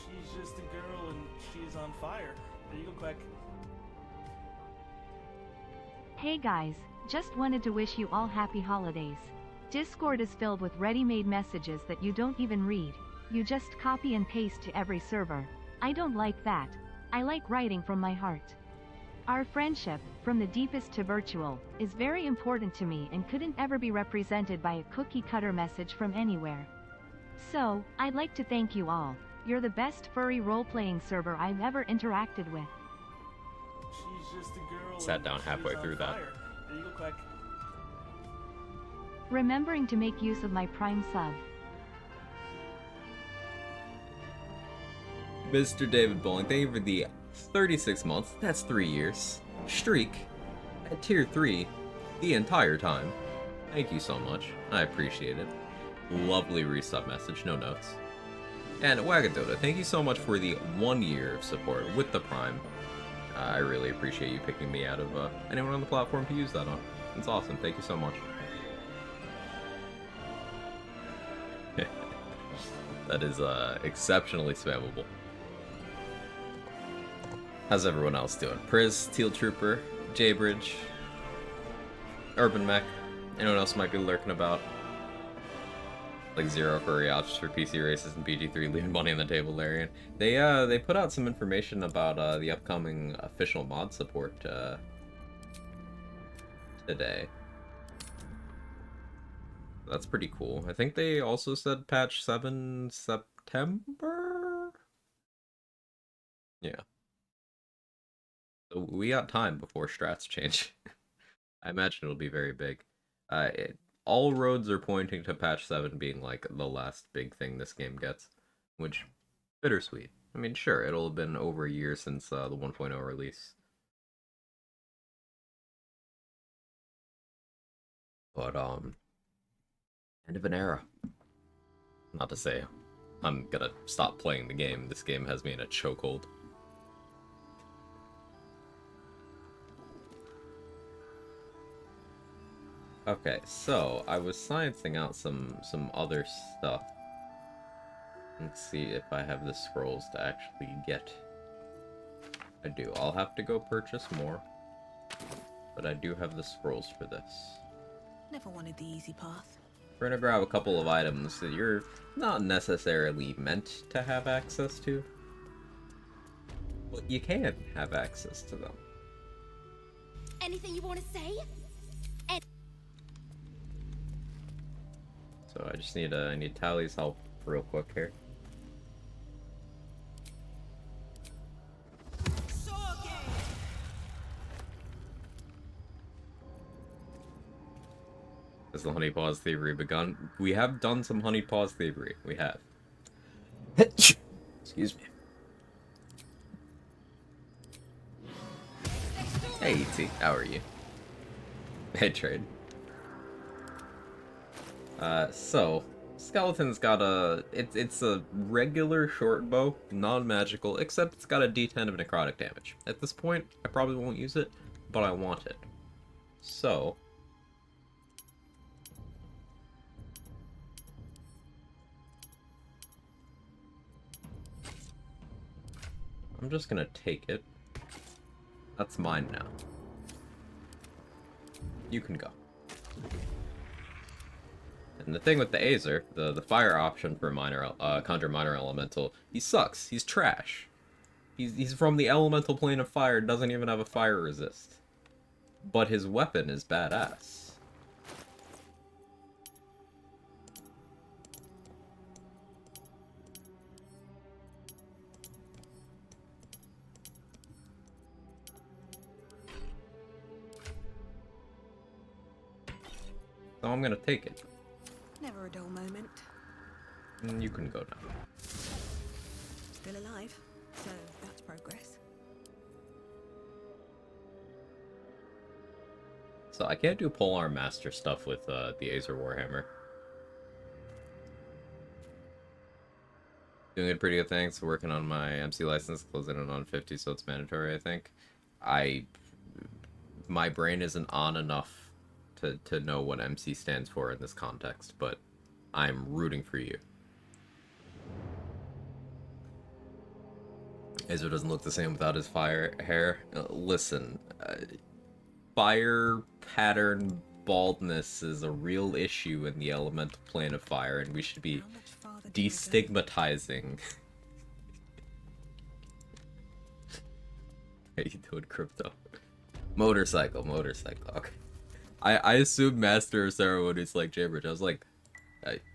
She's just a girl and she's on fire. There you go, Quack. Hey guys, just wanted to wish you all happy holidays. Discord is filled with ready-made messages that you don't even read. You just copy and paste to every server. I don't like that. I like writing from my heart. Our friendship, from the deepest to virtual, is very important to me and couldn't ever be represented by a cookie-cutter message from anywhere. So, I'd like to thank you all. You're the best furry role-playing server I've ever interacted with. She's just a girl. Sat down halfway through that. There you go, Quack. Remembering to make use of my Prime sub. Mr. David Bowling, thank you for the 36 months, that's 3 years, streak at tier 3 the entire time. Thank you so much. I appreciate it. Lovely resub message, no notes. And Wagadoda, thank you so much for the 1 year of support with the Prime. I really appreciate you picking me out of anyone on the platform to use that on. It's awesome. Thank you so much. That is exceptionally spammable. How's everyone else doing? Priz, Teal Trooper, Jaybridge, Urban Mech, anyone else might be lurking about? Like Zero Furry Ops for PC Races and PG3 leaving money on the table, Larian. They put out some information about the upcoming official mod support today. That's pretty cool. I think they also said patch 7 September? Yeah. So we got time before strats change. I imagine it'll be very big. All roads are pointing to patch 7 being like the last big thing this game gets, which bittersweet. I mean, sure, it'll have been over a year since the 1.0 release. But end of an era. Not to say I'm gonna stop playing the game. This game has me in a chokehold. Okay, so I was sciencing out some other stuff. Let's see if I have the scrolls to actually get. I do. I'll have to go purchase more, but I do have the scrolls for this. Never wanted the easy path. We're gonna grab a couple of items that you're not necessarily meant to have access to, but you can have access to them. Anything you want to say? So I just need I need Tally's help real quick here. Has the honey paws thievery begun? We have done some honey paws thievery. We have. Excuse me. Hey E.T., how are you? Hey Trade. So Skeleton's got it's a regular short bow, non-magical, except it's got a D10 of necrotic damage. At this point, I probably won't use it, but I want it. So I'm just gonna take it. That's mine now. You can go. And the thing with the Azer, the fire option for minor, conjure minor elemental, he sucks. He's trash. He's from the elemental plane of fire, doesn't even have a fire resist. But his weapon is badass. So I'm gonna take it. Never a dull moment. You can go now. Still alive, so that's progress. So I can't do polearm master stuff with the Azer Warhammer. Doing it pretty good, thanks. Working on my MC license, closing it on 50, so it's mandatory, I think. My brain isn't on enough to know what MC stands for in this context, but I'm rooting for you. Ezra doesn't look the same without his fire hair. Listen, fire pattern baldness is a real issue in the elemental plane of fire, and we should be How much farther do we go? destigmatizing. How you doing, Crypto? Motorcycle. Okay. I assumed Master of Ceremonies like Jaybridge. I was like,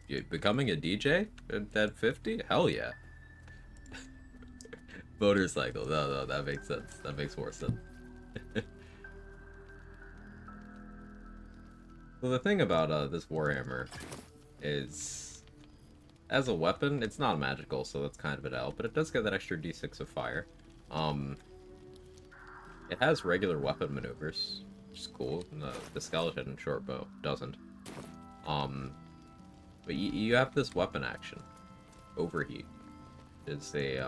you becoming a DJ at 50? Hell yeah. Motorcycle. No, that makes sense. That makes more sense. So the thing about this Warhammer is, as a weapon, it's not magical, so that's kind of an L, but it does get that extra d6 of fire. It has regular weapon maneuvers, which is cool. The skeleton and short bow doesn't. But you have this weapon action, Overheat. It's a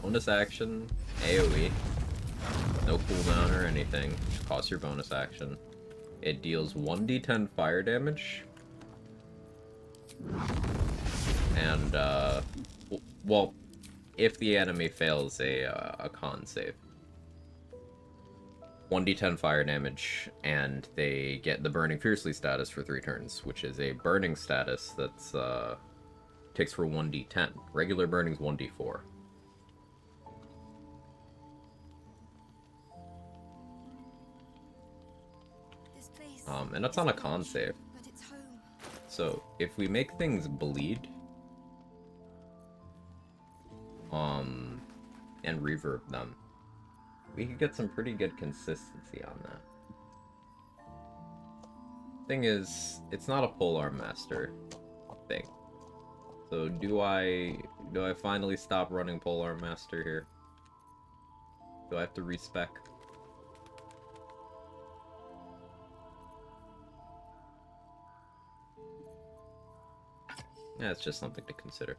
bonus action, AoE, no cooldown or anything, just costs your bonus action. It deals 1d10 fire damage, and well, if the enemy fails a con save. 1d10 fire damage, and they get the Burning Fiercely status for 3 turns, which is a burning status that's takes for 1d10. Regular burning's 1d4. This place And that's on a con save. but it's home. So if we make things bleed, and reverb them, we could get some pretty good consistency on that. Thing is, it's not a polearm master thing. So do I finally stop running polearm master here? Do I have to respec? Yeah, it's just something to consider.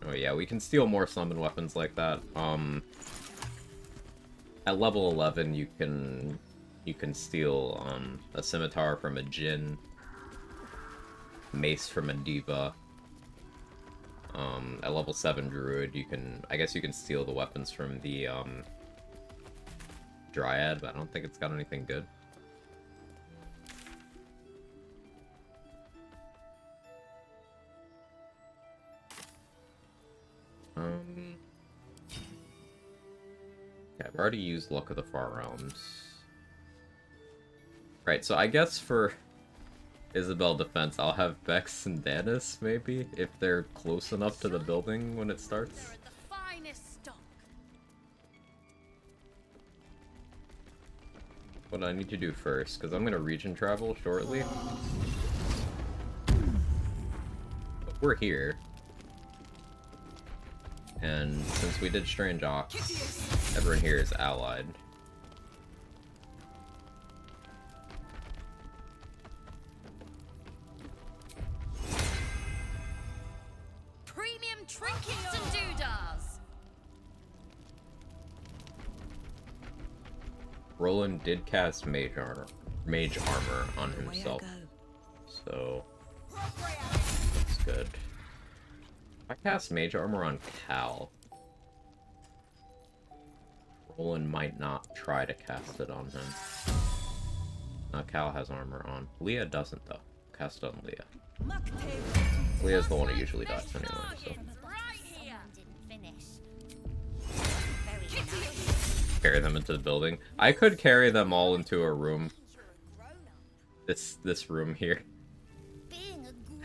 Oh yeah, we can steal more summon weapons like that. At level 11, you can steal a scimitar from a Jinn, mace from a Diva. At level 7 Druid, I guess you can steal the weapons from the Dryad, but I don't think it's got anything good. Yeah, I've already used Luck of the Far Realms. Right, so I guess for Isabel defense, I'll have Vex and Danis, maybe, if they're close enough to the building when it starts. They're the finest stock. What I need to do first, because I'm going to region travel shortly. But we're here. And since we did Strange Ox, everyone here is allied. Premium trinkets and doodahs. Roland did cast Mage Armor on The way I himself, go. so that's good. If I cast Mage Armor on Cal, Roland might not try to cast it on him. Cal has armor on. Leah doesn't, though. Cast on Leah. Leah's the one who usually dies anyway, so. Right here. Carry them into the building. I could carry them all into a room. This room here.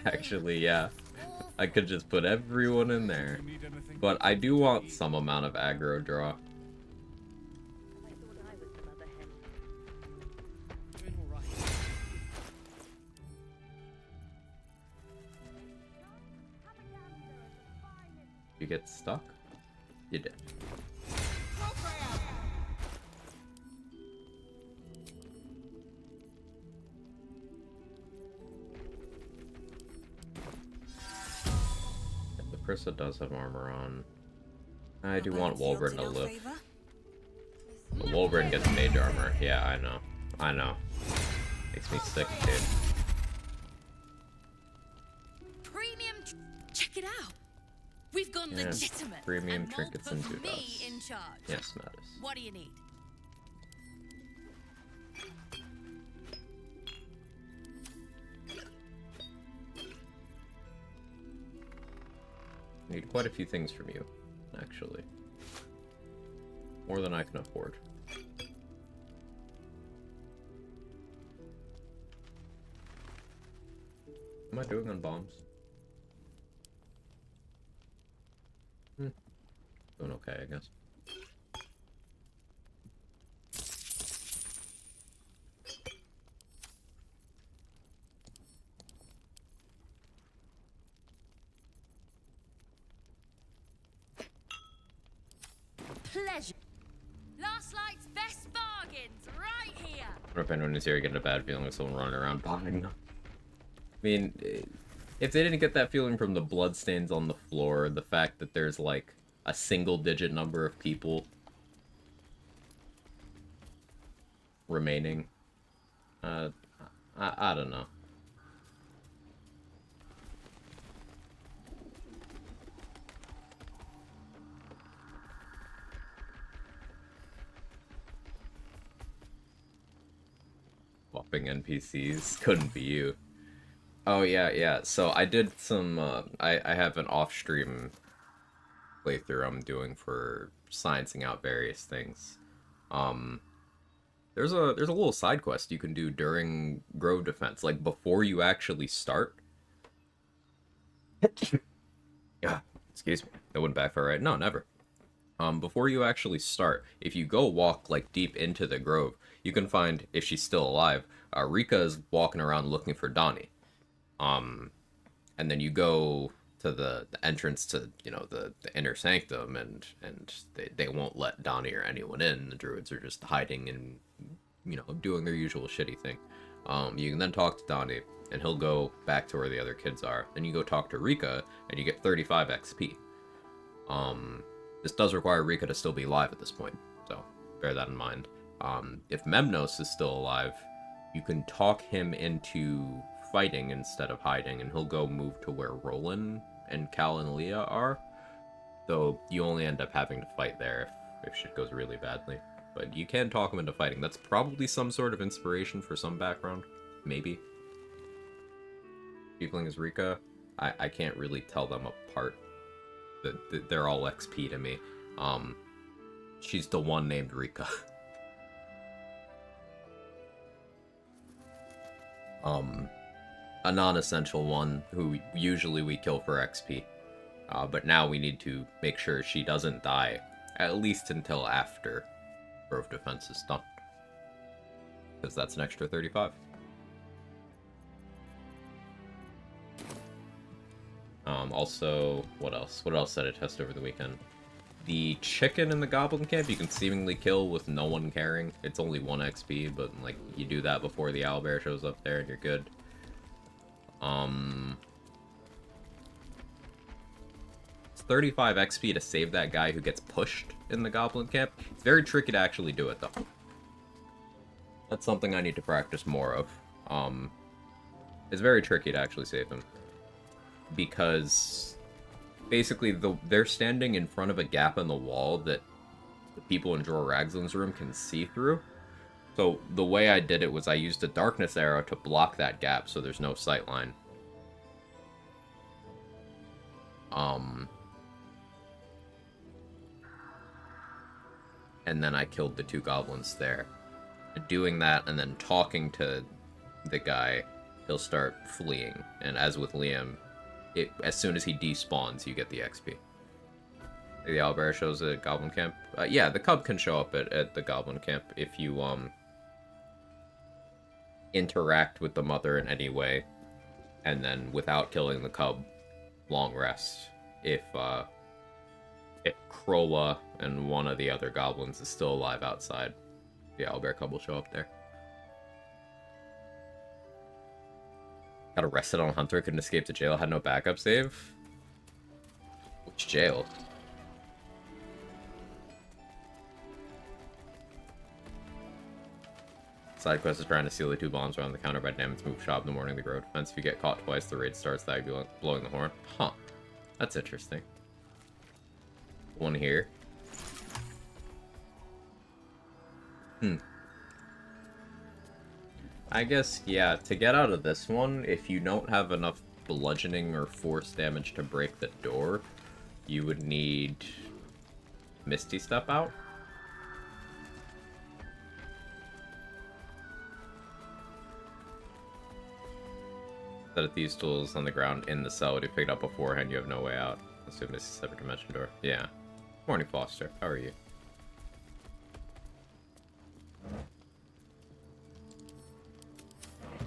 Actually, yeah. I could just put everyone in there. But I do want some amount of aggro draw. You get stuck? You did. Krista does have armor on. I do want Wolverine to live. But Wolverine gets mage armor. Yeah, I know. Makes me sick, dude. Premium. Check it out. We've gone Yeah, legitimate. premium and trinkets won't and put me doodads. in charge. Yes, Mattis. What do you need? Need quite a few things from you, actually. More than I can afford. What am I doing on bombs? Doing okay, I guess. Pleasure. Last night's best bargains right here. I don't know if anyone is here getting a bad feeling of someone running around bombing them. I mean, if they didn't get that feeling from the bloodstains on the floor, the fact that there's like a single-digit number of people remaining, I don't know. Whopping NPCs couldn't be you. Oh yeah. So I did some. I have an off-stream playthrough I'm doing for sciencing out various things. There's a little side quest you can do during Grove Defense, like before you actually start. Yeah, excuse me. That wouldn't backfire, right? No, never. Before you actually start, if you go walk like deep into the grove, you can find, if she's still alive, Rika is walking around looking for Donnie. And then you go to the entrance to, you know, the inner sanctum, and they won't let Donnie or anyone in. The druids are just hiding and, you know, doing their usual shitty thing. You can then talk to Donnie, and he'll go back to where the other kids are. Then you go talk to Rika, and you get 35 XP. This does require Rika to still be alive at this point, so bear that in mind. If Memnos is still alive, you can talk him into fighting instead of hiding, and he'll go move to where Roland and Cal and Leah are. Though you only end up having to fight there if shit goes really badly. But you can talk him into fighting. That's probably some sort of inspiration for some background. Maybe. Peopling as Rika, I can't really tell them apart. They're all XP to me. She's the one named Rika. A non-essential one who usually we kill for XP. But now we need to make sure she doesn't die, at least until after Grove Defense is done. Because that's an extra 35. Also, what else? What else did I test over the weekend? The chicken in the Goblin Camp you can seemingly kill with no one caring. It's only 1 XP, but like you do that before the owlbear shows up there and you're good. It's 35 XP to save that guy who gets pushed in the Goblin Camp. It's very tricky to actually do it though. That's something I need to practice more of. It's very tricky to actually save him. Because basically they're standing in front of a gap in the wall that the people in Jorah Ragzlin's room can see through. So the way I did it was I used a darkness arrow to block that gap so there's no sightline. And then I killed the 2 goblins there. Doing that and then talking to the guy, he'll start fleeing. And as with Liam, as soon as he despawns, you get the XP. The owlbear shows at Goblin Camp. Yeah, the cub can show up at the Goblin Camp if you interact with the mother in any way, and then without killing the cub, long rest. If Krola and one of the other goblins is still alive outside, the owlbear cub will show up there. Got arrested on Hunter, couldn't escape to jail, had no backup save. Which jail? Side quest is trying to steal the 2 bombs around the counter by Damon's move shop in the morning. The grow defense. If you get caught twice, the raid starts. That would be blowing the horn. Huh. That's interesting. One here. I guess, yeah, to get out of this one, if you don't have enough bludgeoning or force damage to break the door, you would need Misty Step out. Set at these tools on the ground in the cell. What you picked up beforehand, you have no way out. Assume this is a separate dimension door. Yeah. Morning, Foster. How are you?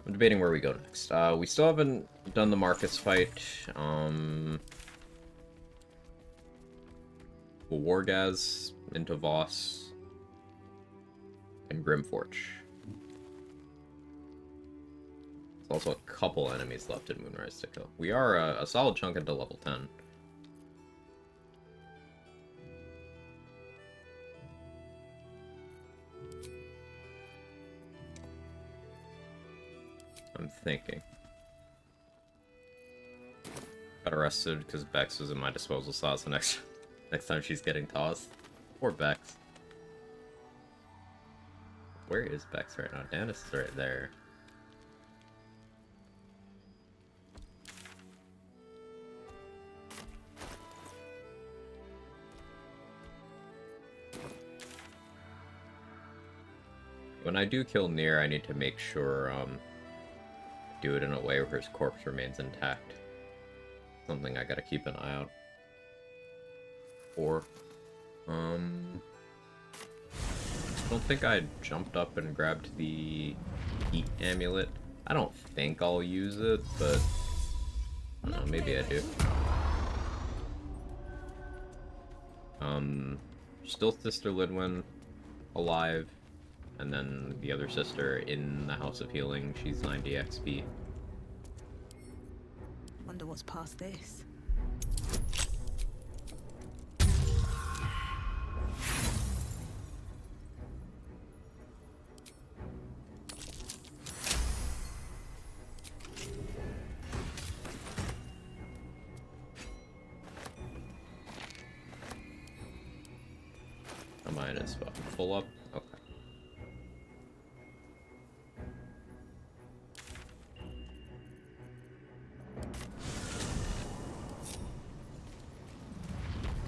I'm debating where we go next. We still haven't done the Marcus fight. Wargaz into Voss and Grimforge. There's also a couple enemies left in Moonrise to kill. We are a solid chunk into level 10. I'm thinking. Got arrested because Bex was in my disposal slot, so next time she's getting tossed. Poor Bex. Where is Bex right now? Dennis is right there. When I do kill Nier, I need to make sure, do it in a way where his corpse remains intact. Something I gotta keep an eye out for. I don't think I jumped up and grabbed the heat amulet. I don't think I'll use it, but I don't know, maybe I do. Still Sister Lidwin alive, and then the other sister in the House of Healing. She's 90 XP. Wonder what's past this. Mine is full up. Okay.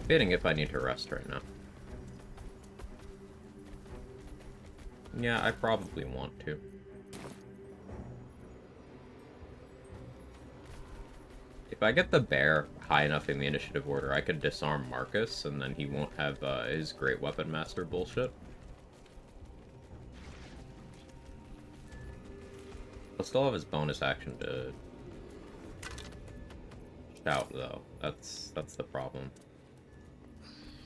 Debating if I need to rest right now. Yeah, I probably want to. If I get the bear high enough in the initiative order, I could disarm Marcus, and then he won't have his Great Weapon Master bullshit. He'll still have his bonus action to shout, though. That's the problem.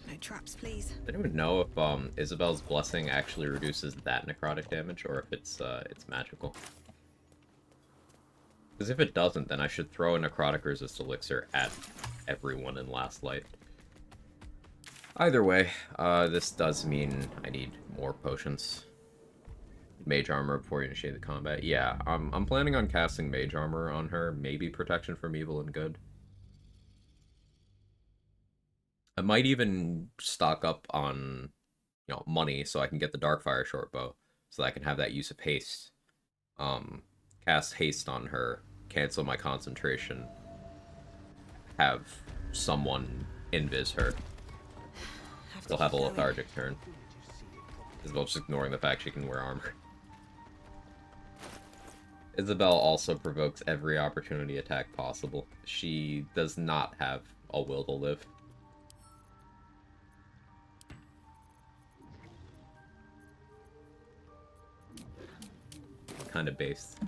No traps, please. I don't even know if Isabel's Blessing actually reduces that necrotic damage, or if it's magical. Because if it doesn't, then I should throw a necrotic resist elixir at everyone in Last Light. Either way, this does mean I need more potions. Mage armor before you initiate the combat. Yeah, I'm planning on casting mage armor on her. Maybe protection from evil and good. I might even stock up on, money so I can get the Darkfire shortbow, so that I can have that use of haste. Cast haste on her, cancel my concentration, have someone invis her. Still have a lethargic turn. Isabel just ignoring the fact she can wear armor. Isabel also provokes every opportunity attack possible. She does not have a will to live. Kind of based.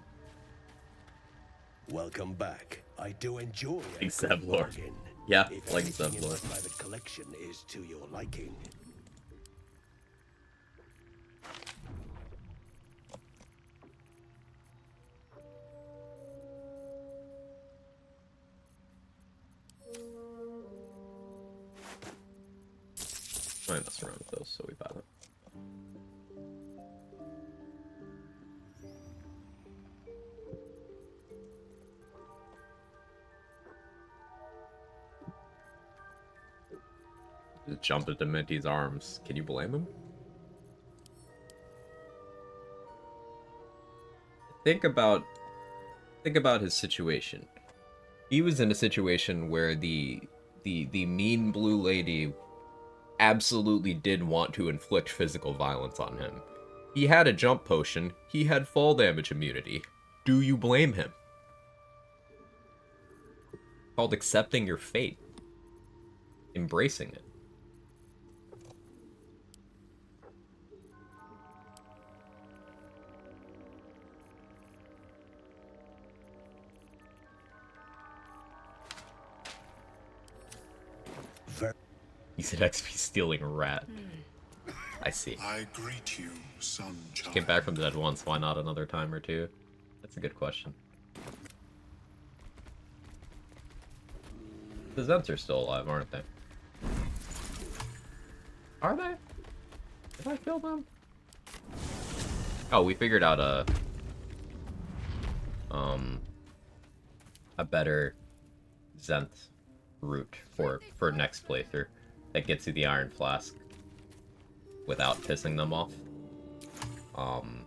Welcome back. I do enjoy a Like good Zevlor. bargain. Yeah, If like anything in Zevlor. the private collection is to your liking. I mess around with those, so we buy them. just jump into Minty's arms. Can you blame him? Think about his situation. He was in a situation where the mean blue lady absolutely did want to inflict physical violence on him. He had a jump potion. He had fall damage immunity. Do you blame him? Called accepting your fate. Embracing it. He's an XP stealing rat. I see. I greet you, son child. Came back from the dead once, why not another time or two? That's a good question. The Zents are still alive, aren't they? Are they? Did I kill them? Oh, we figured out a better Zent route for next playthrough that gets you the Iron Flask without pissing them off. And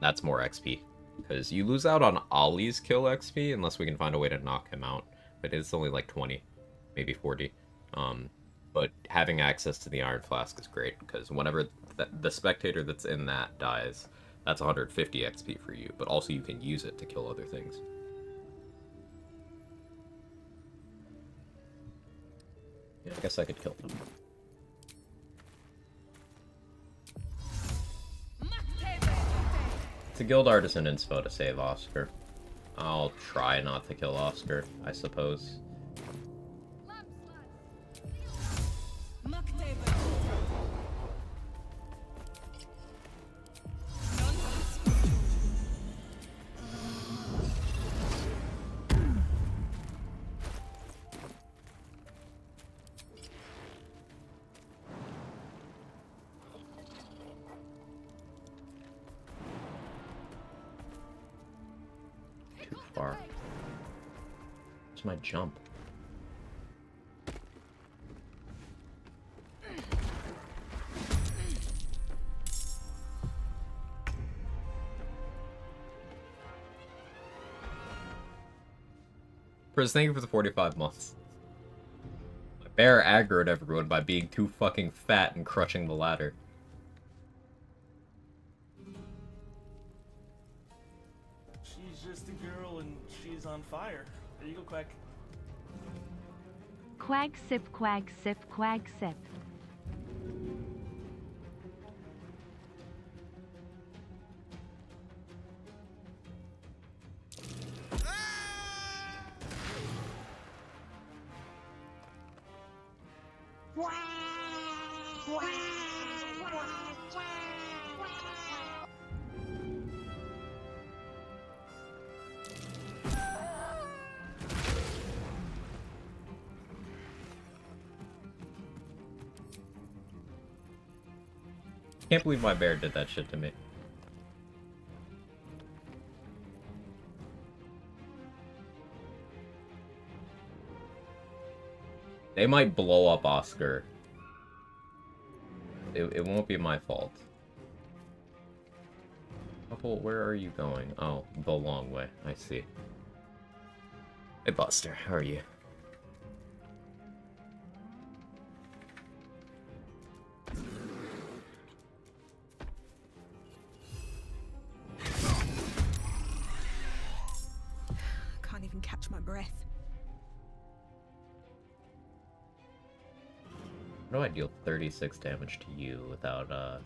that's more XP. Because you lose out on Ollie's kill XP unless we can find a way to knock him out. But it's only like 20, maybe 40. But having access to the Iron Flask is great, because whenever the spectator that's in that dies, that's 150 XP for you, but also you can use it to kill other things. Yeah, I guess I could kill them. It's a guild artisan inspo to save Oscar. I'll try not to kill Oscar, I suppose. Too far. Where's my jump? Chris, thank you for the 45 months. My bear aggroed everyone by being too fucking fat and crushing the ladder. She's just a girl and she's on fire. There you go, Quack. Quag sip, quag sip, quag sip. Can't believe my bear did that shit to me. They might blow up Oscar. It won't be my fault. Couple, where are you going? Oh, the long way. I see. Hey Buster, how are you? Can't even catch my breath. How do I deal 36 damage to you without, I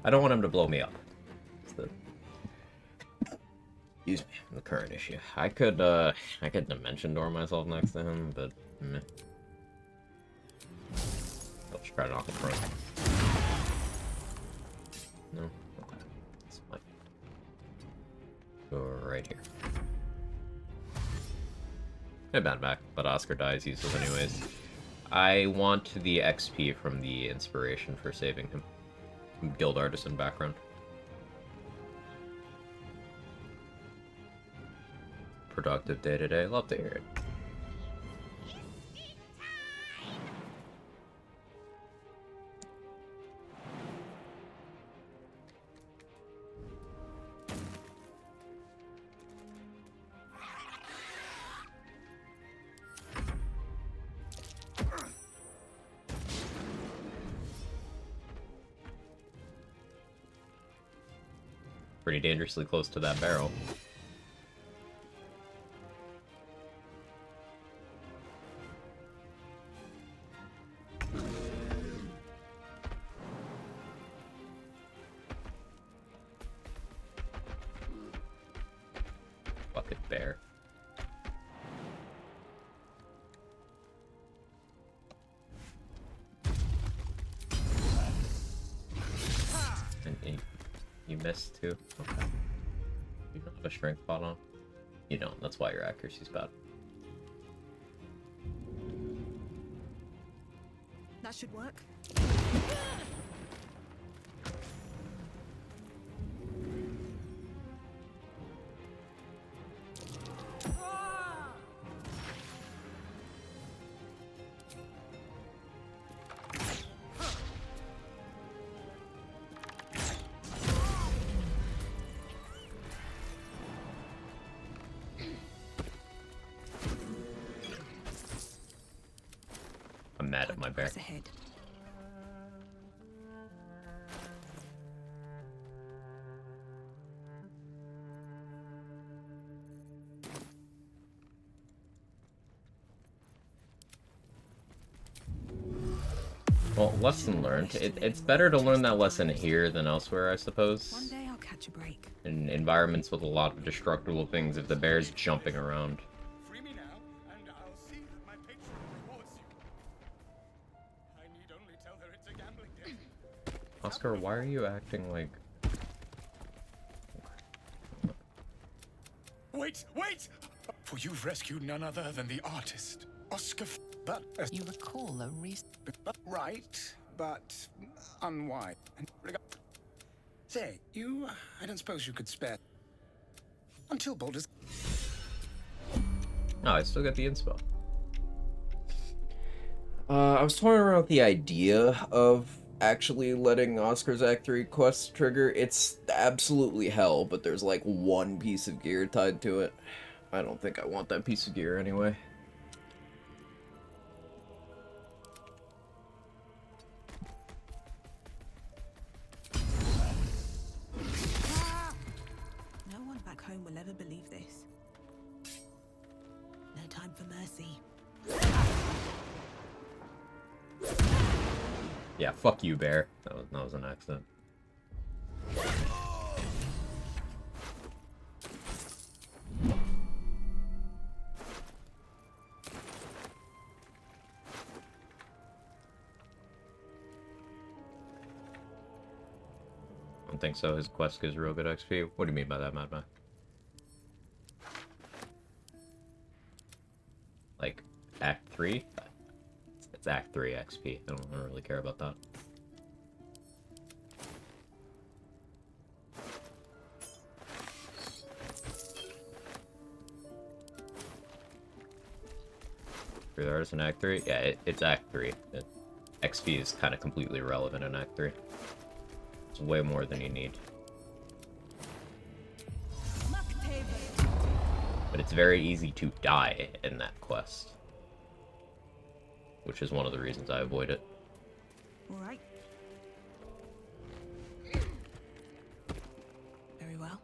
don't want him to blow me up. It's the... Excuse me, the current issue. I could dimension door myself next to him, but meh. I'll just try to knock him front. No? Okay. This might go right here. I bad back, but Oscar dies useless anyways. I want the XP from the inspiration for saving him. Guild artisan background. productive day today. Love to hear it. Pretty dangerously close to that barrel. Fucking bear. And you missed too? Okay. You don't have a strength pot on? You don't, that's why your accuracy's bad. That should work. I'm mad at my bear. Press ahead. Well, lesson learned. It's better to learn that lesson here than elsewhere, I One suppose. day I'll catch a break. In environments with a lot of destructible things, if the bear's jumping around. Free me now, and I'll see that my patron rewards you. I need only tell her it's a gambling debt. Oscar, why are you acting like... Wait, wait! For you've rescued none other than the artist, Oscar. But You recall a recent... right, but unwise. Say, you. I don't suppose you could spare until Baldur's. No, I still got the inspo. I was toying around with the idea of actually letting Oscar's Act 3 quest trigger. It's absolutely hell, but there's like one piece of gear tied to it. I don't think I want that piece of gear anyway. No one back home will ever believe this. No time for mercy. Yeah, fuck you, bear. That was an accident. I don't think so. His quest gives real good XP. What do you mean by that, Madman? Like, Act 3? It's Act 3 XP. I don't really care about that. For the artist in Act 3? Yeah, it's Act 3. XP is kind of completely irrelevant in Act 3. It's way more than you need. But it's very easy to die in that quest. Which is one of the reasons I avoid it. All right. Very well.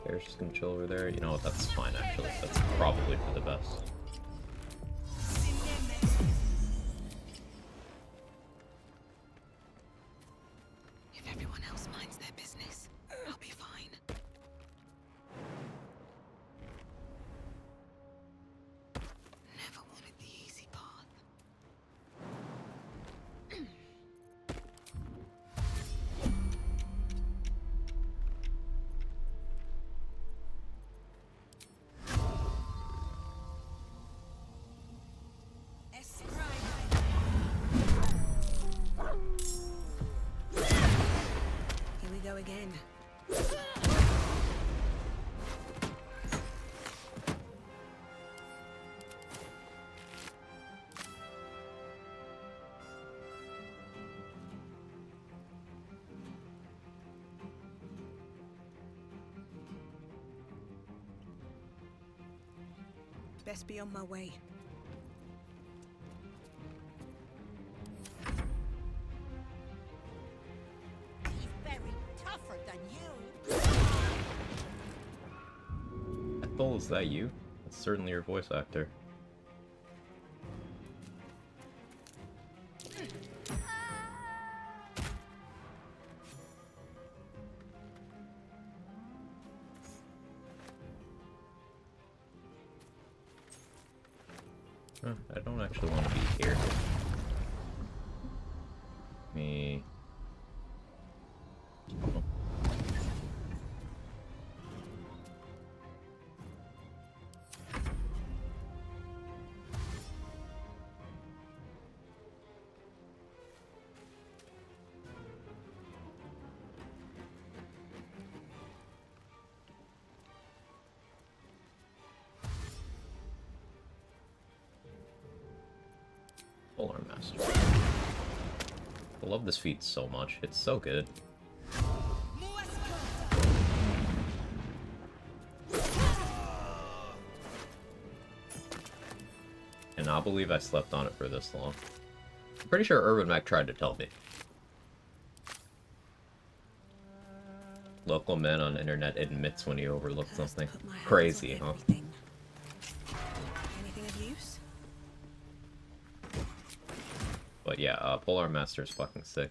Bear's just gonna chill over there. You know what? That's fine, actually. That's probably for the best. If everyone else minds their business, I'll be fine. Never wanted the easy path. again. Best be on my way. He's very tougher than you. Ethel, is that you? That's certainly your voice actor. I don't actually want to be here. Me. Oh. Polar Master. I love this feat so much. It's so good. Cannot believe I slept on it for this long. I'm pretty sure Urban Mech tried to tell me. Local man on internet admits when he overlooked something. Crazy, huh? Anything of use? But yeah, Polar Master is fucking sick.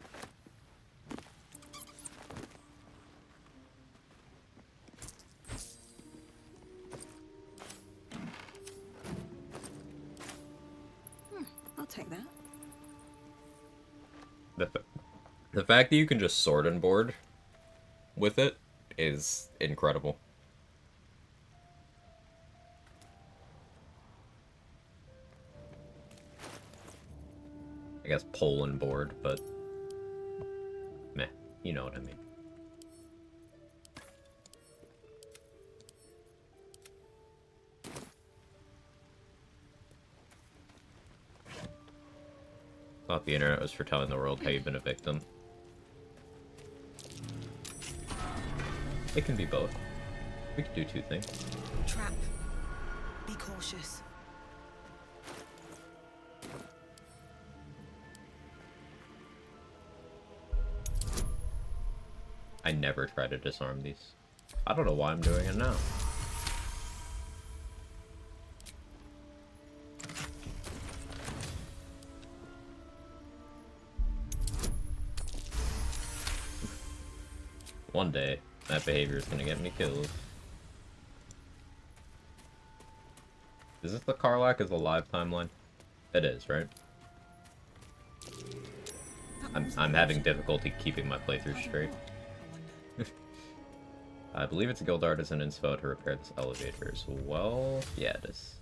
I'll take that. The fact that you can just sword and board with it is incredible. I guess pole and board, but meh, you know what I mean. Thought the internet was for telling the world how you've been a victim. It can be both. We can do two things. Trap. Be cautious. I never try to disarm these. I don't know why I'm doing it now. One day, that behavior is gonna get me killed. Is this the Karlach as a live timeline? It is, right? I'm having difficulty keeping my playthrough straight. I believe it's a guild artisan inspo to repair this elevator as well. Yeah, it is.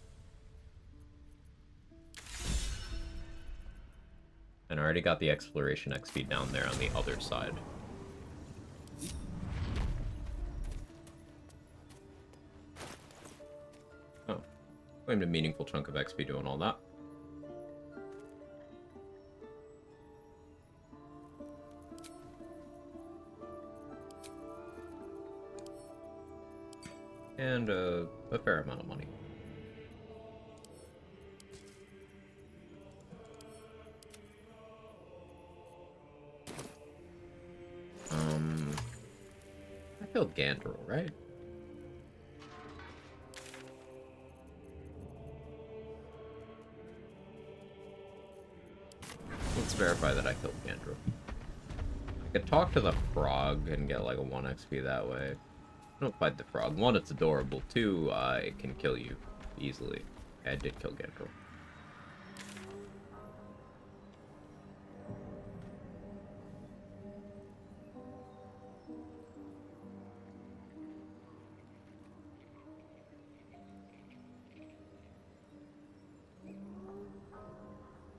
And I already got the exploration XP down there on the other side. Oh. Claimed a meaningful chunk of XP doing all that. And a fair amount of money. I killed Gandrel, right? Let's verify that I killed Gandrel. I could talk to the frog and get like a 1 XP that way. Don't fight the frog. 1, it's adorable. 2, it can kill you easily. I did kill Gandrel.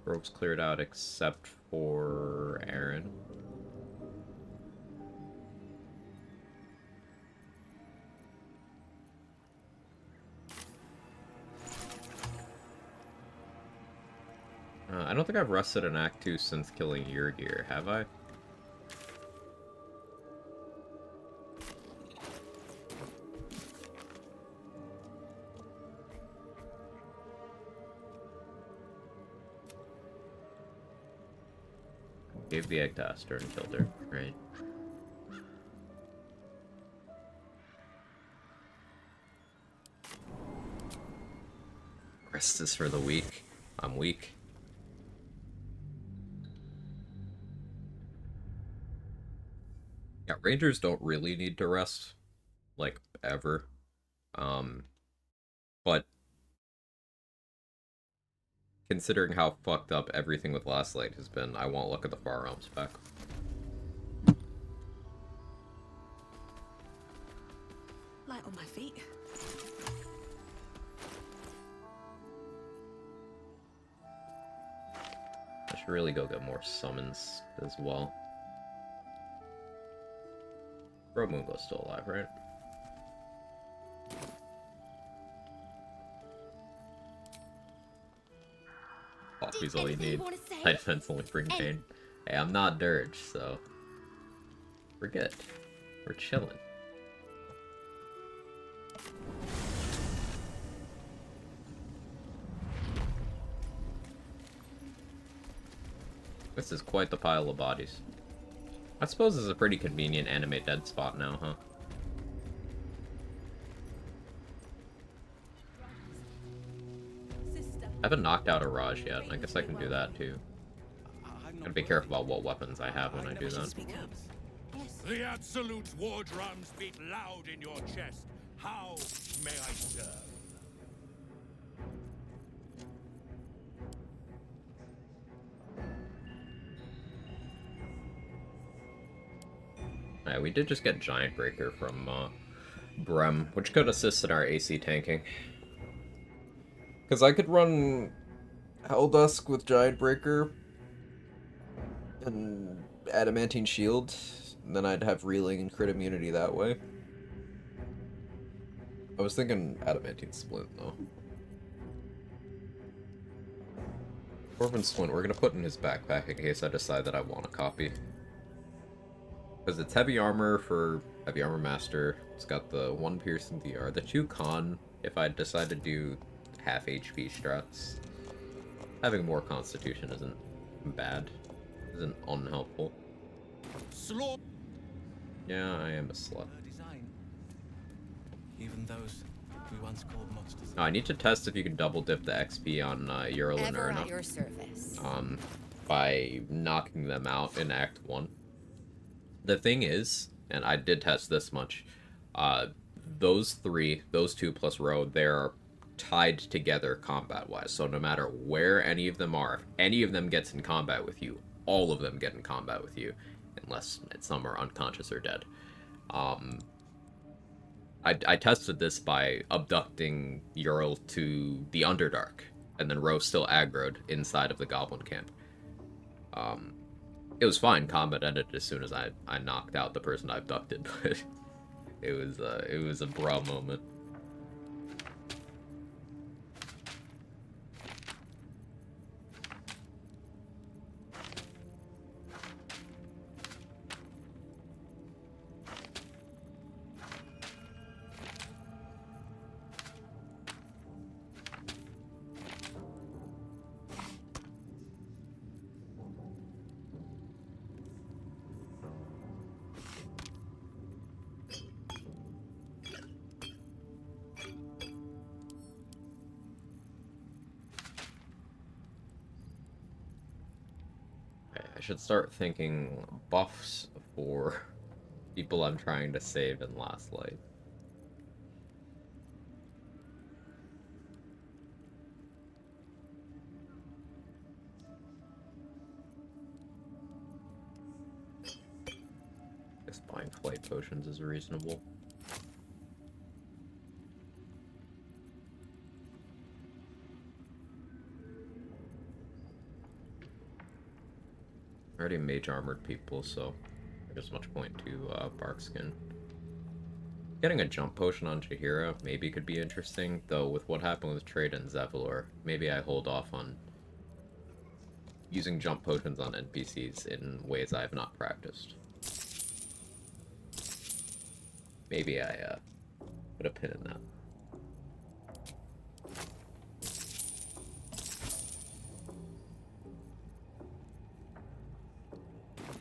Rogue's cleared out except for Aaron. I don't think I've rested in Act 2 since killing your gear, have I? Gave the egg to Aster and killed her, right? Rest is for the weak. I'm weak. Yeah, Rangers don't really need to rest, like, ever. But considering how fucked up everything with Last Light has been, I won't look at the firearms back. Light on my feet. I should really go get more summons as well. Bro Mungo's still alive, right? Coffee's all you need. High defense only bring pain. Hey, I'm not Dirge, so we're good. We're chilling. This is quite the pile of bodies. I suppose this is a pretty convenient anime dead spot now, huh? I haven't knocked out a Raj yet. I guess I can do that too. Gotta be careful about what weapons I have when I do that. The Absolute war drums beat loud in your chest. How may I serve? Yeah, we did just get Giant Breaker from Brem, which could assist in our AC tanking. Because I could run Helldusk with Giant Breaker and Adamantine Shield, and then I'd have Reeling and crit immunity that way. I was thinking Adamantine Splint, though. Corbin Splint, we're gonna put in his backpack in case I decide that I want a copy. Because it's heavy armor for Heavy Armor Master. It's got the 1 piercing DR. The 2 con, if I decide to do half HP strats. Having more constitution isn't bad. Isn't unhelpful. Slop. Yeah, I am a slut. Design. Even those we once called monsters. Oh, I need to test if you can double dip the XP on Ural and Ever Erna. at your service. By knocking them out in Act 1. The thing is, and I did test this much, those 2 plus Ro, they're tied together combat-wise. So no matter where any of them are, if any of them gets in combat with you, all of them get in combat with you, unless some are unconscious or dead. I tested this by abducting Ural to the Underdark, and then Ro still aggroed inside of the Goblin camp. It was fine. Combat ended as soon as I knocked out the person I abducted, but it was a bra moment. I should start thinking buffs for people I'm trying to save in Last Light. I guess buying flight potions is reasonable. Already mage armored people, so there's much point to Barkskin. Getting a jump potion on Jaheira maybe could be interesting, though with what happened with Trade and Zevlor, maybe I hold off on using jump potions on NPCs in ways I have not practiced. Maybe I put a pin in that.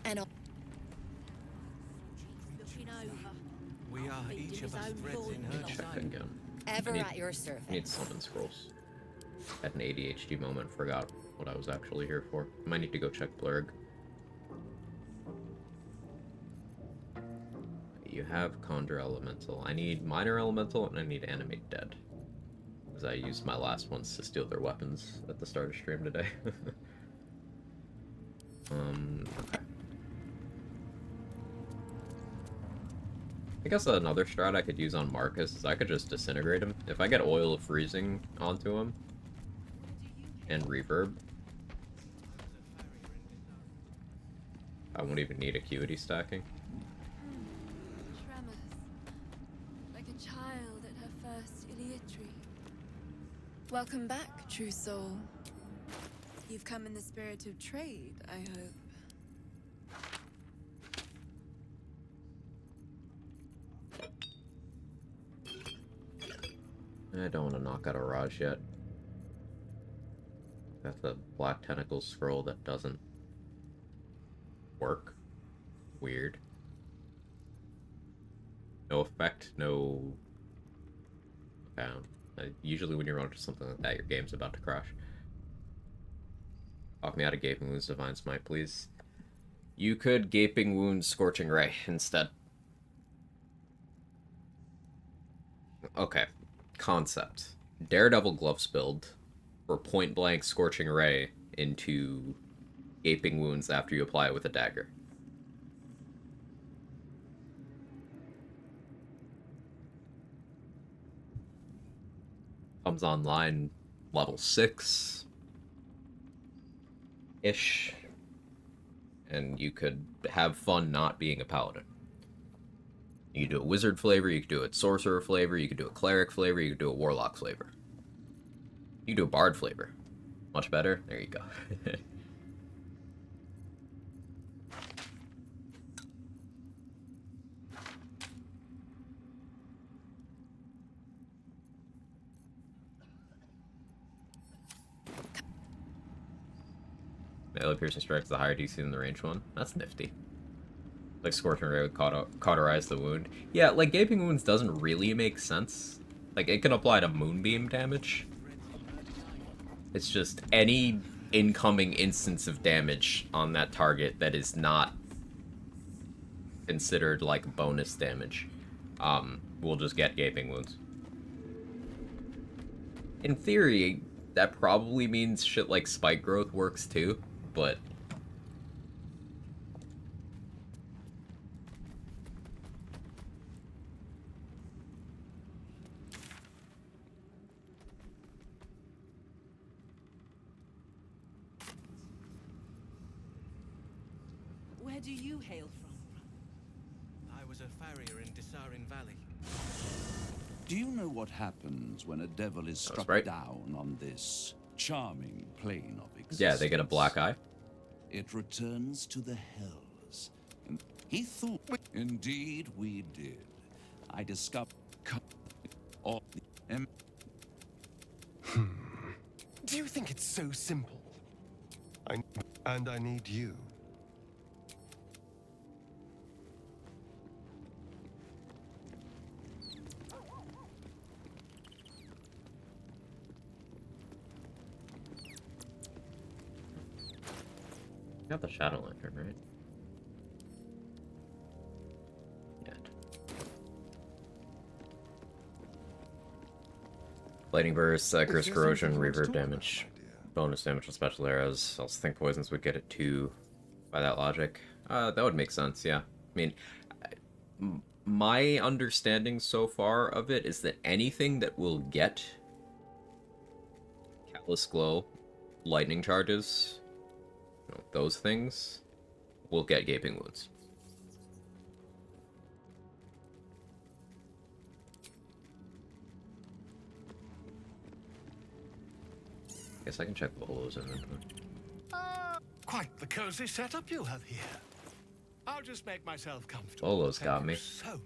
And We are each of us threads in her Check design. again. ever I need- at your service. I need summon scrolls. Had an ADHD moment, forgot what I was actually here for. Might need to go check Blurg. You have Conjure Elemental. I need Minor Elemental and I need Animate Dead. Because I used my last ones to steal their weapons at the start of stream today. Okay. I guess another strat I could use on Marcus is I could just disintegrate him. If I get Oil of Freezing onto him, and Reverb, I won't even need Acuity stacking. Tremors. Like a child at her first Iliatry. Welcome back, true soul. You've come in the spirit of trade, I hope. I don't want to knock out a Raj yet. Got the Black Tentacle scroll that doesn't work. Weird. No effect, no... usually when you run into something like that, your game's about to crash. Talk me out of Gaping Wounds Divine Smite, please. You could Gaping Wounds Scorching Ray instead. Okay. Concept. Daredevil Gloves build for point blank Scorching Ray into Gaping Wounds after you apply it with a dagger. Comes online level 6 ish, and you could have fun not being a paladin. You could do a wizard flavor, you could do a sorcerer flavor, you could do a cleric flavor, you could do a warlock flavor. You could do a bard flavor. Much better? There you go. Melee piercing strikes the higher DC than the range one. That's nifty. Like Scorching Ray would cauterize the wound. Yeah, like Gaping Wounds doesn't really make sense. Like, it can apply to Moonbeam damage. It's just any incoming instance of damage on that target that is not considered, like, bonus damage, will just get Gaping Wounds. In theory, that probably means shit like Spike Growth works too, but... Where do you hail from? I was a farrier in Desarin Valley. Do you know what happens when a devil is struck down on this charming plane of existence? Yeah, they get a black eye. It returns to the hells. And he thought... Indeed, we did. I discovered... all the... Do you think it's so simple? I need you. Got the Shadow Lantern, right? Yeah. Lightning Burst, Curse Corrosion, Reverb damage, bonus damage on special arrows. I also think poisons would get it too, by that logic. That would make sense, yeah. I mean, my understanding so far of it is that anything that will get Callous Glow, lightning charges, those things will get Gaping Wounds. Guess I can check Volo's inventory. Quite the cozy setup you have here. I'll just make myself comfortable. Bolo's got Thank me. you so much.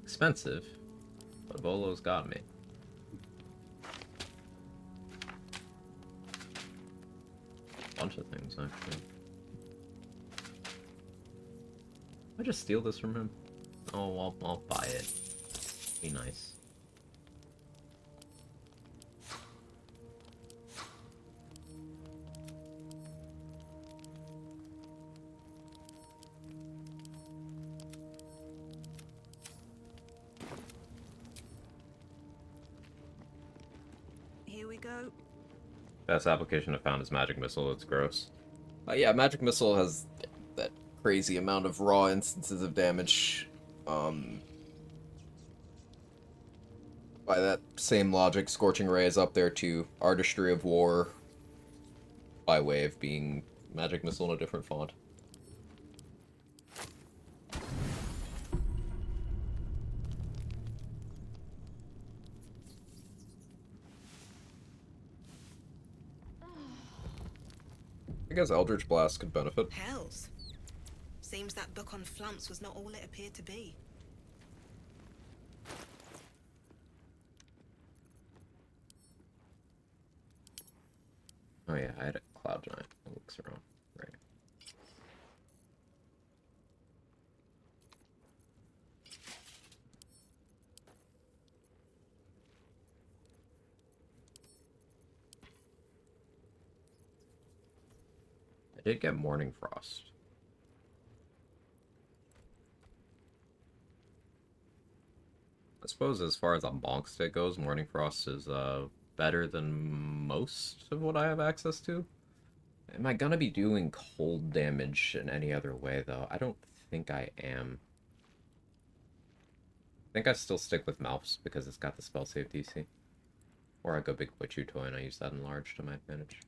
Expensive, but Bolo's got me. Bunch of things, actually. I just steal this from him? Oh, I'll buy it. Be nice. Here we go. Best application I found is Magic Missile. It's gross. Yeah, Magic Missile has that crazy amount of raw instances of damage. By that same logic, Scorching Ray is up there too. Artistry of War, by way of being Magic Missile in a different font. I guess Eldritch Blast could benefit. Hells. Seems that book on flumps was not all it appeared to be. Oh yeah, I had a Cloud Giant that looks around. Right. I did get Morning Frost. I suppose as far as a bonk stick goes, Morning Frost is better than most of what I have access to. Am I gonna be doing cold damage in any other way, though? I don't think I am. I think I still stick with Mouse because it's got the spell save DC. Or I go Big Boy Chew Toy and I use that enlarged to my advantage.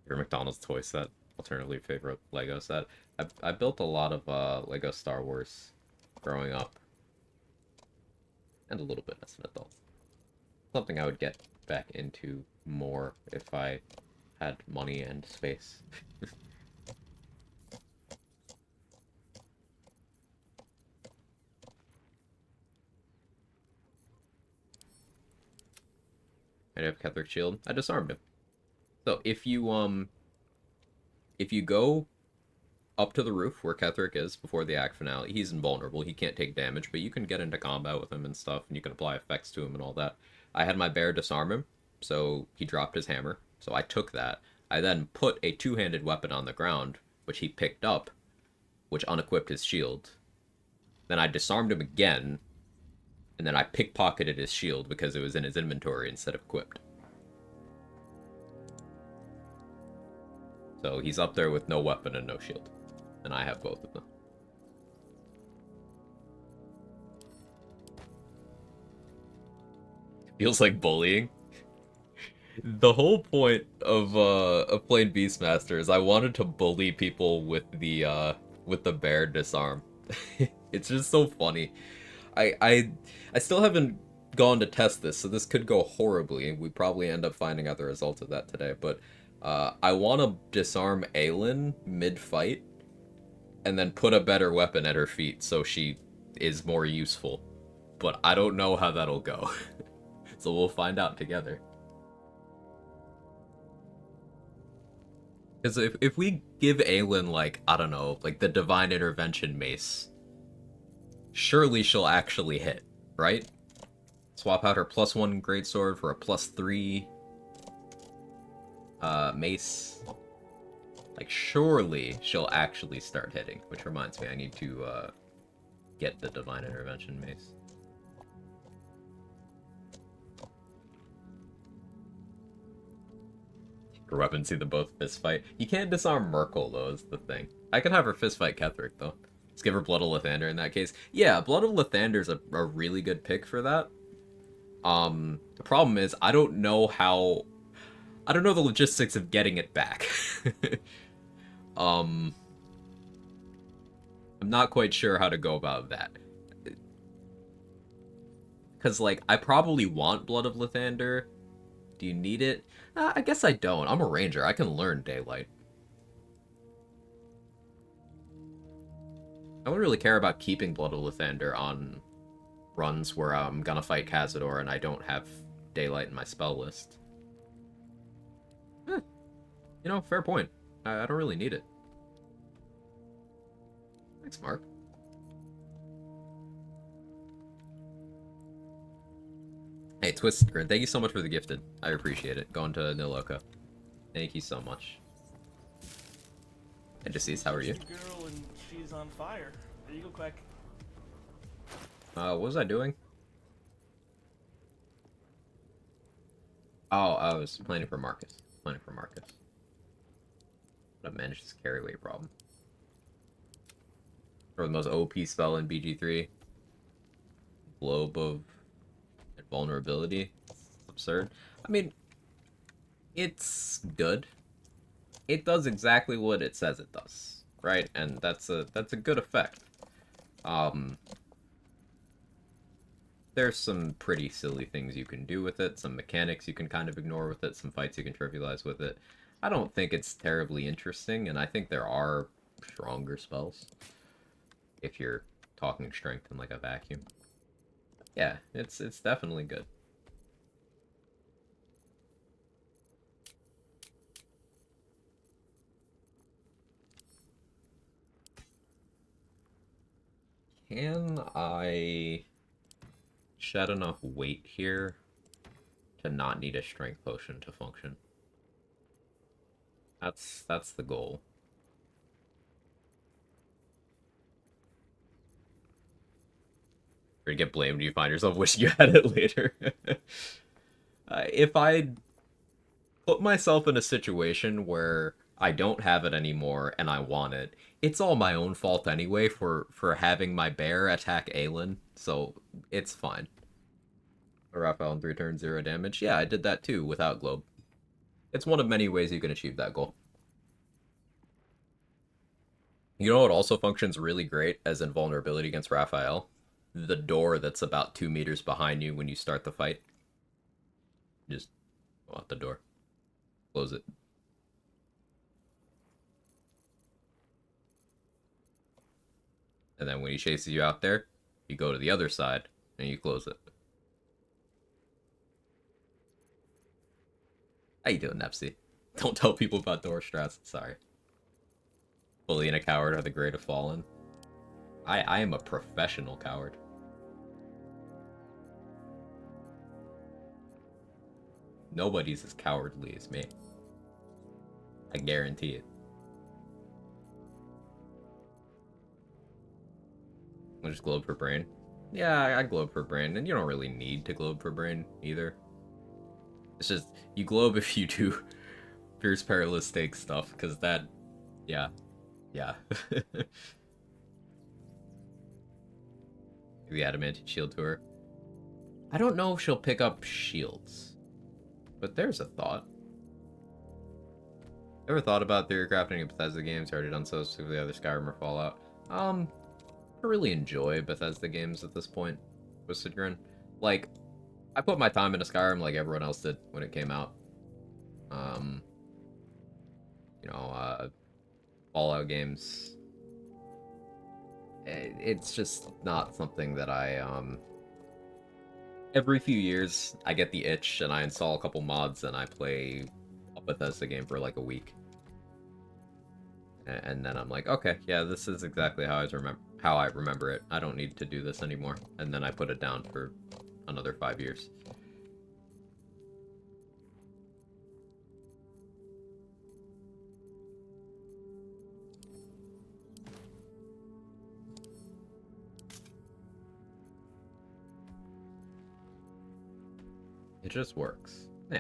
Your McDonald's toy set, alternatively favorite Lego set. I built a lot of Lego Star Wars growing up. And a little bit as an adult. Something I would get back into more if I had money and space. I have Ketheric Shield. I disarmed him. So if you go up to the roof where Ketheric is before the act finale, he's invulnerable. He can't take damage, but you can get into combat with him and stuff, and you can apply effects to him and all that. I had my bear disarm him, so he dropped his hammer. So I took that. I then put a two-handed weapon on the ground, which he picked up, which unequipped his shield. Then I disarmed him again, and then I pickpocketed his shield because it was in his inventory instead of equipped. So he's up there with no weapon and no shield. And I have both of them. Feels like bullying. The whole point of playing Beastmaster is I wanted to bully people with the bear disarm. It's just so funny. I still haven't gone to test this, so this could go horribly. We probably end up finding out the results of that today, but I want to disarm Aelin mid-fight and then put a better weapon at her feet so she is more useful. But I don't know how that'll go. So we'll find out together. Because if we give Aelin, like, I don't know, like the Divine Intervention mace, surely she'll actually hit, right? Swap out her +1 greatsword for a +3 mace. Like, surely she'll actually start hitting. Which reminds me, I need to get the Divine Intervention mace. Her weapons see them both fist fight. You can't disarm Merkel, though, is the thing. I could have her fist fight Ketheric, though. Let's give her Blood of Lathander in that case. Yeah, Blood of Lathander's a really good pick for that. The problem is, I don't know the logistics of getting it back. I'm not quite sure how to go about that. Because, like, I probably want Blood of Lathander. Do you need it? I guess I don't. I'm a ranger. I can learn Daylight. I wouldn't really care about keeping Blood of Lathander on runs where I'm gonna fight Cazador and I don't have Daylight in my spell list. You know, fair point. I don't really need it. Thanks, Mark. Hey, Twisted Grin, thank you so much for the gifted. I appreciate it. Going to Niloka. Thank you so much. And just sees, how are you? Girl and she's on fire. There you go, Quack. What was I doing? Oh, I was planning for Marcus. Planning for Marcus. But I managed this carry weight problem. Or the most OP spell in BG3. Globe of Invulnerability. It's absurd. I mean, it's good. It does exactly what it says it does, right? And that's a good effect. There's some pretty silly things you can do with it, some mechanics you can kind of ignore with it, some fights you can trivialize with it. I don't think it's terribly interesting, and I think there are stronger spells if you're talking strength in like a vacuum. Yeah, it's definitely good. Can I shed enough weight here to not need a strength potion to function? That's the goal. You're gonna get blamed when you find yourself wishing you had it later. If I put myself in a situation where I don't have it anymore and I want it, it's all my own fault anyway for having my bear attack Aelin, so it's fine. Raphael in 3 turns, 0 damage. Yeah, I did that too without Globe. It's one of many ways you can achieve that goal. You know what also functions really great as invulnerability against Raphael? The door that's about 2 meters behind you when you start the fight. Just go out the door. Close it. And then when he chases you out there, you go to the other side and you close it. How you doing, Nepsy? Don't tell people about door strats. Sorry. Bully and a coward are the great have fallen. I am a professional coward. Nobody's as cowardly as me. I guarantee it. I'll just globe for brain. Yeah, I globe for brain, and you don't really need to globe for brain either. It's just, you globe if you do Fierce Perilous Stake stuff, because that, yeah. Yeah. The Adamantine Shield to her. I don't know if she'll pick up shields, but there's a thought. Ever thought about theory crafting in Bethesda games? Already done so, specifically either Skyrim or Fallout. I really enjoy Bethesda games at this point, Twisted Grin. Like, I put my time into Skyrim like everyone else did when it came out. Fallout games. It's just not something that I, every few years, I get the itch and I install a couple mods and I play a Bethesda game for like a week. And then I'm like, okay, yeah, this is exactly how I remember it. I don't need to do this anymore. And then I put it down for another 5 years. It just works. Yeah.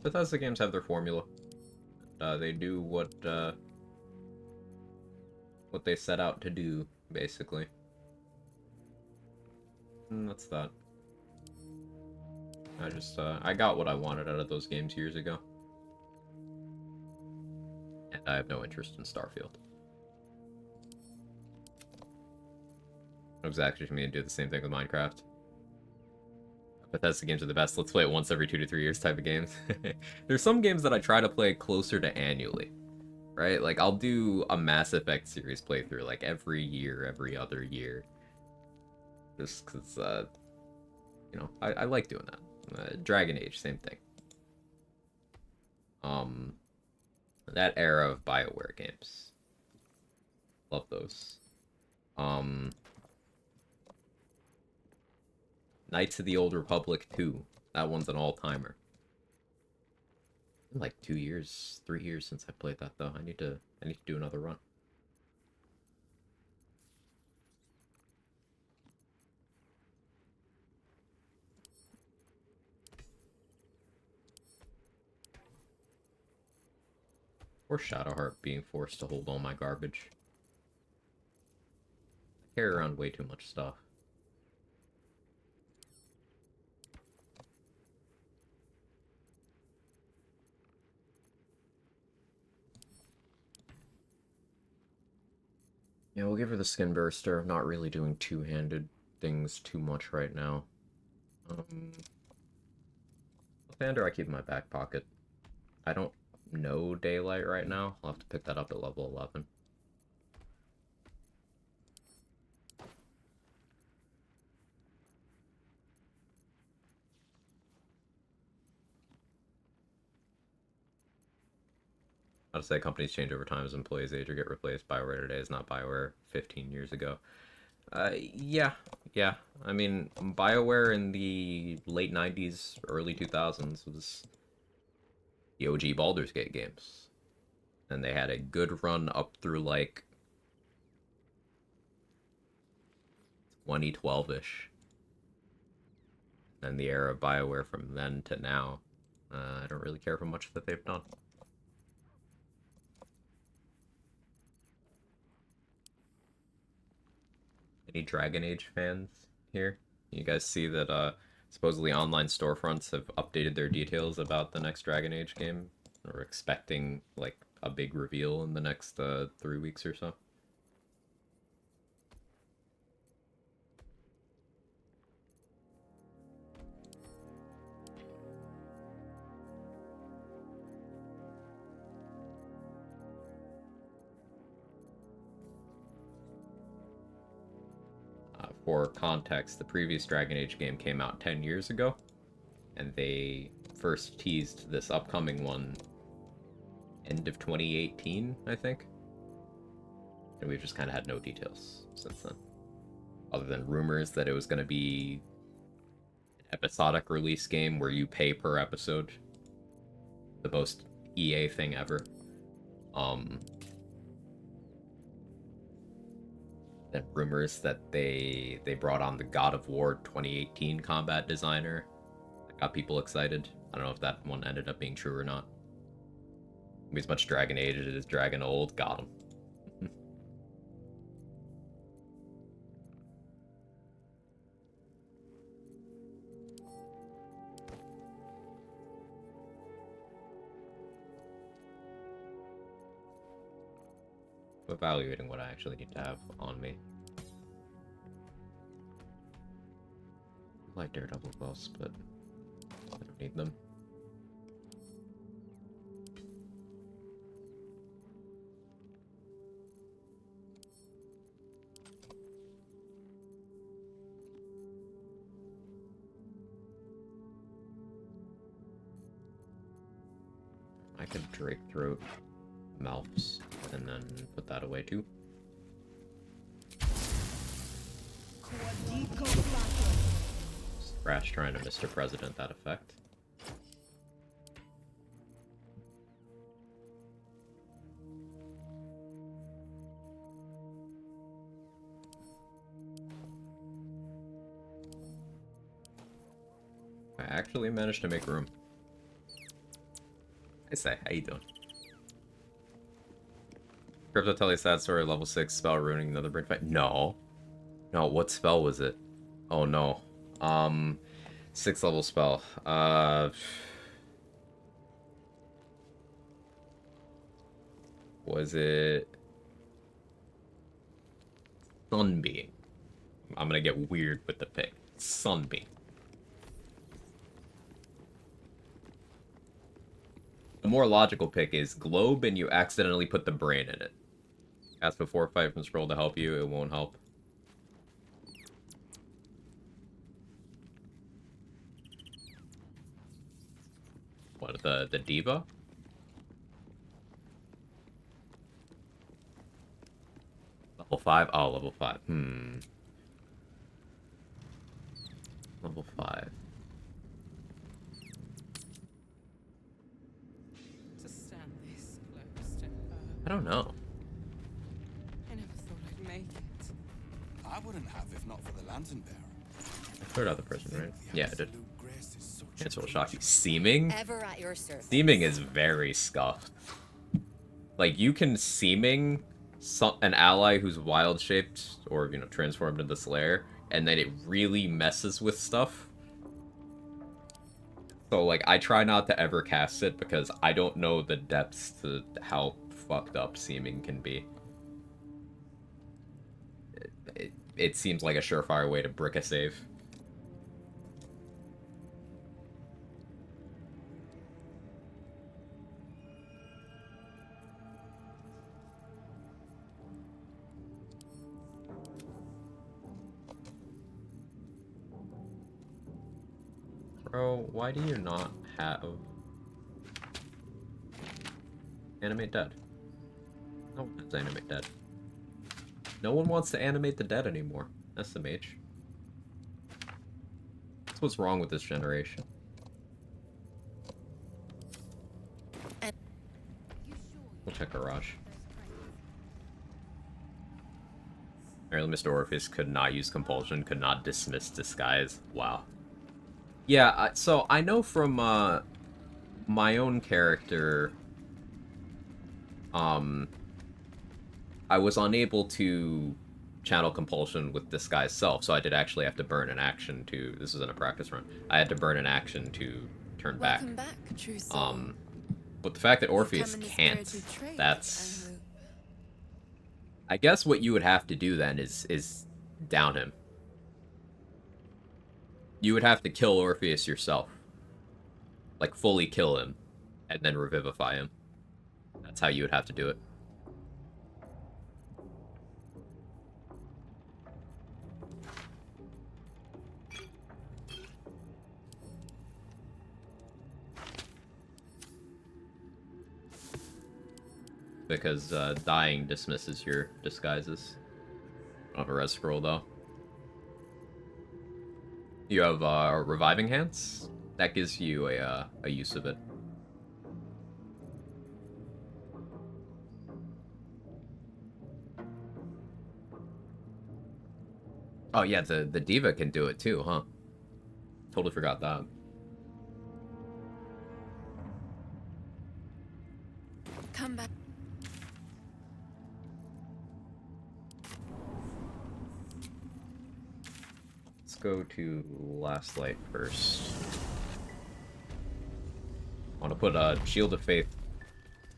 Bethesda games have their formula. They do what they set out to do, basically. And that's that. I got what I wanted out of those games years ago. And I have no interest in Starfield. Exactly, for me to do the same thing with Minecraft. Bethesda games are the best. Let's play it once every 2 to 3 years type of games. There's some games that I try to play closer to annually, right? Like, I'll do a Mass Effect series playthrough, like, every year, every other year. Just because, you know, I like doing that. Dragon Age, same thing. That era of BioWare games. Love those. Knights of the Old Republic 2. That one's an all-timer. Like 2 years, 3 years since I played that though. I need to do another run. Or Shadowheart being forced to hold all my garbage. I carry around way too much stuff. Yeah, we'll give her the Skin Burster. I'm not really doing two-handed things too much right now. Thunder I keep in my back pocket. I don't know Daylight right now. I'll have to pick that up at level 11. I'd say companies change over time as employees age or get replaced. BioWare today is not BioWare 15 years ago. Yeah. I mean, BioWare in the late 90s, early 2000s was the OG Baldur's Gate games. And they had a good run up through, like, 2012-ish. And the era of BioWare from then to now, I don't really care for much that they've done. Any Dragon Age fans here? You guys see that supposedly online storefronts have updated their details about the next Dragon Age game? We're expecting like a big reveal in the next 3 weeks or so. For context, the previous Dragon Age game came out 10 years ago, and they first teased this upcoming one end of 2018, I think. And we've just kind of had no details since then. Other than rumors that it was going to be an episodic release game where you pay per episode. The most EA thing ever. And rumors that they brought on the God of War 2018 combat designer. That got people excited. I don't know if that one ended up being true or not. As much Dragon Age as it is Dragon Old, got him. Evaluating what I actually need to have on me. I like Daredevil gloves, but I don't need them. I could Drake Throat mouths and then put that away too. Scratch trying to Mr. President that effect. I actually managed to make room. I say, how you doing? Crypto tell you sad story, level 6 spell ruining another brain fight. No. No, what spell was it? Oh no. 6th level spell. Was it Sunbeam? I'm gonna get weird with the pick. Sunbeam. The more logical pick is globe and you accidentally put the brain in it. Ask before fight from scroll to help you, it won't help. What, the diva? Level 5? Oh, level 5. Level 5. To stand this close to her. I don't know. I never thought I'd make it. I wouldn't have if not for the lantern bearer. I cleared out the prison, right? Yeah, I did. Grace is such Cancel will shock you. Seeming? Ever at your service. Seeming is very scuffed. Like, you can seeming an ally who's wild-shaped or, you know, transformed into Slayer, and then it really messes with stuff. So, like, I try not to ever cast it because I don't know the depths to how fucked up seeming can be. It seems like a surefire way to brick a save. Bro, why do you not have animate dead? No one has animate dead. No one wants to animate the dead anymore. SMH. That's what's wrong with this generation. We'll check garage. Apparently Mr. Orpheus could not use compulsion, could not dismiss disguise. Wow. Yeah, so I know from my own character, I was unable to channel compulsion with disguise self, so I did actually have to burn an action to. This was in a practice run. I had to burn an action to turn back. Welcome back, true soul. But the fact that Orpheus can't, that's. I guess what you would have to do then is down him. You would have to kill Orpheus yourself. Like, fully kill him, and then revivify him. That's how you would have to do it. Because dying dismisses your disguises. I don't have a res scroll, though. You have reviving hands? That gives you a use of it. Oh yeah, the diva can do it too, huh? Totally forgot that. Come back. Let's go to Last Light first. I want to put a Shield of Faith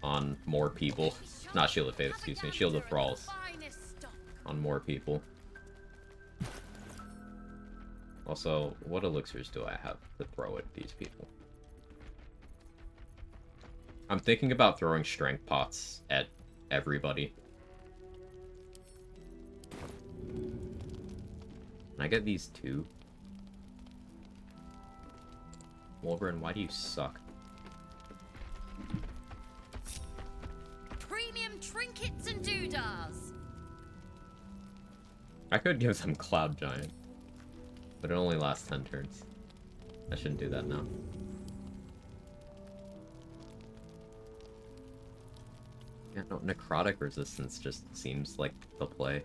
on more people. Not Shield of Faith, excuse me. Shield of Thralls on more people. Also, what elixirs do I have to throw at these people? I'm thinking about throwing strength pots at everybody. Can I get these two? Wolverine, why do you suck? Premium trinkets and doodahs. I could give them Cloud Giant, but it only lasts 10 turns. I shouldn't do that now. Yeah, no, necrotic resistance just seems like the play.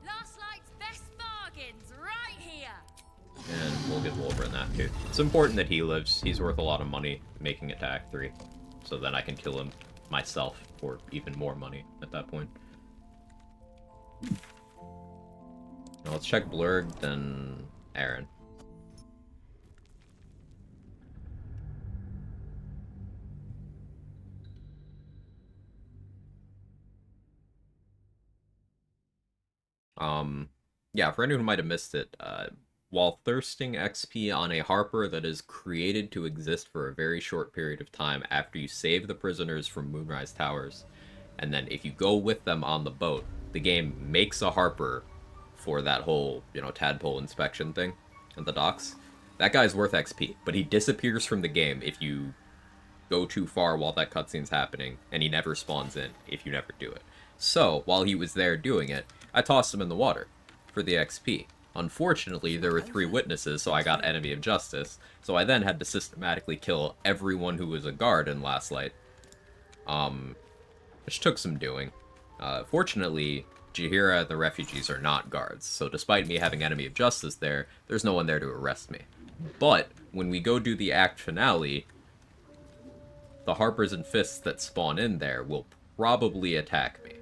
Last Light's best bargains right here. And we'll give Wolverine that too. It's important that he lives. He's worth a lot of money making it to Act 3. So then I can kill him myself for even more money at that point. Now let's check Blurg, then Aaron. Yeah, for anyone who might have missed it, while thirsting XP on a Harper that is created to exist for a very short period of time after you save the prisoners from Moonrise Towers, and then if you go with them on the boat, the game makes a Harper for that whole, tadpole inspection thing at the docks. That guy's worth XP, but he disappears from the game if you go too far while that cutscene's happening, and he never spawns in if you never do it. So, while he was there doing it, I tossed him in the water for the XP. Unfortunately, there were 3 witnesses, so I got Enemy of Justice, so I then had to systematically kill everyone who was a guard in Last Light. Which took some doing. Fortunately, Jaheira and the refugees are not guards, so despite me having Enemy of Justice there, there's no one there to arrest me. But, when we go do the act finale, the Harpers and Fists that spawn in there will probably attack me.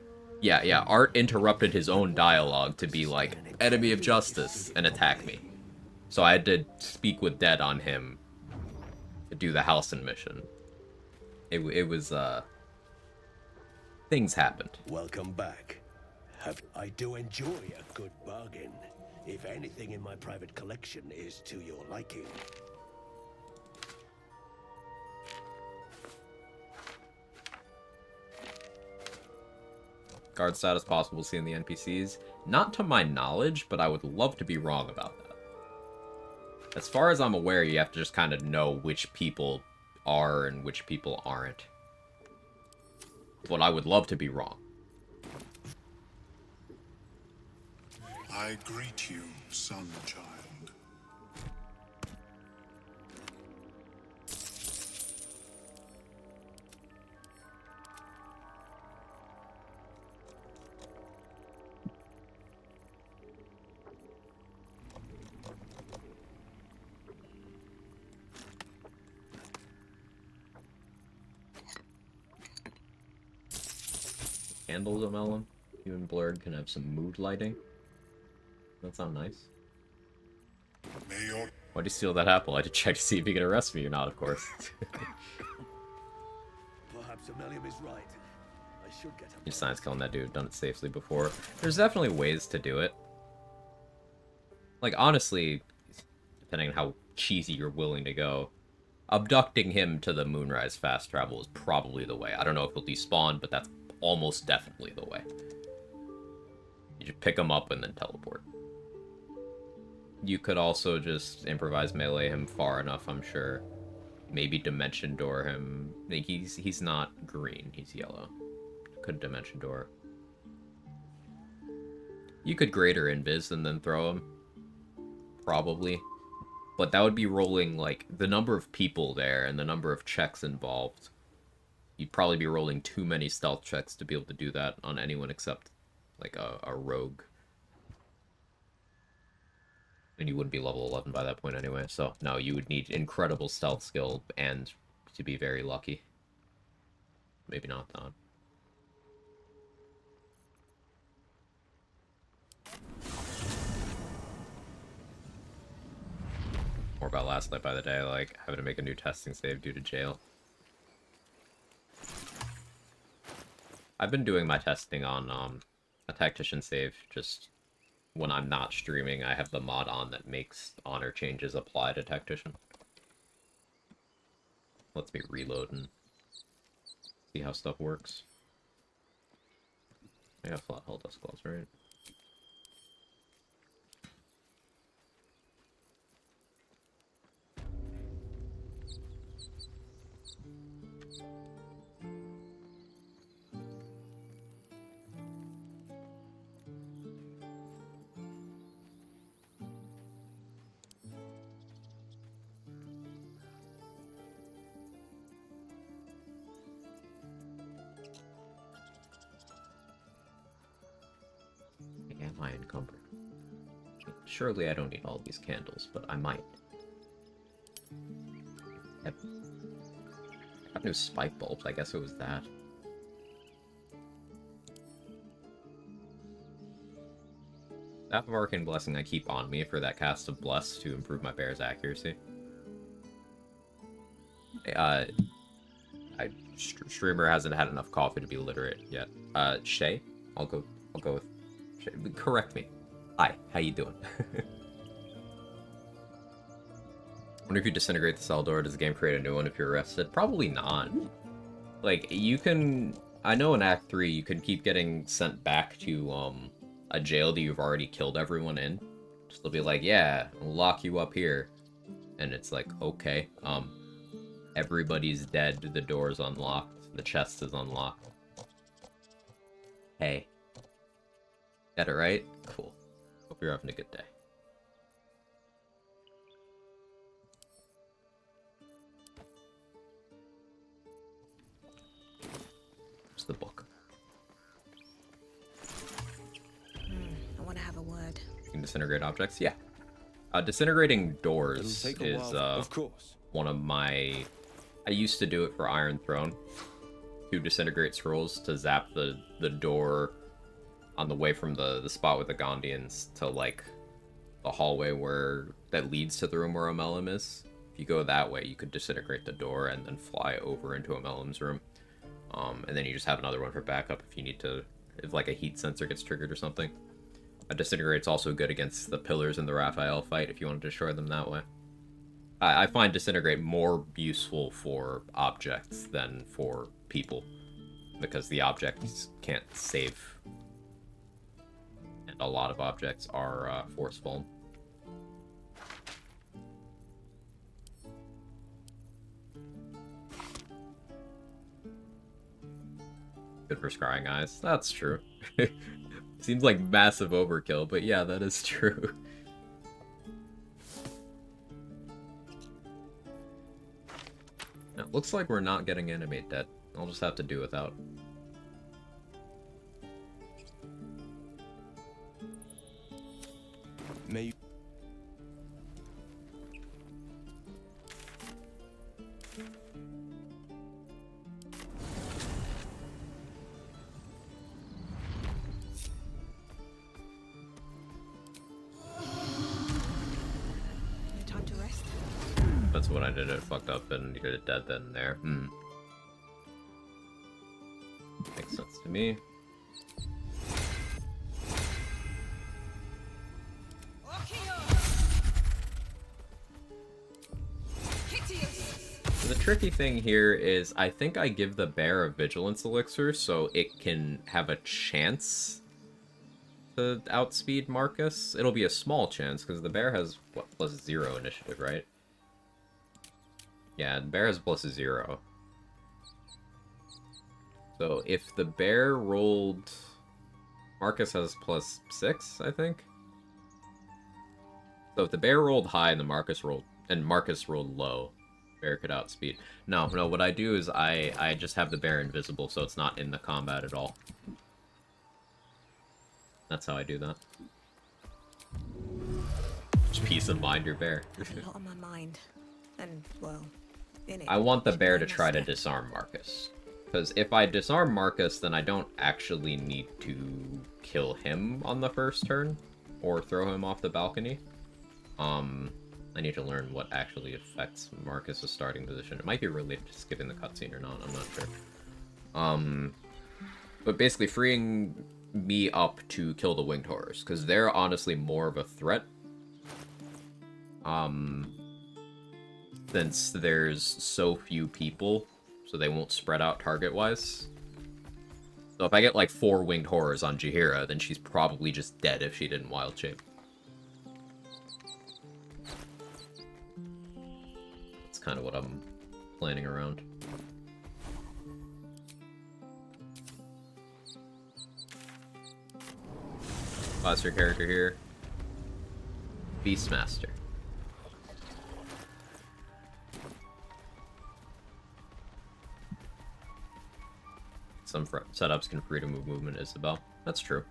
Yeah, Art interrupted his own dialogue to be like, Enemy of Justice, and attack me. So I had to speak with Dead on him to do the Halcyon mission. It was, things happened. Welcome back. I do enjoy a good bargain, if anything in my private collection is to your liking. Guard status possible to see in the NPCs. Not to my knowledge, but I would love to be wrong about that. As far as I'm aware, you have to just kind of know which people are and which people aren't. But I would love to be wrong. I greet you, son child. Candles of melon. You and Blurred can have some mood lighting. That sounds nice. Why'd you steal that apple? I had to check to see if he could arrest me or not, of course. Perhaps Ammelium is right. I should get Your sign's killing that dude. Done it safely before. There's definitely ways to do it. Like, honestly, depending on how cheesy you're willing to go, abducting him to the Moonrise fast travel is probably the way. I don't know if he'll despawn, but that's almost definitely the way. You just pick him up and then teleport. You could also just improvise melee him far enough, I'm sure. Maybe dimension door him. Like, he's not green, he's yellow. Could dimension door. You could greater invis and then throw him. Probably. But that would be rolling, like, the number of people there and the number of checks involved. You'd probably be rolling too many stealth checks to be able to do that on anyone except, like, a rogue. And you wouldn't be level 11 by that point anyway, so no, you would need incredible stealth skill and to be very lucky. Maybe not, though. More about Last Light by the day, like having to make a new testing save due to jail. I've been doing my testing on a tactician save, just when I'm not streaming, I have the mod on that makes honor changes apply to tactician. Lets me reload and see how stuff works. I got flat hull dust gloves, right? Am I encumbered? Surely I don't need all these candles, but I might. Yep. I got new spike bulbs, I guess it was that. Staff of Arcane Blessing I keep on me for that cast of Bless to improve my bear's accuracy. Streamer hasn't had enough coffee to be literate yet. Shay? I'll go with Correct me. Hi, how you doing? Wonder if you disintegrate the cell door, does the game create a new one if you're arrested? Probably not. Like, you can... I know in Act 3 you can keep getting sent back to, a jail that you've already killed everyone in. Just they'll be like, yeah, we'll lock you up here. And it's like, okay, everybody's dead, the door's unlocked, the chest is unlocked. Hey. Got it right? Cool. Hope you're having a good day. Where's the book? I want to have a word. You can disintegrate objects? Yeah. Disintegrating doors It'll take a is while, of course. one of my... I used to do it for Iron Throne. To disintegrate scrolls to zap the door on the way from the spot with the Gondians to, like, the hallway that leads to the room where Omelum is. If you go that way, you could disintegrate the door and then fly over into Omelum's room. And then you just have another one for backup if you need to... If, like, a heat sensor gets triggered or something. Disintegrate's also good against the pillars in the Raphael fight if you want to destroy them that way. I find Disintegrate more useful for objects than for people, because the objects can't save. And a lot of objects are forceful. Good for scrying eyes. That's true. Seems like massive overkill, but yeah, that is true. Now, it looks like we're not getting animate debt. I'll just have to do without. May Time to rest. That's what I did. It fucked up and you get dead then and there. Makes sense to me. The tricky thing here is I think I give the bear a vigilance elixir so it can have a chance to outspeed Marcus. It'll be a small chance because the bear has what, +0 initiative, right? Yeah, the bear has +0. So if the bear rolled... Marcus has +6, I think? So if the bear rolled high and the Marcus rolled low, bear could outspeed. No, what I do is I just have the bear invisible so it's not in the combat at all. That's how I do that. Just peace of mind your bear. A lot on my mind. And, well, in it. I want the bear to try to disarm Marcus. Because if I disarm Marcus, then I don't actually need to kill him on the first turn. Or throw him off the balcony. I need to learn what actually affects Marcus' starting position. It might be related to skipping the cutscene or not, I'm not sure. But basically freeing me up to kill the winged horrors, because they're honestly more of a threat. Since there's so few people, so they won't spread out target-wise. So if I get like 4 winged horrors on Jaheira, then she's probably just dead if she didn't wild shape. That's kind of what I'm planning around. What's your character here? Beastmaster. Some setups can free to move movement, Isabel. That's true.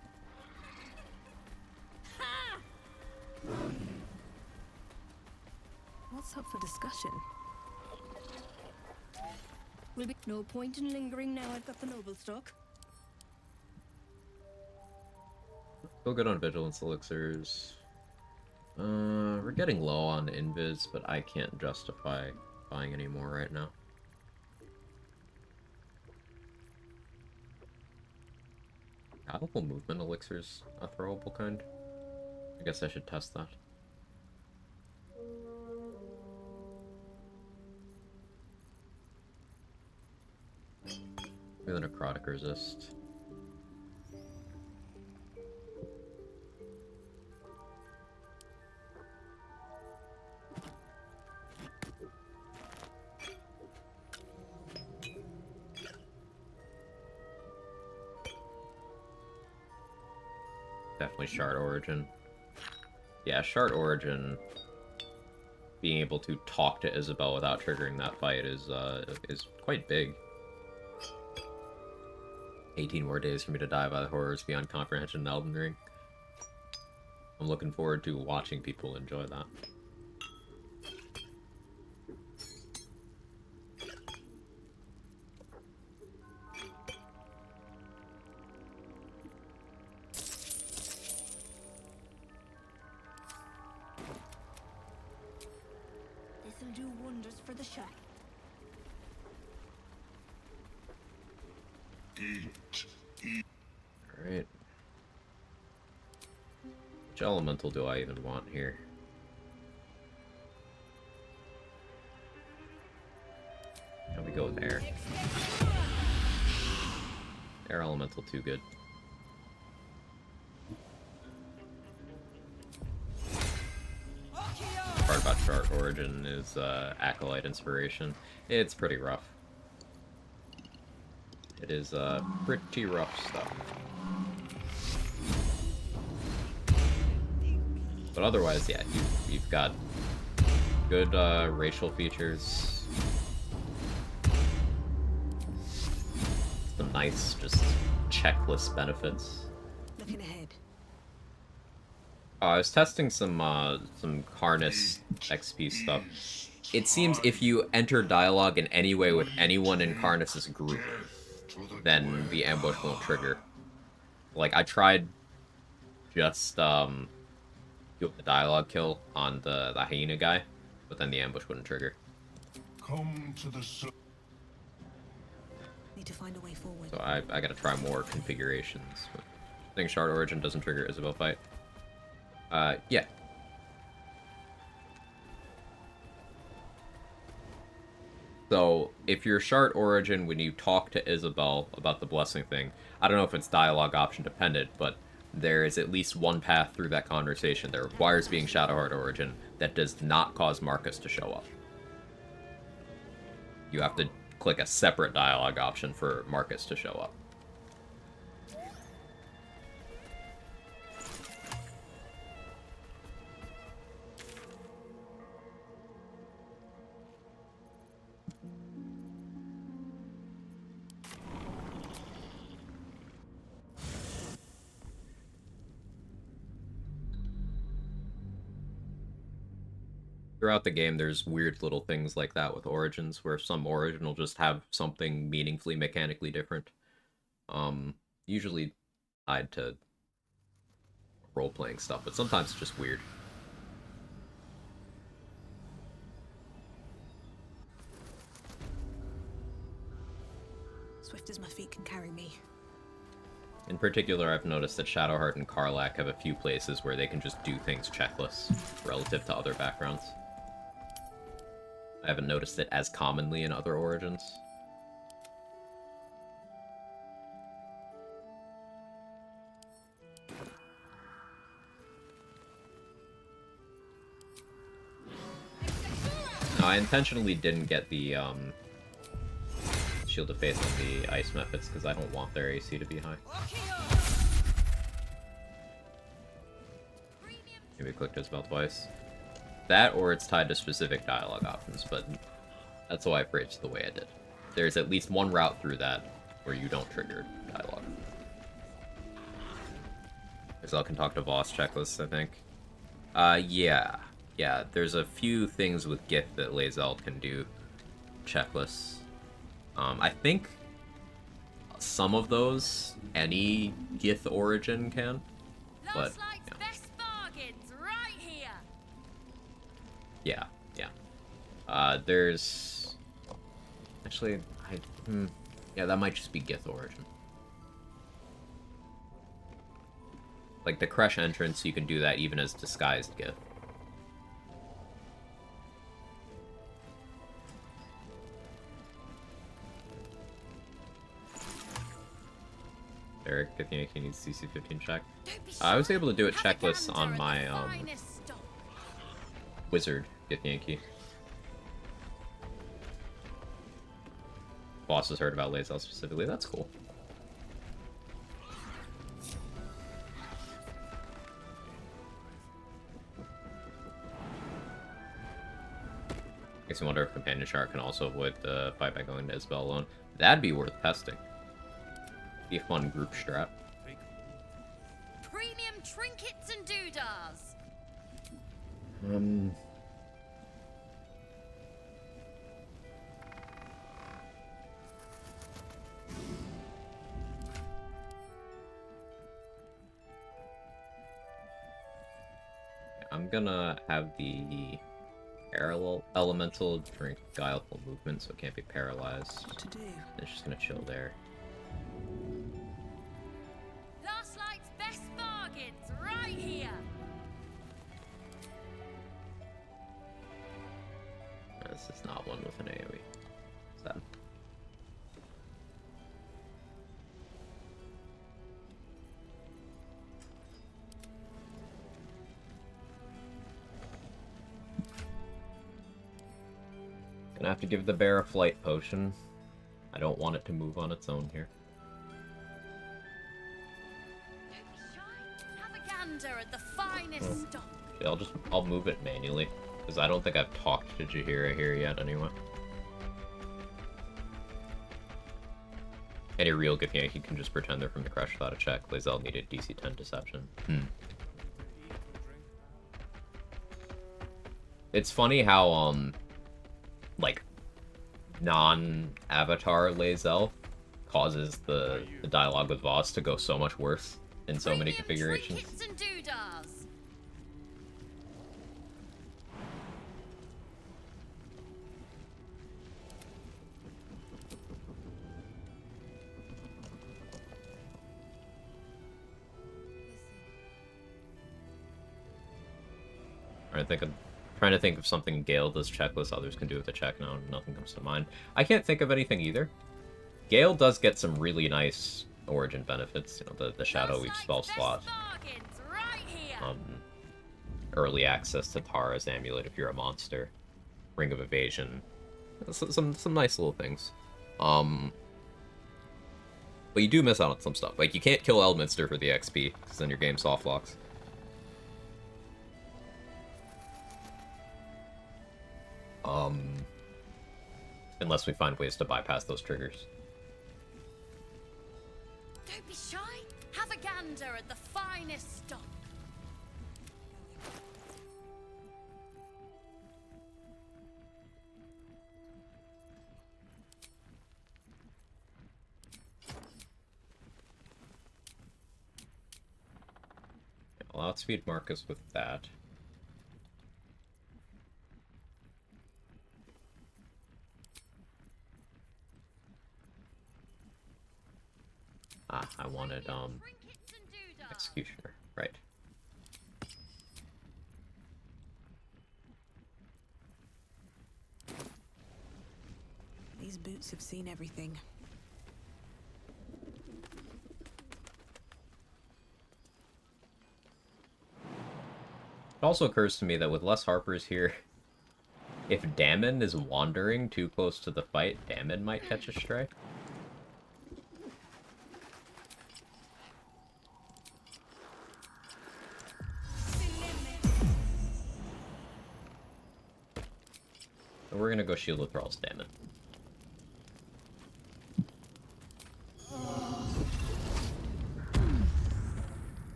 What's up for discussion? Will be no point in lingering now I've got the noble stock. Feel good on vigilance elixirs. We're getting low on invis, but I can't justify buying any more right now. Compatible movement elixirs a throwable kind? I guess I should test that. Maybe the necrotic resist. Definitely Shard Origin. Yeah, Shard Origin, being able to talk to Isabel without triggering that fight is quite big. 18 more days for me to die by the horrors beyond comprehension in Elden Ring. I'm looking forward to watching people enjoy that. This'll do wonders for the shaft. Alright. Which elemental do I even want here? Can we go with air? Air elemental too good. Part about Shard Origin is Acolyte Inspiration. It's pretty rough. It is pretty rough stuff. But otherwise, yeah, you've got good racial features. Some nice, just checklist benefits. Looking ahead. I was testing some harness XP stuff. It seems if you enter dialogue in any way with anyone in Karnas's group, then the ambush won't trigger. Like, I tried just doing the dialogue kill on the hyena guy, but then the ambush wouldn't trigger. Come to the Need to find a way forward. So I gotta try more configurations. But I think Shard Origin doesn't trigger Isabel fight. Yeah. So, if you're Shard Origin when you talk to Isabel about the blessing thing, I don't know if it's dialogue option dependent, but there is at least one path through that conversation that requires being Shadowheart Origin that does not cause Marcus to show up. You have to click a separate dialogue option for Marcus to show up. Throughout the game, there's weird little things like that with Origins, where some Origin will just have something meaningfully mechanically different. Usually tied to role-playing stuff, but sometimes it's just weird. Swift as my feet can carry me. In particular, I've noticed that Shadowheart and Karlach have a few places where they can just do things checkless relative to other backgrounds. I haven't noticed it as commonly in other Origins. No, I intentionally didn't get the Shield of Faith on the ice methods because I don't want their AC to be high. Maybe clicked Isabel twice. That, or it's tied to specific dialogue options, but that's why I phrased it the way I did. There's at least one route through that where you don't trigger dialogue. Isabel can talk to Voss checklists, I think. Yeah. Yeah, there's a few things with Gift that Lae'zel can do checklists. I think some of those any Gith origin can, but yeah. Best bargains right here. Yeah. There's actually yeah, that might just be Gith origin. Like the Crush entrance, you can do that even as disguised gift. Eric, I think he needs CC15 check. I was able to do a checklist on my wizard Githyanki. Boss has heard about Lae'zel specifically. That's cool. Makes me wonder if Companion Shark can also avoid the fight by going to Isabel alone. That'd be worth testing. Be a fun group strat. Premium trinkets and doodahs. I'm gonna have the parallel elemental drink guileful movement, so it can't be paralyzed. What to do? It's just gonna chill there. Last Light's best bargains right here. This is not one with an AoE. Sad. Gonna have to give the bear a flight potion. I don't want it to move on its own here. Don't be shy. Have a gander at the finest stock. I'll move it manually, because I don't think I've talked to Jaheira here yet anyway. Any real Githyanki can just pretend they're from the Crush without a check. Lae'zel needed DC 10 Deception. It's funny how, like, non-Avatar Lae'zel causes the dialogue with Voss to go so much worse in so many configurations. Trinkets and doodahs. Trying to think of something Gale does checklist others can do with the check now. Nothing comes to mind. I can't think of anything either. Gale does get some really nice origin benefits. You know, the Shadow Weave spell slot. Early access to Tara's amulet if you're a monster. Ring of Evasion. Some nice little things. But you do miss out on some stuff. Like, you can't kill Elminster for the XP, because then your game soft locks. Unless we find ways to bypass those triggers. Don't be shy. Have a gander at the finest stock. I'll outspeed Marcus with that. I wanted, Executioner, right. These boots have seen everything. It also occurs to me that with less Harpers here, if Dammon is wandering too close to the fight, Dammon might catch a stray. So we're gonna go Shield with Thrall's Dammon.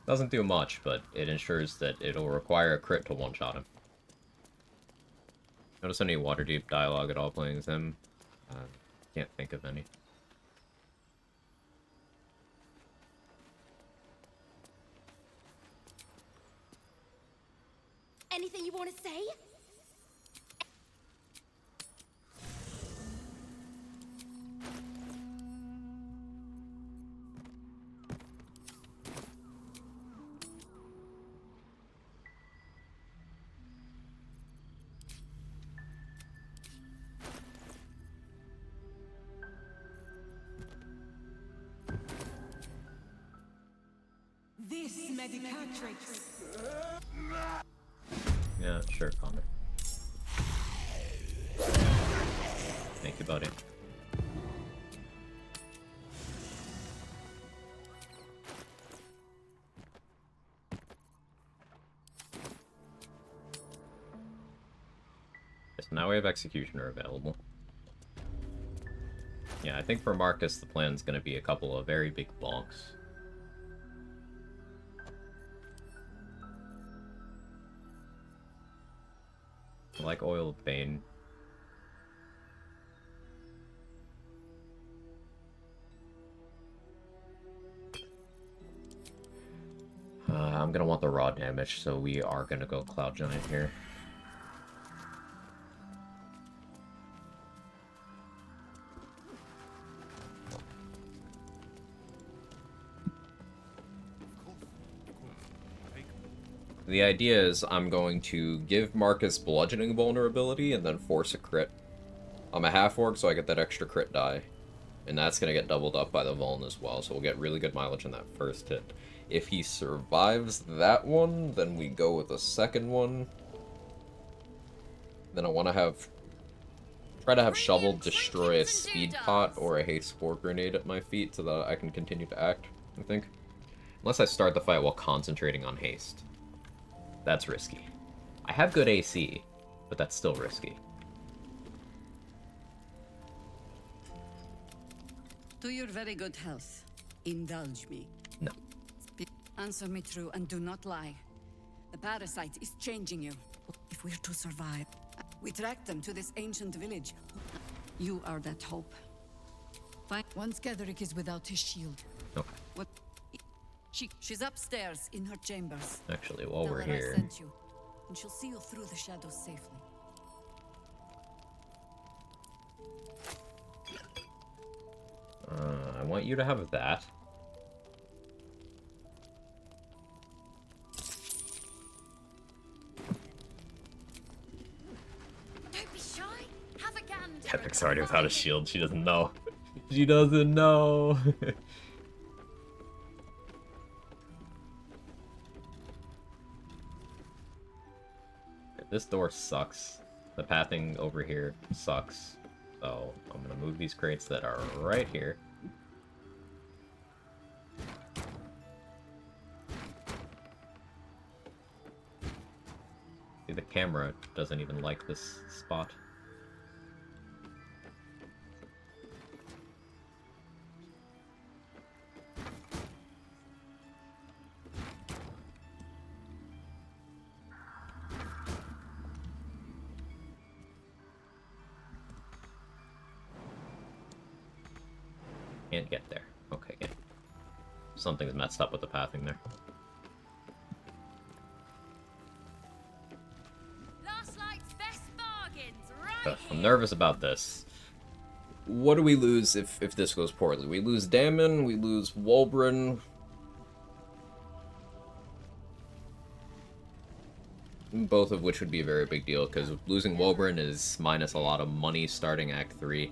Doesn't do much, but it ensures that it'll require a crit to one-shot him. Notice any Waterdeep dialogue at all playing as him? Can't think of any. Anything you want to say? This medicatrix. Yeah, sure, Connor. Thank you, buddy. So now we have Executioner available. Yeah, I think for Marcus the plan's gonna be a couple of very big bonks. I like Oil of Bane. I'm gonna want the raw damage, so we are gonna go Cloud Giant here. The idea is I'm going to give Marcus bludgeoning vulnerability and then force a crit. I'm a half-orc, so I get that extra crit die. And that's going to get doubled up by the vuln as well, so we'll get really good mileage in that first hit. If he survives that one, then we go with the second one. Then I want to try to have Shovel destroy a speed pot or a haste spore grenade at my feet so that I can continue to act, I think. Unless I start the fight while concentrating on haste. That's risky. I have good AC, but that's still risky. To your very good health, indulge me. No. Answer me true and do not lie. The parasite is changing you. If we're to survive, we track them to this ancient village. You are that hope. Once Gedrick is without his shield. Okay. What? She's upstairs in her chambers. Actually, while Tell we're her here... I sent you, and she'll see you through the shadows safely. I want you to have that. Don't be shy. Have a gander. Epic's already without a shield. She doesn't know. She doesn't know. This door sucks. The pathing over here sucks. So I'm gonna move these crates that are right here. See, the camera doesn't even like this spot. Can't get there. Okay, yeah. Something's messed up with the pathing there. Last night's best bargains, right? I'm nervous about this. What do we lose if this goes poorly? We lose Damon, we lose Wolbrin. Both of which would be a very big deal, because losing Wolbrin is minus a lot of money starting Act 3.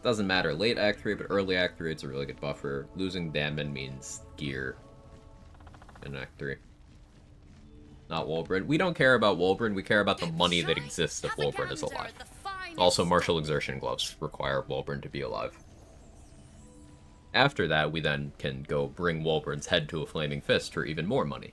Doesn't matter late Act 3, but early Act 3 it's a really good buffer. Losing Damon means gear in Act 3. Not Wolbrin. We don't care about Wolbrin, we care about the money that exists if Wolbrin is alive. Also, martial exertion gloves require Wolbrin to be alive. After that, we then can go bring Wolbrin's head to a flaming fist for even more money.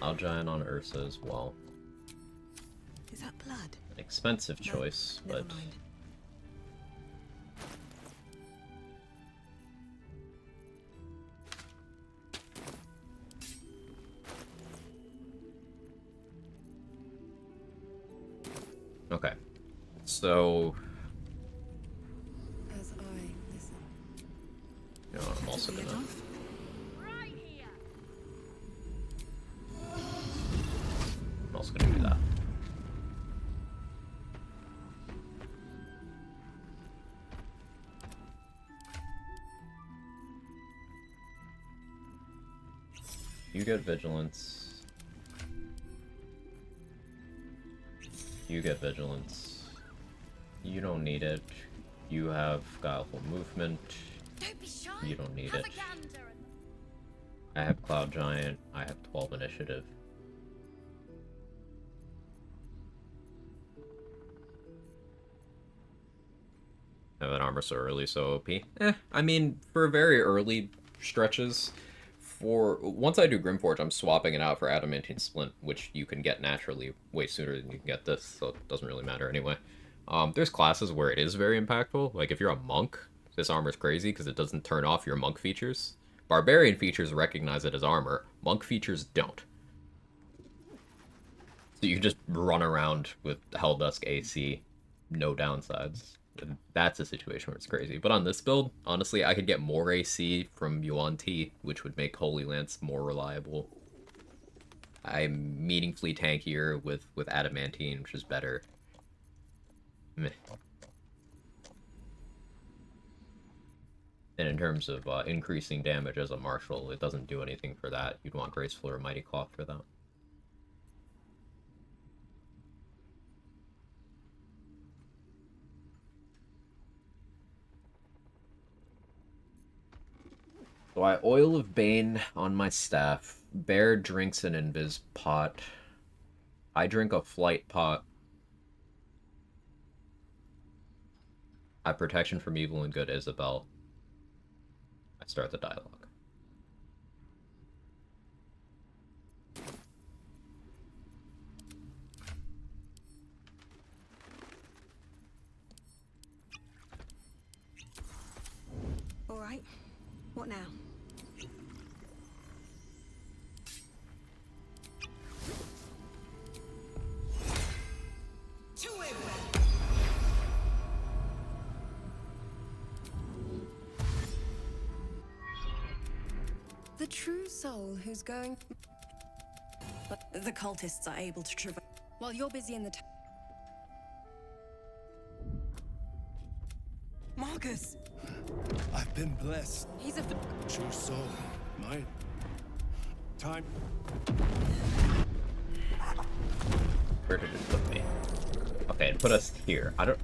Cloud Giant on Ursa as well. Is that blood? Expensive choice, Never but... mind. Okay. So... As I listen. You know, I'm also gonna... I'm also gonna do that. You get vigilance. You get vigilance. You don't need it. You have guileful movement. Don't be shy. You don't need Have it. a gander. I have Cloud Giant. I have 12 initiative. Have an armor so early, so OP. I mean, for very early stretches, for once I do Grimforge, I'm swapping it out for Adamantine Splint, which you can get naturally way sooner than you can get this, so it doesn't really matter anyway. There's classes where it is very impactful. Like if you're a monk, this armor's crazy because it doesn't turn off your monk features. Barbarian features recognize it as armor. Monk features don't. So you just run around with Helldusk AC, no downsides. That's a situation where it's crazy. But on this build, honestly, I could get more AC from Yuan Ti, which would make Holy Lance more reliable. I'm meaningfully tankier with Adamantine, which is better. Meh. And in terms of increasing damage as a martial, it doesn't do anything for that. You'd want Graceful or Mighty Cloth for that. So I Oil of Bane on my staff. Bear drinks an Invis pot. I drink a Flight pot. I Protection from Evil and Good Isabel. I start the dialogue. All right. What now? The true soul who's going... But the cultists are able to traverse... While you're busy in the... Marcus! I've been blessed. He's a... True soul. Mine. Time. Where did it put me? Okay, it put us here. I don't...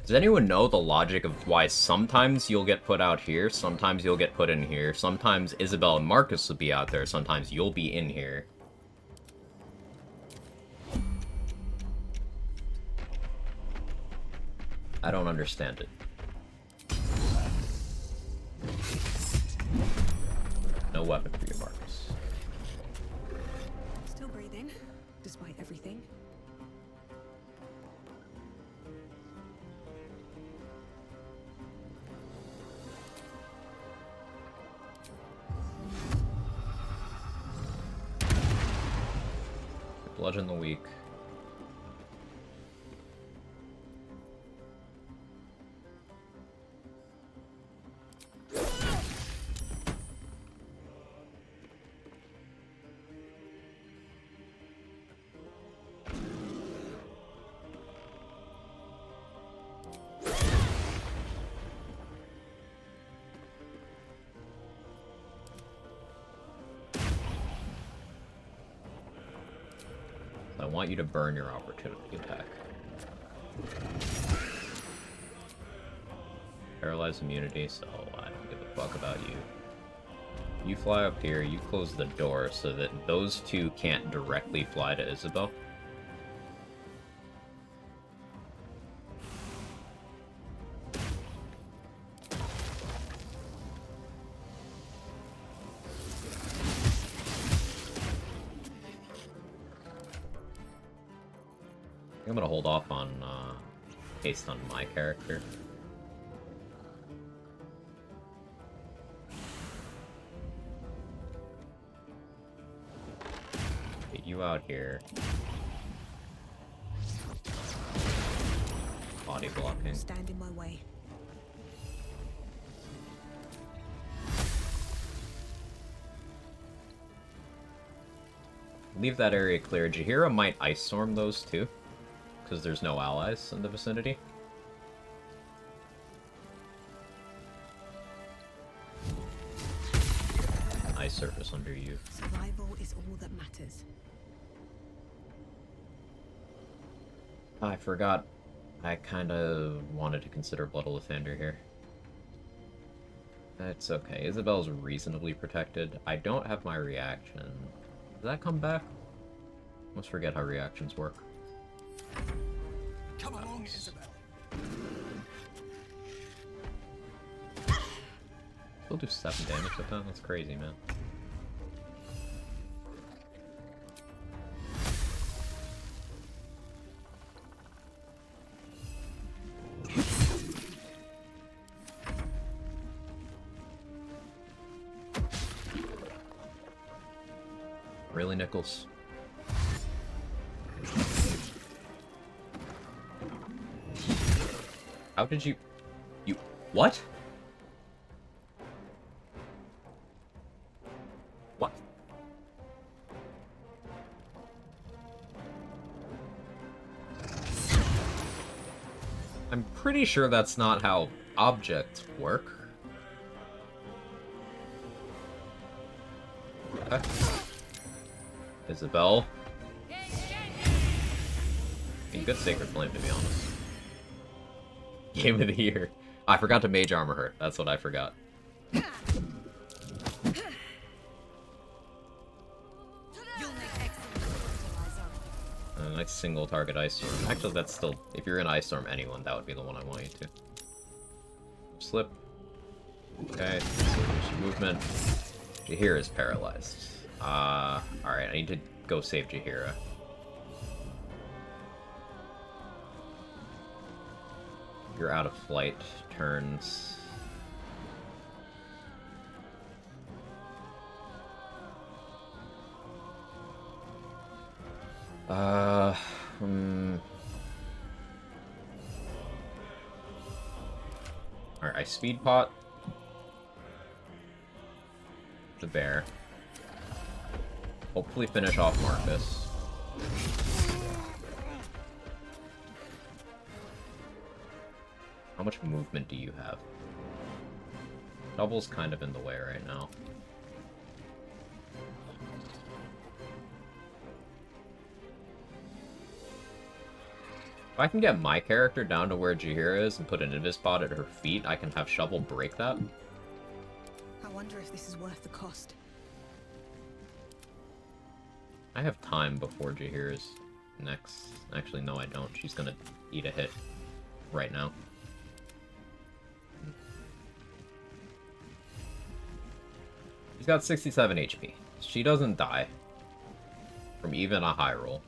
Does anyone know the logic of why sometimes you'll get put out here, sometimes you'll get put in here, sometimes Isabel and Marcus will be out there, sometimes you'll be in here? I don't understand it. No weapon for you, Marcus. Still breathing, despite everything. Bludgeon the weak. I want you to burn your opportunity attack. Paralyzed immunity, so I don't give a fuck about you. You fly up here, you close the door so that those two can't directly fly to Isabel. I'm gonna hold off on haste on my character. Get you out here. Body blocking. Stand in my way. Leave that area clear. Jaheira might Ice Storm those too, because there's no allies in the vicinity. Ice nice surface under you. Survival is all that matters. I forgot. I kind of wanted to consider Blood Lathander here. It's okay. Isabel's reasonably protected. I don't have my reaction. Does that come back? Let's forget how reactions work. Come along, Isabel. Still do 7 damage with that? That's crazy, man. Really, Nichols? How did you... What? What? I'm pretty sure that's not how objects work. Okay. Isabel. A good Sacred Flame, to be honest. Game of the year. I forgot to Mage Armor her. That's what I forgot. Nice single target Ice Storm. Actually, that's still... If you're in Ice Storm anyone, that would be the one I want you to. Slip. Okay. Movement. Jaheira is paralyzed. Alright, I need to go save Jaheira. You're out of flight. Turns. Alright, I speed pot the bear. Hopefully finish off Marcus. How much movement do you have? Double's kind of in the way right now. If I can get my character down to where Jaheira is and put an Invis pod at her feet, I can have Shovel break that. I wonder if this is worth the cost. I have time before Jaheira's next. Actually, no, I don't. She's gonna eat a hit right now. She's got 67 HP. She doesn't die from even a high roll.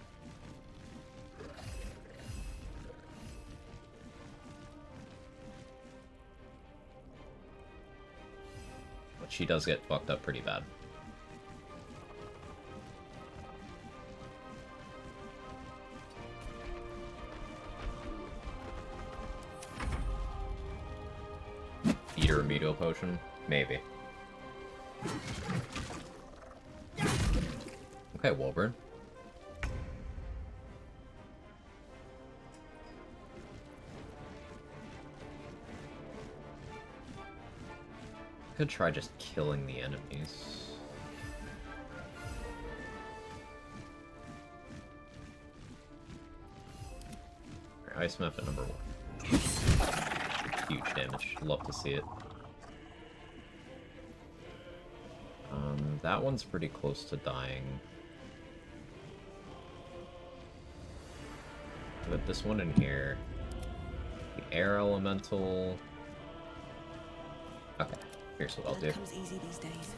But she does get fucked up pretty bad. Eat a remedial potion? Maybe. Okay, Wolburn. Could try just killing the enemies. Alright, Ice Map at number 1. Huge damage. Love to see it. That one's pretty close to dying. But this one in here... The Air Elemental... Okay, here's what I'll do. Comes easy these days.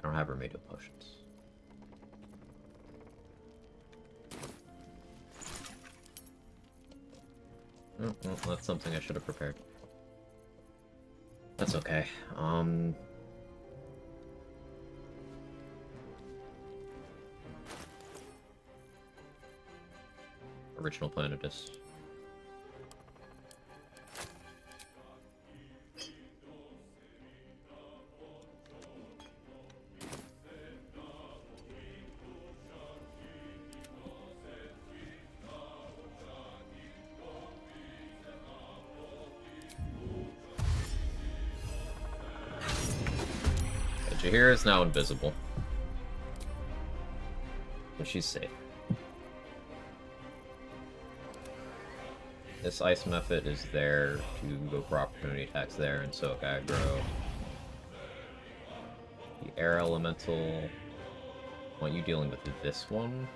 I don't have remedial potions. Oh, well, that's something I should have prepared. That's okay. Original Planetus. Jahira is now invisible. But she's safe. This ice method is there to go for opportunity attacks there and soak aggro. The air elemental. Want you dealing with this one?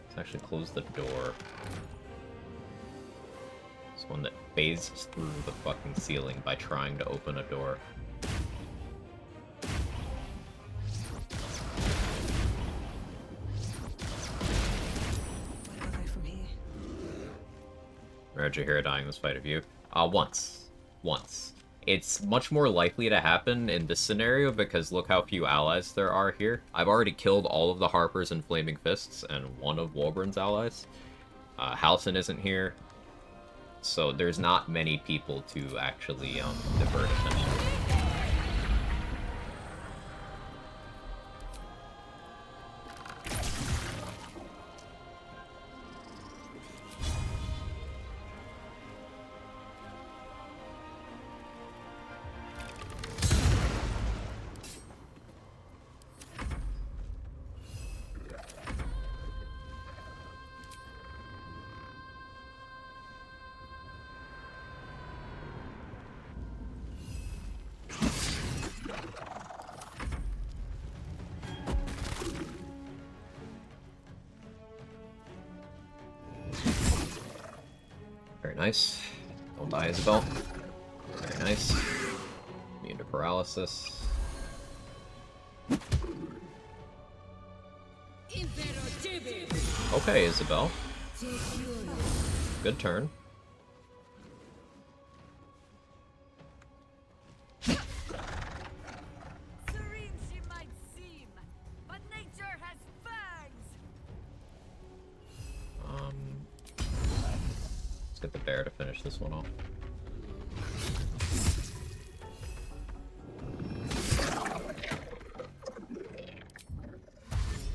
Let's actually close the door. This one that phased through the fucking ceiling by trying to open a door. Jahira dying this fight of you? Once. Once. It's much more likely to happen in this scenario because look how few allies there are here. I've already killed all of the Harpers and Flaming Fists and one of Warburn's allies. Halsin isn't here. So there's not many people to actually divert attention. Very nice. Don't die, Isabel. Very nice. Immune to paralysis. Okay, Isabel. Good turn. Let's get the bear to finish this one off.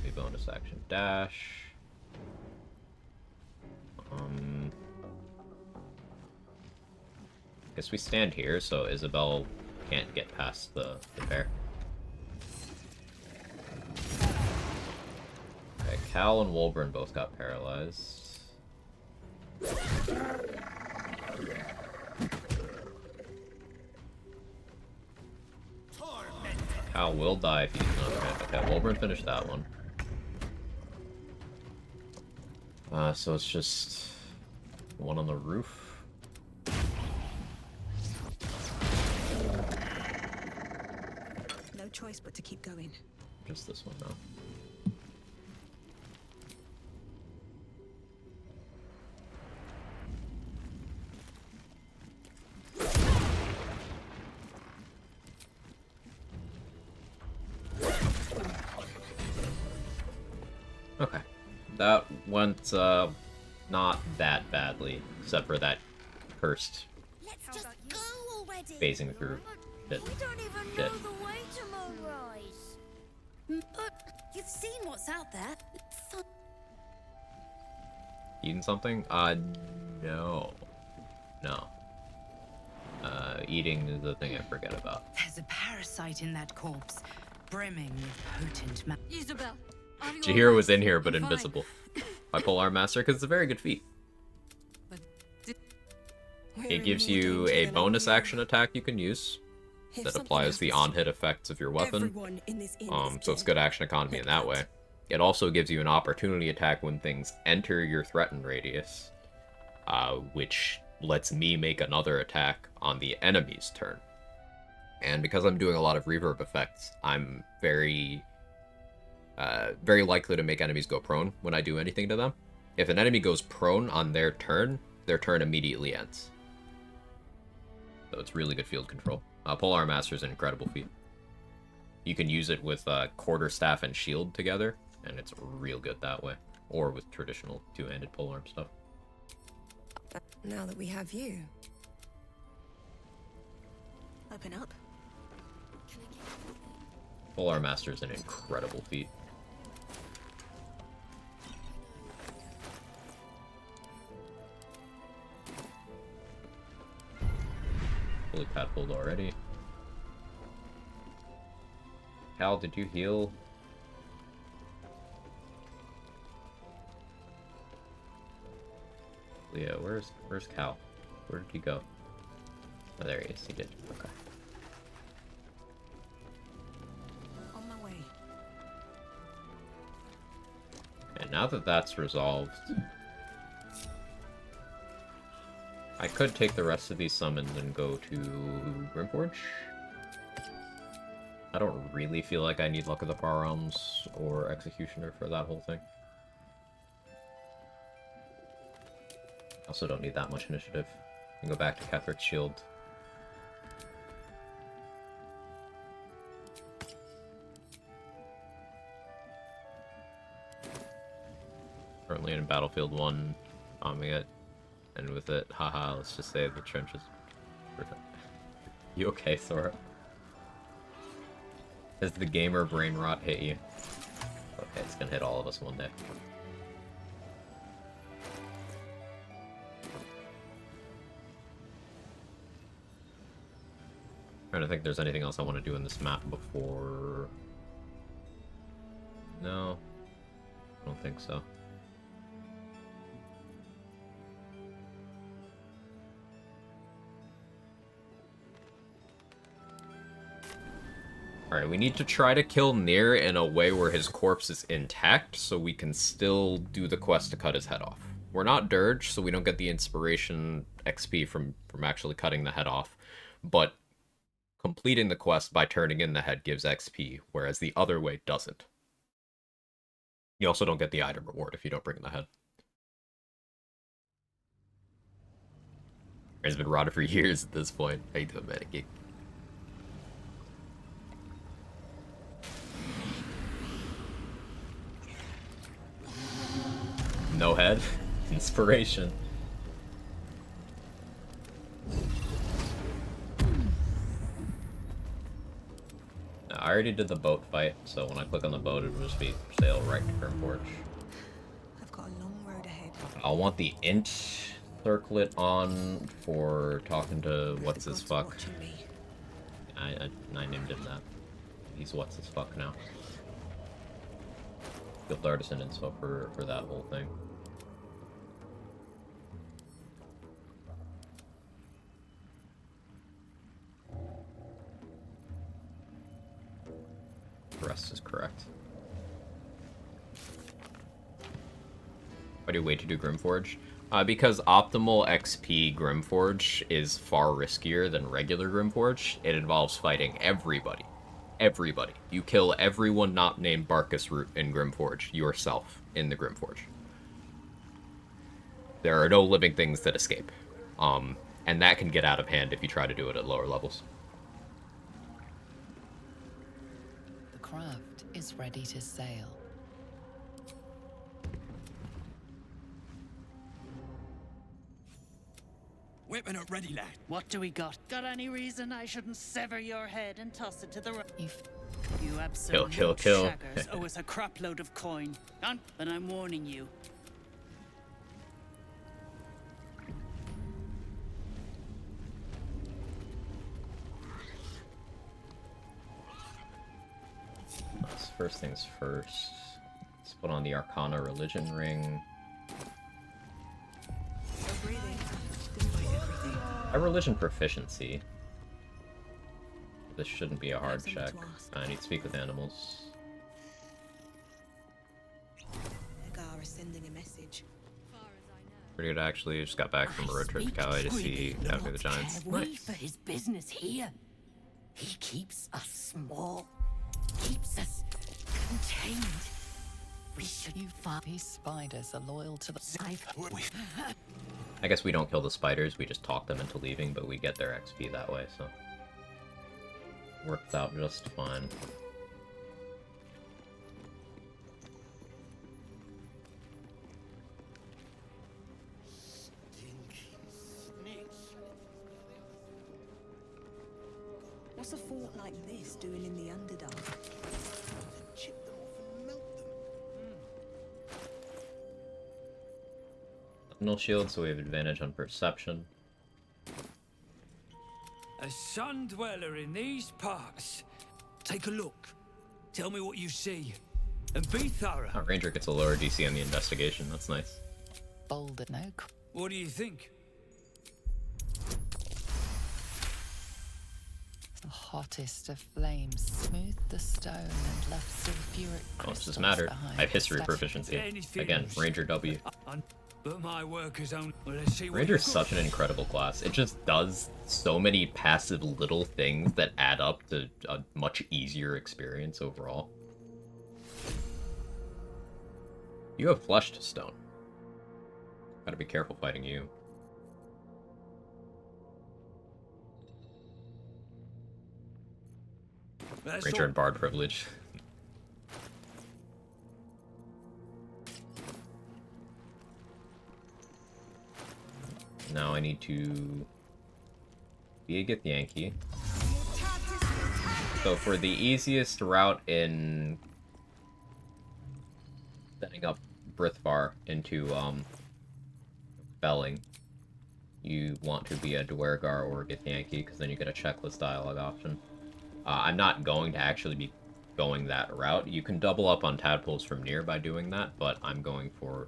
Maybe bonus action dash. Guess we stand here so Isabel can't get past the bear. Okay, Cal and Wolburn both got paralyzed. Cal will die if he's not hit. Okay, Wolburn finished that one. So it's just one on the roof. No choice but to keep going. Just this one now. Okay. That went, not that badly, except for that cursed phasing through bit. We don't even know the way to Moonrise. But you've seen what's out there. Eating something? No. No. Eating is the thing I forget about. There's a parasite in that corpse, brimming with potent Isabel, are you Jahira was in here, but I'm fine. invisible. Bipolar Master, because it's a very good feat. It gives you a bonus action attack you can use that applies the on-hit effects of your weapon. So it's good action economy in that way. It also gives you an opportunity attack when things enter your threatened radius, which lets me make another attack on the enemy's turn. And because I'm doing a lot of reverb effects, I'm very likely to make enemies go prone when I do anything to them. If an enemy goes prone on their turn immediately ends. So it's really good field control. Polar Master is an incredible feat. You can use it with Quarterstaff and Shield together, and it's real good that way. Or with traditional two-handed polearm stuff. Now that we have you. Open up. Polar Master is an incredible feat. Fully pad pulled already. Cal, did you heal? Leah, where's Cal? Where did he go? Oh, there he is. He did. Okay. On my way. And now that that's resolved, I could take the rest of these summons and go to Grimforge. I don't really feel like I need Luck of the Far Realms or Executioner for that whole thing. Also don't need that much initiative. I can go back to Catherick's Shield. Currently in Battlefield 1, bombing it, and with it, haha, let's just say the trenches. You okay, Sora? Has the gamer brain rot hit you? Okay, it's gonna hit all of us one day. Trying to think if there's anything else I want to do in this map before... No. I don't think so. Alright, we need to try to kill Nier in a way where his corpse is intact, so we can still do the quest to cut his head off. We're not Dirge, so we don't get the inspiration XP from actually cutting the head off, but completing the quest by turning in the head gives XP, whereas the other way doesn't. You also don't get the item reward if you don't bring in the head. It's been rotted for years at this point. How you doing, Medicaid? No head. Inspiration. I already did the boat fight, so when I click on the boat, it will just be sail right to Grimforge. I've got a long road ahead. I'll want the int circlet on for talking to what's his fuck. I named him that. He's what's his fuck now. Guild Artisan info for that whole thing. The rest is correct. Why do you wait to do Grimforge? Because optimal XP Grimforge is far riskier than regular Grimforge. It involves fighting everybody. Everybody. You kill everyone not named Barkus Root in Grimforge, yourself, in the Grimforge. There are no living things that escape. And that can get out of hand if you try to do it at lower levels. The craft is ready to sail. Whipping it ready, lad. What do we got? Got any reason I shouldn't sever your head and toss it to the road? You absolute kill. shaggers owe us a crapload of coin. But I'm warning you. First things first. Let's put on the Arcana Religion Ring. I have religion proficiency. This shouldn't be a hard check. I need to speak with animals. Nagar is sending a message. Pretty good, actually. Just got back from a road trip to Cali to see After the Giants. Wait for his business here. He keeps us small. Keeps us contained. We should. You find these spiders are loyal to the life. I guess we don't kill the spiders, we just talk them into leaving, but we get their XP that way, so... worked out just fine. What's a fort like this doing in the Underdark? Chip them off and melt them. No shield, so we have advantage on perception. A sun dweller in these parts. Take a look. Tell me what you see. And be thorough. Oh, Ranger gets a lower DC on the investigation. That's nice. Boulder, no. What do you think? The hottest of flames smoothed the stone and left sulfuric Oh, crystals this doesn't matter. behind. I have history proficiency. Again, Ranger W. But my work is only. Well, let's see what Ranger's you've got. such an incredible class. It just does so many passive little things that add up to a much easier experience overall. You have flesh to stone. Gotta be careful fighting you. Ranger and Bard privilege. Now I need to be a Githyanki. So for the easiest route in setting up Brithvar into Belling, you want to be a Dwergar or a Githyanki, because then you get a checklist dialogue option. I'm not going to actually be going that route. You can double up on tadpoles from near by doing that, but I'm going for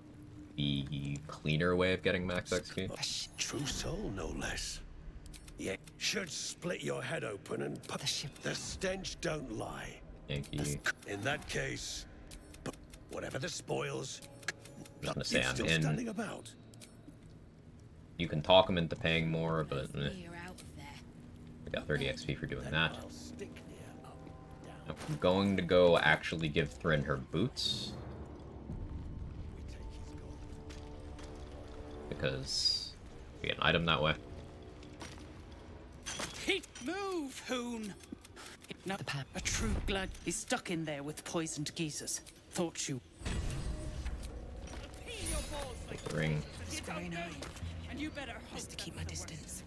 the cleaner way of getting max XP. True soul, no less. Yeah, should split your head open and put the stench don't lie. Yankee. In that case, whatever the spoils, I'm gonna say I'm still in. standing about. You can talk them into paying more, but we got 30 XP for doing that. I'm going to go actually give Thrin her boots. Because we get an item that way. Move, Hoon! No, a true blood is stuck in there with poisoned geezers. Thought you. Take the ring. It's very nice. And you better hope to keep my distance.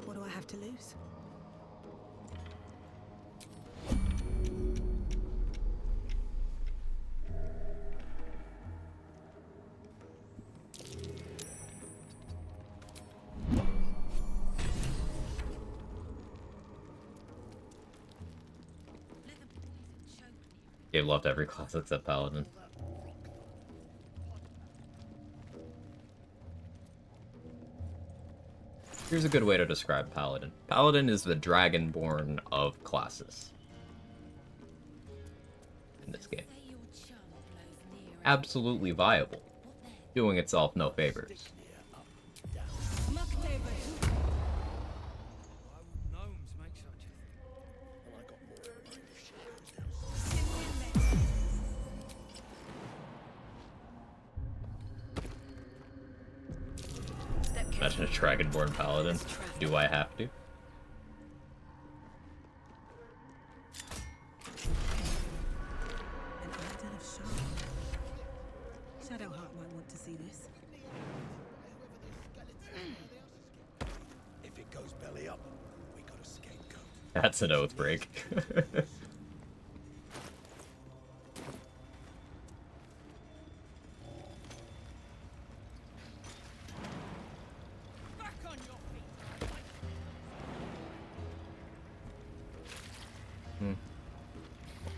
What do I have to lose? Gabe loved every class except Paladin. Here's a good way to describe Paladin. Paladin is the Dragonborn of classes. In this game. Absolutely viable. Doing itself no favors. Imagine a Dragonborn Paladin. Do I have to? An idol of Shadowheart might want to see this. If it goes belly up, we got a scapegoat. That's an oath break.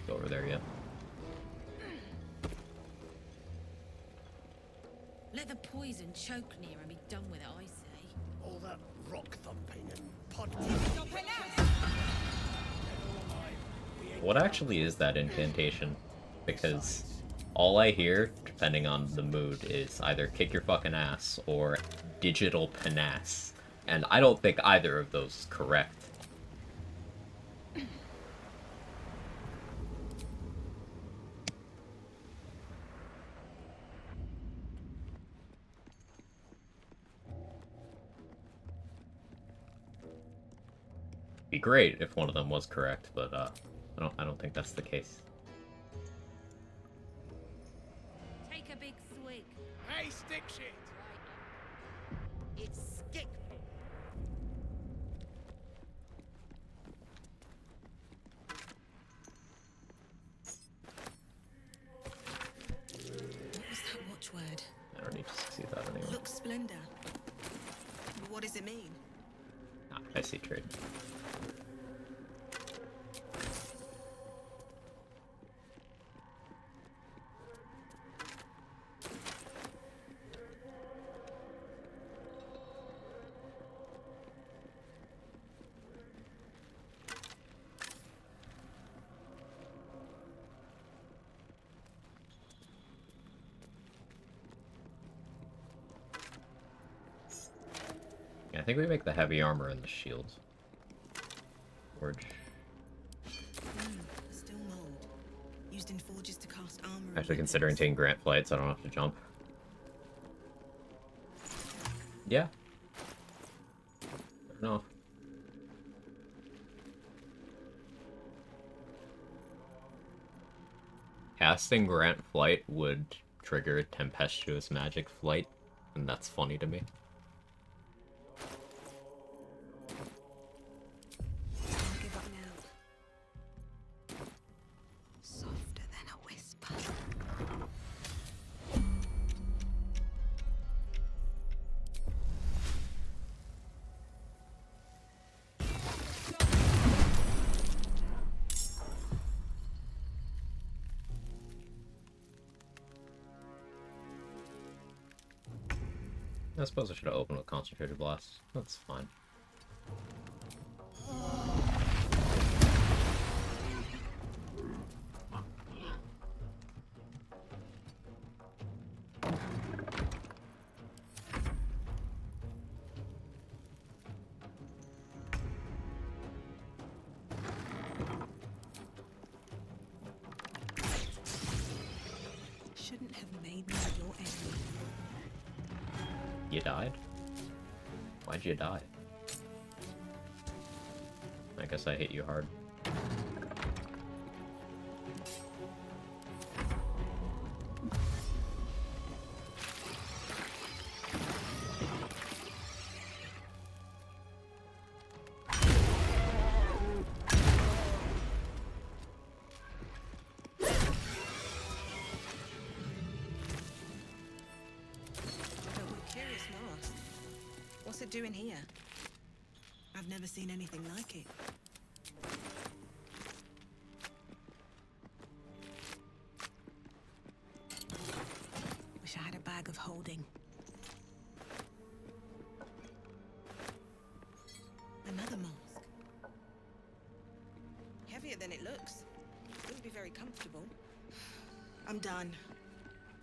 Go over there yet. Let the poison choke near and be done with it, I say. All that rock thumping and pod. What actually is that incantation? Because all I hear, depending on the mood, is either kick your fucking ass or digital panace. And I don't think either of those is correct. Be great if one of them was correct, but I don't think that's the case. Take a big swig. Hey, stick shit! It's stick. What was that watchword? I don't need to see that anymore. Looks splendor. What does it mean? Ah, I see trade. think we make the heavy armor and the shield. Forge. Still mold. Used in forges to cast armor. Actually considering taking Grant flight so I don't have to jump. Yeah. No. Casting Grant Flight would trigger Tempestuous Magic Flight, and that's funny to me. I'll give up now. Softer than a whisper. I suppose I should have opened with Concentrated Blast. That's fine. Shouldn't have made me your enemy. You died? Why'd you die? I guess I hit you hard. Curious mask. What's it doing here? I've never seen anything like it. Wish I had a bag of holding. Another mask. Heavier than it looks. Wouldn't be very comfortable. I'm done.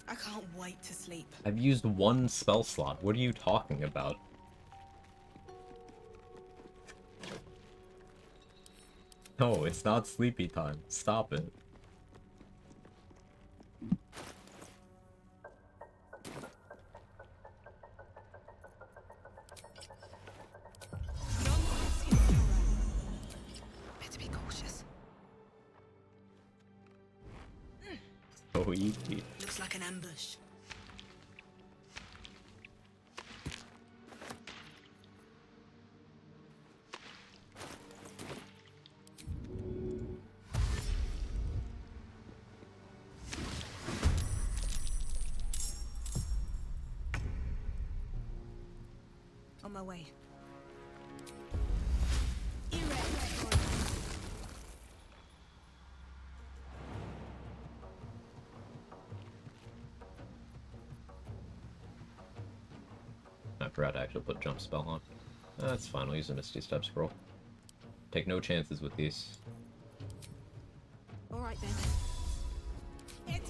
I can't wait to sleep. I've used one spell slot. What are you talking about? No, it's not sleepy time. Stop it. Better be cautious. So easy. Looks like an ambush. On my way. I forgot to actually put jump spell on. That's fine, I'll use the Misty Step scroll. Take no chances with these. All right then. It's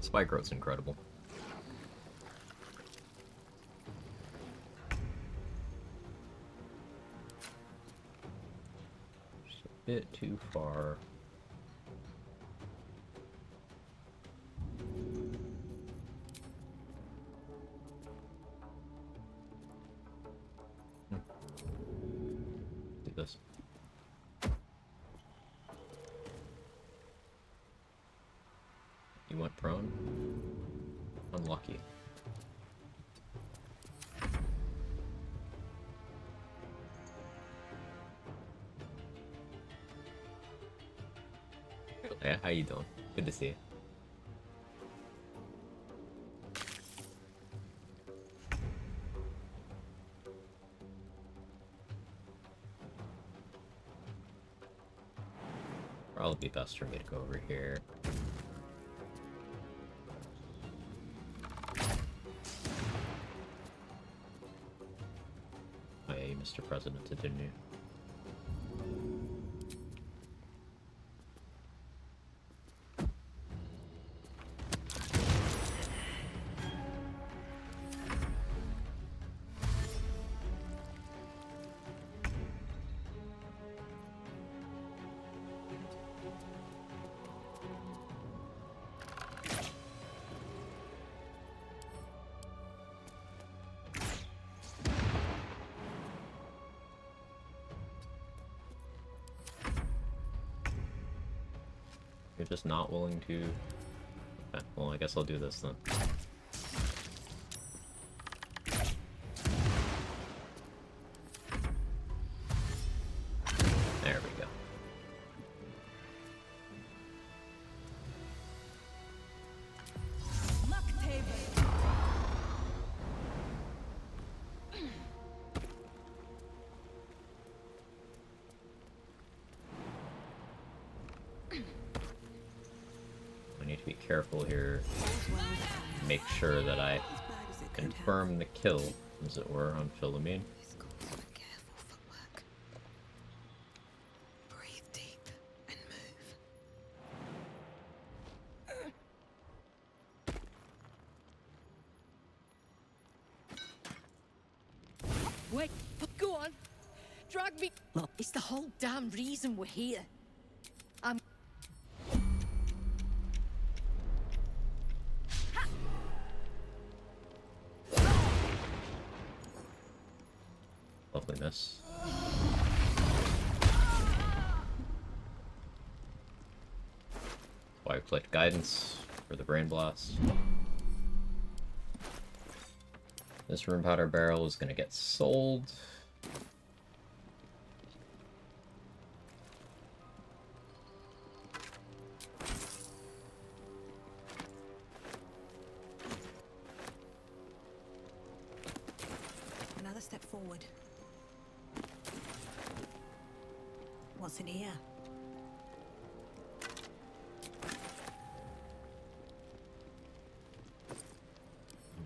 Spike growth's incredible. Just a bit too far. Do this. You went prone? Unlucky. Hey, how you doing? Good to see you. Probably be best for me to go over here. Mr. President, didn't you? You're just not willing to... Okay, well, I guess I'll do this then. There we go. I need to be careful here. Make sure that I confirm the kill, as it were, on Philomene. Breathe deep and move. Wait, go on. Drag me. Look, it's the whole damn reason we're here. I'm... Lovely miss. Why we collect guidance for the brain blast. This room powder barrel is gonna get sold. Another step forward. What's in here?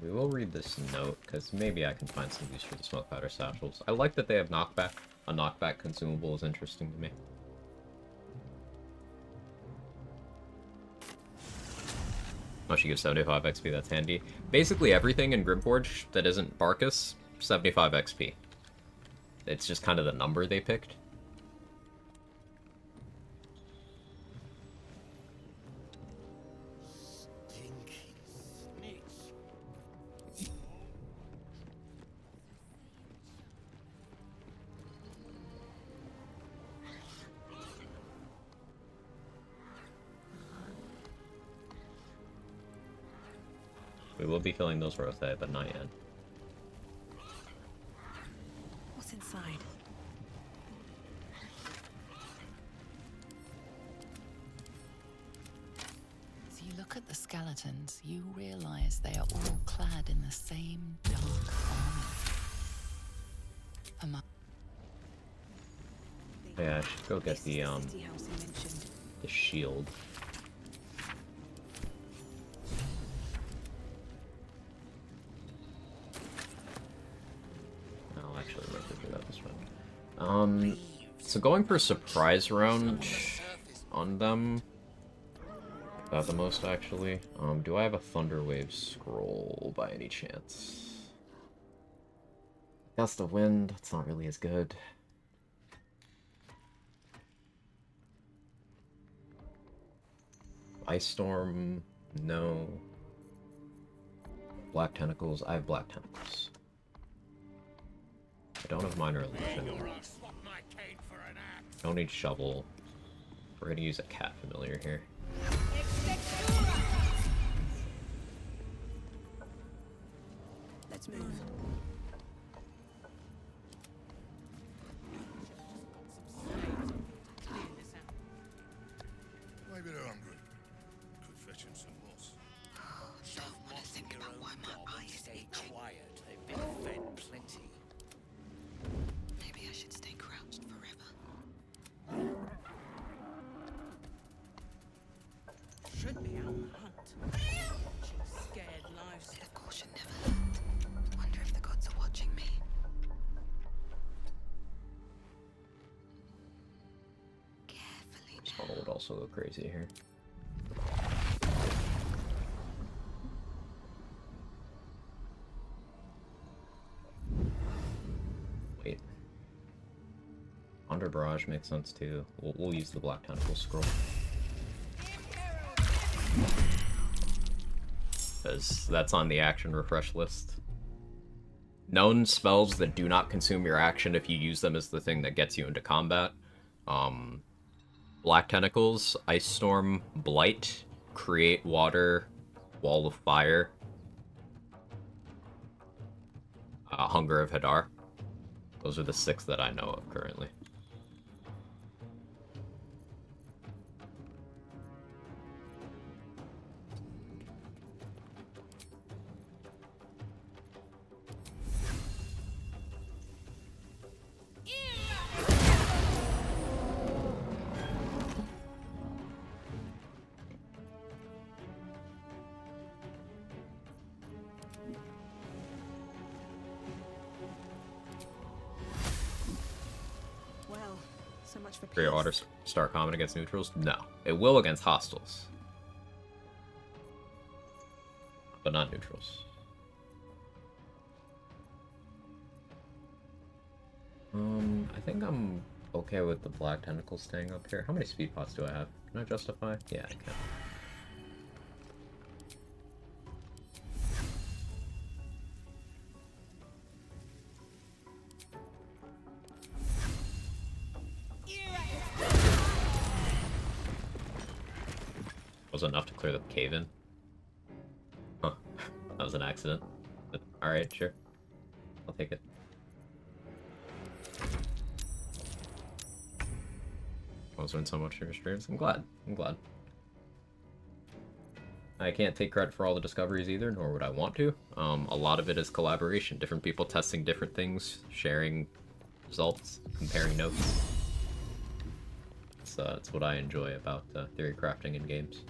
We will read this note, because maybe I can find some use for the smoke powder satchels. I like that they have knockback. A knockback consumable is interesting to me. Oh, she gives 75 XP, that's handy. Basically everything in Grimforge that isn't Barkus, 75 XP. It's just kind of the number they picked. We will be filling those Rothe, but not yet. What's inside? As you look at the skeletons, you realize they are all clad in the same dark armor. Yeah, I should go get the shield. I'll actually remember to do that this round. So going for a surprise round on them. About the most, actually. Do I have a Thunderwave scroll by any chance? Gust of Wind, it's not really as good. Ice Storm, no. Black Tentacles, I have Black Tentacles. I don't have Minor Illusion. Don't need Shovel. We're gonna use a Cat Familiar here. Let's move. Maybe they're hungry. Could fetch him some moss. Don't want to think about why my eyes Stay quiet. They've been fed plenty. Maybe I should stay crouched forever. Should be out on the hunt. She's scared livestock. Of caution never hurt. Wonder if the gods also go crazy here. Wait. Under Barrage makes sense too. We'll use the Black Tentacle Scroll. Because that's on the action refresh list. Known spells that do not consume your action if you use them as the thing that gets you into combat. Black Tentacles, Ice Storm, Blight, Create Water, Wall of Fire, Hunger of Hadar. Those are the 6 that I know of currently. So much for Create Water start common against neutrals? No. It will against hostiles. But not neutrals. I think I'm okay with the Black Tentacle staying up here. How many speed pots do I have? Can I justify? Yeah, I can. Was enough to clear the cave in. Huh. That was an accident. But, alright, sure. I'll take it. I was doing so much in your streams. I'm glad. I'm glad. I can't take credit for all the discoveries either, nor would I want to. A lot of it is collaboration. Different people testing different things, sharing results, comparing notes. That's what I enjoy about theory crafting in games.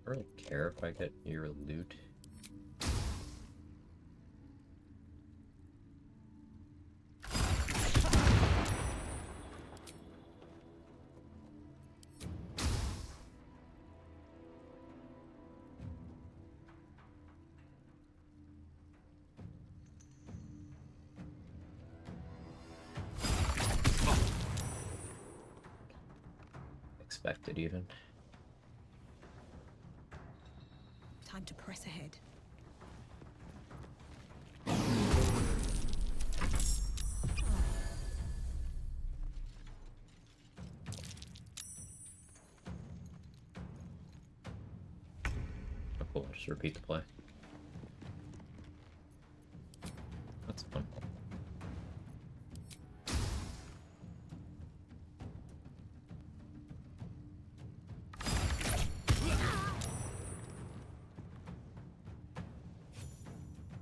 I don't really care if I get your loot. Expected even. Time to press ahead. Oh, cool. Just repeat the play. That's fun.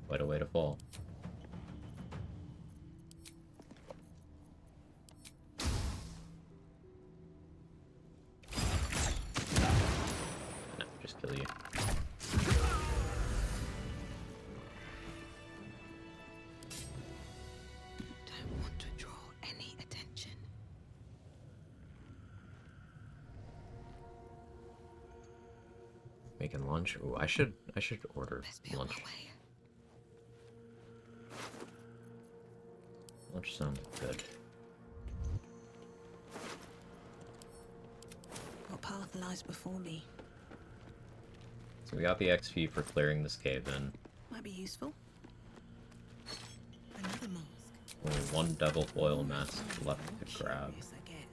Quite a way to fall. No, just kill you. Don't want to draw any attention. Making lunch? Ooh, I should order lunch. Lunch sounds good. What path lies before me? So we got the XP for clearing this cave in. Might be useful. Another mask. Only one devil foil mask left to grab. Yes, I get.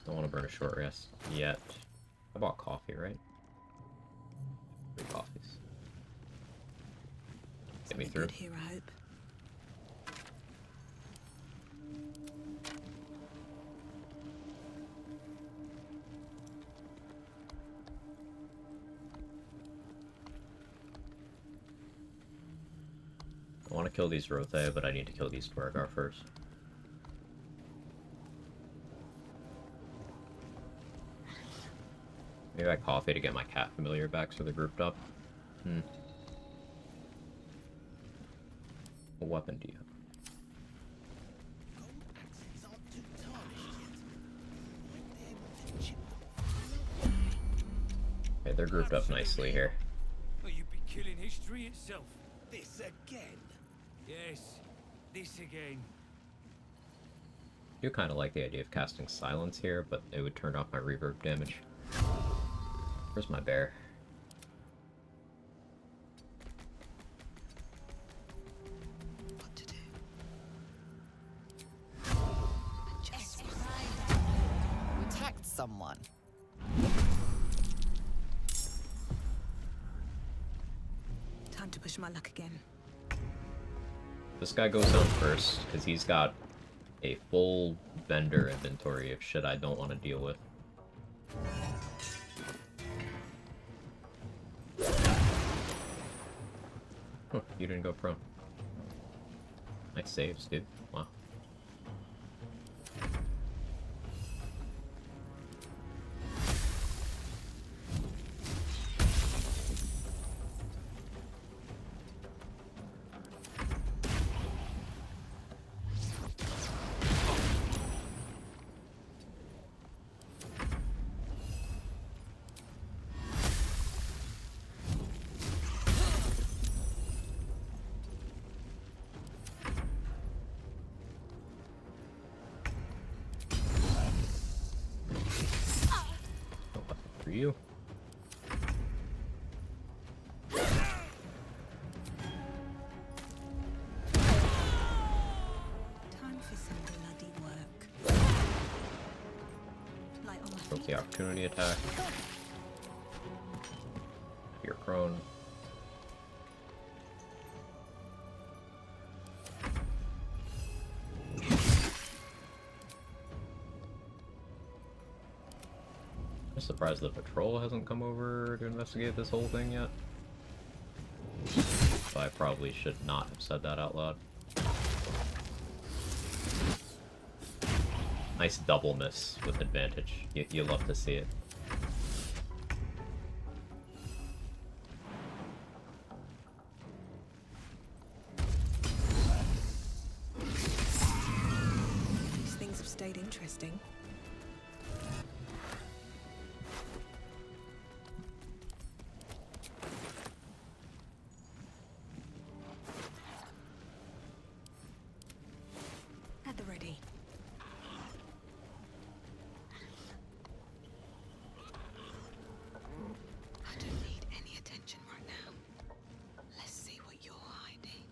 Don't want to burn a short rest yet. I bought coffee, right? 3 coffees. Get me through. Good here, I hope. I want to kill these Rothe, but I need to kill these Dwargar first. Maybe I coffee to get my cat familiar back so they're grouped up. What weapon do you have? Okay, they're grouped up nicely here. Oh, you'd be killing history itself. This again? Yes, this again. I do kind of like the idea of casting silence here, but it would turn off my reverb damage. Where's my bear? What to do? You attacked someone. Time to push my luck again. This guy goes down first, because he's got a full vendor inventory of shit I don't want to deal with. Huh, you didn't go prone. Nice saves, dude. Wow. For you. Time for some bloody work. Light on my Broke the opportunity attack. You're prone. I'm surprised the patrol hasn't come over to investigate this whole thing yet. So I probably should not have said that out loud. Nice double miss with advantage. You love to see it. These things have stayed interesting. At the ready. I don't need any attention right now. Let's see what you're hiding.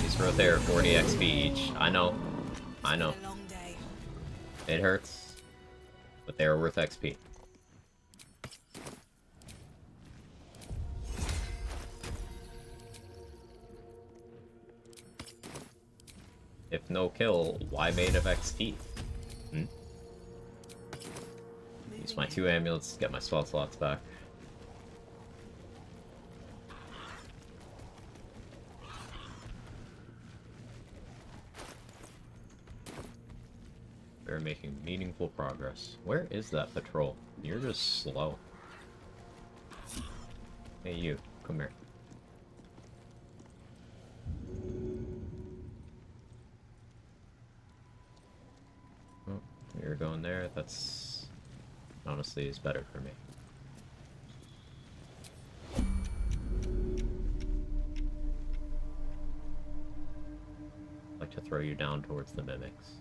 These wrote there 40 XP each. I know. I know. Long day. It hurts. But they are worth XP. If no kill, why made of XP? Use my 2 amulets to get my spell slots back. We're making meaningful progress. Where is that patrol? You're just slow. Hey you, come here. Oh, you're going there. That's honestly is better for me. I'd like to throw you down towards the mimics.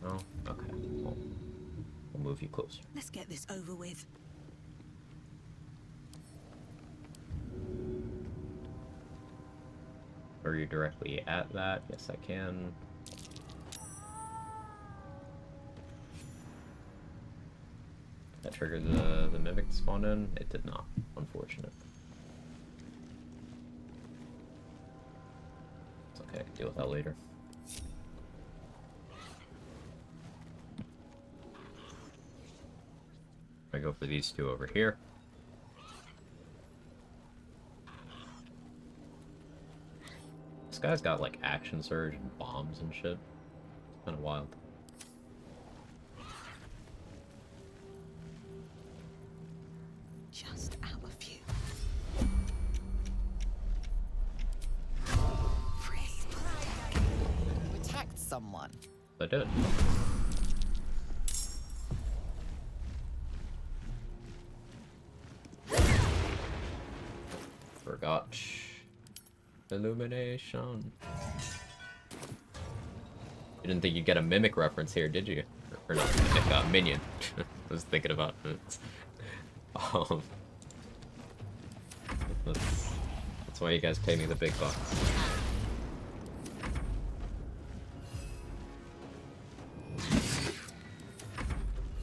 Oh, okay. Well, we'll move you closer. Let's get this over with. Are you directly at that? Yes, I can. That triggered the mimic to spawn in? It did not. Unfortunate. It's okay, I can deal with that later. go for these two over here. This guy's got like action surge and bombs and shit. Kind of wild. Just out of view. You attacked someone. I did. Forgot. Illumination. You didn't think you'd get a mimic reference here, did you? Or not mimic, minion. I was thinking about it. That's why you guys pay me the big bucks.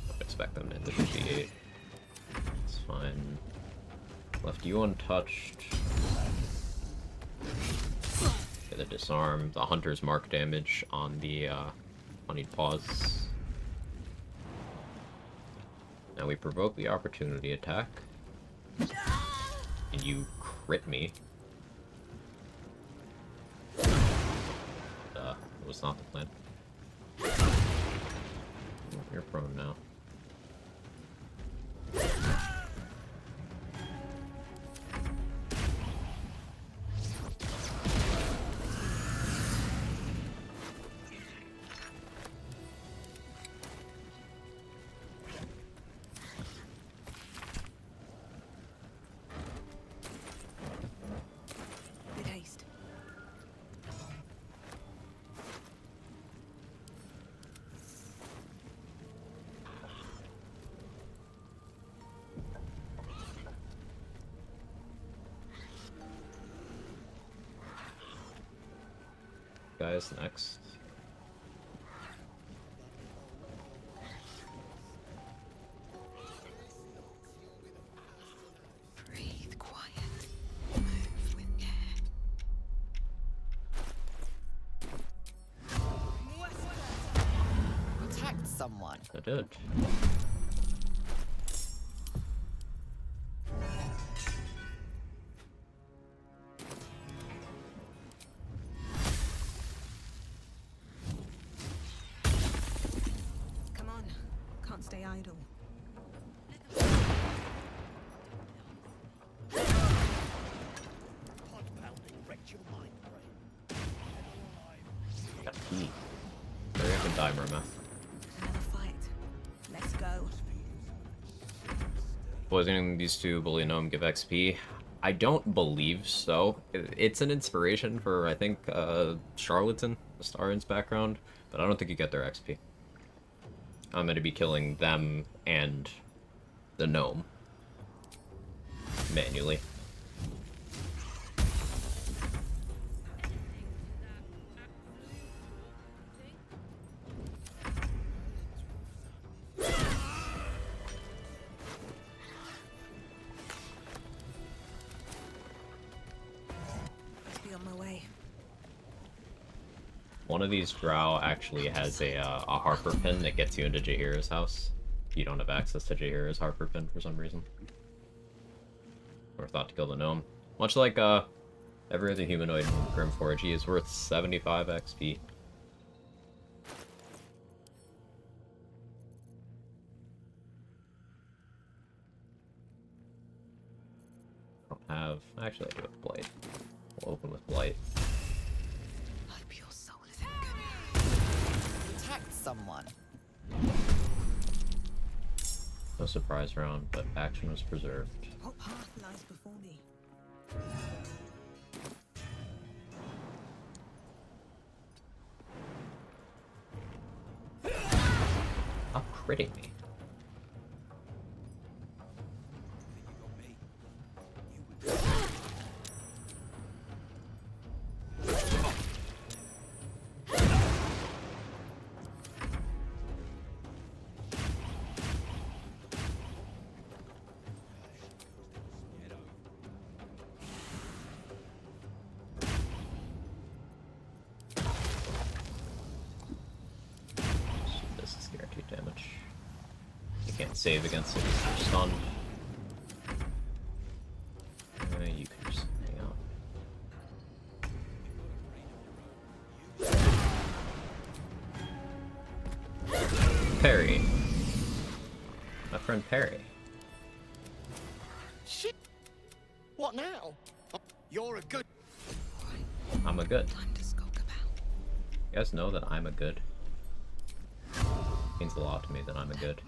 Don't expect them to hit the 58. It's fine. Left you untouched. Okay, the disarm, the hunter's mark damage on the honeyed paws. Now we provoke the opportunity attack. And you crit me. It was not the plan. You're prone now. Good haste. Guys, next. Breathe quiet. Move with care. You attacked someone. I did. Come on. Can't stay idle. Pod pounding wrecked your mind, brain. Got pee. Hurry up and die, Merma. Another fight. Let's go. Poisoning these two bully gnome give XP. I don't believe so. It's an inspiration for, I think, Charlatan, the Starin's background, but I don't think you get their XP. I'm going to be killing them and the gnome manually. Must be on my way. One of these drow actually has a Harper pin that gets you into Jaheira's house. You don't have access to Jaheira's Harper pin for some reason. Or thought to kill the gnome. Much like every other humanoid in Grimforge, he is worth 75 XP. Actually, I do have Blight. We'll open with Blight. Hope your soul is in good. You attacked someone. No surprise round, but action was preserved. What path lies before me? Stop critting me. This is guaranteed damage. save against it because you're stunned. You can just hang out. Perry. My friend Perry. Shit! What now? You're a good... I'm a good. You guys know that I'm a good? It means a lot to me that I'm a good.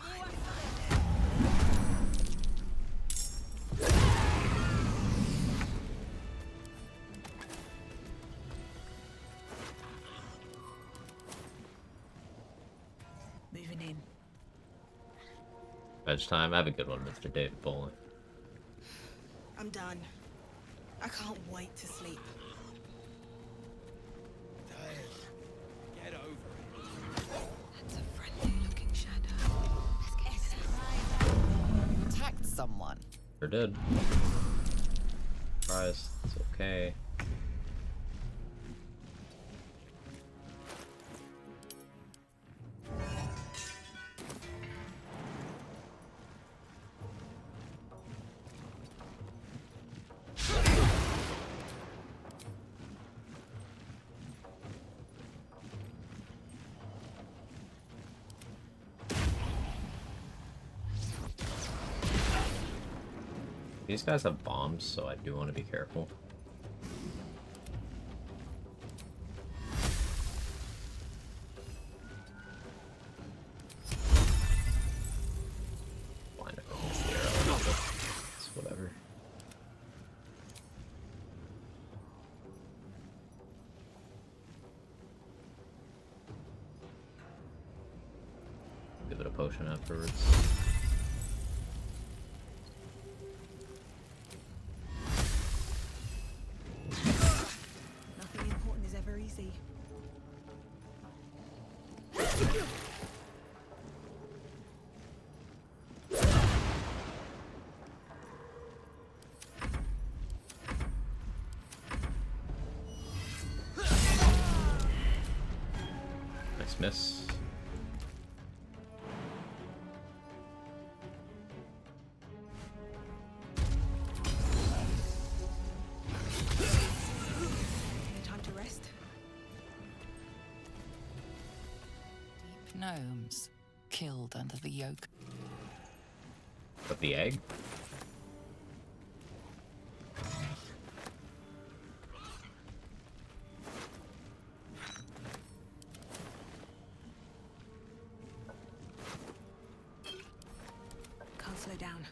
Moving in. Veg time. Have a good one, Mr. David Bowling. I'm done. I can't wait to sleep. Get over it. That's a friendly-looking shadow. Attacked someone. Sure did. Surprised. It's okay. These guys have bombs, so I do want to be careful. Fine if I miss the arrow, but it's whatever. Give it a potion afterwards. Nothing important is ever easy. Nice miss. Time to rest. Deep gnomes killed under the yoke. But the egg? Can't slow down.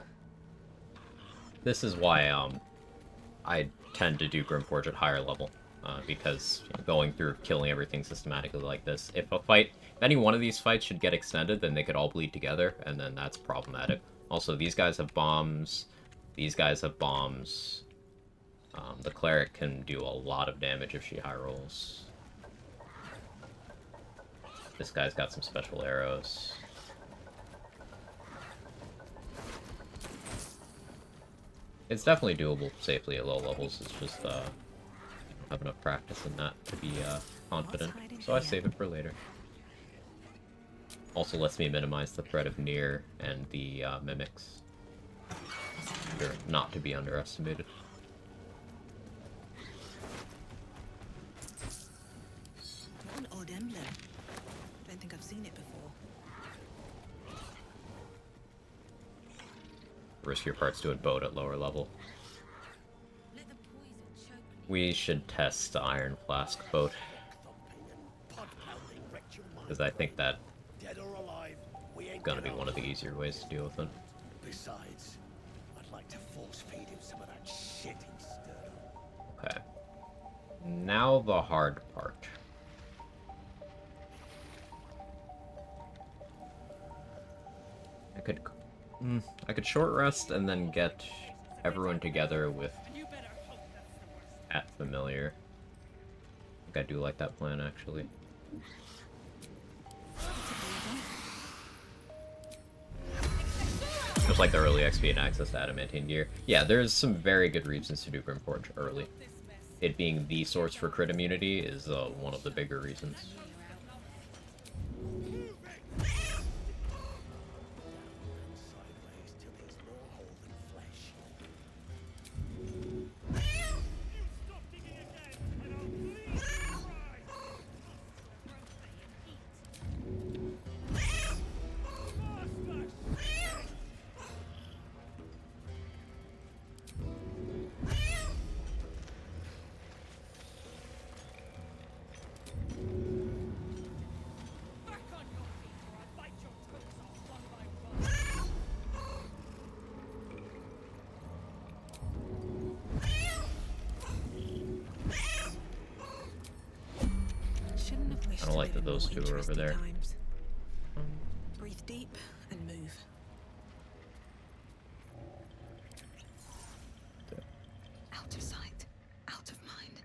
This is why I tend to do Grimforge at higher level, because going through killing everything systematically like this, if any one of these fights should get extended, then they could all bleed together, and then that's problematic. Also, these guys have bombs, these guys have bombs. The cleric can do a lot of damage if she high rolls. This guy's got some special arrows. It's definitely doable safely at low levels, it's just, I don't have enough practice in that to be, confident, so I save it for later. Also lets me minimize the threat of Nier and the, mimics. They're not to be underestimated. What an odd emblem. Don't think I've seen it before. Riskier parts to a boat at lower level. We should test the Iron Flask boat. Because I think that Dead or alive, we ain't gonna be one of the easier ways to deal with it. Besides, I'd like to force feed him some of that shit he stirred. Okay. Now the hard part. I could short rest and then get everyone together with at familiar. I think I do like that plan actually. Just like the early XP and access to adamantine gear. Yeah, there's some very good reasons to do Grimforge early. It being the source for crit immunity is one of the bigger reasons. don't like that those two are over there. Times. Breathe deep and move. Out of sight, out of mind.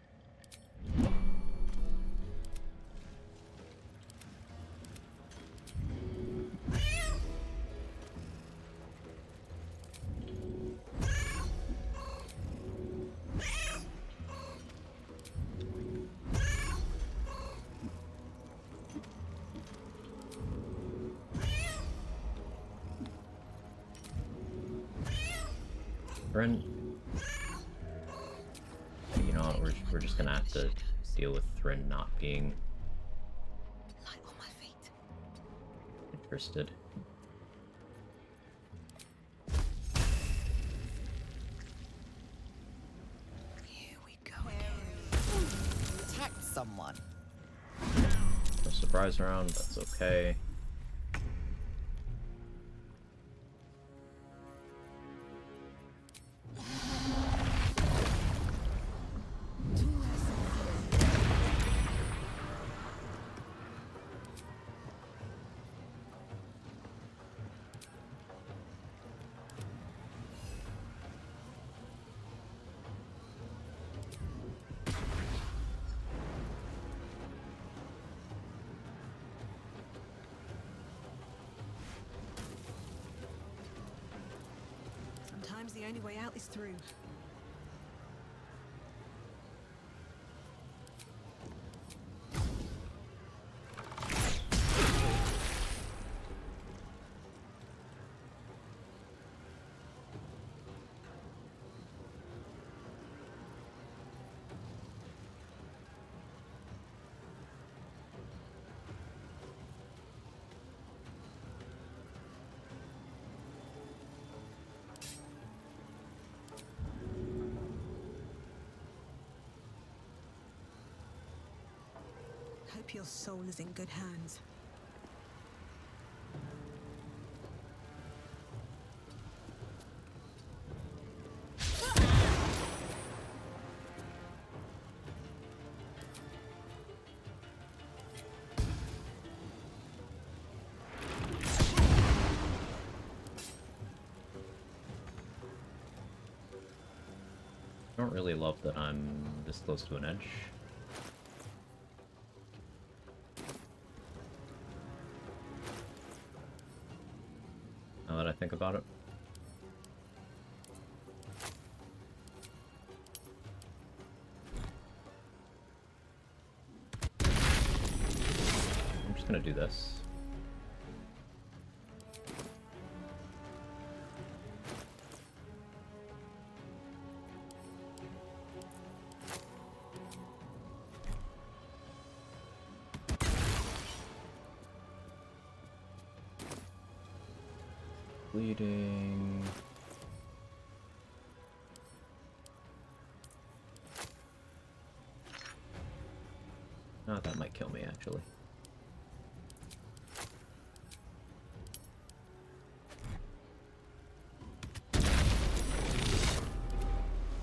Bryn, you know what, we're just gonna have to deal with Thrin not being interested. Here we go. Protect someone. No surprise round, that's okay. Sometimes the only way out is through. Hope your soul is in good hands. I don't really love that I'm this close to an edge. Now that I think about it. I'm just gonna do this. Bleeding. Oh, that might kill me, actually.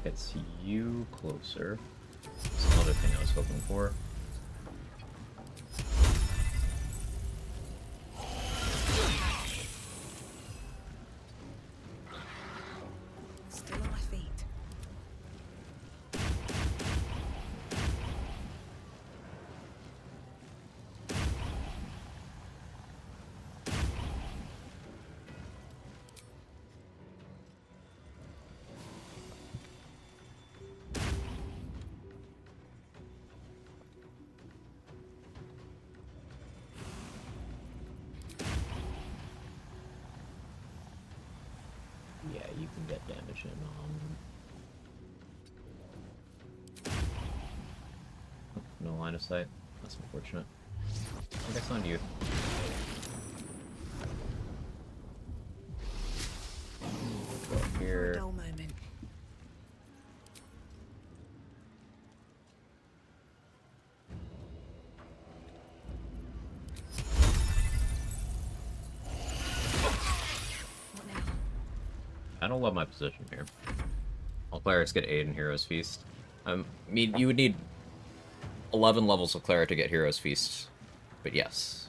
Gets you closer. That's another thing I was hoping for. Still on my feet. Yeah, you can get damage in. No line of sight. That's unfortunate. I guess on you. Go up here. Dull moment. I don't love my position here. All clerics get 8 in Hero's Feast. You would need 11 levels of cleric to get Hero's Feast But yes,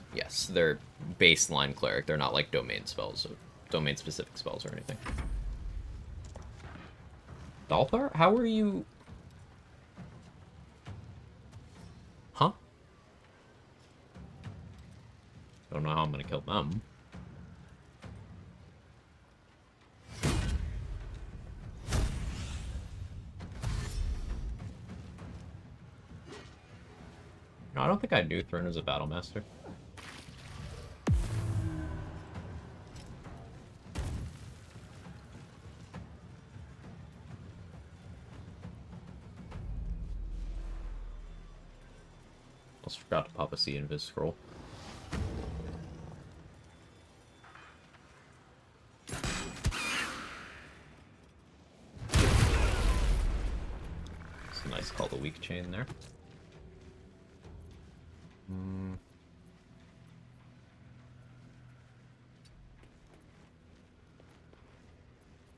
they're baseline cleric. They're not like domain spells, or domain-specific spells or anything. Dalthar, how are you? Huh? Don't know how I'm gonna kill them. No, I don't think I knew Thrun was a battle master. Almost forgot to pop a C invis scroll. It's a nice call the weak chain there.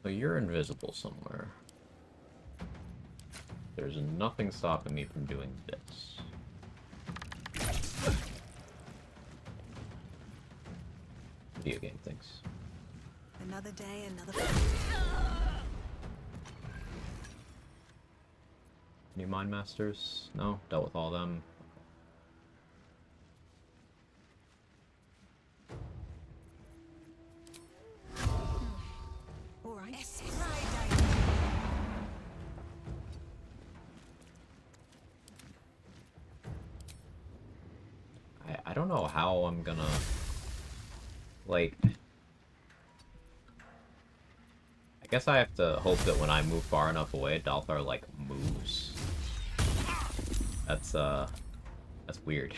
So you're invisible somewhere. There's nothing stopping me from doing this. Video game things. Another day, another. Any Mind Masters? No? Dealt with all them. All right. I don't know how I'm gonna... Like... I guess I have to hope that when I move far enough away, Dalthar, like, moves. That's weird.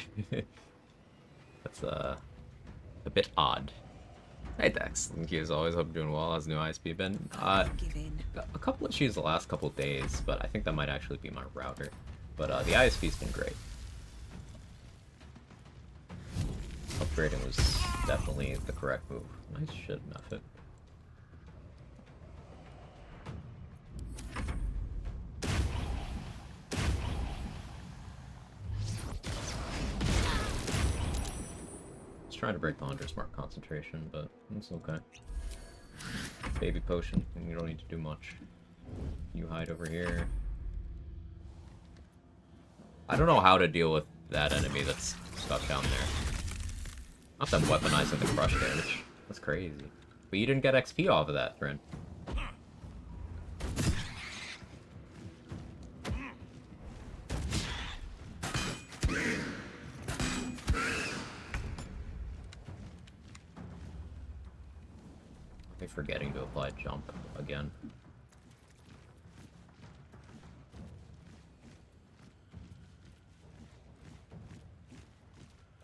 That's, a bit odd. Hey, Dex. Thank you as always. Hope you're doing well. How's new ISP been? A couple issues the last couple days, but I think that might actually be my router. But, the ISP's been great. Upgrading was definitely the correct move. Nice shit, Method. Trying to break the 100 smart concentration, but it's okay. Baby potion, and you don't need to do much. You hide over here. I don't know how to deal with that enemy that's stuck down there. Not them weaponizing the crush damage. That's crazy. But you didn't get XP off of that, friend. Forgetting to apply jump again.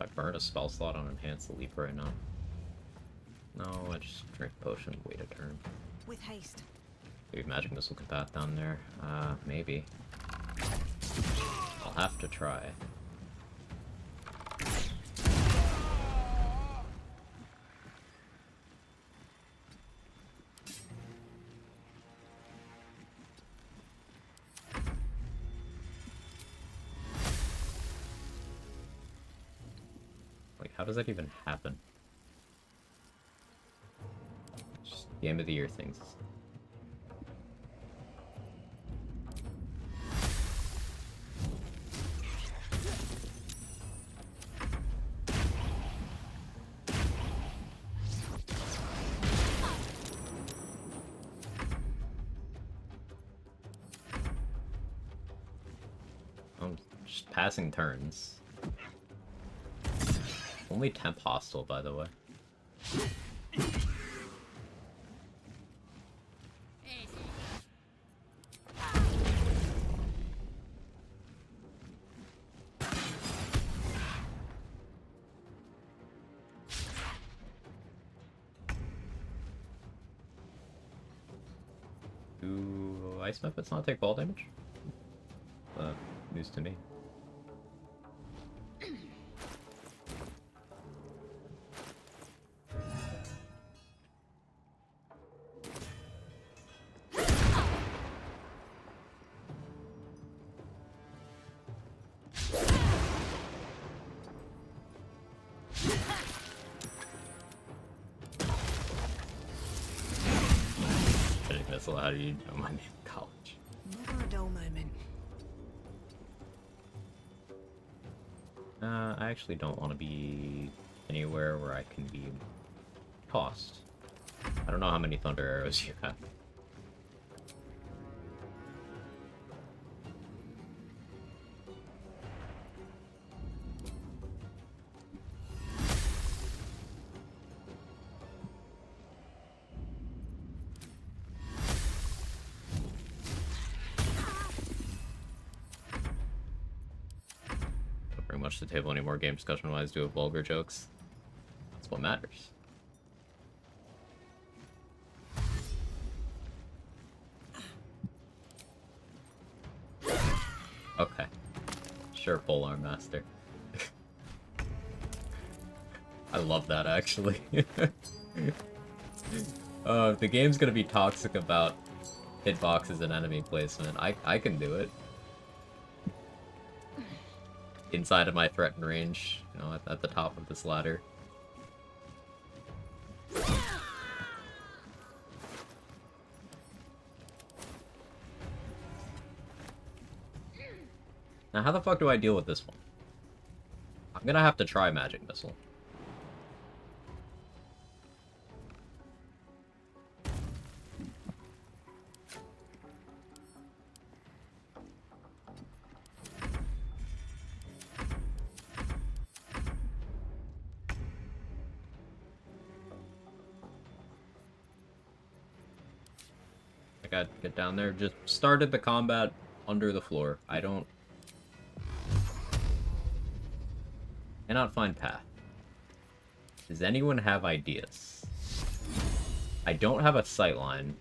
If I burn a spell slot on Enhance the Leap right now. No, I just drink potion, wait a turn. With haste. Maybe Magic Missile can path down there. Maybe. I'll have to try. How does that even happen? Just game of the year things. I'm just passing turns. Only temp hostile, by the way. Do ice methods not take ball damage? News to me. Axel, how do you know my name in college? Never a dull moment. I actually don't want to be anywhere where I can be tossed. I don't know how many thunder arrows you have. Don't bring much to the table anymore game discussion-wise, do vulgar jokes. That's what matters. Okay. Sure, Polearm Master. I love that, actually. If the game's gonna be toxic about hitboxes and enemy placement, I can do it. Inside of my threatened range, you know, at the top of this ladder. Now, how the fuck do I deal with this one? I'm gonna have to try Magic Missile. I gotta get down there. Just started the combat under the floor. I don't... Cannot find path. Does anyone have ideas? I don't have a sightline.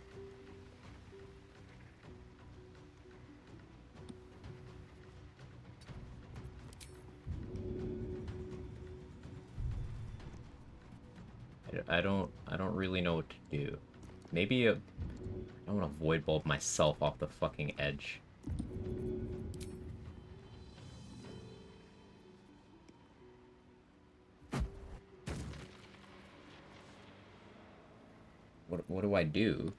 I don't really know what to do. Maybe I want to void bulb myself off the fucking edge. What do I do?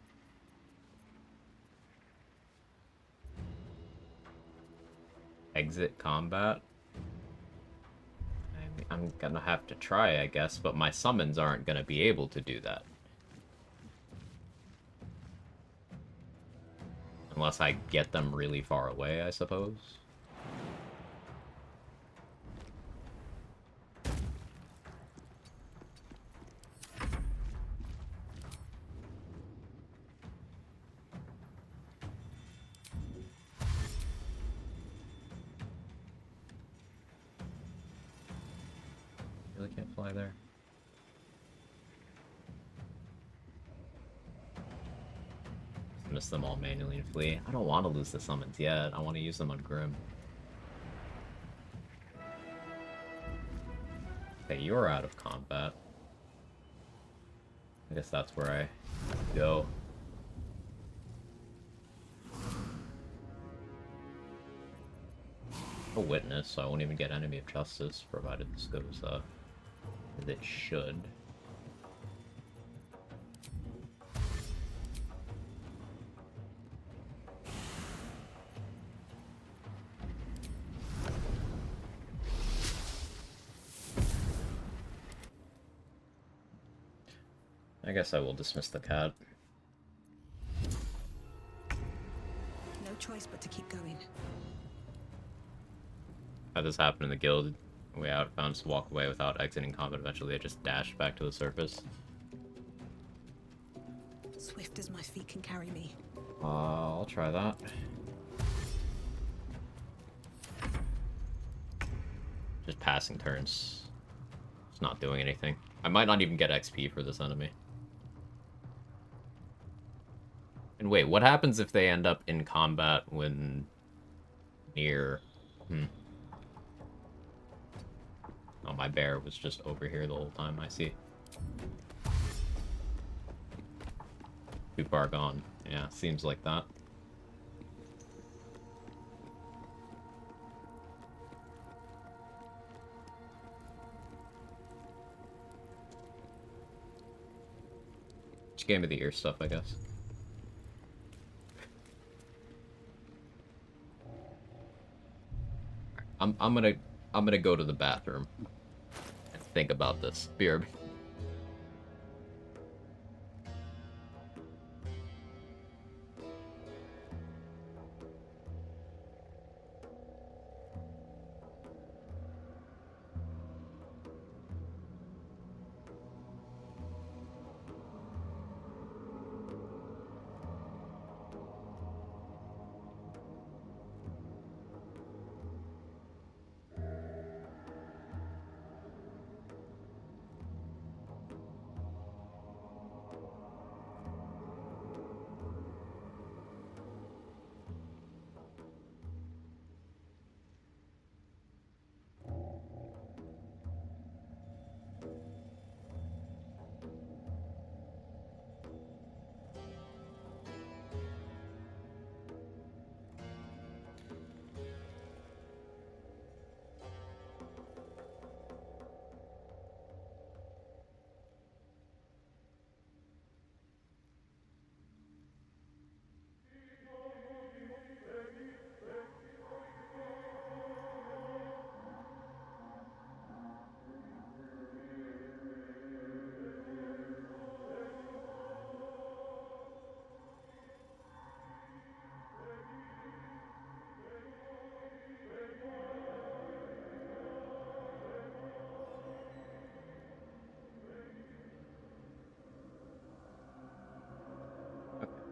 Exit combat? I'm gonna have to try, I guess, but my summons aren't gonna be able to do that. Unless I get them really far away, I suppose. Really can't fly there. Miss them all manually and flee. I don't want to lose the summons yet. I want to use them on Grim. Okay, you're out of combat. I guess that's where I go. A witness, so I won't even get Enemy of Justice, provided this goes as it should. I guess I will dismiss the cat. No choice but to keep going. Had this happen in the guild. Way out, found to walk away without exiting combat. Eventually, I just dashed back to the surface. Swift as my feet can carry me. I'll try that. Just passing turns. It's not doing anything. I might not even get XP for this enemy. And wait, what happens if they end up in combat when near... Oh, my bear was just over here the whole time, I see. Too far gone. Yeah, seems like that. Just Game of the Year stuff, I guess. I'm gonna go to the bathroom and think about this. BRB.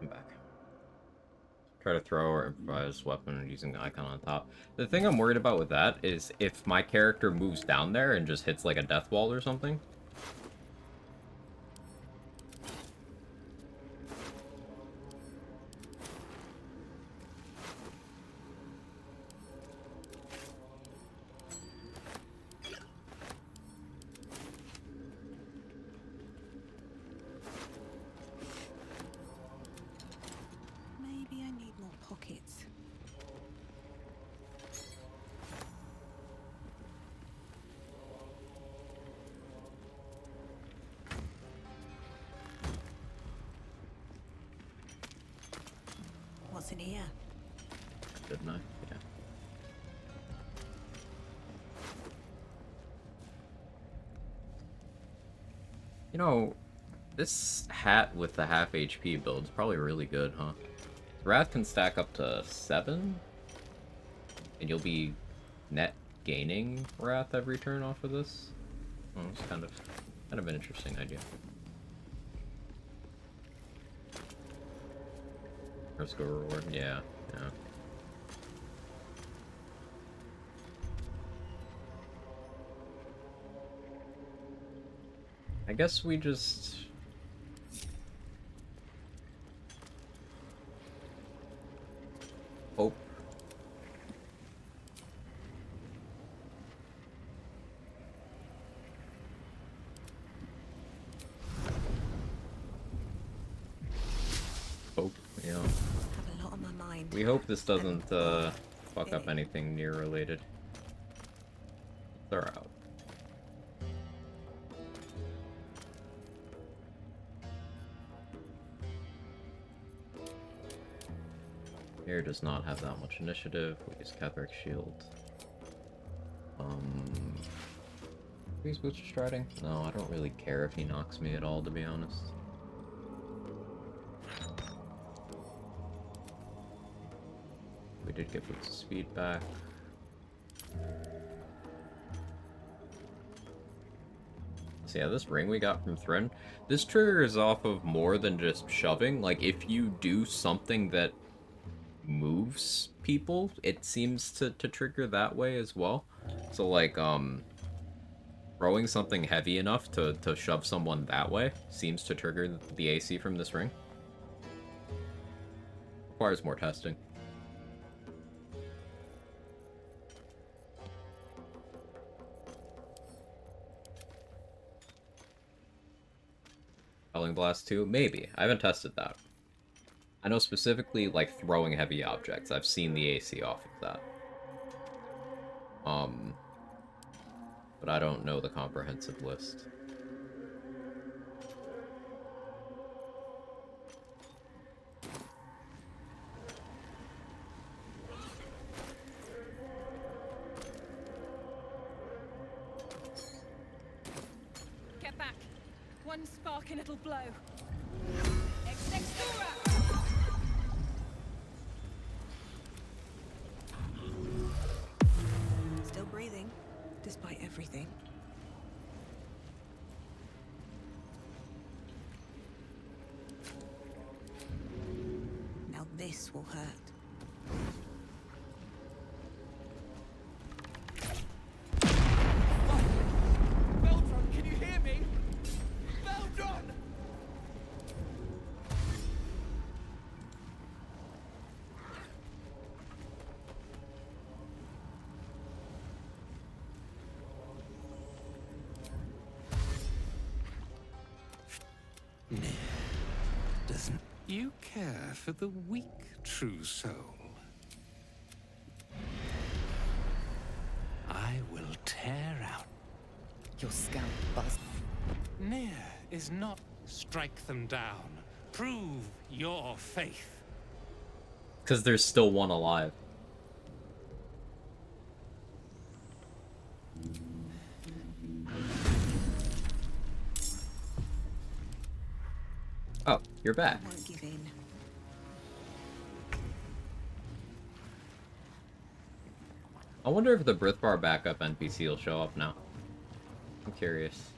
I'm back. Try to throw or improvise weapon using the icon on top. The thing I'm worried about with that is if my character moves down there and just hits like a death wall or something. Maybe I need more pockets. What's in here? Didn't I? Yeah. You know, this hat with the half HP build is probably really good, huh? Wrath can stack up to 7, and you'll be net gaining Wrath every turn off of this. Oh, it's kind of an interesting idea. Risk or reward, yeah. I guess we just... hope. Hope, yeah. Have a lot on my mind. We hope this doesn't fuck up anything near related. They're out. Here does not have that much initiative. We use Catherick Shield. Freeze booster striding? No, I don't really care if he knocks me at all, to be honest. We did get boots of speed back. So yeah, this ring we got from Thryn, this trigger is off of more than just shoving. Like, if you do something that moves people, it seems to trigger that way as well. So like, throwing something heavy enough to shove someone that way seems to trigger the AC from this ring. Requires more testing. Quelling Blast 2? Maybe. I haven't tested that. I know specifically, like, throwing heavy objects. I've seen the AC off of that. But I don't know the comprehensive list. one spark and it'll blow. Still breathing, despite everything. Now this will hurt. Beldron, can you hear me? Beldron! Doesn't you care for the weak, true soul? I will tear out your scalp buzz. Near is not strike them down. Prove your faith. Because there's still one alive. Oh, you're back. I won't give in. I wonder if the Brithbar backup NPC will show up now. I'm curious.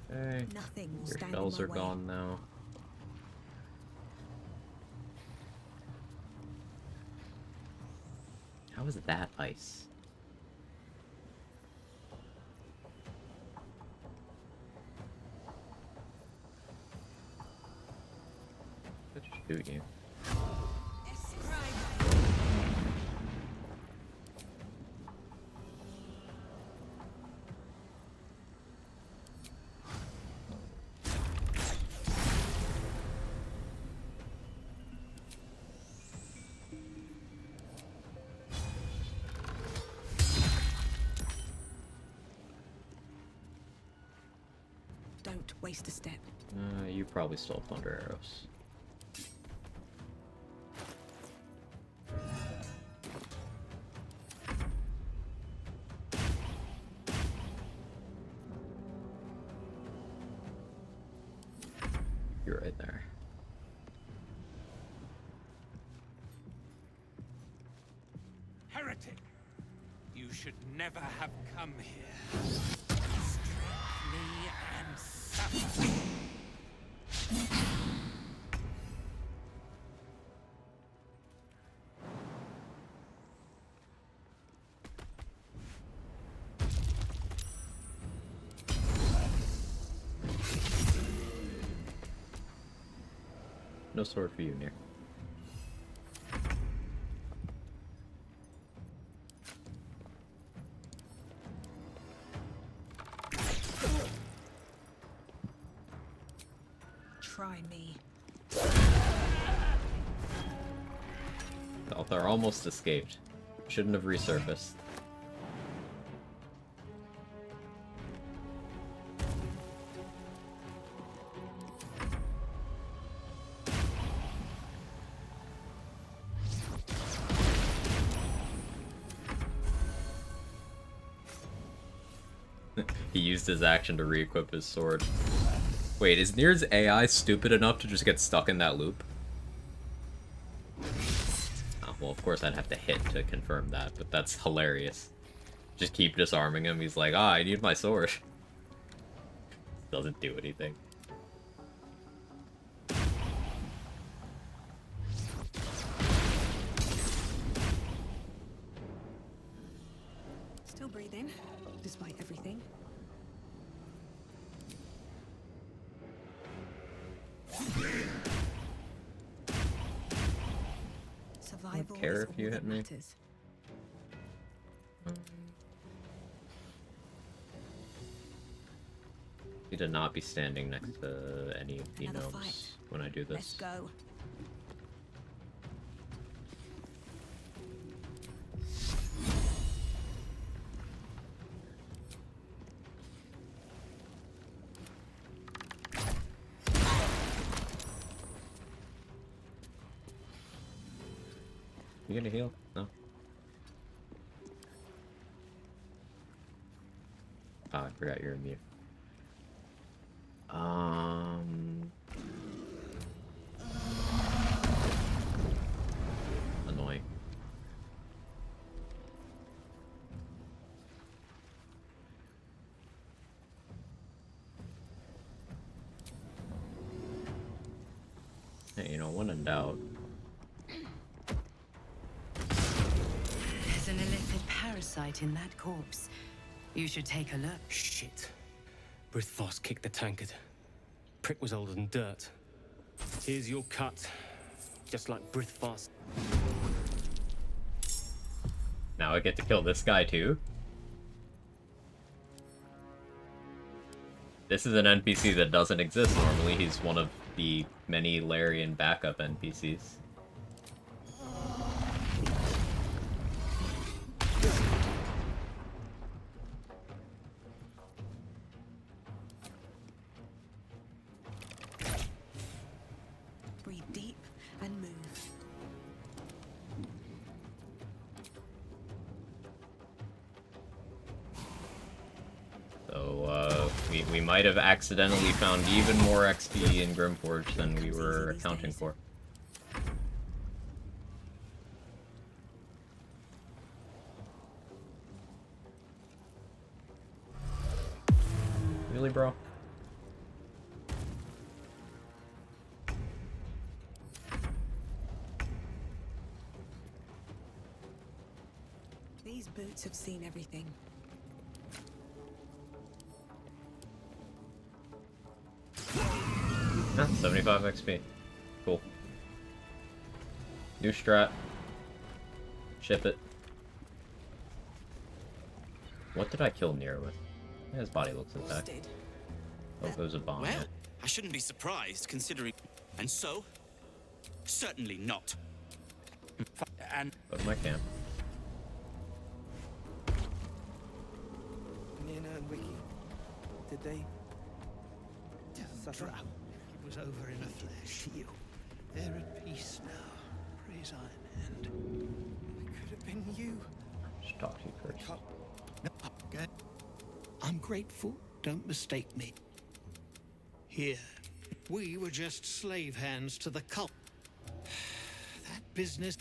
Hey, Nothing will your stand shells in are my way. gone now. How is that ice? That should shoot you. Don't waste a step. You probably stole thunder arrows. You're right there. Heretic! You should never have come here. Strike me and suffer. No sword for you, Nier. Try me. Oh, they're almost escaped. Shouldn't have resurfaced. He used his action to re-equip his sword. Wait, is Nier's AI stupid enough to just get stuck in that loop? Oh, well, of course I'd have to hit to confirm that, but that's hilarious. Just keep disarming him. He's like, ah, I need my sword. Doesn't do anything. Still breathing, despite everything. don't care if you hit me. You did not be standing next to any of the gnomes when I do this. Let's go. You gonna heal? No. Oh, I forgot you're immune. Annoying. Hey, you know, when in doubt. There's an illithid parasite in that corpse. You should take a look. Shit. Brithvoss kicked the tankard. Prick was older than dirt. Here's your cut. Just like Brithvoss. Now I get to kill this guy too? This is an NPC that doesn't exist normally. He's one of the many Larian backup NPCs. Breathe deep and move. So, we might have accidentally found even more XP in Grimforge than we were accounting for. Really, bro? These boots have seen everything. Yeah, 75 XP. Cool. New strat. Ship it. What did I kill Nier with? His body looks intact. Oh, it was a bomb. Well, Yeah. I shouldn't be surprised considering. And so? Certainly not. And. But my camp. Nina and Wiki, did they? Drow. It was over in a flash. You. They're at peace now. Praise Iron Hand. It could have been you. Just talk to you first. No, okay. I'm grateful. Don't mistake me. Here, we were just slave hands to the cult. That business.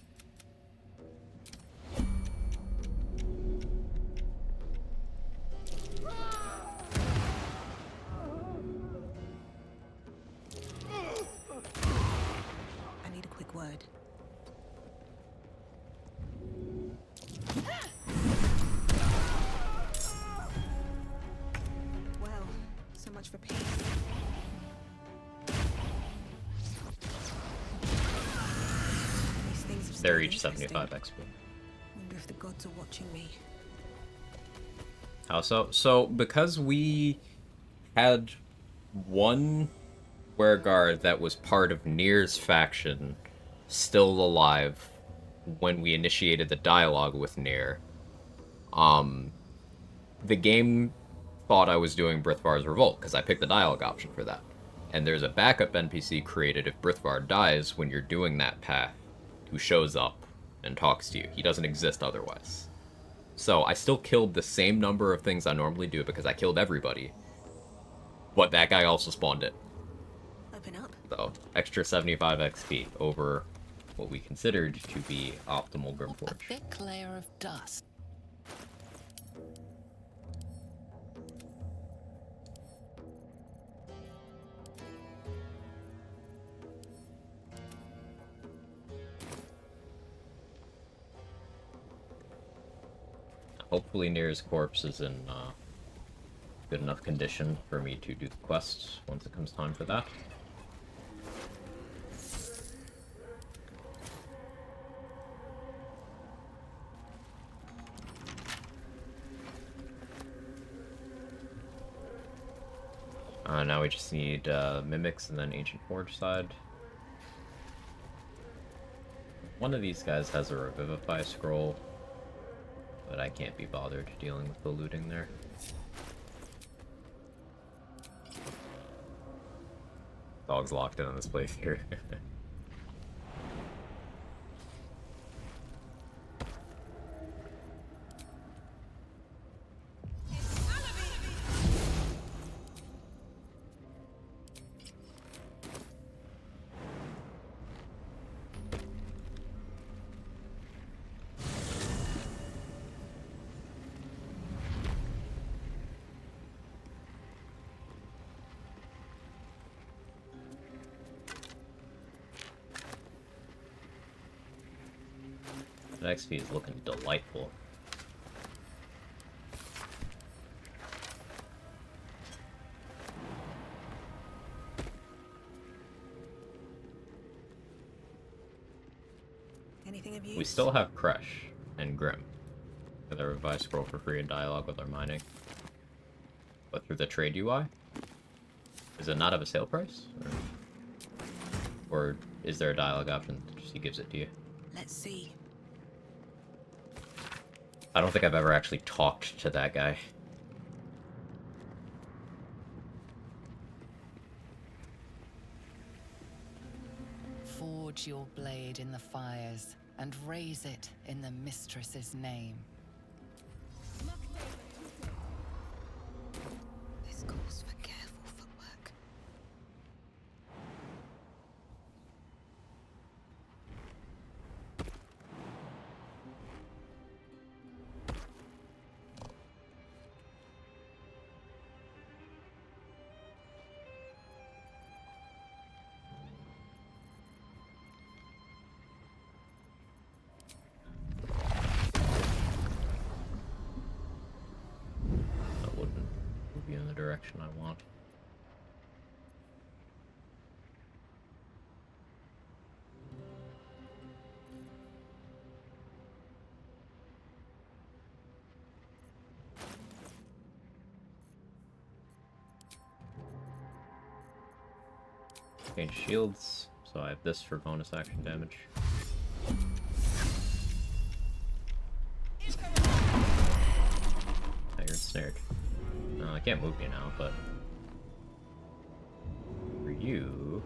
I need a quick word. Well, so much for peace. These things have They're stayed each 75 XP. Wonder if the gods are watching me. How so? So, because we had one wereguard that was part of Nier's faction still alive when we initiated the dialogue with Nier, the game thought I was doing Brithvar's Revolt, because I picked the dialogue option for that. And there's a backup NPC created if Brithvar dies when you're doing that path, who shows up and talks to you. He doesn't exist otherwise. So I still killed the same number of things I normally do because I killed everybody. But that guy also spawned it. Open up. So, extra 75 XP over what we considered to be optimal A Grimforge. thick layer of dust. Hopefully Nier's corpse is in good enough condition for me to do the quest once it comes time for that. Now we just need Mimics and then Ancient Forge side. One of these guys has a Revivify scroll, but I can't be bothered dealing with the looting there. Dog's locked in on this place here. The XP is looking delightful. Anything of use? We still have Crush and Grim for the revised scroll for free and dialogue with our mining. But through the trade UI? Does it not have a sale price? Or is there a dialogue option that just he gives it to you? Let's see. I don't think I've ever actually talked to that guy. Forge your blade in the fires and raise it in the mistress's name. This calls for careful footwork. That wouldn't move you in the direction I want. Change shields, so I have this for bonus action damage. Now you're ensnared. No, I can't move you now, but for you,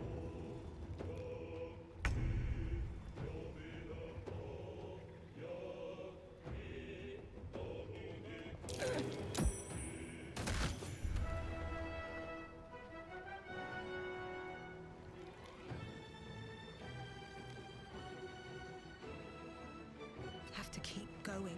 Have to keep going.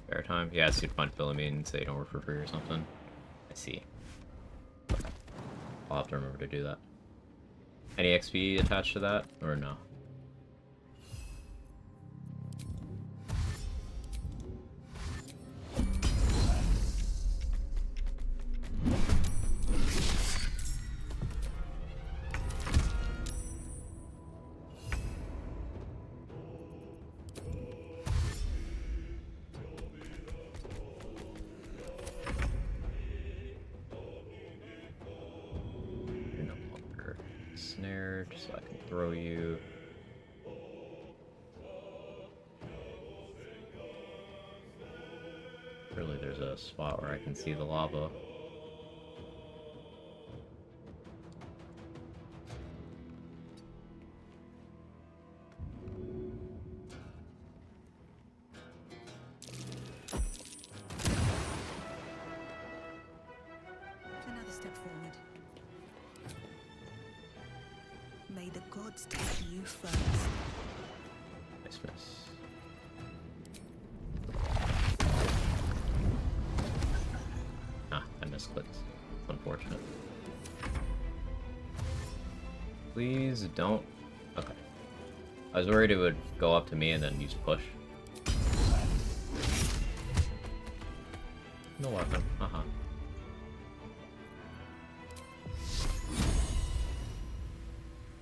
fair time. Yeah, so you'd find Philomene and say don't work for free or something. I see. I'll have to remember to do that. Any XP attached to that, or no? You're no longer snared, so I can throw you. Really, there's a spot where I can see the lava. Another step forward. May the gods take you first. Nice miss. Ah, I misclicked. It's unfortunate. Please don't. Okay. I was worried it would go up to me and then use push. the weapon. Uh-huh.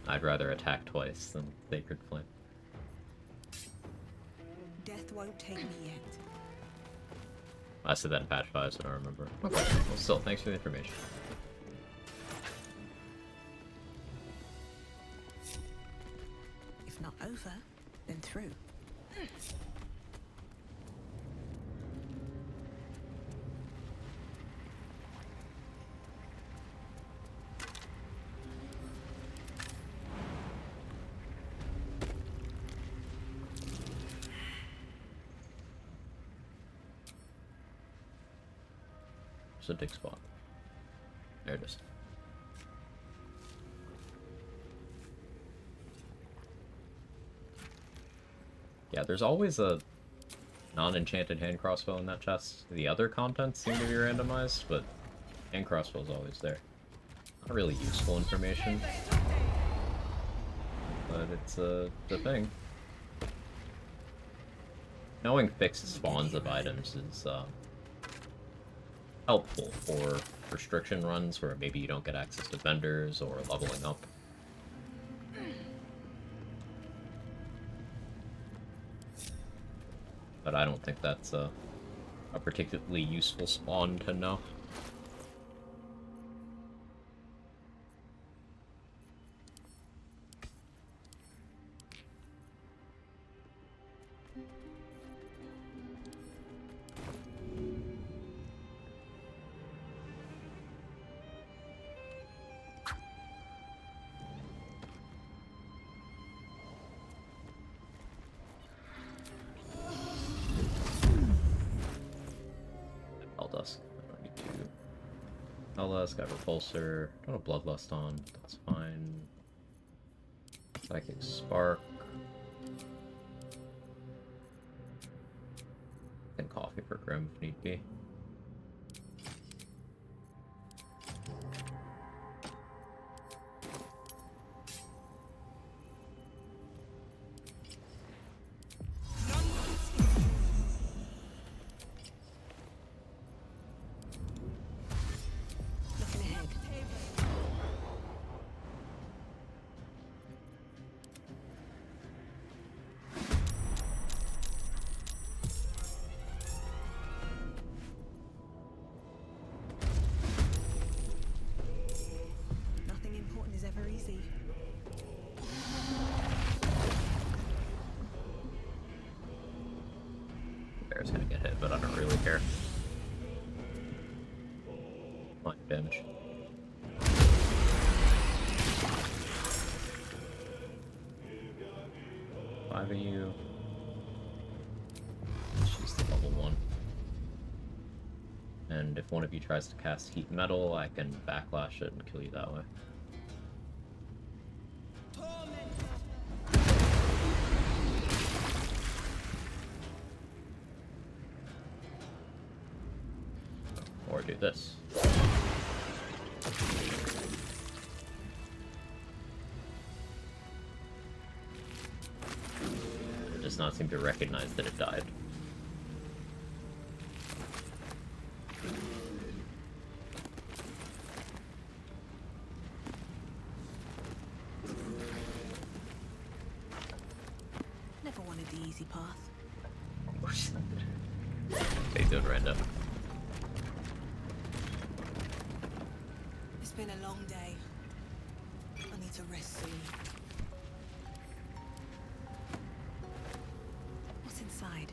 I'd rather attack twice than Sacred Flame. Death won't take me yet. I said that in patch 5, so I don't remember. Okay, well still, thanks for the information. If not over, then through. It's a dig spot. There it is. Yeah, there's always a non-enchanted hand crossbow in that chest. The other contents seem to be randomized, but hand crossbow's always there. Not really useful information, but it's the thing. Knowing fixed spawns of items is helpful for restriction runs where maybe you don't get access to vendors or leveling up. But I don't think that's a particularly useful spawn to know. Got Repulsor, don't have Bloodlust on, that's fine. Psychic Spark. And Coffee for Grim if need be. Bear's gonna get hit, but I don't really care. Fine damage. Five of you. She's the level 1. And if one of you tries to cast Heat Metal, I can backlash it and kill you that way. Or do this. It does not seem to recognize that it died. Never wanted the easy path. They did random. It's been a long day. I need to rest soon. What's inside?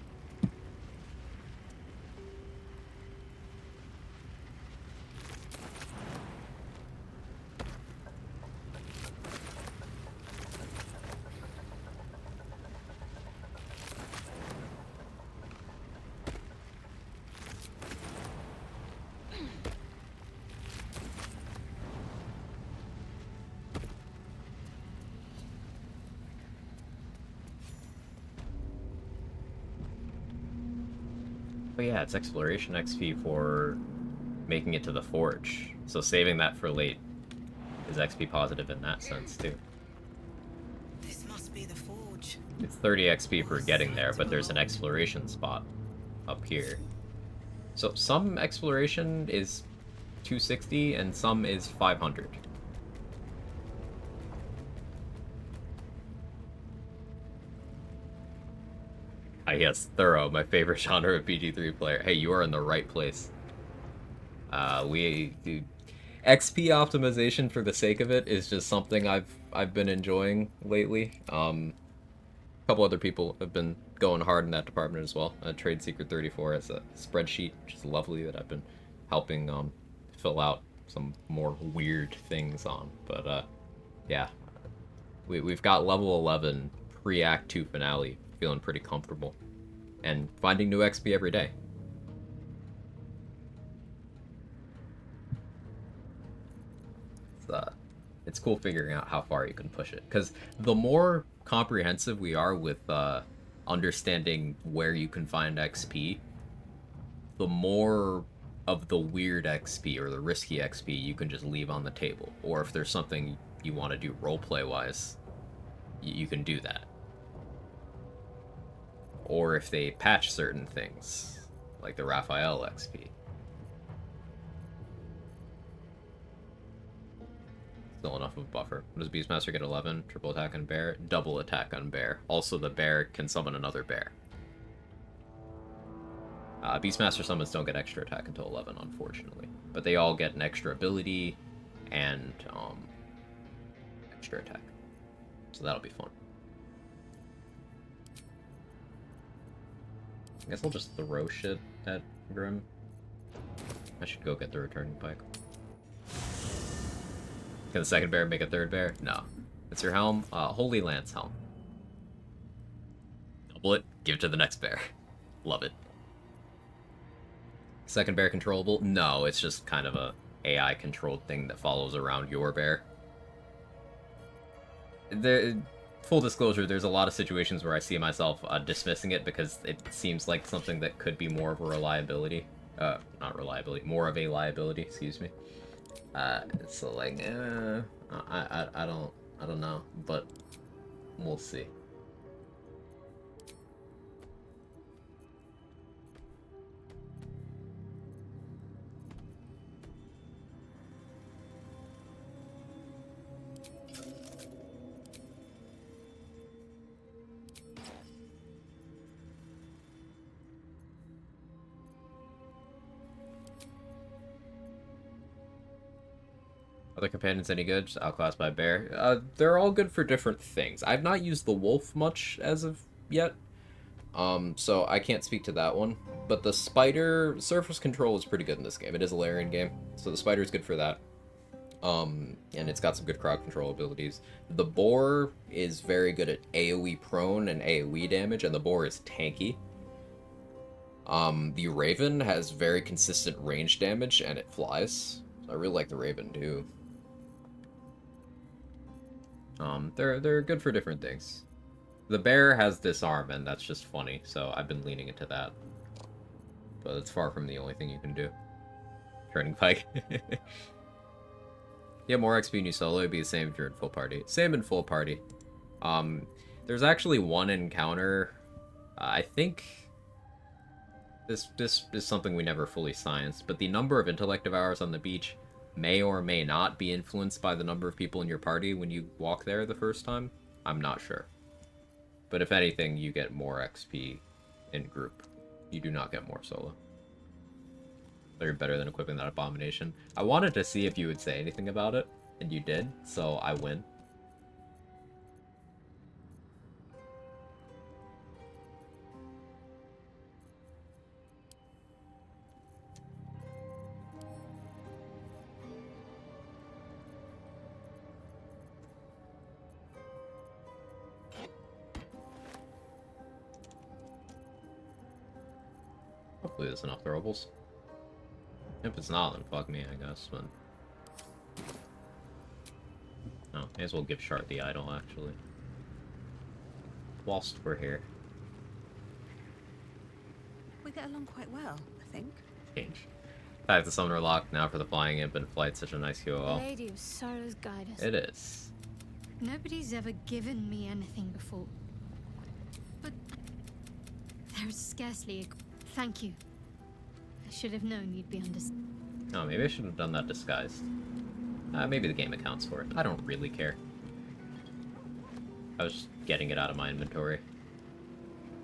But yeah, it's exploration XP for making it to the forge. So saving that for late is XP positive in that sense too. This must be the forge. It's 30 XP for getting there, but there's an exploration spot up here. So some exploration is 260 and some is 500. Ah, yes, thorough, my favorite genre of PG3 player. Hey, you are in the right place. We do XP optimization for the sake of it is just something I've been enjoying lately. A couple other people have been going hard in that department as well. Trade Secret 34 has a spreadsheet, which is lovely, that I've been helping fill out some more weird things on. But yeah, we've got level 11 pre-Act 2 finale, feeling pretty comfortable, and finding new XP every day. It's cool figuring out how far you can push it, because the more comprehensive we are with understanding where you can find XP, the more of the weird XP or the risky XP you can just leave on the table. Or if there's something you want to do roleplay wise, you can do that. Or if they patch certain things, like the Raphael XP. Still enough of a buffer. What does Beastmaster get? 11? Triple attack on bear? Double attack on bear. Also, the bear can summon another bear. Beastmaster summons don't get extra attack until 11, unfortunately. But they all get an extra ability and extra attack. So that'll be fun. I guess I'll just throw shit at Grim. I should go get the returning pike. Can the second bear make a third bear? No. It's your helm. Holy Lance helm. Double it, give it to the next bear. Love it. Second bear controllable? No, it's just kind of a AI controlled thing that follows around your bear. Full disclosure, there's a lot of situations where I see myself dismissing it because it seems like something that could be more of a reliability. Not reliability, more of a liability, excuse me. So like, I don't know, but we'll see. Other companions any good? Just outclassed by bear. They're all good for different things. I've not used the wolf much as of yet, so I can't speak to that one. But the spider surface control is pretty good in this game. It is a Larian game, so the spider is good for that. And it's got some good crowd control abilities. The boar is very good at AoE prone and AoE damage, and the boar is tanky. The raven has very consistent range damage, and it flies. I really like the raven too. They're good for different things. The bear has disarm, and that's just funny, so I've been leaning into that. But it's far from the only thing you can do. Turning pike. Yeah, more XP in you solo, it'd be the same if you're in full party. Same in full party. There's actually one encounter. I think this is something we never fully scienced, but the number of intellective hours on the beach may or may not be influenced by the number of people in your party when you walk there the first time. I'm not sure. But if anything, you get more XP in group. You do not get more solo. They're better than equipping that abomination. I wanted to see if you would say anything about it, and you did, so I win. Hopefully there's enough throwables. If it's not, then fuck me, I guess, but... Oh, may as well give Shart the idol, actually. Whilst we're here. We get along quite well, I think. Change. Back to Summoner Lock, now for the Flying Imp and Flight, such a nice QOL. Lady of Sorrow's guidance. It is. Nobody's ever given me anything before. But there's scarcely a... Thank you. I should have known you'd be under. Oh, maybe I should have done that disguised. Maybe the game accounts for it. I don't really care. I was just getting it out of my inventory.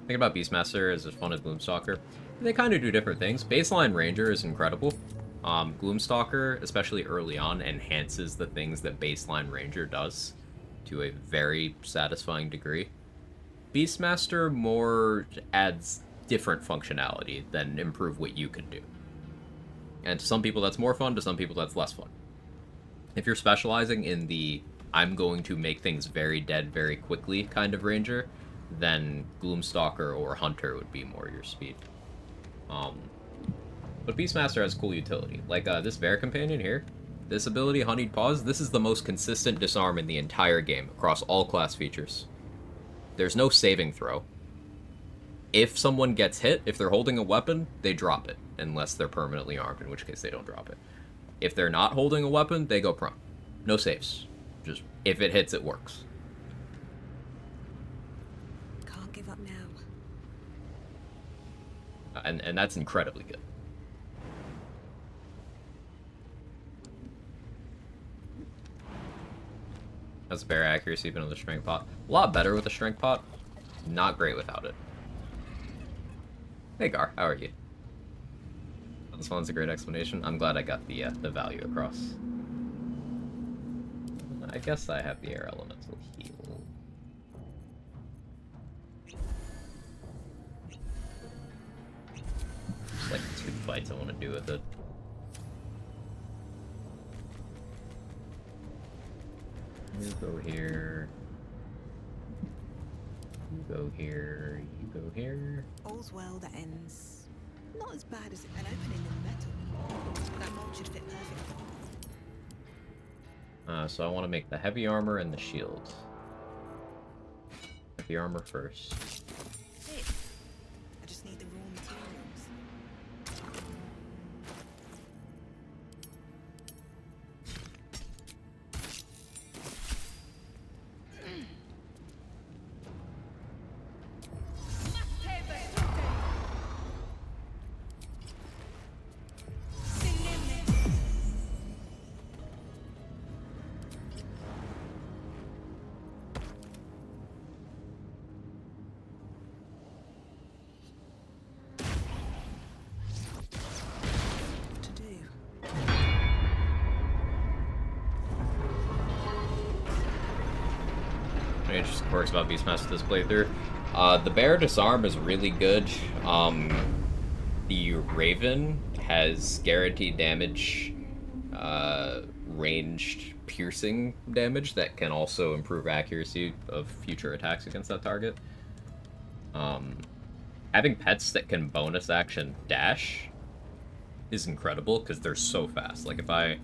Think about Beastmaster is as fun as Gloomstalker. They kind of do different things. Baseline Ranger is incredible. Gloomstalker, especially early on, enhances the things that Baseline Ranger does to a very satisfying degree. Beastmaster more adds different functionality than improve what you can do. And to some people that's more fun, to some people that's less fun. If you're specializing in the I'm going to make things very dead very quickly kind of Ranger, then Gloomstalker or Hunter would be more your speed. But Beastmaster has cool utility. Like this Bear Companion here, this ability, Honeyed Paws, this is the most consistent disarm in the entire game across all class features. There's no saving throw. If someone gets hit, if they're holding a weapon, they drop it, unless they're permanently armed, in which case they don't drop it. If they're not holding a weapon, they go prone. No saves. Just, if it hits, it works. Can't give up now. And that's incredibly good. That's bear accuracy, even with a strength pot. A lot better with a strength pot. Not great without it. Hey Gar, how are you? This one's a great explanation. I'm glad I got the value across. I guess I have the air elemental heal. Just like 2 fights I want to do with it. You go here. You go here. You go here. All's well that ends. Not as bad as an opening in metal. That mold should fit perfectly. So I want to make the heavy armor and the shield. Heavy armor first. I just need the raw materials. Interesting quirks about Beastmaster this playthrough. The Bear Disarm is really good. The Raven has guaranteed damage, ranged piercing damage that can also improve accuracy of future attacks against that target. Having pets that can bonus action dash is incredible because they're so fast. Like if I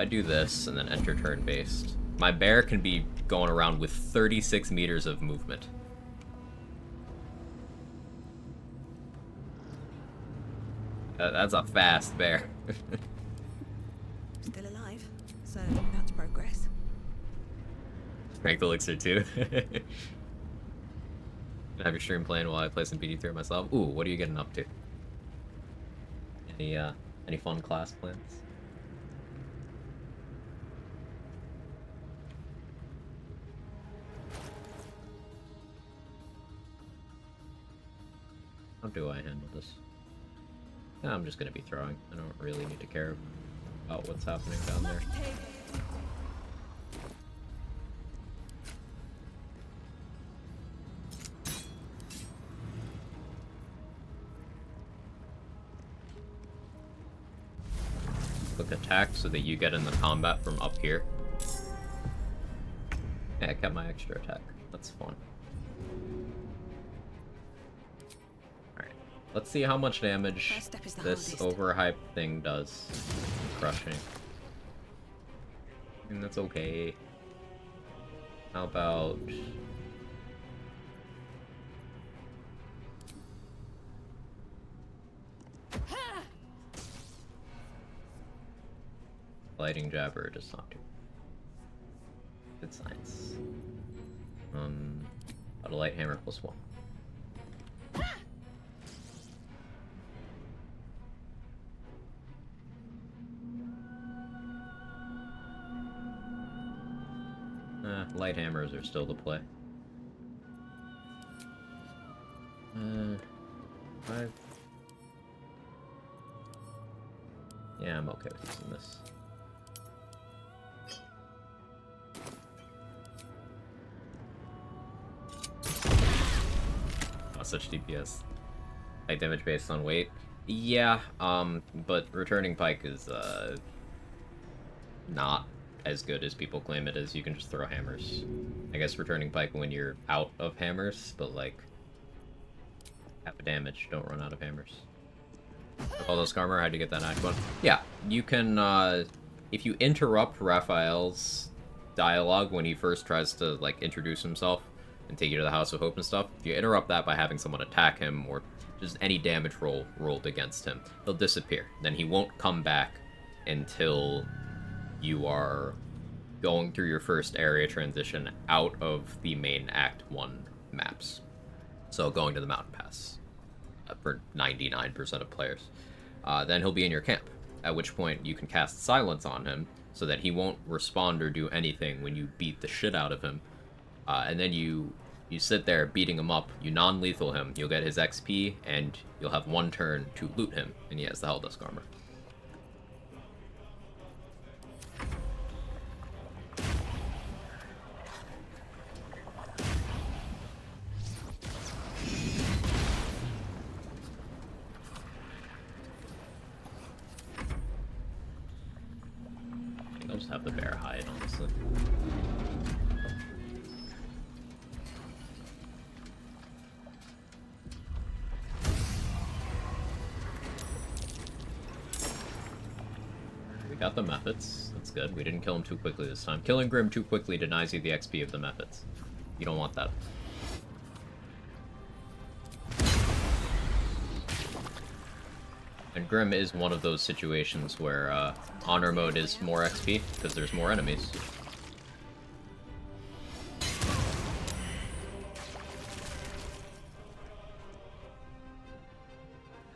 do this and then enter turn based, my bear can be going around with 36 meters of movement. That's a fast bear. Still alive, so that's progress. Strength elixir too. Have your stream playing while I play some BD3 myself. Ooh, what are you getting up to? Any fun class plans? How do I handle this? No, I'm just gonna be throwing. I don't really need to care about what's happening down there. Quick attack so that you get in the combat from up here. Yeah, I kept my extra attack. That's fun. Let's see how much damage this overhyped thing does. Crushing. And that's okay. How about... Lighting Jabber, just not too... Good science. Auto Light Hammer +1. light hammers are still the play. 5. Yeah, I'm okay with using this. Oh, such DPS. Like damage based on weight. Yeah, but returning pike is not as good as people claim it is. You can just throw hammers. I guess returning pike when you're out of hammers, but like half a damage, don't run out of hammers. Apollo's Karma, how'd you get that act one? Yeah, you can, if you interrupt Raphael's dialogue when he first tries to, like, introduce himself and take you to the House of Hope and stuff, if you interrupt that by having someone attack him or just any damage roll rolled against him, he'll disappear. Then he won't come back until you are going through your first area transition out of the main Act 1 maps. So going to the Mountain Pass. For 99% of players. Then he'll be in your camp, at which point you can cast Silence on him so that he won't respond or do anything when you beat the shit out of him. And then you sit there beating him up, you non-lethal him, you'll get his XP, and you'll have 1 turn to loot him, and he has the Helldusk armor. I'll just have the bear hide, honestly. We got the methods. That's good. We didn't kill him too quickly this time. Killing Grim too quickly denies you the XP of the methods. You don't want that. And Grim is one of those situations where honor mode is more XP because there's more enemies.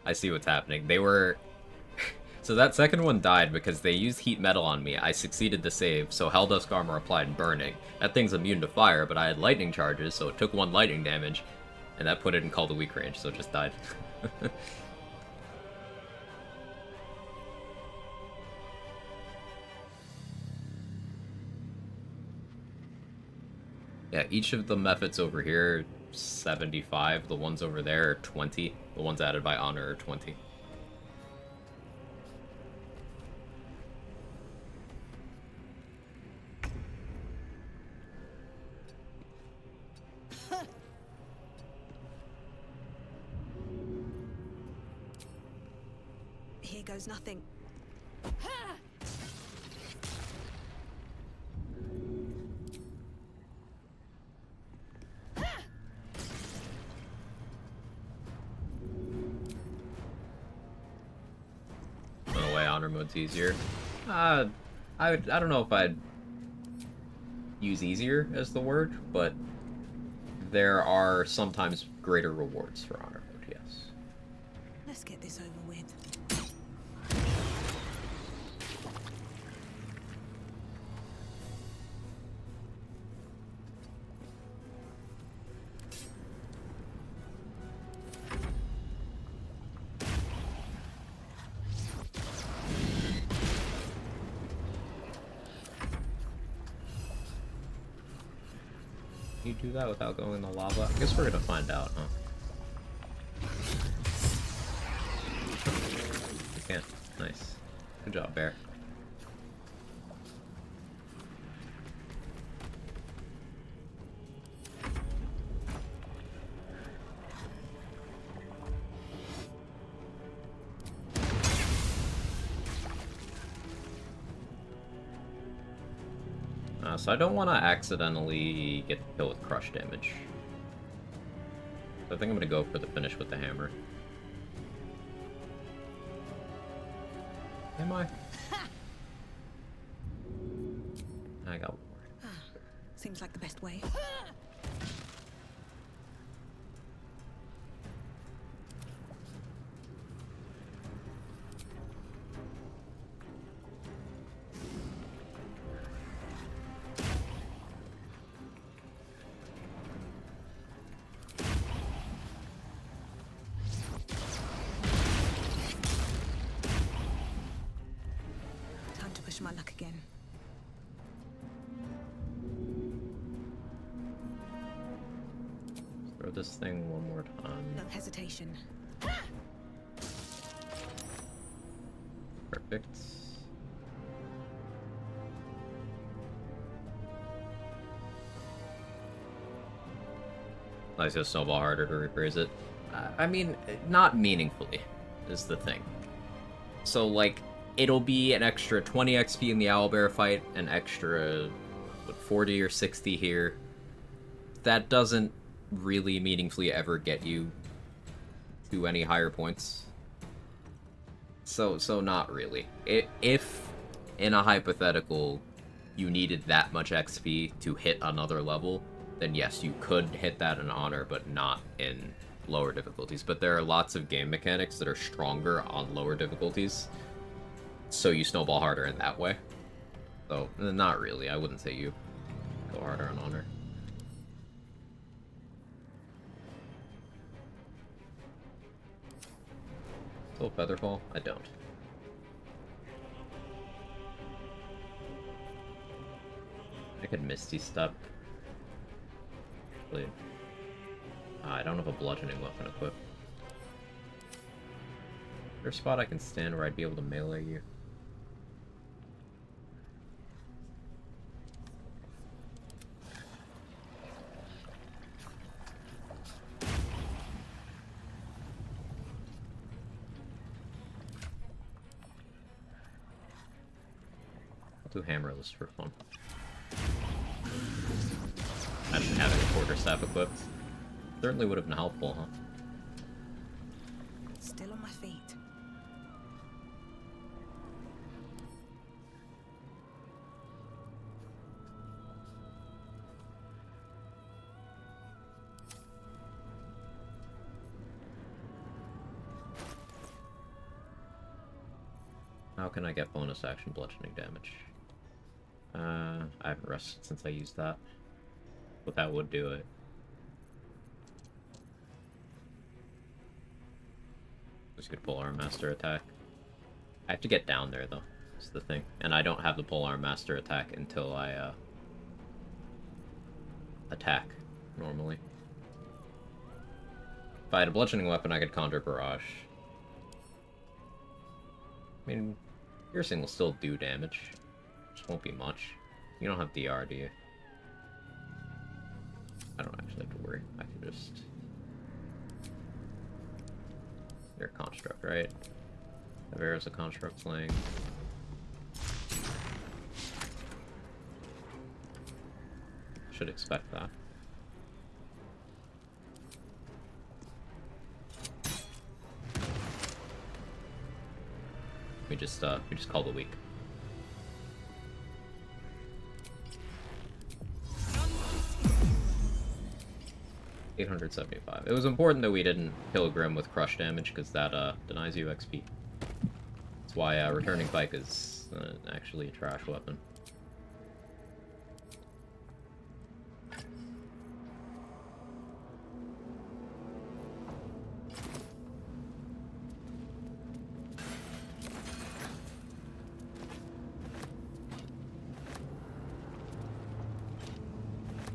I see what's happening. They were... So that second one died because they used heat metal on me. I succeeded to save, so Helldusk armor applied burning. That thing's immune to fire, but I had lightning charges, so it took 1 lightning damage, and that put it in Call to Weak range, so it just died. Yeah, each of the methods over here, 75. The ones over there are 20. The ones added by honor are 20. Here goes nothing. No way, honor mode's easier. I don't know if I'd use easier as the word, but there are sometimes greater rewards for honor mode, yes. Let's get this over with. You do that without going in the lava? I guess we're gonna find out, huh? You can't. Nice. Good job, Bear. So I don't want to accidentally get the kill with crush damage. So I think I'm going to go for the finish with the hammer. Am I? I got one more. Seems like the best way. push my luck again. Throw this thing one more time. No hesitation. Perfect. Nice to snowball harder to rephrase it. I mean, not meaningfully is the thing. So, like, it'll be an extra 20 XP in the owlbear fight, an extra, what, 40 or 60 here. That doesn't really meaningfully ever get you to any higher points. So not really. If, in a hypothetical, you needed that much XP to hit another level, then yes, you could hit that in Honor, but not in lower difficulties. But there are lots of game mechanics that are stronger on lower difficulties, so you snowball harder in that way. So, not really. I wouldn't say you go harder on Honor. Still Featherfall? I don't. I could Misty Step. Wait. I don't have a bludgeoning weapon equipped. Is there a spot I can stand where I'd be able to melee you? I'll do hammerless for fun. I didn't have any quarterstaff equipped. Certainly would have been helpful, huh? Still on my feet. How can I get bonus action bludgeoning damage? I haven't rested since I used that. But that would do it. Just gonna Polearm Master attack. I have to get down there though, that's the thing. And I don't have the Polearm Master attack until I attack, normally. If I had a bludgeoning weapon, I could conjure Barrage. I mean, piercing will still do damage. Just won't be much. You don't have DR, do you? I don't actually have to worry. I can just... You're a construct, right? Avera's a construct slaying. Should expect that. We just called a week. $875. It was important that we didn't Pilgrim with crush damage because that denies you XP. That's why returning pike is actually a trash weapon.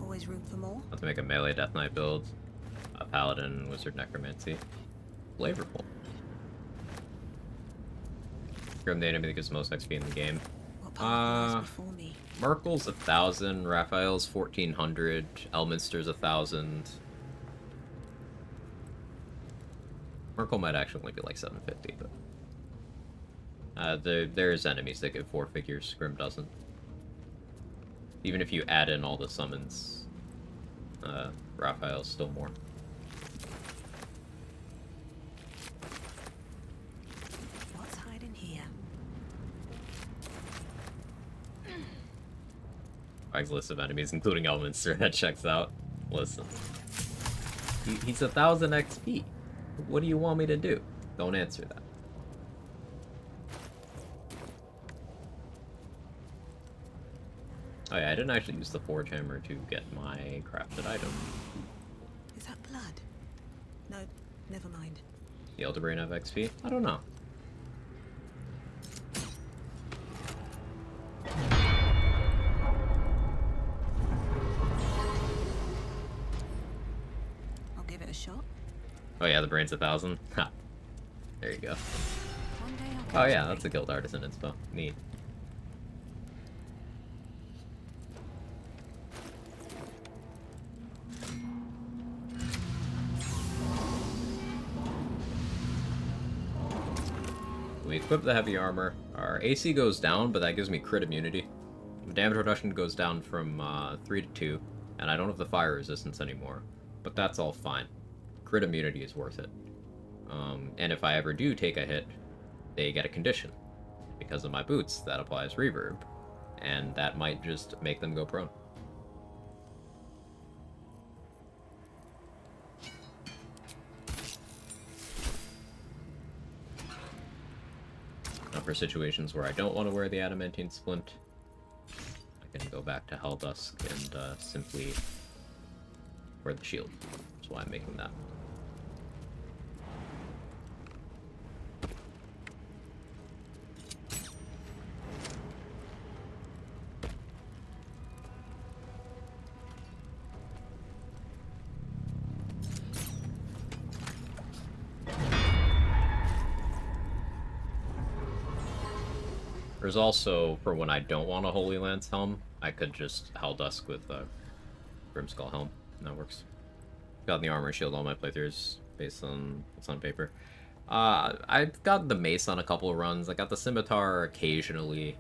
Always room for more. Let's make a melee Death Knight build. A Paladin, Wizard Necromancy. Flavorful. Grim the enemy that gives most XP in the game. Merkel's 1,000, Raphael's 1,400, Elminster's 1,000. Merkel might actually only be like 750, but there's enemies that give 4 figures. Grim doesn't. Even if you add in all the summons, Raphael's still more. What's hiding here? Pike's list of enemies, including Elminster, that checks out. Listen. He's 1,000 XP. What do you want me to do? Don't answer that. Oh yeah, I didn't actually use the Forge Hammer to get my crafted item. Is that blood? No, never mind. The Elder Brain have XP? I don't know. yeah, the brain's 1,000. Ha. There you go. Oh yeah, that's a guild artisan inspo. Neat. We equip the heavy armor. Our AC goes down, but that gives me crit immunity. Damage reduction goes down from 3 to 2, and I don't have the fire resistance anymore. But that's all fine. Crit immunity is worth it. And if I ever do take a hit, they get a condition. Because of my boots, that applies reverb. And that might just make them go prone. Now for situations where I don't want to wear the adamantine splint, I can go back to Helldusk and simply wear the shield. That's why I'm making that. There's also, for when I don't want a Holy Lance helm, I could just Helldusk with Grimskull helm, and that works. Got the armor shield all my playthroughs based on what's on paper. I've got the mace on a couple of runs. I got the scimitar occasionally.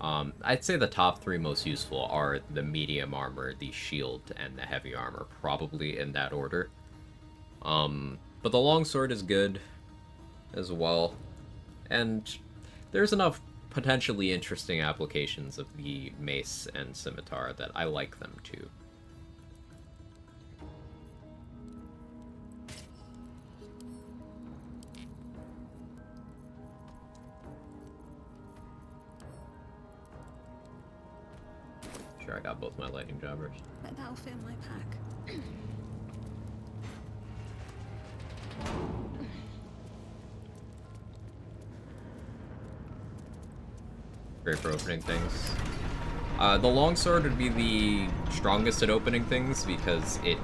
I'd say the top 3 most useful are the medium armor, the shield, and the heavy armor, probably in that order. But the longsword is good as well, and there's enough potentially interesting applications of the mace and scimitar that I like them too. Sure, I got both my lightning jobbers. That'll fit my pack. Great for opening things. The longsword would be the strongest at opening things because it,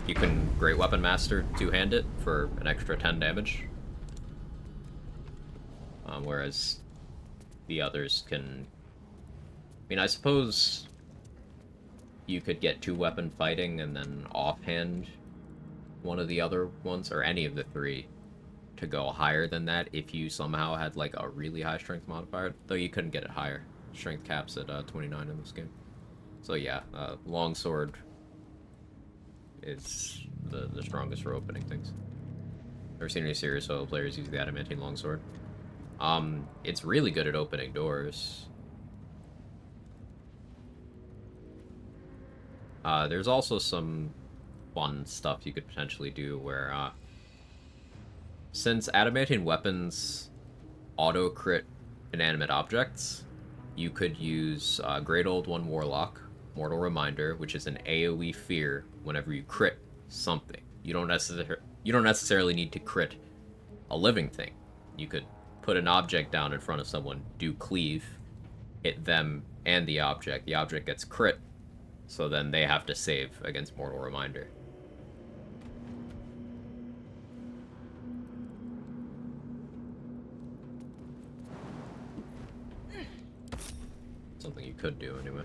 you can Great Weapon Master two-hand it for an extra 10 damage. Whereas the others can... I mean, I suppose you could get 2-weapon fighting and then offhand one of the other ones, or any of the 3, to go higher than that if you somehow had like a really high strength modifier, though you couldn't get it higher. Strength caps at 29 in this game. So yeah, longsword is the strongest for opening things. Never seen any serious solo players use the adamantine longsword. It's really good at opening doors. There's also some fun stuff you could potentially do where since adamantine weapons auto-crit inanimate objects, you could use Great Old One Warlock, Mortal Reminder, which is an AoE fear whenever you crit something. You don't necessarily need to crit a living thing. You could put an object down in front of someone, do cleave, hit them and the object. The object gets crit, so then they have to save against Mortal Reminder. Something you could do, anyway.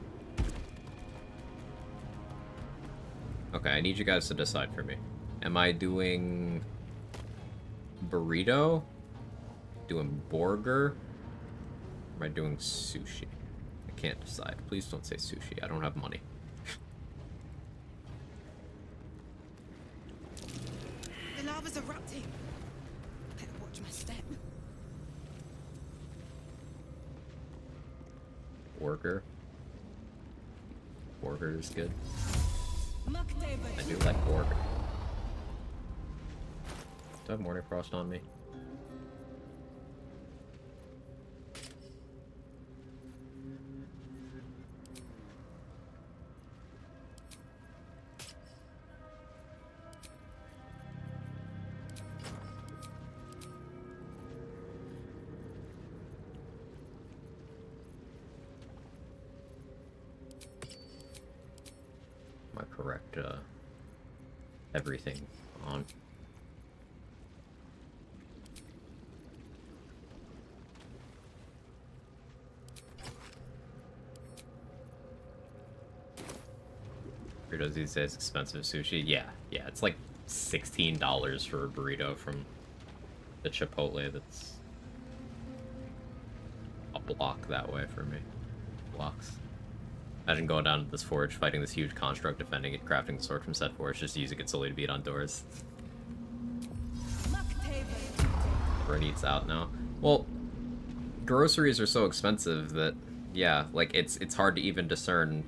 Okay, I need you guys to decide for me. Am I doing burrito? Doing burger? Or am I doing sushi? I can't decide. Please don't say sushi. I don't have money. The lava's erupting. Better watch my step. Burger. Burger is good. I do like burger. Do I have Morning Frost on me? Correct everything on. does these days. Expensive sushi. Yeah, it's like $16 for a burrito from the Chipotle that's a block that way for me. Blocks. Imagine going down to this forge, fighting this huge construct, defending it, crafting the sword from said forge, just using it solely to beat on doors. Everyone eats out now. Well, groceries are so expensive that, yeah, like, it's hard to even discern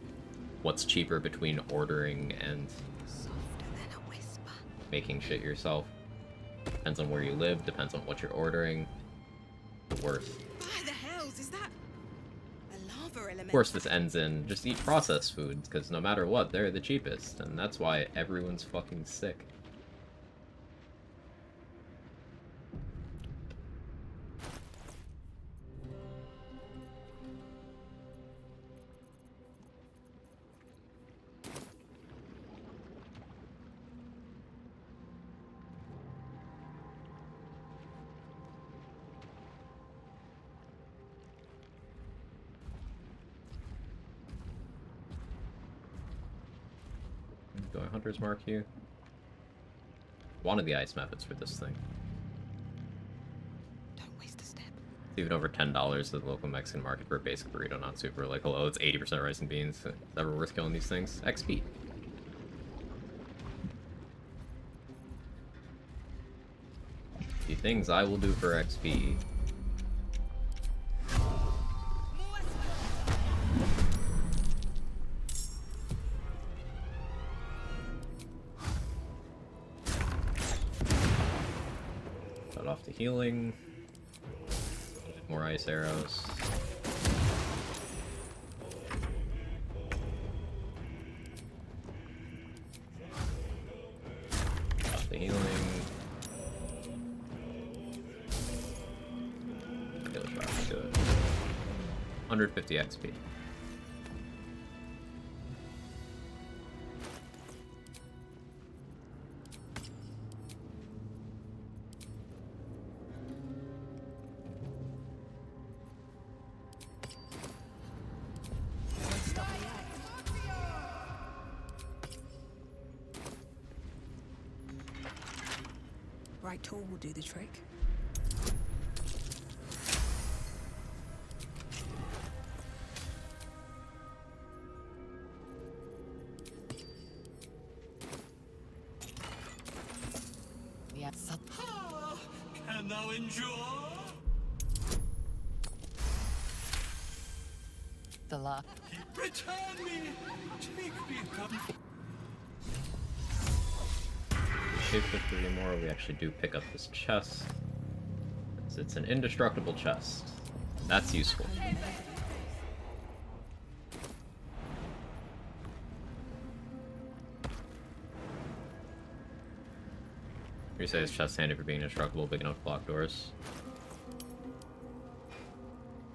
what's cheaper between ordering and making shit yourself. Depends on where you live, depends on what you're ordering. The worst. Why the hells is that? A lava element? Of course, this ends in just eat processed foods, because no matter what, they're the cheapest, and that's why everyone's fucking sick. Do I Hunter's Mark you? One of the ice methods for this thing. Don't waste a step. It's even over $10 at the local Mexican market for a basic burrito, not super. Like, hello, it's 80% rice and beans. Is it ever worth killing these things? XP. The things I will do for XP. Cut off the healing. More ice arrows. Cut off the healing. Kill shot, good. 150 XP. Right tool will do the trick. Yeah, Can thou endure? the la. Return me! Take me come. Shape for 3 more, we actually do pick up this chest. It's an indestructible chest. That's useful. You say this chest handy for being indestructible, big enough to block doors?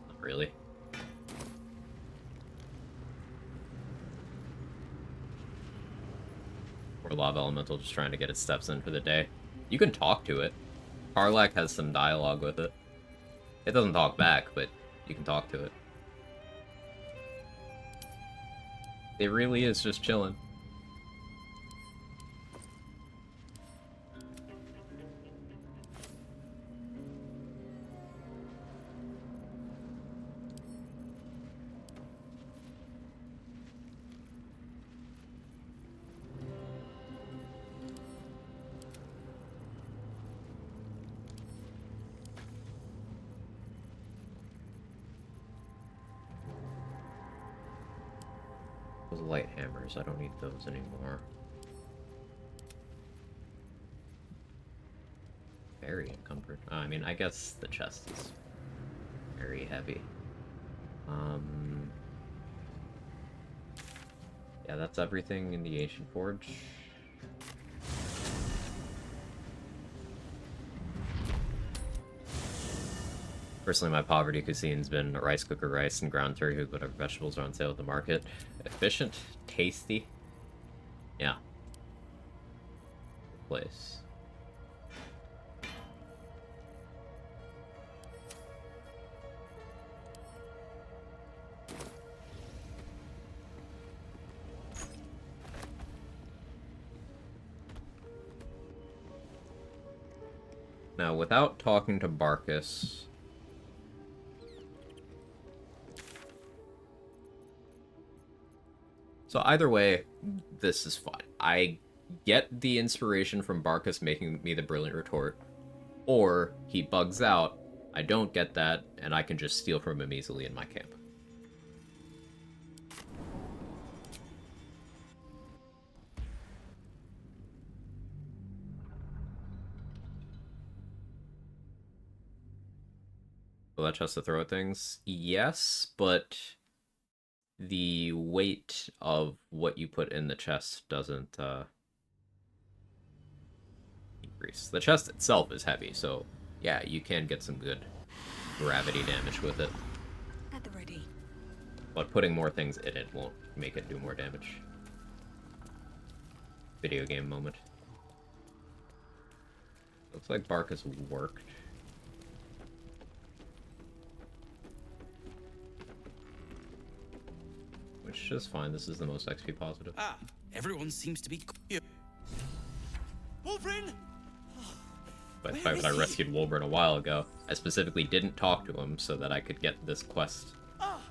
Not really. Or Lava Elemental just trying to get its steps in for the day. You can talk to it. Karlak has some dialogue with it. It doesn't talk back, but you can talk to it. It really is just chilling. Those light hammers, I don't need those anymore. Very encumbered. I mean, I guess the chest is very heavy. Yeah, that's everything in the Ancient Forge. Personally, my poverty cuisine's been rice cooker rice and ground turkey with whatever vegetables are on sale at the market. Efficient, tasty. Yeah. Good place. Now, without talking to Barkus... So either way, this is fine. I get the inspiration from Barkus making me the Brilliant Retort, or he bugs out, I don't get that, and I can just steal from him easily in my camp. Will that chest to throw at things? Yes, but the weight of what you put in the chest doesn't increase. The chest itself is heavy, so yeah, you can get some good gravity damage with it. At the ready. But putting more things in it won't make it do more damage. Video game moment. Looks like Barkus worked. Which is fine, this is the most XP positive. Ah, everyone seems to be... Wolverine! But the fact that I rescued Wolverine a while ago, I specifically didn't talk to him so that I could get this quest. Ah.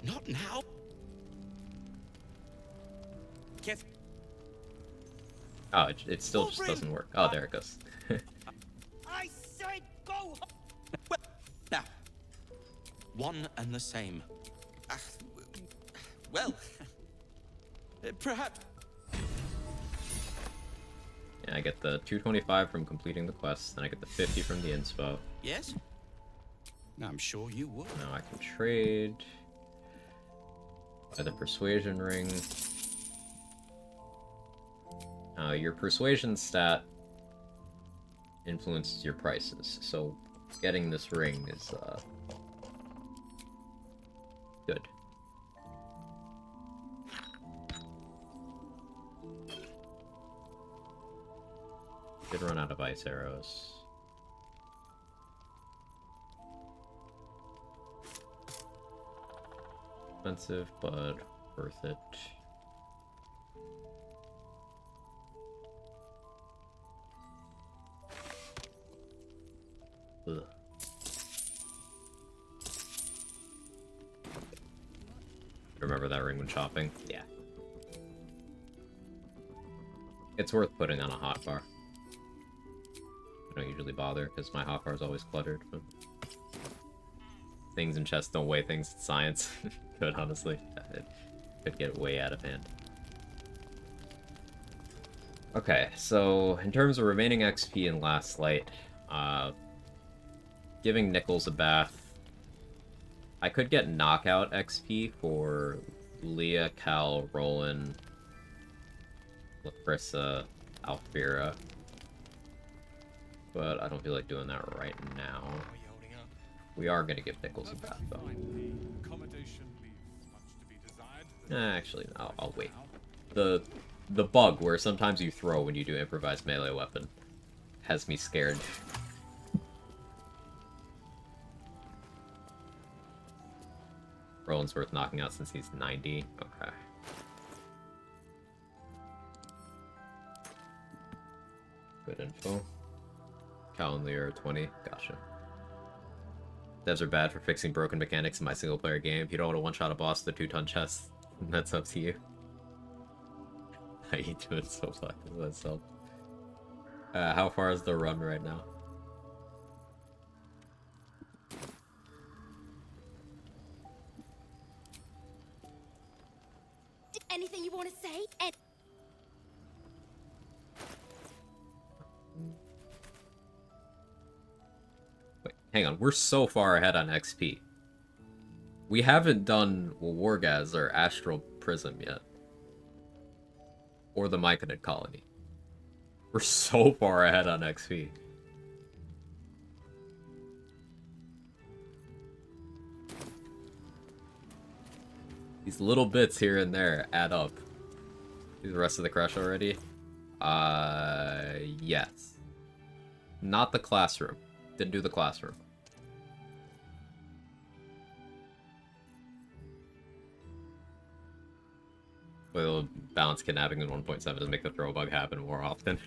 Not now. Get. Oh, it still just doesn't work. Oh, there it goes. I said go. Well, now, one and the same. Well, perhaps. Yeah, I get the 225 from completing the quest, then I get the 50 from the inspo. Yes. I'm sure you would. Now I can trade. Buy the persuasion ring. Your persuasion stat influences your prices, so getting this ring is good. Did run out of ice arrows. Expensive, but worth it. Ugh. Remember that ring when shopping? Yeah. It's worth putting on a hotbar. I don't usually bother because my hotbar is always cluttered, but things in chests don't weigh things in science. Could honestly, it could get way out of hand. Okay, so in terms of remaining XP in Last Light, giving Nichols a bath. I could get knockout XP for Leah, Cal, Roland, Larissa, Alfira. But I don't feel like doing that right now. We are going to give Nichols a bath, though. Actually, no, I'll wait. The bug where sometimes you throw when you do improvised melee weapon has me scared. Roland's worth knocking out since he's 90. Okay. Good info. Cal and Lear are 20. Gotcha. Devs are bad for fixing broken mechanics in my single-player game. If you don't want to one-shot a boss with a 2-ton chest, that's up to you. How you doing so far with myself? How far is the run right now? Anything you want to say? Wait, hang on. We're so far ahead on XP. We haven't done Wargaz or Astral Prism yet. Or the Myconid Colony. We're so far ahead on XP. These little bits here and there add up. Do the rest of the crush already? Yes. Not the classroom. Didn't do the classroom. Will balance kidnapping in 1.7 to make the throw bug happen more often.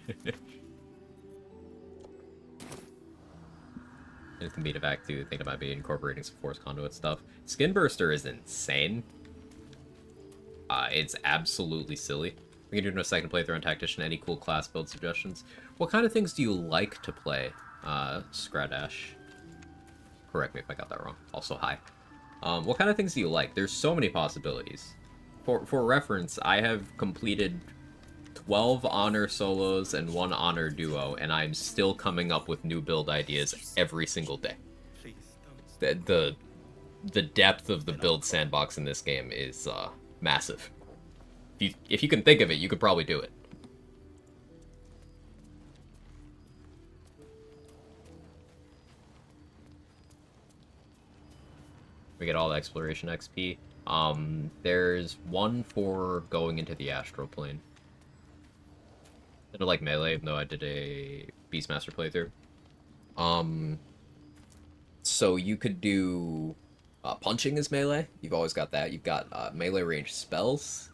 And the meat back to think about maybe incorporating some force conduit stuff. Skin Burster is insane. It's absolutely silly. We can do a second playthrough on Tactician. Any cool class build suggestions? What kind of things do you like to play, Scradash? Correct me if I got that wrong. Also, hi. What kind of things do you like? There's so many possibilities. For reference, I have completed 12 honor solos and 1 honor duo, and I'm still coming up with new build ideas every single day. The depth of the build sandbox in this game is massive. If you can think of it, you could probably do it. We get all the exploration XP. There's one for going into the astral plane. I don't like melee, even though I did a Beastmaster playthrough. So you could do punching as melee. You've always got that. You've got melee range spells.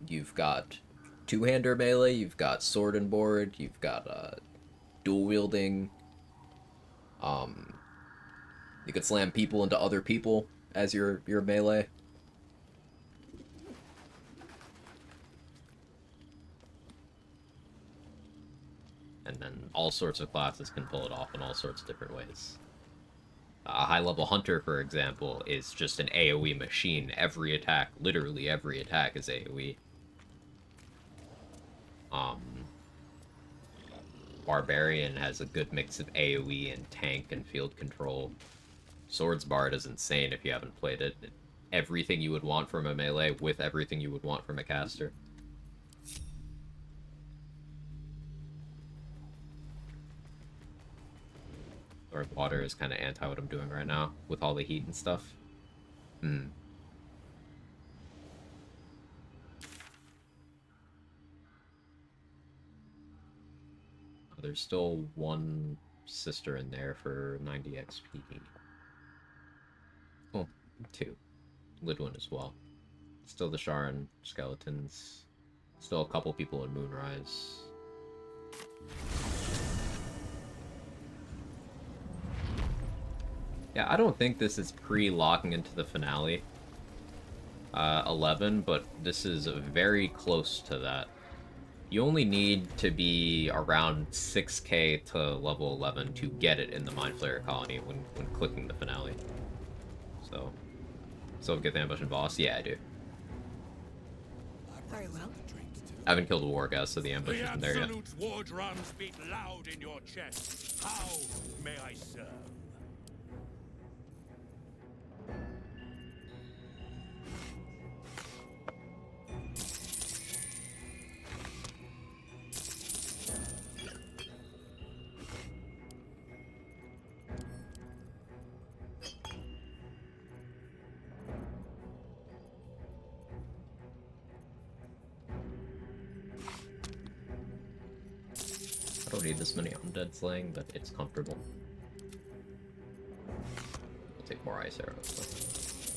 You've got two-hander melee. You've got sword and board. You've got dual wielding. You could slam people into other people as your melee. And then all sorts of classes can pull it off in all sorts of different ways. A high-level hunter, for example, is just an AoE machine. Every attack, literally every attack, is AoE. Barbarian has a good mix of AoE and tank and field control. Swords Bard is insane if you haven't played it. Everything you would want from a melee with everything you would want from a caster. Or water is kind of anti what I'm doing right now with all the heat and stuff. There's still one sister in there for 90 XP. Oh, 2. Lidwin as well. Still the Sharon skeletons. Still a couple people in Moonrise. Yeah, I don't think this is pre-locking into the finale 11, but this is very close to that. You only need to be around 6k to level 11 to get it in the Mind Flayer colony when clicking the finale. So, still get the ambush and boss? Yeah, I do. Very well. I haven't killed a war guest, so the ambush isn't there yet. The absolute war drums beat loud in your chest. How may I serve? I don't need this many undead slaying, but it's comfortable. We'll take more ice arrows.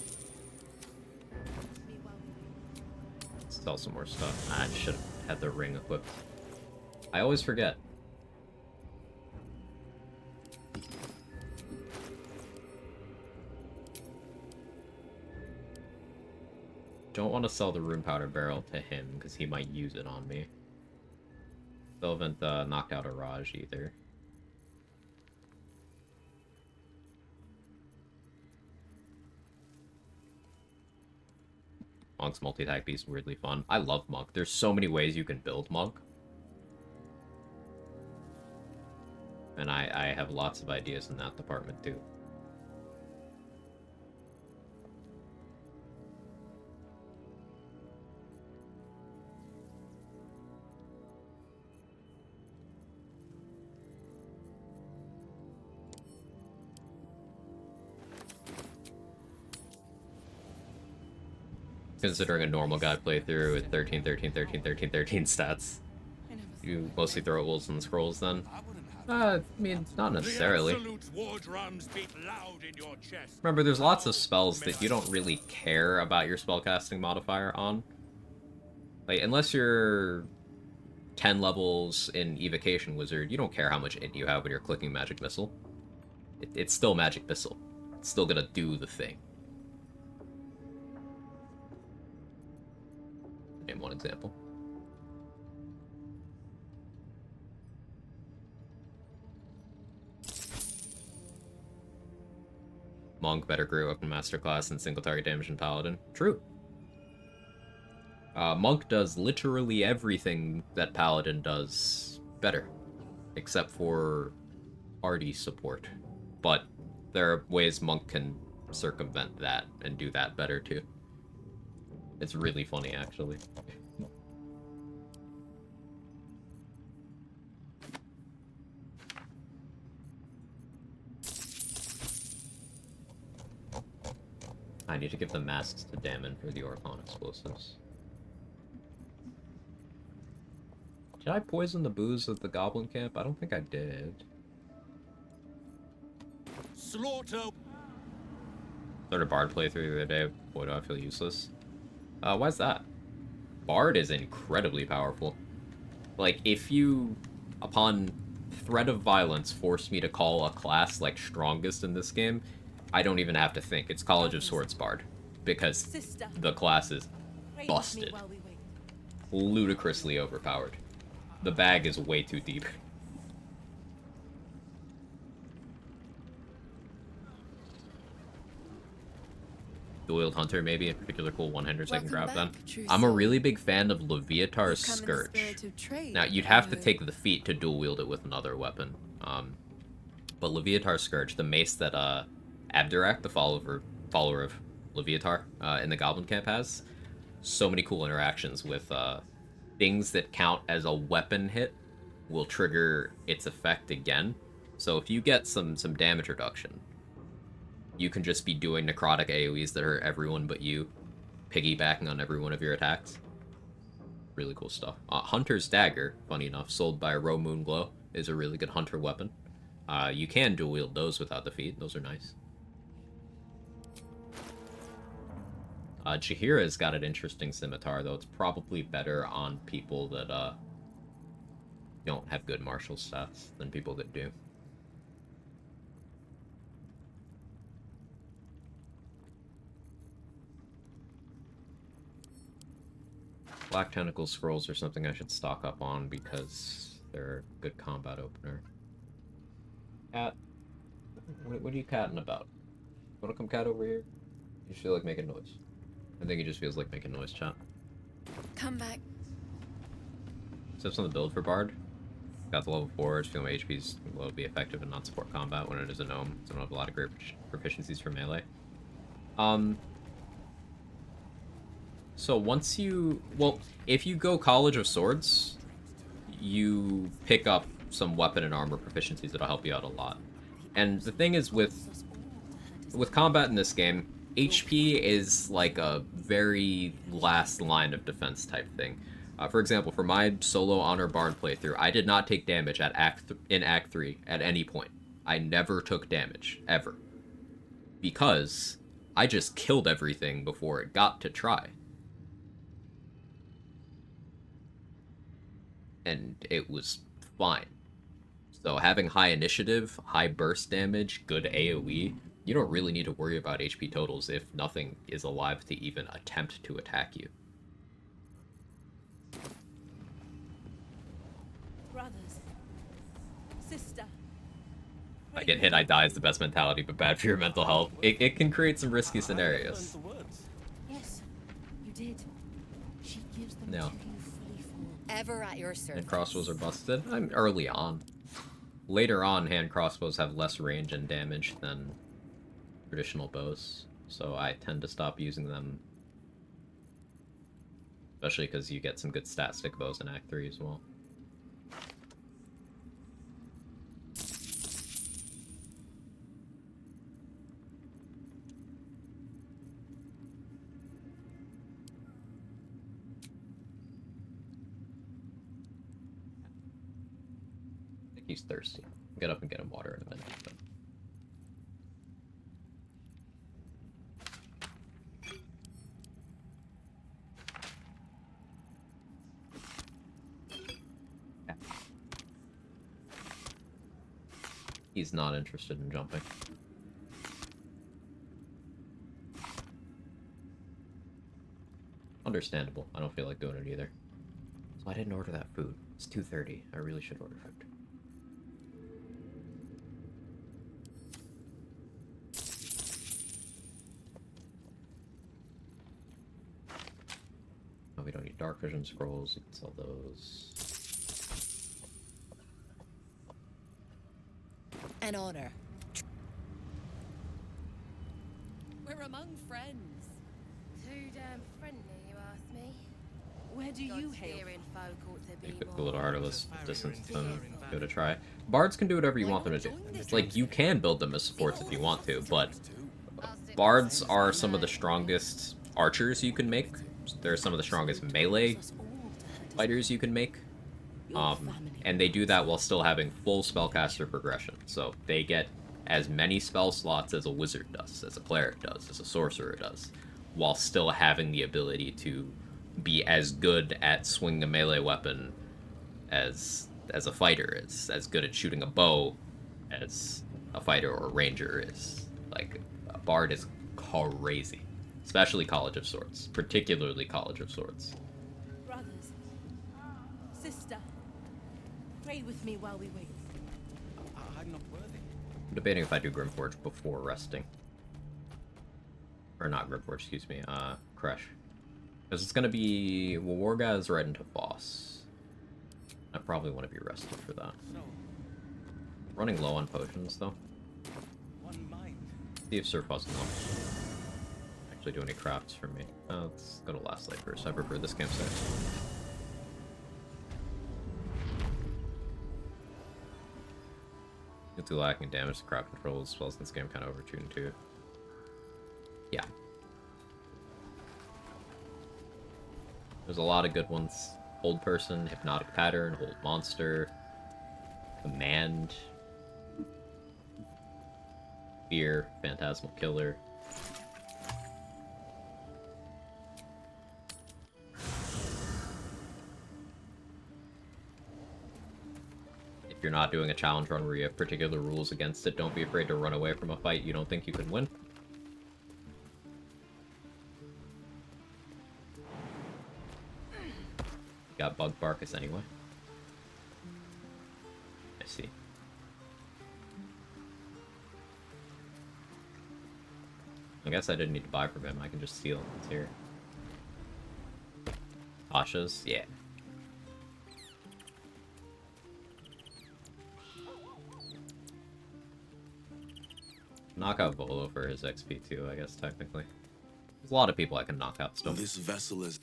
Sell some more stuff. I should have had the ring equipped. I always forget. Don't want to sell the rune powder barrel to him because he might use it on me. Still haven't knocked out a Raj either. Monk's multi-attack beast weirdly fun. I love Monk. There's so many ways you can build Monk. And I have lots of ideas in that department too. Considering a normal guy playthrough with 13, 13, 13, 13, 13 stats. You mostly throw wolves and scrolls then? I mean, not necessarily. Remember, there's lots of spells that you don't really care about your spellcasting modifier on. Like, unless you're 10 levels in Evocation Wizard, you don't care how much int you have when you're clicking Magic Missile. It's still Magic Missile. It's still gonna do the thing. Name one example. Monk better grew up in Masterclass than single target damage in Paladin. True. Monk does literally everything that Paladin does better, except for party support. But there are ways Monk can circumvent that and do that better too. It's really funny, actually. I need to give the masks to Damon for the Orcon explosives. Did I poison the booze at the Goblin Camp? I don't think I did. Slaughter! Started Bard playthrough the other day. Boy, do I feel useless. Why's that? Bard is incredibly powerful. Like, if you, upon threat of violence, force me to call a class, like, strongest in this game, I don't even have to think. It's College of Swords Bard. Because the class is busted. Ludicrously overpowered. The bag is way too deep. Dual-wield Hunter, maybe, in particular cool one-handers I can grab then. I'm a really big fan of Leviatar's Scourge. Now, you'd have to take the feat to dual-wield it with another weapon. But Leviatar's Scourge, the mace that Abdurak, the follower of Leviatar in the Goblin Camp has, so many cool interactions with things that count as a weapon hit will trigger its effect again. So if you get some damage reduction, you can just be doing necrotic AoEs that hurt everyone but you, piggybacking on every one of your attacks. Really cool stuff. Hunter's Dagger, funny enough, sold by Ro Moonglow, is a really good hunter weapon. You can dual wield those without the feat. Those are nice. Jaheira's got an interesting scimitar, though. It's probably better on people that don't have good martial stats than people that do. Black Tentacle Scrolls are something I should stock up on because they're a good combat opener. Cat, what are you catting about? Wanna come cat over here? You just feel like making noise. I think he just feels like making noise, chat. Come back. Steps on the build for Bard. Got the level 4, just feel my HP's will be effective and not support combat when it is a gnome, so I don't have a lot of great proficiencies for melee. So once you... Well, if you go College of Swords, you pick up some weapon and armor proficiencies that'll help you out a lot. And the thing is with combat in this game, HP is like a very last line of defense type thing. For example, for my solo Honor Bard playthrough, I did not take damage in Act 3 at any point. I never took damage, ever. Because I just killed everything before it got to try. And it was fine. So having high initiative, high burst damage, good AoE, you don't really need to worry about HP totals if nothing is alive to even attempt to attack you. Brothers, sister. I get hit, I die is the best mentality, but bad for your mental health. It can create some risky scenarios. Yes, you did. She gives them No. to you fully full. Ever at your service. And crossbows are busted. I'm early on. Later on, hand crossbows have less range and damage than traditional bows, so I tend to stop using them. Especially because you get some good stat stick bows in Act 3 as well. I think he's thirsty. Get up and get him water in a minute. But... He's not interested in jumping. Understandable. I don't feel like doing it either. So I didn't order that food. It's 2:30. I really should order food. Oh, we don't need dark vision scrolls. We can sell those. An order. We're among friends. Too damn friendly, you ask me. Where do you hail? You could pull it Heartless distance them, give it a try. Bards can do whatever you want them to do. Like, you can build them as supports if you want to, but Bards are some of the strongest archers you can make. They're some of the strongest melee fighters you can make. And they do that while still having full spellcaster progression. So they get as many spell slots as a wizard does, as a cleric does, as a sorcerer does, while still having the ability to be as good at swinging a melee weapon as a fighter is, as good at shooting a bow as a fighter or a ranger is. Like, a bard is crazy. Especially College of Swords. Particularly College of Swords. Brothers. Sister. Pray with me while we wait. I'm not worthy. I'm debating if I do Grimforge before resting. Or not Grimforge, excuse me, Crush. Because it's gonna be... Well, Wargaz right into boss. I probably want to be rested for that. Running low on potions, though. See if Surplus can actually do any crafts for me. Let's go to Last Light first. I prefer this campsite. You'll do lacking damage to crowd control spells in this game, kind of overtuned too. Yeah. There's a lot of good ones. Hold Person, Hypnotic Pattern, Hold Monster, Command, Fear, Phantasmal Killer. If you're not doing a challenge run where you have particular rules against it, don't be afraid to run away from a fight you don't think you can win. Got Bug Barkus anyway. I see. I guess I didn't need to buy from him. I can just steal it. It's here. Tasha's? Yeah. Knock out Volo for his XP too, I guess, technically. There's a lot of people I can knock out still. This vessel is...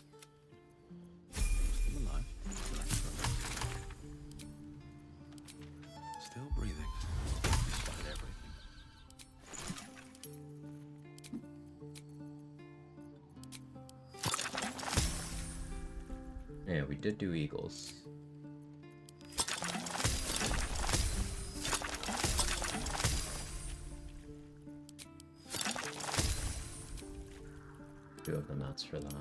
Still breathing. Despite everything. Yeah, we did do Eagles. Two of the nuts for that.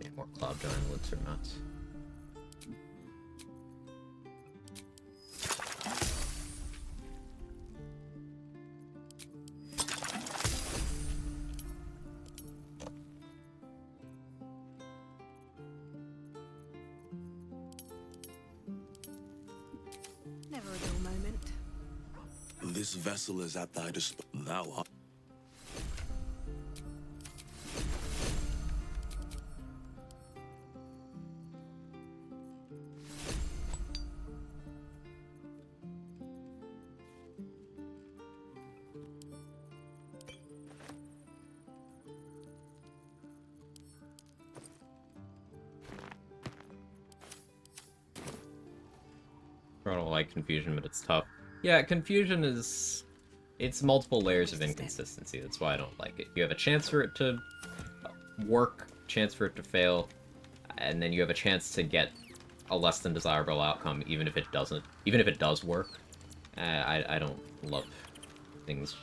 Get more Cloud Giant Elixir nuts. Never a dull moment. This vessel is at thy disposal. Thou art... I don't like Confusion, but it's tough. Yeah, Confusion is... It's multiple layers of inconsistency. That's why I don't like it. You have a chance for it to work, chance for it to fail, and then you have a chance to get a less than desirable outcome, even if it doesn't. Even if it does work. I don't love things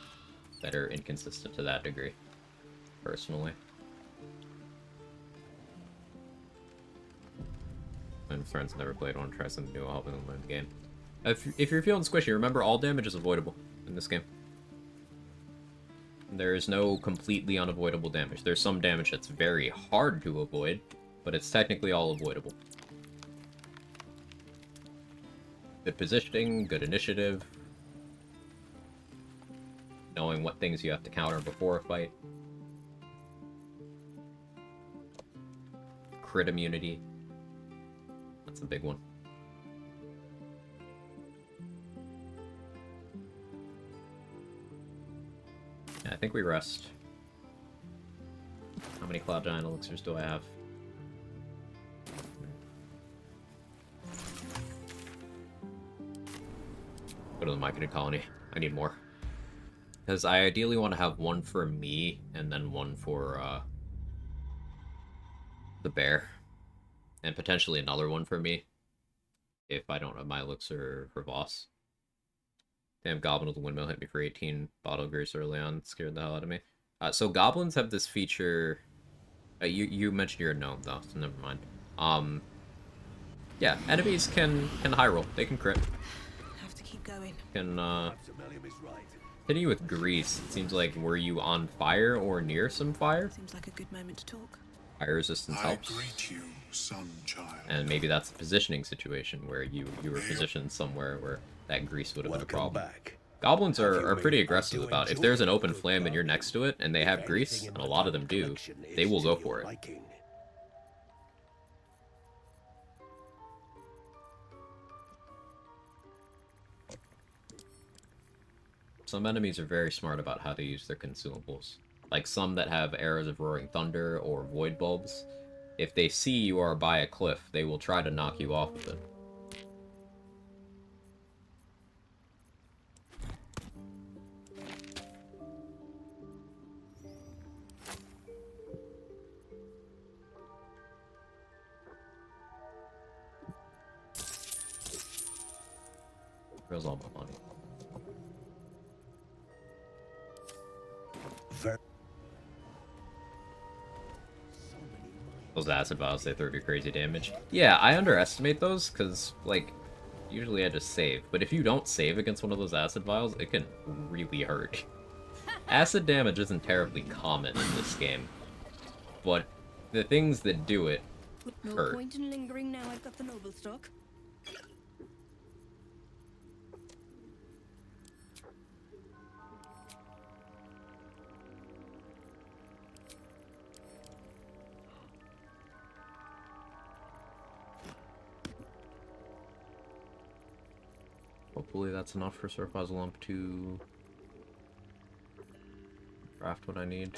that are inconsistent to that degree, personally. And friends never played, want to try something new, I'll help them learn the game. If you're feeling squishy, remember all damage is avoidable in this game. There is no completely unavoidable damage. There's some damage that's very hard to avoid, but it's technically all avoidable. Good positioning, good initiative, knowing what things you have to counter before a fight. Crit immunity. That's a big one. Yeah, I think we rest. How many Cloud Giant elixirs do I have? Go to the Myconid colony. I need more. Because I ideally want to have one for me, and then one for, the bear. And potentially another one for me, if I don't have my elixir for Voss. Damn, Goblin with the Windmill hit me for 18 Bottle Grace early on. Scared the hell out of me. So Goblins have this feature... you mentioned you're a gnome, though, so never mind. Yeah, enemies can high roll. They can crit. Have to keep going. Can, hitting you with grease, it seems like, were you on fire or near some fire? Seems like a good moment to talk. Fire resistance helps. I greet you, son child. And maybe that's a positioning situation where you were positioned somewhere where that grease would have been a problem. Goblins are pretty aggressive about it. If there's an open flame and you're next to it and they have grease, and a lot of them do, they will go for it. Some enemies are very smart about how to use their consumables. Like some that have arrows of Roaring Thunder or Void Bulbs. If they see you are by a cliff, they will try to knock you off of it. Where's all my money? Those acid vials, they throw you crazy damage. Yeah, I underestimate those, because, like, usually I just save. But if you don't save against one of those acid vials, it can really hurt. Acid damage isn't terribly common in this game. But the things that do it No hurt. point in lingering now I've got the noble stock. Hopefully that's enough for Surprise Lump to craft what I need.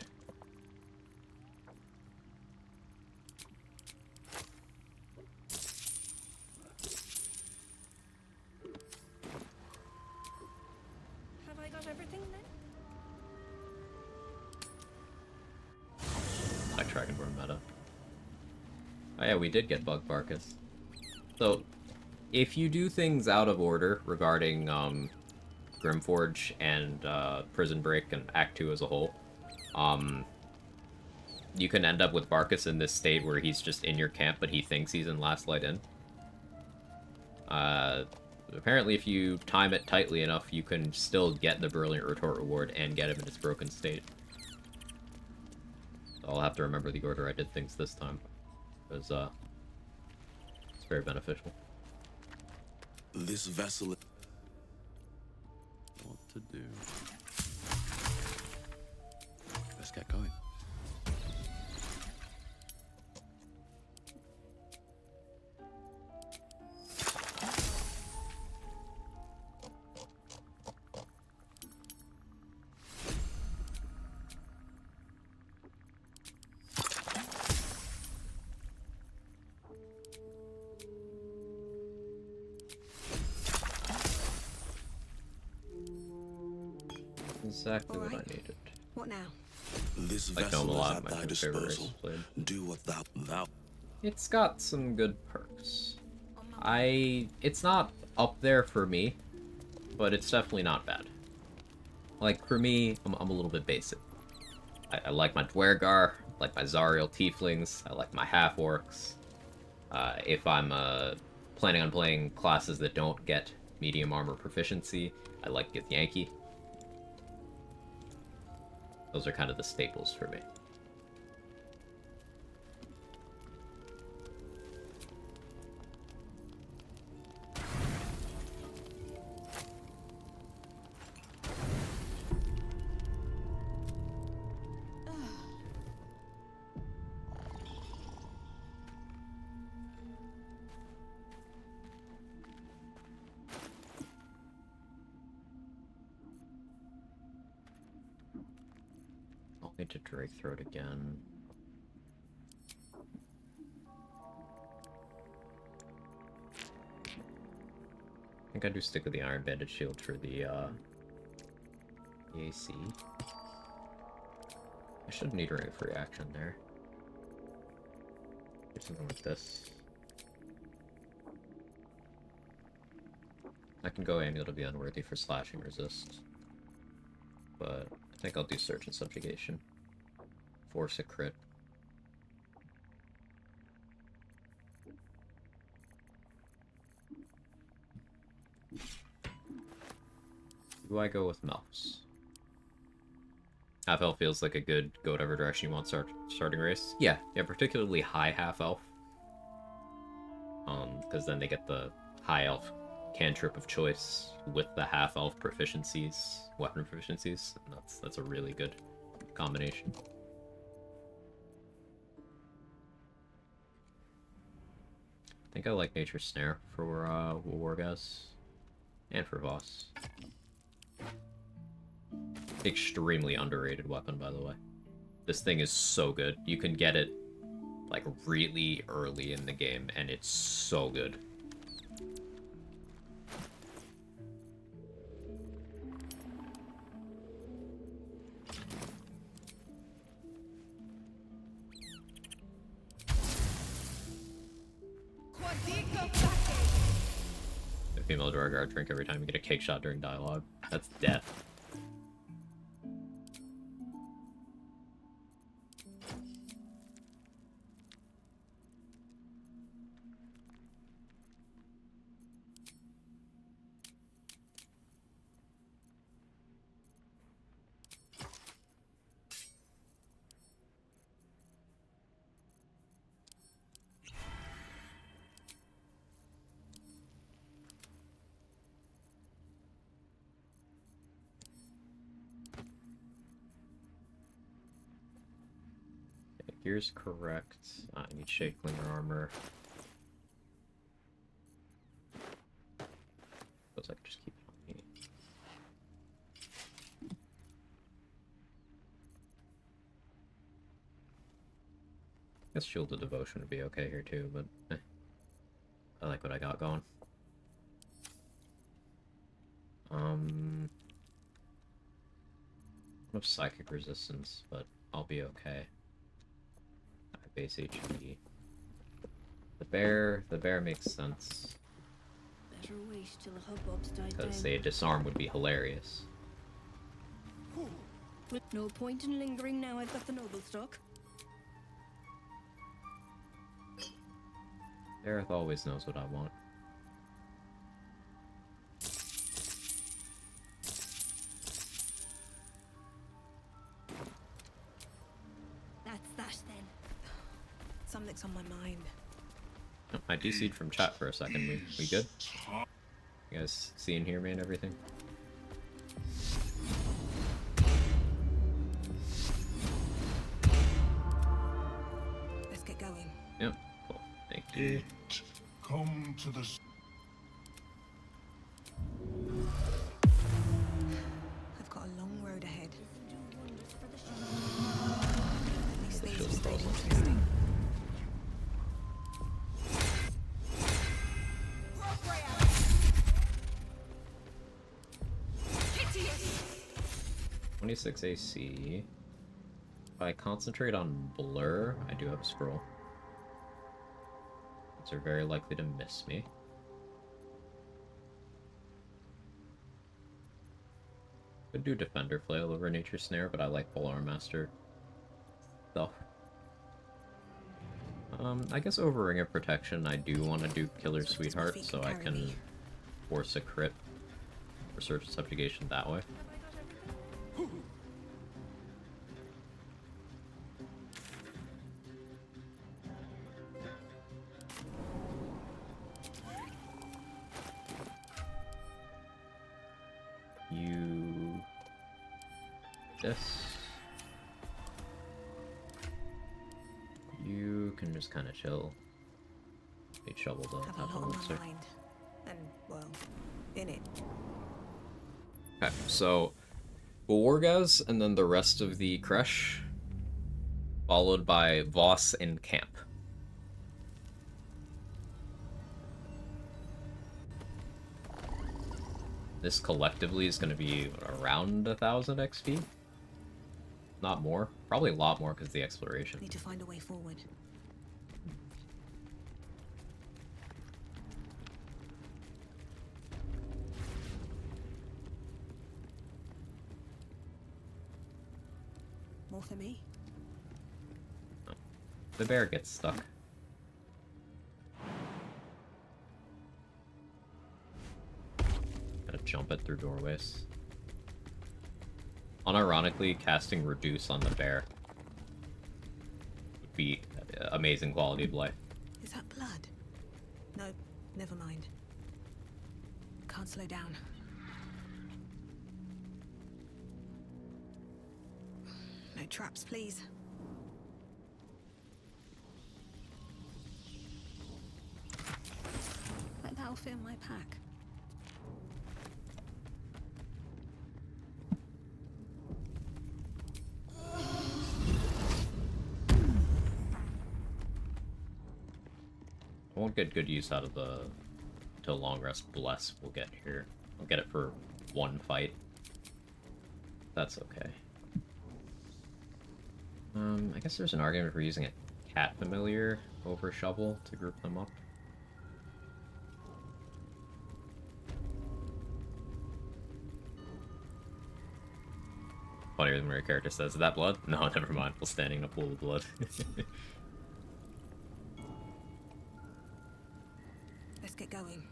Have I got everything then? Like Dragonborn meta. Oh yeah, we did get Bug Barkus. So, if you do things out of order regarding Grimforge and Prison Break and Act 2 as a whole, you can end up with Barkus in this state where he's just in your camp, but he thinks he's in Last Light Inn. Apparently, if you time it tightly enough, you can still get the Brilliant Retort reward and get him in his broken state. So I'll have to remember the order I did things this time, because it's very beneficial. This vessel... What to do? Let's get going. Exactly what I needed. What now? This like vessel Gnome a is lot, at my thy two favorite races disposal. played. Do what thou... It's got some good perks. It's not up there for me, but it's definitely not bad. like, for me, I'm a little bit basic. I like my Dwergar, I like my Zariel Tieflings, I like my Half-Orcs. If I'm planning on playing classes that don't get medium armor proficiency, I like Githyanki. Those are kind of the staples for me. I'll need to Drake Throat again. I think I do stick with the Iron Banded Shield for the AC. I should need a ring for reaction there. Do something with this. I can go Amulet to be unworthy for slashing resist. But I think I'll do Search and Subjugation. Force a crit. Do I go with Mouse? Half Elf feels like a good go whatever direction you want starting race. Yeah, particularly high Half Elf. Because then they get the High Elf cantrip of choice with the Half Elf proficiencies, weapon proficiencies. And that's a really good combination. I think I like Nature's Snare for Wargas and for Voss. Extremely underrated weapon, by the way. This thing is so good. You can get it like really early in the game, and it's so good. The female Dwargar drink every time you get a cake shot during dialogue. That's death. Gear's correct. I need Shakeling armor. Suppose I could just keep it on me. I guess Shield of Devotion would be okay here too, but I like what I got going. I have Psychic Resistance, but I'll be okay. Base HP. The bear makes sense. Better wait till the hubbub's died down. Because say a disarm would be hilarious. No point in lingering now I've got the noble stock. Aerith always knows what I want. That's that then. Something's on my mind. Oh, I DC'd from chat for a second. We good? You guys see and hear me and everything? Let's get going. Yep, cool. Thank you. Come to the... I've got a long road ahead. At least The these shield's will stay frozen. interesting. .26 AC. If I concentrate on Blur, I do have a scroll. These are very likely to miss me. Could do Defender Flail over Nature Snare, but I like Polar Master stuff. I guess over Ring of Protection, I do want to do Killer Sweetheart, so I can force a crit for Search and Subjugation that way. This. You can just kind of chill. Need Shovel to Have a lot on my mind. And, well, in it. Okay, so Wargaz and then the rest of the Kresh, followed by Voss in camp. This collectively is going to be around 1,000 XP. Not more. Probably a lot more because of the exploration. Need to find a way forward. More for me? The bear gets stuck. Gotta jump it through doorways. Unironically, casting Reduce on the bear would be amazing quality of life. Is that blood? No, never mind. Can't slow down. No traps, please. Like that'll fit in my pack. I won't get good use out of the till Long Rest Bless we'll get here. I'll get it for one fight. That's okay. I guess there's an argument for using a cat familiar over Shovel to group them up. Funnier than where your character says, "Is that blood?" No, never mind. We're standing in a pool of blood. Let's get going.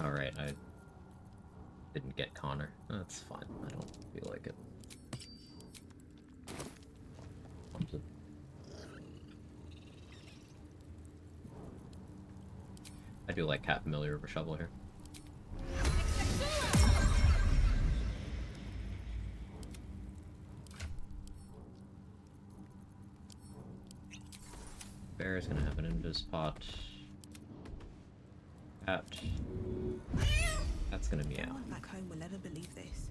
Alright, I didn't get Connor. That's fine. I don't feel like it. I do like Cat Familiar over Shovel here. Bear is gonna have an invis pot. Cat. That's gonna meow. No one back home will ever believe this.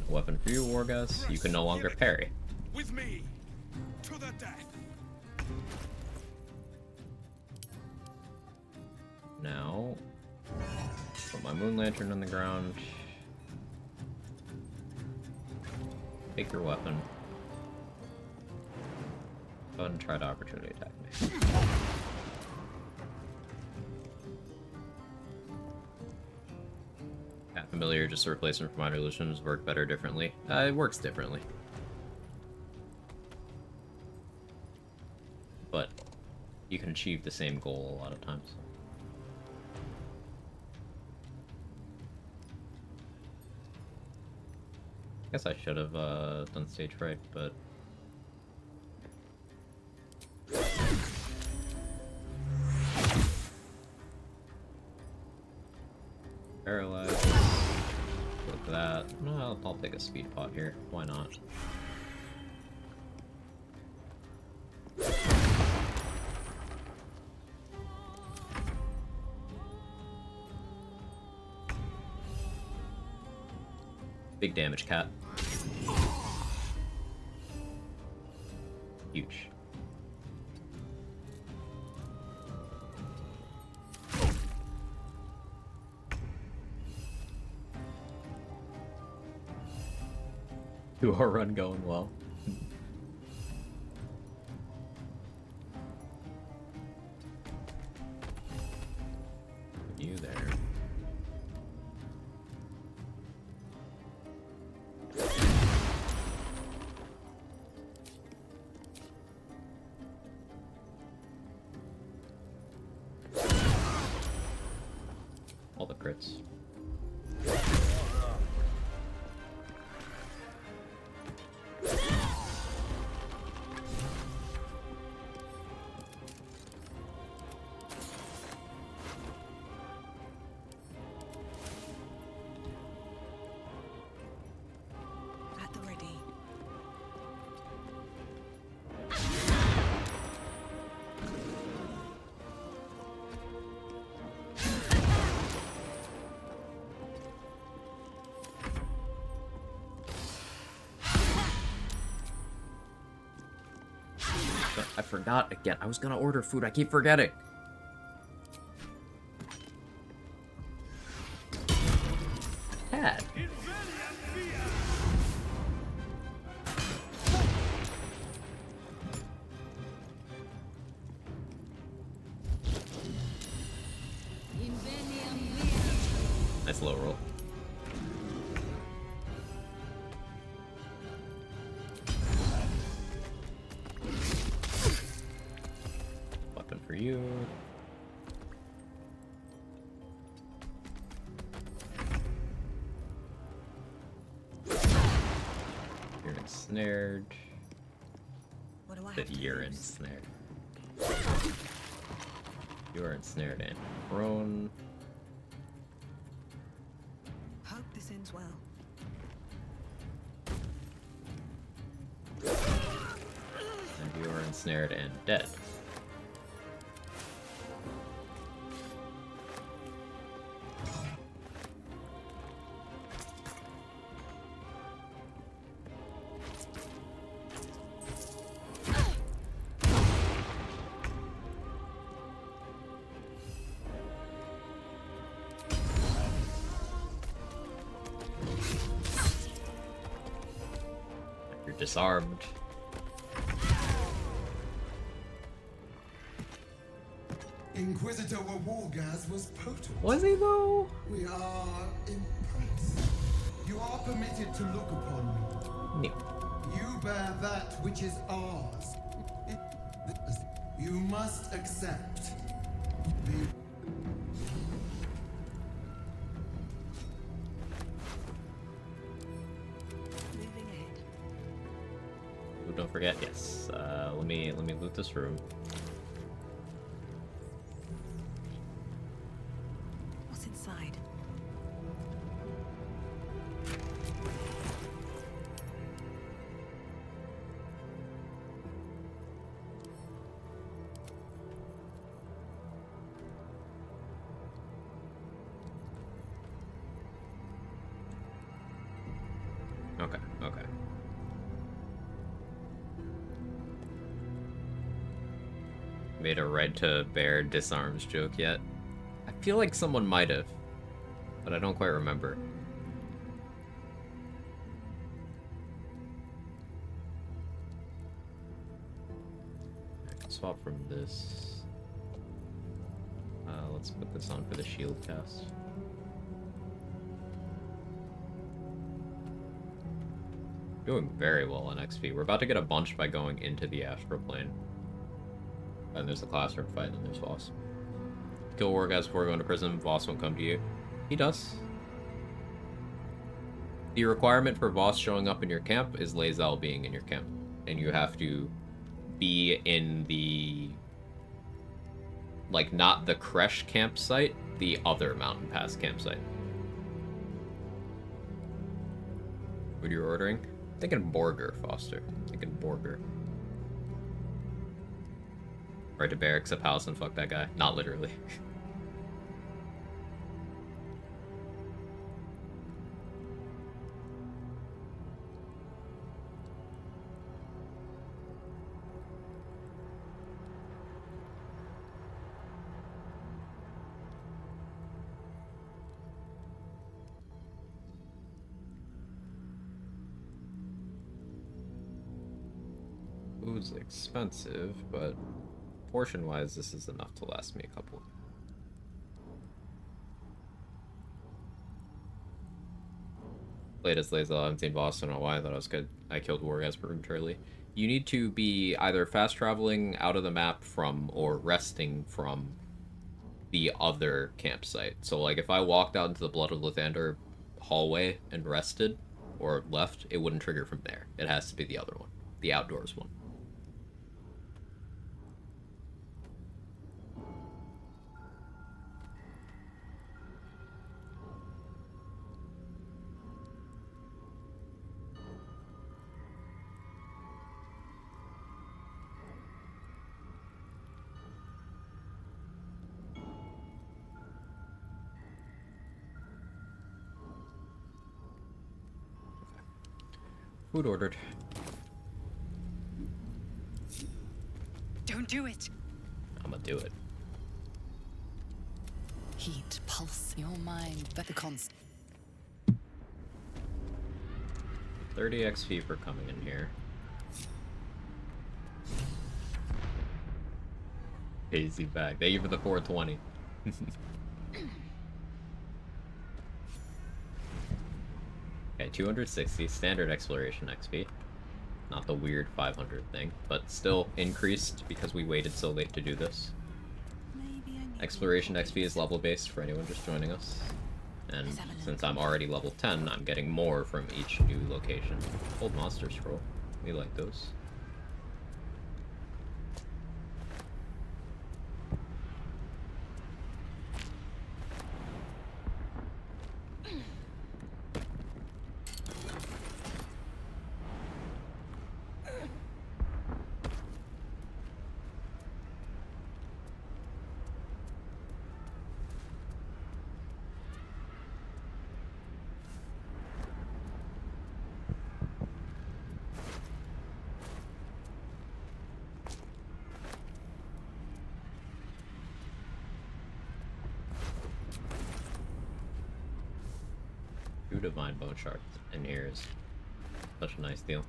Weapon for you, Wargas. You can no longer parry. With me, to the death. Now, put my Moon Lantern on the ground. Take your weapon. Go ahead and try to opportunity attack me. Cat Familiar, just a replacement for Minor Illusions, work better differently. It works differently. But you can achieve the same goal a lot of times. I guess I should have done stage fright, but paralyzed. Look at that. No, I'll take a speed pot here. Why not? Big damage, cat. Huge. Our run going well. You there. All the crits. At the ready. I forgot again. I was gonna order food. I keep forgetting. Cat. Nice low roll. Weapon for you. You're ensnared. What do I That have to you're lose? ensnared. You are ensnared and prone. Hope this ends well. And you are ensnared and dead. You're disarmed. Inquisitor Wargaz was potent. Was he though? We are impressed. You are permitted to look upon me. You bear that which is ours. You must accept. Moving ahead. Ooh, don't forget, yes. Let me loot this room. What's inside? Okay, okay. Made a red to bear disarms joke yet? I feel like someone might have, but I don't quite remember. I can swap from this. Let's put this on for the shield cast. Doing very well on XP. We're about to get a bunch by going into the astral plane. And there's a classroom fight, and there's Voss. Kill Wargaz before going to prison. Voss won't come to you. He does. The requirement for Voss showing up in your camp is Lae'zel being in your camp. And you have to be in the... like, not the Kresh campsite, the other Mountain Pass campsite. What are you ordering? I'm thinking Borger, Foster. I'm thinking Borger. Right to bear, except Allison, fuck that guy. Not literally. Food's expensive, but portion-wise, this is enough to last me a couple. Latest Lazel, I haven't seen Boston. I don't know why. I thought I was good. I killed Wargasm prematurely. You need to be either fast traveling out of the map from or resting from the other campsite. So, like, if I walked out into the Blood of Lathander hallway and rested or left, it wouldn't trigger from there. It has to be the other one, the outdoors one. Food ordered. Don't do it. I'm gonna do it. Heat, pulse, your mind, but the constant. 30 XP for coming in here. Easy back. Thank you for the 420. Okay, 260 standard exploration XP. Not the weird 500 thing, but still increased because we waited so late to do this. Exploration XP is level based for anyone just joining us. And since I'm already level 10, I'm getting more from each new location. Old monster scroll. We like those. Divine bone shards in here is such a nice deal.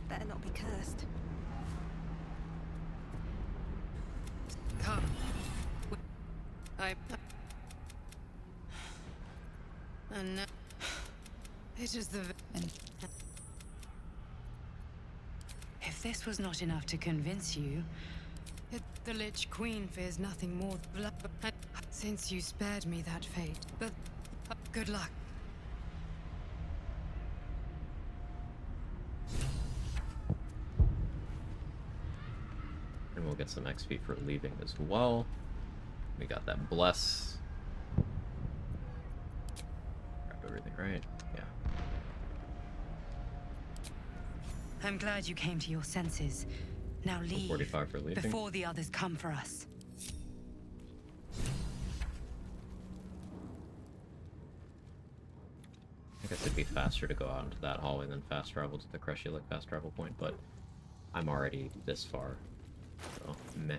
Better not be cursed. Come. And it is the. If this was not enough to convince you, the Lich Queen fears nothing more than blood. Since you spared me that fate, but good luck. And we'll get some XP for leaving as well. We got that bless. Grab everything, right? Yeah. I'm glad you came to your senses. Now leave 45 for leaving. before the others come for us. I guess it'd be faster to go out into that hallway than fast travel to the Creshulic fast travel point, but I'm already this far, so meh.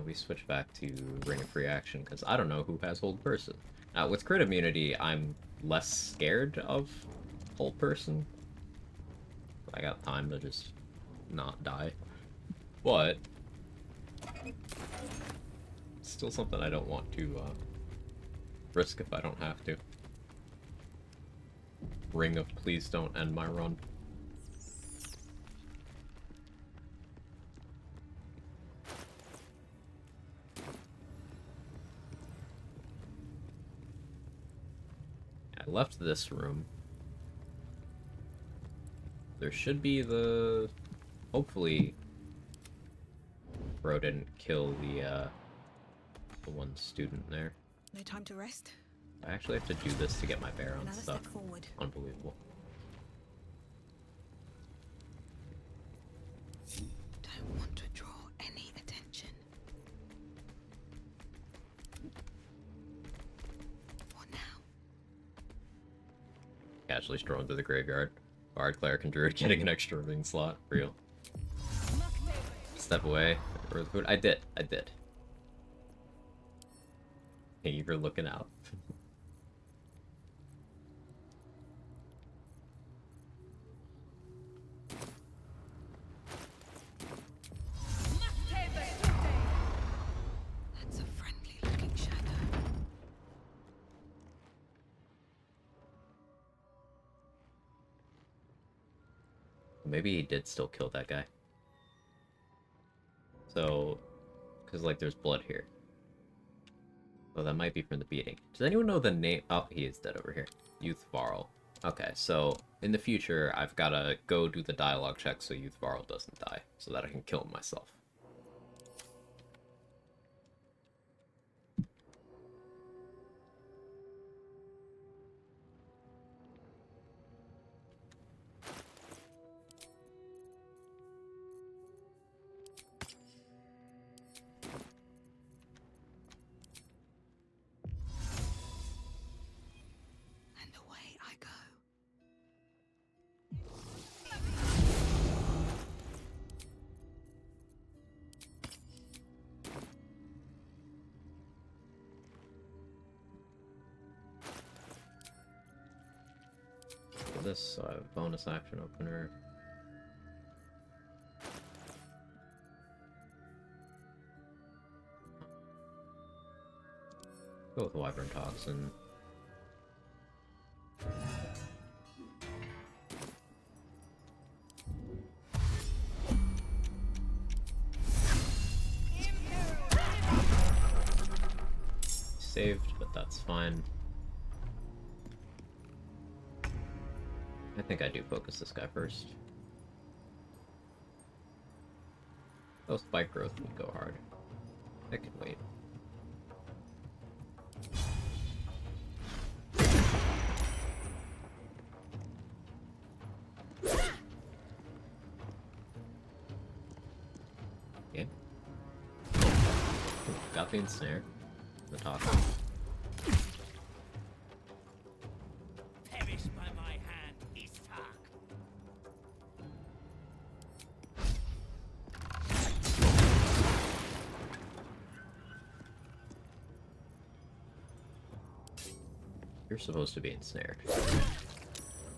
We switch back to Ring of Free Action, because I don't know who has Hold Person. Now, with crit immunity, I'm less scared of Hold Person. I got time to just not die. But still something I don't want to risk if I don't have to. Ring of please don't end my run. I left this room. There should be the... Hopefully Bro didn't kill the one student there. No time to rest. I actually have to do this to get my bear on Another stuff. step forward. Unbelievable. Don't want to draw any attention. What now? Casually strolling through the graveyard. Bard, Cleric, and Druid getting an extra ring slot. Real. Step away. I did. Hey, you're looking out. That's a friendly-looking shadow. Maybe he did still kill that guy. So, because like there's blood here. Oh, that might be from the beating. Does anyone know the name? Oh, he is dead over here. Youth Varl. Okay, so in the future, I've gotta go do the dialogue check so Youth Varl doesn't die, so that I can kill him myself. And away I go. For this bonus action opener. Go with Wyvern Toxin. Saved, but that's fine. I think I do focus this guy first. Oh, spike growth would go hard. I can wait. Yeah. Got the ensnare. The top. Perish by my hand, Ishak. You're supposed to be ensnared.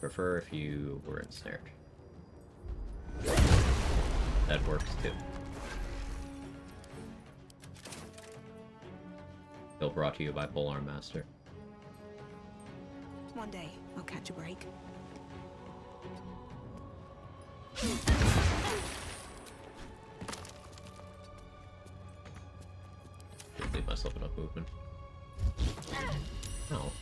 Prefer if you were ensnared. That works too. Bill brought to you by Polearm Master. One day, I'll catch a break. Just leave myself enough movement. No.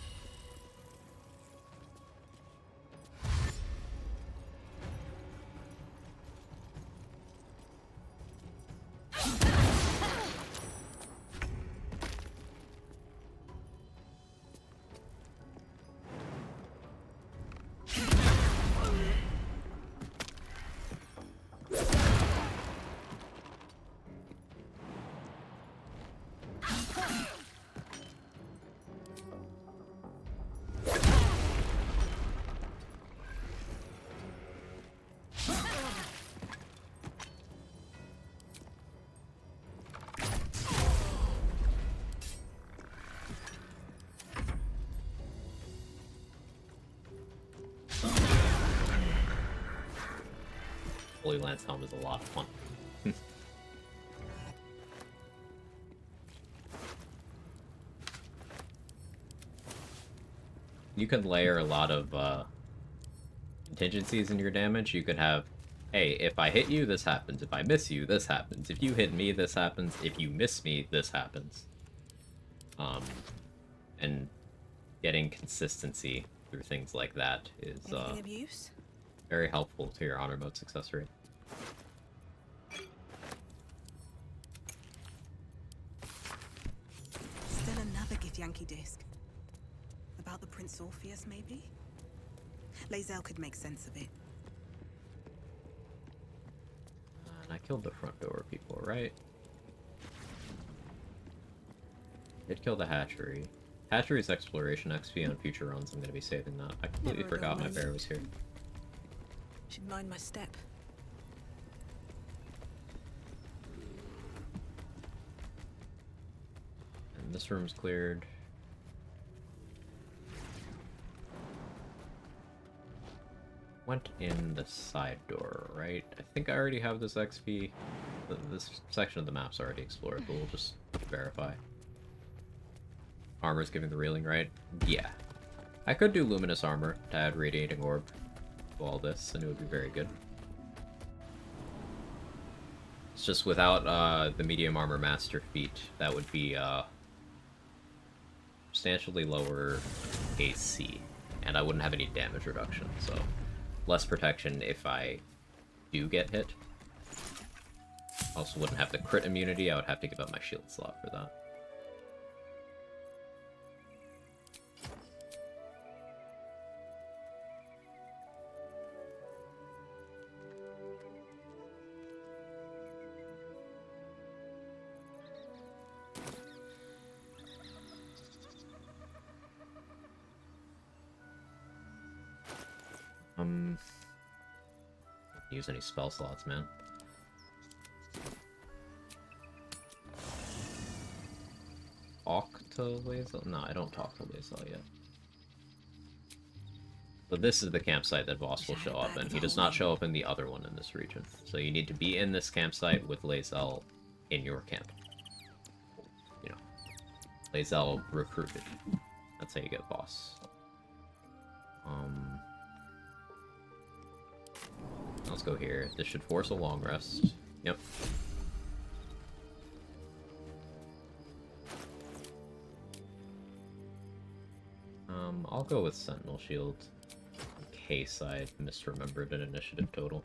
Holy Lance Helm is a lot of fun. You can layer a lot of contingencies in your damage. You could have, hey, if I hit you, this happens. If I miss you, this happens. If you hit me, this happens. If you miss me, this happens. And getting consistency through things like that is Anything of use? very helpful to your honor mode success rate. Still another Githyanki disc. About the Prince Orpheus, maybe? Lae'zel could make sense of it. And I killed the front door people, right? Did kill the hatchery. Hatchery's exploration XP on future runs. I'm going to be saving that. I completely Never a forgot dull my bear moment. was here. Should mind my step. And this room's cleared. Went in the side door, right? I think I already have this XP. This section of the map's already explored, but we'll just verify. Armor's giving the reeling, right? Yeah. I could do luminous armor to add radiating orb to all this, and it would be very good. It's just without the medium armor master feat, that would be substantially lower AC, and I wouldn't have any damage reduction, so less protection if I do get hit. Also wouldn't have the crit immunity, I would have to give up my shield slot for that. Use any spell slots, man. Talk to Lae'zel? No, I don't talk to Lae'zel yet. So this is the campsite that Voss will show up in. He does not show up in the other one in this region. So you need to be in this campsite with Lae'zel in your camp. You know, Lae'zel recruited. That's how you get Voss. Let's go here. This should force a long rest. Yep. I'll go with Sentinel Shield in case I misremembered an initiative total.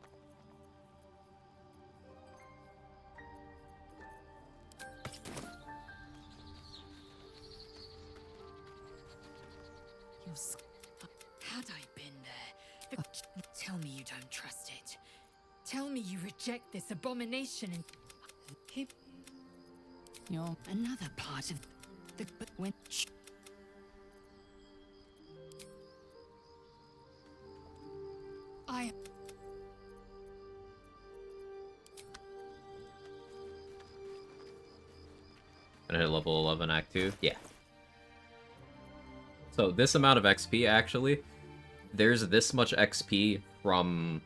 Had I been there, tell me you don't trust it. Tell me you reject this abomination and keep. You're another part of the when. I. Gonna hit level 11 Act 2? Yeah. So this amount of XP, actually, there's this much XP from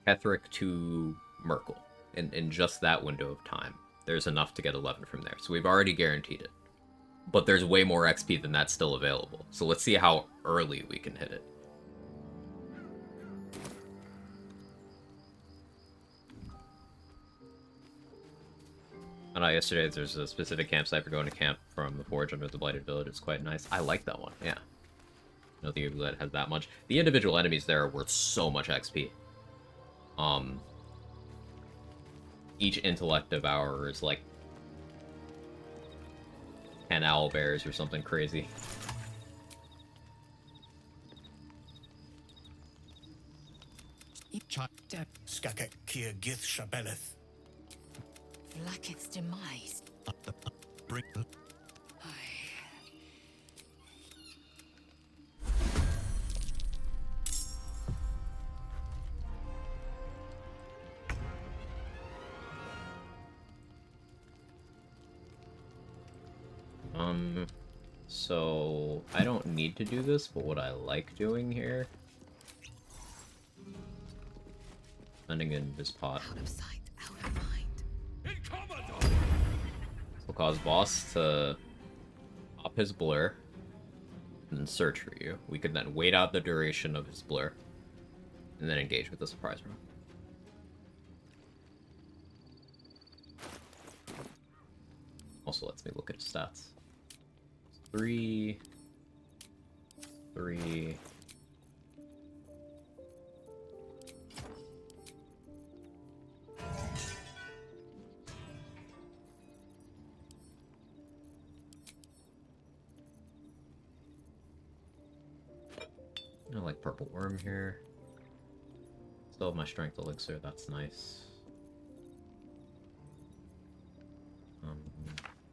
Ketheric to Merkel in just that window of time. There's enough to get 11 from there, so we've already guaranteed it. But there's way more XP than that's still available, so let's see how early we can hit it. I know yesterday there's a specific campsite for going to camp from the Forge under the Blighted Village. It's quite nice. I like that one, yeah. I don't think it has that much. The individual enemies there are worth so much XP. Each intellect devourer is like 10 owlbears or something crazy. Skakek Kier Gith Shabeleth. Blacketh's demise. Bring. So I don't need to do this, but what I like doing here, sending in this pot. Out of sight, out of mind. This will cause Boss to up his blur and then search for you. We can then wait out the duration of his blur and then engage with the surprise round. Also lets me look at his stats. 3, 3. I like purple worm here. Still have my strength elixir, that's nice.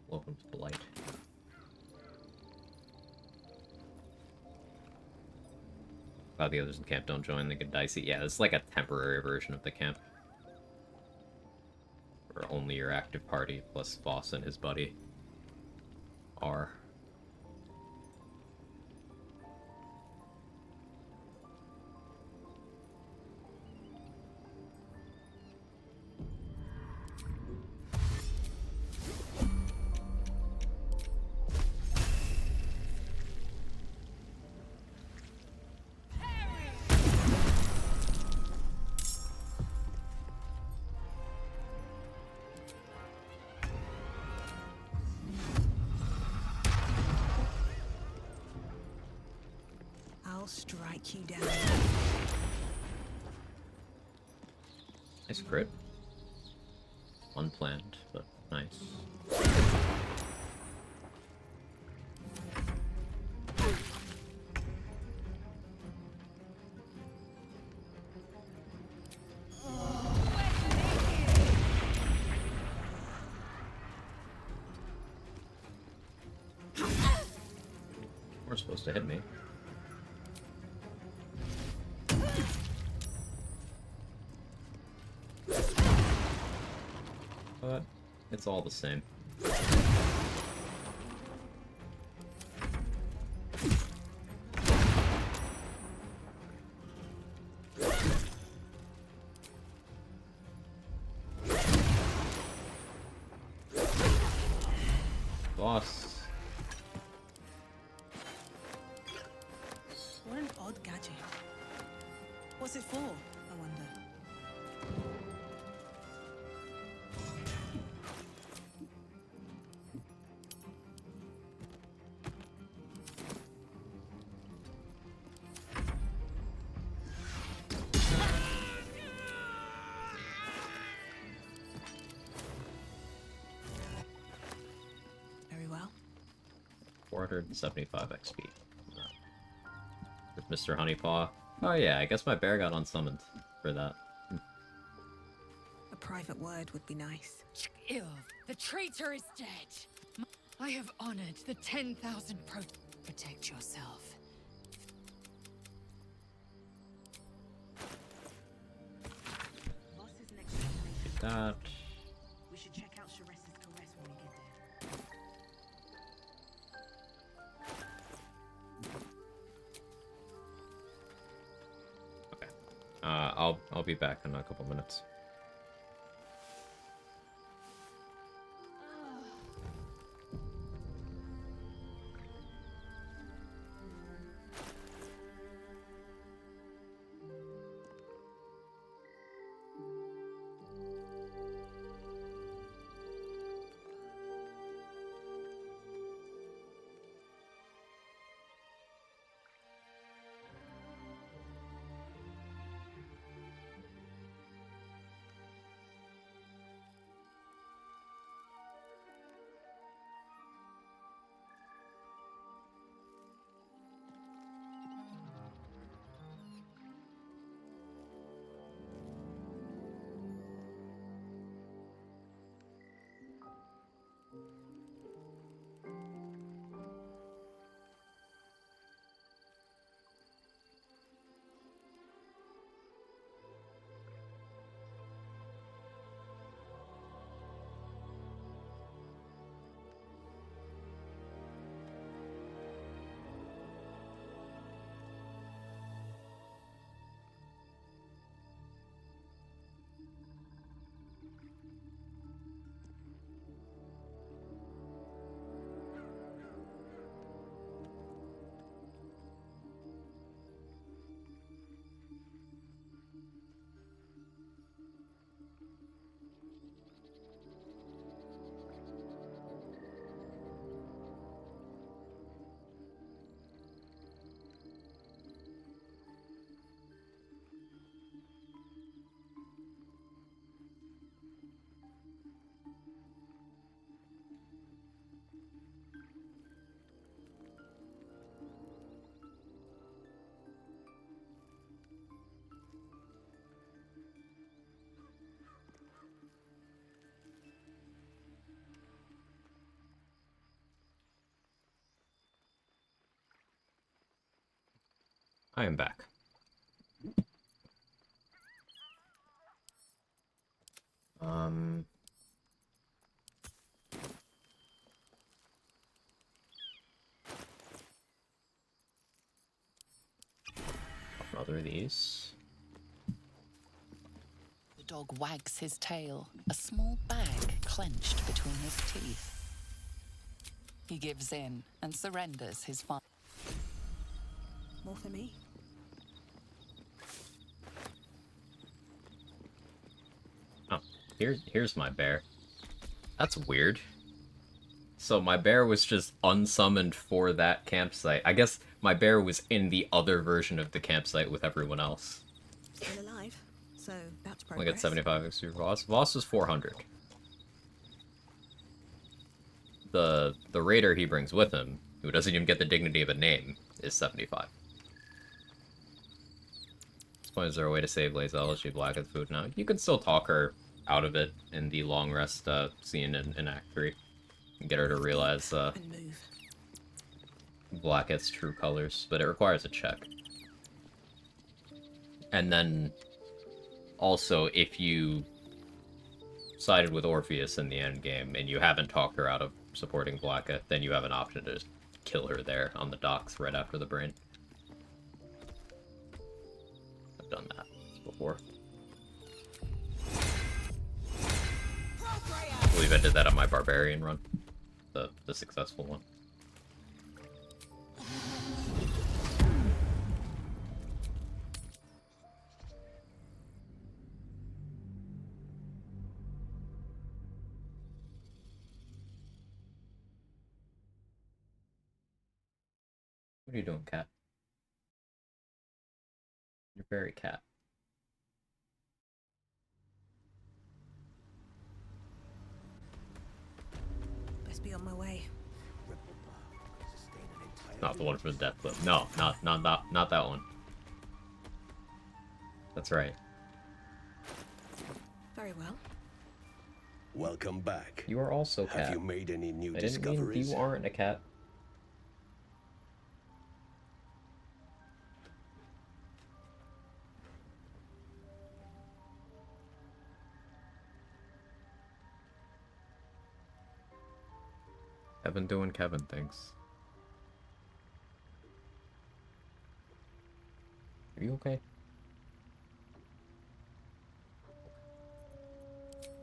Welcome to Blight. Glad the others in camp don't join, they get dicey. Yeah, it's like a temporary version of the camp. Where only your active party plus Boss and his buddy R. I'll strike you down. Nice crit. Unplanned, but nice. We're supposed to hit me. But it's all the same. Boss. What an odd gadget. What's it for, I wonder? Very well. 475 XP. There's Mr. Honeypaw. Oh yeah, I guess my bear got unsummoned for that. A private word would be nice. Ill, the traitor is dead. I have honored the 10,000 Protect yourself. Boss's next destination. That. We should check out Sharesa's caress when we get there. I'll be back in a couple minutes. I am back. through these. The dog wags his tail, a small bag clenched between his teeth. He gives in and surrenders his fun. More for me. Oh, here's my bear. That's weird. So my bear was just unsummoned for that campsite. I guess my bear was in the other version of the campsite with everyone else. Still alive, so that's I progress. get 75 extra Voss. Voss is 400. The raider he brings with him, who doesn't even get the dignity of a name, is 75. At this point, is there a way to save Lae'zel? She black at food now. You can still talk her out of it in the long rest scene in Act 3. And get her to realize Blackett's true colors, but it requires a check. And then, also, if you sided with Orpheus in the endgame and you haven't talked her out of supporting Blackett, then you have an option to just kill her there on the docks right after the brain. I've done that before. I believe I did that on my Barbarian run. The successful one. What are you doing, cat? You're very cat. Best be on my way. Not the one from the death clip. No, not that one. That's right. Very well. Welcome back. You are also cat. Have you made any new I didn't discoveries? mean you aren't a cat. Kevin doing Kevin things. Are you okay?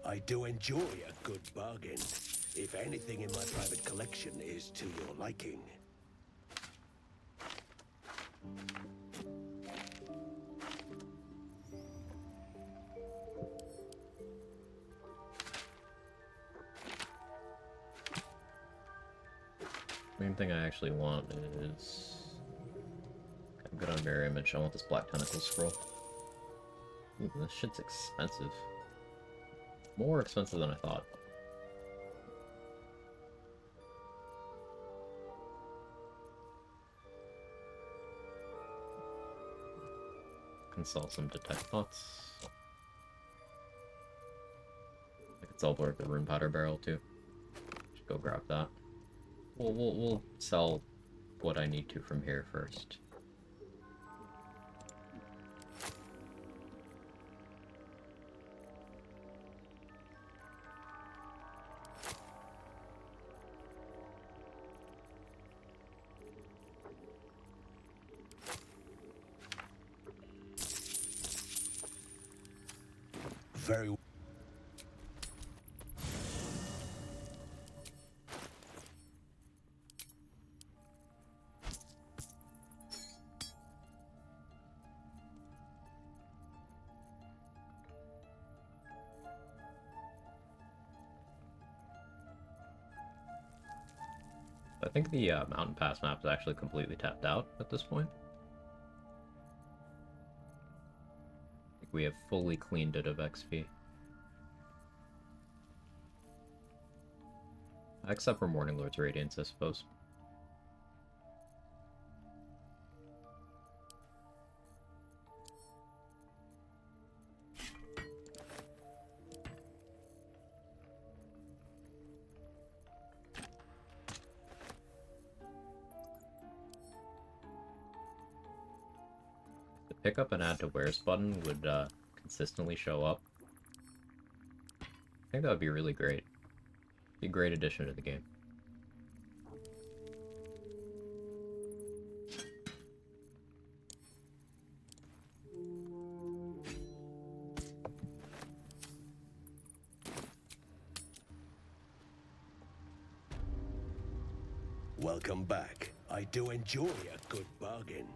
I do enjoy a good bargain, if anything in my private collection is to your liking. Main thing I actually want is... I'm good on mirror image. I want this black tentacle scroll. Ooh, this shit's expensive. More expensive than I thought. Consult some detect pots. I could sell the rune powder barrel too. Should go grab that. We'll sell what I need to from here first. Very I think the Mountain Pass map is actually completely tapped out at this point. I think we have fully cleaned it of XP. Except for Morning Lord's Radiance, I suppose. The pick up and add to wares button would consistently show up. I think that would be really great. Be a great addition to the game. Welcome back. I do enjoy a good bargain.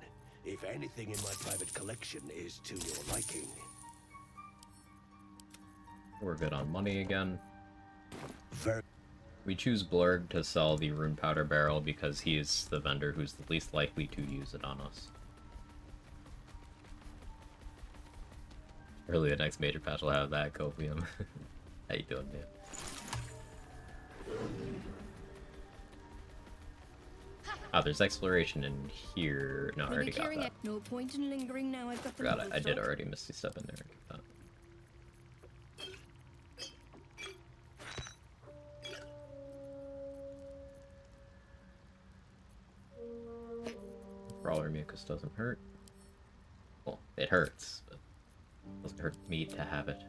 If anything in my private collection is to your liking. We're good on money again. We choose Blurg to sell the rune powder barrel because he is the vendor who's the least likely to use it on us. Early the next major patch will have that copium. How you doing, man? Oh, there's exploration in here. No, I already got that. No point in lingering now. I've got the Forgot I did already Misty Step in there. That. Brawler mucus doesn't hurt. Well, it hurts, but it doesn't hurt me to have it.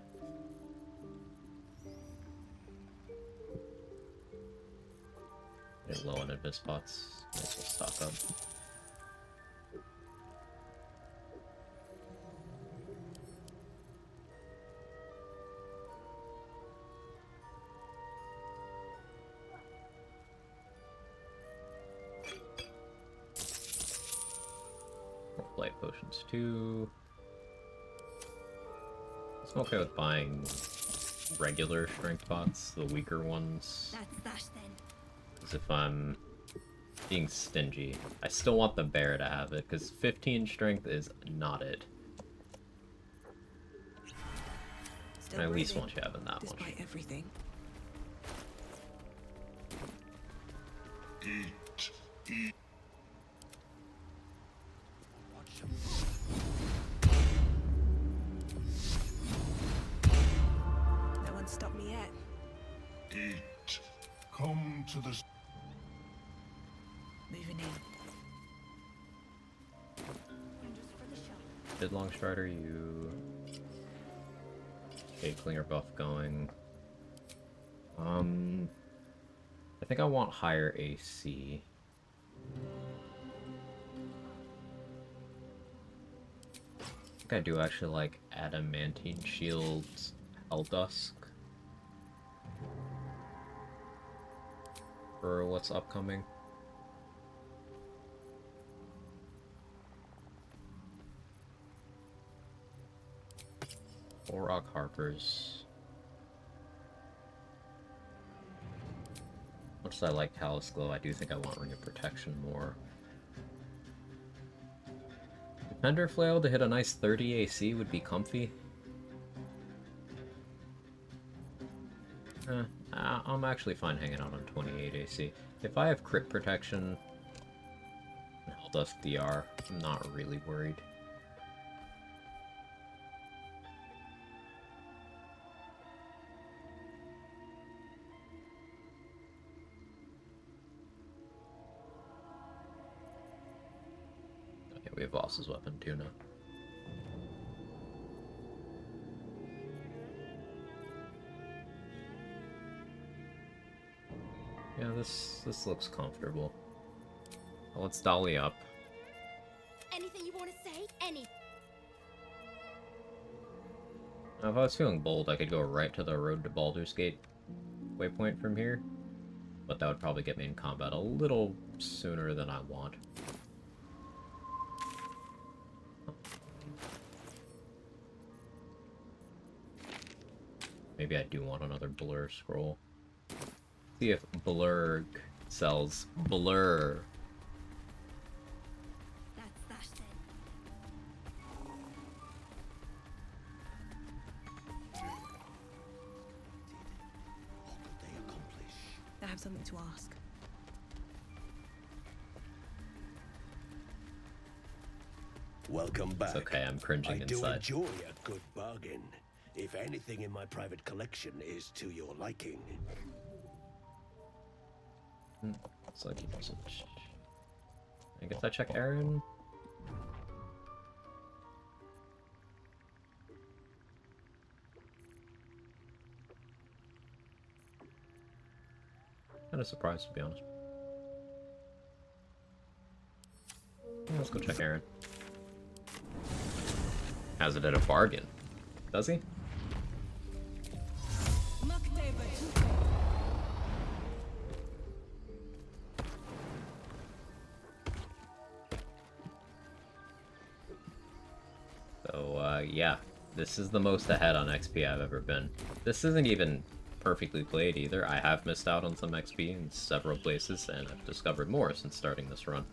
Getting low on invis spots. Might as well stock up. More light potions too. I'm okay with buying regular strength pots, the weaker ones. That's that then. Because if I'm being stingy, I still want the bear to have it, because 15 strength is not it. I at least want you having that much. Despite everything. Eat. No one stopped me yet. Eat. Come to the... Moving in. Did Longstrider, you... Okay, Klinger buff going. I think I want higher AC. I think I do actually like Adamantine Shields, Helldusk. For what's upcoming. Or Rock Harpers. Much as I like Callous Glow, I do think I want Ring of Protection more. Defender Flail to hit a nice 30 AC would be comfy. I'm actually fine hanging out on 28 AC. If I have crit protection and Helldusk DR, I'm not really worried. We have Voss's weapon too now. Yeah, this looks comfortable. Well, let's dolly up. Anything you want to say? Any. Now, if I was feeling bold, I could go right to the Road to Baldur's Gate waypoint from here, but that would probably get me in combat a little sooner than I want. Maybe I do want another Blur scroll. See if Blurg sells Blur. That's that then. I have something to ask. Welcome back. It's okay, I'm cringing inside. I do enjoy a good bargain. If anything in my private collection is to your liking. Looks like he doesn't. I guess I check Aaron. Kind of surprised, to be honest. Yeah, let's go check Aaron. Has it at a bargain? Does he? Yeah, this is the most ahead on XP I've ever been. This isn't even perfectly played either. I have missed out on some XP in several places, and I've discovered more since starting this run.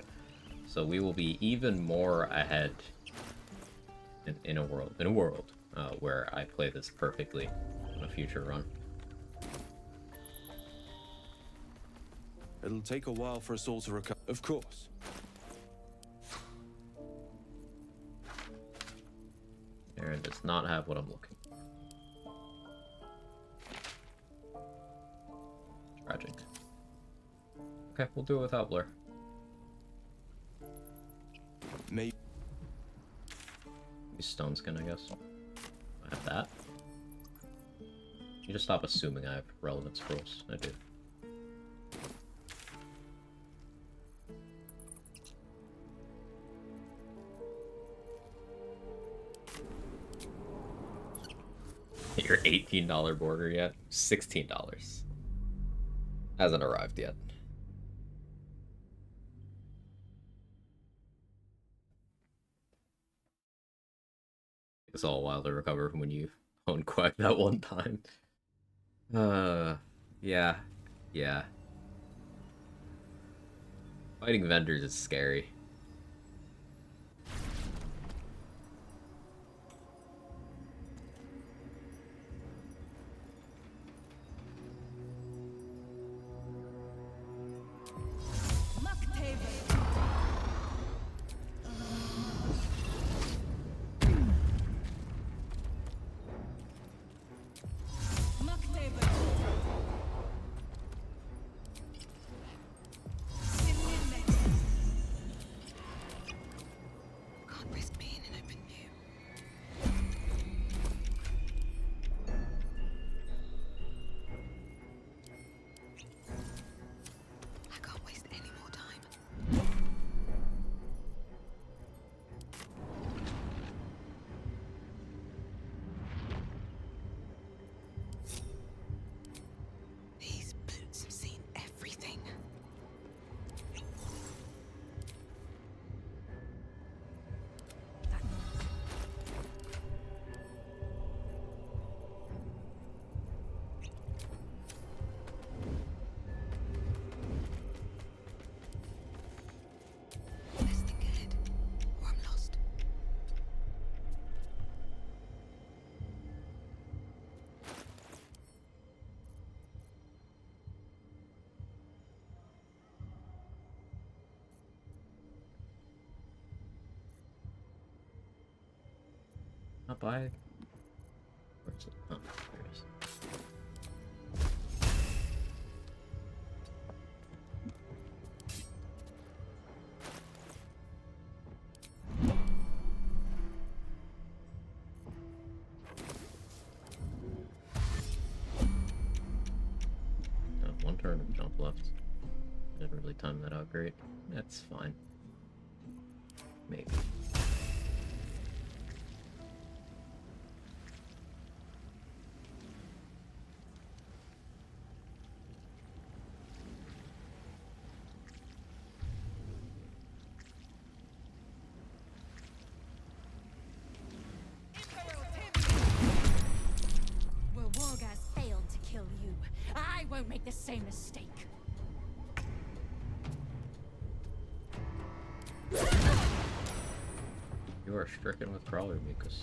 So we will be even more ahead in a world where I play this perfectly in a future run. It'll take a while for us all to recover. Of course. Aaron does not have what I'm looking for. Tragic. Okay, we'll do it without Blur. Maybe. Use Stone Skin, I guess. I have that. You just stop assuming I have relevant scrolls. I do. Your $18 border yet? $16. Hasn't arrived yet. It's all a while to recover from when you owned Quack that one time. Yeah. Fighting vendors is scary. Not by. Where is it? Oh, there it is. One turn of jump left. Didn't really time that out great. That's fine. Maybe. Well, Wargaz failed to kill you. I won't make the same mistake. You are stricken with Crawler, Mikus.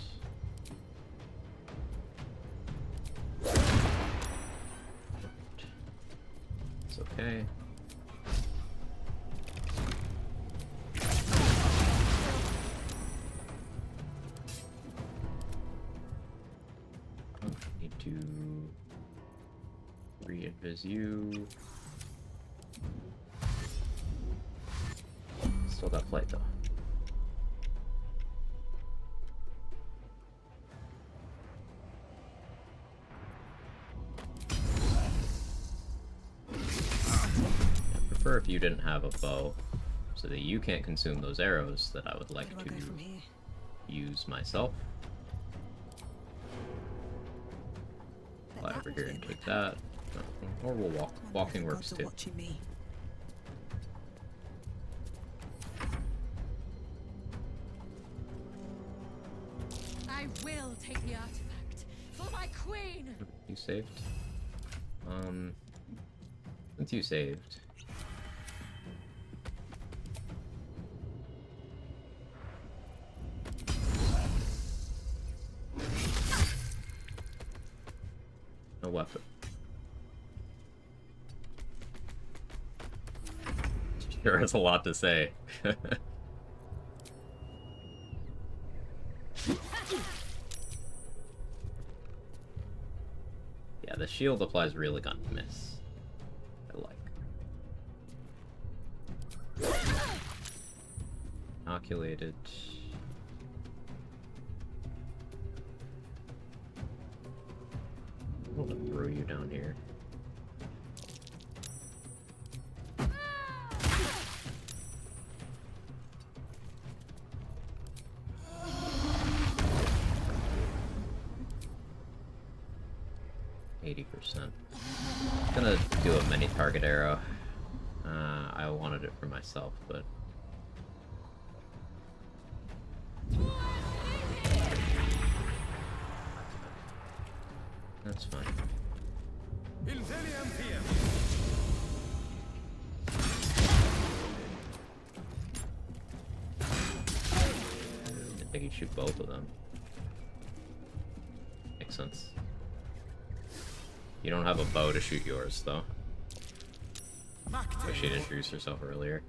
It's okay. Need to re-invis you. Still got flight though. If you didn't have a bow, so that you can't consume those arrows that I would like to use myself. Fly over here and take that. Or we'll walk. Walking works too. I I will take the artifact for my queen. You saved? Since you saved. No weapon. Sure is a lot to say. Yeah, the shield applies really on miss. I like. Inoculated. I'm gonna throw you down here. Gonna do a mini target arrow. I wanted it for myself, but that's fine. I think you shoot both of them. Makes sense. You don't have a bow to shoot yours, though. Wish she'd introduced herself earlier.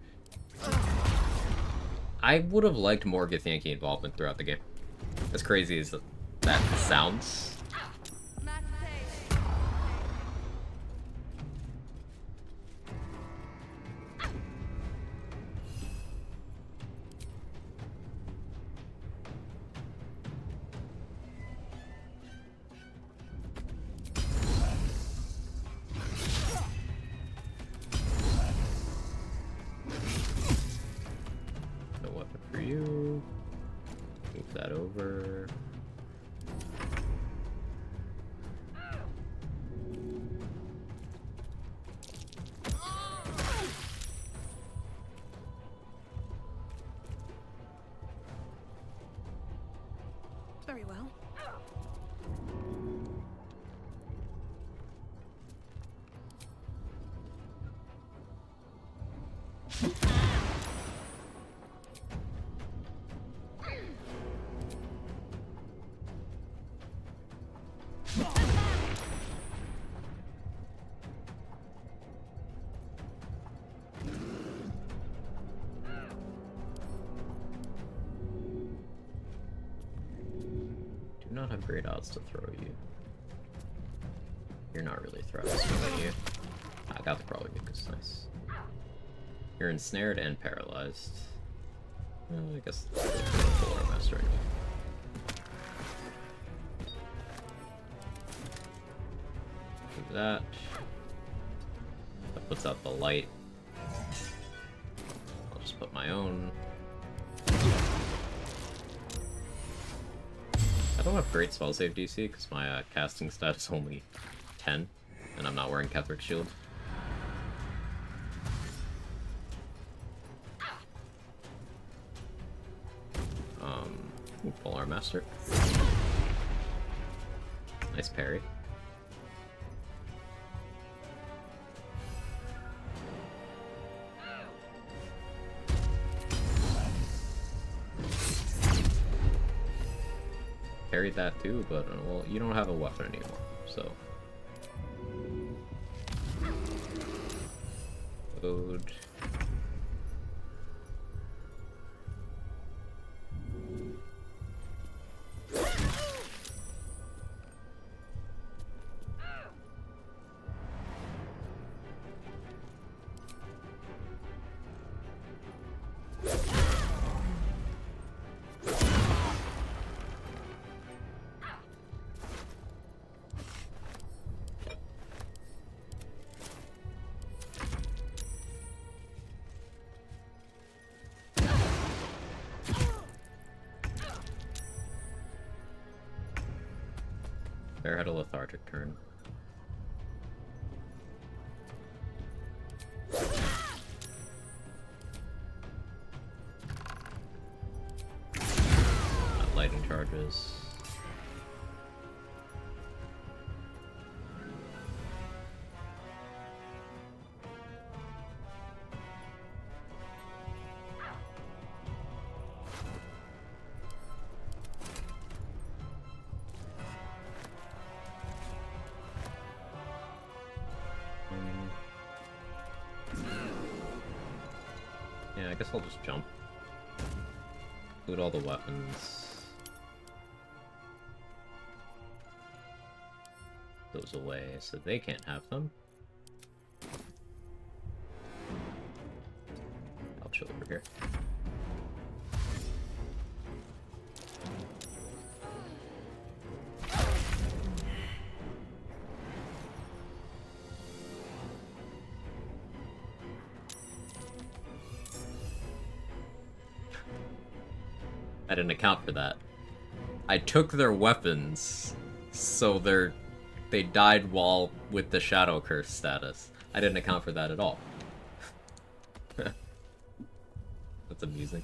I would have liked more Githyanki involvement throughout the game. As crazy as that sounds. Very well. Do not have great odds to throw you. You're not really throwing, are you? I got the probably because nice. You're ensnared and paralyzed. Well, I guess Beastmaster anyway. Do that. That puts out the light. I'll just put my own. I don't have great spell save DC because my casting stat is only 10, and I'm not wearing Ketheric Shield. Polar Master. Nice parry. Parried that too, but well, you don't have a weapon anymore, so. Load. Bear had a lethargic turn. Lightning charges. Yeah, I guess I'll just jump. Loot all the weapons. Those away so they can't have them. I'll chill over here. I didn't account for that. I took their weapons, so they died while with the Shadow Curse status. I didn't account for that at all. That's amusing.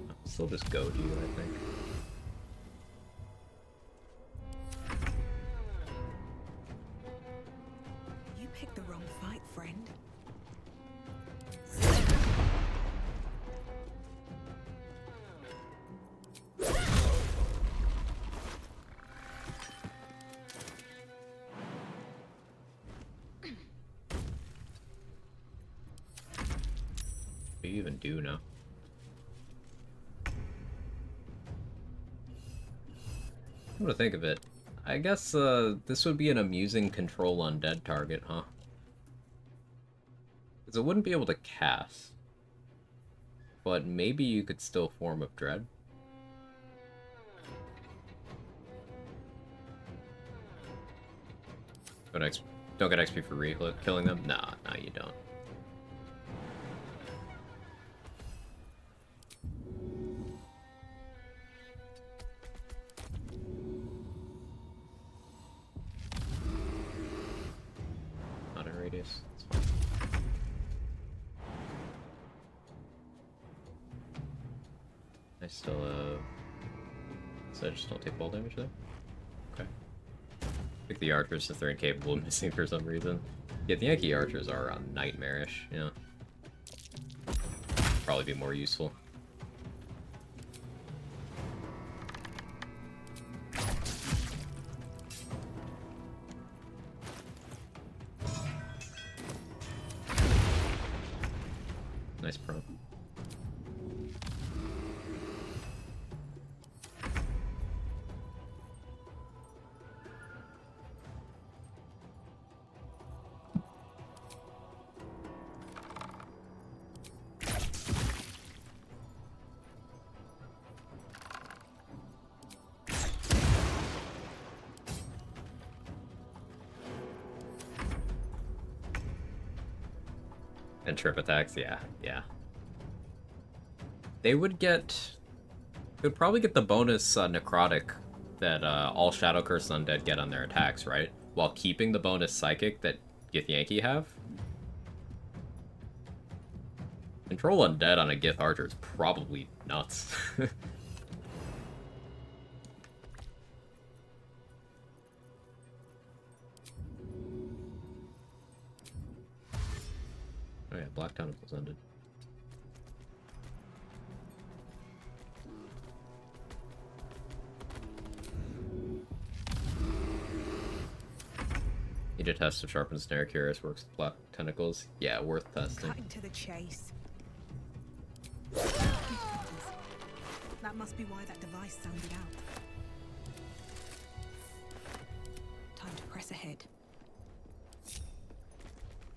I'll still just goad you, I think. You picked the wrong fight, friend. What do you even do now? Come to think of it, I guess this would be an amusing control undead target, huh? Because it wouldn't be able to cast. But maybe you could still form of dread. Don't get XP for killing them? Nah, you don't. Not in radius. It's fine. I still, so I just don't take ball damage there? Okay. Pick the archers since they're incapable of missing for some reason. Yeah, the Yankee archers are nightmarish, yeah. Probably be more useful. Nice pro. And trip attacks, yeah. They would probably get the bonus necrotic that all Shadow Curse undead get on their attacks, right? While keeping the bonus psychic that Githyanki have. Control undead on a Gith archer is probably nuts. Oh yeah, Black Tentacles ended. Need to test if Sharpened Snare Curious works with Black Tentacles. Yeah, worth testing. Cutting to the chase. That must be why that device sounded out. Time to press ahead.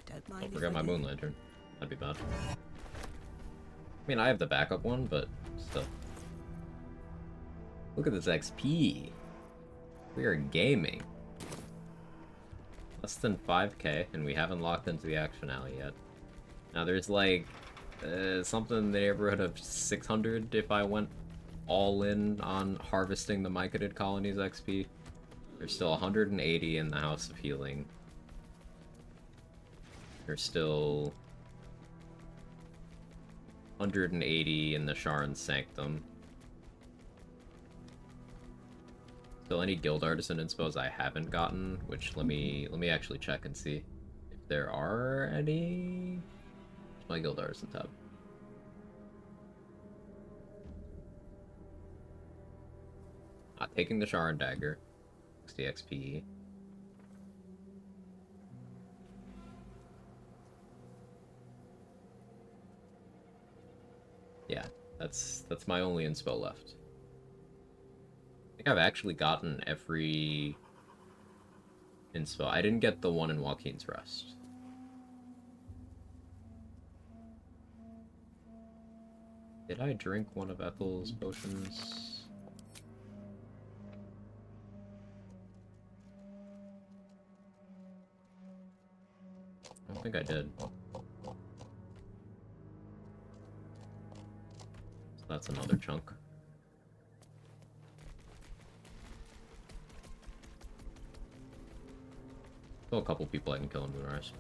Don't mind. Don't forget my Moon Lantern. That'd be bad. I mean, I have the backup one, but still. Look at this XP. We are gaming. Less than 5k, and we haven't locked into the action alley yet. Now there's like something in the neighborhood of 600 if I went all in on harvesting the Mycotid Colony's XP. There's still 180 in the House of Healing. There's still 180 in the Sharon Sanctum. Still any Guild Artisan inspos I haven't gotten, which let me actually check and see if there are any. Where's my Guild Artisan tab? Taking the Sharon Dagger, 60 XP. That's my only inspo left. I think I've actually gotten every inspo. I didn't get the one in Joaquin's Rest. Did I drink one of Ethel's potions? I don't think I did. So that's another chunk. Still a couple people I can kill in Moonrise.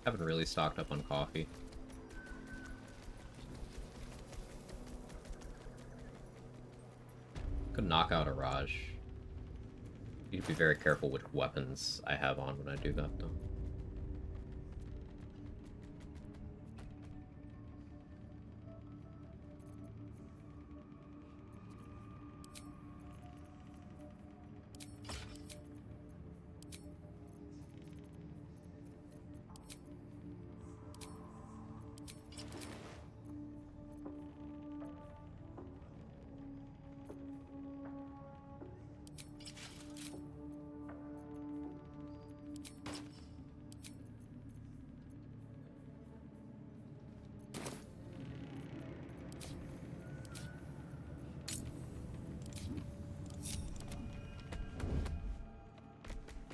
Haven't really stocked up on coffee. Could knock out a Raj. Need to be very careful which weapons I have on when I do that, though.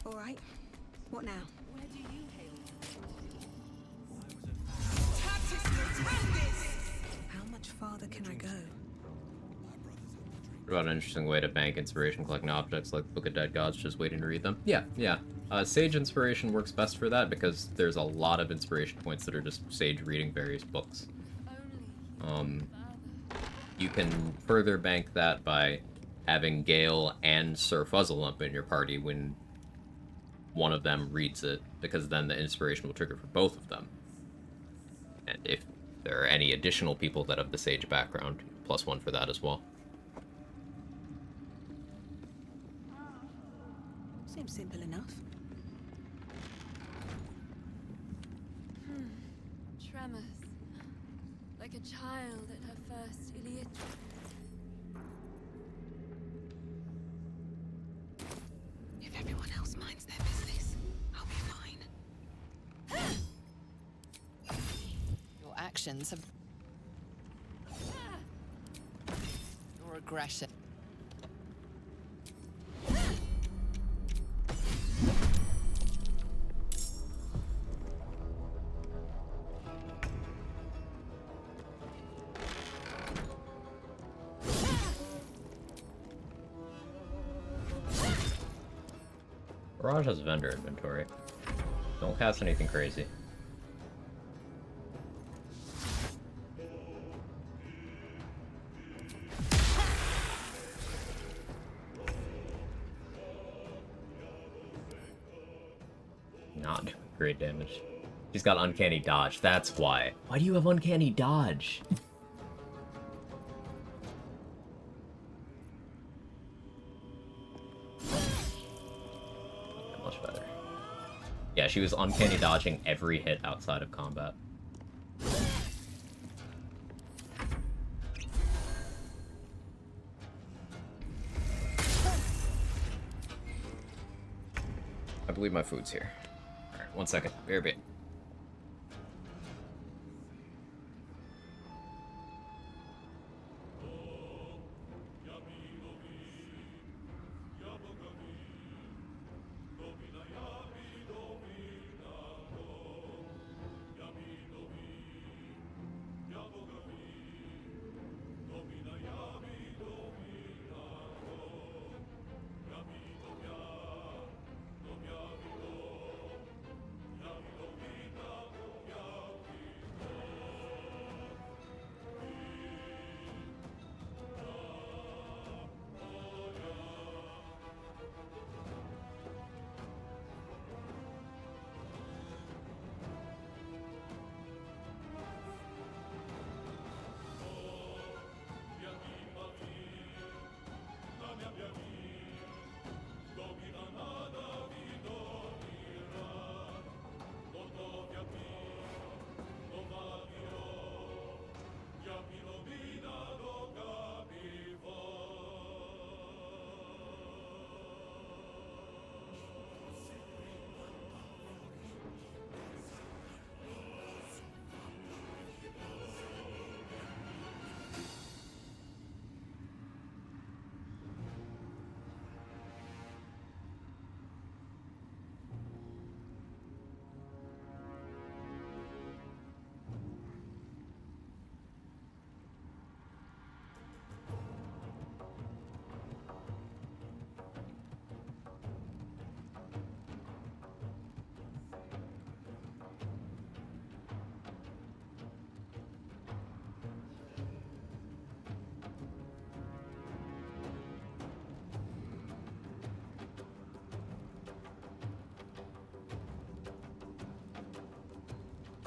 All right. What now? Where do you hail How much farther can I go? What about an interesting way to bank inspiration collecting objects like Book of Dead Gods, just waiting to read them? Yeah. Sage inspiration works best for that because there's a lot of inspiration points that are just Sage reading various books. You can further bank that by having Gale and Sir Fuzzle in your party when one of them reads it, because then the inspiration will trigger for both of them. And if there are any additional people that have the Sage background, +1 for that as well. Seems simple enough. Tremors. Like a child at her first Iliad. If everyone else minds their business, I'll be fine. Your actions have... Your aggression. Raj has vendor inventory. Don't cast anything crazy. Not doing great damage. She's got uncanny dodge, that's why. Why do you have uncanny dodge? Much better. Yeah, she was uncanny dodging every hit outside of combat. I believe my food's here. Alright, 1 second. BRB.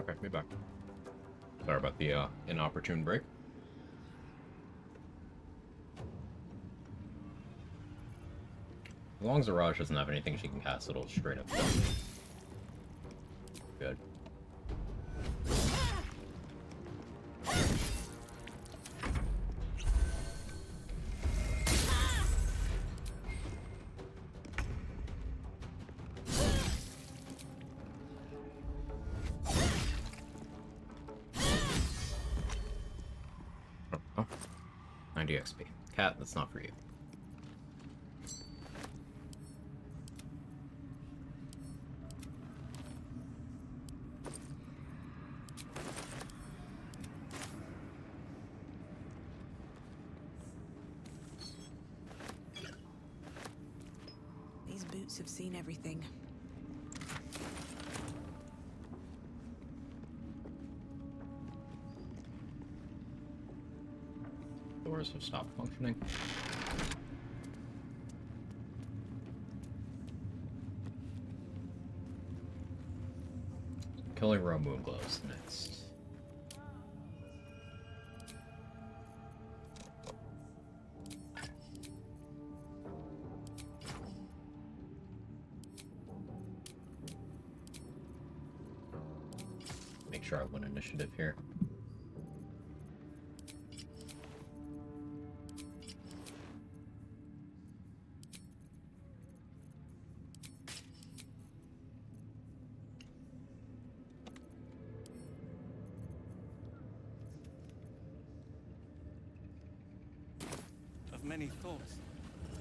Okay, be back. Sorry about the inopportune break. As long as Raj doesn't have anything she can cast, it'll straight up kill. Good. Oh, 90 XP. Cat, that's not for you. These boots have seen everything. Doors have stopped functioning. Killing Row Moonglows next. Make sure I win initiative here. Of many thoughts,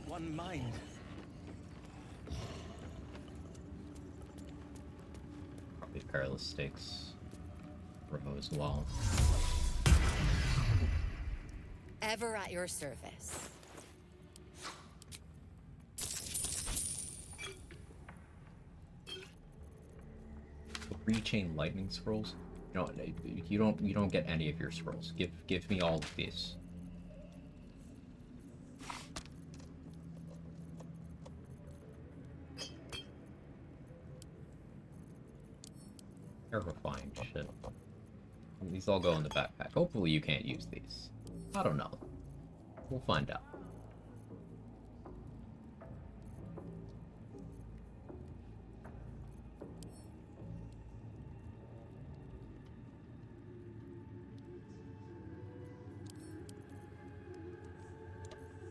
one mind. Probably Perilous Stakes. Row as well. Ever at your service. Rechain lightning scrolls. No, you don't get any of your scrolls. Give me all of these. Terrifying shit. These all go in the backpack. Hopefully you can't use these. I don't know. We'll find out.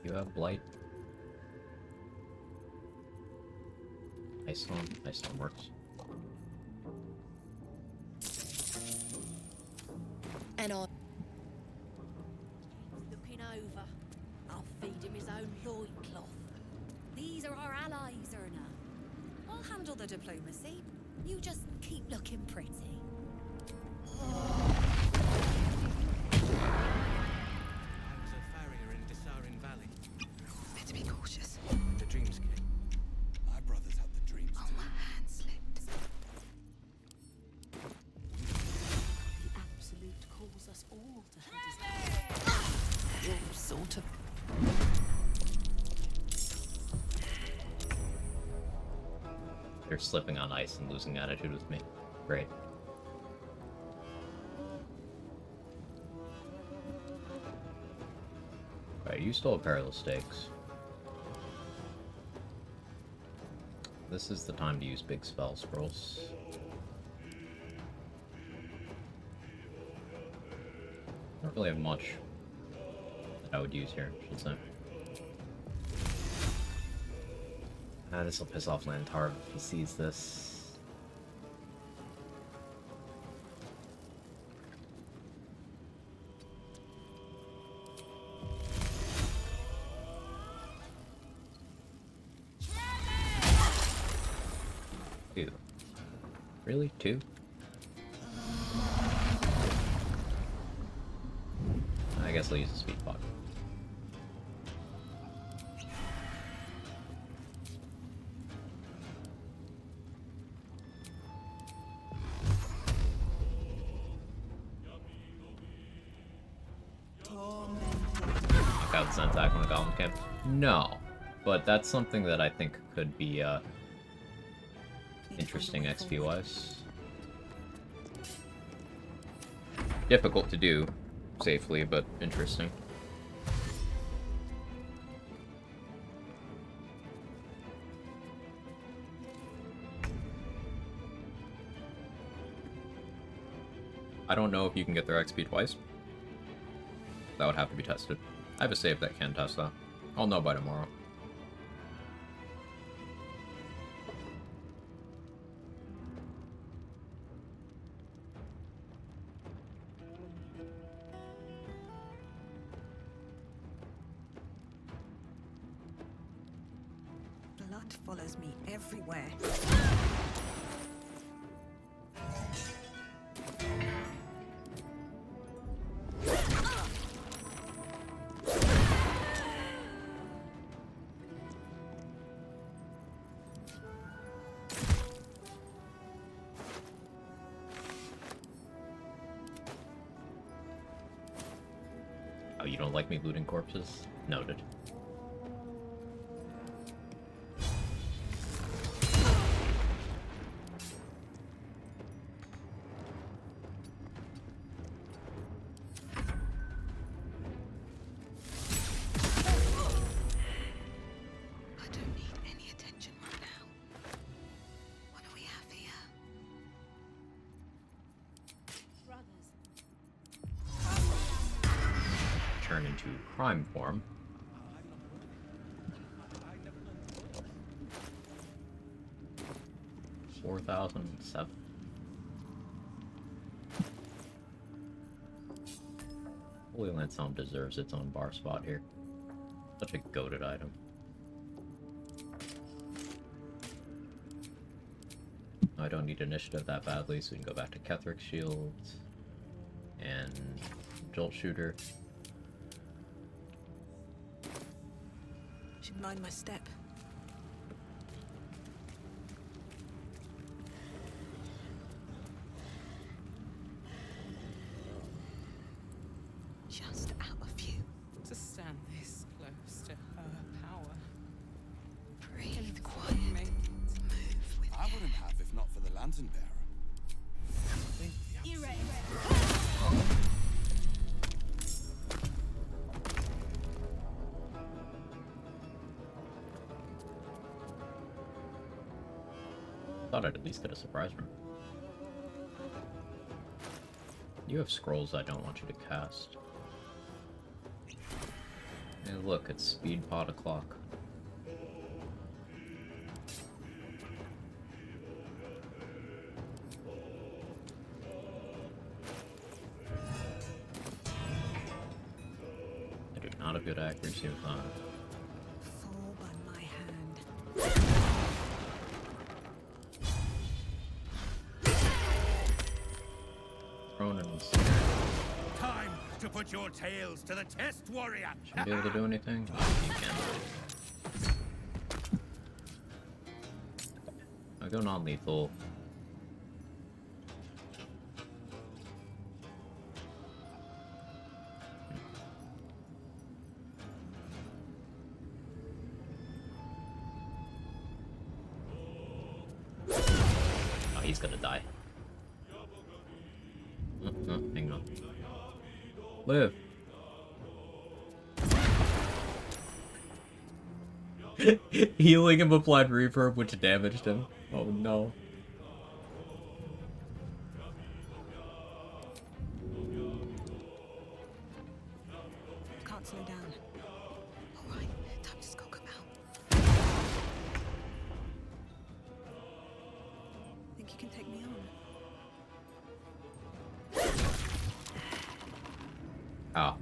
You have Blight. Ice Storm. Ice Storm works. And on. Looking over. I'll feed him his own loincloth. These are our allies, Erna. I'll handle the diplomacy. You just keep looking pretty. I was a farrier in Desarin Valley. Better be cautious. The dreams came. My brothers had the dreams. Oh, my hand slipped. The Absolute calls us all to hunt his Sort of. You're slipping on ice and losing attitude with me. Great. Alright, you stole Perilous Stakes. This is the time to use big spell scrolls. Don't really have much that I would use here, I should say. This will piss off Lantarg if he sees this. Two. Really? Two? I guess I'll use the speed bug. Out Sentak on a Goblin Camp? No. But that's something that I think could be interesting XP-wise. Difficult to do safely, but interesting. I don't know if you can get their XP twice. That would have to be tested. I have a save that can test that. I'll know by tomorrow. Blood follows me everywhere. Oh, you don't like me looting corpses? Noted. I don't need any attention right now. What do we have here? Turn into crime form. $4,007. Holy Lance Helm deserves its own bar spot here. Such a goated item. I don't need initiative that badly, so we can go back to Ketheric Shield and Jolt Shooter. Should mind my step. Just out of view. To stand this close to her power. Breathe quiet. Move with I wouldn't have if not for the lantern bearer. You ready? Thought I'd at least get a surprise room. You have scrolls I don't want you to cast. Hey look, it's speed pot o'clock. I do not have good accuracy with that. Fall by my hand. Thrown and Time to put your tails to the test, warrior. should be able to do anything. You can. I'll go non-lethal. Oh, he's gonna die. Hang on. Live. Healing him applied reverb, which damaged him. Oh no. Can't slow down. All right, time to skulk him out. Think you can take me on? Oh.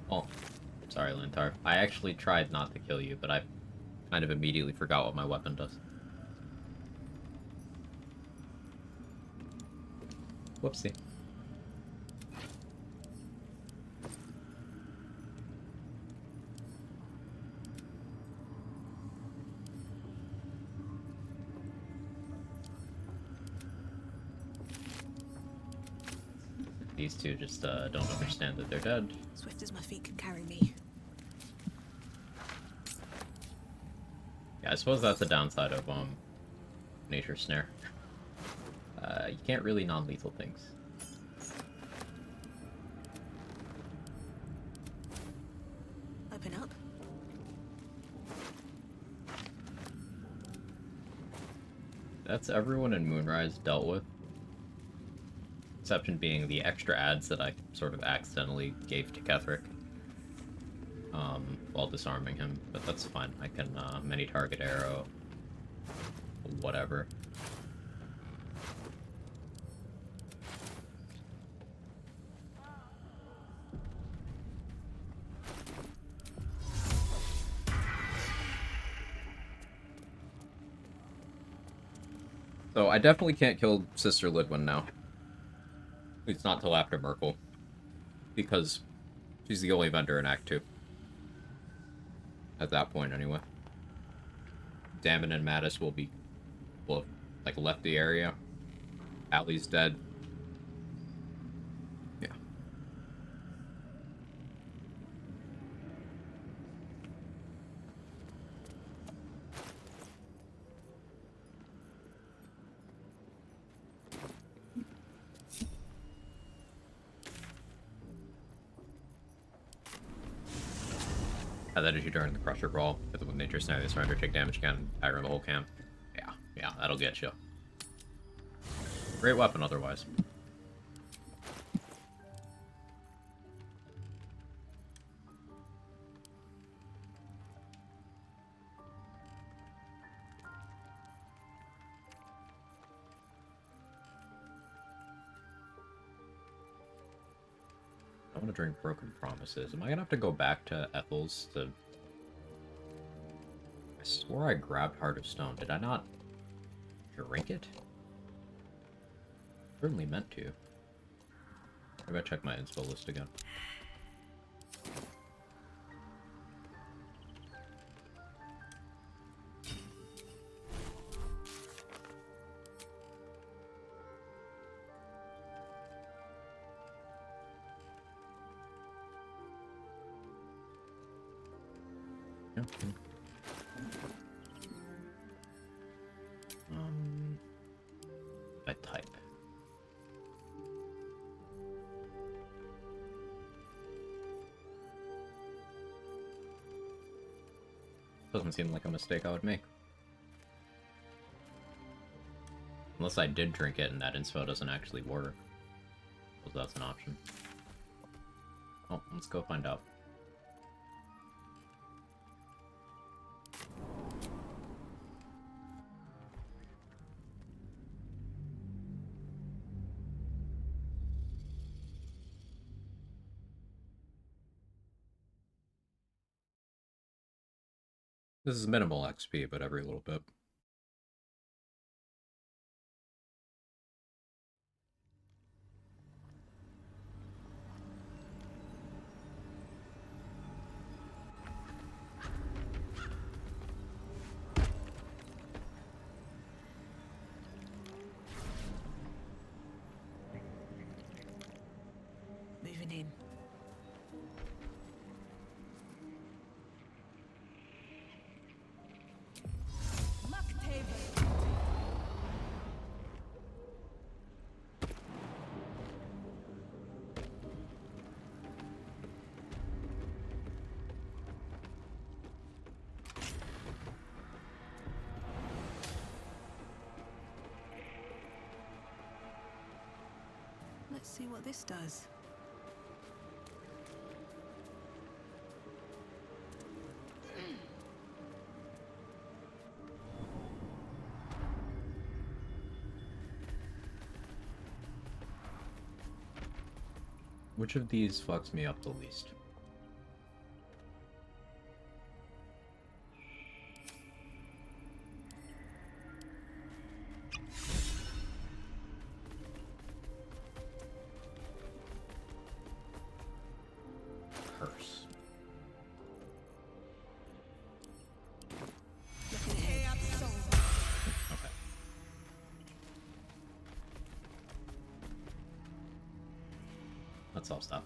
Oh. Sorry, Lintar. I actually tried not to kill you, but I kind of immediately forgot what my weapon does. Whoopsie. These two just don't understand that they're dead. Swift as my feet can carry me. Yeah, I suppose that's the downside of Nature Snare. You can't really non-lethal things. That's everyone in Moonrise dealt with. Exception being the extra ads that I sort of accidentally gave to Ketherick. While disarming him, but that's fine. I can many target arrow, whatever. So I definitely can't kill Sister Lidwin now. It's not till after Merkel, because she's the only vendor in Act 2. At that point, anyway. Damon and Mattis will have, like, left the area. Allie's dead. Yeah. That is you during the Crusher Brawl. With Nature Snare, they surrender, take damage again, aggro the whole camp. Yeah, that'll get you. Great weapon otherwise. I want to drink Broken Promises. Am I gonna have to go back to Ethel's to... I swore I grabbed Heart of Stone. Did I not drink it? Certainly meant to. I gotta check my inspo list again. Okay. I type. Doesn't seem like a mistake I would make. Unless I did drink it and that inspo doesn't actually work. So that's an option. Oh, let's go find out. This is minimal XP, but every little bit. Moving in. Let's see what this does. Which of these fucks me up the least? Curse. Okay. Let's all stop.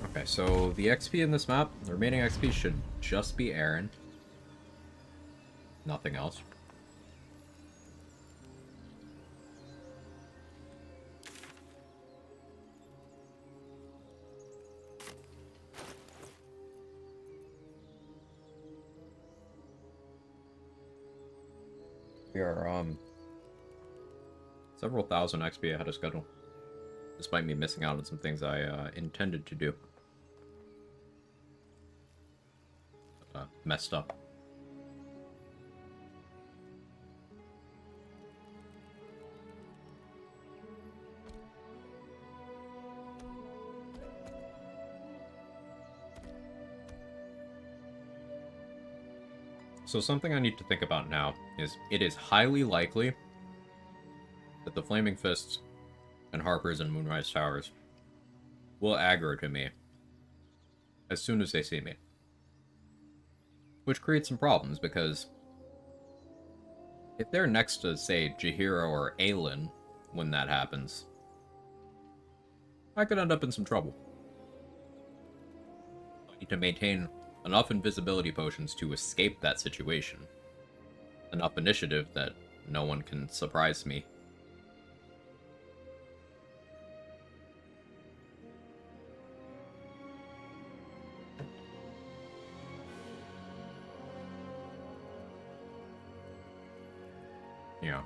Okay, so the XP in this map, the remaining XP should just be Aaron. Nothing else. We are, several thousand XP ahead of schedule, despite me missing out on some things I, intended to do. Messed up. So something I need to think about now is it is highly likely that the Flaming Fists and Harpers and Moonrise Towers will aggro to me as soon as they see me. Which creates some problems, because if they're next to, say, Jahira or Aelin when that happens, I could end up in some trouble. I need to maintain enough invisibility potions to escape that situation. Enough initiative that no one can surprise me. Yeah.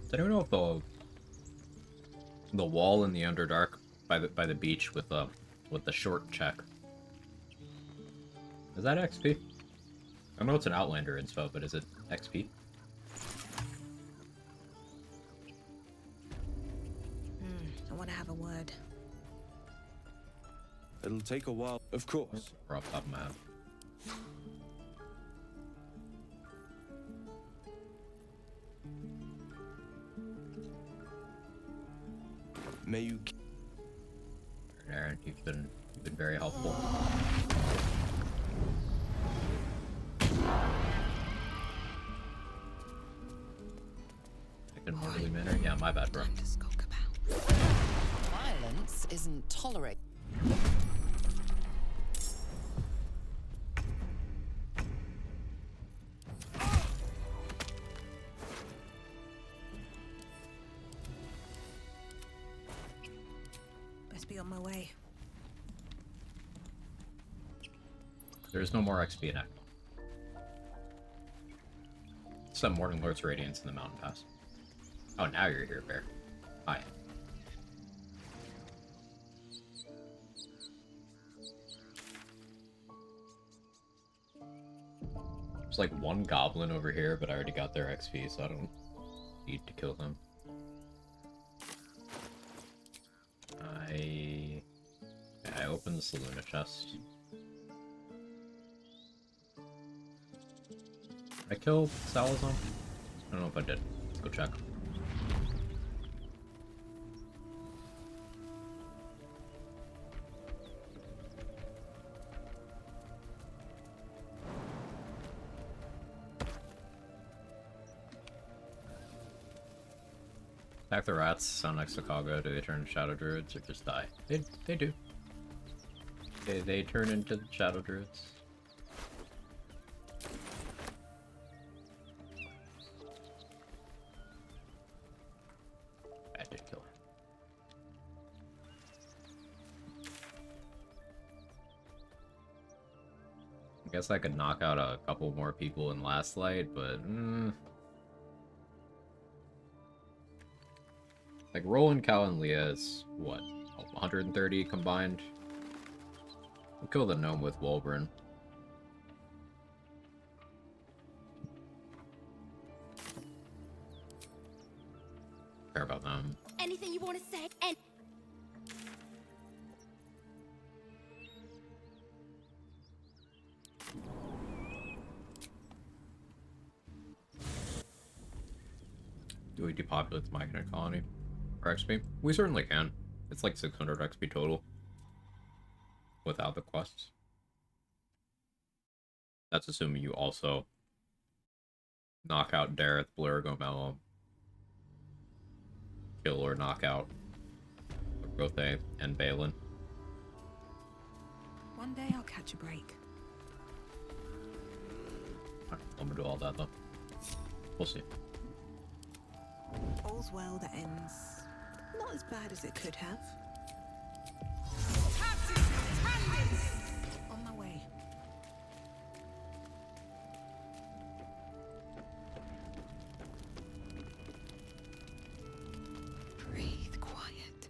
Does anyone know if the wall in the Underdark by the beach with the short check, is that XP? I know it's an Outlander info, but is it XP? I want to have a word. It'll take a while, of course. Or off the top of my head. May you... Aaron, you've been very helpful. In an orderly manner? Yeah, my bad, bro. Violence isn't tolerated. Best be on my way. There is no more XP in Echo. Some Morning Lord's Radiance in the Mountain Pass. Oh, now you're here, Bear. Hi. There's like one goblin over here, but I already got their XP, so I don't need to kill them. I opened the Saluna chest. I killed Salazar? I don't know if I did. Let's go check. Attack the rats, sound next to Kago. Do they turn into Shadow Druids or just die? They do. They turn into the Shadow Druids. I did kill her. I guess I could knock out a couple more people in Last Light, but like Roland, Cal, and Leah is what, 130 combined? We'll kill the gnome with Wolverine. Care about them. Anything you want to say? Do we depopulate the Myconid colony for XP? We certainly can. It's like 600 XP total. Without the quests. That's assuming you also knock out Dareth, Blurgo, Mello, kill or knock out Rothe and Balin. One day I'll catch a break. I'm gonna do all that though. We'll see. All's well that ends not as bad as it could have. On my way. Breathe quiet.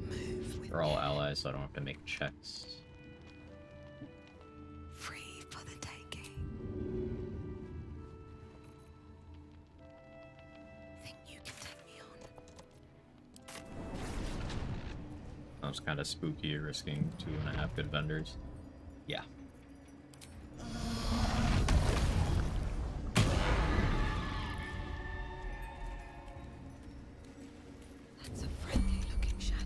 Move with They're all allies, so I don't have to make checks. free for the taking. Think you can take me on? Sounds kind of spooky, risking 2.5 good vendors. Yeah. That's a friendly looking shadow.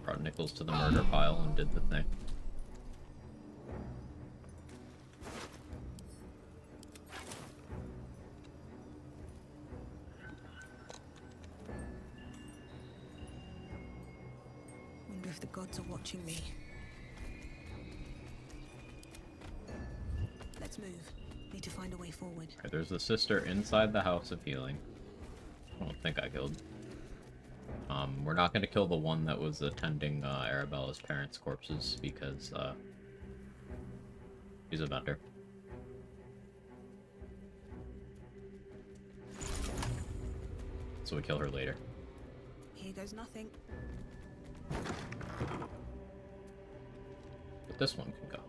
Brought Nichols to the murder pile and did the thing. Wonder if the gods are watching me. Let's move. Need to find a way forward. Alright, there's the sister inside the House of Healing. I don't think I killed. We're not going to kill the one that was attending Arabella's parents' corpses because she's a vendor. So we kill her later. Here goes nothing. But this one can go.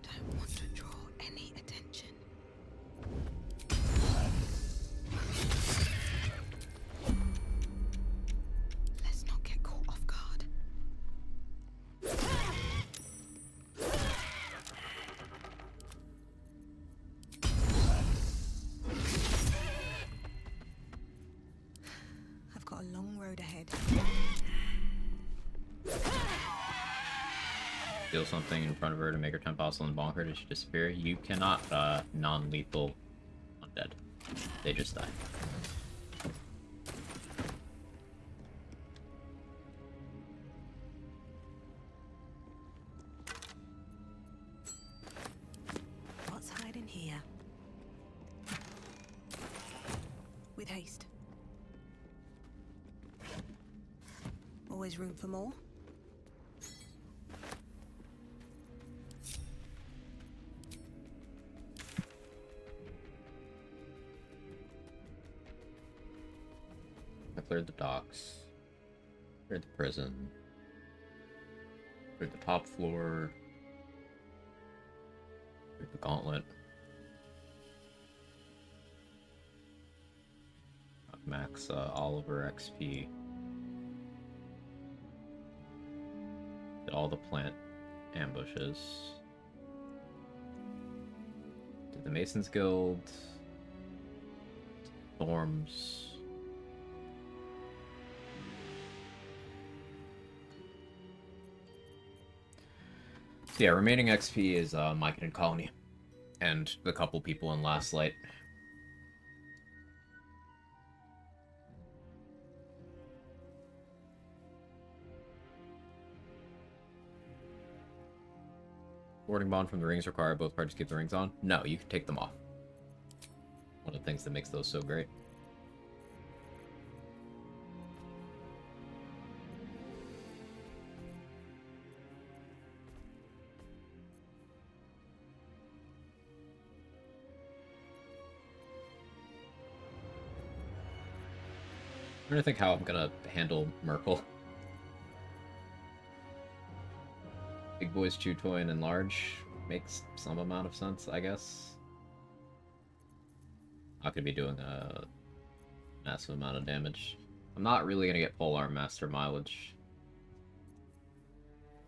Don't want to draw any attention. Let's not get caught off guard. I've got a long road ahead. Steal something in front of her to make her temp hostile and bonk her. Does she disappear? You cannot non-lethal undead. They just die. What's hiding here? With haste. Always room for more. I cleared the docks. Cleared the prison. Cleared the top floor. Cleared the gauntlet. Max Oliver XP. Did all the plant ambushes. Did the Masons Guild. Storms. So yeah, remaining XP is Mike and Colony. And the couple people in Last Light. Warding bond from the rings require both parties to keep the rings on? No, you can take them off. One of the things that makes those so great. I'm trying to think how I'm gonna handle Merkel. Big boys chew toy and enlarge makes some amount of sense, I guess. I could be doing a massive amount of damage. I'm not really gonna get Polearm Master mileage.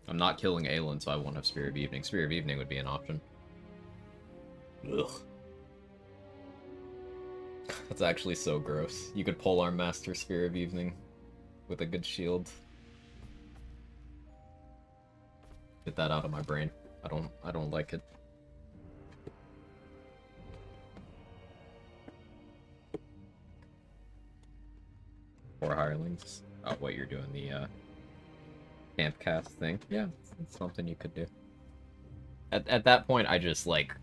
I'm not killing Aelin, so I won't have Spirit of Evening. Spirit of Evening would be an option. Ugh. That's actually so gross. You could Polearm Master Spirit of Evening with a good shield. Get that out of my brain. I don't like it. 4 hirelings. Oh, what you're doing, the camp cast thing. Yeah, it's something you could do. At that point, I just, like,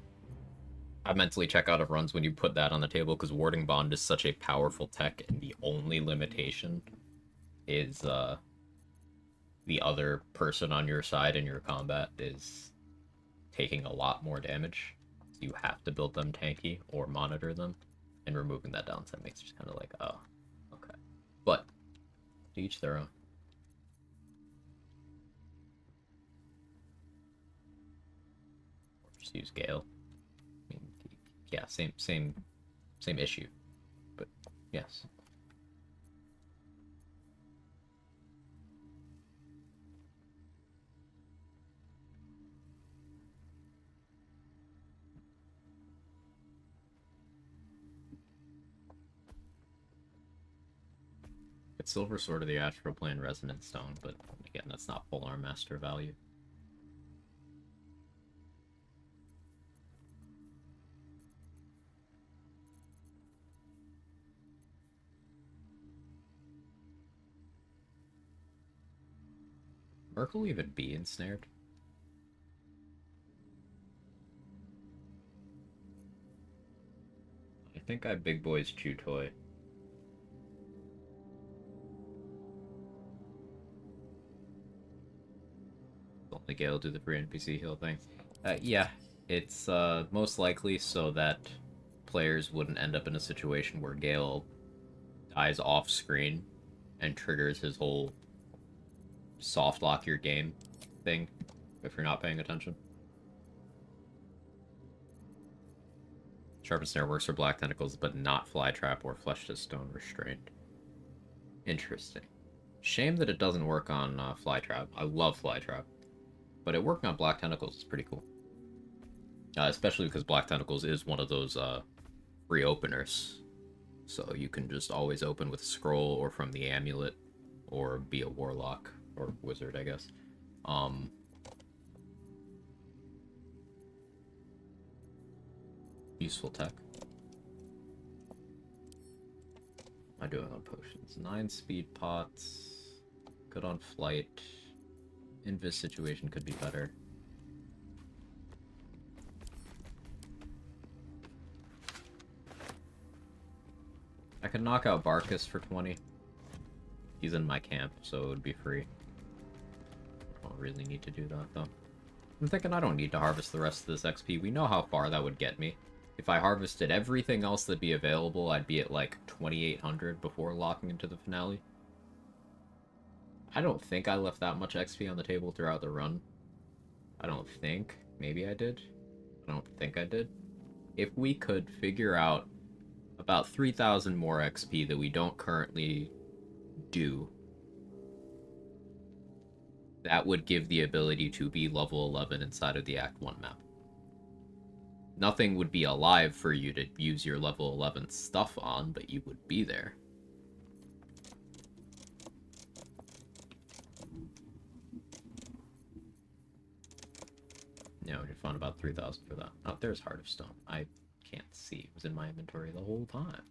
I mentally check out of runs when you put that on the table, because Warding Bond is such a powerful tech, and the only limitation is, the other person on your side in your combat is taking a lot more damage. So you have to build them tanky or monitor them, and removing that downside makes it just kind of like, oh, okay. But, to each their own. Or just use Gale. I mean, yeah, same issue. But, yes. It's Silver Sword of the Astral Plane Resonant Stone, but again, that's not full arm master value. Merc will even be ensnared. I think I Big Boy's Chew Toy. Only Gale do the free NPC heal thing. Yeah, it's most likely so that players wouldn't end up in a situation where Gale dies off screen and triggers his whole soft lock your game thing if you're not paying attention. Sharpened Snare works for Black Tentacles, but not Flytrap or Flesh to Stone Restraint. Interesting. Shame that it doesn't work on Flytrap. I love Flytrap. But it working on Black Tentacles is pretty cool. Especially because Black Tentacles is one of those free openers. So you can just always open with a scroll or from the amulet, or be a warlock or wizard, I guess. Useful tech. What am I doing on potions? 9 speed pots. Good on flight. Invis situation could be better. I could knock out Barkus for 20. He's in my camp, so it would be free. I don't really need to do that, though. I'm thinking I don't need to harvest the rest of this XP. We know how far that would get me. If I harvested everything else that'd be available, I'd be at like 2,800 before locking into the finale. I don't think I left that much XP on the table throughout the run. I don't think. Maybe I did. I don't think I did. If we could figure out about 3,000 more XP that we don't currently do, that would give the ability to be level 11 inside of the Act 1 map. Nothing would be alive for you to use your level 11 stuff on, but you would be there. Yeah, we found about 3,000 for that. Oh, there's Heart of Stone. I can't see. It was in my inventory the whole time.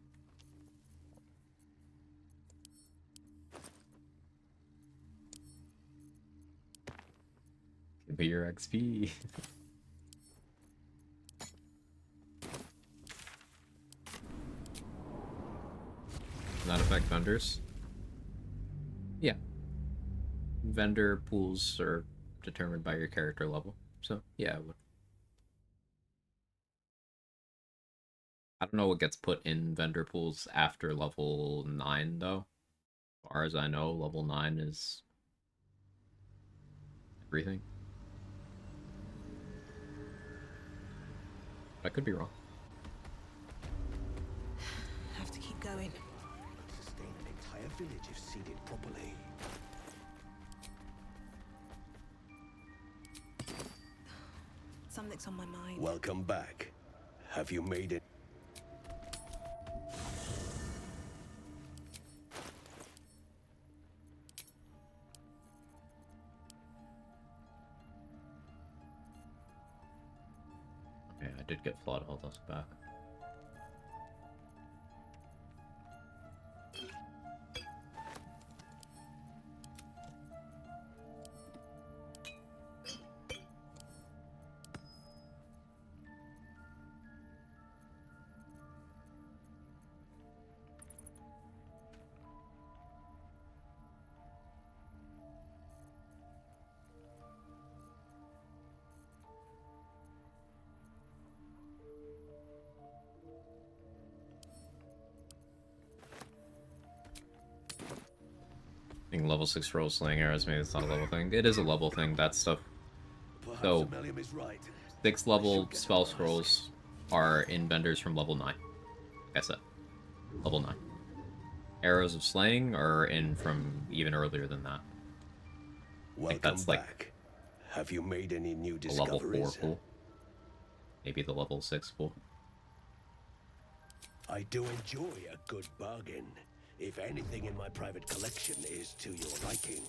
Give me your XP. Does that affect vendors? Yeah. Vendor pools are determined by your character level. So, yeah, it would. I don't know what gets put in vendor pools after level 9, though. As far as I know, level 9 is everything. I could be wrong. Have to keep going. Sustain an entire village if seeded properly. Something's on my mind. Welcome back. Have you made it? Okay, I did get Flood Hold us back. Being level 6 scroll slaying arrows, maybe it's not a level thing. It is a level thing, that stuff. Perhaps So, Amelia is right. 6 level spell scrolls are in vendors from level 9. Like I said, level 9. Arrows of Slaying are in from even earlier than that. Welcome that's back. Like have you made any new a level discoveries? 4 pool. Maybe the level 6 pool. I do enjoy a good bargain. If anything in my private collection is to your liking.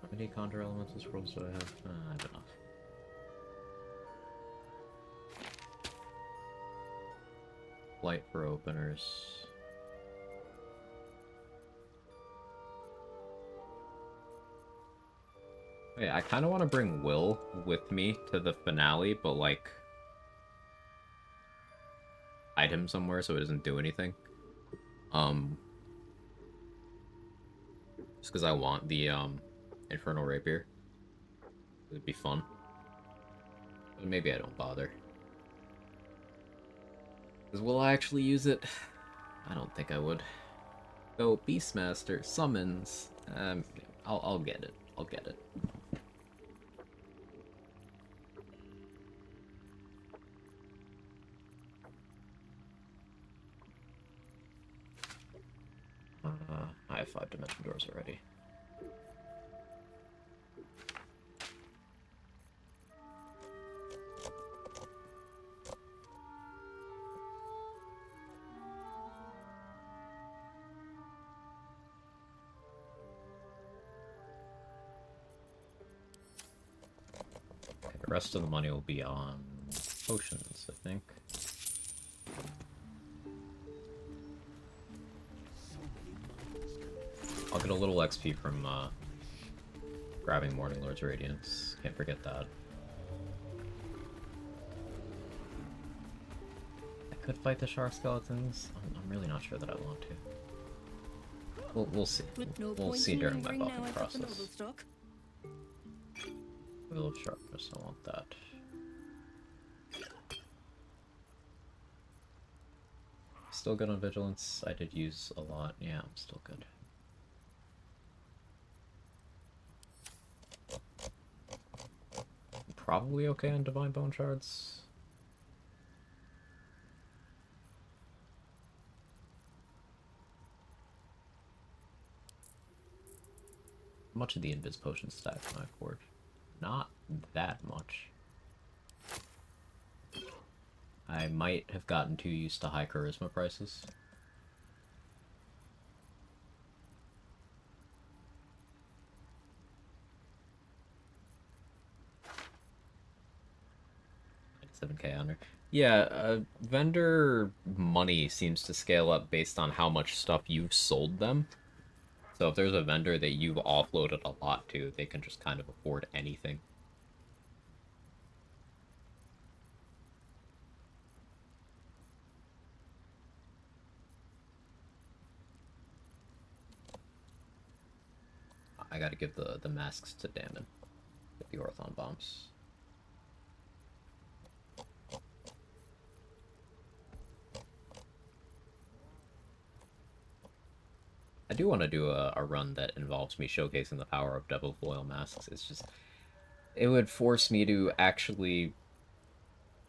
How many conjure elemental scrolls do I have? I have enough. Light for openers. Wait, I kind of want to bring Will with me to the finale, but like hide him somewhere so it doesn't do anything. Just because I want the Infernal Rapier. It'd be fun. But maybe I don't bother. Because will I actually use it? I don't think I would. Go Beastmaster, summons. I'll get it. I'll get it. I have 5 dimension doors already. Okay, the rest of the money will be on potions, I think. I'll get a little XP from grabbing Morning Lord's Radiance. Can't forget that. I could fight the Shark Skeletons. I'm really not sure that I want to. We'll see. We'll see during my buffing process. Wheel of Sharpness, I want that. Still good on Vigilance. I did use a lot. Yeah, I'm still good. Probably okay on Divine Bone Shards. Much of the Invis Potion stack in my board. Not that much. I might have gotten too used to high charisma prices. $7K under. Yeah, vendor money seems to scale up based on how much stuff you've sold them. So if there's a vendor that you've offloaded a lot to, they can just kind of afford anything. I gotta give the masks to Damon with the Orthon bombs. I do want to do a run that involves me showcasing the power of Devil Foil masks. It's just, it would force me to actually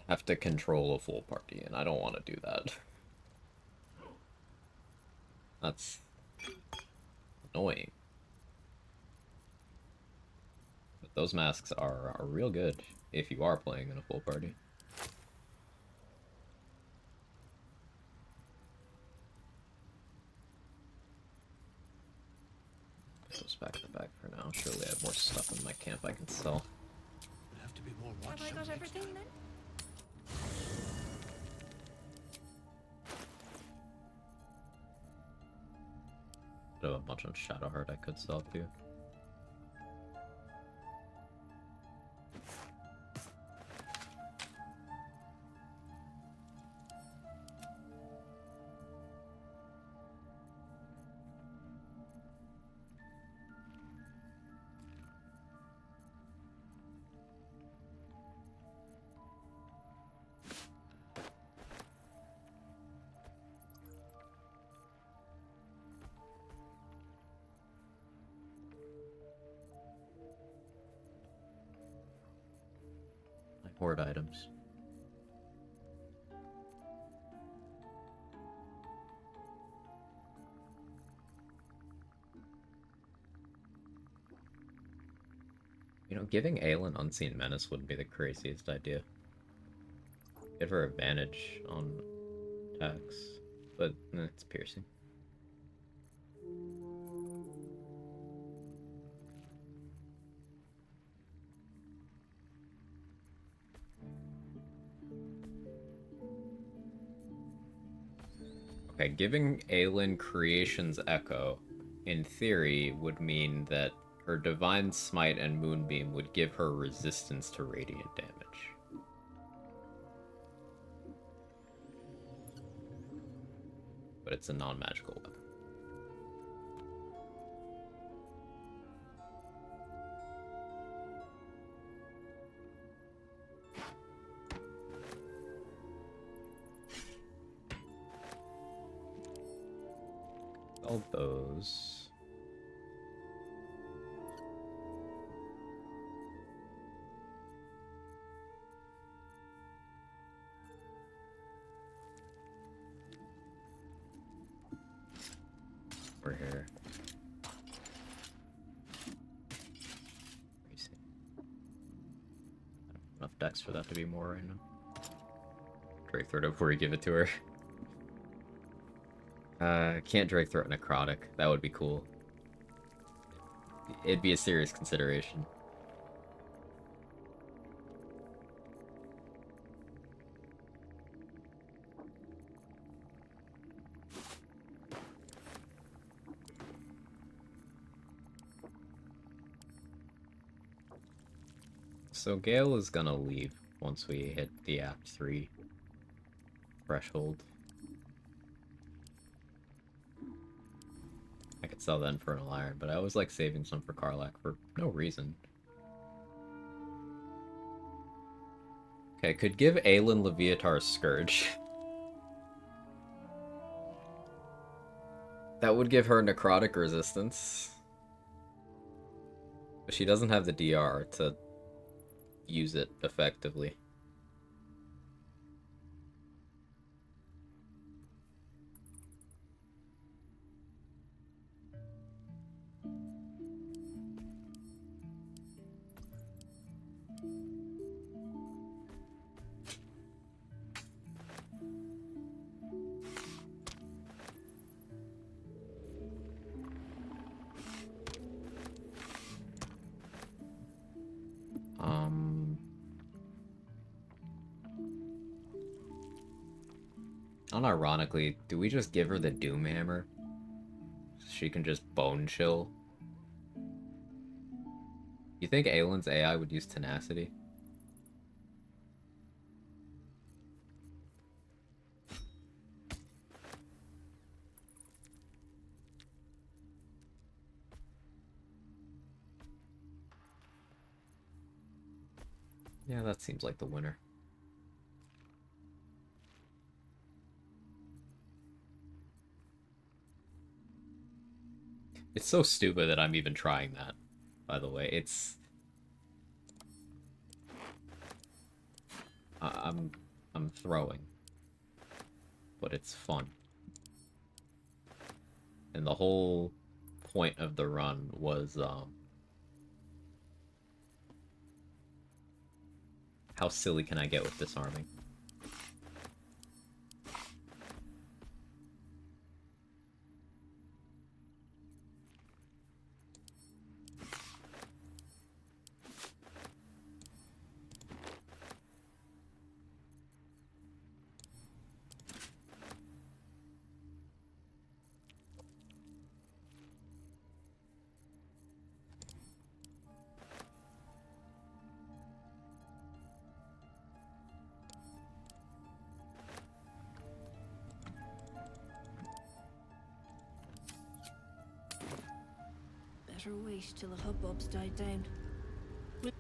have to control a full party, and I don't want to do that. That's annoying. But those masks are real good if you are playing in a full party. Goes back to the bag for now. Surely I have more stuff in my camp I can sell. Have I got everything then? I have a bunch on Shadowheart I could sell too. Hoard items. You know, giving Aelin Unseen Menace wouldn't be the craziest idea. Give her advantage on attacks, but it's piercing. Okay, giving Aelin Creation's Echo, in theory, would mean that her Divine Smite and Moonbeam would give her resistance to radiant damage. But it's a non-magical weapon. All those. We're here. Enough decks for that to be more right now. Drake Throat before we give it to her. Can't Drake Throat Necrotic. That would be cool. It'd be a serious consideration. So Gale is gonna leave once we hit the Act 3 threshold. I could sell the Infernal Iron, but I always like saving some for Karlach for no reason. Okay, could give Aelin Leviatar's Scourge. That would give her necrotic resistance. But she doesn't have the DR to use it effectively. Unironically, do we just give her the Doom Hammer? She can just bone chill. You think Aelin's AI would use Tenacity? Yeah, that seems like the winner. It's so stupid that I'm even trying that, by the way. It's... I'm throwing. But it's fun. And the whole point of the run was, how silly can I get with disarming? better wait till the hubbub's died down.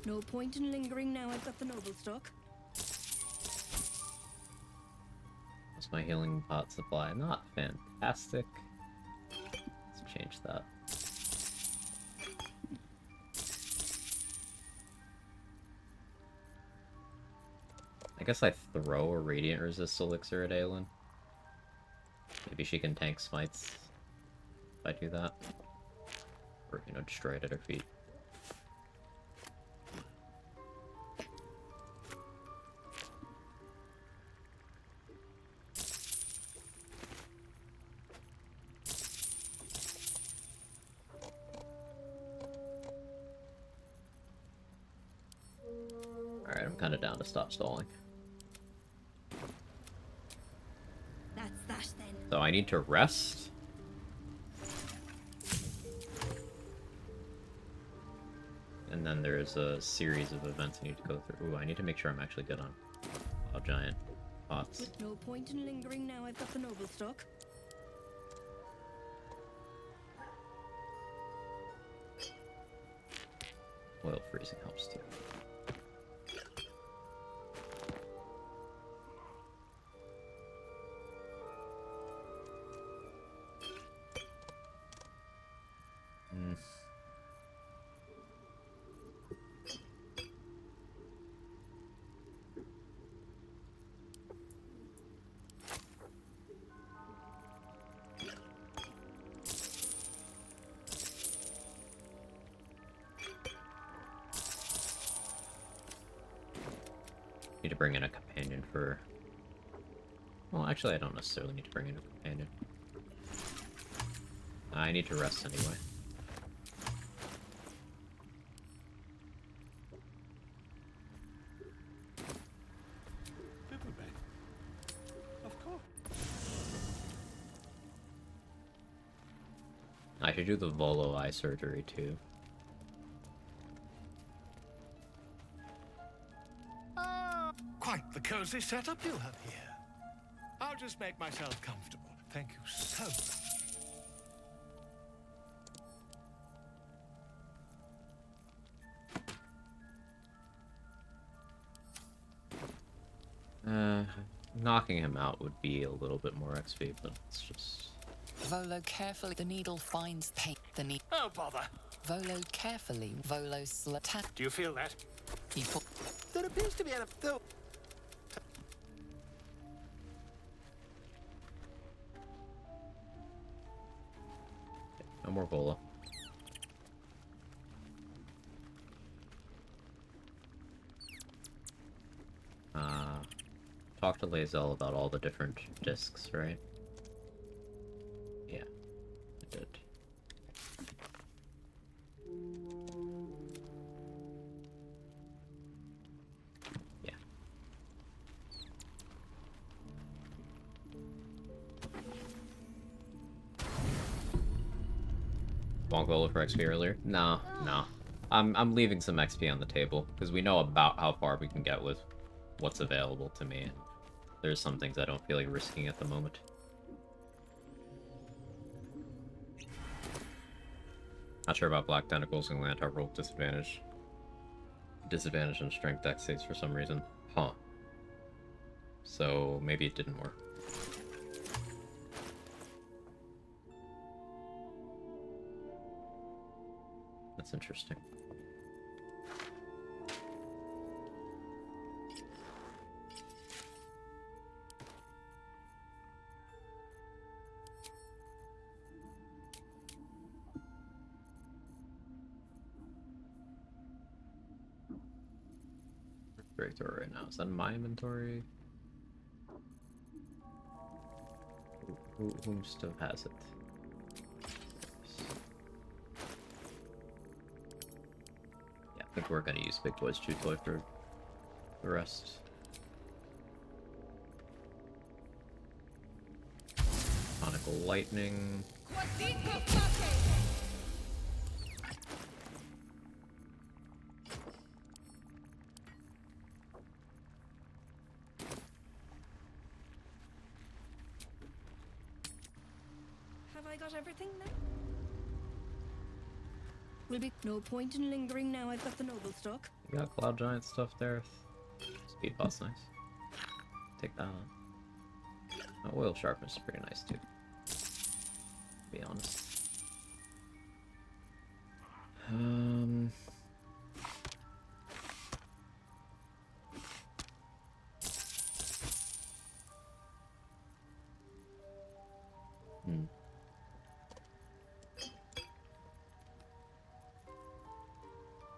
No point in lingering now I've got the noble stock. What's my healing pot supply? Not fantastic. Let's change that. I guess I throw a Radiant Resist Elixir at Aelin. Maybe she can tank smites if I do that. Or, you know, destroy it at her feet. Alright, I'm kinda down to stop stalling. That's that then. So I need to rest. And then there's a series of events I need to go through. Ooh, I need to make sure I'm actually good on giant pots. No point in lingering now I've got the noble stock. Oil freezing helps too. Need to bring in a companion for... Well, actually, I don't necessarily need to bring in a companion. I need to rest anyway. Of course. I should do the Volo eye surgery too. Quite the cozy setup you have here. I'll just make myself comfortable. Thank you so much. Knocking him out would be a little bit more XP, but it's just... Volo carefully. The needle finds pain. The needle. Oh, bother. Volo carefully. Volo tap. Do you feel that? He put. There appears to be an... Though. No more Volo. Talk to Lae'zel about all the different discs, right? Yeah, I did. Yeah. Bonk Volo for XP earlier? No, no. I'm leaving some XP on the table, because we know about how far we can get with what's available to me. There's some things I don't feel like risking at the moment. Not sure about Black Tentacles and anti-roll disadvantage. Disadvantage on strength dex saves for some reason. Huh. So maybe it didn't work. That's interesting. Breakthrough right now. Is that in my inventory? Who still has it? Yeah, I think we're gonna use Big Boy's Chew Toy for the rest. Conical Lightning. Have I got everything now? Will be no point in lingering now I've got the noble stock. You got Cloud Giant stuff there. Speed bot's nice. Take that on. Oil sharpness is pretty nice too. To be honest.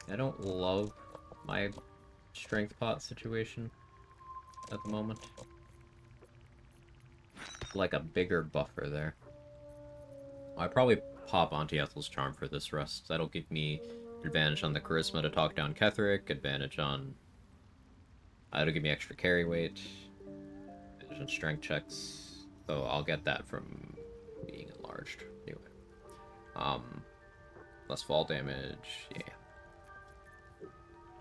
I don't love my strength pot situation at the moment. Like a bigger buffer there. I probably pop Auntie Ethel's Charm for this rest. That'll give me advantage on the charisma to talk down Ketheric, advantage on... It'll give me extra carry weight, advantage on strength checks, so I'll get that from being enlarged. Anyway. Less fall damage, yeah.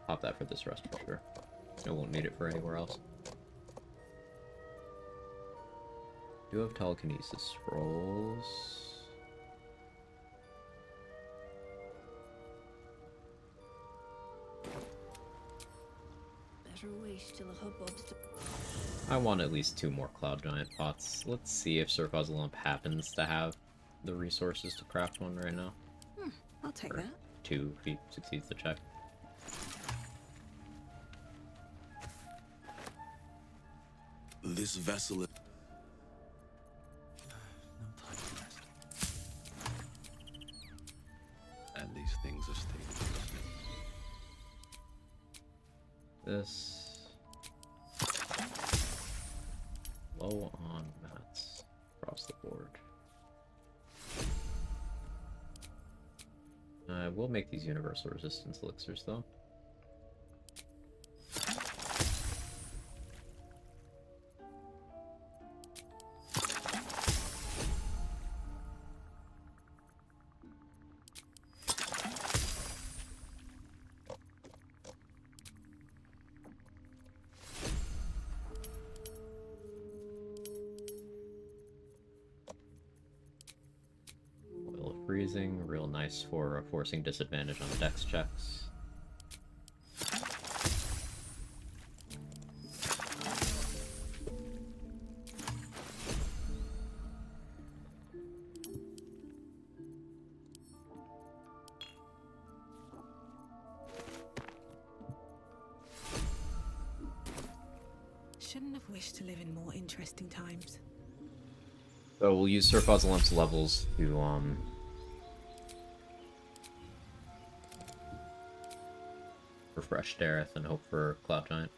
Pop that for this rest for sure. I won't need it for anywhere else. Do have telekinesis scrolls. Better wait till the hubbub's I want at least 2 more Cloud Giant pots. Let's see if Sir Fuzzlump happens to have the resources to craft one right now. I'll take that. 2 if he succeeds the check. This vessel is... And these things are stable. This... Low on mats across the board. I will make these universal resistance elixirs though. Freezing, real nice for forcing disadvantage on dex checks. Shouldn't have wished to live in more interesting times. So we'll use Sir Fuzzlump's levels to refresh Dareth and hope for Cloud Giant.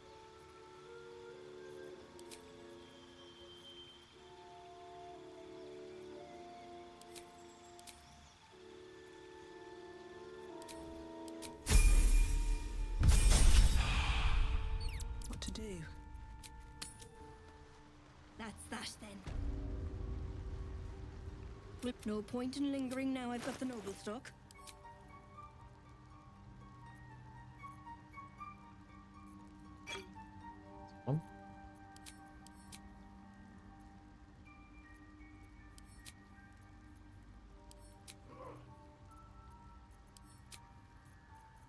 What to do? That's that then. Well, no point in lingering now I've got the noble stock.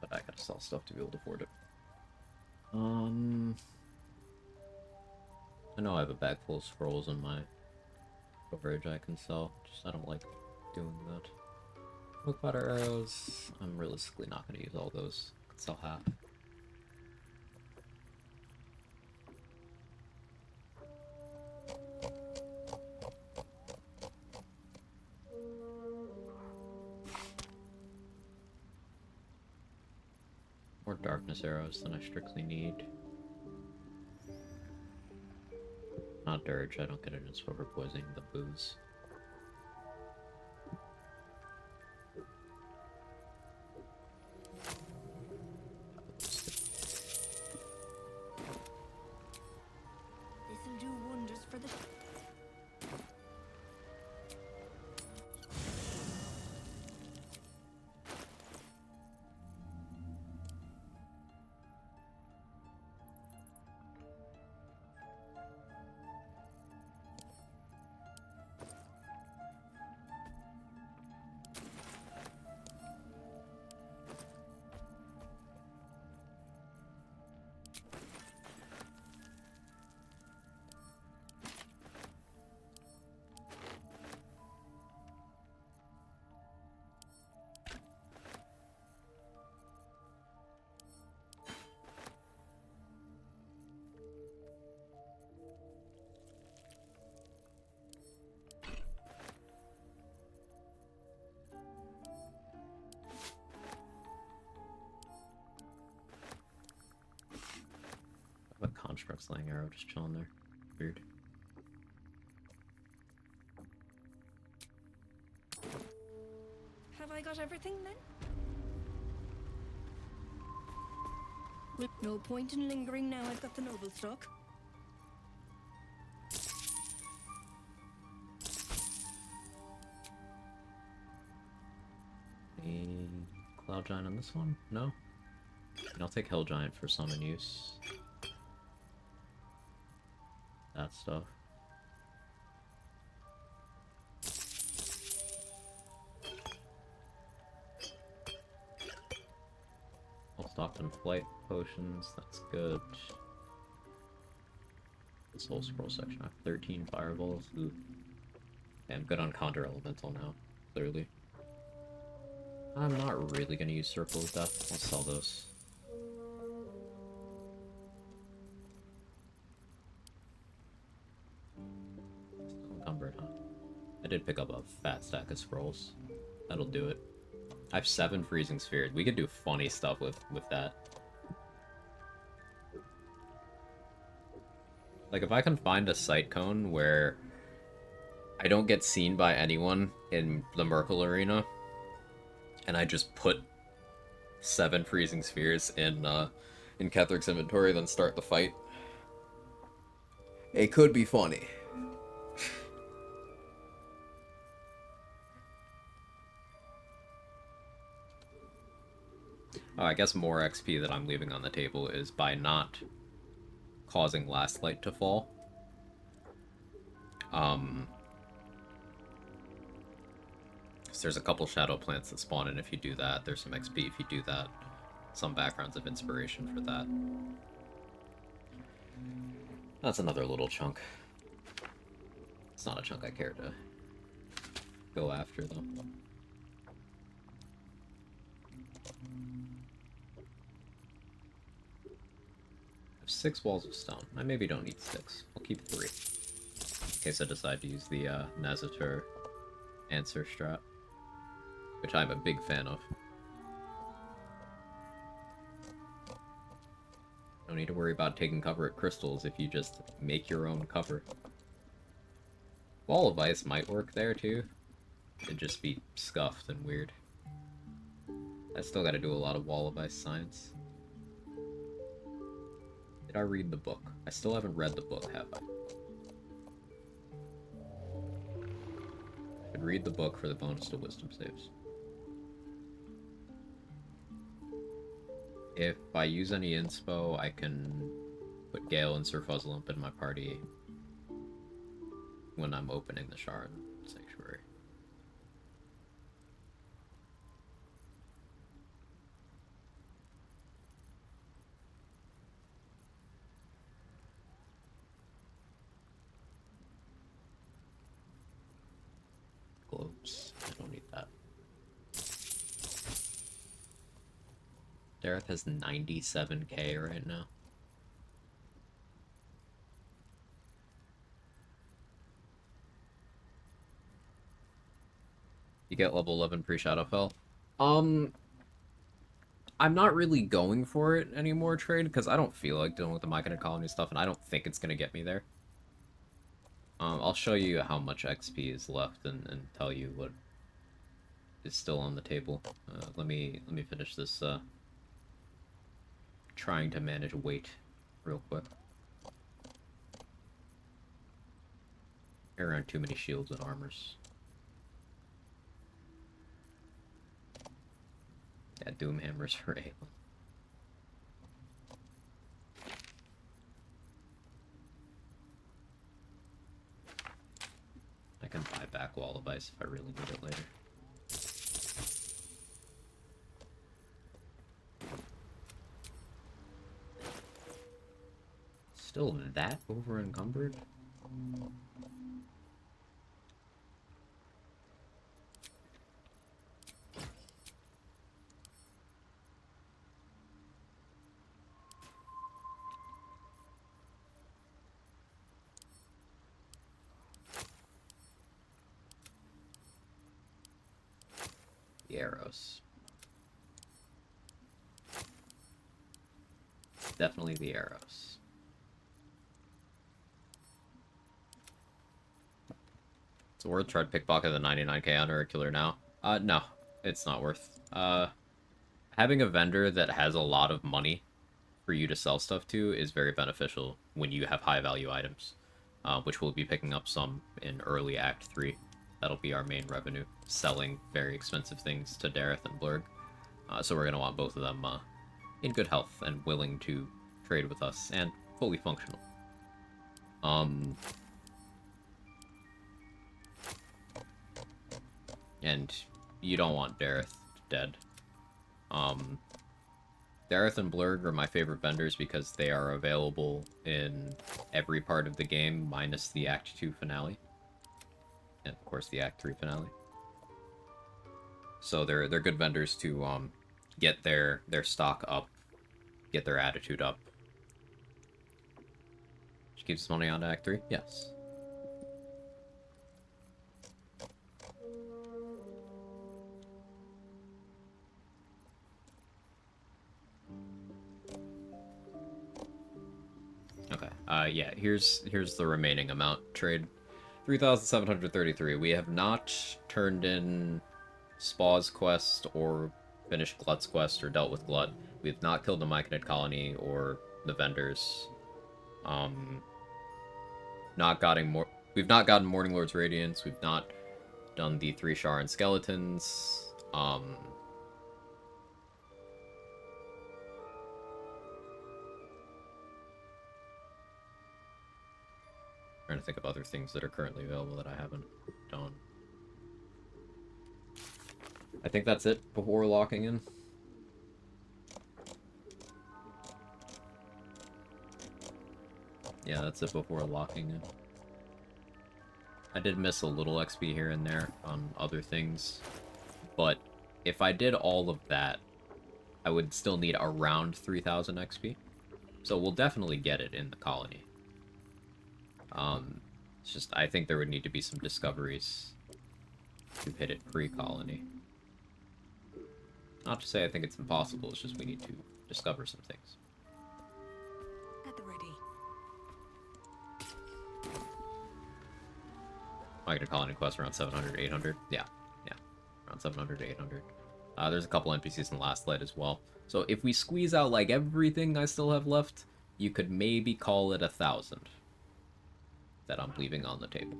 But I gotta sell stuff to be able to afford it. I know I have a bag full of scrolls in my storage I can sell, just I don't like doing that. Milk powder arrows, I'm realistically not gonna use all those. I could sell half. More darkness arrows than I strictly need. Not dirge, I don't get it just for poisoning the booze. This'll do wonders for the... construct slaying arrow just chilling there. Weird. Have I got everything then? No point in lingering now I've got the noble stock. Any Cloud Giant on this one? No? And I'll take Hell Giant for summon use. That stuff. All stocked in flight potions, that's good. This whole scroll section, I have 13 fireballs. Ooh. Okay, I'm good on Conjure Elemental now, clearly. I'm not really gonna use Circle of Death. I'll sell those. Still encumbered, huh? I did pick up a fat stack of scrolls. That'll do it. I have 7 Freezing Spheres. We could do funny stuff with that. Like, if I can find a sight cone where I don't get seen by anyone in the Merkle Arena, and I just put 7 Freezing Spheres in Kethric's inventory, then start the fight. It could be funny. Oh, I guess more XP that I'm leaving on the table is by not causing Last Light to fall. So there's a couple shadow plants that spawn in if you do that. There's some XP if you do that. Some backgrounds of inspiration for that. That's another little chunk. It's not a chunk I care to go after, though. I have 6 walls of stone. I maybe don't need 6. I'll keep 3. In case I decide to use the Nazatur answer strat, which I'm a big fan of. No need to worry about taking cover at crystals if you just make your own cover. Wall of Ice might work there too. It'd just be scuffed and weird. I still gotta do a lot of Wall of Ice science. Did I read the book? I still haven't read the book, have I? I should read the book for the bonus to wisdom saves. If I use any inspo, I can put Gale and Sir Fuzzlump in my party when I'm opening the Shard Sanctuary. Globes. I don't need that. Dareth has 97k right now. You get level 11 pre-Shadowfell. I'm not really going for it anymore, trade, because I don't feel like dealing with the Myconid Colony stuff, and I don't think it's gonna get me there. I'll show you how much XP is left and tell you what is still on the table. Let me finish this trying to manage weight real quick. There aren't too many shields and armors. Yeah, Doom Hammers for Aelin. I can buy back Wall of Ice if I really need it later. Still that over encumbered? The arrows. Definitely the arrows. It's worth trying to pickpocket the 99k on Oracular now. No, it's not worth. Having a vendor that has a lot of money for you to sell stuff to is very beneficial when you have high value items, which we'll be picking up some in early Act 3. That'll be our main revenue, selling very expensive things to Dareth and Blurg. So we're going to want both of them in good health and willing to trade with us and fully functional. And you don't want Dareth dead. Dareth and Blurg are my favorite vendors because they are available in every part of the game, minus the Act 2 finale. And, of course, the Act 3 finale. So they're good vendors to get their stock up, get their attitude up. Which keeps money on to Act 3? Yes. Okay, yeah, here's the remaining amount. Trade 3,733. We have not turned in Spaw's quest or finished Glut's quest or dealt with Glut. We have not killed the Myconid colony or the vendors. We've not gotten Morning Lord's Radiance. We've not done the 3 Sharan skeletons. Trying to think of other things that are currently available that I haven't done. I think that's it before locking in. Yeah, that's it before locking in. I did miss a little XP here and there on other things, but if I did all of that, I would still need around 3,000 XP. So we'll definitely get it in the colony. It's just, I think there would need to be some discoveries to hit it pre-colony. Not to say I think it's impossible, it's just we need to discover some things. At the ready. I get a colony quest around 700, 800. Yeah, around 700 to 800. There's a couple NPCs in Last Light as well. So if we squeeze out like everything I still have left, you could maybe call it 1,000 that I'm leaving on the table.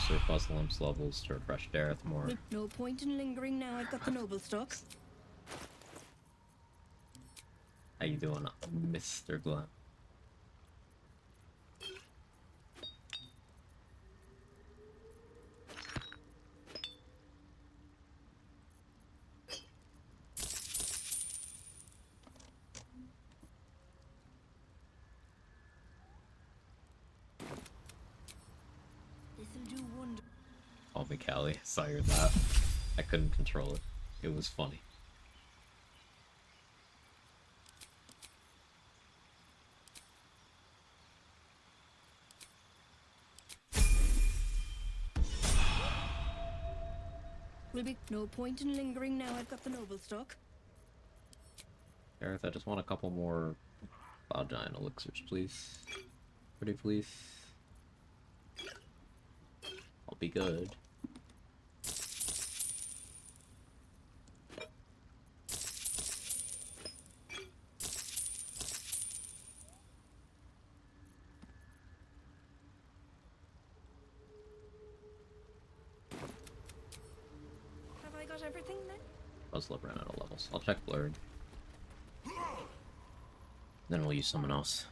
Surplus limps levels to refresh Dareth more. No point in lingering now. I've got the noble stock. How you doing, Mr. Glenn? Call me Callie. Saw your laugh. I couldn't control it. It was funny. Will be no point in lingering now. I've got the noble stock. Dareth, I just want a couple more giant elixirs, please. Pretty please. I'll be good. Have I got everything then? Puzzle ran out of levels. I'll check Blurred. Then we'll use someone else.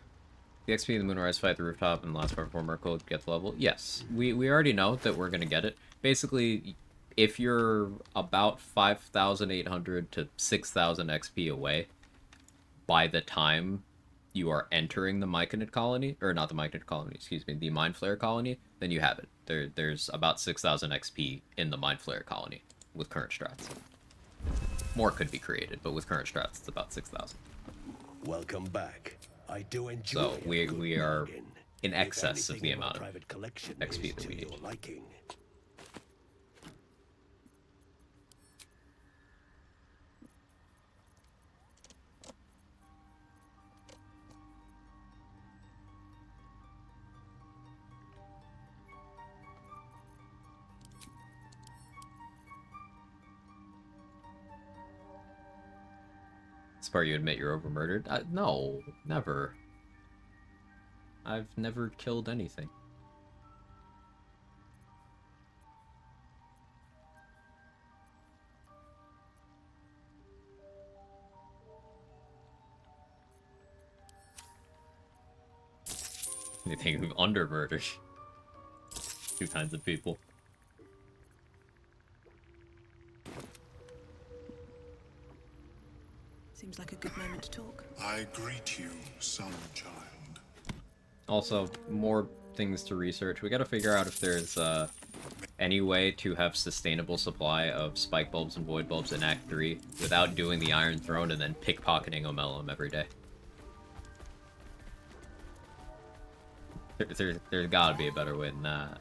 The XP in the Moonrise fight, the rooftop, and the last part before Merkel get the level? Yes. We already know that we're going to get it. Basically, if you're about 5,800 to 6,000 XP away by the time you are entering the Myconid colony, or not the Myconid colony, excuse me, the Mind Flayer colony, then you have it. there's about 6,000 XP in the Mind Flayer colony with current strats. More could be created, but with current strats, it's about 6,000. Welcome back. I do enjoy. So we are bargain. in If excess of anything the in my amount of private collection XP is that to we need. your liking. This part you admit you're over-murdered? No, never. I've never killed anything. Anything we've under-murdered. Two kinds of people. Seems like a good moment to talk. I greet you, son child. Also, more things to research. We gotta figure out if there's any way to have sustainable supply of spike bulbs and void bulbs in Act 3 without doing the Iron Throne and then pickpocketing Omelum every day. There's gotta be a better way than that.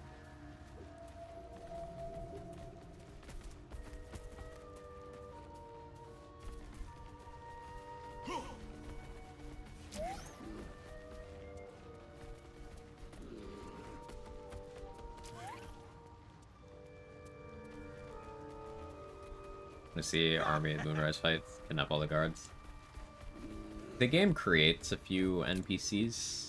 To see army at Moonrise fights, kidnap all the guards. The game creates a few NPCs.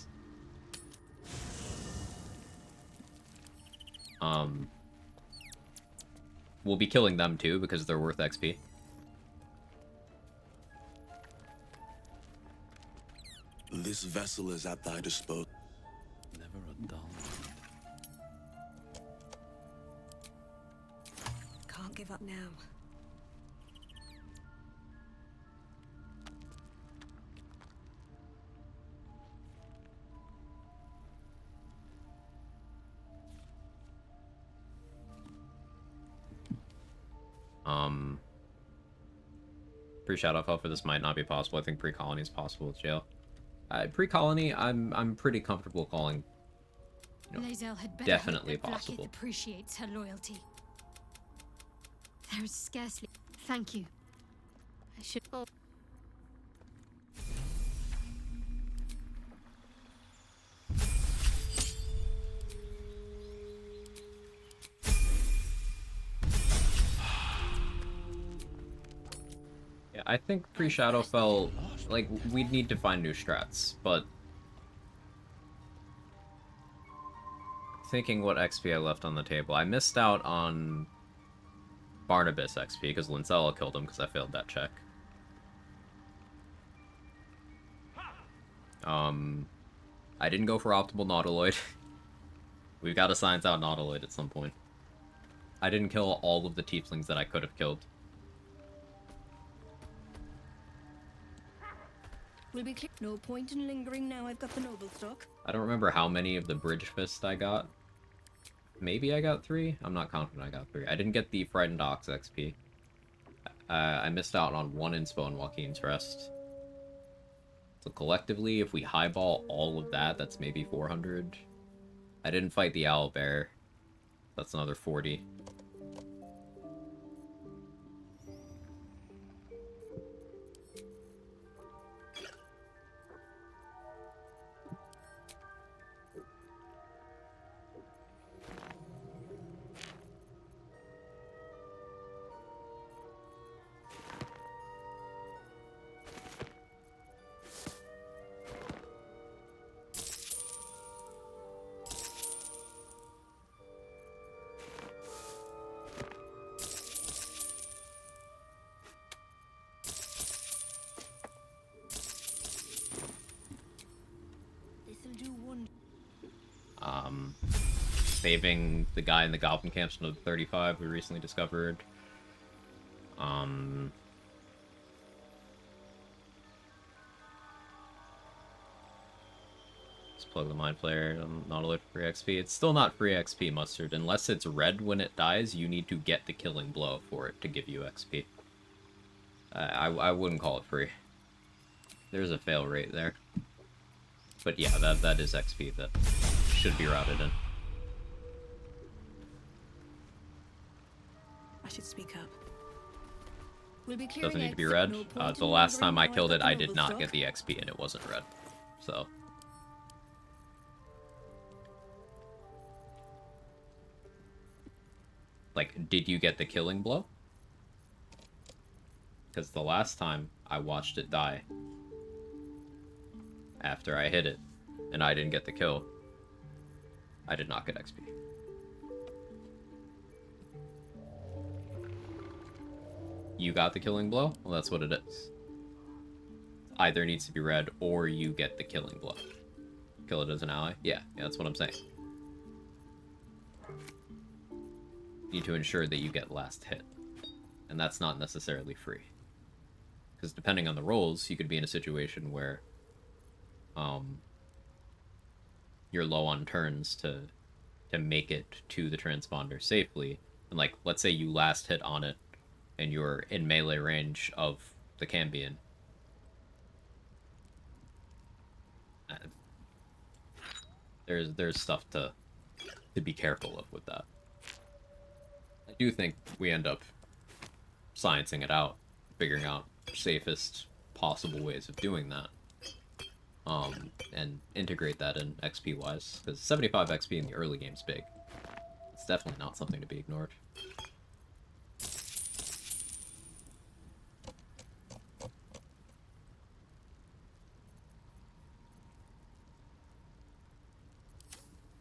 We'll be killing them too because they're worth XP. This vessel is at thy disposal. Never a dull Can't give up now. Pre-Shadowfell for this might not be possible. I think pre-colony is possible with jail. Pre-colony, I'm pretty comfortable calling. You know, Lae'zel had better definitely hope that possible. Blackith appreciates her loyalty. There is scarcely. Thank you. I should. Oh. Yeah, I think pre-Shadowfell, like, we'd need to find new strats, but thinking what XP I left on the table, I missed out on Barnabas XP because Lincella killed him because I failed that check. I didn't go for optimal Nautiloid. We've got to science out Nautiloid at some point. I didn't kill all of the tieflings that I could have killed. Will be click. No point in lingering now. I've got the noble stock. I don't remember how many of the Bridge Fist I got. Maybe I got 3? I'm not confident I got 3. I didn't get the Frightened Ox XP. I missed out on 1 inspo in Joaquin's Rest. So collectively, if we highball all of that, that's maybe 400. I didn't fight the Owlbear. That's another 40. This'll do one. Saving the guy in the Goblin Camps from the 35 we recently discovered. Just plug the Mind Flayer. I'm not allergic to free XP. It's still not free XP, Mustard. Unless it's red when it dies, you need to get the killing blow for it to give you XP. I wouldn't call it free. There's a fail rate there. But yeah, that is XP that should be routed in. I should speak up. We'll be Doesn't need to be red. The last time I killed it, I did not get the XP and it wasn't red. So... Like, did you get the killing blow? Because the last time I watched it die, after I hit it, and I didn't get the kill, I did not get XP. You got the killing blow? Well, that's what it is. Either needs to be red, or you get the killing blow. Kill it as an ally? Yeah, that's what I'm saying. You need to ensure that you get last hit. And that's not necessarily free. Because depending on the roles, you could be in a situation where you're low on turns to make it to the transponder safely. And like, let's say you last hit on it and you're in melee range of the Cambion. There's stuff to be careful of with that. I do think we end up sciencing it out, figuring out safest possible ways of doing that, and integrate that in XP wise, because 75 XP in the early game's big. It's definitely not something to be ignored.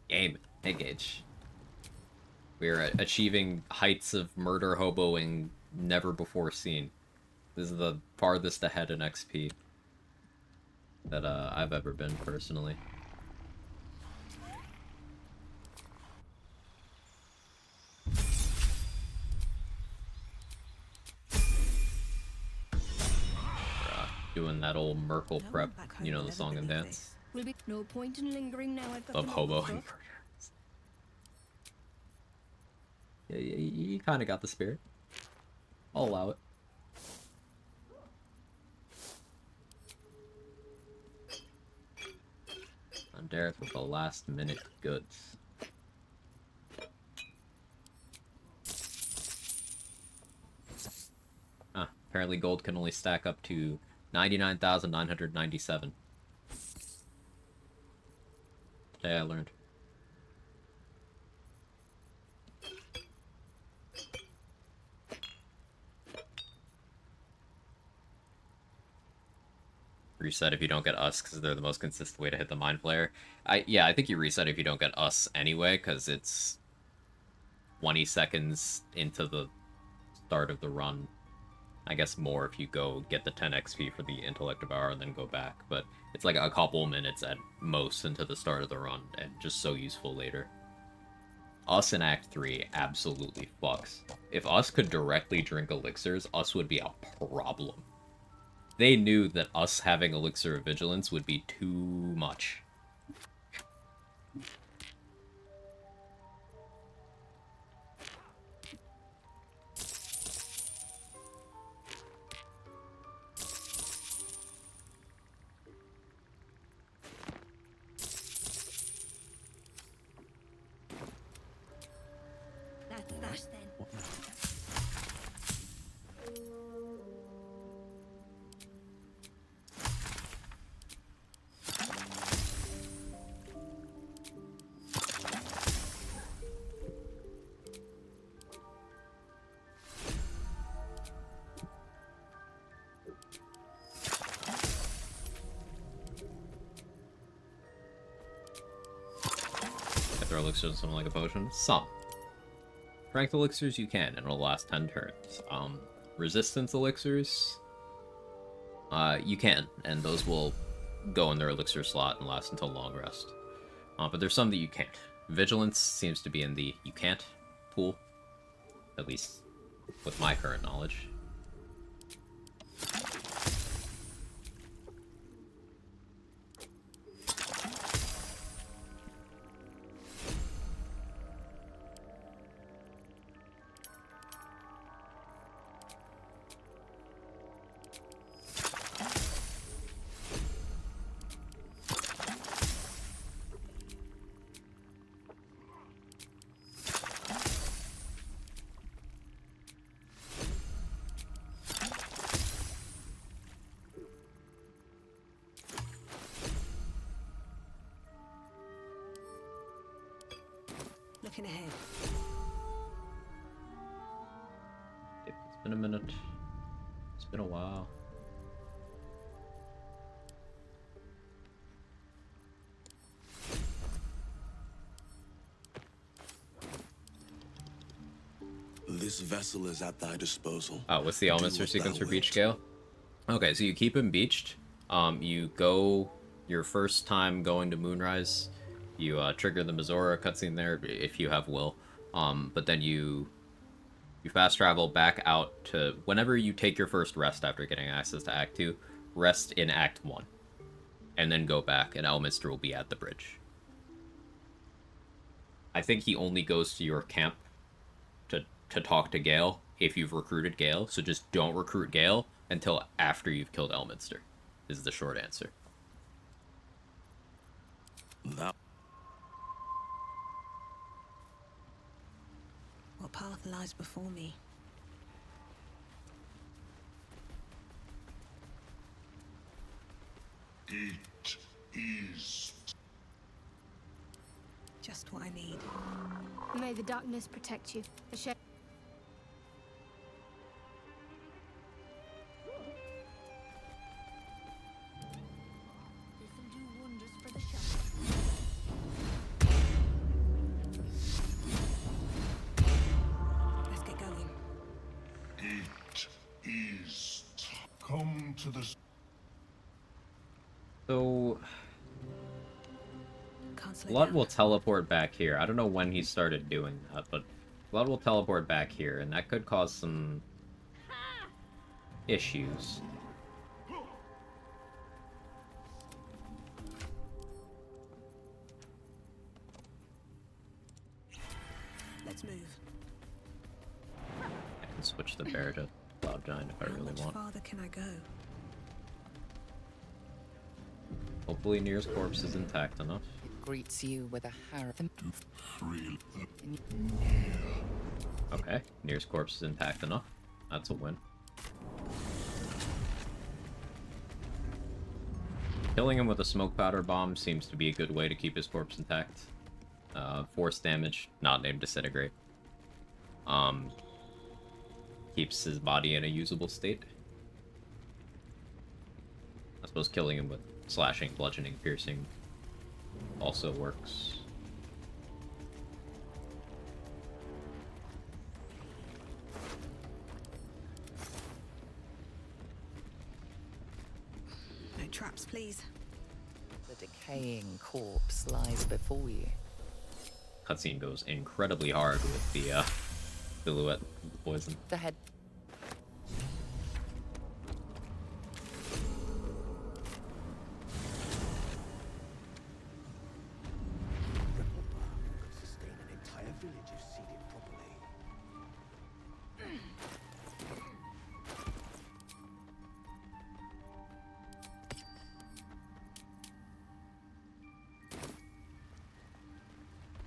Game. Hey, Gage. We are achieving heights of murder hoboing never before seen. This is the farthest ahead in XP that I've ever been, personally. We're, doing that old Merkel prep, you know, the song and dance. Will be no point in lingering now. I've got Of hoboing. Yeah, you kind of got the spirit. I'll allow it. On Derek with the last minute goods. Apparently gold can only stack up to 99,997. Today I learned. Reset if you don't get us, because they're the most consistent way to hit the Mind Flayer. Yeah, I think you reset if you don't get us anyway, because it's 20 seconds into the start of the run. I guess more if you go get the 10 XP for the Intellect Devour and then go back, but it's like a couple minutes at most into the start of the run, and just so useful later. Us in Act 3 absolutely fucks. If us could directly drink elixirs, us would be a problem. They knew that us having Elixir of Vigilance would be too much. That's that then. Throw elixirs something like a potion? Some. Strength elixirs you can, and it'll last 10 turns. Resistance elixirs, you can, and those will go in their elixir slot and last until long rest. But there's some that you can't. Vigilance seems to be in the you can't pool, at least with my current knowledge. Looking ahead. It's been a minute. It's been a while. This vessel is at thy disposal. Oh, what's the Elminster sequence for Beach Gale? Okay, so you keep him beached. You go your first time going to Moonrise. You trigger the Mizora cutscene there if you have will. But then you fast travel back out to whenever you take your first rest after getting access to Act 2. Rest in Act 1. And then go back, and Elminster will be at the bridge. I think he only goes to your camp to talk to Gale if you've recruited Gale, so just don't recruit Gale until after you've killed Elminster, is the short answer. That. What path lies before me? It is just what I need. May the darkness protect you. Let's get going. It is come to the. So Can't Blood will teleport back here. I don't know when he started doing that, but Blood will teleport back here, and that could cause some issues. Let's move. I can switch the bear to Cloud Giant if I really How want. much farther can I go? Hopefully Nier's corpse is intact enough. It greets you with a harrow. Okay, Nier's corpse is intact enough. That's a win. Killing him with a smoke powder bomb seems to be a good way to keep his corpse intact. Force damage, not named Disintegrate. Keeps his body in a usable state. I suppose killing him with slashing, bludgeoning, piercing also works. No traps, please. The decaying corpse lies before you. Cutscene goes incredibly hard with the silhouette poison. The head. Sustain an entire village if seeded properly.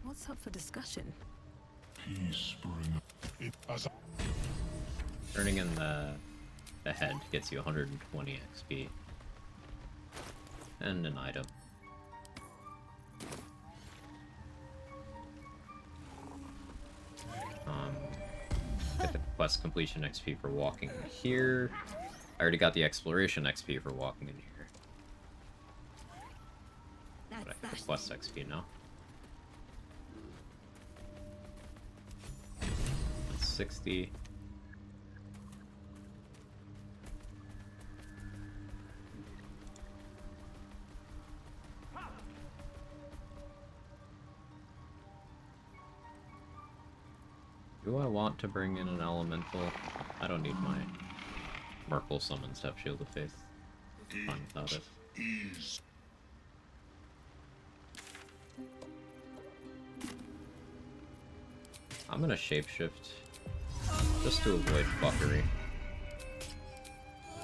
What's up for discussion? peace bring it as Turning in the head gets you 120 XP. And an item. Get the quest completion XP for walking here. I already got the exploration XP for walking in here. But I get the quest XP now. That's 60. Do I want to bring in an elemental? I don't need my Merkle summons to have Shield of Faith. I'm fine without it. I'm gonna shapeshift just to avoid fuckery.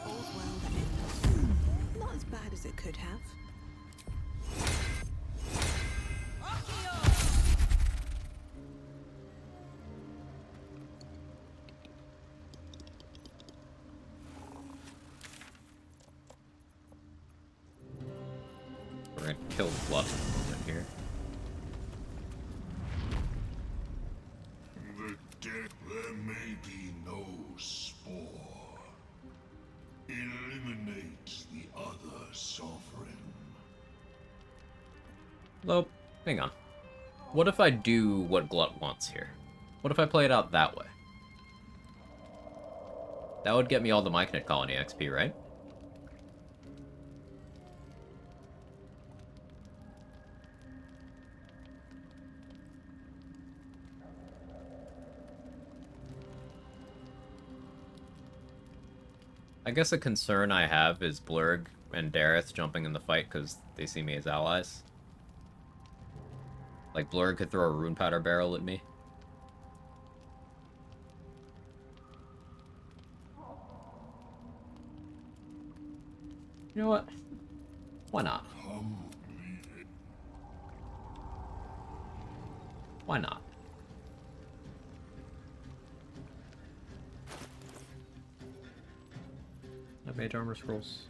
All's well that ends. Not as bad as it could have. We're gonna kill Fluff in a moment here. Though, hang on. What if I do what Glut wants here? What if I play it out that way? That would get me all the Myconid Colony XP, right? I guess a concern I have is Blurg and Dareth jumping in the fight because they see me as allies. Like, Blurg could throw a rune powder barrel at me. You know what? Why not? Why not? I have mage armor scrolls.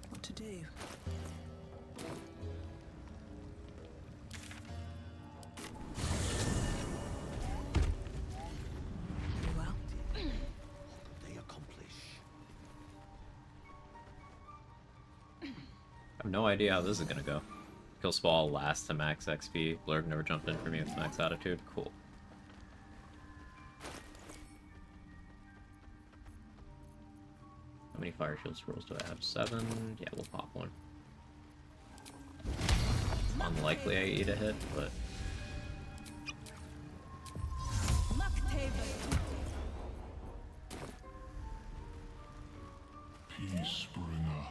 What to do? Very well. They accomplish. I have no idea how this is gonna go. Kill Spall last to max XP. Blurg never jumped in for me with max attitude. Cool. How many fire shield scrolls do I have? 7? Yeah, we'll pop one. Unlikely I eat a hit, but... Peacebringer.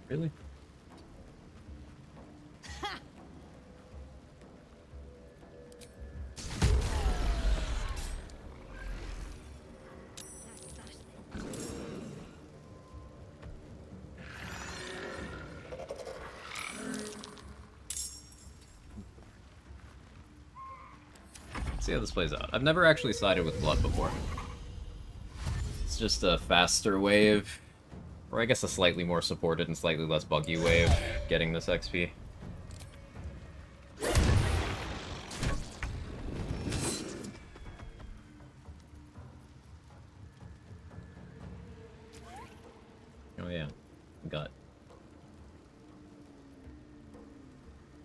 Really? See how this plays out. I've never actually sided with Blood before. It's just a faster wave, or I guess a slightly more supported and slightly less buggy way of getting this XP. Oh yeah, gut.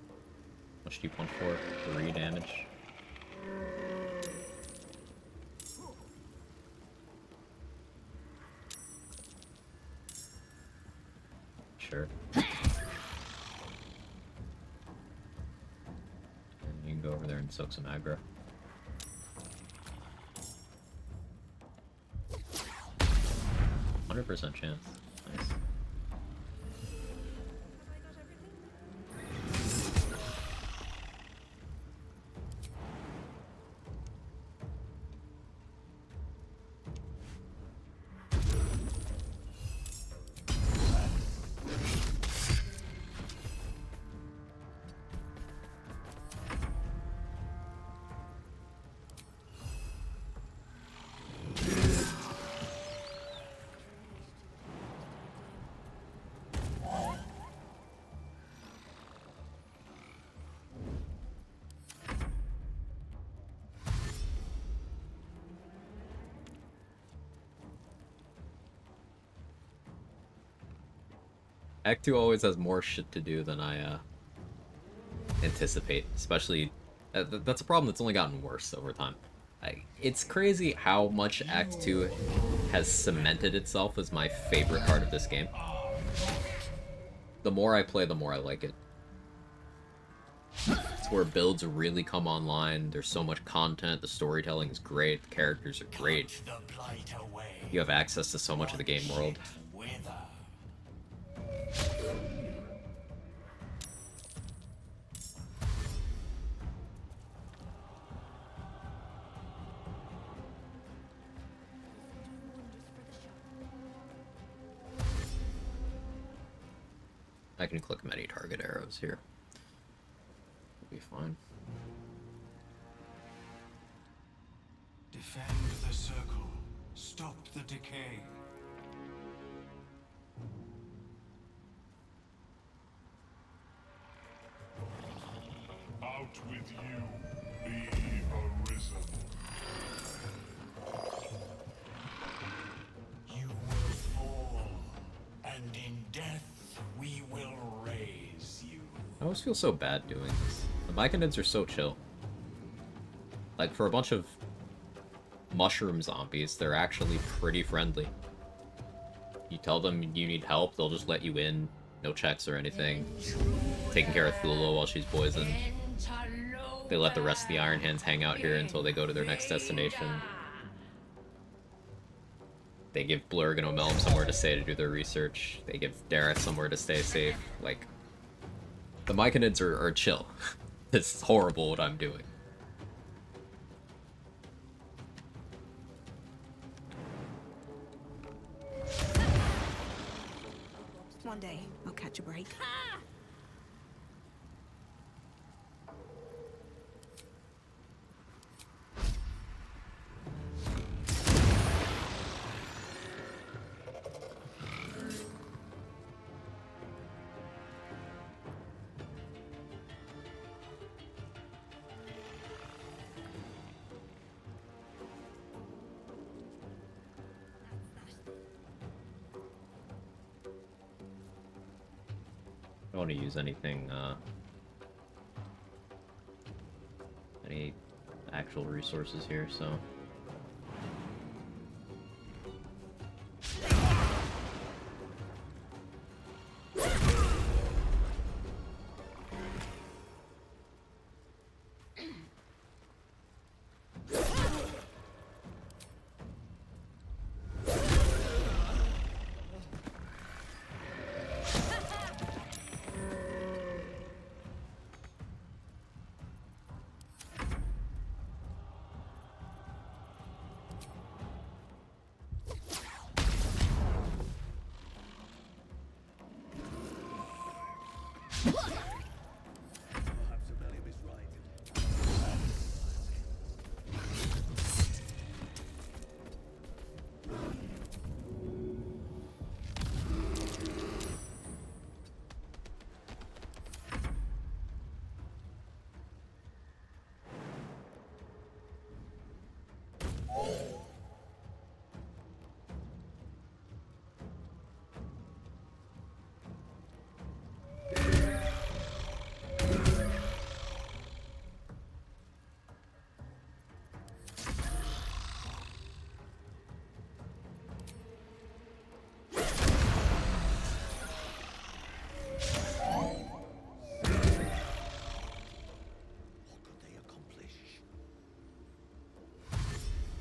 How much do you punch for? 3 damage. Sure. You can go over there and soak some aggro. 100% chance. Nice. Act 2 always has more shit to do than I anticipate, especially... that's a problem that's only gotten worse over time. It's crazy how much Act 2 has cemented itself as my favorite part of this game. The more I play, the more I like it. It's where builds really come online, there's so much content, the storytelling is great, the characters are great. You have access to so much of the game world. I can click many target arrows here. We'll be fine. Defend the circle. Stop the decay. Out with you, the eve arisen. You will fall, and in death we will raise you. I always feel so bad doing this. The Myconids are so chill. Like, for a bunch of mushroom zombies, they're actually pretty friendly. You tell them you need help, they'll just let you in. No checks or anything. Taking care of Thula while she's poisoned. They let the rest of the Iron Hands hang out here until they go to their next destination. They give Blurg and Omelm somewhere to stay to do their research. They give Dareth somewhere to stay safe. Like, the Myconids are chill. It's horrible what I'm doing. One day, I'll catch a break. I don't want to use anything, any actual resources here, so...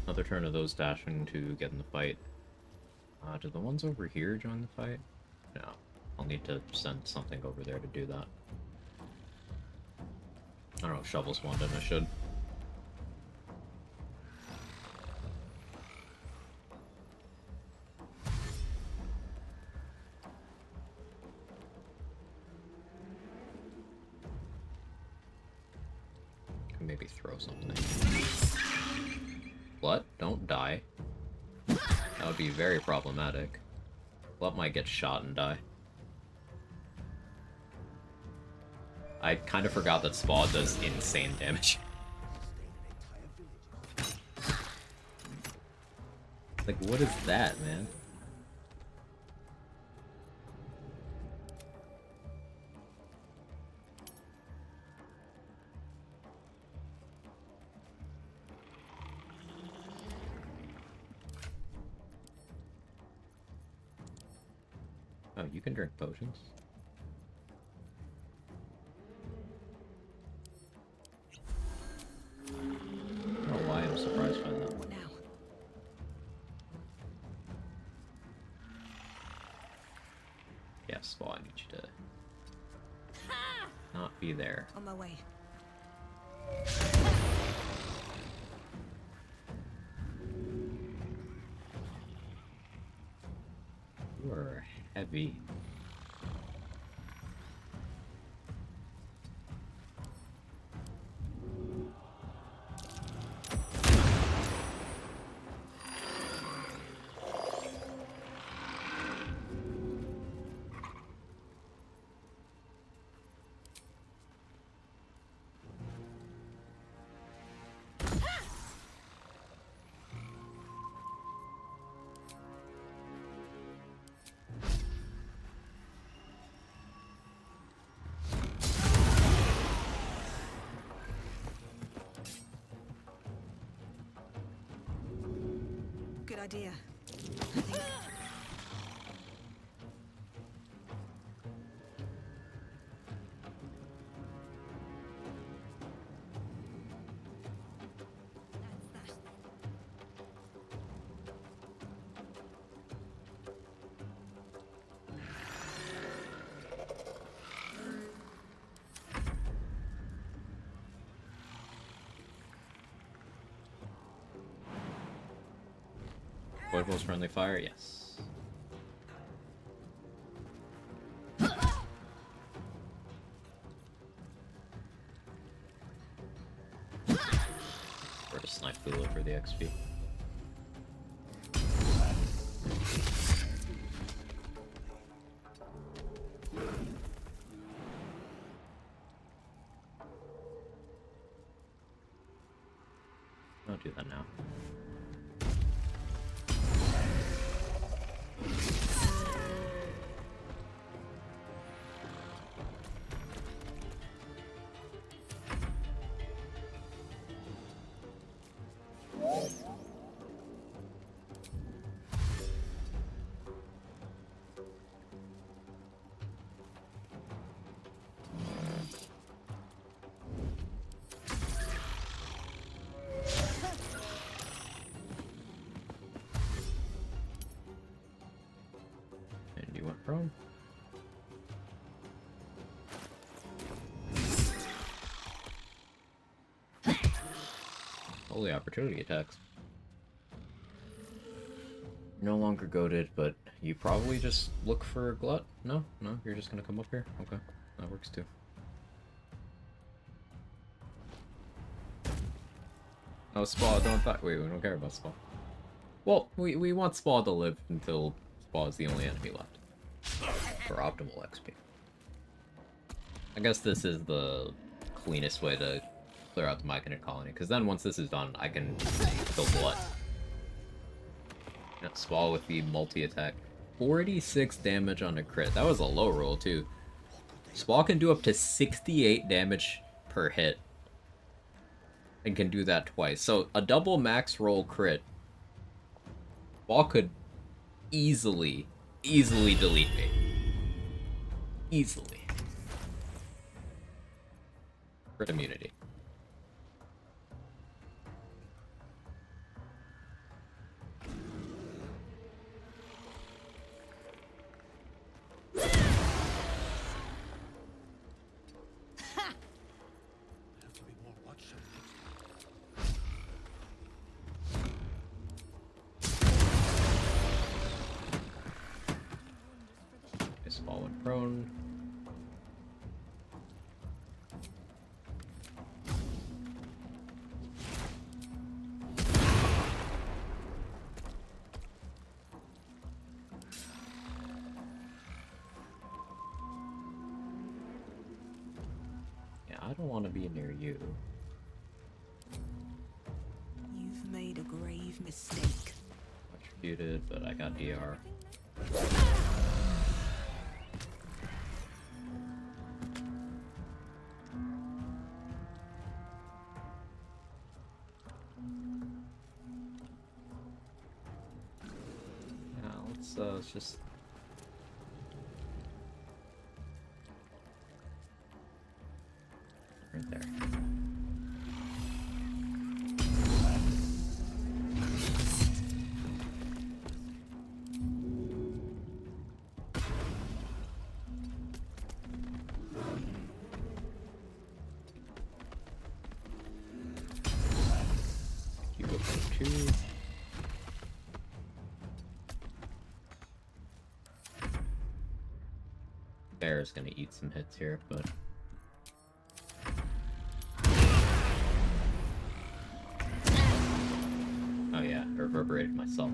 Another turn of those dashing to get in the fight. Do the ones over here join the fight? No. I'll need to send something over there to do that. I don't know if Shovel's wanted, I should. Can maybe throw something. What? Don't die. That would be very problematic. What might get shot and die? I kind of forgot that Spawn does insane damage. Like, what is that, man? Oh, you can drink potions. I don't know why I'm surprised by that. What now? Yeah, Spawn, I need you to not be there. On my way. You are heavy. idea. I think... Avoidable's friendly fire, yes. Or to snipe Lula for the XP. I'll do that now. And you went prone. Holy opportunity attacks. No longer goaded, but you probably just look for a glut? No? No? You're just gonna come up here? Okay. That works too. Oh, Spa, don't wait, we don't care about Spa. Well, we want Spa to live until Spa is the only enemy left. For optimal XP. I guess this is the cleanest way to clear out the Myconid colony, because then once this is done, I can kill Blood. Yeah, Spa with the multi-attack. 46 damage on a crit. That was a low roll, too. Spa can do up to 68 damage per hit. And can do that twice. So, a double max roll crit. Spa could easily delete me. Easily. Crit immunity. Is fallen prone. Yeah, I don't want to be near you. You've made a grave mistake. Attributed, but I got DR. Let's just... right there. You go for 2. Bear is gonna eat some hits here, but oh yeah, I reverberated myself.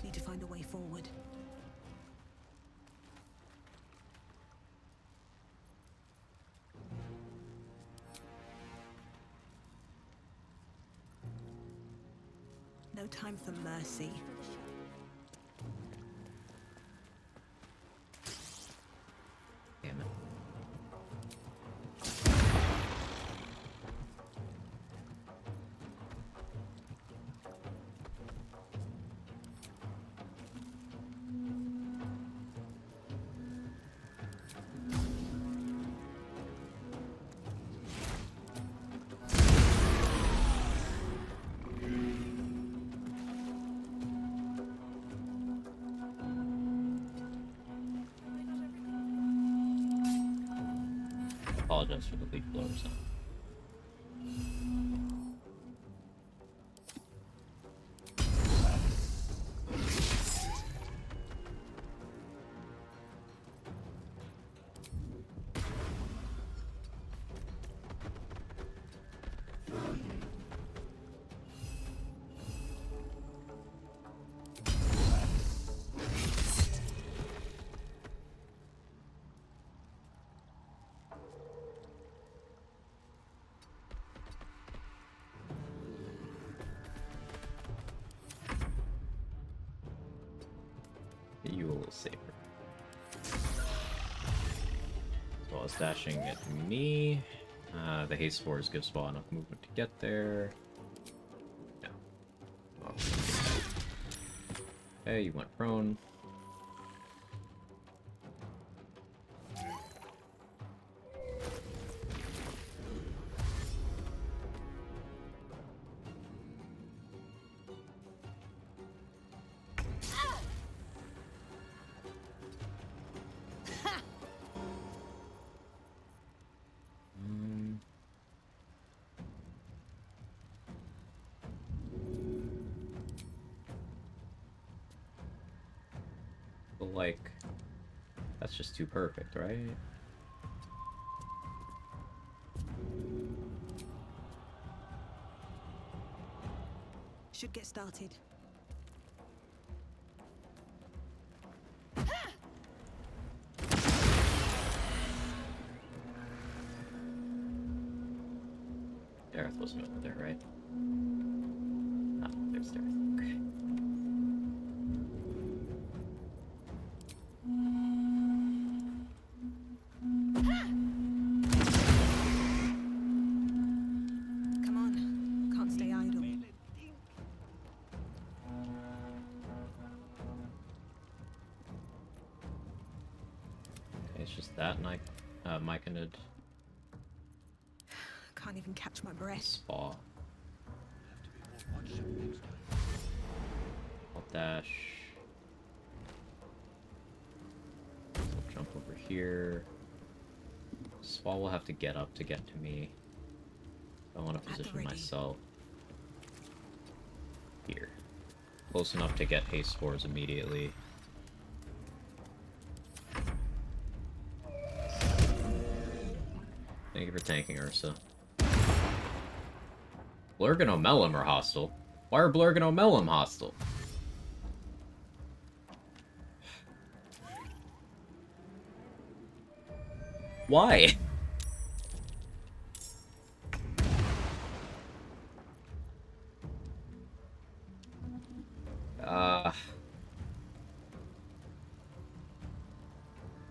Need to find a way forward. No time for mercy. Damn it. Apologize for the leaf blower sound. Get you a little safer. So I was dashing at me. The haste spores give Spa enough movement to get there. Yeah. Oh. Okay, you went prone. But like, that's just too perfect, right? Should get started. Dareth wasn't over there, right? Ah, there's Dareth. Okay. Come on, can't stay idle. Okay, it's just that, and Mike and it. Can't even catch my breath. Spa. I'll dash. I'll jump over here. Spa will have to get up to get to me. I want to position myself here. Close enough to get haste spores immediately. Thank you for tanking, Ursa. Blurg and Omelum are hostile. Why are Blurg and Omelum hostile? Why?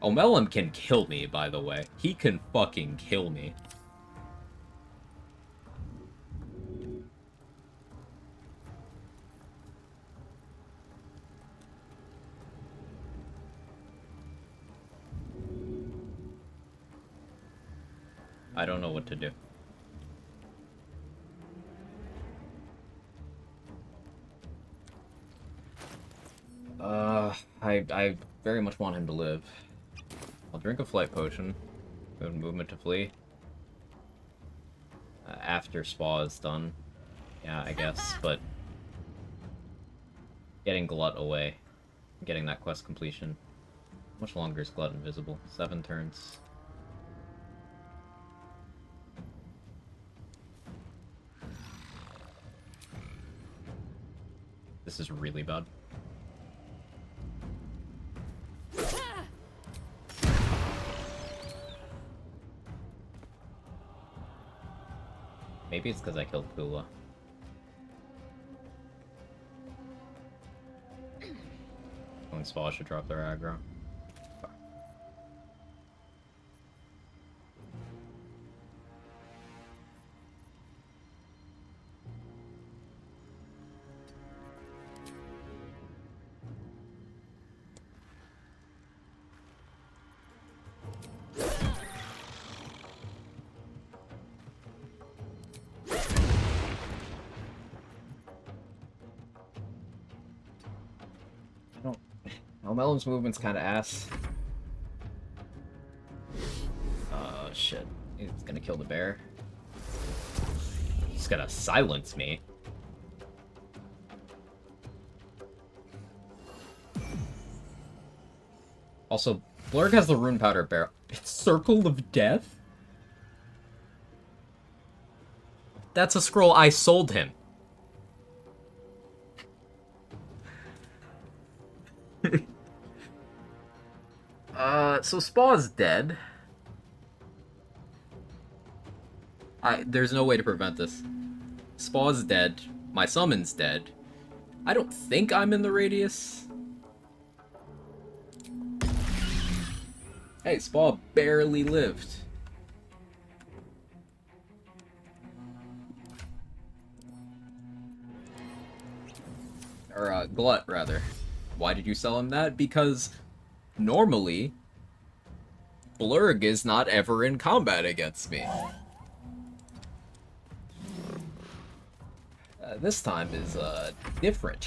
Omelum can kill me, by the way. He can fucking kill me. I don't know what to do. I very much want him to live. I'll drink a flight potion. Good movement to flee. After Spa is done. Yeah, I guess, but... Getting Glut away. Getting that quest completion. How much longer is Glut invisible? 7 turns. This is really bad. Maybe it's because I killed Kula. when Spa should drop their aggro. Melon's movement's kind of ass. Shit. He's gonna kill the bear. He's gonna silence me. Also, Blurg has the rune powder barrel. It's Circle of Death? That's a scroll I sold him. So Spa's dead. There's no way to prevent this. Spa's dead. My summon's dead. I don't think I'm in the radius. Hey, Spa barely lived. Or, Glut, rather. Why did you sell him that? Because normally, Blurg is not ever in combat against me. This time is, different.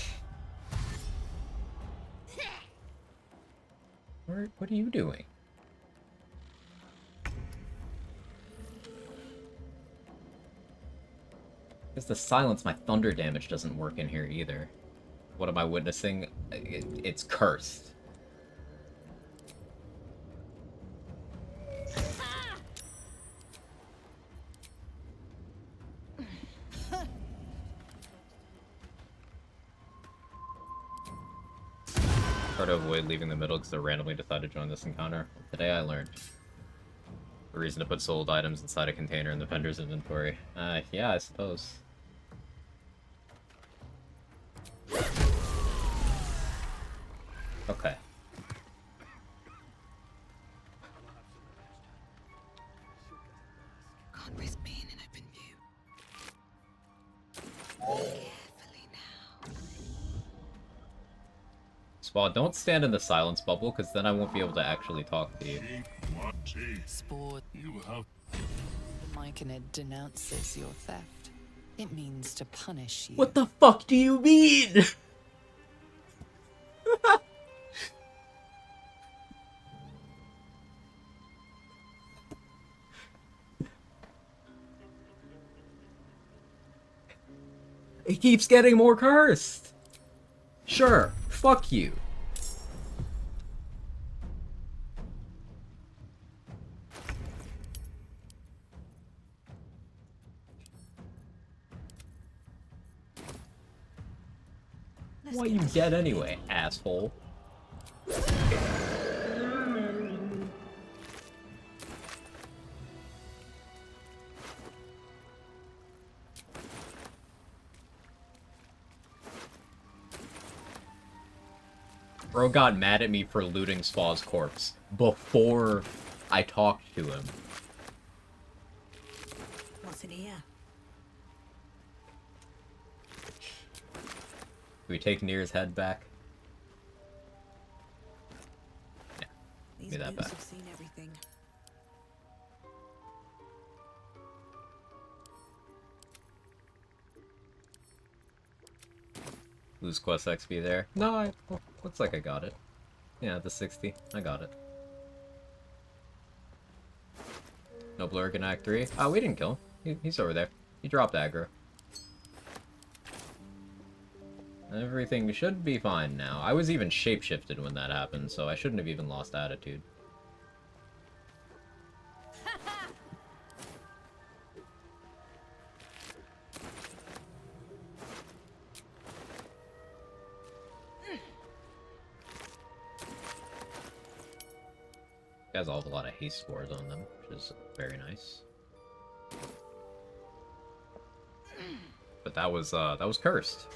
What are you doing? Because the silence, my thunder damage doesn't work in here either. What am I witnessing? It's cursed. Try to avoid leaving the middle because I randomly decided to join this encounter. Today I learned. The reason to put sold items inside a container in the vendor's inventory. Yeah, I suppose. Okay. Can't risk being in open view. Carefully now. Spa, don't stand in the silence bubble, because then I won't be able to actually talk to you. Sport. The Myconid denounces your theft. It means to punish you. What the fuck do you mean? It keeps getting more cursed. Sure, fuck you. Why are you dead anyway, asshole? Bro got mad at me for looting Spa's corpse before I talked to him. What's in here? Do we take Nir's head back? Yeah, give me that back. Have seen everything. Lose quest XP there. No, looks like I got it. Yeah, the 60. I got it. No Blurg in Act 3. Oh, we didn't kill him. He's over there. He dropped aggro. Everything should be fine now. I was even shapeshifted when that happened, so I shouldn't have even lost attitude. Guys all have a lot of haste spores on them, which is very nice. But that was cursed.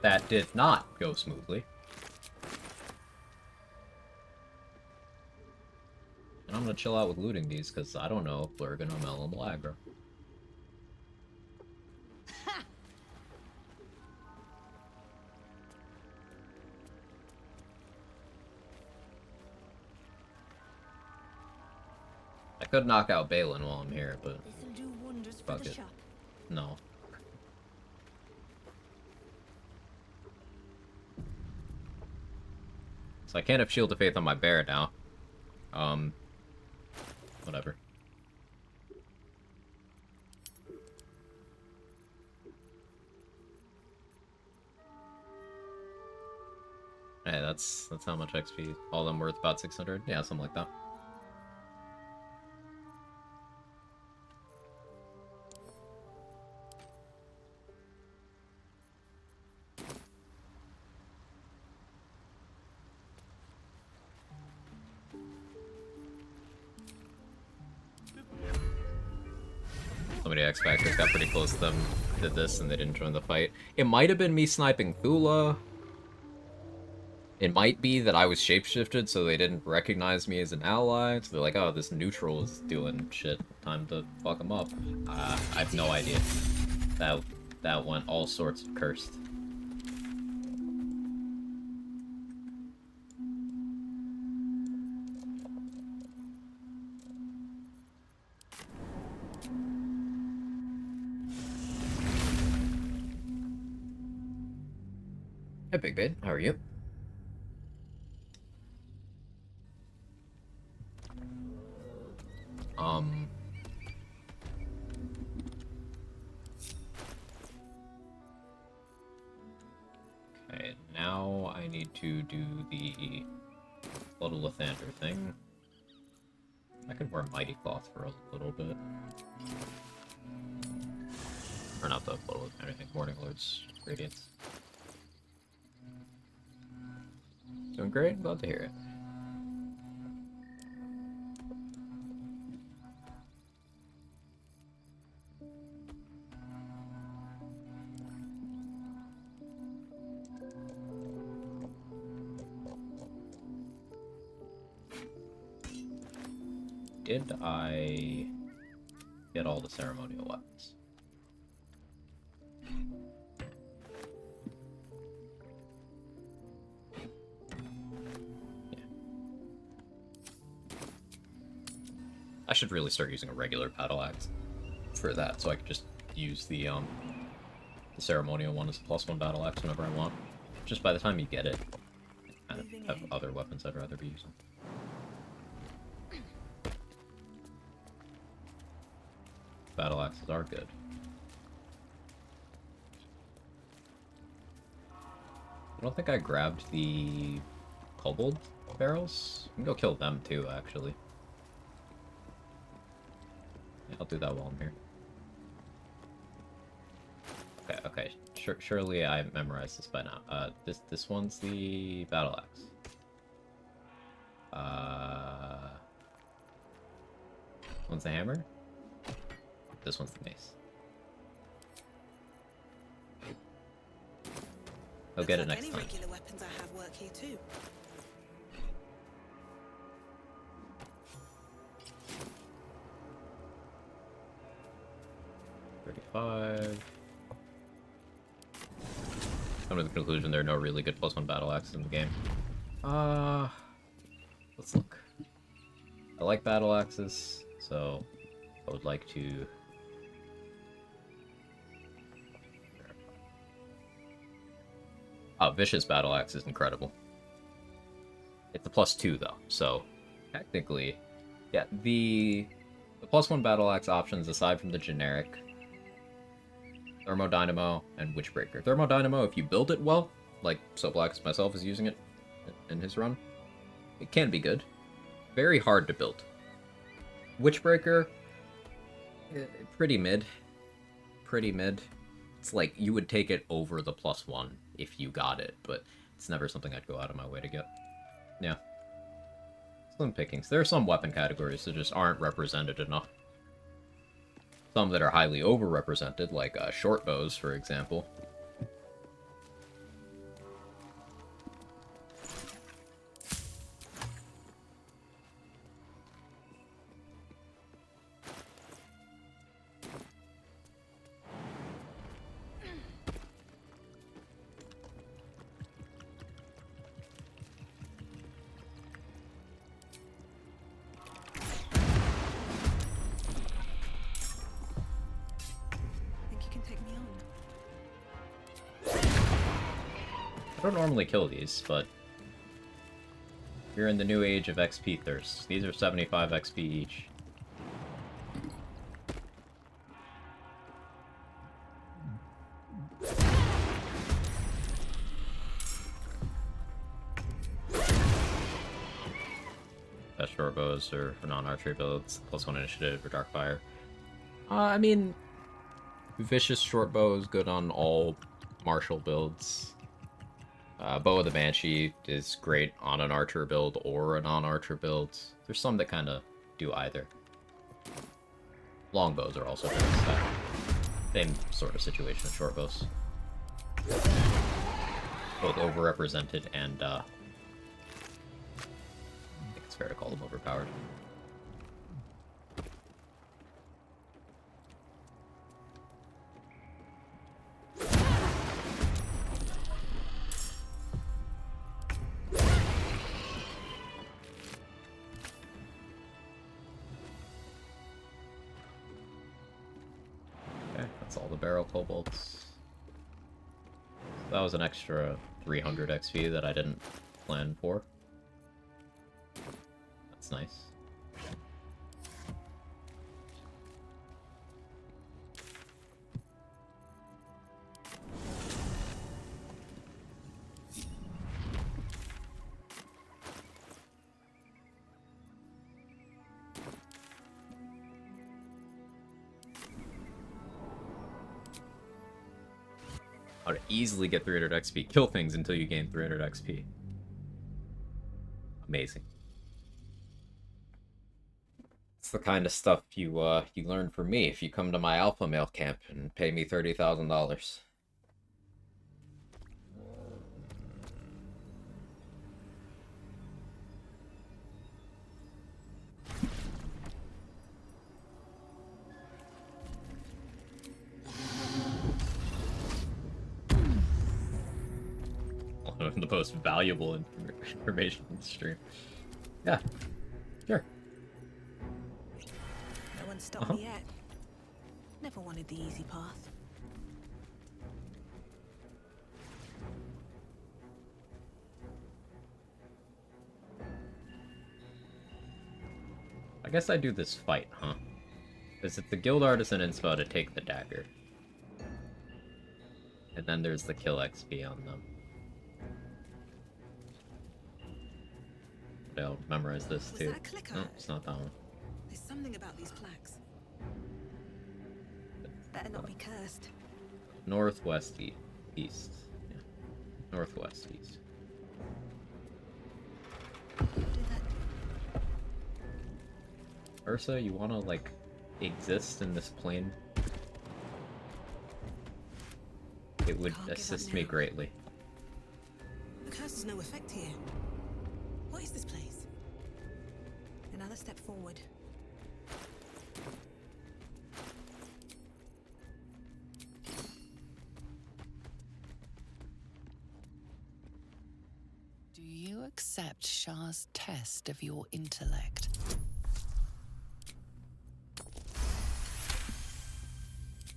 That did not go smoothly. And I'm gonna chill out with looting these, because I don't know if we're gonna mellow aggro. I could knock out Balin while I'm here, but This'll do wonders for fuck the it. shop. No. So I can't have Shield of Faith on my bear now. Whatever. Hey, that's how much XP. All of them worth about 600? Yeah, something like that. Somebody X Factors got pretty close to them, did this, and they didn't join the fight. It might have been me sniping Thula. It might be that I was shapeshifted, so they didn't recognize me as an ally. So they're like, oh, this neutral is doing shit. Time to fuck him up. I have no idea. That went all sorts of cursed. Hey, Big Bait, how are you? Okay, now I need to do the Blood of Lathander thing. I could wear Mighty Cloth for a little bit. Or not the Blood of Lathander thing, Morning Lord's Radiance. Doing great, glad to hear it. Did I get all the ceremonial weapons? Yeah. I should really start using a regular battle axe for that, so I could just use the ceremonial one as a +1 battle axe whenever I want. Just by the time you get it, I have other weapons I'd rather be using. Battle axes are good. I don't think I grabbed the kobold barrels. I can go kill them too, actually. Yeah, I'll do that while I'm here. Okay. Surely I memorized this by now. This one's the battle axe. One's the hammer. This one's the mace. I'll get it next time. Any regular weapons I have work here too. Come to the conclusion there are no really good +1 battle axes in the game. Let's look. I like battle axes, so I would like to... Vicious battle axe is incredible. It's a +2 though, so technically, yeah, the +1 battle axe options aside from the generic Thermodynamo and Witchbreaker. Thermodynamo, if you build it well, like So Black myself is using it in his run, it can be good. Very hard to build. Witchbreaker, pretty mid. Pretty mid. It's like you would take it over the +1 if you got it, but it's never something I'd go out of my way to get. Yeah. Slim pickings. There are some weapon categories that just aren't represented enough. Some that are highly overrepresented, like short bows, for example. I don't normally kill these, but we're in the new age of XP thirst. These are 75 XP each. Best short bows or for non-archery builds, +1 initiative or Darkfire. I mean, vicious short bow is good on all martial builds. Bow of the Banshee is great on an archer build or a non-archer build. There's some that kind of do either. Longbows are also good. Same sort of situation with short bows. Both overrepresented and I think it's fair to call them overpowered. That's all the barrel kobolds. That was an extra 300 XP that I didn't plan for. That's nice. How to easily get 300 XP. Kill things until you gain 300 XP. Amazing. It's the kind of stuff you learn from me if you come to my alpha male camp and pay me $30,000. The most valuable information in the stream. Yeah, sure. No one's stopped me yet. Never wanted the easy path. I guess I do this fight, huh? Because if the guild artisan inspo to take the dagger. And then there's the kill XP on them. I'll memorize this too. No, it's not that one. There's something about these plaques. Better not be cursed. Northwest east. Yeah. Northwest east. Ursa, you wanna like exist in this plane? It would assist me greatly. The curse has no effect here. What is this place? Another step forward. Do you accept Shah's test of your intellect?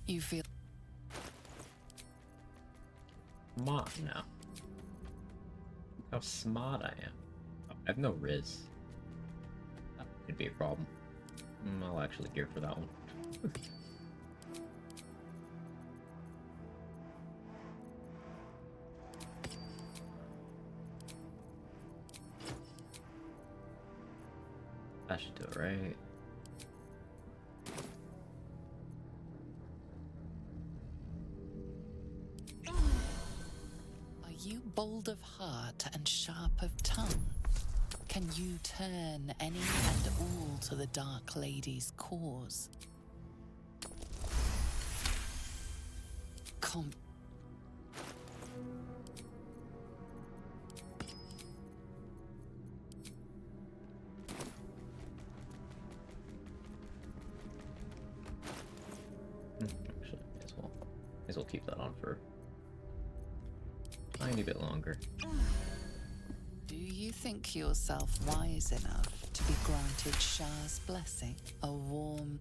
You feel... Come on now. How smart I am. Oh, I have no Riz. That could be a problem. I'll actually gear for that one. That should do it, right? Are you bold of heart and sharp of tongue? Can you turn any and all to the Dark Lady's cause? Actually, may as well keep that on for a tiny bit longer. Do you think yourself wise enough to be granted Shah's blessing? A warm...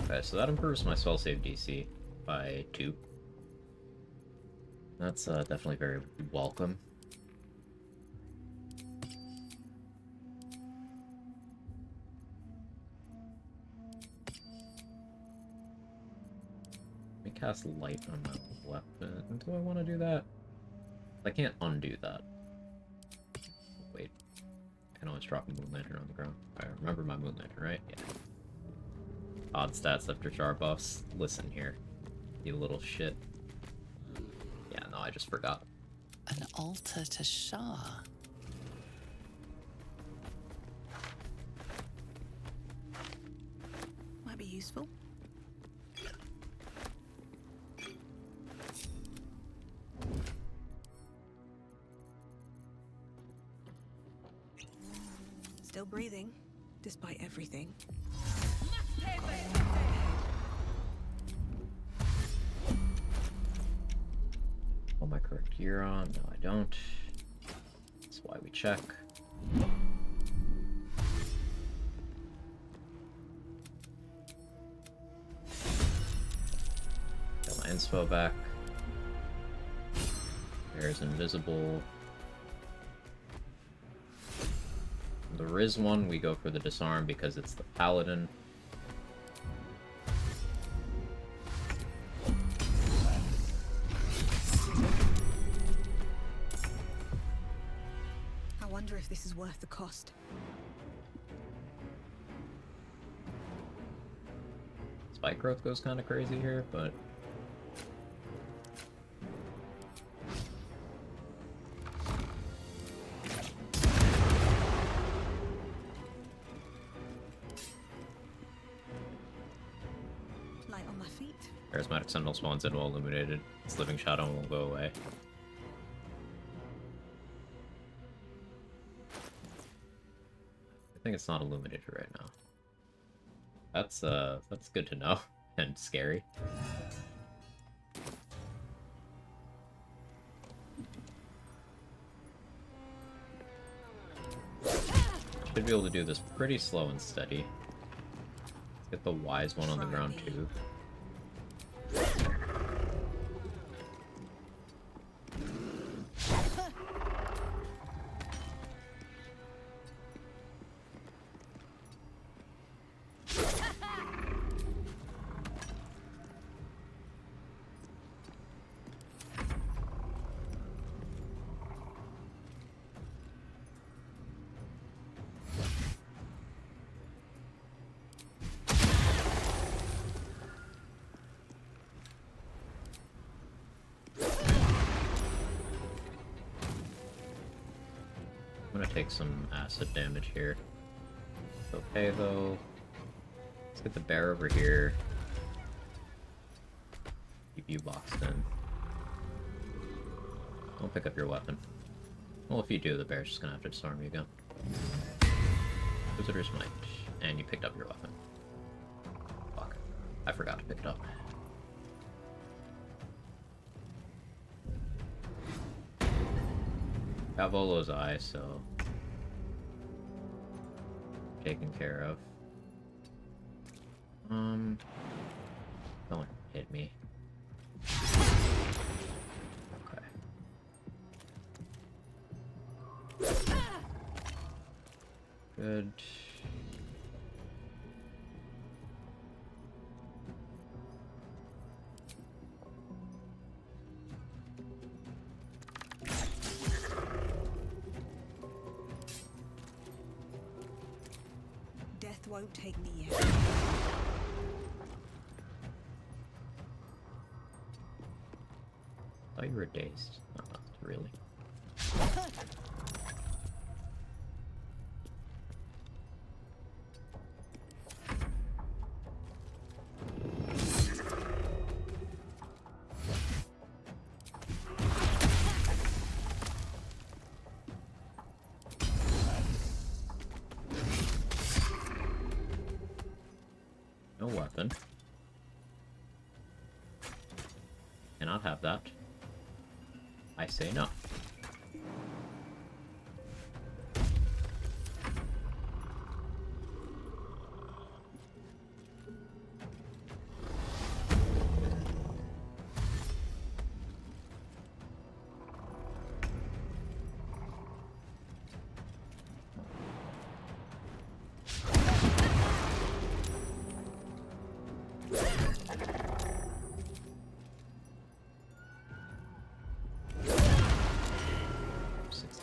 Okay, so that improves my spell save DC by 2. That's definitely very welcome. cast light on my weapon. Do I want to do that? I can't undo that. Wait. I can always drop a moon lantern on the ground. I remember my moon lantern, right? Yeah. Odd stats after char buffs. Listen here, you little shit. Yeah, no, I just forgot. An altar to Shah. Might be useful. Still breathing, despite everything. All my correct gear on? No, I don't. That's why we check. Got my inspo back. There's invisible. The Riz one, we go for the disarm because it's the paladin. I wonder if this is worth the cost. Spike growth goes kind of crazy here, but Light on my feet. Charismatic Sentinel spawns in while illuminated. Its living shadow won't go away. I think it's not illuminated right now. That's good to know. And scary. Should be able to do this pretty slow and steady. Let's get the wise one on the ground too. I'm gonna take some acid damage here. It's okay though. Let's get the bear over here. Keep you boxed in. Don't pick up your weapon. Well, if you do, the bear's just gonna have to disarm you again. Visitor's Might. And you picked up your weapon. Fuck. I forgot to pick it up. Got Volo's eye, so taken care of. Don't hit me. Okay. Good. Death won't take me yet. I thought you were dazed. Not really. No weapon. Cannot have that. I say no.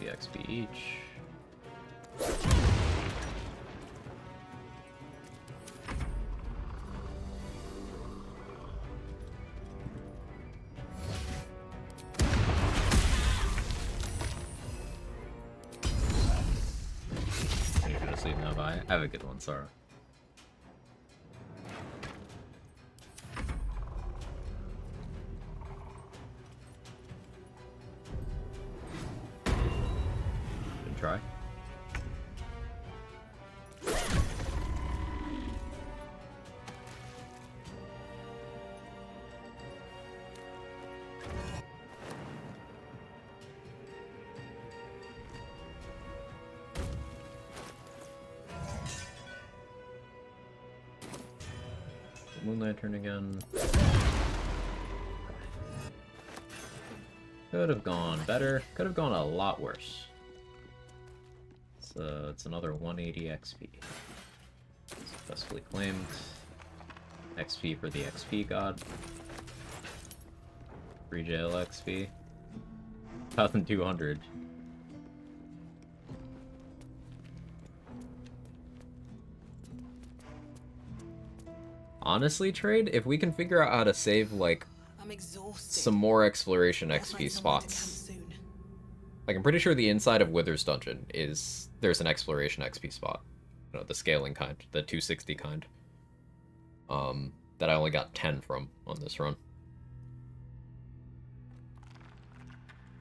260 XP each. You're gonna sleep now, bye. Have a good one, Sarah. Good try. Moonlight turn again. Could have gone better. Could have gone a lot worse. So it's another 180 XP. Successfully claimed. XP for the XP god. Free jail XP. 1,200. Honestly, trade, if we can figure out how to save, like, some more exploration XP spots. Like, I'm pretty sure the inside of Wither's Dungeon there's an exploration XP spot. You know, the scaling kind, the 260 kind. That I only got 10 from on this run.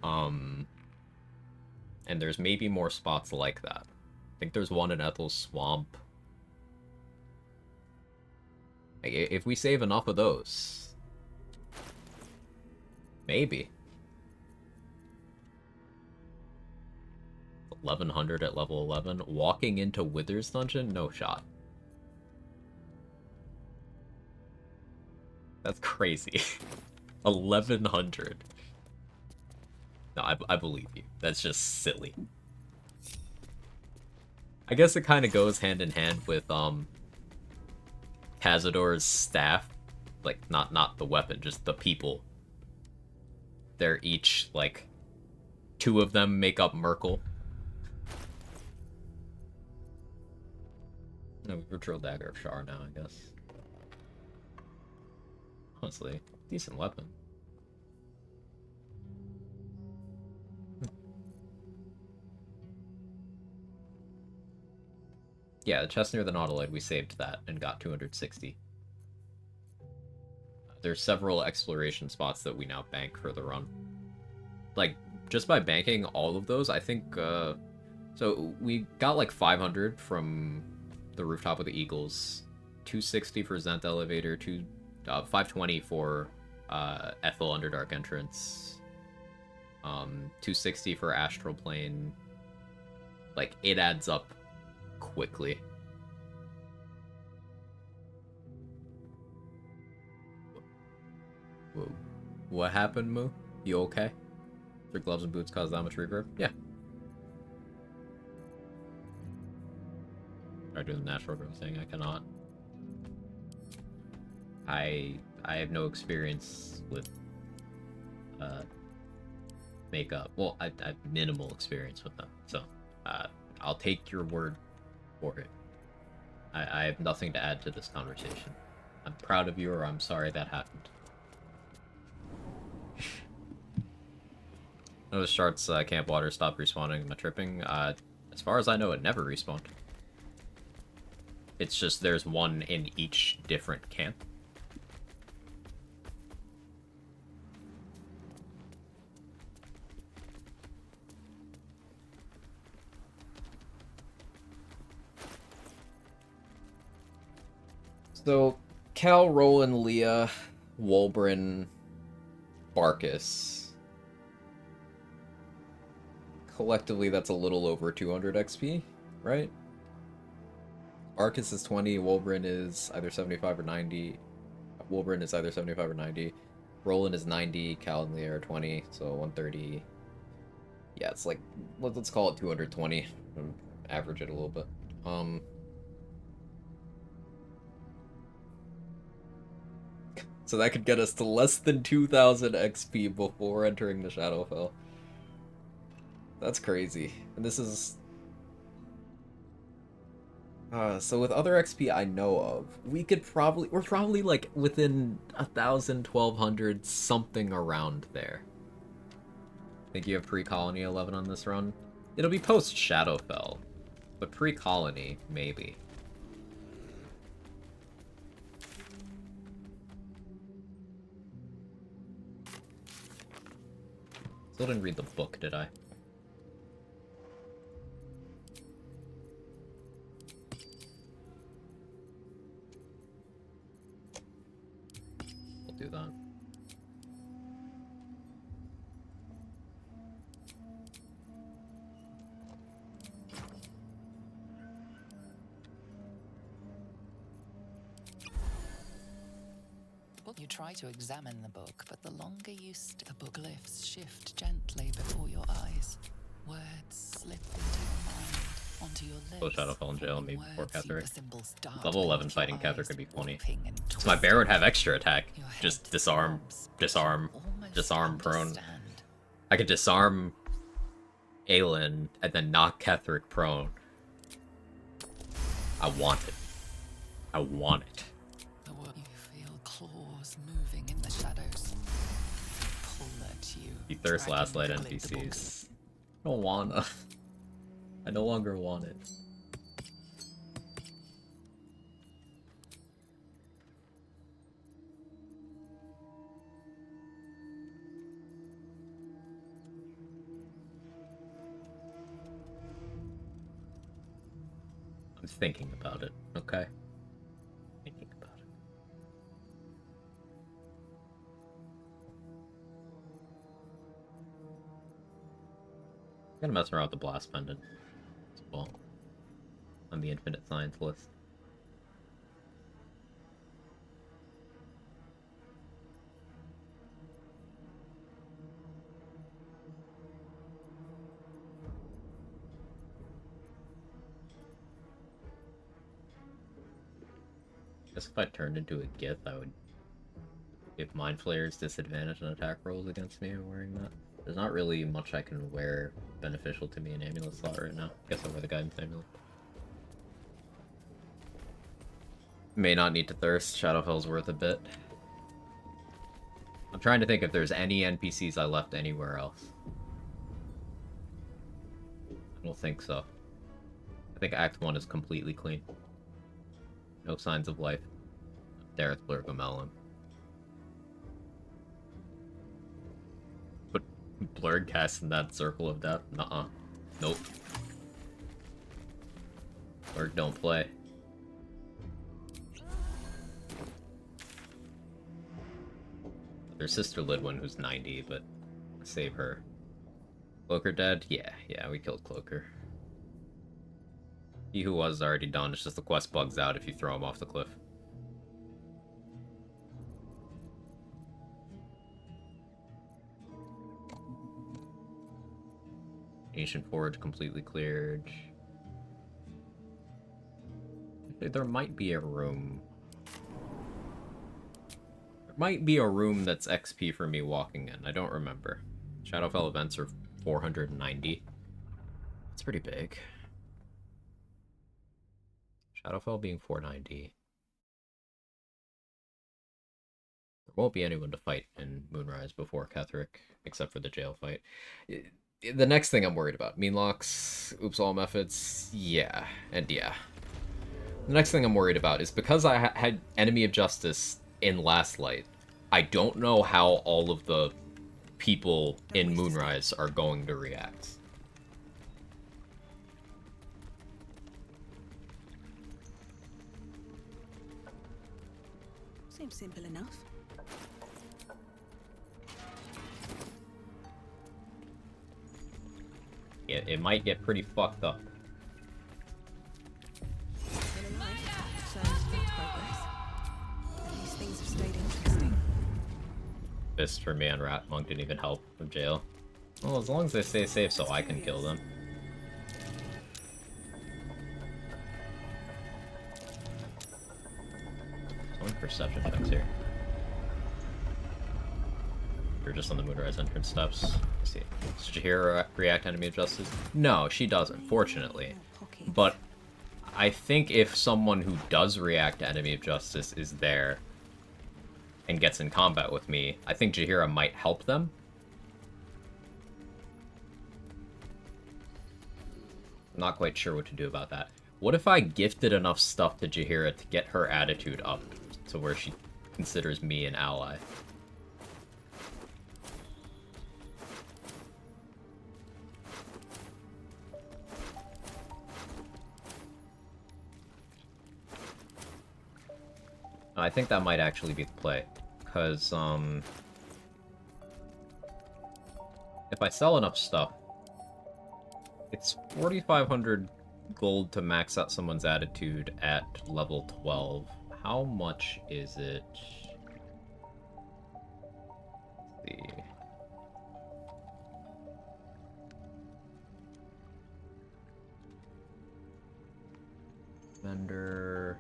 And there's maybe more spots like that. I think there's one in Ethel's Swamp. Like, if we save enough of those, maybe. 1100 at level 11. Walking into Wither's Dungeon? No shot. That's crazy. 1100. No, I believe you. That's just silly. I guess it kind of goes hand in hand with, Cazador's staff. Like, not the weapon, just the people. They're each, like, 2 of them make up Merkel. No, Virtual Dagger of Shar now, I guess. Honestly, decent weapon. Yeah, the chest near the Nautiloid, we saved that and got 260. There's several exploration spots that we now bank for the run. Like, just by banking all of those, I think, so we got like 500 from the Rooftop of the Eagles, 260 for Zent Elevator, 520 for Ethel Underdark Entrance, 260 for Astral Plane. Like, it adds up quickly. Whoa. What happened, Moo? You okay? Your gloves and boots cause that much reverb? Yeah. Try doing the natural growth thing. I cannot. I have no experience with makeup. Well, I have minimal experience with them. So I'll take your word for it. I have nothing to add to this conversation. I'm proud of you, or I'm sorry that happened. Those shards, Camp Water stopped respawning my tripping. As far as I know, it never respawned. It's just there's one in each different camp. So, Cal, Roland, Leah, Wolbrin, Barkus. Collectively, that's a little over 200 XP, right? Barkus is 20, Wolbrin is either 75 or 90. Wolbrin is either 75 or 90. Roland is 90, Cal and Leah are 20, so 130. Yeah, it's like, let's call it 220. Average it a little bit. So that could get us to less than 2,000 XP before entering the Shadowfell. That's crazy. And this is... so with other XP I know of, we're probably like within 1,000, 1,200, something around there. Think you have pre-colony 11 on this run? It'll be post-Shadowfell, but pre-colony, maybe. Still didn't read the book, did I? We'll do that. You try to examine the book, but the longer you the book glyphs shift gently before your eyes. Words slip into your mind, onto your lips. So Shadowfell in jail, me before Ketheric. Symbols dart Level 11 beneath fighting your eyes, Ketheric could be funny. So my bear would have extra attack. Just disarm, disarm, disarm prone. I could disarm Aelin and then knock Ketheric prone. I want it. I want it. You feel claws moving in the shadows. Pull at you. You thirst last light NPCs. I don't wanna. I no longer want it. I'm thinking about it, okay? Thinking about it. I'm gonna mess around with the Blast Pendant as well on the Infinite Science list. Guess if I turned into a Gith, I would give Mind Flayers disadvantage on attack rolls against me wearing that. There's not really much I can wear beneficial to me in Amulet slot right now. Guess I'll wear the Guidance Amulet. May not need to thirst. Shadowfell's worth a bit. I'm trying to think if there's any NPCs I left anywhere else. I don't think so. I think Act 1 is completely clean. No signs of life. Dareth Blurgomelon. But Blurg cast in that circle of death? Nuh-uh. Nope. Blurg don't play. Their sister Lidwin, who's 90, but save her. Cloaker dead? Yeah, we killed Cloaker. He who was already done. It's just the quest bugs out if you throw him off the cliff. Ancient Forge completely cleared. There might be a room. There might be a room that's XP for me walking in. I don't remember. Shadowfell events are 490. It's pretty big. Shadowfell being 490. There won't be anyone to fight in Moonrise before Ketheric, except for the jail fight. The next thing I'm worried about, Meanlocks, Oops All Methods, yeah, and yeah. The next thing I'm worried about is because I had Enemy of Justice in Last Light, I don't know how all of the people in Moonrise are going to react. Seems simple enough. It might get pretty fucked up. These things have stayed interesting. Fist for me on Rat Monk didn't even help from jail. Well, as long as they stay safe so I can kill them. Perception checks here. You're just on the Moonrise entrance steps. Let's see. Does Jaheira react enemy of justice? No, she doesn't, fortunately. But I think if someone who does react to enemy of justice is there and gets in combat with me, I think Jaheira might help them. I'm not quite sure what to do about that. What if I gifted enough stuff to Jaheira to get her attitude up to where she considers me an ally? I think that might actually be the play, because, if I sell enough stuff, it's 4,500 gold to max out someone's attitude at level 12. How much is it? Let's see. Vendor...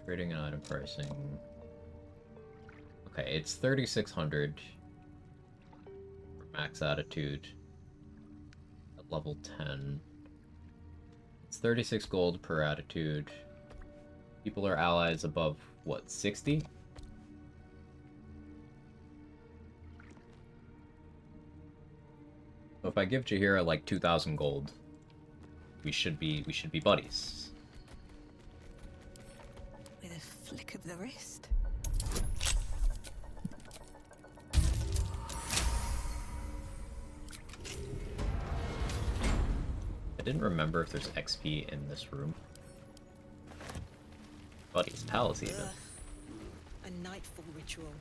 Trading and item pricing. Okay, it's 3,600 for max attitude at level 10. It's 36 gold per attitude. People are allies above, what, 60? So if I give Jaheira like 2,000 gold, we should be buddies. With a flick of the wrist. I didn't remember if there's XP in this room. Buddy's palace even. A nightfall ritual.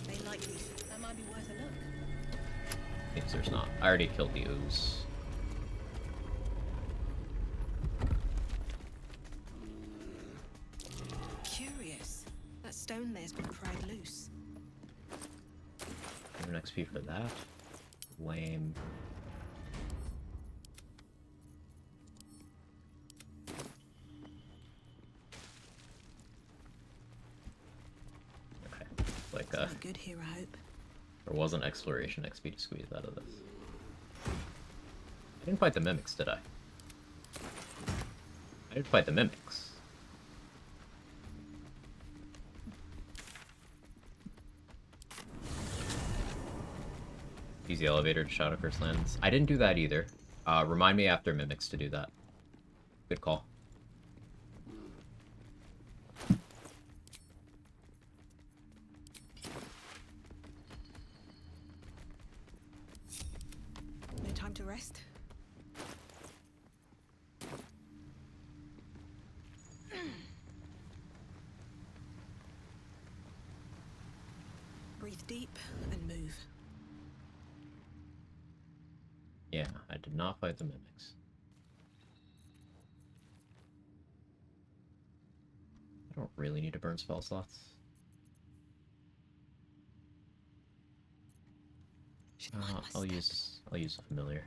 They likely that might be worth a look. Thinks there's not. I already killed the ooze. Curious. That stone there's been pried loose. An XP for that. Lame. Okay. Like good here, I hope. There was an exploration XP to squeeze out of this. I didn't fight the mimics, did I? I didn't fight the mimics. Use the elevator to Shadowcurse Lands. I didn't do that either. Remind me after mimics to do that. Good call. No time to rest. Breathe deep and move. Yeah, I did not fight the mimics. I don't really need to burn spell slots. I'll use a familiar.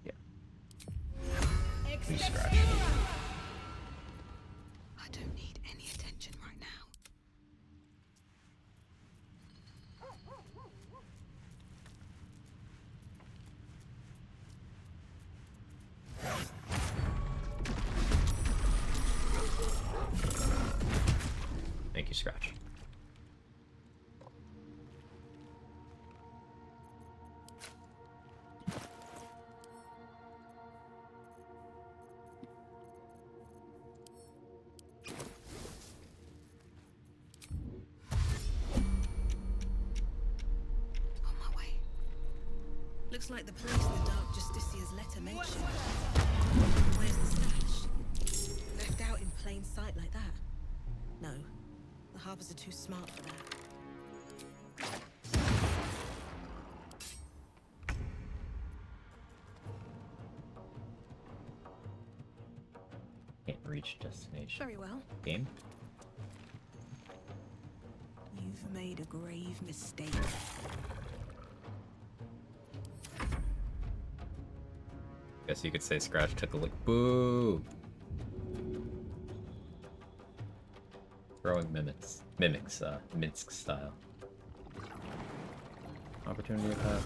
Yeah. Please scratch. I don't need any attention right now. Thank you, Scratch. On my way. Looks like the place the Dark Justicia's letter mentioned. Where's the stash? Left out in plain sight like that? No. The Harpers are too smart for that. Can't reach destination. Very well. Game? You've made a grave mistake. Guess you could say Scratch took a lick. Boo! Throwing mimics. Minsk style. Opportunity attack.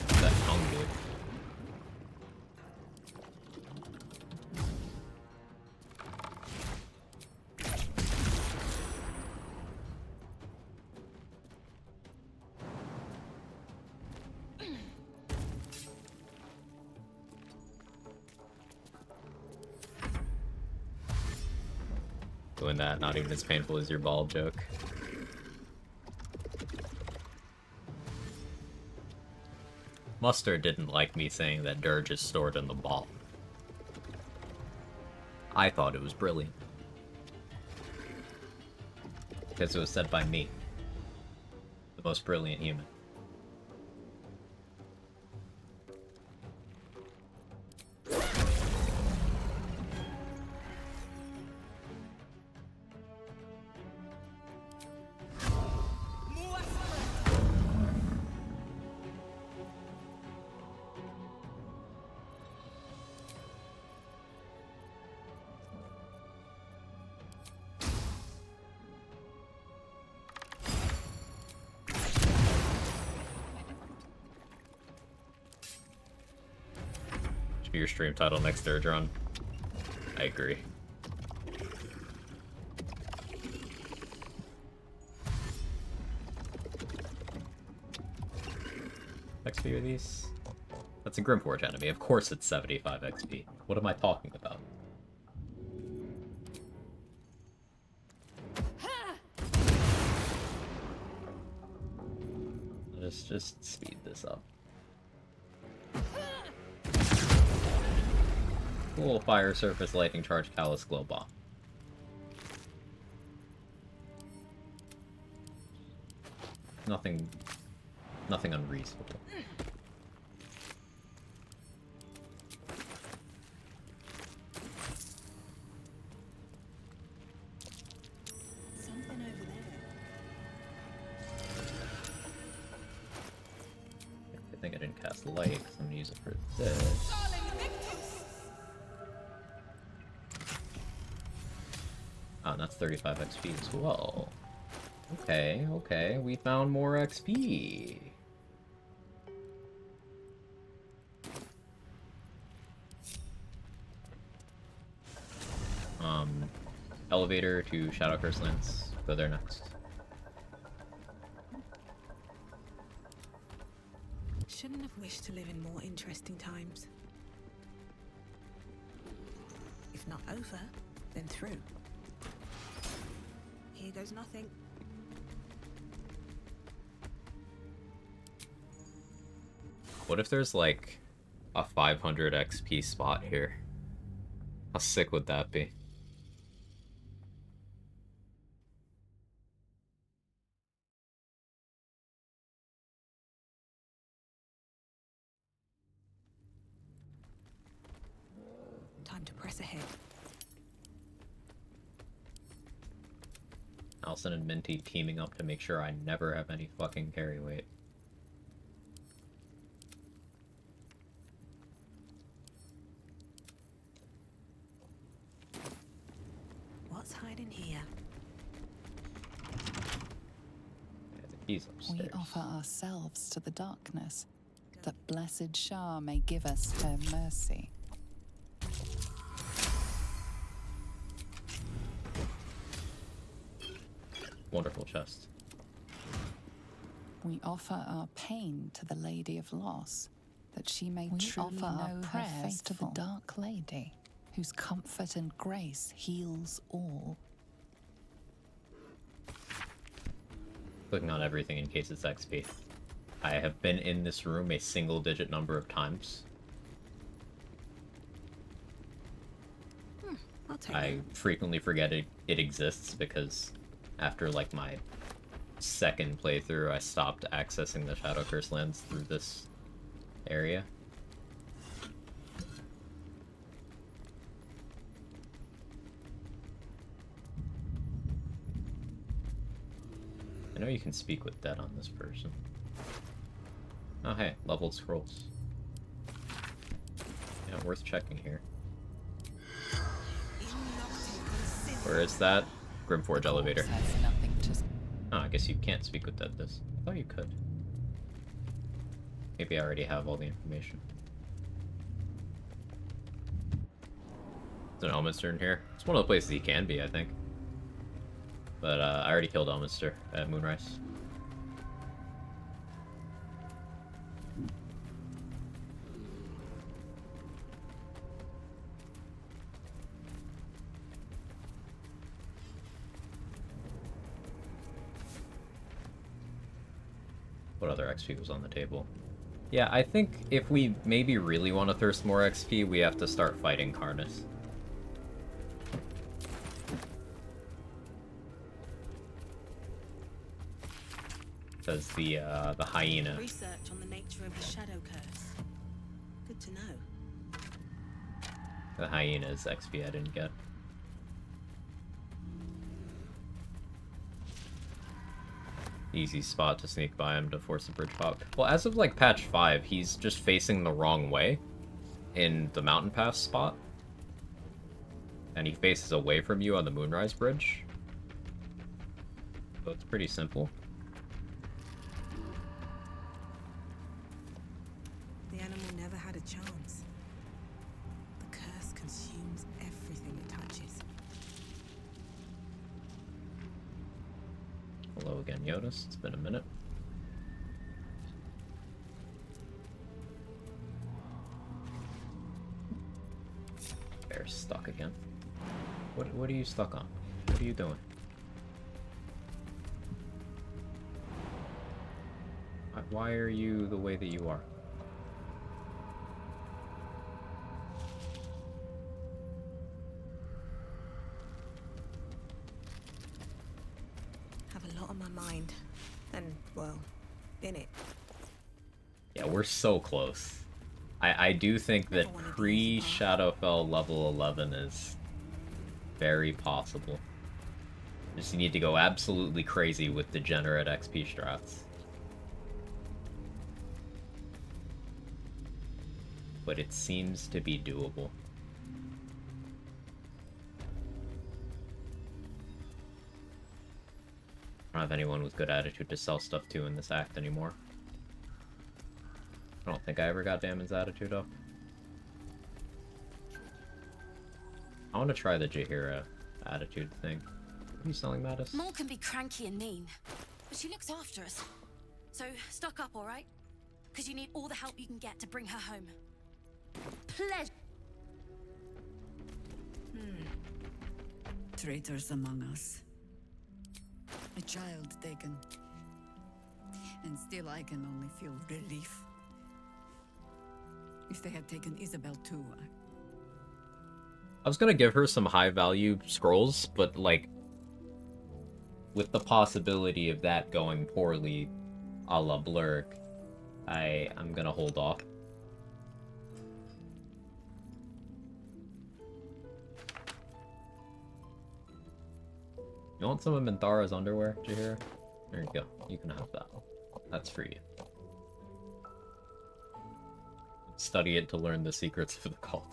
That tongue dude. Doing that, not even as painful as your ball joke. Mustard didn't like me saying that Dirge is stored in the ball. I thought it was brilliant. Because it was said by me. The most brilliant human. Your stream title next Dirge run. I agree. XP are these? That's a Grimforge enemy. Of course it's 75 XP. What am I talking about? Let's just speed this up. Cool fire surface lightning charge callus glow bomb. Nothing unreasonable. Something over there. I think I didn't cast light because I'm gonna use it for this. Oh, and that's 35 XP as well. Okay, okay, we found more XP. Elevator to Shadow Curse Lands. Go there next. Shouldn't have wished to live in more interesting times. If not over, then through. Here goes nothing. What if there's like a 500 XP spot here? How sick would that be? Time to press ahead. Alison and Minty teaming up to make sure I never have any fucking carry weight. What's hiding here? Yeah, the keys upstairs. We offer ourselves to the darkness, that blessed Shah may give us her mercy. Wonderful chest. We offer our pain to the Lady of Loss, that she may truly offer our prayers to the Dark Lady, whose comfort and grace heals all. Clicking on everything in case it's XP. I have been in this room a single-digit number of times. I'll take I it. frequently forget it exists because after like my second playthrough I stopped accessing the Shadow Curse lands through this area. I know you can speak with dead on this person. Oh hey, leveled scrolls. Yeah, worth checking here. Where is that? Grimforge elevator. Oh, I guess you can't speak with dead this. I thought you could. Maybe I already have all the information. There's an Elminster in here. It's one of the places he can be, I think. But I already killed Elminster at Moonrise. What other XP was on the table? Yeah, I think if we maybe really want to thirst more XP, we have to start fighting Karnas. Because the hyena. Research on the nature of the shadow curse. Good to know. The hyena's XP I didn't get. Easy spot to sneak by him to force the bridge pop. Well, as of like patch 5, he's just facing the wrong way in the mountain pass spot. And he faces away from you on the Moonrise Bridge. So it's pretty simple. The animal never had a chance. The curse consumes everything it touches. Hello again, Yodas. It's been a minute. Bear's stuck again. What are you stuck on? What are you doing? Why are you the way that you are? Have a lot on my mind. And, well, in it. Yeah, we're so close. I do think that pre-Shadowfell level 11 is very possible. Just need to go absolutely crazy with degenerate XP strats. But it seems to be doable. I don't have anyone with good attitude to sell stuff to in this act anymore. I don't think I ever got Damon's attitude up. I want to try the Jaheira attitude thing. Are you selling Mattis? Maul can be cranky and mean, but she looks after us. So, stock up, alright? Because you need all the help you can get to bring her home. Pleasure. Traitors among us. A child taken. And still I can only feel relief. If they had taken Isabel too, I was gonna give her some high value scrolls, but like with the possibility of that going poorly a la Blurg, I'm gonna hold off. You want some of Minthara's underwear, Jaheira? There you go. You can have that. That's for you. Study it to learn the secrets of the cult.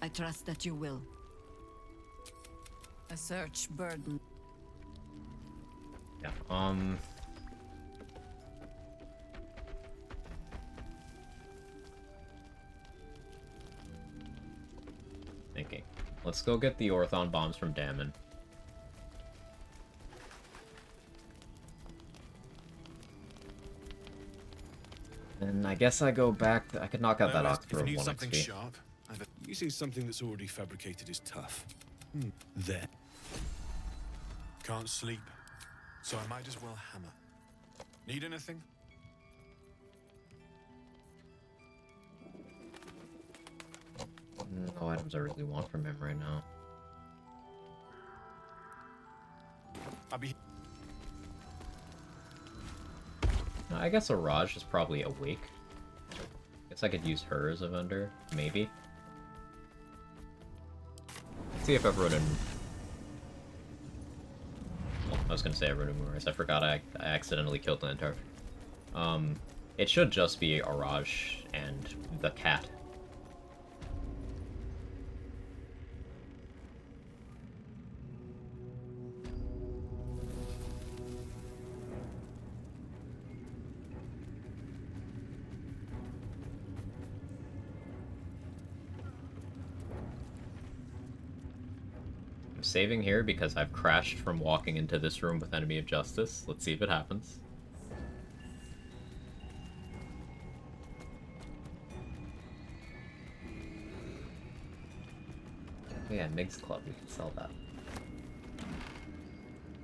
I trust that you will. A search burden. Yeah, thinking. Let's go get the Orthon bombs from Dammon. And I guess I go back. I could knock out that Oct for 1 XP. Sharp, using something that's already fabricated is tough. There. Can't sleep, so I might as well hammer. Need anything? No items I really want from him right now. I guess a Raj is probably awake. Guess I could use her as a vendor, maybe. Let's see if everyone in... Well, I was gonna say everyone in Moonrise. I forgot I accidentally killed Lantar. It should just be Araj and the cat. Saving here because I've crashed from walking into this room with Enemy of Justice. Let's see if it happens. Oh yeah, Mig's Club, we can sell that.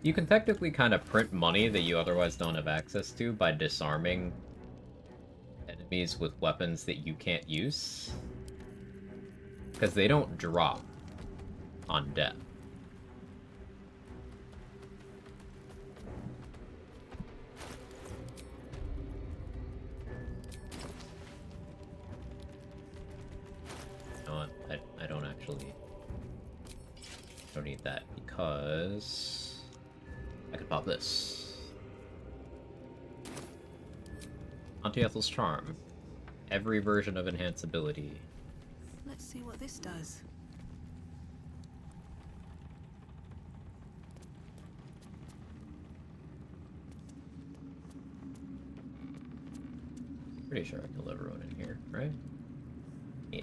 You can technically kind of print money that you otherwise don't have access to by disarming enemies with weapons that you can't use. Because they don't drop on death. I don't actually... don't need that because... I could pop this. Auntie Ethel's Charm. Every version of enhanced ability. Let's see what this does. Pretty sure I can let everyone in here, right? Yeah.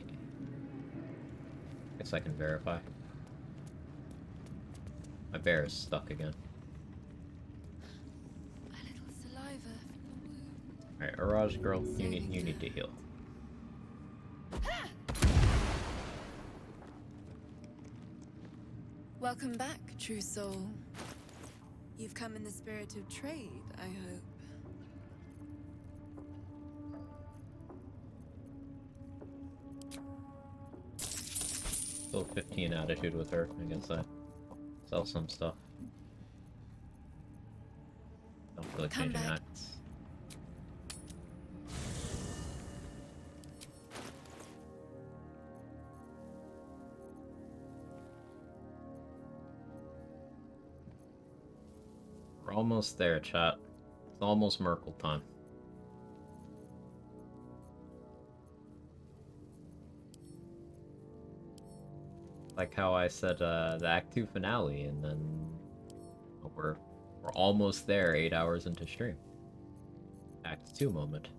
Guess I can verify. My bear is stuck again. A little saliva from the wound. Alright, Araj girl, you need to heal. Welcome back, true soul. You've come in the spirit of trade, I hope. Still 15 attitude with her. I guess I sell some stuff. Don't feel like changing acts. We're almost there, chat. It's almost Merkle time. Like how I said the Act 2 finale, and then we're almost there 8 hours into stream. Act 2 moment.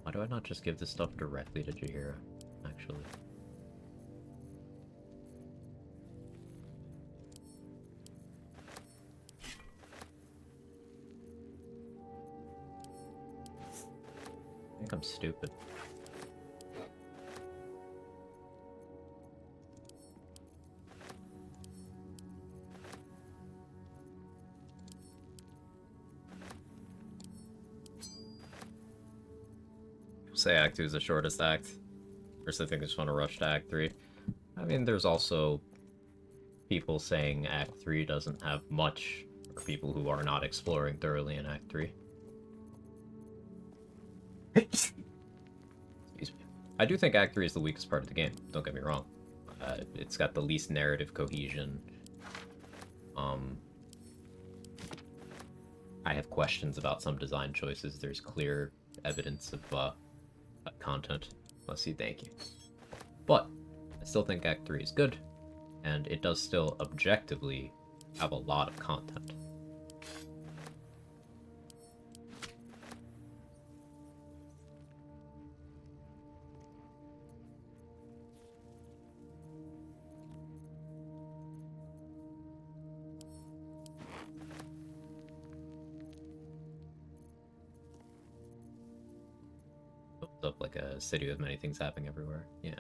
Why do I not just give this stuff directly to Jaheira, actually? I think I'm stupid. Say Act 2 is the shortest act. First, I think I just want to rush to Act 3. I mean, there's also people saying Act 3 doesn't have much for people who are not exploring thoroughly in Act 3. Excuse me. I do think Act 3 is the weakest part of the game, don't get me wrong. It's got the least narrative cohesion. I have questions about some design choices. There's clear evidence of content. Let's see, thank you. But I still think Act 3 is good, and it does still objectively have a lot of content. Up like a city with many things happening everywhere. Yeah.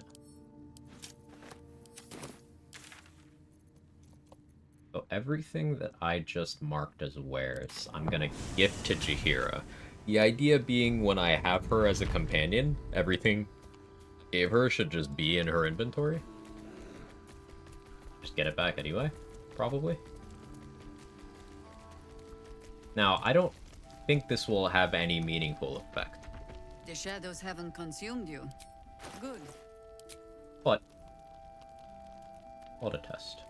So everything that I just marked as wares, I'm gonna gift to Jaheira. The idea being when I have her as a companion, everything I gave her should just be in her inventory. Just get it back anyway, probably. Now, I don't think this will have any meaningful effect. The shadows haven't consumed you. Good. But what a test.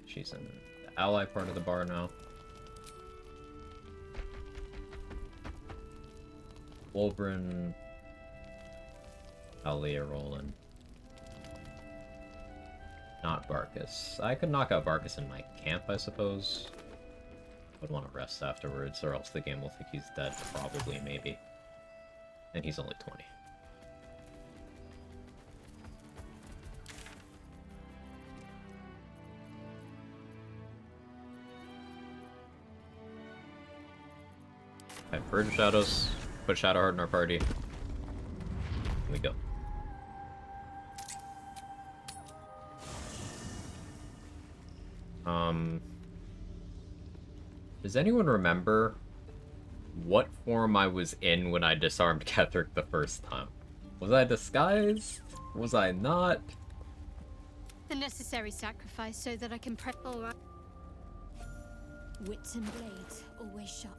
She's in the ally part of the bar now. Wolbrin, Alia rolling. Not Barkus. I could knock out Barkus in my camp, I suppose. Would want to rest afterwards, or else the game will think he's dead. Probably, maybe. And he's only 20. Alright, Purge Shadows. Put Shadowheart in our party. Here we go. Does anyone remember what form I was in when I disarmed Ketherick the first time? Was I disguised? Was I not? The necessary sacrifice so that I can prep all right. Wits and blades, always sharp.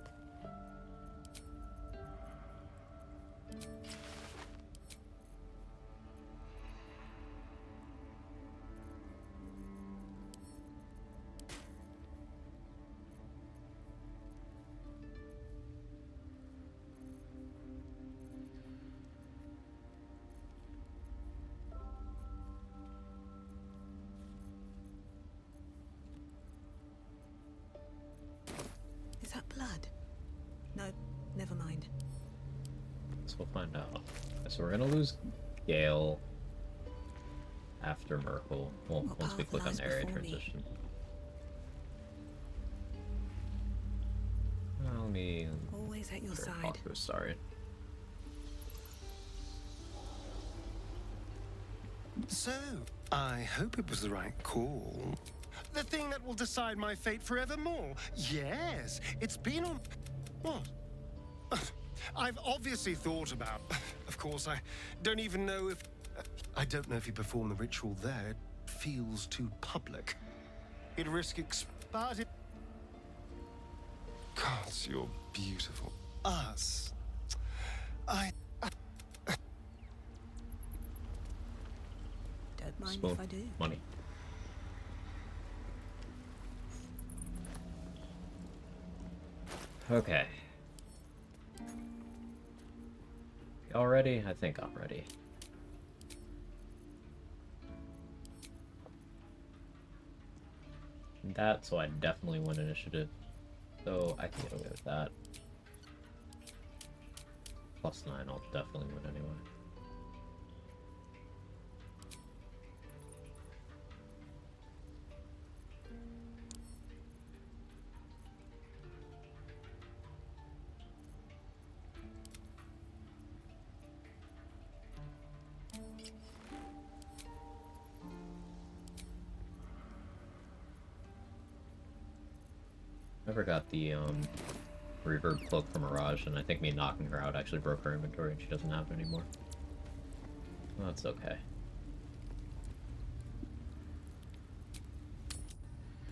Is that blood? No, never mind. So we'll find out. So we're gonna lose Gale after Merkel. Well, once we click on the area transition. Well, let me... Always at your side. Sorry. So, I hope it was the right call. The thing that will decide my fate forevermore. Yes, it's been on... What? I've obviously thought about... Of course, I don't even know if... I don't know if he performed the ritual there. It feels too public. He'd risk expiring... Gods, you're beautiful. Us. Don't mind Spoon. if I do. Money. Okay. Y'all ready? I think I'm ready. That, so I definitely win initiative. So I can get away with that. +9, I'll definitely win anyway. Never got the reverb cloak from Mirage, and I think me knocking her out actually broke her inventory and she doesn't have it anymore. Well, that's okay.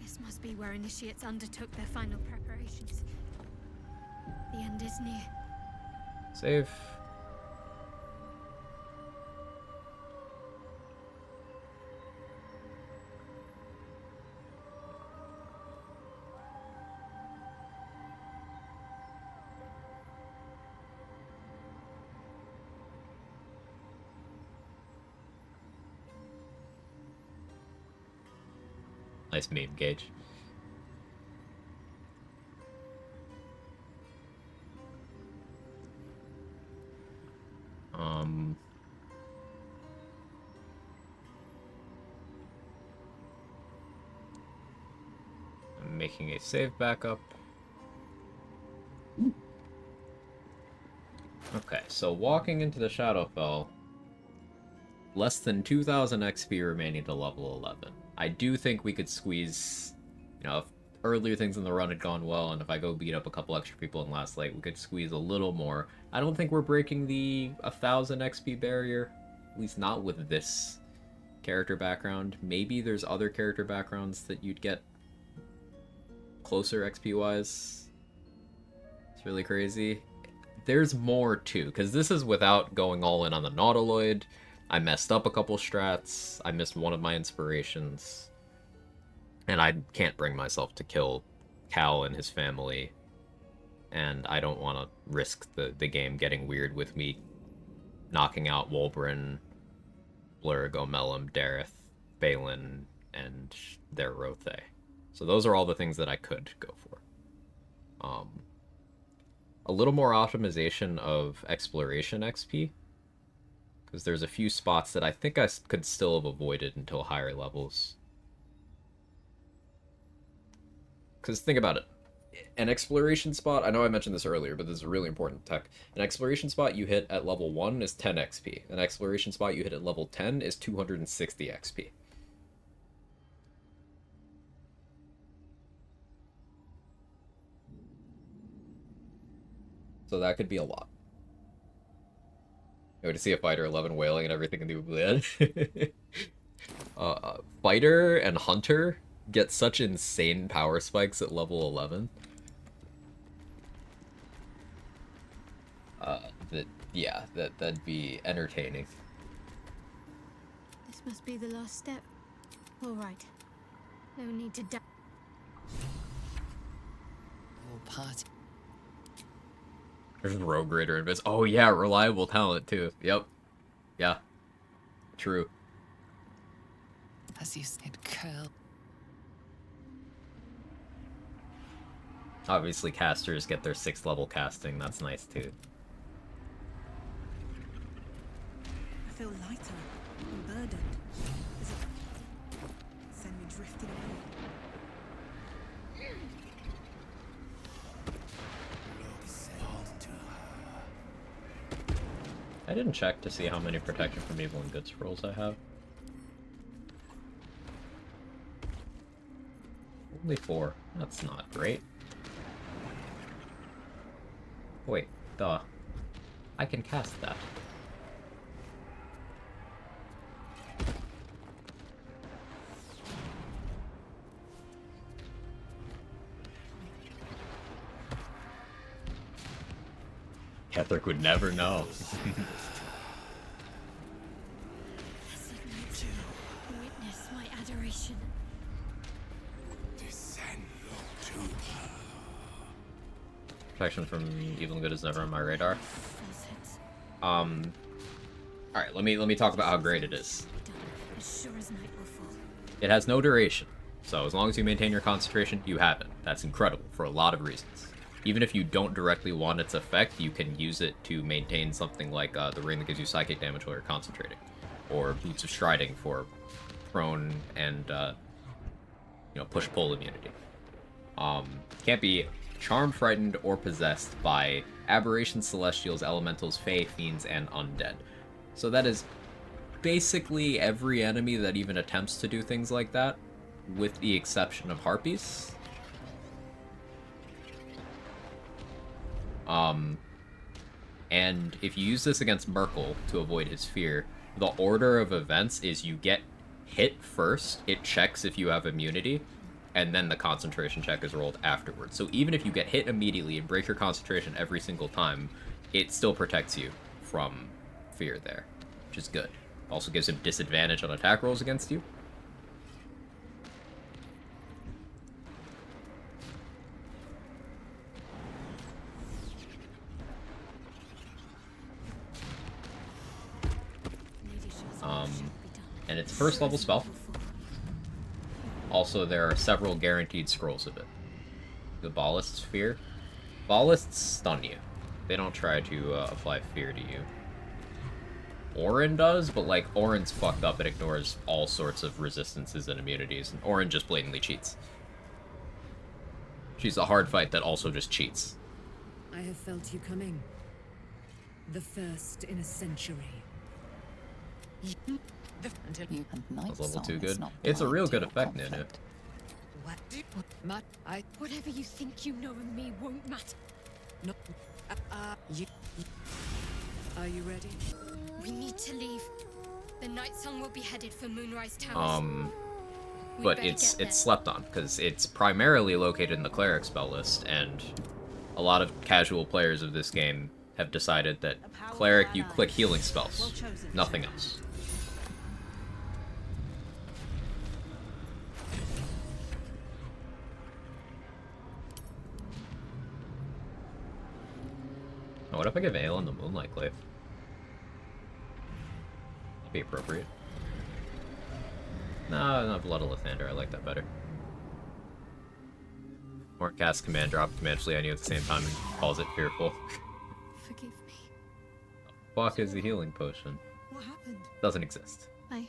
This must be where initiates undertook their final preparations. The end is near. Save. Nice meme, Gage. I'm making a save backup. Okay, so walking into the Shadowfell, less than 2,000 XP remaining to level 11. I do think we could squeeze, you know, if earlier things in the run had gone well, and if I go beat up a couple extra people in Last Light, we could squeeze a little more. I don't think we're breaking the 1,000 XP barrier, at least not with this character background. Maybe there's other character backgrounds that you'd get closer XP-wise. It's really crazy. There's more too, because this is without going all in on the Nautiloid. I messed up a couple strats. I missed one of my inspirations. And I can't bring myself to kill Cal and his family. And I don't want to risk the game getting weird with me knocking out Wolbrin, Blur, Gomelum, Dareth, Balin, and their Rothe. So those are all the things that I could go for. A little more optimization of exploration XP, because there's a few spots that I think I could still have avoided until higher levels. Because think about it. An exploration spot, I know I mentioned this earlier, but this is a really important tech. An exploration spot you hit at level 1 is 10 XP. An exploration spot you hit at level 10 is 260 XP. So that could be a lot. You know, to see a Fighter 11 wailing and everything in the oubliette. Fighter and Hunter get such insane power spikes at level 11. That'd be entertaining. This must be the last step. All right. No need to die. Your party. There's Rogue Raider Invis. Oh yeah, reliable talent too. Yep. Yeah. True. As you said, curl. Obviously casters get their 6th level casting. That's nice too. I feel lighter and burdened. Does it send me drifting away? I didn't check to see how many protection from evil and good scrolls I have. Only 4. That's not great. Wait, duh. I can cast that. Ketherick would never know. Witness my adoration. Protection from evil and good is never on my radar. Alright, let me talk about how great it is. As sure as night will fall. It has no duration, so as long as you maintain your concentration, you have it. That's incredible for a lot of reasons. Even if you don't directly want its effect, you can use it to maintain something like the ring that gives you psychic damage while you're concentrating, or boots of striding for prone and push-pull immunity. Can't be charmed, frightened, or possessed by aberrations, celestials, elementals, fae, fiends, and undead. So that is basically every enemy that even attempts to do things like that, with the exception of harpies. And if you use this against Merkel to avoid his fear, the order of events is you get hit first, it checks if you have immunity, and then the concentration check is rolled afterwards. So even if you get hit immediately and break your concentration every single time, it still protects you from fear there, which is good. Also gives him disadvantage on attack rolls against you. And it's first level spell. Also, there are several guaranteed scrolls of it. The Ballast Sphere. Ballasts stun you. They don't try to apply fear to you. Orin does, but like, Orin's fucked up and ignores all sorts of resistances and immunities, and Orin just blatantly cheats. She's a hard fight that also just cheats. I have felt you coming. The first in a century. That's level 2 good. It's a real good effect, Nunu. Whatever you think you know of me won't matter. No. Are you ready? We need to leave. The Night Song will be headed for Moonrise Towers. But it's slept on, because it's primarily located in the Cleric spell list, and a lot of casual players of this game have decided that Cleric, you click healing spells, nothing else. Oh, what if I give Aelin the Moonlight Glaive? That'd be appropriate. No, not Blood of Lathander, I like that better. Or cast command, drop command flee on you at the same time and calls it fearful. Forgive me. Fuck is the healing potion? What happened? Doesn't exist. I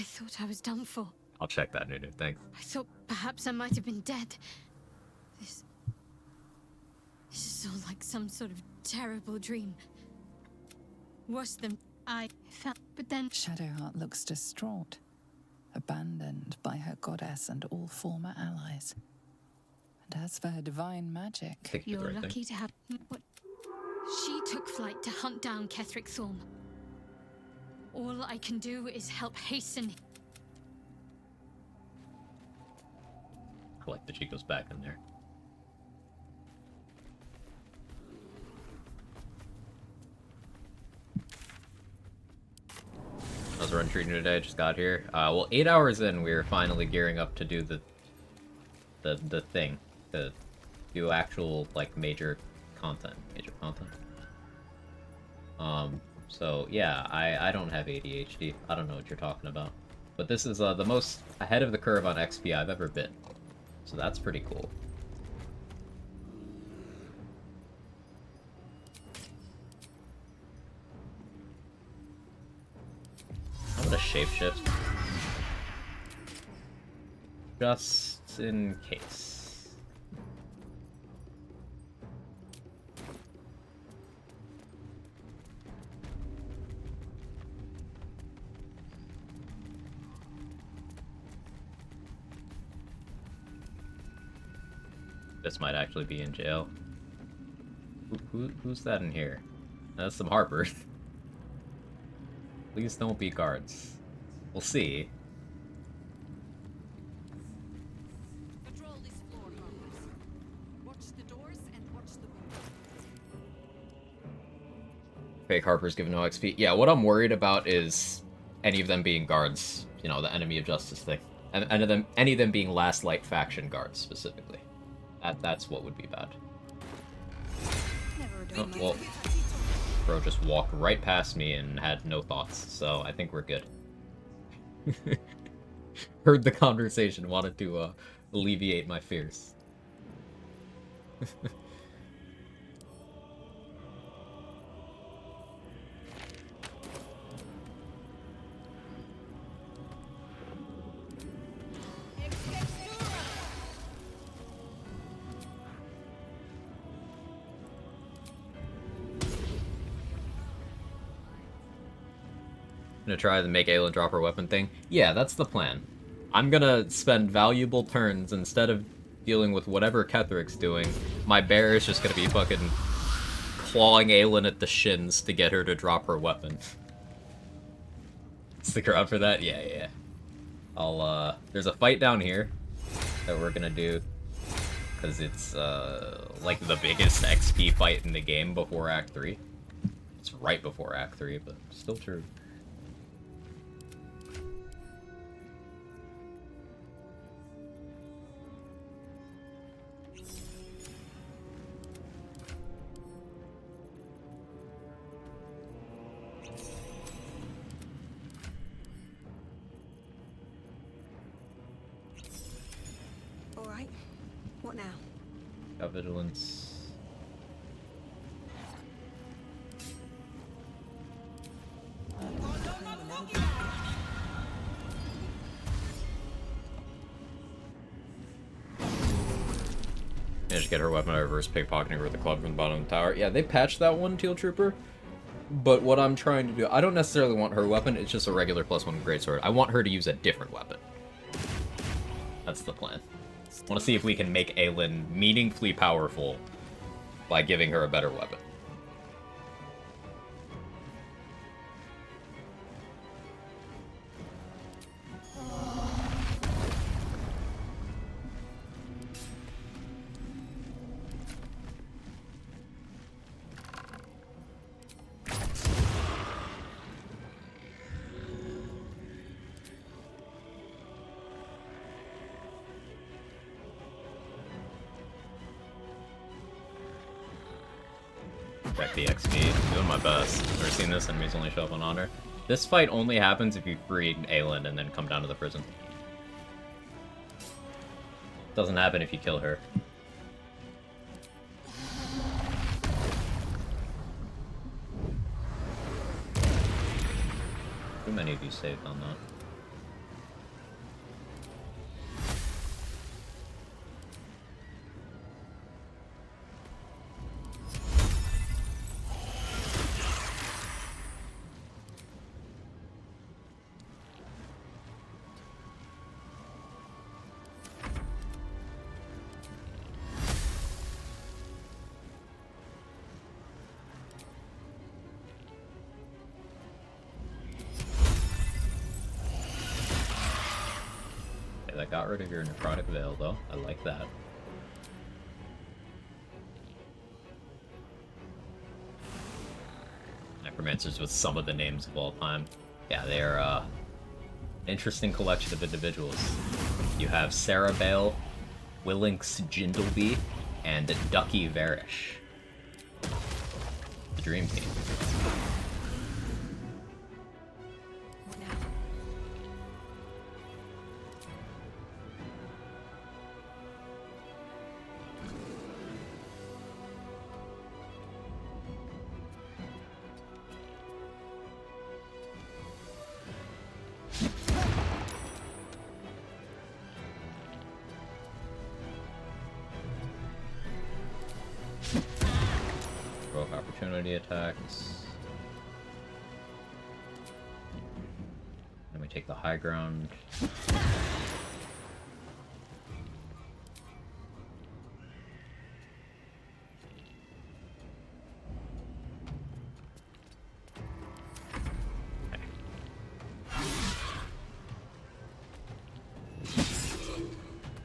thought I was done for. I'll check that, Nunu, thanks. I thought perhaps I might have been dead. This is all like some sort of terrible dream. Worse than I felt, but then... Shadowheart looks distraught, abandoned by her goddess and all former allies. And as for her divine magic... You're lucky to have... What? She took flight to hunt down Ketheric Thorm. All I can do is help hasten... I like that she goes back in there. How's the run treating you today? Just got here. Well, 8 hours in, we were finally gearing up to do the thing, to do actual like major content. So yeah, I don't have ADHD. I don't know what you're talking about, but this is the most ahead of the curve on XP I've ever been, so that's pretty cool. I'm gonna shapeshift. Just in case. This might actually be in jail. Who's that in here? That's some Harper. Please don't be guards. We'll see. Patrol this floor, Harpers. Watch the doors and watch the Fake Harpers give no XP. Yeah, what I'm worried about is any of them being guards. You know, the enemy of justice thing. And any of them being Last Light faction guards, specifically. That's what would be bad. Oh, well, bro just walked right past me and had no thoughts, so I think we're good. Heard the conversation, wanted to alleviate my fears. Gonna try to make Aelin drop her weapon thing? Yeah, that's the plan. I'm gonna spend valuable turns instead of dealing with whatever Ketheric's doing. My bear is just gonna be fucking clawing Aelin at the shins to get her to drop her weapon. Stick around for that? Yeah. I'll, there's a fight down here that we're gonna do, because it's, like the biggest XP fight in the game before Act 3. It's right before Act 3, but still true. vigilance. Managed to get her weapon by reverse pickpocketing her with the club from the bottom of the tower. Yeah, they patched that one, Teal Trooper. But what I'm trying to do, I don't necessarily want her weapon, it's just a regular +1 greatsword. I want her to use a different weapon. That's the plan. I want to see if we can make Aelin meaningfully powerful by giving her a better weapon. Check the XP. Doing my best. Never seen this, enemies only show up on honor. This fight only happens if you free Aelin and then come down to the prison. Doesn't happen if you kill her. Too many of you saved on that. That got rid of your necrotic veil, though. I like that. Necromancers with some of the names of all time. Yeah, they're an interesting collection of individuals. You have Sarah Bale, Willinx Jindleby, and Ducky Varish. The Dream Team. Opportunity attacks. Then we take the high ground.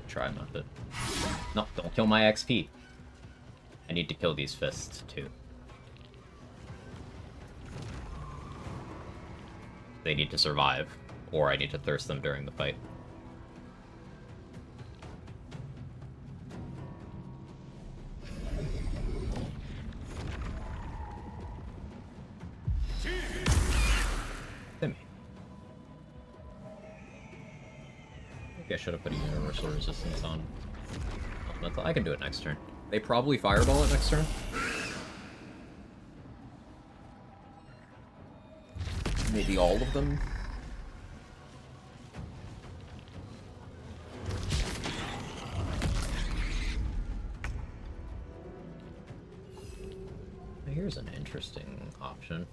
Try method. No, don't kill my XP. I need to kill these fists too. They need to survive, or I need to thirst them during the fight. Timmy. Maybe I should have put a universal resistance on elemental. I can do it next turn. They probably fireball it next turn. Maybe all of them. Here's an interesting option.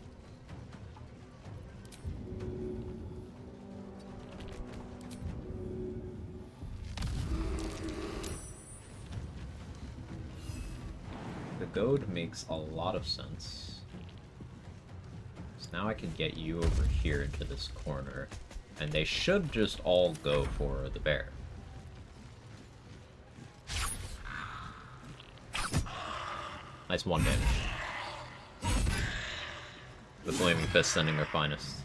The goad makes a lot of sense. Now I can get you over here into this corner, and they should just all go for the bear. Nice 1 damage. The Flaming Fist sending their finest.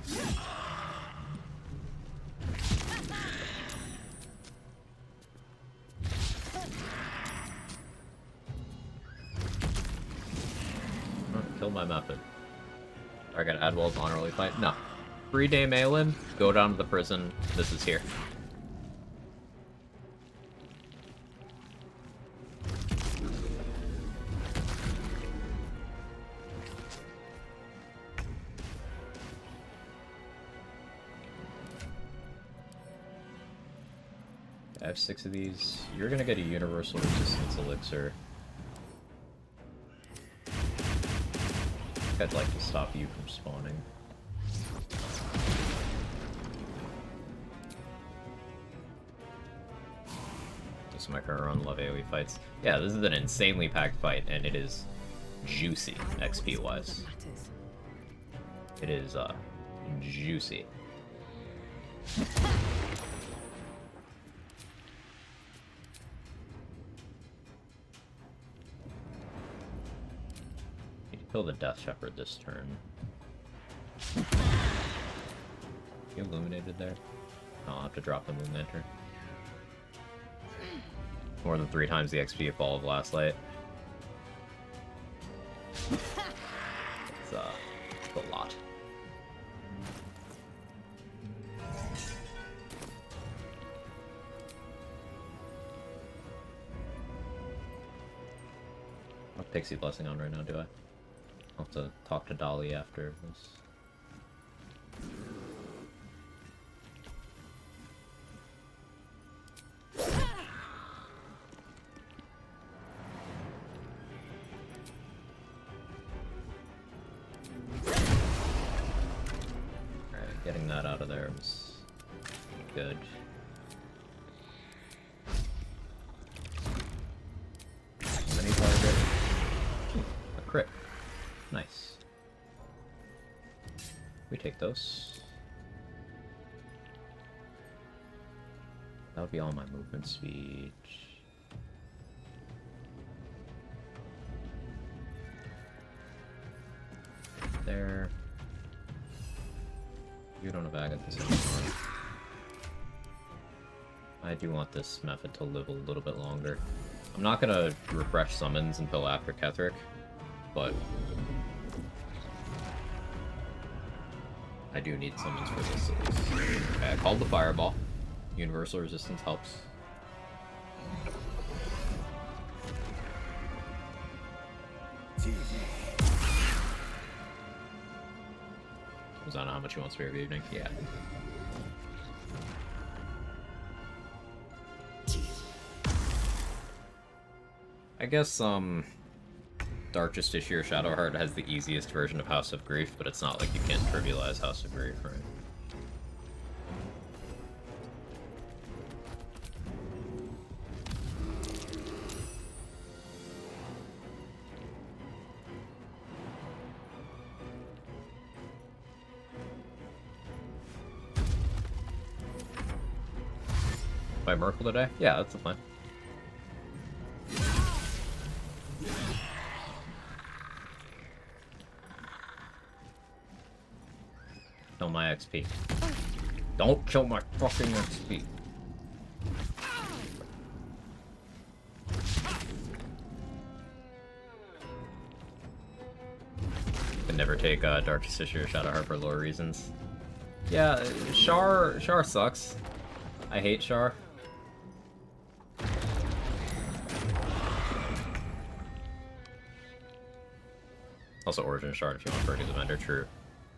Oh, kill my method. I gotta add Wall's honorly fight? No. 3-day Aelin, go down to the prison. This is here. I have 6 of these. You're gonna get a universal resistance elixir. I'd like to stop you from spawning. This is my current run, love AoE fights. Yeah, this is an insanely packed fight, and it is juicy, XP-wise. It is, juicy. Kill the Death Shepherd this turn. You illuminated there? I'll have to drop the Moon Lantern. More than 3 times the XP of Fall of Last Light. It's a lot. What Pixie Blessing on right now, do I? I'll have to talk to Dolly after this. Alright, getting that out of there was good. Mini target. A crit. Nice. We take those. That would be all my movement speed. There. You don't have Agathis anymore. I do want this method to live a little bit longer. I'm not gonna refresh summons until after Ketheric, but I do need summons for this at least. Okay, I called the Fireball. Universal resistance helps. Was that how much you want Spirit of Evening? Yeah. I guess, Dark Justiciar Shadowheart has the easiest version of House of Grief, but it's not like you can't trivialize House of Grief, right? By Merkle today? Yeah, that's the plan. Kill my XP. Don't kill my fucking XP. Can never take Dark Justiciar or Shadowheart for lore reasons. Yeah, Char sucks. I hate Char. Also Origin Shard if you want Fergus Vendor, true.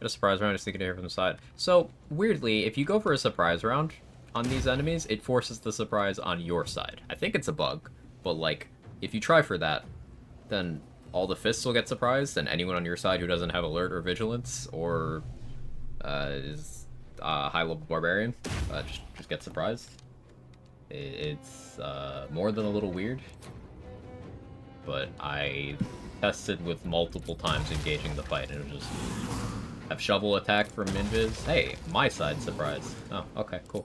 Get a surprise round, just sneak it here from the side. So, weirdly, if you go for a surprise round on these enemies, it forces the surprise on your side. I think it's a bug, but like, if you try for that, then all the fists will get surprised, and anyone on your side who doesn't have alert or vigilance, or is high-level barbarian, just get surprised. It's more than a little weird, but I tested with multiple times engaging the fight, and it was just have shovel attack from Invis. Hey, my side surprise. Oh, okay, cool.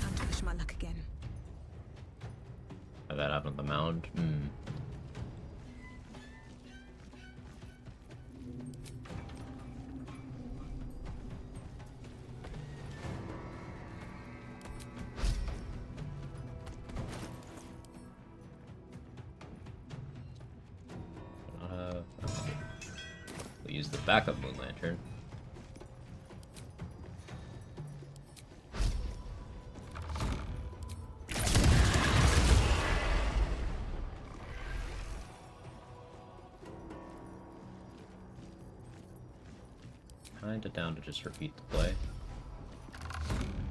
Time to push my luck again. Had that happen on the mound. We'll use the backup Moon Lantern. Kinda down to just repeat the play.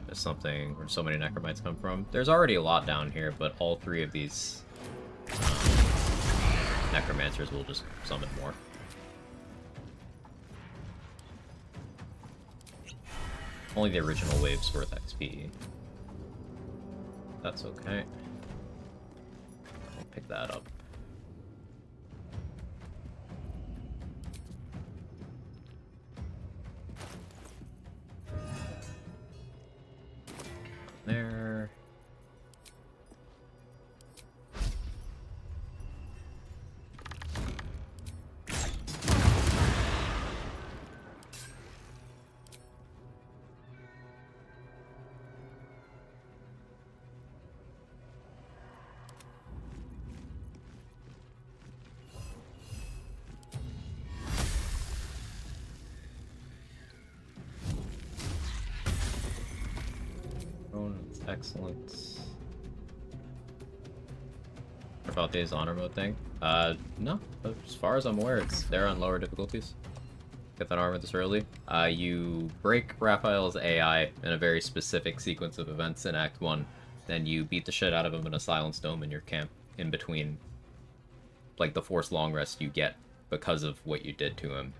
There's something where so many necromites come from. There's already a lot down here, but all three of these necromancers will just summon more. Only the original wave's worth XP. That's okay. I'll pick that up. There. Excellent. What about these honor mode thing? No. As far as I'm aware, they're on lower difficulties. Get that armor this early. You break Raphael's AI in a very specific sequence of events in Act 1. Then you beat the shit out of him in a silence dome in your camp in between, like, the forced long rest you get because of what you did to him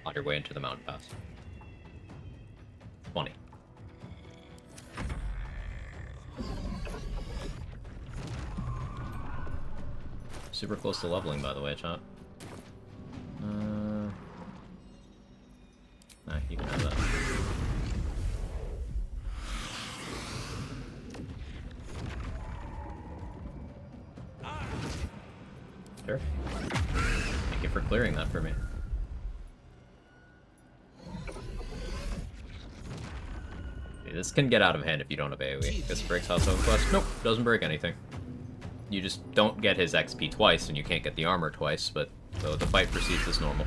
on your way into the mountain pass. Funny. Super close to leveling, by the way, chat. Nah, you can have that. Sure. Thank you for clearing that for me. Okay, this can get out of hand if you don't have AoE. This breaks House Home Quest. Nope, doesn't break anything. You just don't get his XP twice, and you can't get the armor twice, but so the fight proceeds as normal.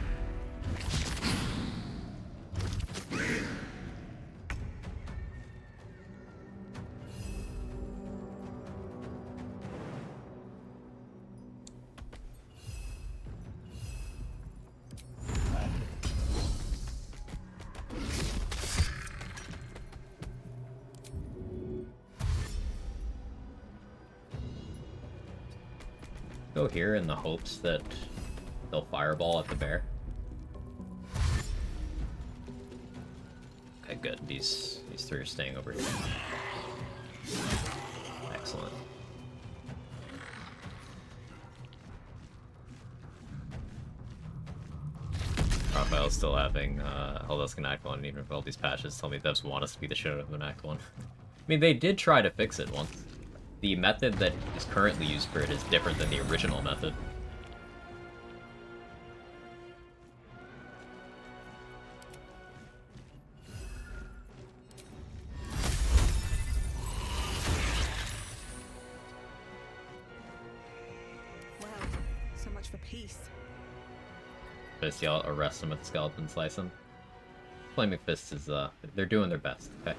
Go here in the hopes that they'll fireball at the bear. Okay, good. These three are staying over here. Excellent. Raphael's still having Helldust in Act 1, and even if all these patches tell me devs want us to be the shit out of an Act 1. I mean, they did try to fix it once. The method that is currently used for it is different than the original method. Wow, so much for peace. Fist, y'all arrest him with the skeleton, slice him. Flaming Fists is, they're doing their best, okay?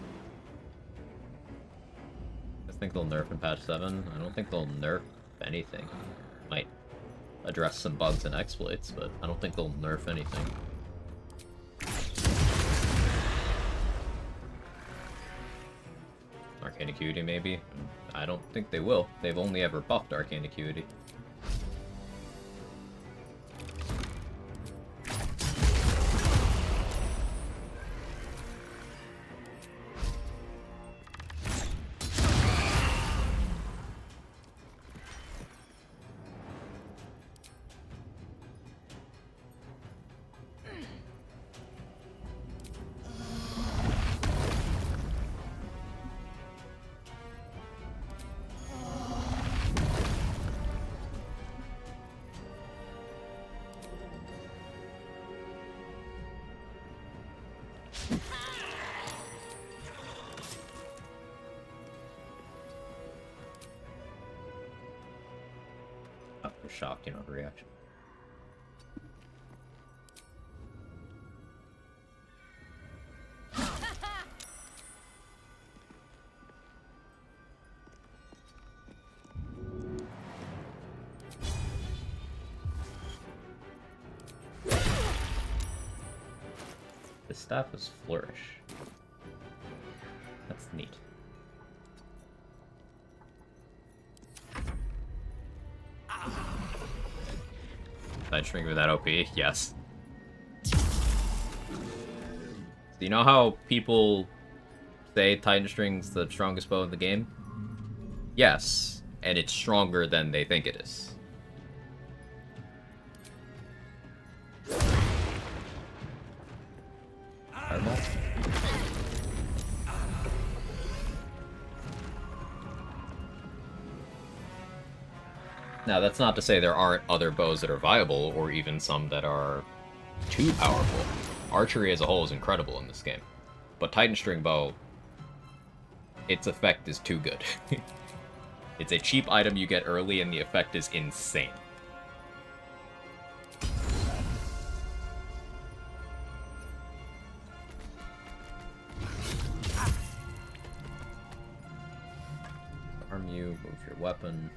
I think they'll nerf in patch 7. I don't think they'll nerf anything. Might address some bugs and exploits, but I don't think they'll nerf anything. Arcane Acuity, maybe? I don't think they will. They've only ever buffed Arcane Acuity. Shocked, you know, reaction. His staff is Flourish. That's neat. Side string with that OP? Yes. So you know how people say Titan String's the strongest bow in the game? Yes, and it's stronger than they think it is. Fireball? Now, that's not to say there aren't other bows that are viable, or even some that are too powerful. Archery as a whole is incredible in this game. But Titan String Bow, its effect is too good. It's a cheap item you get early, and the effect is insane. Arm you, move your weapon.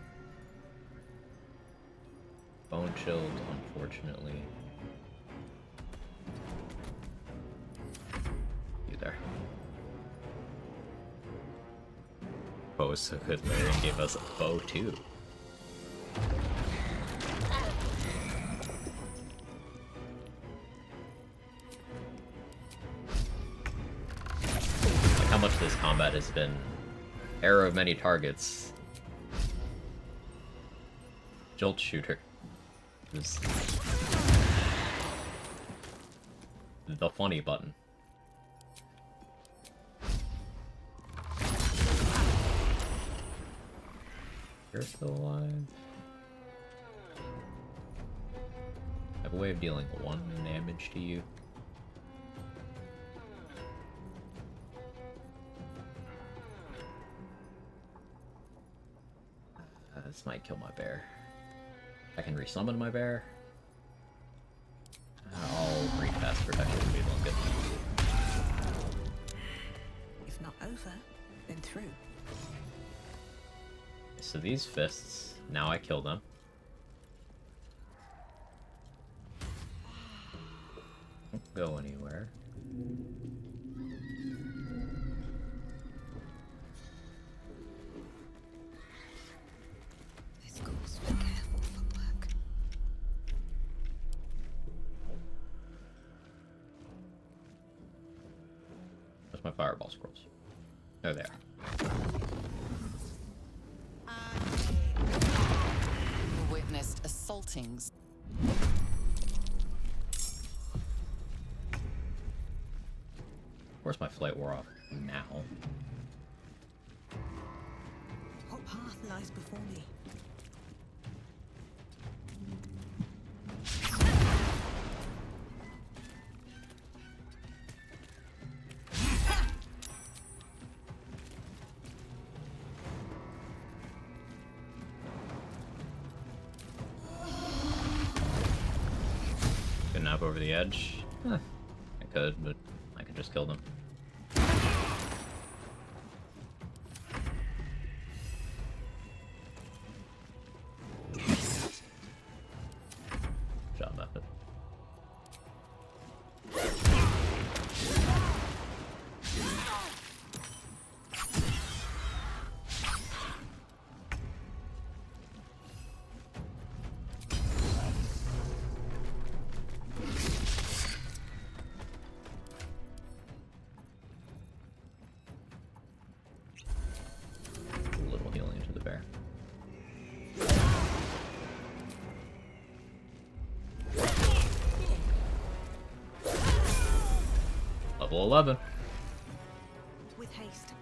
Bone chilled, unfortunately. You there. Bow is so good, Larry gave us a bow too. Like how much this combat has been arrow of many targets. Jolt shooter. Is the funny button. You're still alive. I have a way of dealing 1 damage to you. This might kill my bear. I can resummon my bear. I'll recast protection to be able to get them. If not over, then through. So these fists, now I kill them. Don't go anywhere. This calls for careful footwork. Where's my fireball scrolls? Oh, there. Witnessed assaultings. Of course my flight wore off now. What path lies before me? Good enough over the edge. Huh. I could, but I could just kill them. Job method. A little healing to the bear. Level 11. With haste.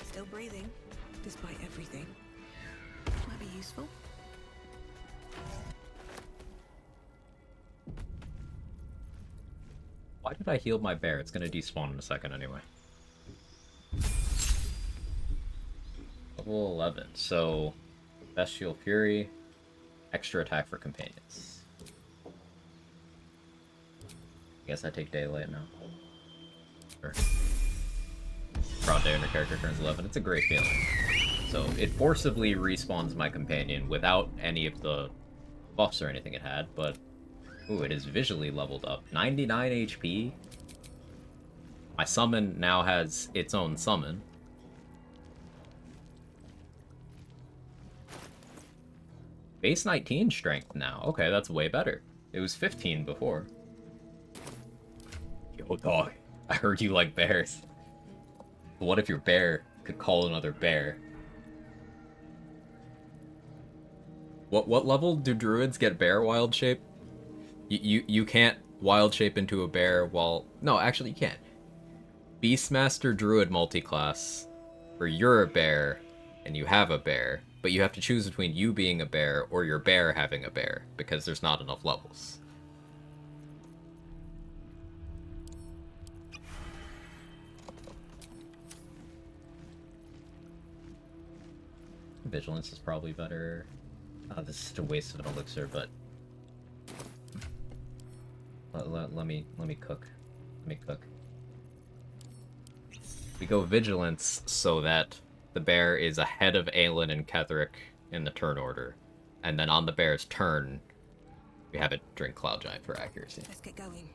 Still breathing, despite everything. Might be useful. Why did I heal my bear? It's gonna despawn in a second anyway. Level 11, so Bestial Fury, extra attack for companions. guess I take daylight now. Sure. Proud day when your character turns 11. It's a great feeling. So it forcibly respawns my companion without any of the buffs or anything it had, but ooh, it is visually leveled up. 99 HP. My summon now has its own summon. Base 19 strength now. Okay, that's way better. It was 15 before. Yo, dog. I heard you like bears. But what if your bear could call another bear? What level do druids get bear wild shape? You can't wild shape into a bear while... No, actually you can't. Beastmaster druid multiclass, where you're a bear and you have a bear, but you have to choose between you being a bear or your bear having a bear, because there's not enough levels. Vigilance is probably better. This is a waste of an elixir, but let me cook. Let me cook. We go Vigilance so that the bear is ahead of Aelin and Ketheric in the turn order, and then on the bear's turn, we have it drink Cloud Giant for accuracy. Let's get going.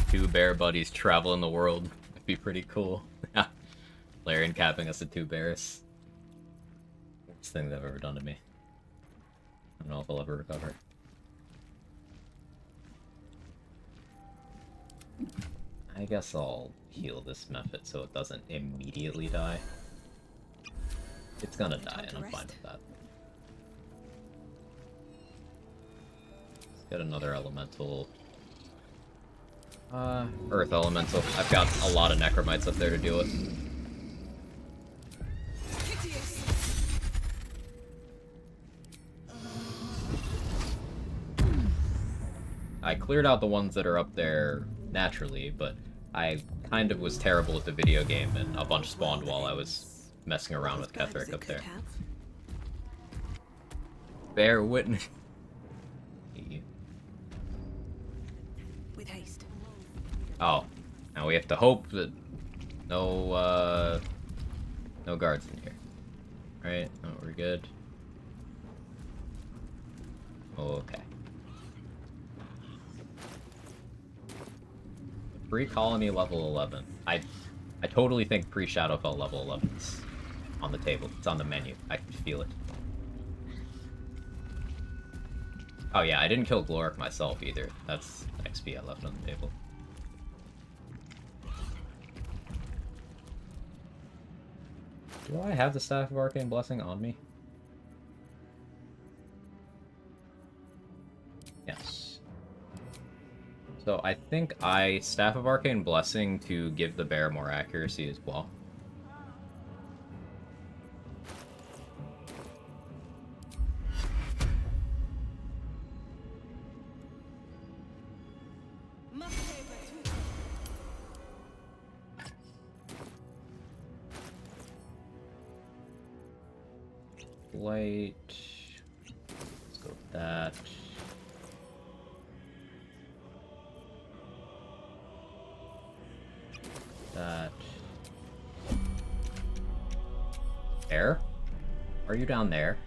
Two bear buddies traveling the world. That'd be pretty cool. Larian capping us at 2 bears. Worst thing they've ever done to me. I don't know if I'll ever recover. I guess I'll heal this method so it doesn't immediately die. It's gonna die, and I'm fine with that. Let's get another elemental. Earth elemental. I've got a lot of necromites up there to deal with. I cleared out the ones that are up there naturally, but I kind of was terrible at the video game, and a bunch spawned while I was messing around with Ketheric up there. Bear witness. With haste. Oh, now we have to hope that no guards in here. Right? Oh, we're good. Okay. Pre-colony level 11. I totally think pre-Shadowfell level 11 is on the table. It's on the menu. I can feel it. Oh yeah, I didn't kill Gloric myself either. That's XP I left on the table. Do I have the Staff of Arcane Blessing on me? Yes. So I think I Staff of Arcane Blessing to give the bear more accuracy as well. Light. Let's go with that. That. Air? Are you down there?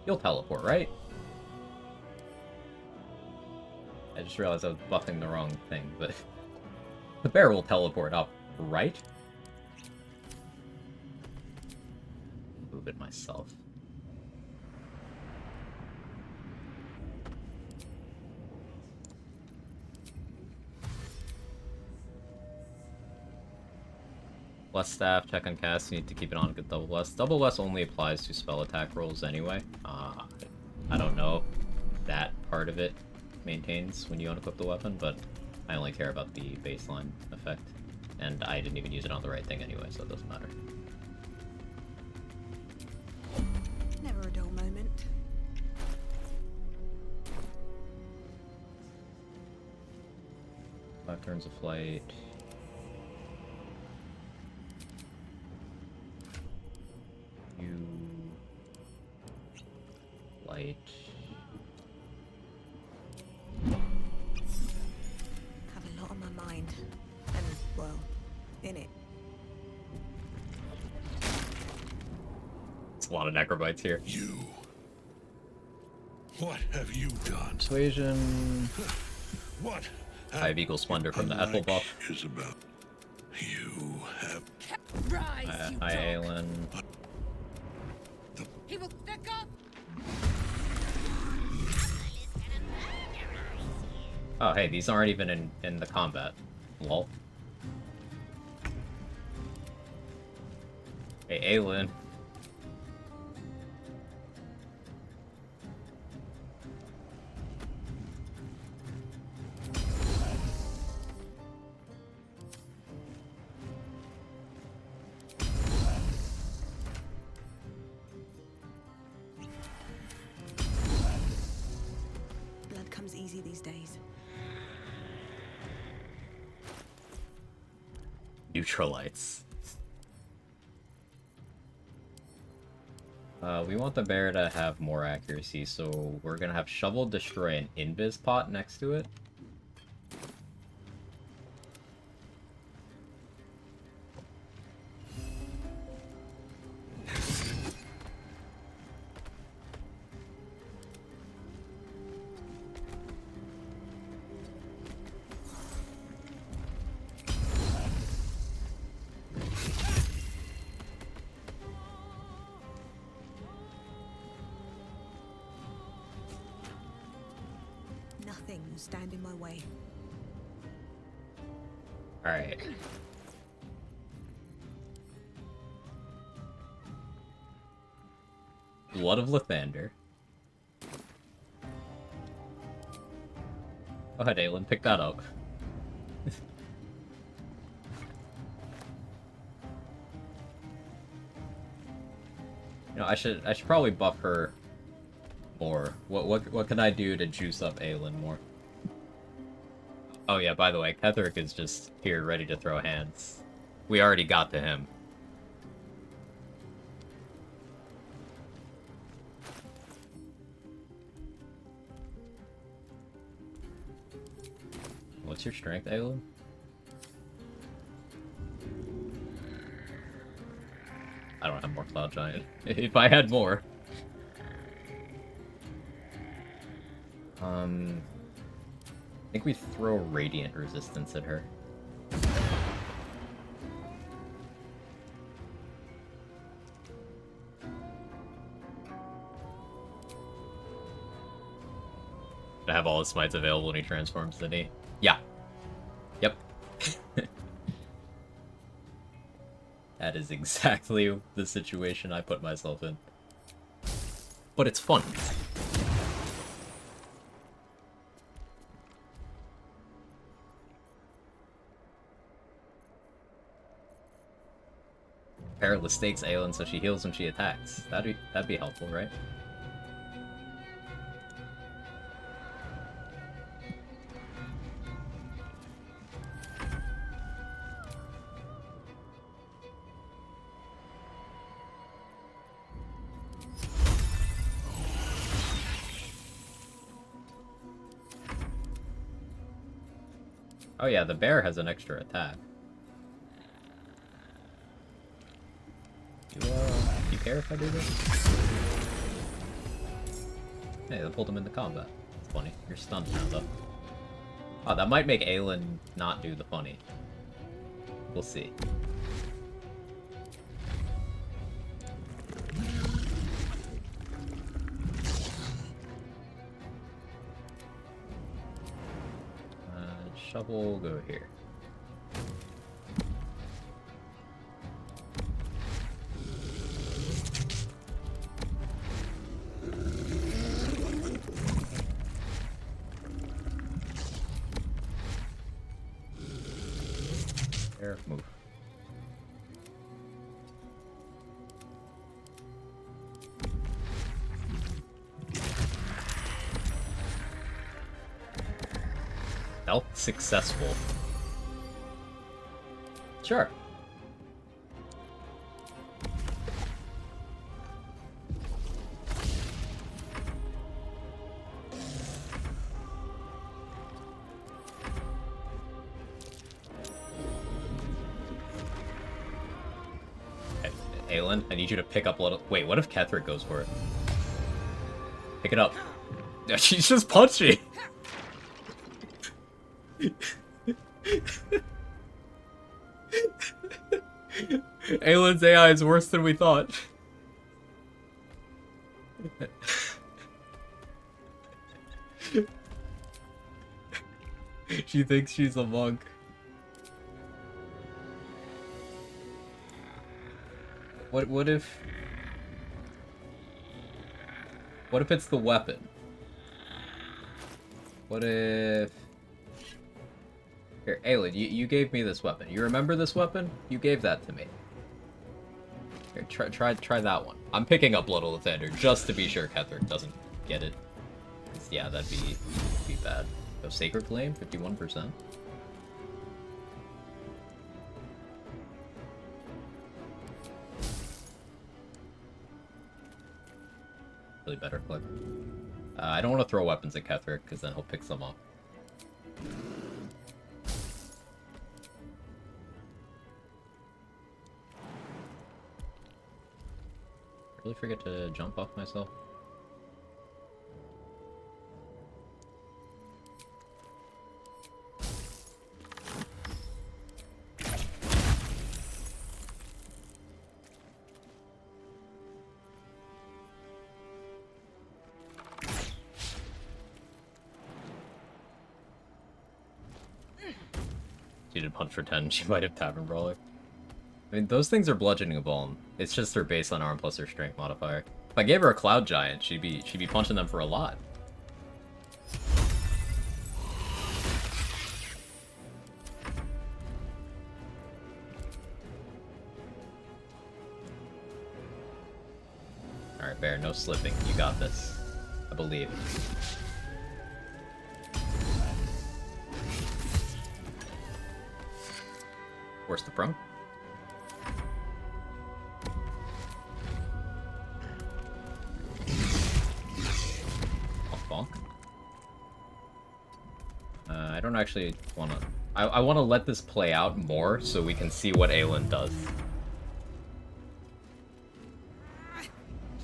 You'll teleport, right? I just realized I was buffing the wrong thing, but the bear will teleport up, right? Move it myself. Bless staff, check on cast, you need to keep it on good double bless. Double bless only applies to spell attack rolls anyway. I don't know if that part of it maintains when you unequip the weapon, but I only care about the baseline effect And I didn't even use it on the right thing anyway, so it doesn't matter. Never a dull moment. 5 turns of flight. You... Light... Have a lot on my mind. And, well, in it. It's a lot of necrobites here. You. What have you done? Persuasion. What? 5 equals splendor from the Ethel buff. Isabel, you have. Rise, you Hi, dog. Aelin. He will back up. Oh, hey, these aren't even in the combat. Lol. Hey, Aelin. Blood comes easy these days. Neutralites. We want the bear to have more accuracy, so we're gonna have Shovel destroy an invis pot next to it. Nothing will stand in my way. Alright. Blood of Lathander. Go ahead, Aelin, pick that up. You know, I should probably buff her more. What can I do to juice up Aelin more? Oh yeah, by the way, Ketherick is just here ready to throw hands. We already got to him. What's your strength, Aelin? I don't have more Cloud Giant. If I had more. I think we throw Radiant Resistance at her. To have all his smites available when he transforms, did he? Yeah. Yep. That is exactly the situation I put myself in. But it's fun. Perilous stakes Aelin so she heals when she attacks. That'd be helpful, right? Oh yeah, the bear has an extra attack. Do you care if I do this? Hey, they pulled him into combat. It's funny. You're stunned now, though. Oh, that might make Aelin not do the funny. We'll see. Shovel, go here. Bear, move. Stealth successful. Sure. Aelin, I need you to pick up a little. Wait, what if Ketherick goes for it? Pick it up. She's just punchy. Aelin's AI is worse than we thought. She thinks she's a monk. What if it's the weapon? What if... Here, Aelin, you gave me this weapon. You remember this weapon? You gave that to me. Here, try that one. I'm picking up Blood of Lathander just to be sure Ketherick doesn't get it. Yeah, that'd be bad. So Sacred Flame, 51%. Really better click. I don't want to throw weapons at Ketherick because then he'll pick some up. Really forget to jump off myself. She did punch for 10, she might have Tavern Brawler. I mean, those things are bludgeoning a bone. It's just her base on arm plus her strength modifier. If I gave her a Cloud Giant, she'd be punching them for a lot. Alright, Bear, no slipping. You got this. I believe. Force the prone. Bonk. I don't actually want to... I want to let this play out more so we can see what Aelin does.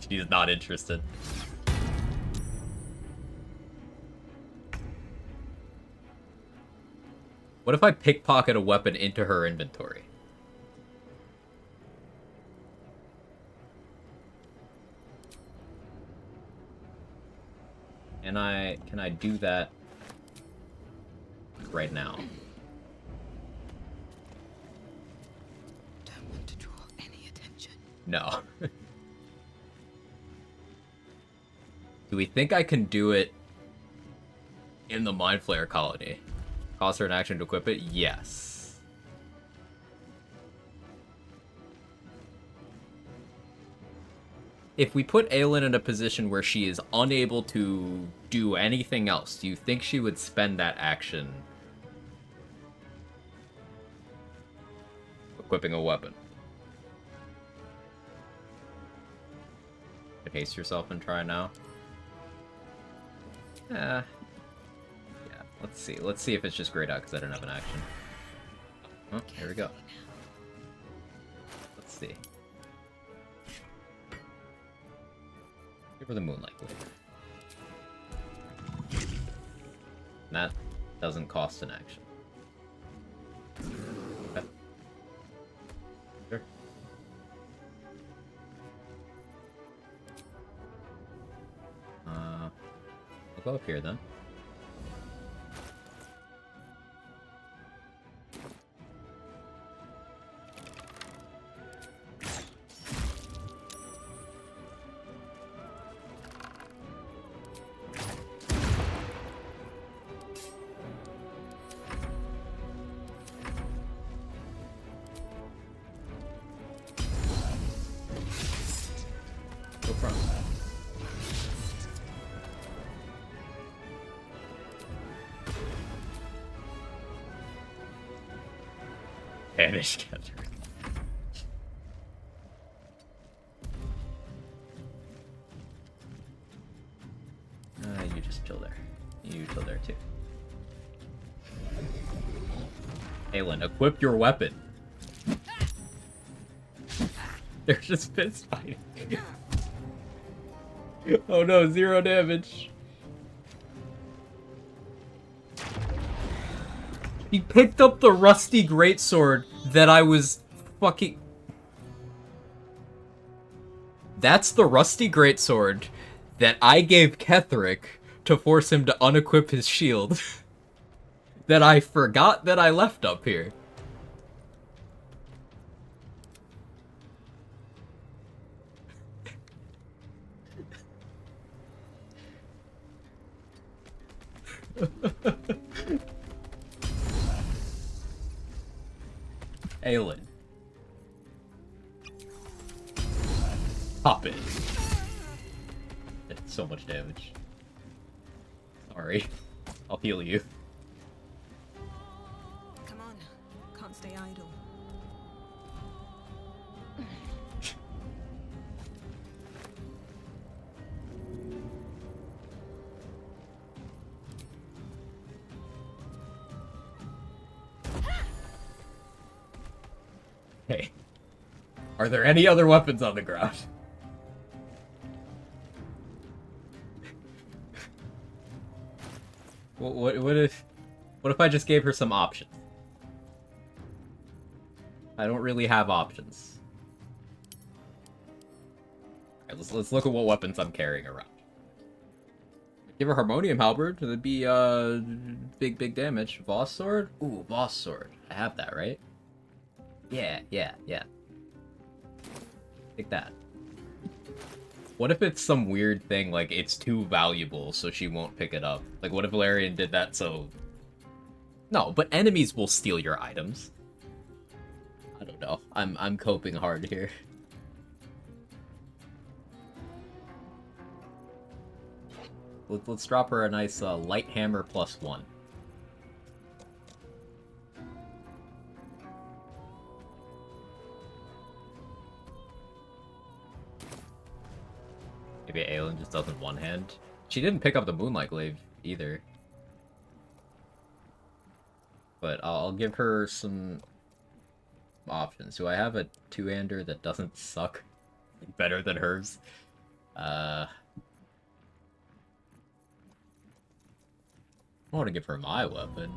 She's not interested. What if I pickpocket a weapon into her inventory? Can I do that right now? Don't want to draw any attention. No. Do we think I can do it in the Mind Flayer colony? Cost her an action to equip it? Yes. If we put Aelin in a position where she is unable to do anything else, do you think she would spend that action equipping a weapon? Haste yourself and try now. Yeah, let's see. Let's see if it's just grayed out because I don't have an action. Oh, here we go. Let's see. Give her the Moonlight Blade. That doesn't cost an action. Okay. Sure. I'll go up here then. Banish Ketherick. You just chill there. You chill there too. Aelin, equip your weapon. They're just fist fighting. Oh no, 0 damage. He picked up the rusty greatsword that I was fucking... That's the rusty greatsword that I gave Ketherick to force him to unequip his shield. That I forgot that I left up here. Aelin. Pop it. That's so much damage. Sorry. I'll heal you. Come on. Can't stay idle. Hey. Are there any other weapons on the ground? What if I just gave her some options? I don't really have options. Alright, let's look at what weapons I'm carrying around. Give her Harmonium Halberd, that'd be big damage. Voss Sword? Ooh, Voss Sword. I have that, right? Yeah. Take that. What if it's some weird thing, like it's too valuable, so she won't pick it up? Like, what if Valerian did that so... No, but enemies will steal your items. I don't know. I'm coping hard here. Let's drop her a nice light hammer +1. Maybe Aelin just doesn't one-hand. She didn't pick up the Moonlight Glaive either. But I'll give her some options. Do I have a two-hander that doesn't suck better than hers? I want to give her my weapon.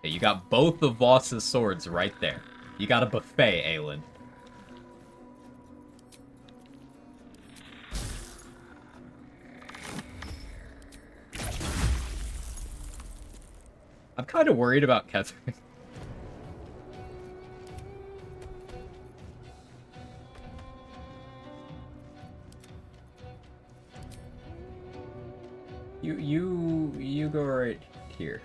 Hey, you got both of Voss's swords right there. You got a buffet, Aelin. I'm kind of worried about Catherine. You go right here.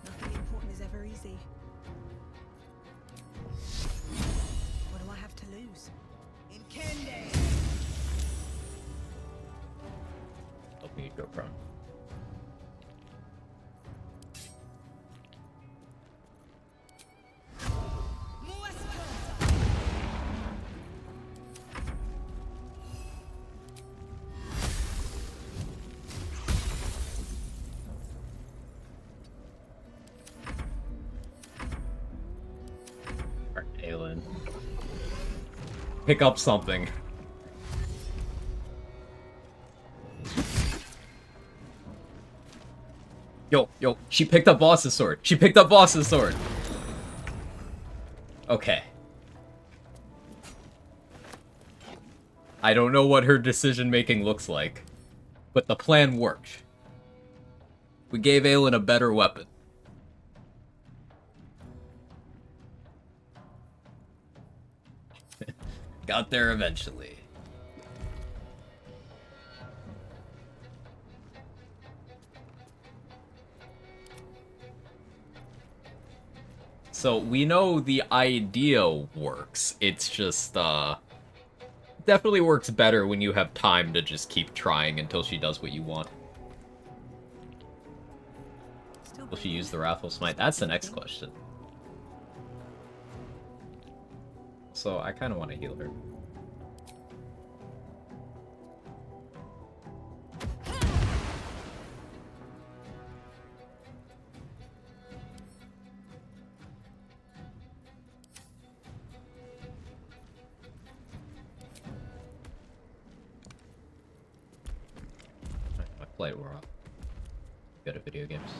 Nothing important is ever easy. What do I have to lose? Inkende! Help me go prone. Aelin. Pick up something. Yo, she picked up Voss's sword. She picked up Voss's sword. Okay. I don't know what her decision-making looks like, but the plan worked. We gave Aelin a better weapon. Got there eventually. So we know the idea works. It's just, definitely works better when you have time to just keep trying until she does what you want. Will she use the Wrathful Smite? That's the next question. So I kind of want to heal her. My plate wore off. Good at video games.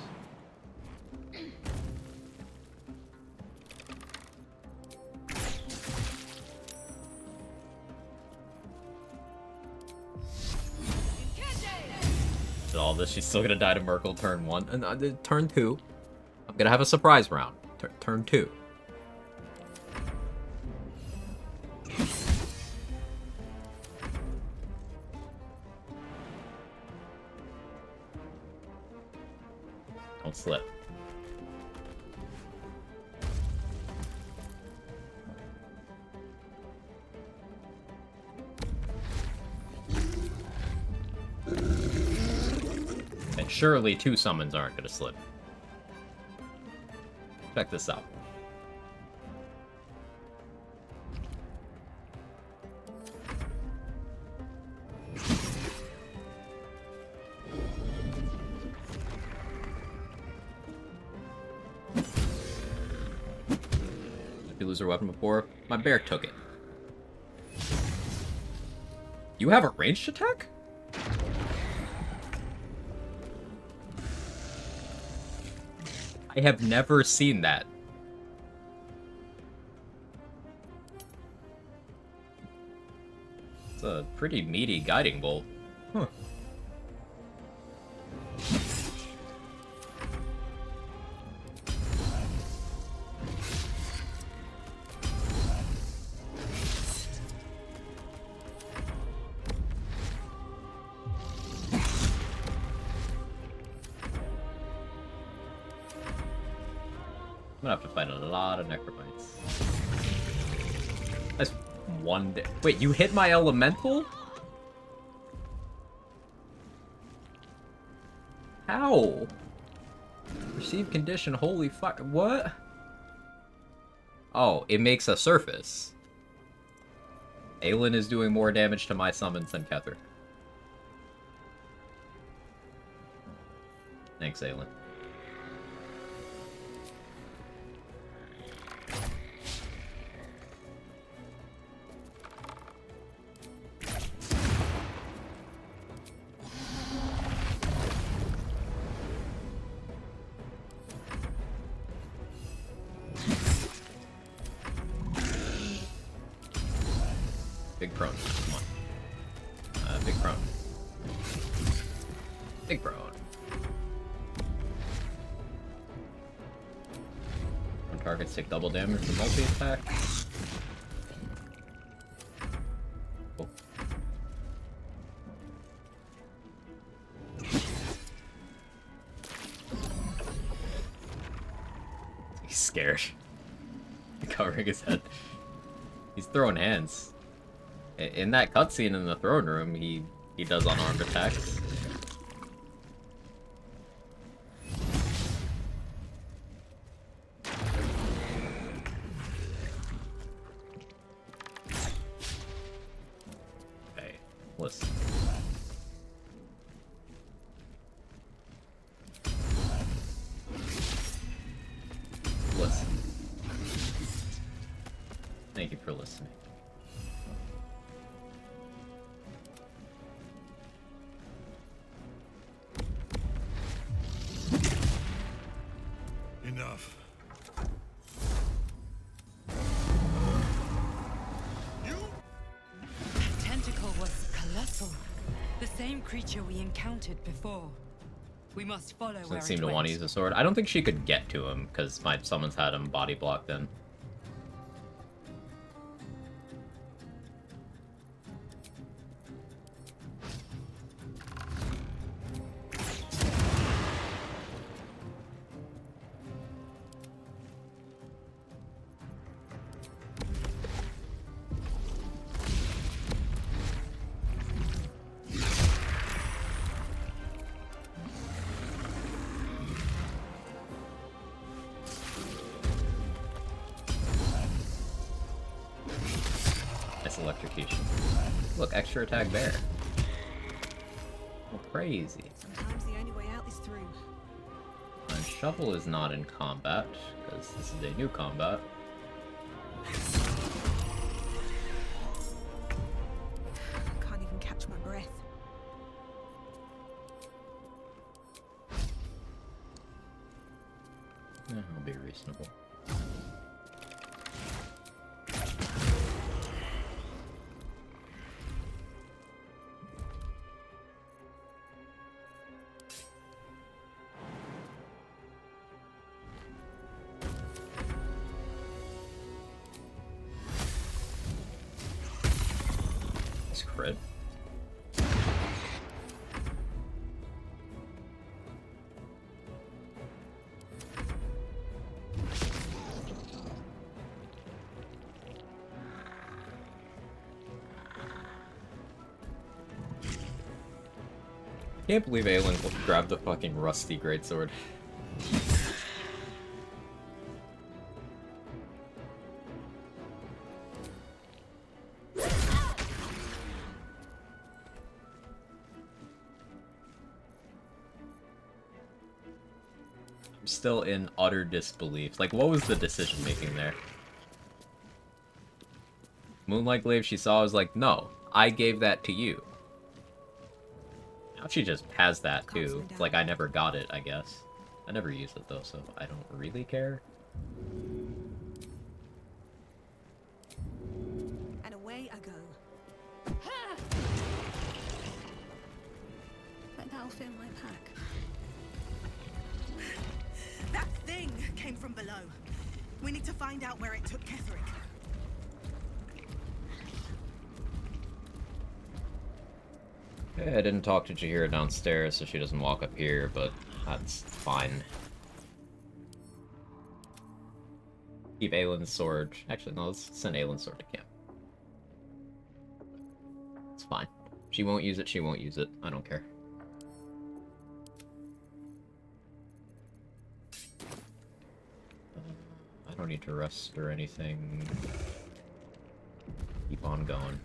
All this, she's still gonna die to Merkel turn 1 and turn 2. I'm gonna have a surprise round. Turn 2. Don't slip. And surely 2 summons aren't gonna slip. Check this out. If you lose her weapon before, my bear took it. You have a ranged attack? I have never seen that. It's a pretty meaty guiding bolt. Huh. I'm gonna have to fight a lot of necromites. That's one day. Wait, you hit my elemental? How? Receive condition, holy fuck. What? Oh, it makes a surface. Aelin is doing more damage to my summons than Kether. Thanks, Aelin. Big prone. Come on. Big prone. Big prone. One targets take double damage from multi-attack. Cool. He's scared. Covering his head. He's throwing hands. In that cutscene in the throne room, he does unarmed attacks. Okay, listen. Listen. Thank you for listening. Enough. That tentacle was colossal. The same creature we encountered before. We must follow where it went. Doesn't seem to want to use a sword. I don't think she could get to him because my summons had him body blocked in. this electrocution. Look, extra attack bear. Oh, crazy. Sometimes the only way out is through. And shovel is not in combat, because this is a new combat. Can't even catch my breath. Yeah, I'll be reasonable. That's crit. Can't believe Aelin grabbed the fucking rusty greatsword. I'm still in utter disbelief. Like, what was the decision making there? Moonlight Glaive she saw was like, no, I gave that to you. Now she just has that too. It's like I never got it, I guess. I never used it though, so I don't really care. And away I go. But that'll fit my pack. That thing came from below. We need to find out where it took Ketherick. Okay, I didn't talk to Jaheira downstairs, so she doesn't walk up here, but that's fine. Keep Aelin's sword. Actually, no, let's send Aelin's sword to camp. It's fine. She won't use it, she won't use it. I don't care. I don't need to rest or anything. Keep on going.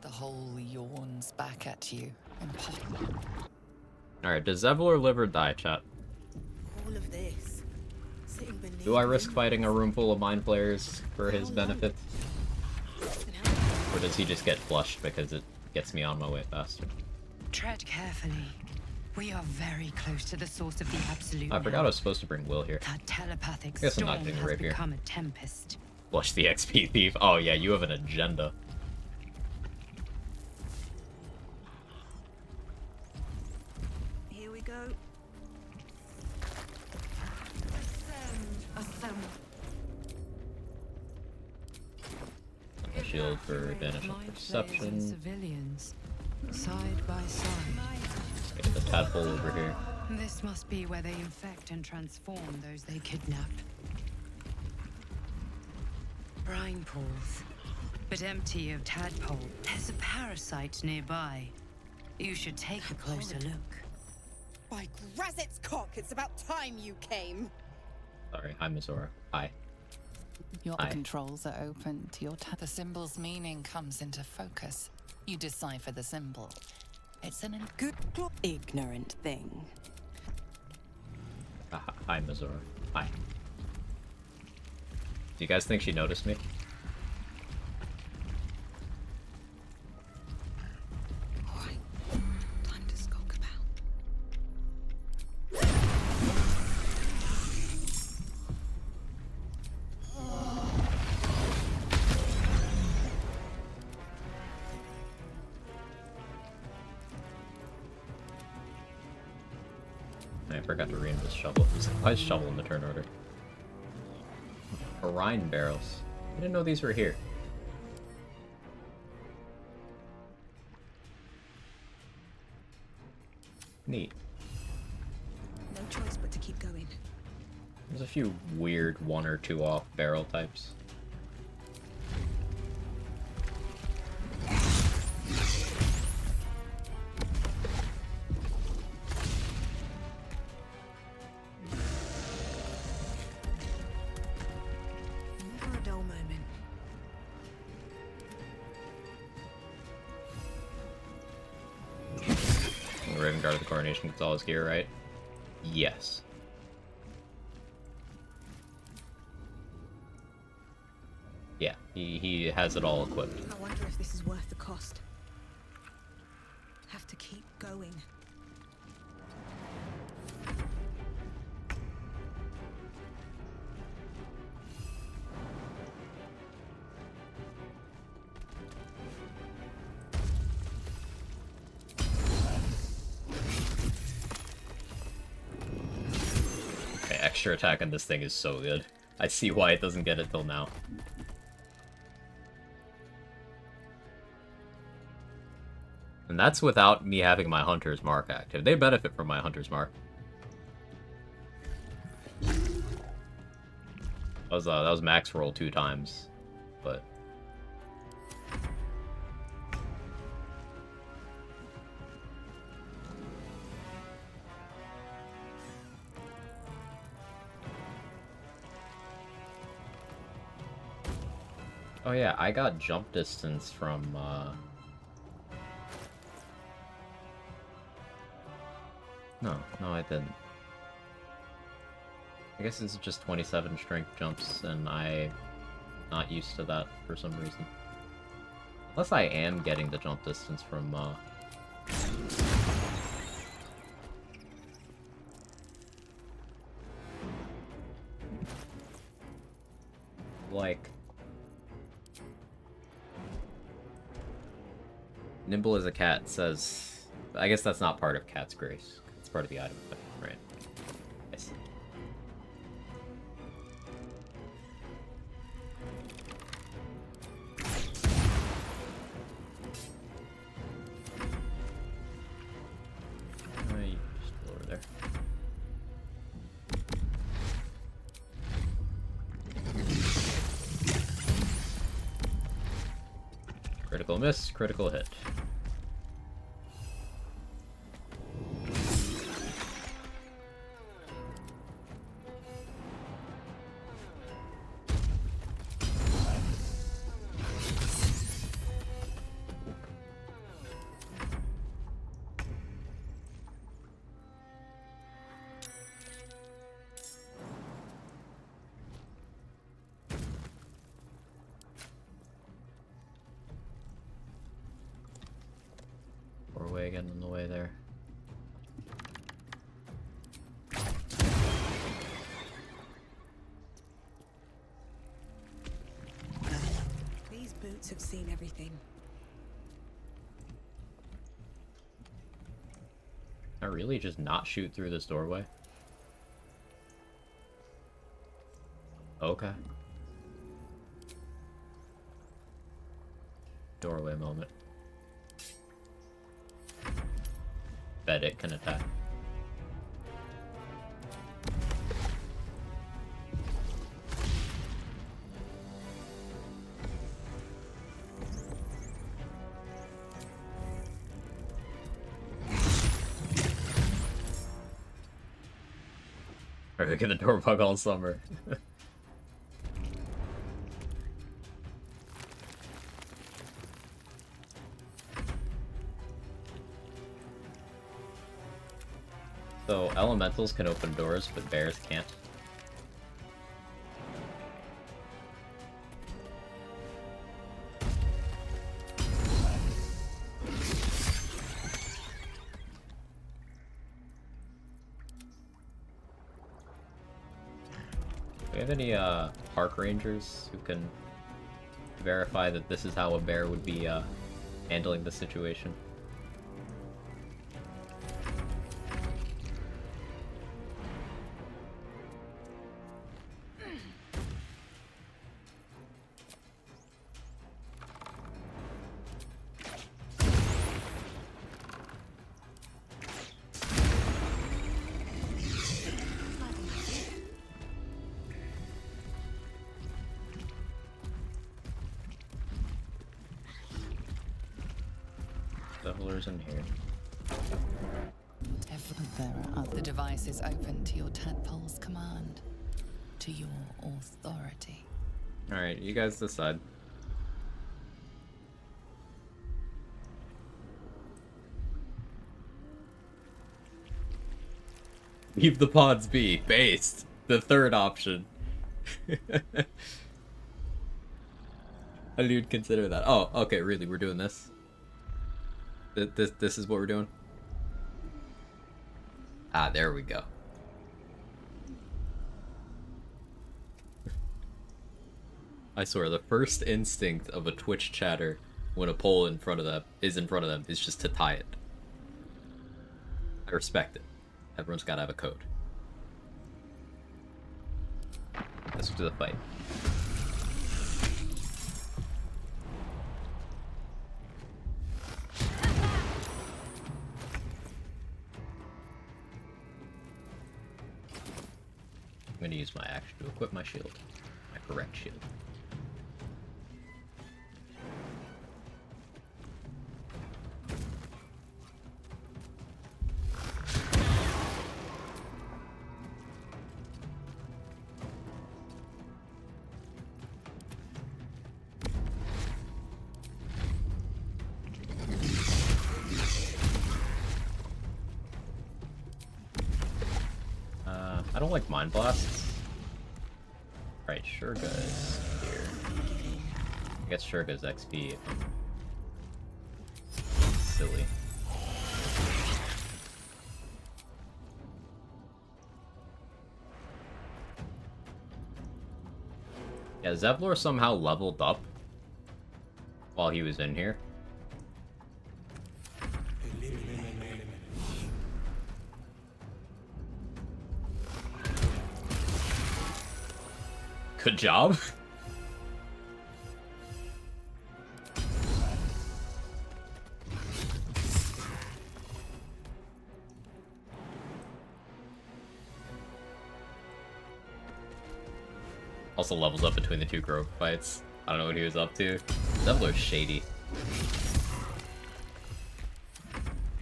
The hole yawns back at you. Impossible. Alright, does Zevlor live or die, chat? All of this. Sitting beneath Do I risk fighting a room full of mind flayers for his benefit? Or does he just get flushed because it gets me on my way faster? Tread carefully. We are very close to the source of the absolute. I forgot I was supposed to bring Will here. That telepathic Guess I'm storm not getting has rapier. become a tempest. Flush the XP thief. Oh yeah, you have an agenda. Here we go. Ascend. A shield for advantage of perception. Civilians, side by side. Get the tadpole over here. This must be where they infect and transform those they kidnap. Brine pools, but empty of tadpole. There's a parasite nearby. You should take a closer look. By Grazit's cock, it's about time you came. Sorry, hi Misora. Hi. Your Hi. controls are open to your The symbol's meaning comes into focus. You decipher the symbol. It's an good, ignorant thing. Hi Misora. Hi. Do you guys think she noticed me? Alright, time to skulk about. I forgot to read this shovel. Why is shovel in the turn order? Orion barrels. I didn't know these were here. Neat. No choice but to keep going. There's a few weird 1 or 2 off barrel types. Never a dull Guard of the Coronation gets all his gear, right? Yes. Yeah, he has it all equipped. I wonder if this is worth the cost. Have to keep going. Okay, extra attack on this thing is so good. I see why it doesn't get it till now. And that's without me having my Hunter's Mark active. They benefit from my Hunter's Mark. That was max roll 2 times, but... Oh yeah, I got jump distance from, No, I didn't. I guess it's just 27 strength jumps, and I'm not used to that for some reason. Unless I am getting the jump distance from, like... Nimble as a cat says... I guess that's not part of Cat's Grace. It's part of the item effect, right? I see. You just go over there. Critical miss, critical hit. Doorway again in the way there. These boots have seen everything. I really just not shoot through this doorway? Okay. Doorway moment. Bet it can attack. Or look at the door bug all summer. So, elementals can open doors, but bears can't. Do we have any, park rangers who can verify that this is how a bear would be, handling the situation? Levelers in here. There are other devices open to your tadpole's command, to your authority. Alright, you guys decide. Leave the pods be. Based. The third option. I didn't consider that. Oh, okay, really, we're doing this? This is what we're doing? Ah, there we go. I swear, the first instinct of a Twitch chatter when a poll is in front of them is just to tie it. I respect it. Everyone's gotta have a code. Let's do the fight. I'm gonna use my action to equip my shield. My correct shield. I don't like Mind Blasts. Right, Shurga is here. I guess Shurga's XP if I'm silly. Yeah, Zevlor somehow leveled up while he was in here. Good job. Also levels up between the two Grove fights. I don't know what he was up to. Zevlor's shady.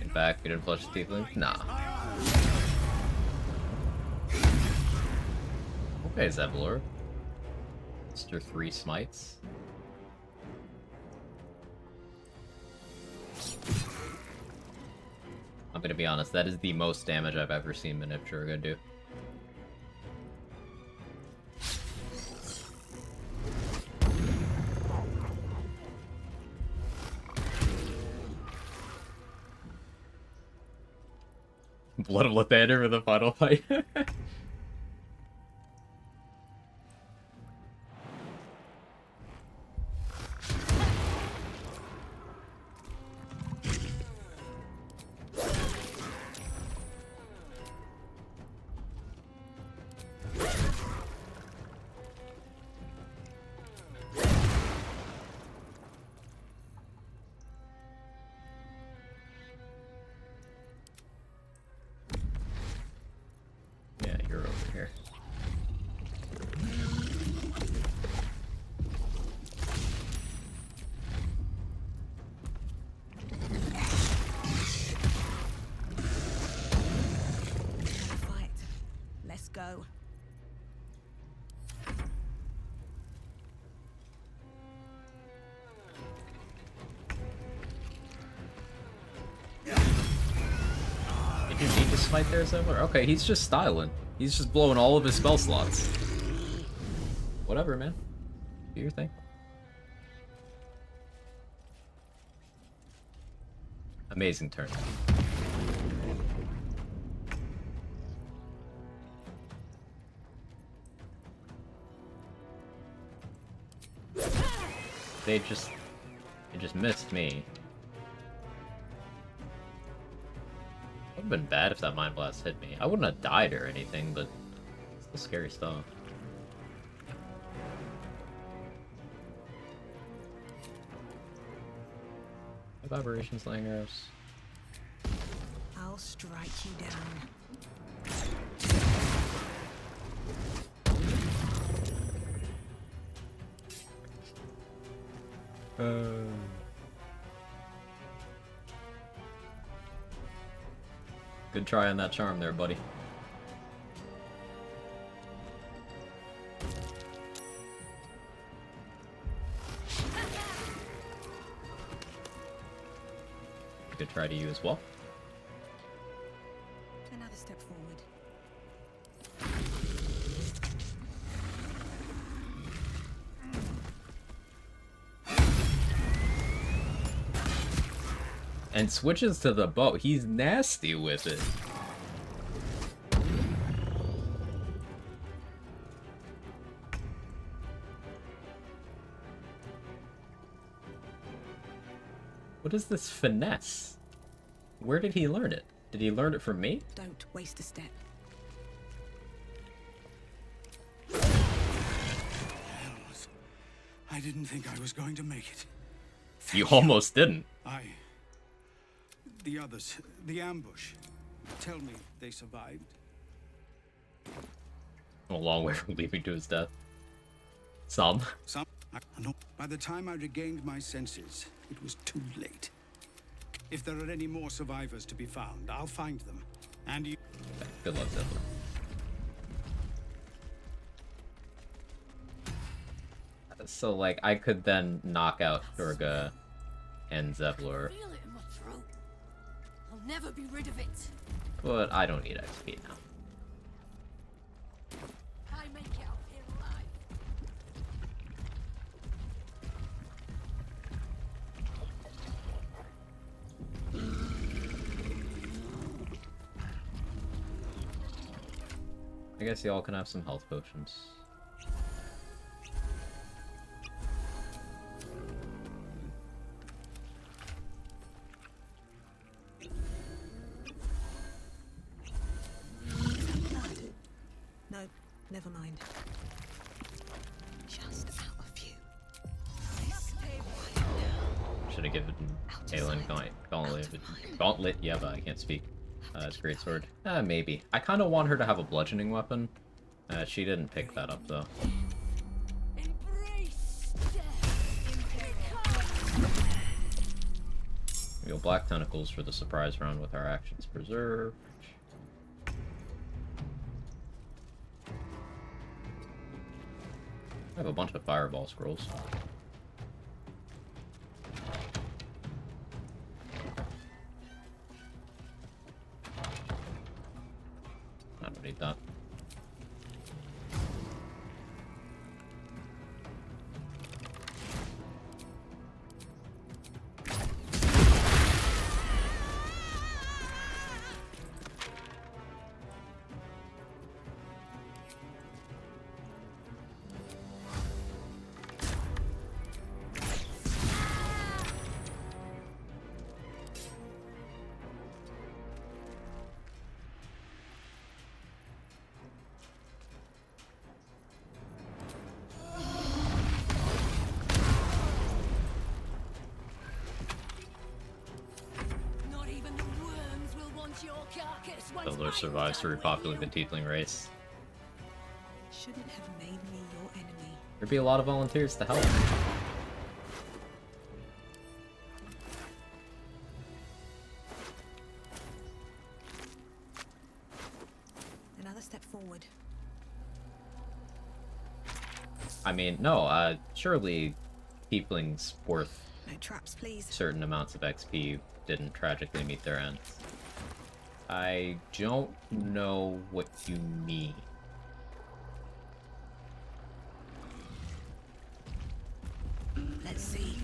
In fact, we didn't flush the Tiefling? Nah. Okay, Zevlor. Mr. 3 smites. I'm gonna be honest, that is the most damage I've ever seen Manip Shurga do. Blood of Lathander for the final fight. Yeah, you're over here. Fight. Let's go. Did you need to smite there, Zevlor? Okay, he's just styling. He's just blowing all of his spell slots. Whatever, man. Do your thing. Amazing turn. They just missed me. Would have been bad if that Mind Blast hit me. I wouldn't have died or anything, but it's still scary stuff. What aberrations, Langers? I'll strike you down. Good try on that charm there, buddy. Good try to you as well. Another step forward. And switches to the bow. He's nasty with it. What is this finesse? Where did he learn it? Did he learn it from me? Don't waste a step. Hells. I didn't think I was going to make it. You almost didn't. The others, the ambush. Tell me they survived. A long way from leaving to his death. Some. No. By the time I regained my senses, it was too late. If there are any more survivors to be found, I'll find them. And you... Good luck, Zephyr. So, like, I could then knock out Durga and Zevlor, Feel it in my throat. I'll never be rid of it. but I don't need XP now. I make it out here alive. I guess y'all can have some health potions. No, never mind. Just out of view. Should have given Aelin Gauntlet, yeah, but I can't speak. It's a great sword. Maybe. I kind of want her to have a bludgeoning weapon. She didn't pick that up, though. Reveal black tentacles for the surprise round with our actions preserved. I have a bunch of fireball scrolls. I don't need that. Not even the worms will want your carcass once Zevlor survives to repopulate the tiefling race. Shouldn't have made me your enemy. There'd be a lot of volunteers to help. Another step forward. I mean, no, surely tieflings worth No traps, please. certain amounts of XP didn't tragically meet their ends. I don't know what you mean. Let's see.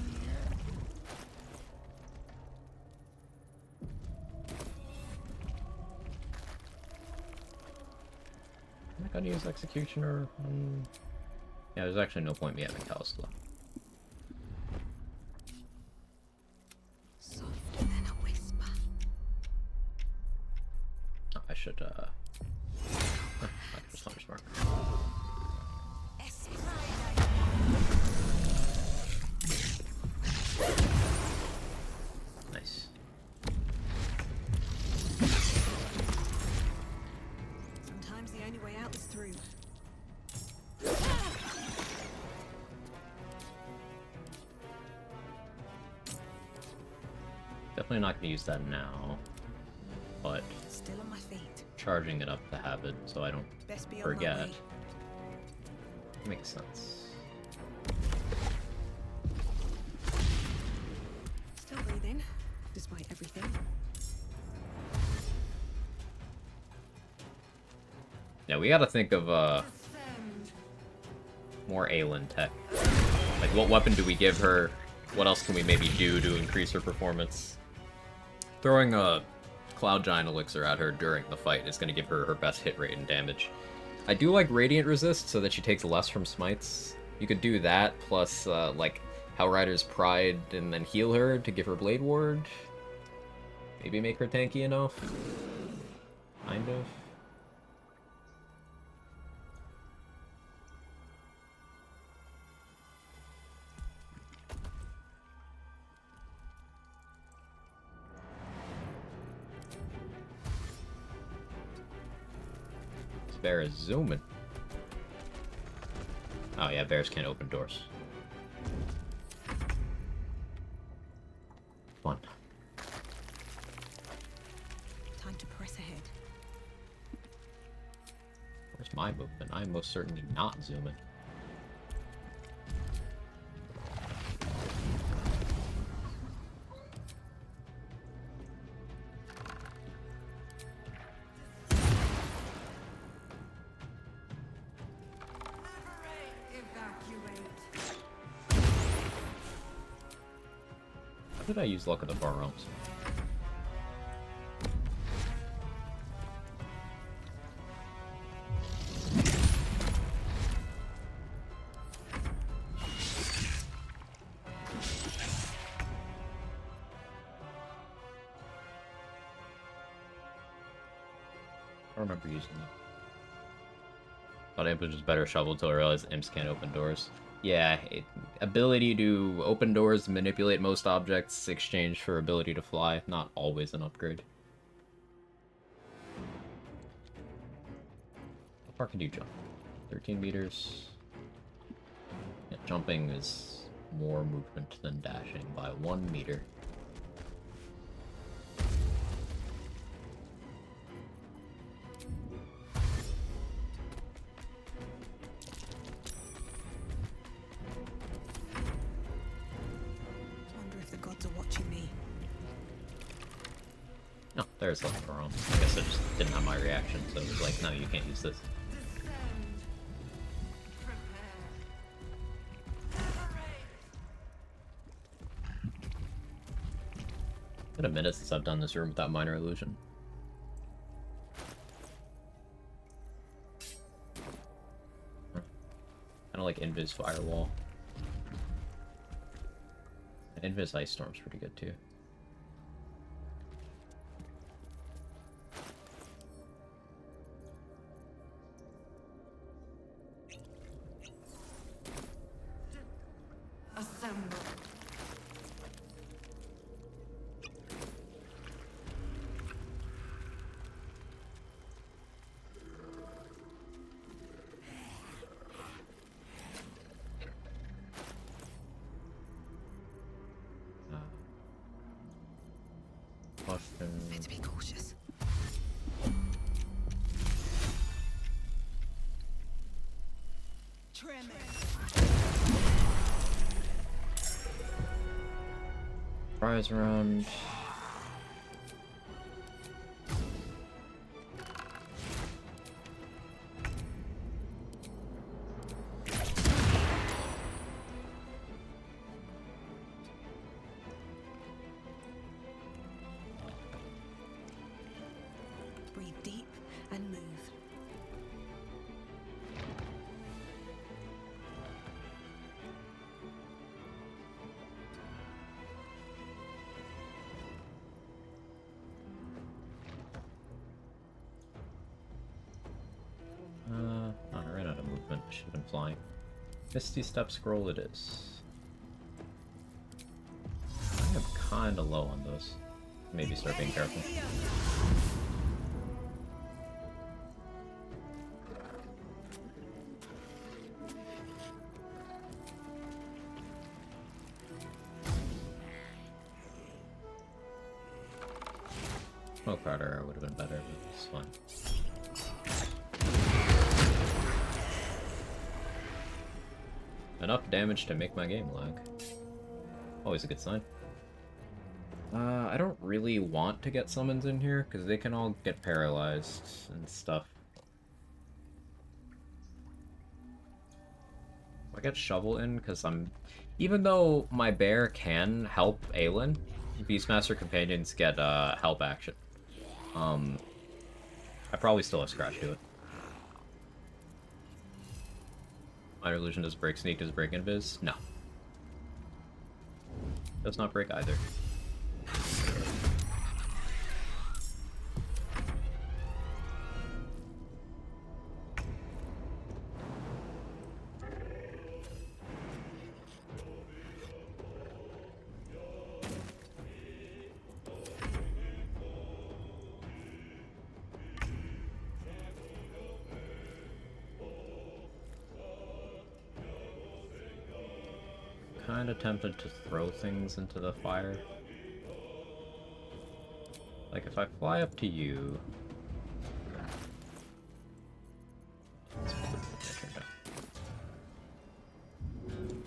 Am I gonna use Executioner? Yeah, there's actually no point in me having Calistula. Softer than a whisper. Oh, I should, I just Thunder Spark. Nice. Sometimes the only way out is through. Definitely not gonna use that now, but Still on my feet. charging it up to have it so I don't Best be on my forget. way. Makes sense. Still breathing, despite everything. Yeah, we gotta think of more Aelin tech. Like, what weapon do we give her? What else can we maybe do to increase her performance? Throwing a Cloud Giant Elixir at her during the fight is going to give her her best hit rate and damage. I do like Radiant Resist so that she takes less from smites. You could do that, plus, like, Hellrider's Pride and then heal her to give her Blade Ward. Maybe make her tanky enough. Kind of. This bear is zooming. Oh yeah, bears can't open doors. Fun. Time to press ahead. Where's my movement? I'm most certainly not zooming. How did I use Luck of the Far Realms? I don't remember using it. Thought Imp was just better shovel until I realized Imps can't open doors. Yeah, ability to open doors, manipulate most objects, exchange for ability to fly. Not always an upgrade. How far can you jump? 13 meters. Yeah, jumping is more movement than dashing by 1 meter. No, there's Luck of the Realms. I guess I just didn't have my reaction, so it was like, no, you can't use this. It's been a minute since I've done this room without Minor Illusion. Kind of like Invis Firewall. And Invis Ice Storm's pretty good too. Assemble. Better be cautious. Trim it. Rise around. Breathe deep and move. I ran out of movement. Should have been flying. Misty Step Scroll it is. I am kinda low on those. Maybe start being careful. Smoke Powder would have been better, but it's fine. Enough damage to make my game lag. Always a good sign. I don't really want to get summons in here, because they can all get paralyzed and stuff. I get Shovel in, because I'm... Even though my bear can help Aelin, Beastmaster companions get help action. I probably still have Scratch do it. Minor illusion does break, sneak does break invis? No. Does not break either. Kind of tempted to throw things into the fire. Like if I fly up to you. Let's put the picture down.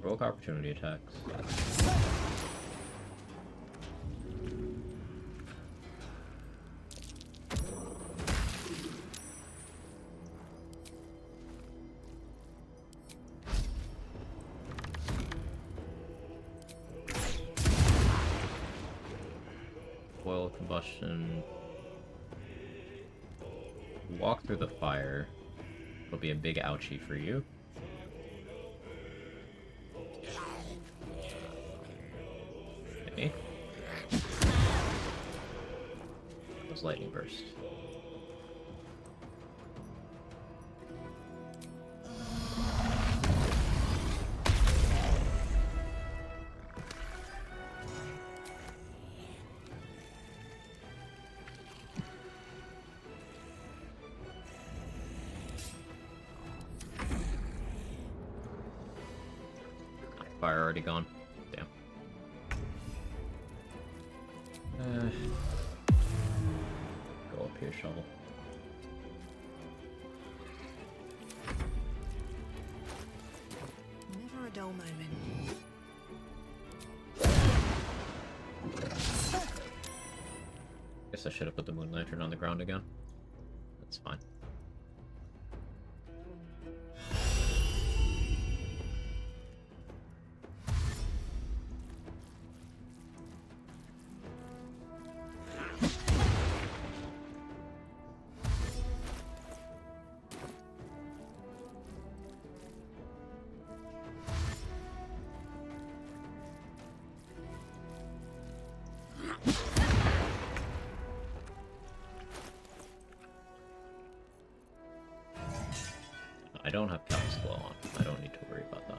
Provoke opportunity attacks. Oil combustion. Walk through the fire. It'll be a big ouchie for you. Okay. That was lightning burst. Fire already gone. Damn. Go up here, shovel. Never a dull moment. Guess I should have put the moon lantern on the ground again. That's fine. I don't have Callous Glow on. I don't need to worry about that.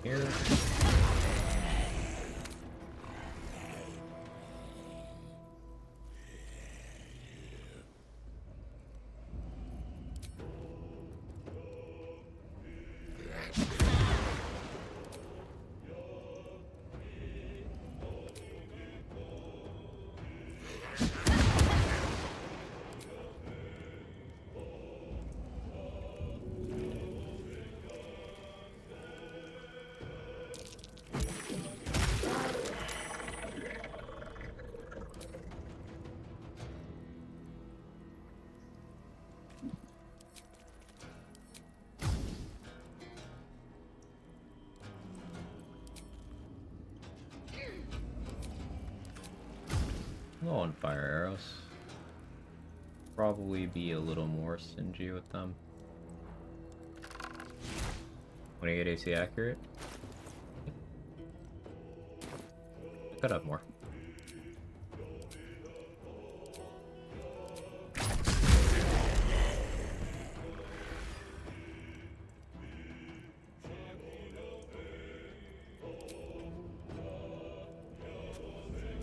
Here. Low on fire arrows. Probably be a little more stingy with them. 28 AC accurate. I could have more.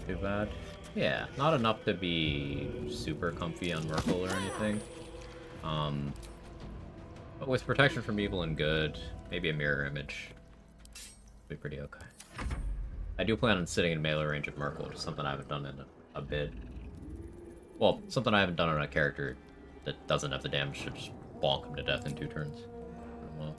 Too bad. Yeah, not enough to be super comfy on Merkle or anything. But with protection from evil and good, maybe a mirror image would be pretty okay. I do plan on sitting in melee range of Merkle, which is something I haven't done in a bit. Well, something I haven't done on a character that doesn't have the damage to just bonk him to death in 2 turns. Well.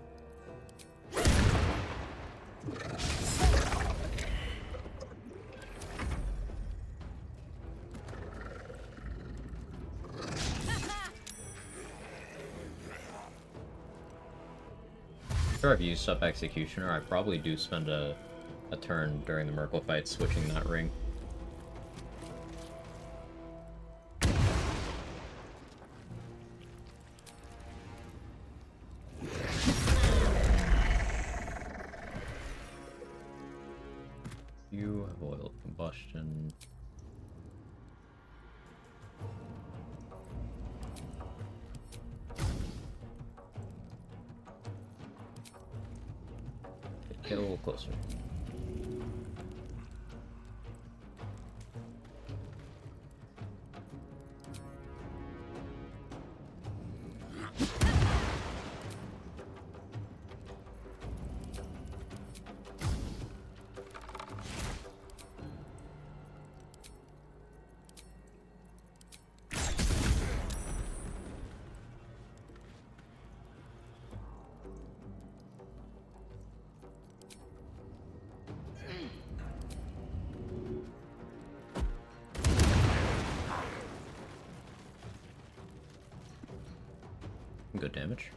After I've used up Executioner, I probably do spend a turn during the Merkle fight switching that ring. You have oil combustion. Get a little closer. Good damage.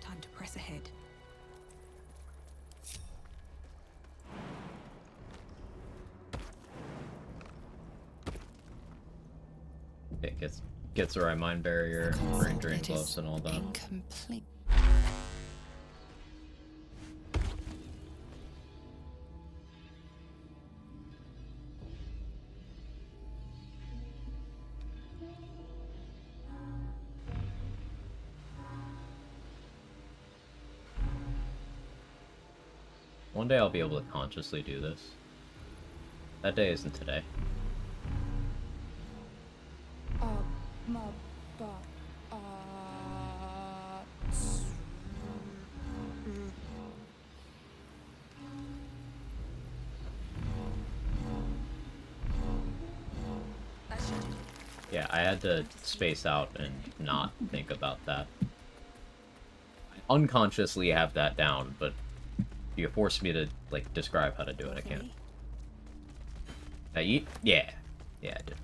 Time to press ahead. It gets the right mind barrier, brain drain close, and all that. Incomplete. One day I'll be able to consciously do this. That day isn't today. Yeah, I had to space out and not think about that. I unconsciously have that down, but you forced me to, like, describe how to do it. I can't. I eat? Yeah. Yeah, I did.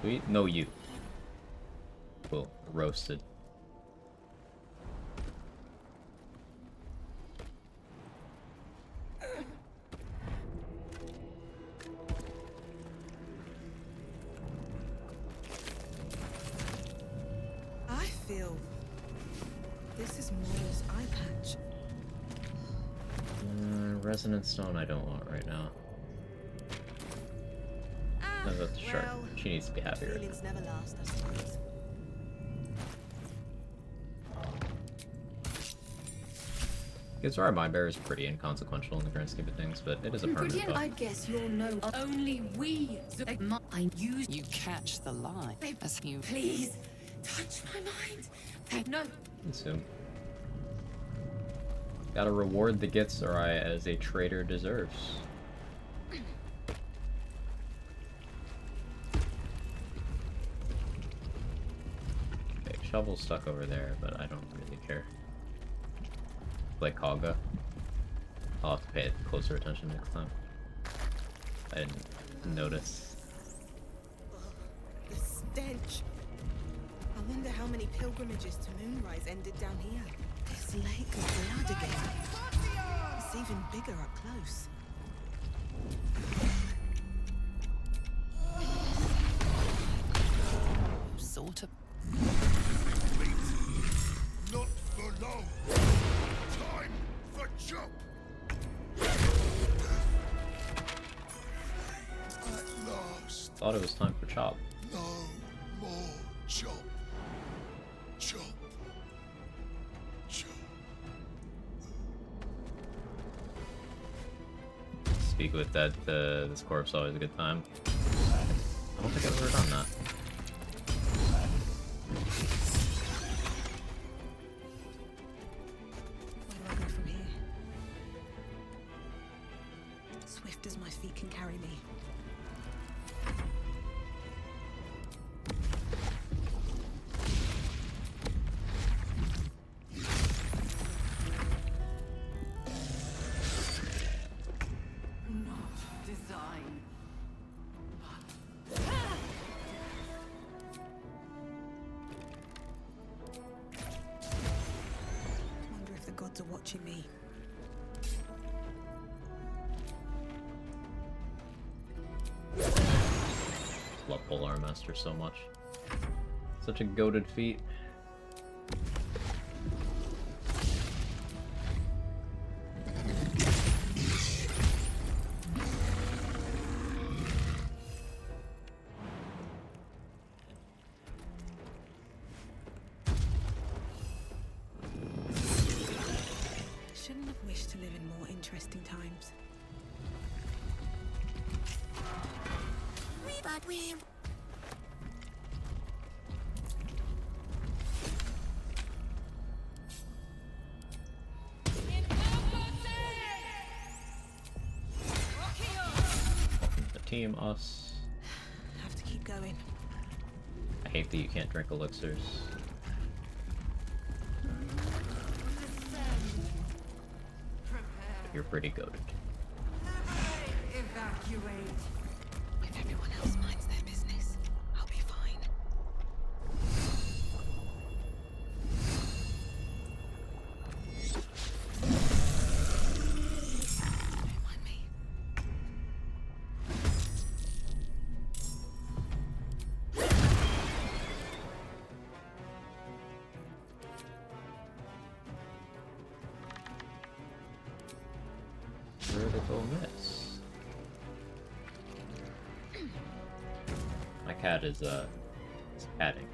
Sweet? No, you. Cool. Roasted. I feel this is Moira's eye patch. Resonant Stone I don't want right now. No, that's a shark. She needs to be happier. Feelings never last, I suppose. Gizar Mind Bear is pretty inconsequential in the grand scheme of things, but it is a permanent buff. I guess you'll know only we. I use You catch the lie as you please touch my mind. No. Soon. Gotta reward the Gitzerai as a traitor deserves. Okay, shovel's stuck over there, but I don't really care. Like Kaga. I'll have to pay closer attention next time. I didn't notice. The stench. I wonder how many pilgrimages to Moonrise ended down here. This lake of blood again. It's even bigger up close. sort of. Not for long. Time for jump. thought it was time for chop. No more chop. Chop. Chop. Speak with dead to this corpse, always a good time. I don't think I've ever done that. Where do I go from here? Swift as my feet can carry me. Wonder if the gods are watching me. Love Polar Master so much. Such a goated feat. Shouldn't have wished to live in more interesting times. The team, us. Have to keep going. I hate that you can't drink elixirs. You're pretty goated. Evacuate. If everyone else minds their business, I'll be fine. Don't mind me. Critical miss. My cat is catting.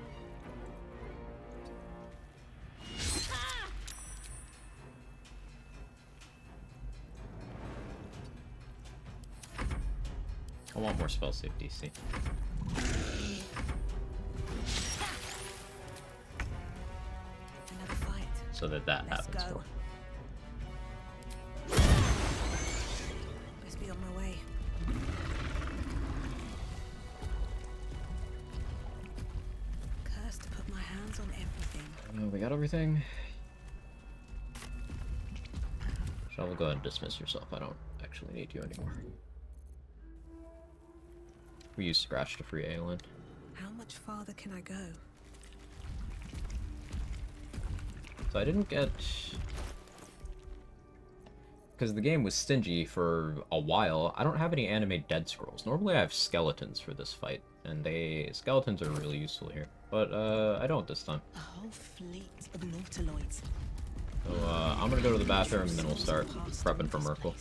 I want more spell save DC. Another fight. So that Let's happens go. more. Best be on my way. Cursed to put my hands on everything. We got everything. Shall we go ahead and dismiss yourself? I don't actually need you anymore. We use Scratch to free Aelin. How much farther can I go? So I didn't get... Because the game was stingy for a while, I don't have any anime dead scrolls. Normally I have skeletons for this fight, and skeletons are really useful here. But I don't this time. A whole fleet of nautiloids. So I'm gonna go to the bathroom and then we'll start prepping for Merkle.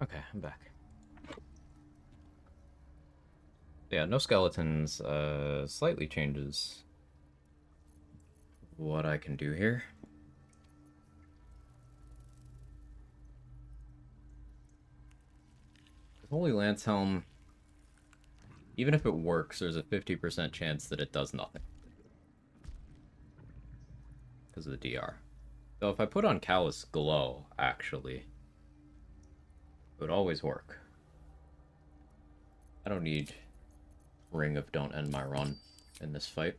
Okay, I'm back. Yeah, no skeletons, slightly changes what I can do here. Holy Lance Helm, even if it works, there's a 50% chance that it does nothing. Because of the DR. So if I put on Callous Glow, actually, it would always work. I don't need Ring of Don't End My Run in this fight.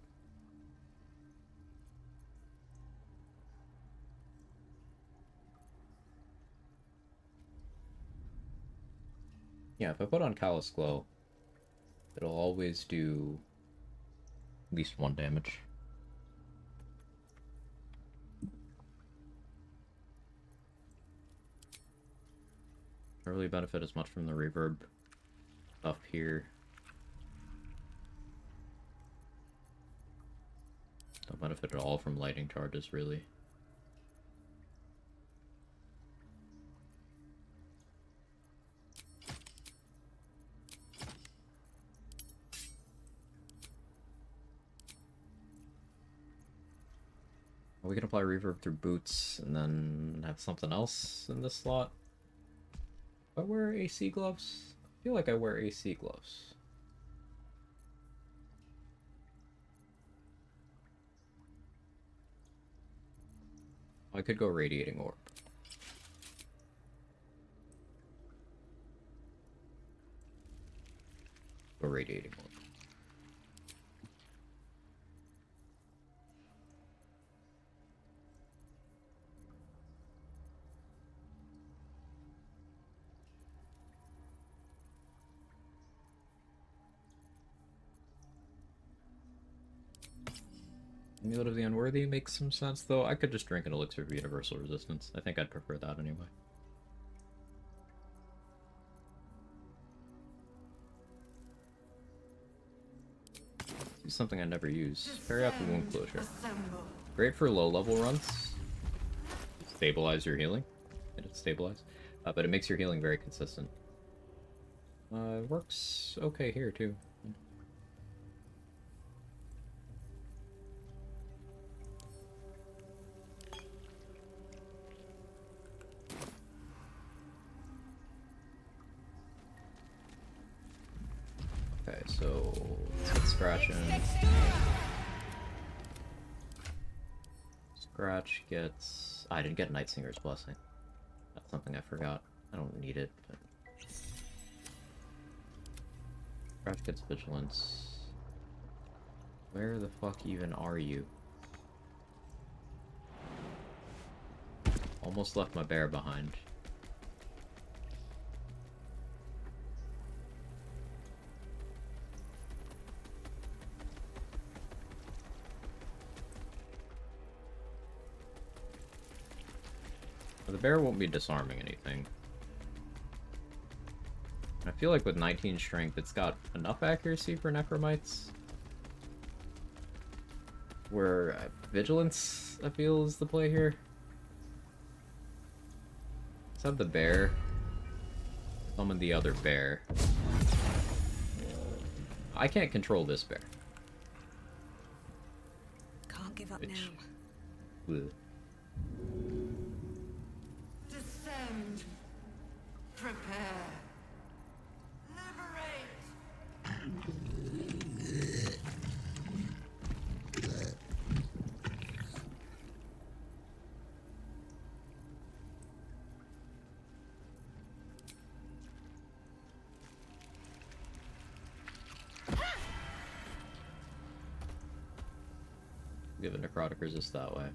Yeah, if I put on Callous Glow, it'll always do at least 1 damage. Don't really benefit as much from the reverb up here. Don't benefit at all from lighting charges, really. We can apply reverb through boots and then have something else in this slot. Do I wear AC gloves? I feel like I wear AC gloves. I could go Radiating Orb. Go Radiating Orb. Amulet of the Unworthy makes some sense, though. I could just drink an Elixir of Universal Resistance. I think I'd prefer that anyway. This is something I never use. Parry off the Wound Closure. Great for low-level runs. Stabilize your healing. It stabilize. But it makes your healing very consistent. Works okay here, too. Okay, so let's get scratching. Scratch gets... I didn't get Night Singer's Blessing. That's something I forgot. I don't need it, but... Scratch gets Vigilance. Where the fuck even are you? Almost left my bear behind. The bear won't be disarming anything. I feel like with 19 strength, it's got enough accuracy for Necromites. Where Vigilance, I feel, is the play here. Let's have the bear. Summon the other bear. I can't control this bear. Can't give up now. Bleh. Descend. Prepare. Give a necrotic resist that way.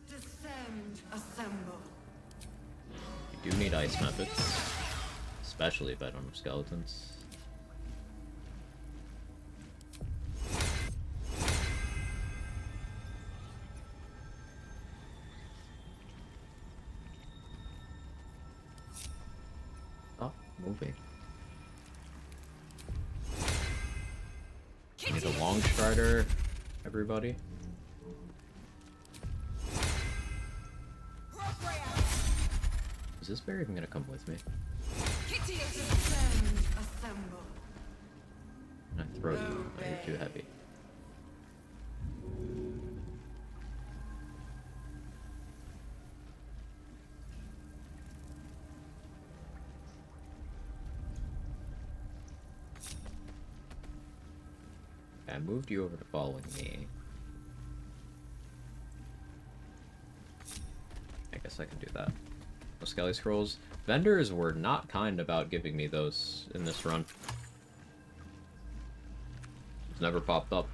Descend. Assemble. You do need ice methods, especially if I don't have skeletons. Stop moving. Need a long strider, everybody. Is this bear even gonna come with me? Can I throw you? Oh, you're too heavy. I moved you over to following me. I guess I can do that. No Skelly Scrolls. Vendors were not kind about giving me those in this run. It's never popped up.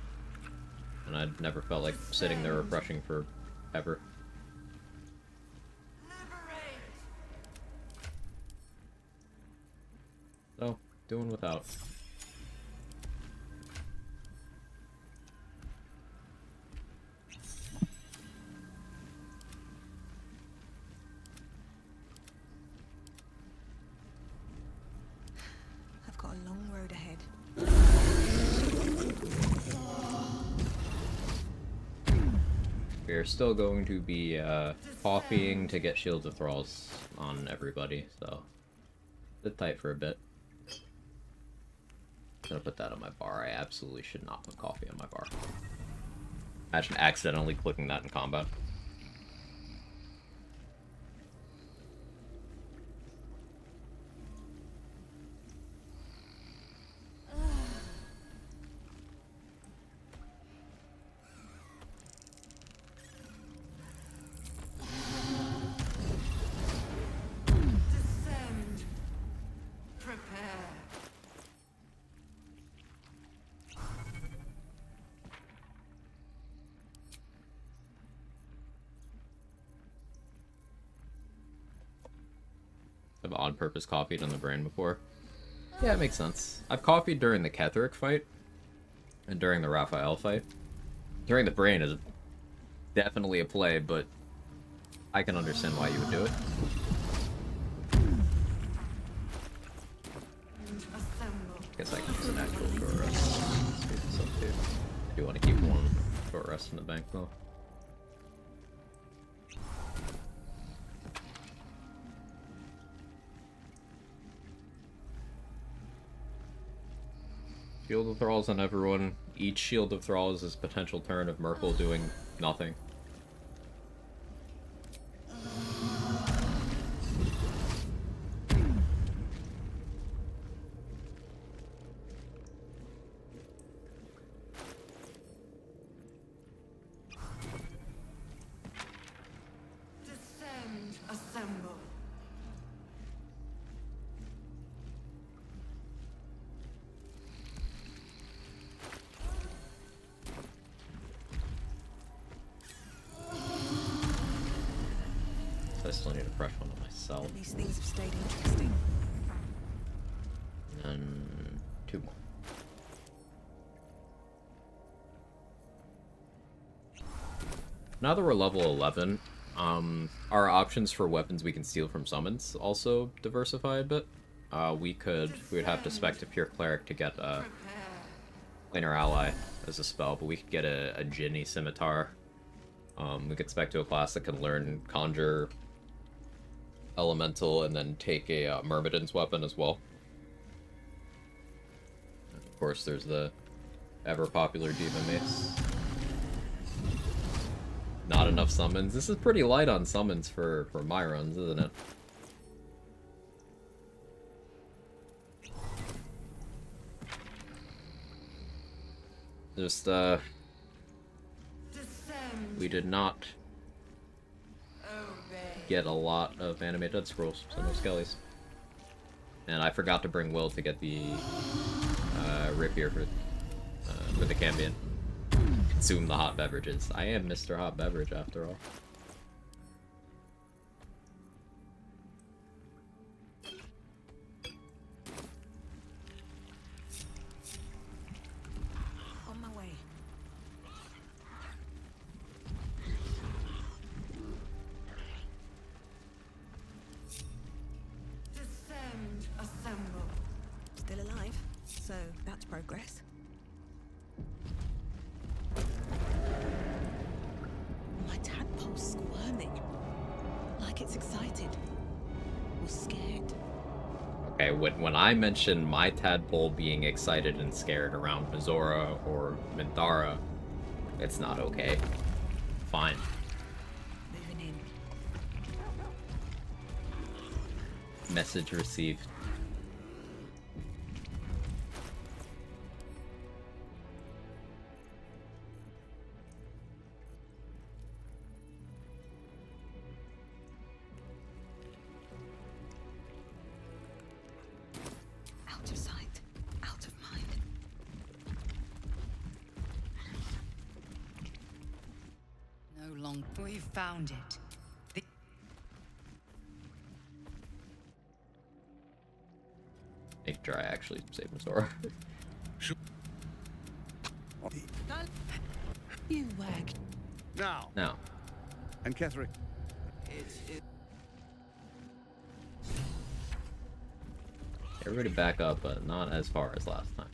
And I'd never felt like sitting there refreshing for ever. So, doing without. I've got a long road ahead. We're still going to be coffeeing to get Shields of Thralls on everybody, so sit tight for a bit. I'm gonna put that on my bar. I absolutely should not put coffee on my bar. Imagine accidentally clicking that in combat. I've on purpose coffeed on the brain before. Yeah, it makes sense. I've coffeed during the Ketheric fight and during the Raphael fight. During the brain is definitely a play, but I can understand why you would do it. Guess I can use an actual short rest. Let's do this up too. I do want to keep one short rest in the bank though. Shield of Thralls on everyone. Each Shield of Thralls is potential turn of Merkel doing nothing. Descend, assemble. So I still need a fresh one on myself. At least things have stayed interesting. And 2 more. Now that we're level 11, our options for weapons we can steal from summons also diversify a bit. We would have to spec to Pure Cleric to get a Planar Ally as a spell, but we could get a Jinni Scimitar. We could spec to a class that can learn Conjure, Elemental, and then take a Myrmidon's weapon as well. And of course, there's the ever-popular Demon Mace. Not enough summons. This is pretty light on summons for my runs, isn't it? Just, we did not get a lot of animated dead scrolls, so no skellies. And I forgot to bring Will to get the rapier for the Cambion. Consume the hot beverages. I am Mr. Hot Beverage after all. On my way. Descend, assemble. Still alive, so that's progress. My tadpole's squirming, like it's excited. scared. Okay, when I mention my tadpole being excited and scared around Mizora or Minthara, it's not okay. Fine. Moving in. Message received. Out of sight, out of mind. No longer. We've found it. The Make Dry actually save Mizora. You wag. Now. Now. And Ketherick. Everybody back up, but not as far as last time.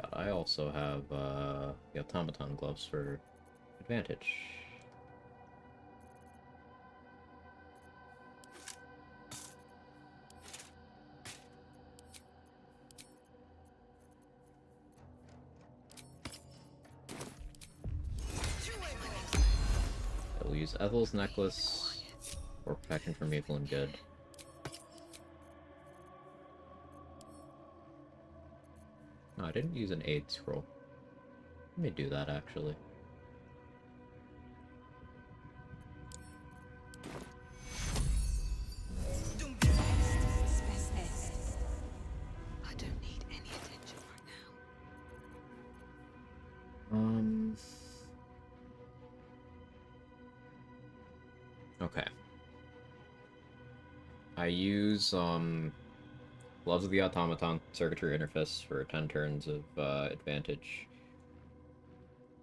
God, I also have the automaton gloves for advantage. I will use Ethel's necklace for protection from evil and good. No, I didn't use an aid scroll. Let me do that actually. I don't need any attention right now. Okay. I use Gloves of the Automaton circuitry interface for 10 turns of advantage.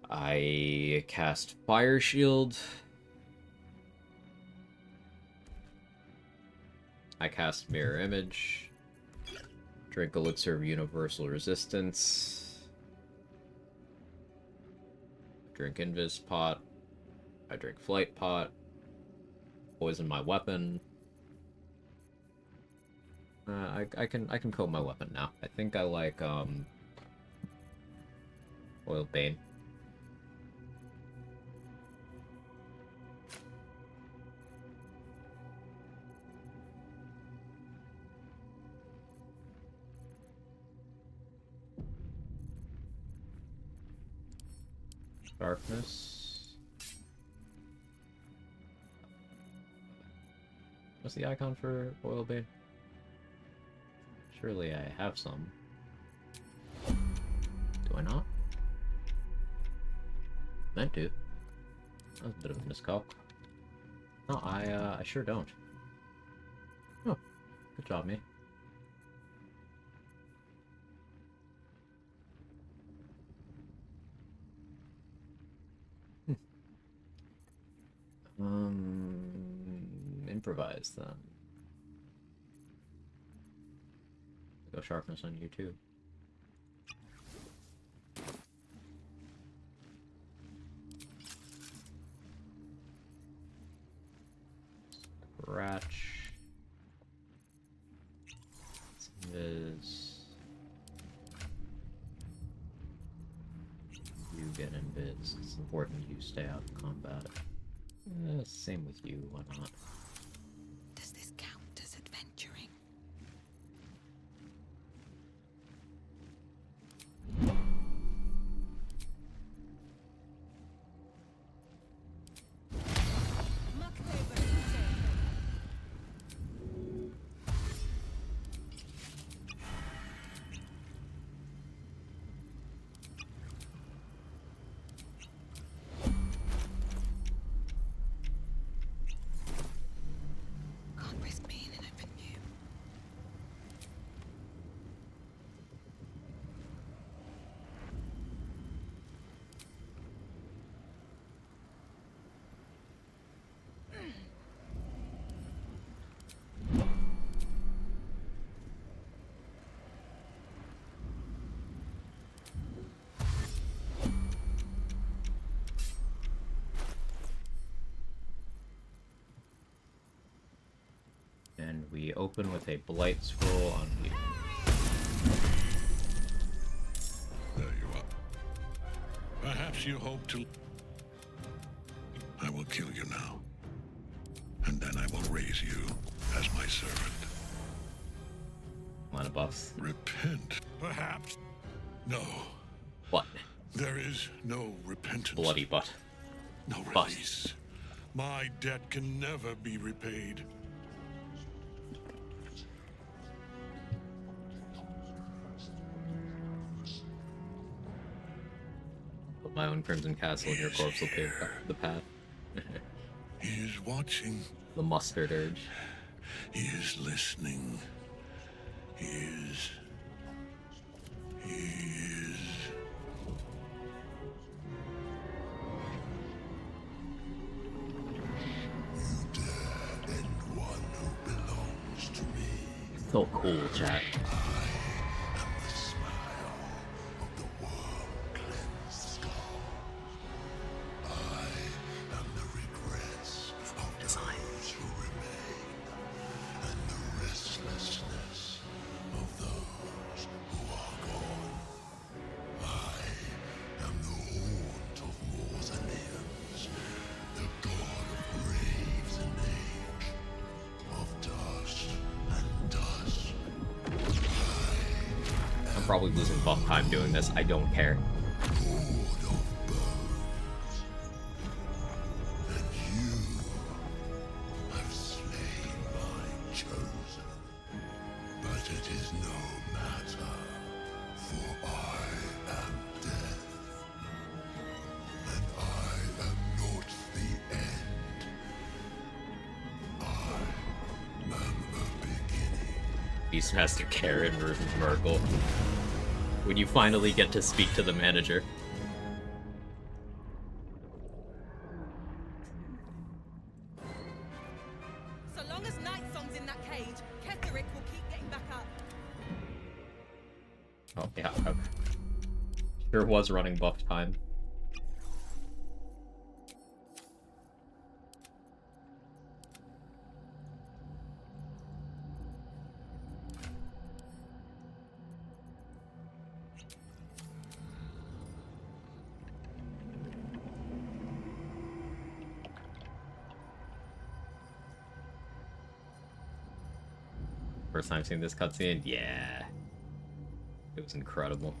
I cast Fire Shield. I cast Mirror Image. Drink Elixir of Universal Resistance. Drink Invis Pot. I drink Flight Pot. Poison my weapon. I can coat my weapon now. I think I like Oil Bane. Darkness. What's the icon for Oil Bane? Surely I have some. Do I not? Meant to. That was a bit of a miscalc. No, I sure don't. Oh, good job, me. Improvise then. Go sharpness on you too. Scratch. Invis. You get invis. It's important you stay out of combat. Same with you, why not? Does this count as adventuring? we open with a blight scroll on you. There you are. Perhaps you hope to... I will kill you now. And then I will raise you as my servant. Line of buffs. Repent, perhaps? No. What? There is no repentance. Bloody butt. No release. My debt can never be repaid. Put my own Crimson Castle and your corpse will pave the path. He is watching. The mustard urge. He is listening. He is... So cool, chat. Probably losing buff time doing this. I don't care. Beastmaster Karen versus Merkel. When you finally get to speak to the manager. So long as Nightsong's in that cage, Ketherick will keep getting back up. Oh yeah, sure was running buff time. First time seeing this cutscene? Yeah. It was incredible.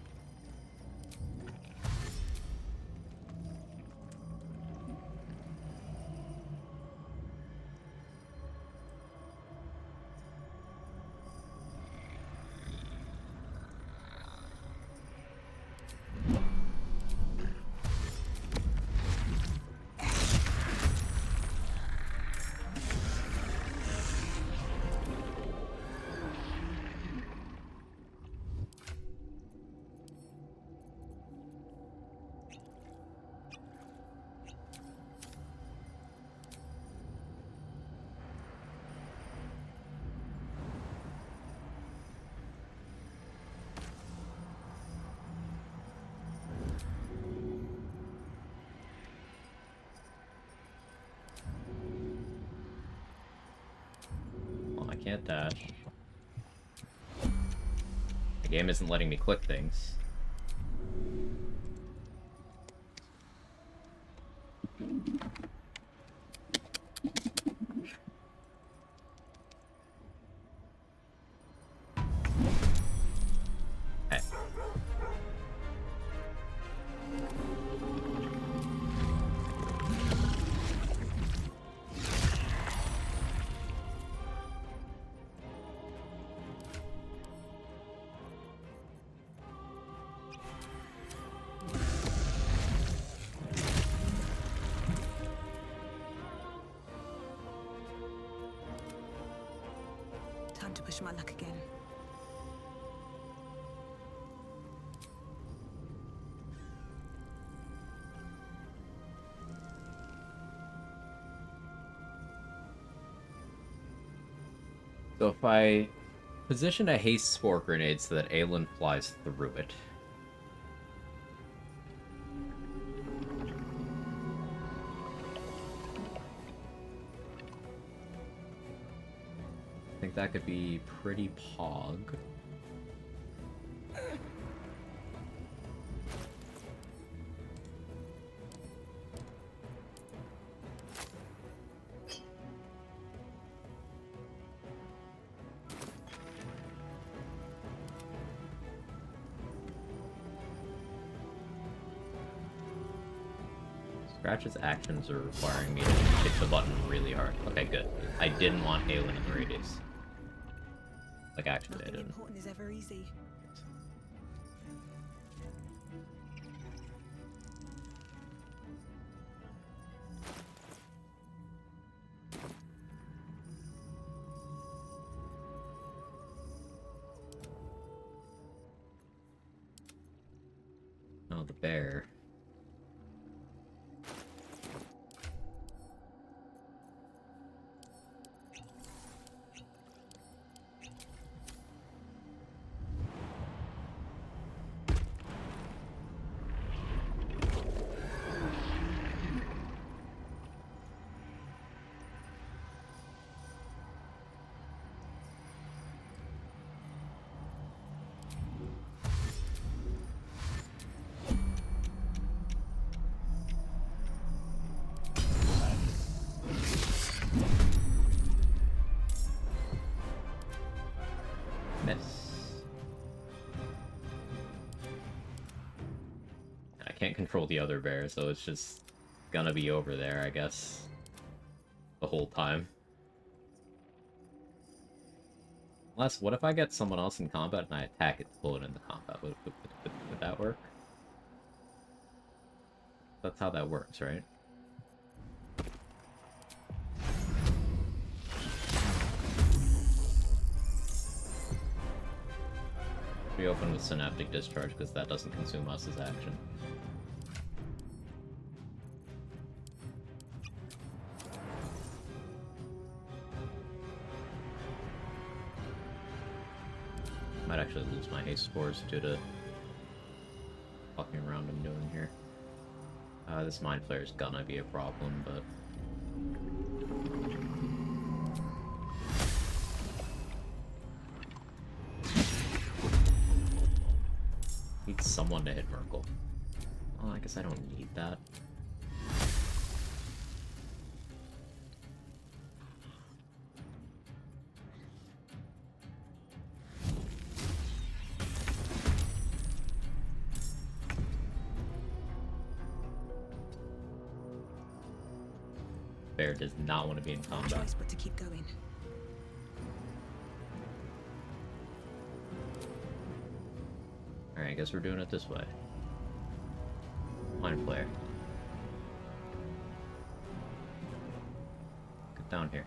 Can't dash. The game isn't letting me click things. Hey. Time to push my luck again. So if I position a haste spore grenade so that Aelin flies through it. I think that could be pretty pog. Scratch's actions are requiring me to hit the button really hard. Okay, good. I didn't want Halen in the radius. Like, actually, I didn't. Important is ever easy. Oh, the bear. Miss. I can't control the other bear, so it's just gonna be over there, I guess, the whole time. Unless, what if I get someone else in combat and I attack it to pull it into combat? Would that work? That's how that works, right? We open with Synaptic Discharge because that doesn't consume us as action. Might actually lose my haste scores due to fucking around I'm doing here. This Mind Flayer is gonna be a problem, but... Need someone to hit Merkle. Well, I guess I don't need that. Bear does not want to be in No combat. choice but to keep going. Alright, I guess we're doing it this way. Mind Flayer. Get down here.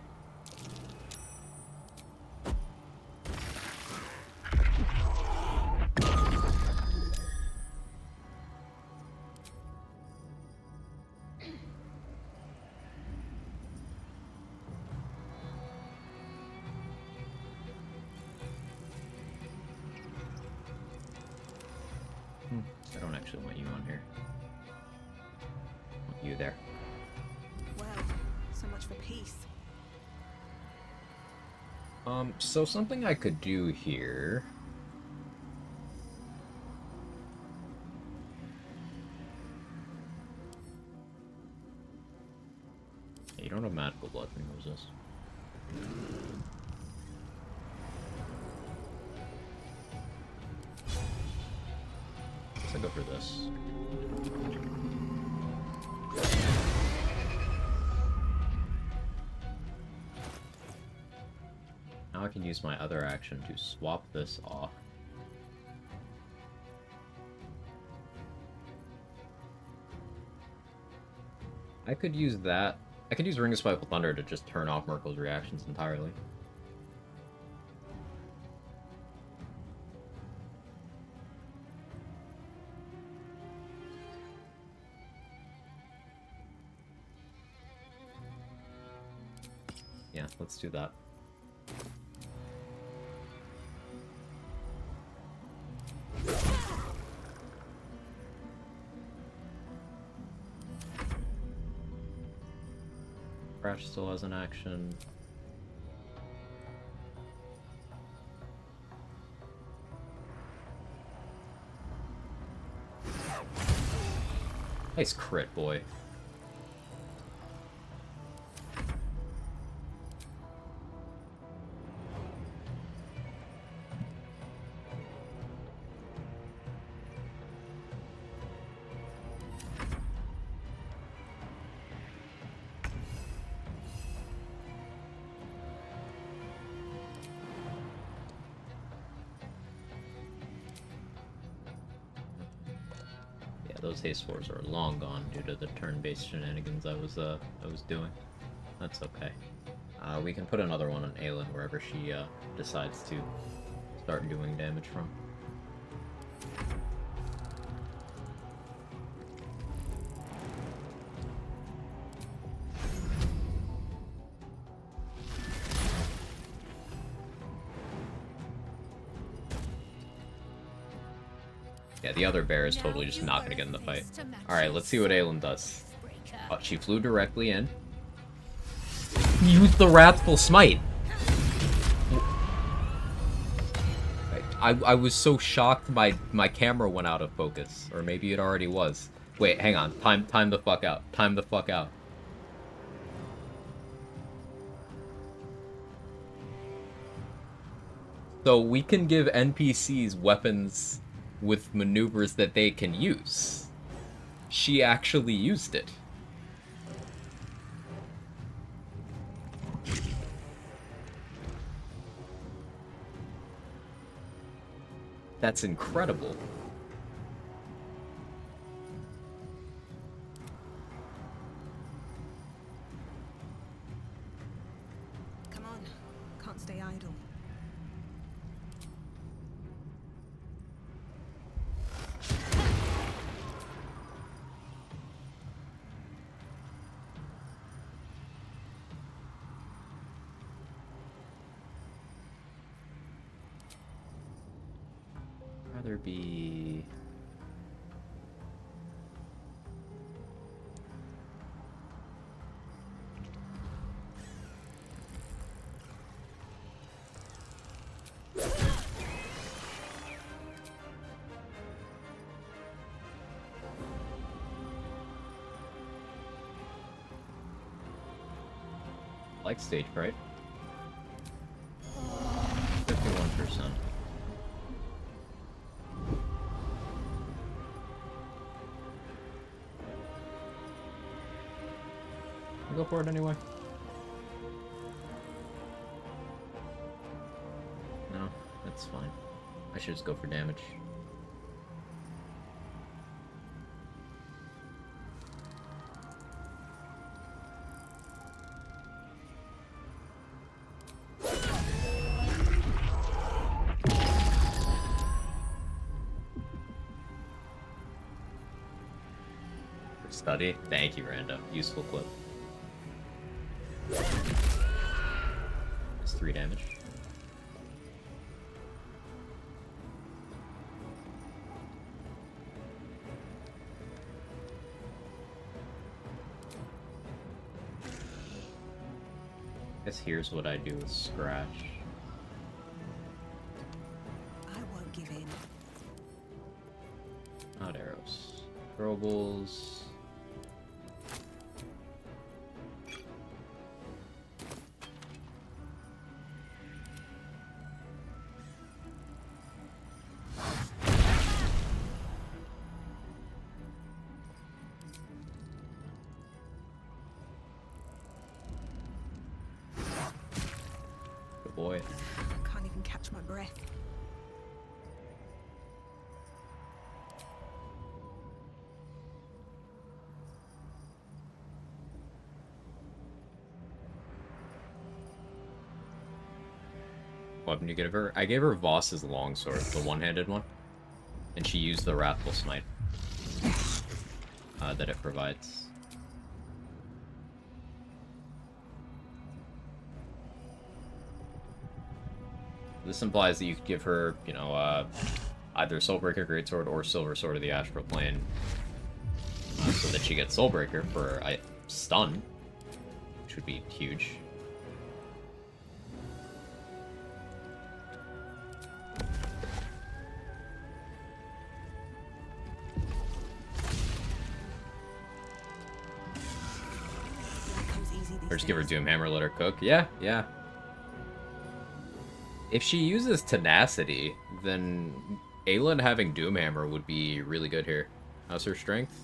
I don't actually want you on here. I want you there. Well, so much for peace. So something I could do here... You don't have magical blood removes this. Let's go for this. Now I can use my other action to swap this off. I could use that. I could use Ring of Spiteful Thunder to just turn off Merkle's reactions entirely. Yeah, let's do that. Crash still has an action. Nice crit, boy. Those haste wars are long gone due to the turn-based shenanigans I was doing. That's okay. We can put another one on Aelin wherever she decides to start doing damage from. Yeah, the other bear is totally just not gonna get in the fight. Alright, let's see what Aelin does. Oh, she flew directly in. Use the Wrathful Smite! I was so shocked my camera went out of focus. Or maybe it already was. Wait, hang on. Time the fuck out. Time the fuck out. So we can give NPCs weapons with maneuvers that they can use. She actually used it. That's incredible. Come on, can't stay idle. Rather be... like stage fright. 51%. Go for it anyway. No, that's fine. I should just go for damage. Study. Thank you, Rando. Useful clip. It's 3 damage. Guess here's what I do with Scratch. I won't give in. Not arrows. Throwables. Boy. I can't even catch my breath. What weapon you give her? I gave her Voss's longsword, the one-handed one, and she used the Wrathful Smite that it provides. This implies that you could give her, you know, either Soulbreaker Greatsword or Silver Sword of the Astral Plane, so that she gets Soulbreaker for a stun, which would be huge. Or just give her Doomhammer, let her cook. Yeah, yeah. If she uses Tenacity, then Aelin having Doomhammer would be really good here. How's her strength?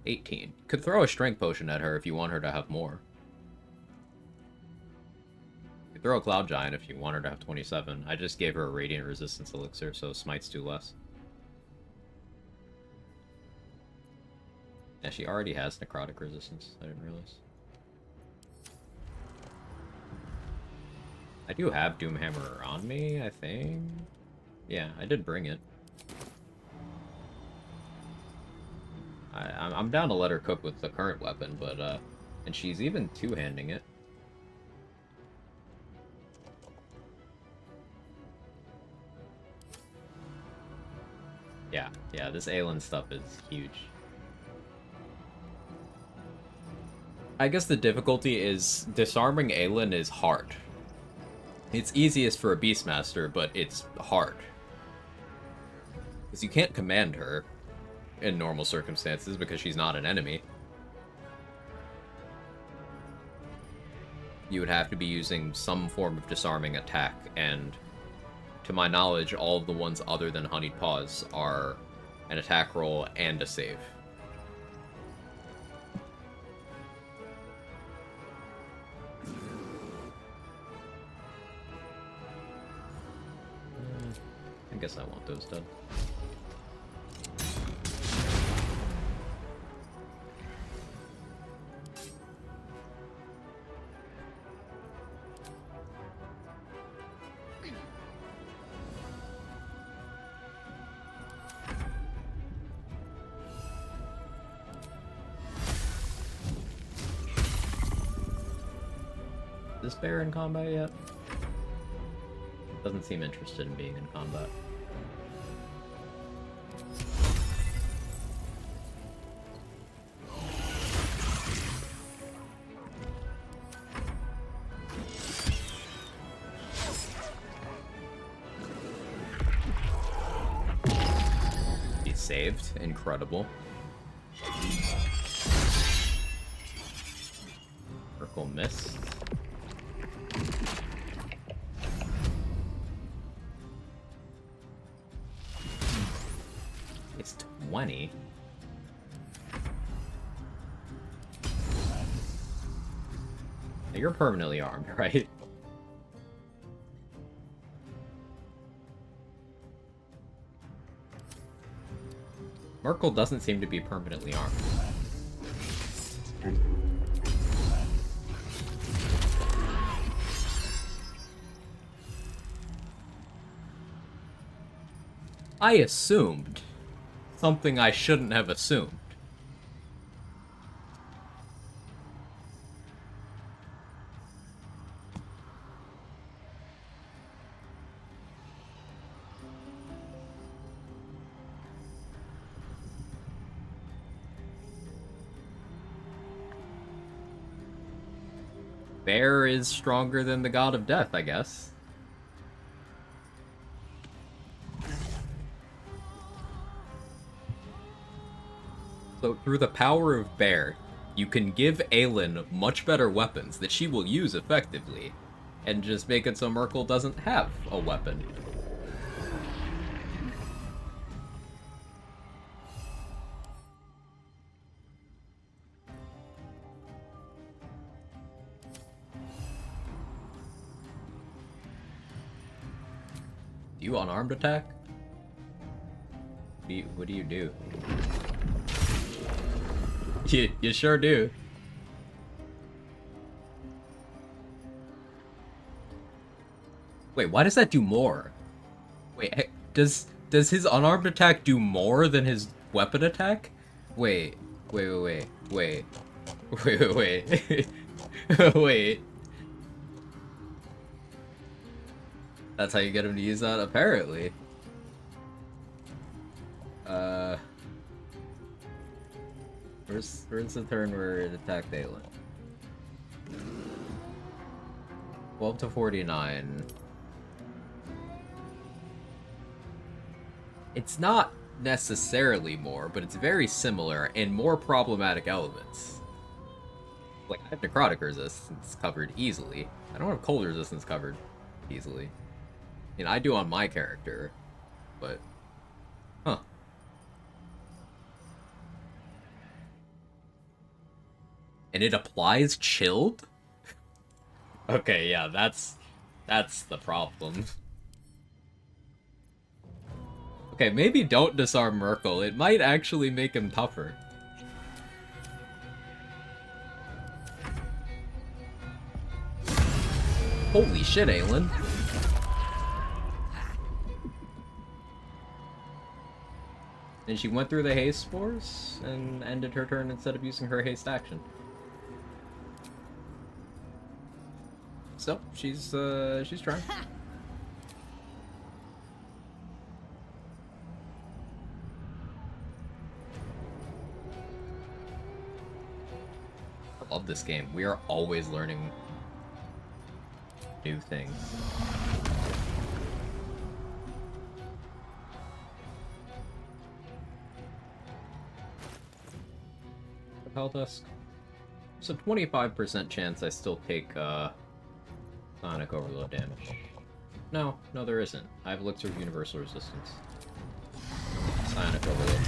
18. Could throw a strength potion at her if you want her to have more. Could throw a Cloud Giant if you want her to have 27. I just gave her a Radiant Resistance Elixir, so Smites do less. Yeah, she already has Necrotic Resistance. I didn't realize. I do have Doomhammer on me, I think. Yeah, I did bring it. I'm down to let her cook with the current weapon, but, and she's even two-handing it. Yeah, this Aelin stuff is huge. I guess the difficulty is disarming Aelin is hard. It's easiest for a Beastmaster, but it's hard. Because you can't command her in normal circumstances because she's not an enemy. You would have to be using some form of disarming attack, and to my knowledge, all of the ones other than Honeyed Paws are an attack roll and a save. I guess I want those done. Is this bear in combat yet? Doesn't seem interested in being in combat. He's saved. Incredible. Circle missed. It's 20. Now you're permanently armed, right? Merkel doesn't seem to be permanently armed. I assumed something I shouldn't have assumed. Bear is stronger than the God of Death, I guess. So through the power of Bear, you can give Aelin much better weapons that she will use effectively, and just make it so Merkel doesn't have a weapon. Do you unarmed attack? What do you do? You sure do. Wait, why does that do more? Wait, does his unarmed attack do more than his weapon attack? Wait. Wait. Wait. That's how you get him to use that, apparently. Where's the turn where it attacked Aelin? 12 to 49. It's not necessarily more, but it's very similar and more problematic elements. Like, I have necrotic resistance covered easily. I don't have cold resistance covered easily. You know, I do on my character, but... Huh. And it applies chilled? Okay, yeah, that's the problem. Okay, maybe don't disarm Merkel. It might actually make him tougher. Holy shit, Aelin. And she went through the haste spores and ended her turn instead of using her haste action. So, she's trying. I love this game. We are always learning new things. Hell Dusk. There's a 25% chance I still take Sonic Overload damage. No, there isn't. I have Elixir of Universal Resistance. Sonic Overload.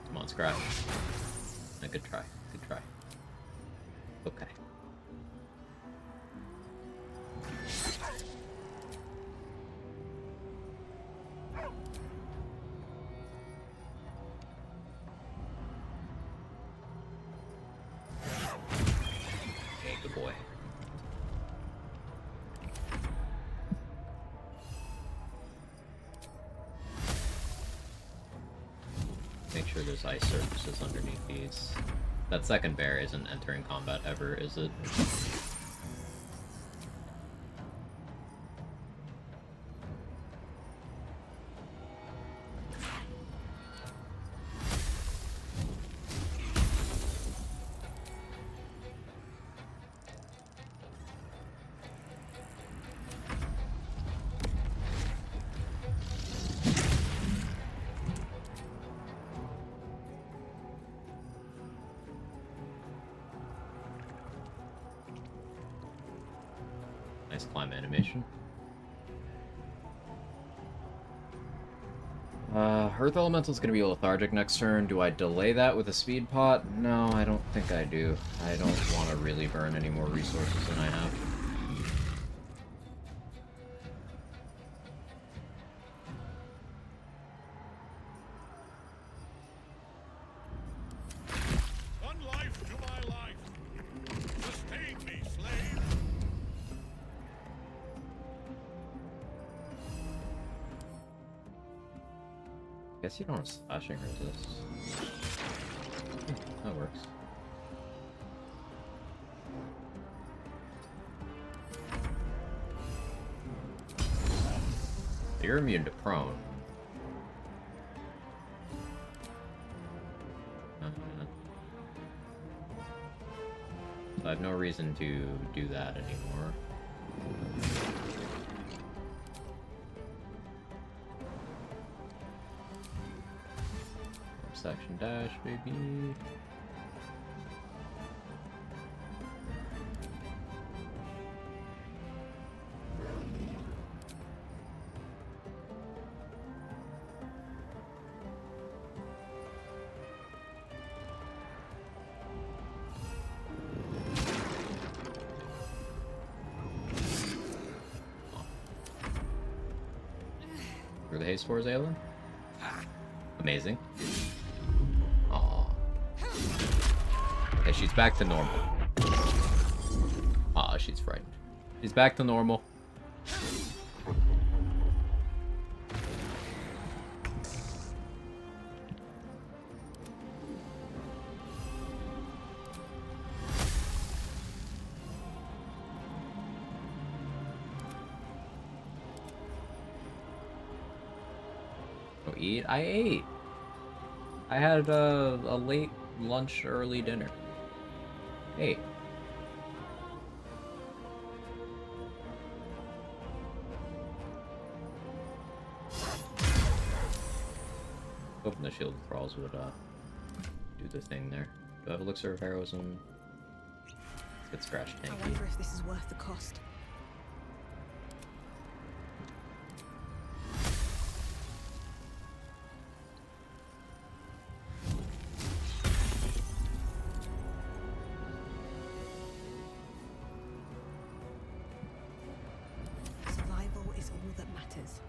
Come on, Scratch. Good try. Good try. Okay. Hey, good boy. Make sure there's ice surfaces underneath these. That second bear isn't entering combat ever, is it? Nice climb animation. Earth Elemental's gonna be lethargic next turn. Do I delay that with a speed pot? No, I don't think I do. I don't want to really burn any more resources than I have. One life to my life. Sustain me, slave. Guess you don't have slashing resist. That works. You're immune to prone. So I have no reason to do that anymore. Section dash, baby. Through the haste spores, Aelin? Amazing. Okay, she's back to normal. Aw, she's frightened. She's back to normal. Go eat? I ate. I had a late lunch, early dinner. Hey. Hoping the shield thralls would do the thing there. Do I have elixir of heroism? Let's get scratch I tanky. wonder if this is worth the cost. Survival is all that matters.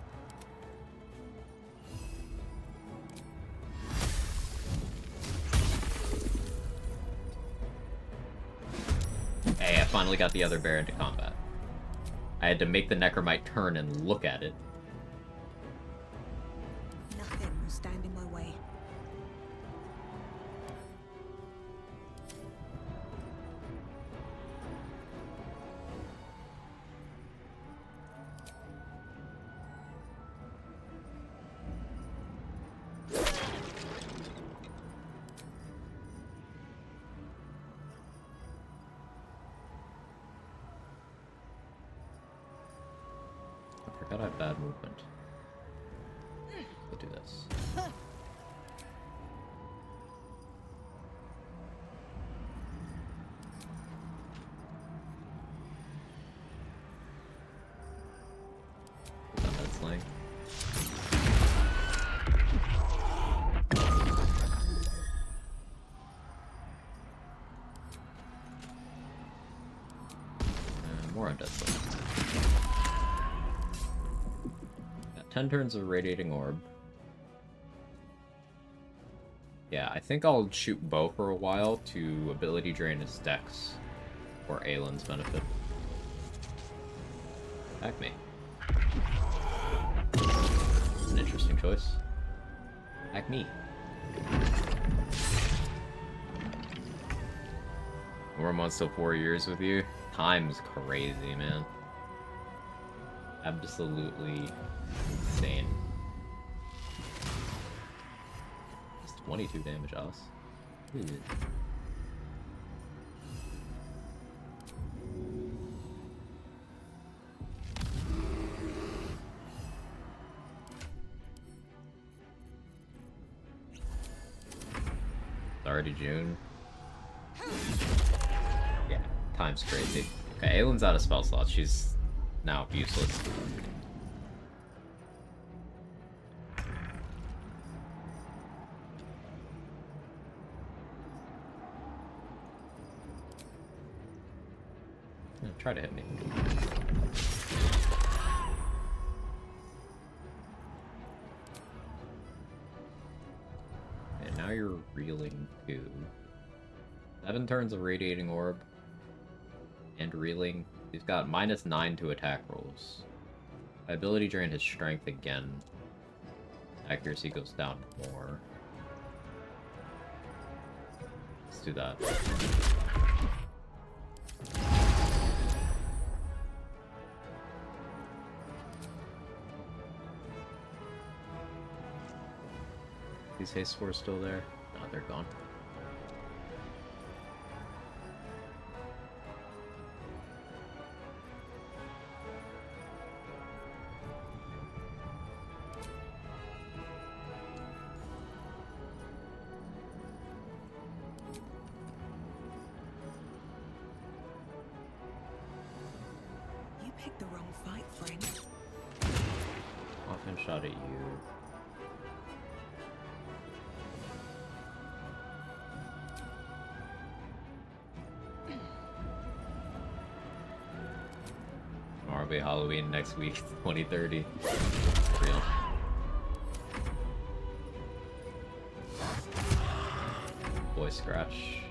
Hey, I finally got the other bear into combat. I had to make the Necromite turn and look at it. Nothing will stand in my way. I forgot I had bad movement. We'll do this. Not that slang. More undead slang. 10 turns of Radiating Orb. Yeah, I think I'll shoot bow for a while to ability drain his dex for Aylin's benefit. Attack me. An interesting choice. Attack me. 4 months till 4 years with you. Time's crazy, man. Absolutely insane. It's 22 damage, Alice. Ew. It's already June. Yeah, time's crazy. Okay, Aylin's out of spell slots. She's now useless. Yeah, try to hit me. And now you're reeling too. 7 turns of Radiating Orb. And reeling. He's got -9 to attack rolls. My ability drain his strength again. Accuracy goes down more. Let's do that. These haste spores still there? No, they're gone. You picked the wrong fight, friend. Often shot at you. Tomorrow will be Halloween, next week, 2030. Real. Boy Scratch.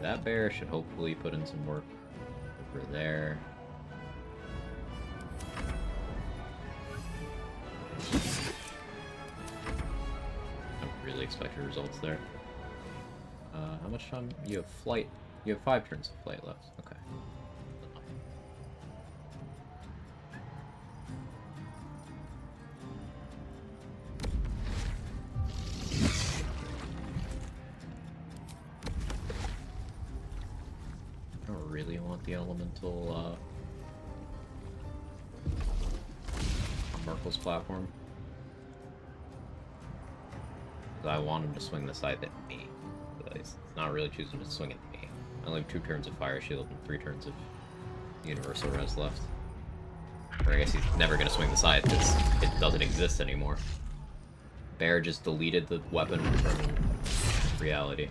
That bear should hopefully put in some work over there. I don't really expect your results there. How much time? You have flight. You have 5 turns of flight left. Okay. really want the elemental on Merkel's platform. Because I want him to swing the scythe at me. But he's not really choosing to swing at me. I only have 2 turns of Fire Shield and 3 turns of Universal Res left. Or I guess he's never going to swing the scythe because it doesn't exist anymore. Bear just deleted the weapon from reality.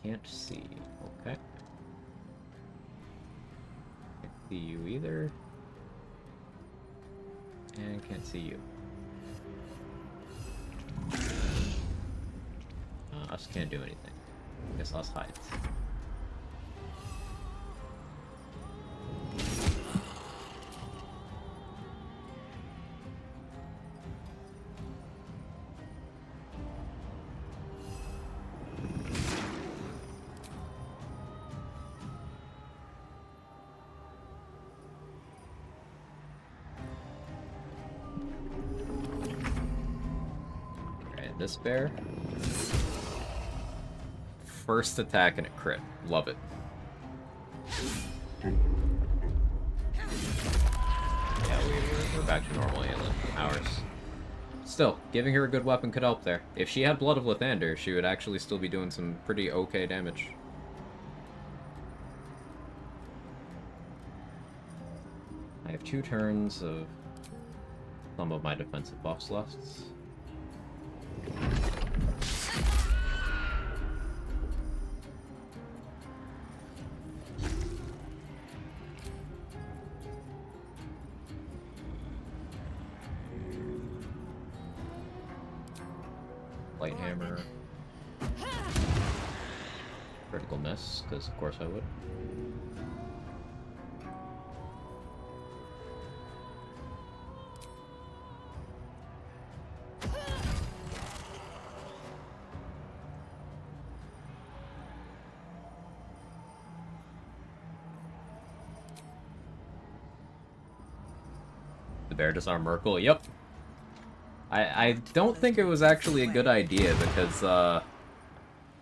I can't see. Okay. Can't see you either. And can't see you. Us can't do anything. I guess us hides. Alright, this bear. First attack and a crit. Love it. Yeah, we're back to normal healing powers. Still, giving her a good weapon could help there. If she had Blood of Lathander, she would actually still be doing some pretty okay damage. I have 2 turns of some of my defensive buffs left. Light hammer. Critical miss, because of course I would. The bear disarm Merkel, yep. I don't think it was actually a good idea because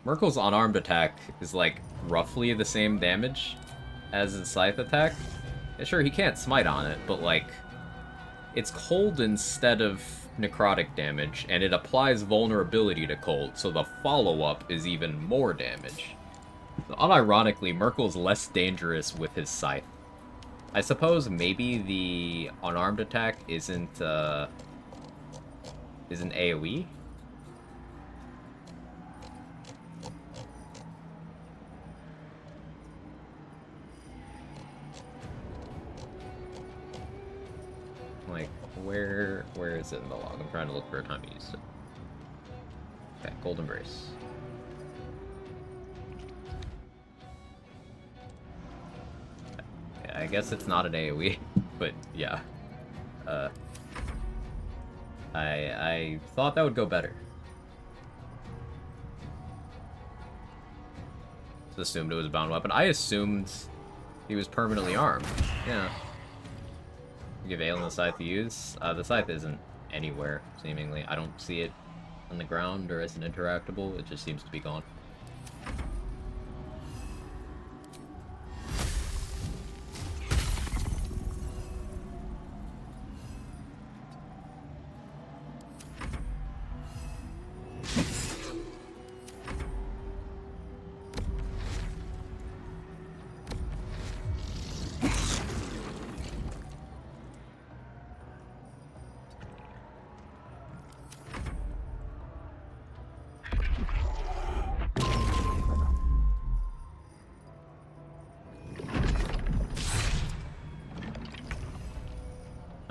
Merkel's unarmed attack is like roughly the same damage as his scythe attack. Yeah, sure, he can't smite on it, but like it's cold instead of necrotic damage, and it applies vulnerability to cold, so the follow-up is even more damage. So, unironically, Merkel's less dangerous with his scythe. I suppose maybe the unarmed attack isn't AoE? Like, where is it in the log? I'm trying to look for a time he used it. Okay, Cold Embrace. I guess it's not an AoE, but yeah. I thought that would go better. Just assumed it was a bound weapon. I assumed he was permanently armed. Yeah. Give Aelin the scythe to use. The scythe isn't anywhere, seemingly. I don't see it on the ground or as an interactable. It just seems to be gone.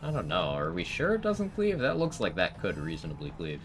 I don't know. Are we sure it doesn't cleave? That looks like that could reasonably cleave.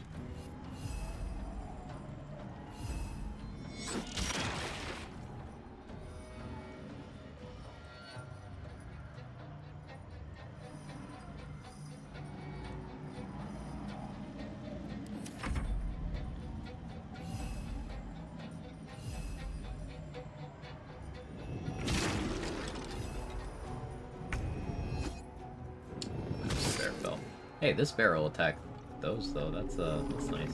There it fell. Hey, this barrel attacked those though. That's nice.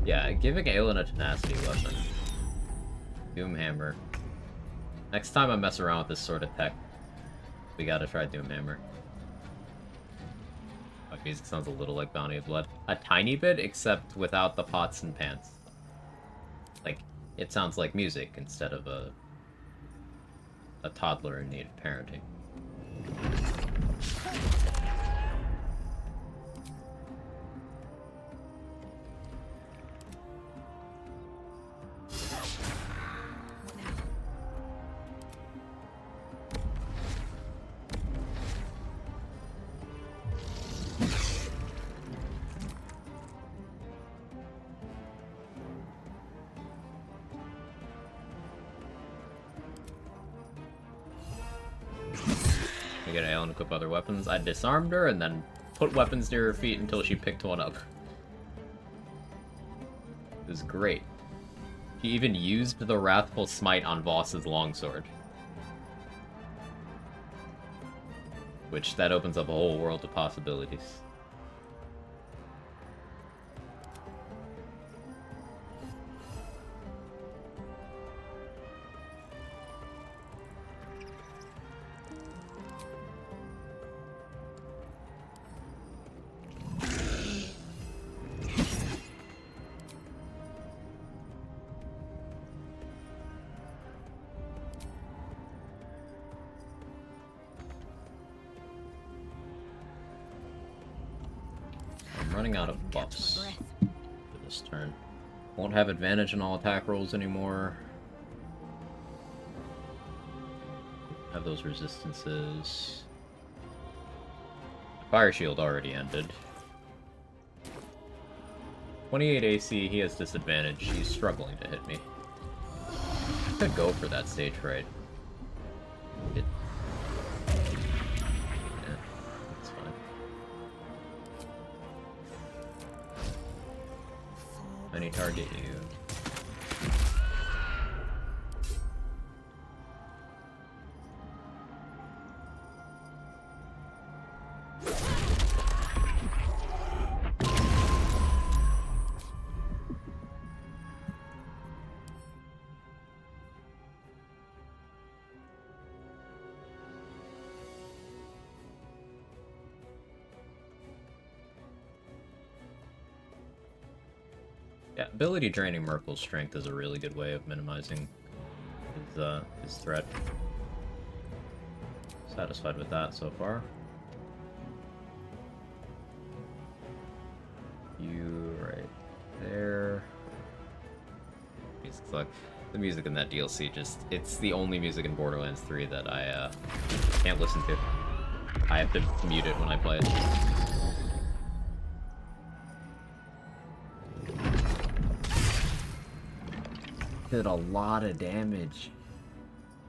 Yeah, giving Aelin a tenacity weapon. Doomhammer. Next time I mess around with this sort of tech, we gotta try Doomhammer. My music sounds a little like Bounty of Blood. A tiny bit, except without the pots and pans. Like, it sounds like music instead of a toddler in need of parenting. I get Aelin to equip other weapons. I disarmed her and then put weapons near her feet until she picked one up. It was great. She even used the Wrathful Smite on Voss's longsword. Which, that opens up a whole world of possibilities. Running out of buffs for this turn. Won't have advantage in all attack rolls anymore. Have those resistances. Fire shield already ended. 28 AC, he has disadvantage. He's struggling to hit me. I could go for that stage fright. Any target you. Yeah, ability draining Merkel's strength is a really good way of minimizing his threat. Satisfied with that so far. You right there. Music's like the music in that DLC it's the only music in Borderlands 3 that I can't listen to. I have to mute it when I play it. Did a lot of damage.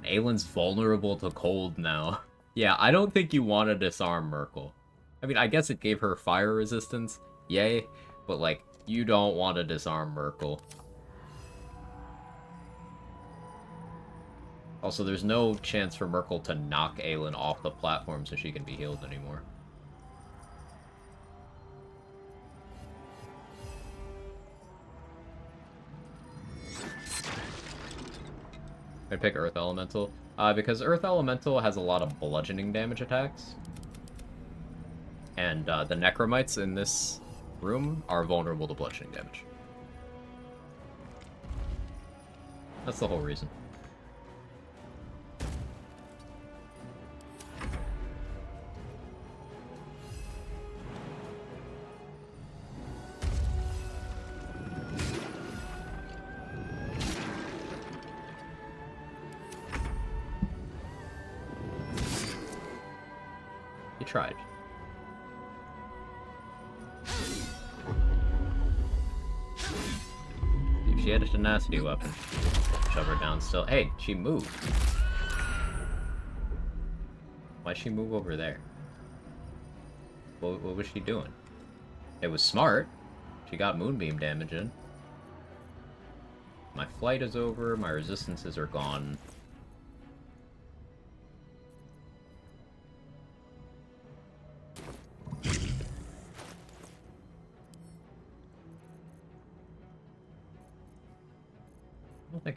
Aelin's vulnerable to cold now. Yeah, I don't think you want to disarm Merkel. I mean, I guess it gave her fire resistance, yay, but like, you don't want to disarm Merkel. Also, there's no chance for Merkel to knock Aelin off the platform so she can be healed anymore. I pick Earth Elemental, because Earth Elemental has a lot of bludgeoning damage attacks. And the Necromites in this room are vulnerable to bludgeoning damage. That's the whole reason. Tried. If she had a tenacity weapon, shove her down still. Hey, she moved. Why'd she move over there? What was she doing? It was smart. She got moonbeam damage in. My flight is over. My resistances are gone.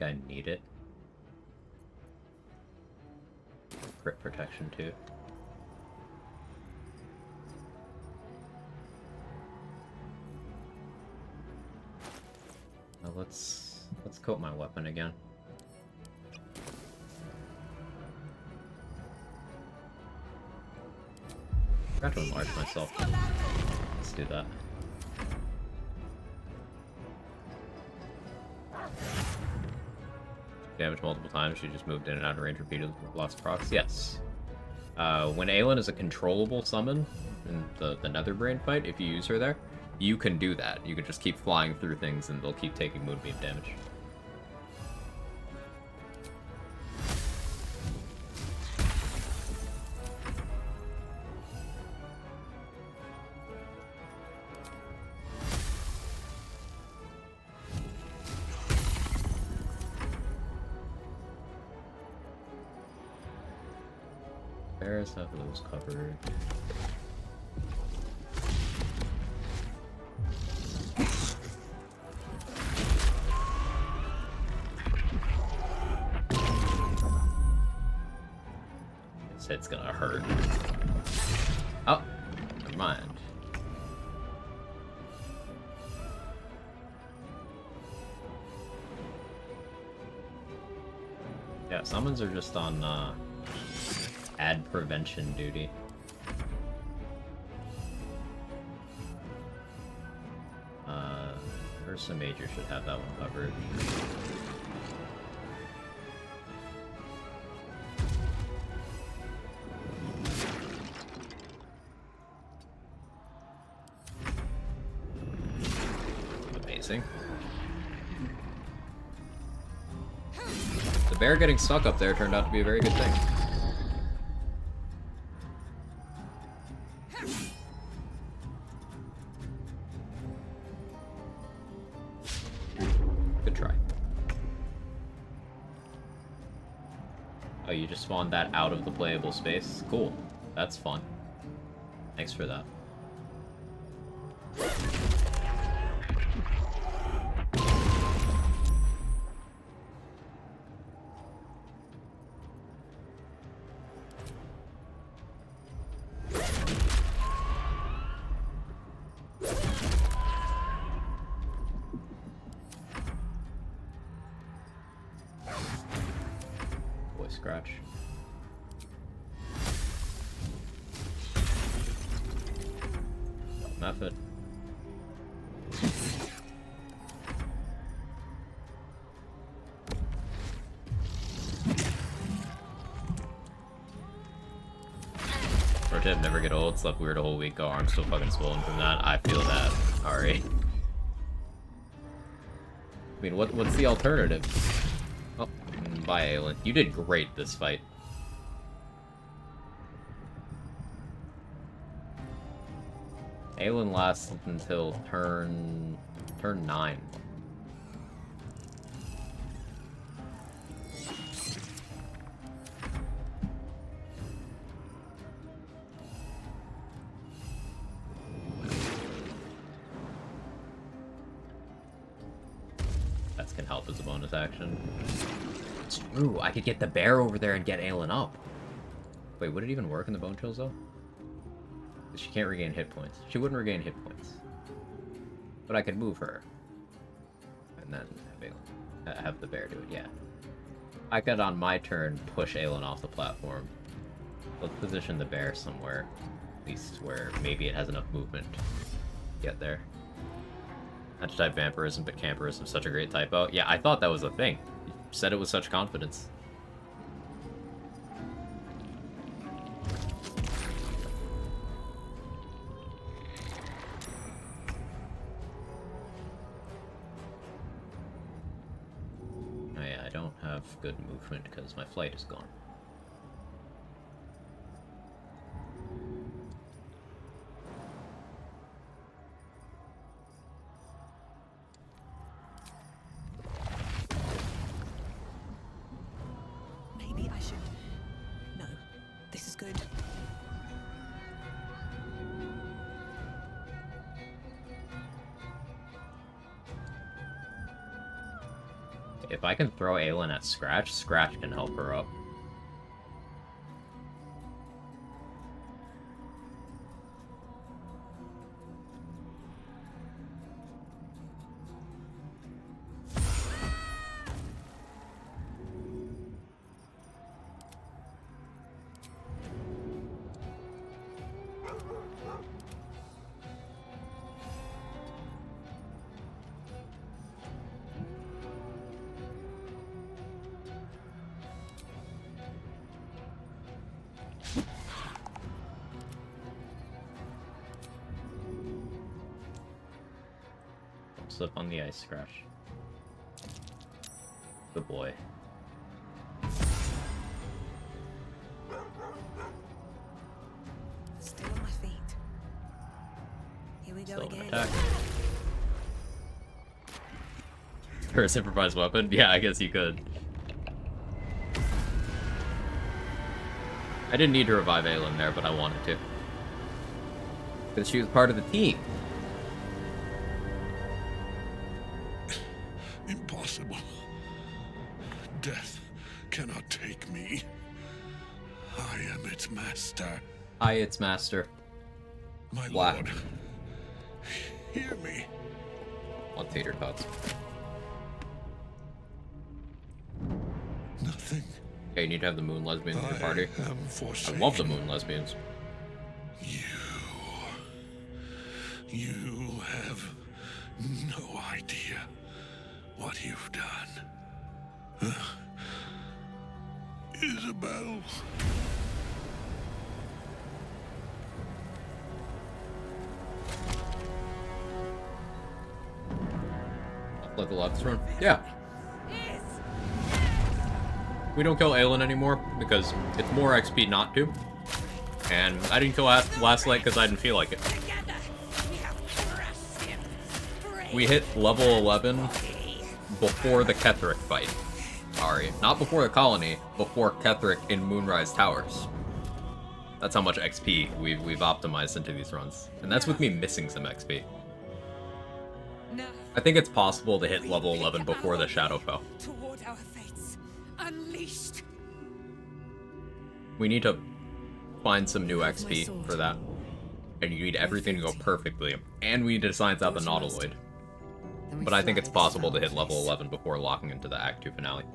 think I need it. Crit protection too. Now let's coat my weapon again. I forgot to enlarge myself. Let's do that. Damage multiple times, she just moved in and out of range repeatedly, lost procs. Yes. When Aelin is a controllable summon in the Netherbrain fight, if you use her there, you can do that. You can just keep flying through things and they'll keep taking moonbeam damage. Bears have those covered. This hit's gonna hurt. Oh, never mind. Yeah, summons are just on ad prevention duty. Ursa Major should have that one covered. Amazing. The bear getting stuck up there turned out to be a very good thing. Good try. Oh, you just spawned that out of the playable space? Cool. That's fun. Thanks for that. Scratch. Method. Pro tip, never get old. Slept weird a whole week. Oh, I'm still fucking swollen from that. I feel that. Alright. I mean, what's the alternative? Oh, bye, Aelin. You did great this fight. Aelin lasts until turn 9. That can help as a bonus action. It's true, I could get the bear over there and get Aelin up. Wait, would it even work in the Bone Chills though? She can't regain hit points. She wouldn't regain hit points. But I could move her. And then have the bear do it, yeah. I could, on my turn, push Aelin off the platform. Let's position the bear somewhere. At least where maybe it has enough movement to get there. Not to type vampirism, but camperism, such a great typo. Yeah, I thought that was a thing. You said it with such confidence. Good movement because my flight is gone. Maybe I should... No, this is good. if I can throw Aelin at Scratch, Scratch can help her up. Slip on the ice, Scratch. Good boy. Still on my feet. Here we go Still again. attack. First improvised weapon? Yeah, I guess you could. I didn't need to revive Aelin there, but I wanted to. Because she was part of the team. Impossible. Death cannot take me. I am its master. Hi, its master. My Black. lord, hear me. On tater tots. Nothing. Yeah, you need to have the moon lesbians in your party. am I forsaken. love the moon lesbians. You have no idea what you've done. Isabel. Let the left run. Yeah. We don't kill Aelin anymore because it's more XP not to. And I didn't kill last light because I didn't feel like it. We hit level 11 before the Ketheric fight. Sorry, not before the colony, before Ketheric in Moonrise Towers. That's how much XP we've optimized into these runs. And that's with me missing some XP. I think it's possible to hit level 11 before the Shadow fell. Toward our fates, unleashed. We need to find some new XP for that. And you need everything to go perfectly. And we need to science out the Nautiloid. But I think it's possible to hit level 11 before locking into the Act 2 finale.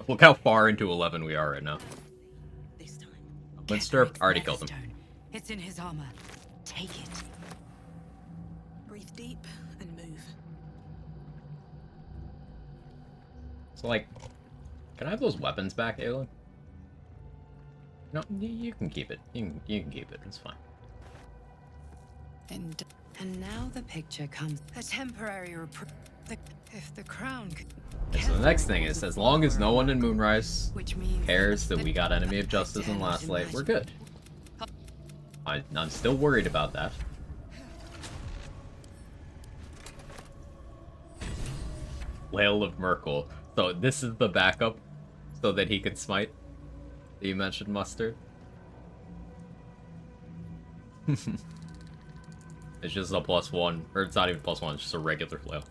Look how far into 11 we are right now. Winster, already killed him. It's in his armor. Take it. Breathe deep and move. So, like, can I have those weapons back, Aelin? No, you can keep it. You can keep it. It's fine. And now the picture comes. A temporary reprieve. If the crown could... Okay, so the next thing is, as long as no one in Moonrise Which means cares that we got Enemy of Justice in Last Light, we're good. I'm still worried about that. Whale of Merkel. So this is the backup so that he could smite that you mentioned, Mustard. It's just a +1, or it's not even +1, it's just a regular flail.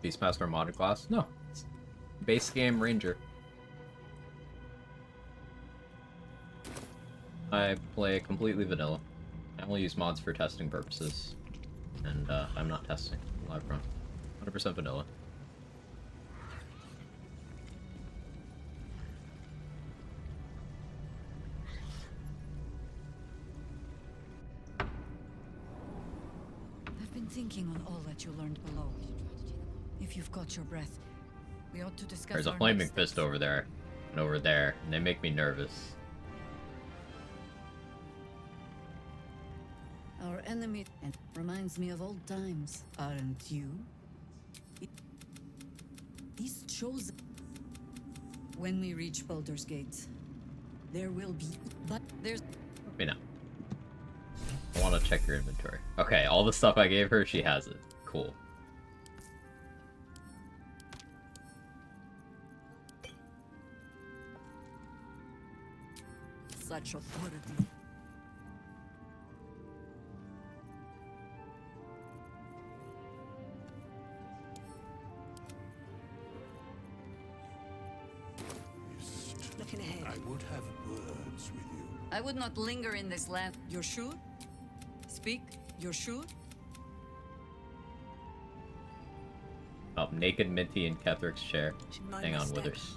Beastmaster modded class? No. It's base game Ranger. I play completely vanilla. I only use mods for testing purposes. And I'm not testing live run. 100% vanilla. I've been thinking on all that you learned below. If you've got your breath, we ought to discuss. There's a our flaming next fist over there and over there, and they make me nervous. Our enemy reminds me of old times, aren't you? He's chosen. When we reach Baldur's Gate, there will be, but there's. Wait, no. I want to check your inventory. Okay, all the stuff I gave her, she has it. Cool. such authority. Looking ahead. I would have words with you. I would not linger in this land. You're sure? Speak. You're sure? Up naked Minty in Kethric's chair. Hang on, Withers.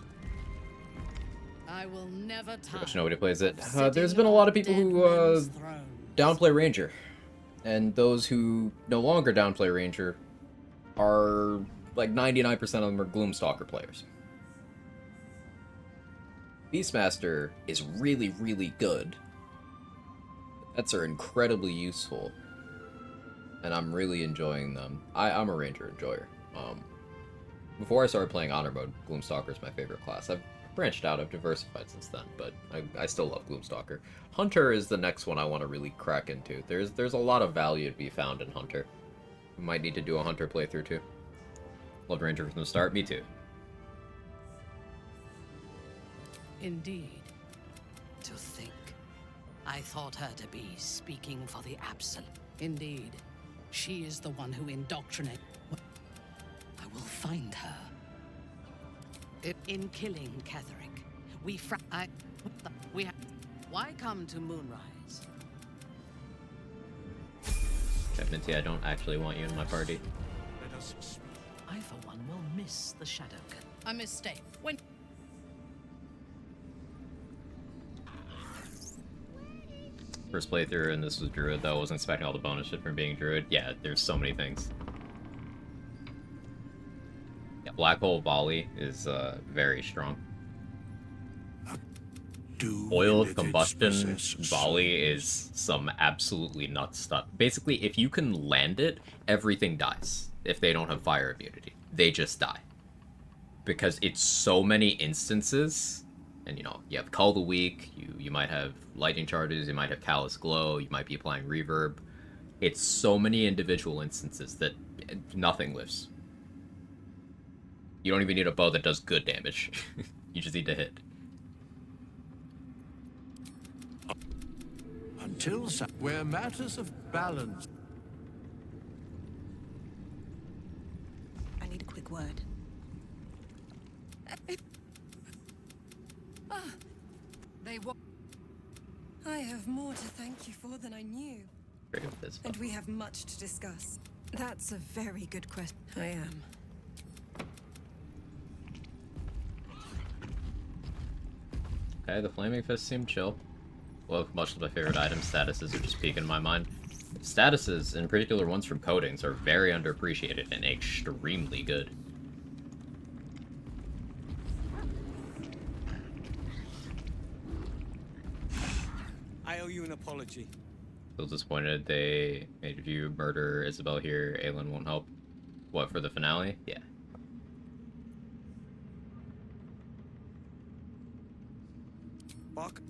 I will never Pretty much nobody plays it. There's been a lot of people who downplay Ranger, and those who no longer downplay Ranger are like 99% of them are Gloomstalker players. Beastmaster is really, really good. Pets are incredibly useful, and I'm really enjoying them. I'm a Ranger enjoyer. Before I started playing Honor Mode, Gloomstalker is my favorite class. I've branched out, I've diversified since then, but I still love Gloomstalker. Hunter is the next one I want to really crack into. There's a lot of value to be found in Hunter. We might need to do a Hunter playthrough too. Loved Ranger from the start, me too. Indeed. To think. I thought her to be speaking for the absent. Indeed. She is the one who indoctrinated. I will find her. In killing Ketheric, why come to Moonrise? Okay, Minty, I don't actually want you in my party. I, for one, will miss the Shadow. A mistake. When First playthrough, and this was Druid, though. I wasn't expecting all the bonus shit from being Druid. Yeah, there's so many things. Yeah, Black Hole Volley is very strong. Oil of Combustion Volley is some absolutely nuts stuff. Basically, if you can land it, everything dies. If they don't have fire immunity, they just die. Because it's so many instances. And, you know, you have Call the Weak, you might have Lightning Charges, you might have Callous Glow, you might be applying Reverb. It's so many individual instances that nothing lives. You don't even need a bow that does good damage. You just need to hit. Until where matters of balance. I need a quick word. They wa- I have more to thank you for than I knew. And we have much to discuss. That's a very good question. I am. Okay, the Flaming Fist seemed chill. Well, much of my favorite item statuses are just peeking in my mind. Statuses, in particular ones from coatings, are very underappreciated and extremely good. I owe you an apology. Still disappointed they made you murder Isabel here. Aelin won't help. What, for the finale? Yeah. Buck,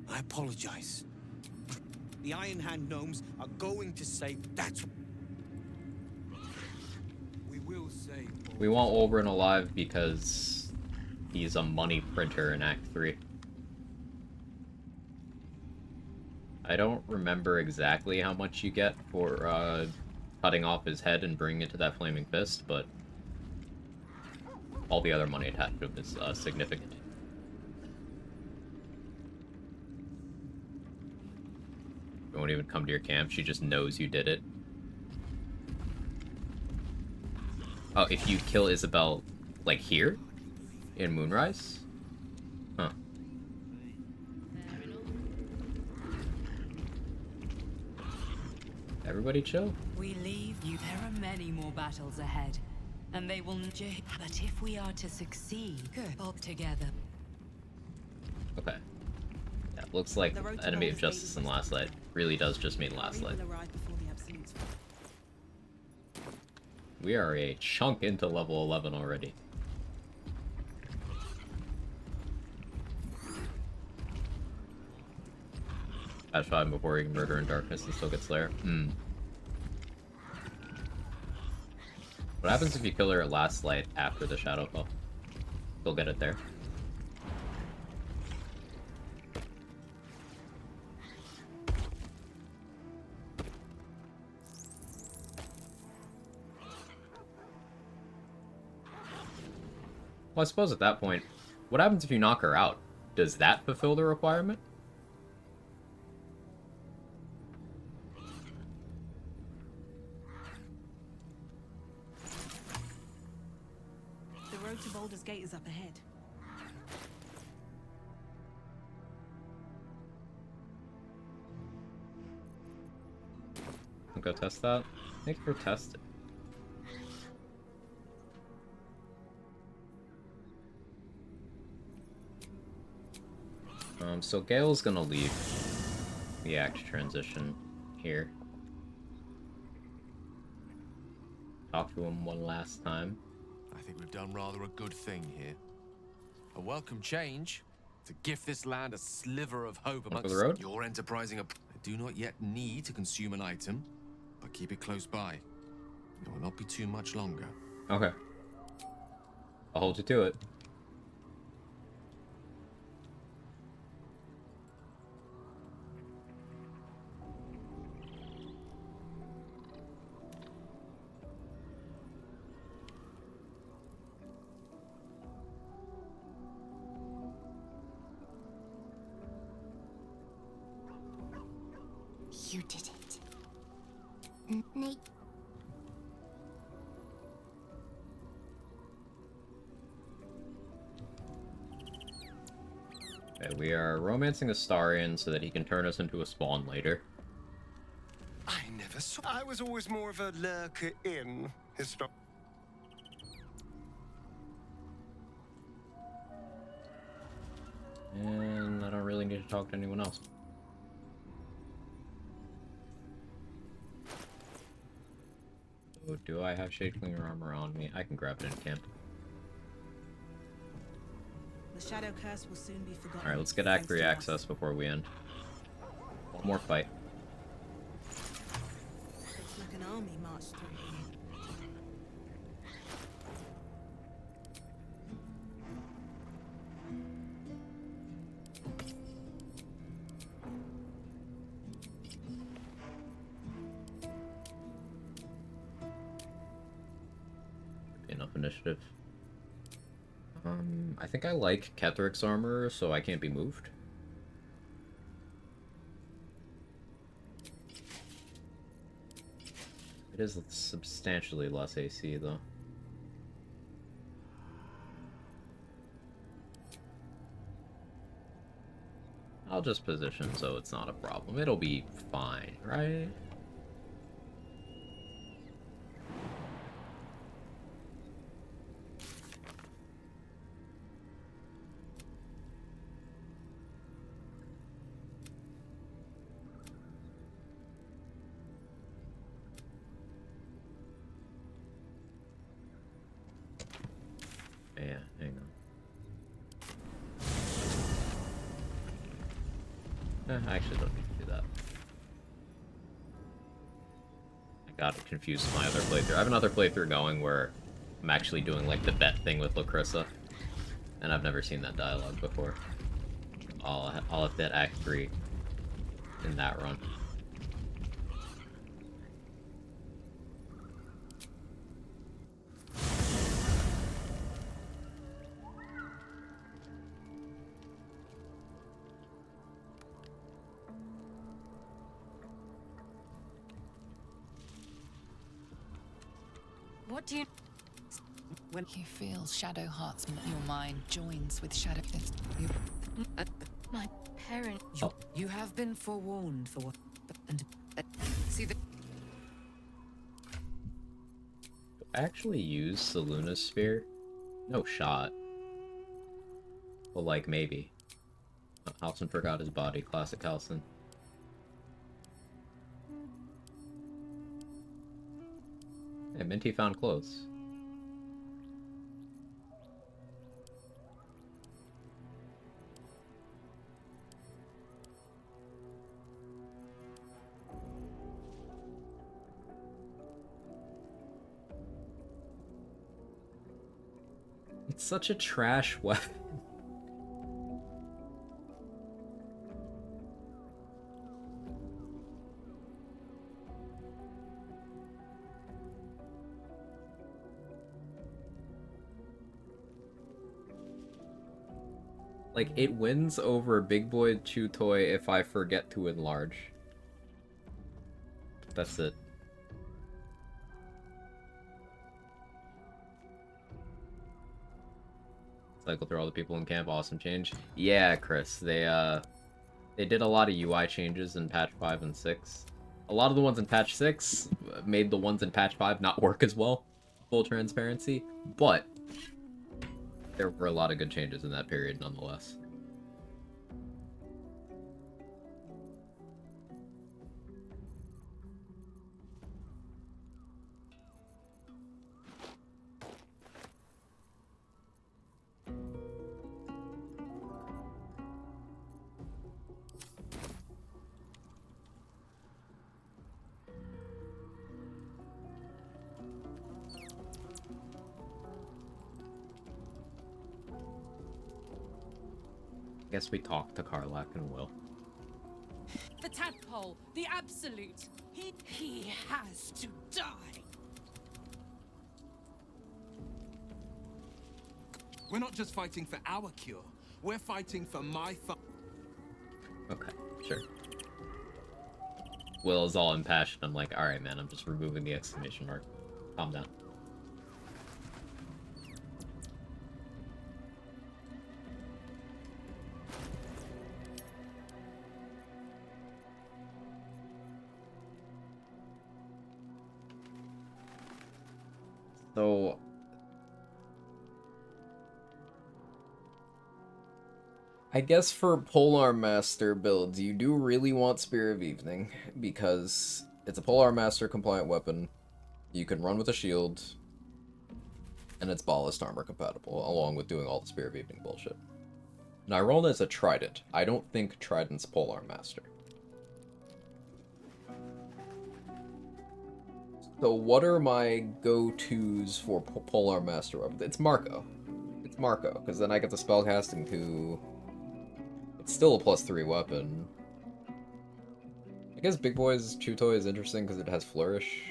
I apologize. The Iron Hand gnomes are going to say that's... We will say... We want Oberyn alive because he's a money printer in Act 3. I don't remember exactly how much you get for cutting off his head and bringing it to that Flaming Fist, but all the other money attached to it is significant. She won't even come to your camp, she just knows you did it. Oh, if you kill Isabel, like here? In Moonrise? Huh. Everybody chill? We leave you. There are many more battles ahead, and they will need you. But if we are to succeed, all together. Okay. Yeah, looks like Enemy of Justice in Last Light really does just mean Last Light. We are a chunk into level 11 already. Patch 5 before you can murder in darkness and still get Slayer. What happens if you kill her at Last Light after the Shadowfall? Still get it there. Well, I suppose at that point, what happens if you knock her out? Does that fulfill the requirement? The road to Baldur's Gate is up ahead. I'll go test that. Thanks for testing. So Gale's gonna leave the act transition here. Talk to him one last time. I think we've done rather a good thing here. A welcome change to gift this land a sliver of hope amongst the road? your enterprising. I do not yet need to consume an item, but keep it close by. It will not be too much longer. Okay. I'll hold you to it. You did it. Nate. Okay, we are romancing Astarion so that he can turn us into a spawn later. I never saw. I was always more of a lurker in history. And I don't really need to talk to anyone else. Oh, do I have Shadeclinger armor on me? I can grab it in camp. The Shadow Curse will soon be forgotten. Alright, let's get Act 3 access before we end. One more fight. Looks like an army marched through here. Enough initiative. I think I like Ketheric's armor, so I can't be moved. It is substantially less AC, though. I'll just position so it's not a problem. It'll be fine, right? Yeah, hang on. I actually don't need to do that. I got it confused with my other playthrough. I have another playthrough going where I'm actually doing like the bet thing with Lacrissa, and I've never seen that dialogue before. I'll have that Act 3 in that run. What do you... When you feel Shadowheart's, your mind joins with Shadow. My parent... Oh. You have been forewarned for what... And... see the... Actually use the Luna Sphere? No shot. Well, like, maybe. Halson forgot his body. Classic Halson. Hey, Minty found clothes. It's such a trash weapon. Like, it wins over Big Boy Chew Toy if I forget to enlarge. That's it. Cycle through all the people in camp, awesome change. Yeah, Chris, they did a lot of UI changes in patch 5 and 6. A lot of the ones in patch 6 made the ones in patch 5 not work as well, full transparency, but there were a lot of good changes in that period nonetheless. I guess we talk to Karlach and Will. The tadpole, the absolute. He has to die. We're not just fighting for our cure. We're fighting for my Okay, sure. Will is all impassioned. I'm like, alright, man, I'm just removing the exclamation mark. Calm down. So, I guess for Polar Master builds, you do really want Spear of Evening, because it's a Polar Master compliant weapon, you can run with a shield, and it's ballast armor compatible, along with doing all the Spear of Evening bullshit. Now, I rolled as a Trident. I don't think Trident's Polar Master. So what are my go-tos for Polar Master weapons? It's Marco. It's Marco, because then I get the spellcasting to... It's still a +3 weapon. I guess Big Boy's Chew Toy is interesting because it has Flourish.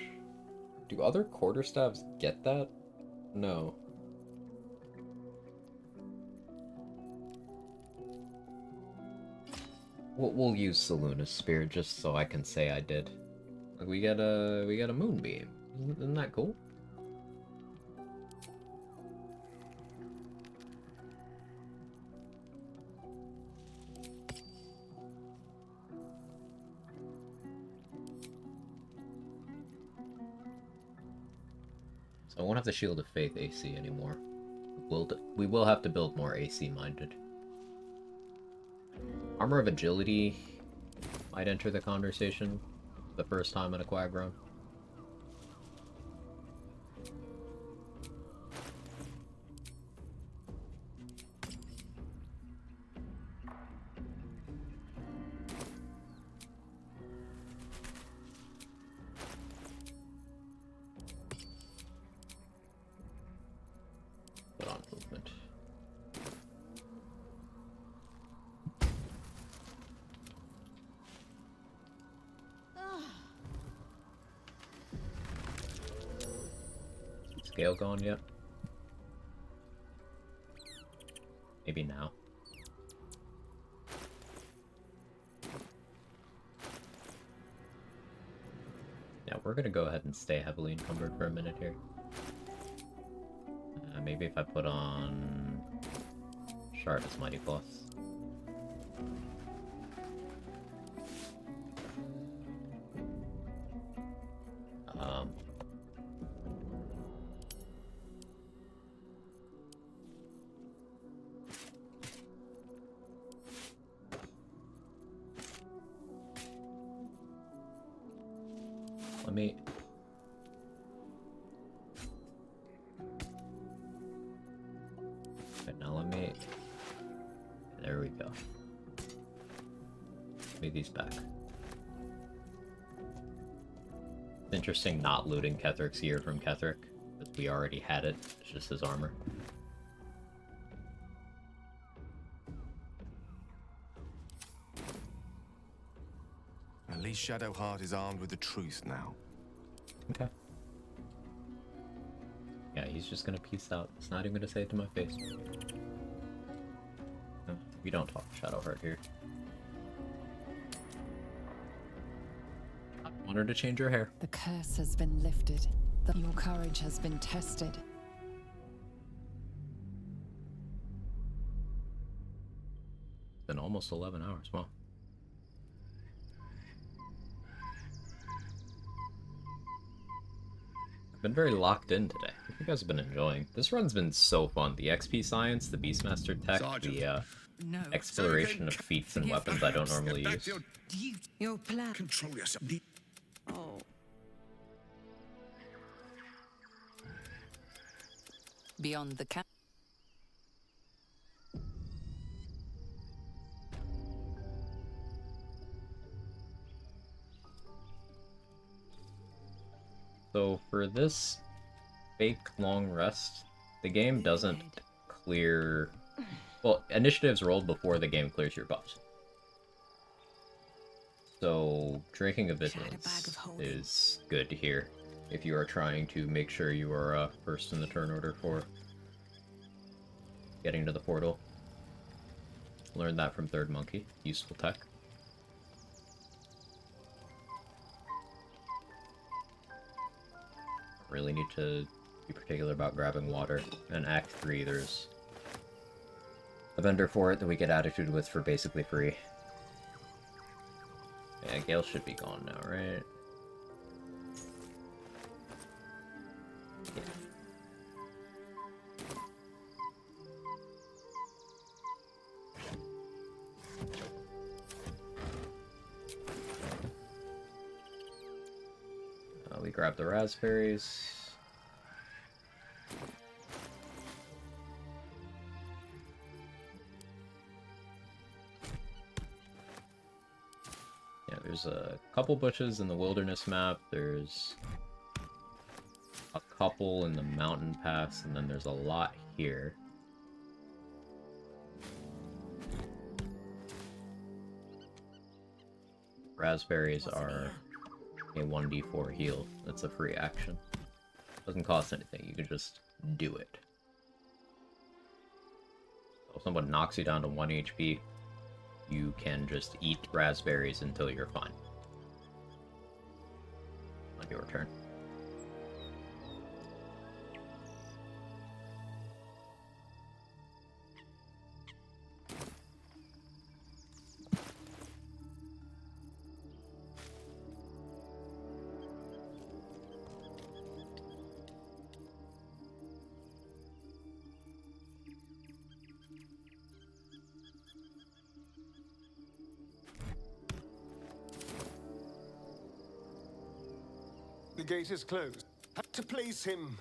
Do other quarterstaffs get that? No. We'll use Saloon's Spear just so I can say I did. Like, we got a Moonbeam. Isn't that cool? So I won't have the Shield of Faith AC anymore. We will have to build more AC minded. Armor of Agility might enter the conversation the first time in a Quagground. Put on movement. Scale gone yet? Maybe now. Yeah, we're gonna go ahead and stay heavily encumbered for a minute here. Maybe if I put on Shard as Mighty Plus. Let me... Okay, now let me... There we go. Give me these back. It's interesting not looting Kethric's gear from Kethric, because we already had it. It's just his armor. At least Shadowheart is armed with the truth now. Okay. Yeah, he's just gonna peace out. He's not even gonna say it to my face. We don't talk Shadowheart here. I want her to change her hair. The curse has been lifted. Your courage has been tested. It's been almost 11 hours. Wow. I've been very locked in today. I think you guys have been enjoying. This run's been so fun. The XP science, the Beastmaster tech, the exploration of feats and weapons I don't normally use. Your plan. Control yourself. Oh. Beyond the cap. So for this fake long rest, the game doesn't clear... Well, initiatives rolled before the game clears your buffs. So drinking a vigilance is good to hear if you are trying to make sure you are first in the turn order for getting to the portal. Learned that from Third Monkey. Useful tech. Really need to be particular about grabbing water. In Act 3, there's a vendor for it that we get attitude with for basically free. Yeah, Gale should be gone now, right? Yeah. We grab the raspberries. Yeah, there's a couple bushes in the wilderness map. There's a couple in the mountain pass, and then there's a lot here. Raspberries are a 1d4 heal. That's a free action. Doesn't cost anything, you can just do it. So if someone knocks you down to 1 HP, you can just eat raspberries until you're fine. On your turn. The gate is closed. To place him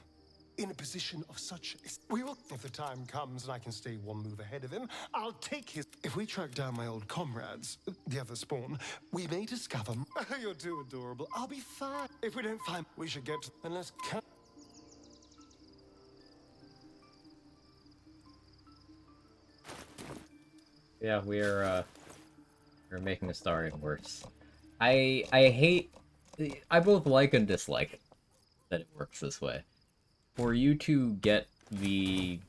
in a position of such... We will... If the time comes and I can stay one move ahead of him, I'll take his... If we track down my old comrades, the other spawn, we may discover... You're too adorable. I'll be fine. If we don't find... We should get to... Unless... Yeah, we're making a story worse. I hate... I both like and dislike that it works this way. For you to get the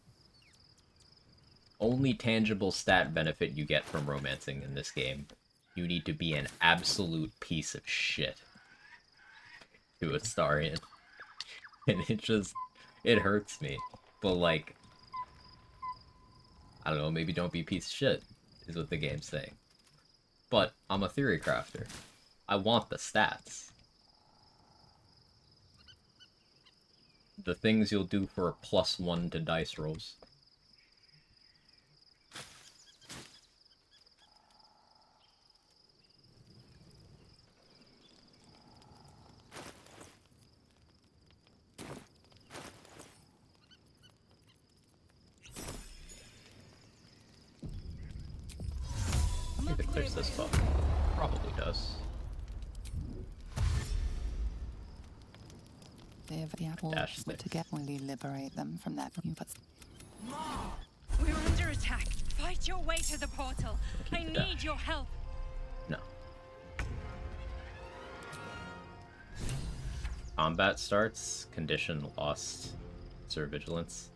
only tangible stat benefit you get from romancing in this game, you need to be an absolute piece of shit to Astarion. And it hurts me. But like, I don't know, maybe don't be a piece of shit, is what the game's saying. But I'm a theory crafter. I want the stats. The things you'll do for a +1 to dice rolls. If it clears this buff. Probably does. If the apples were to get, will you liberate them from that? We're under attack. Fight your way to the portal. I need your help. No. Combat starts, condition lost, serve vigilance.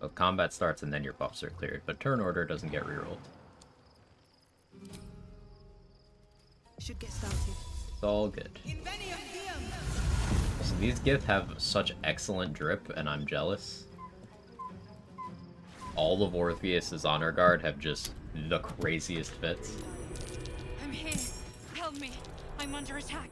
Well, combat starts and then your buffs are cleared, but turn order doesn't get rerolled. Should get started. It's all good. So these gifts have such excellent drip, and I'm jealous. All of Orpheus's honor guard have just the craziest fits. I'm here. Help me. I'm under attack.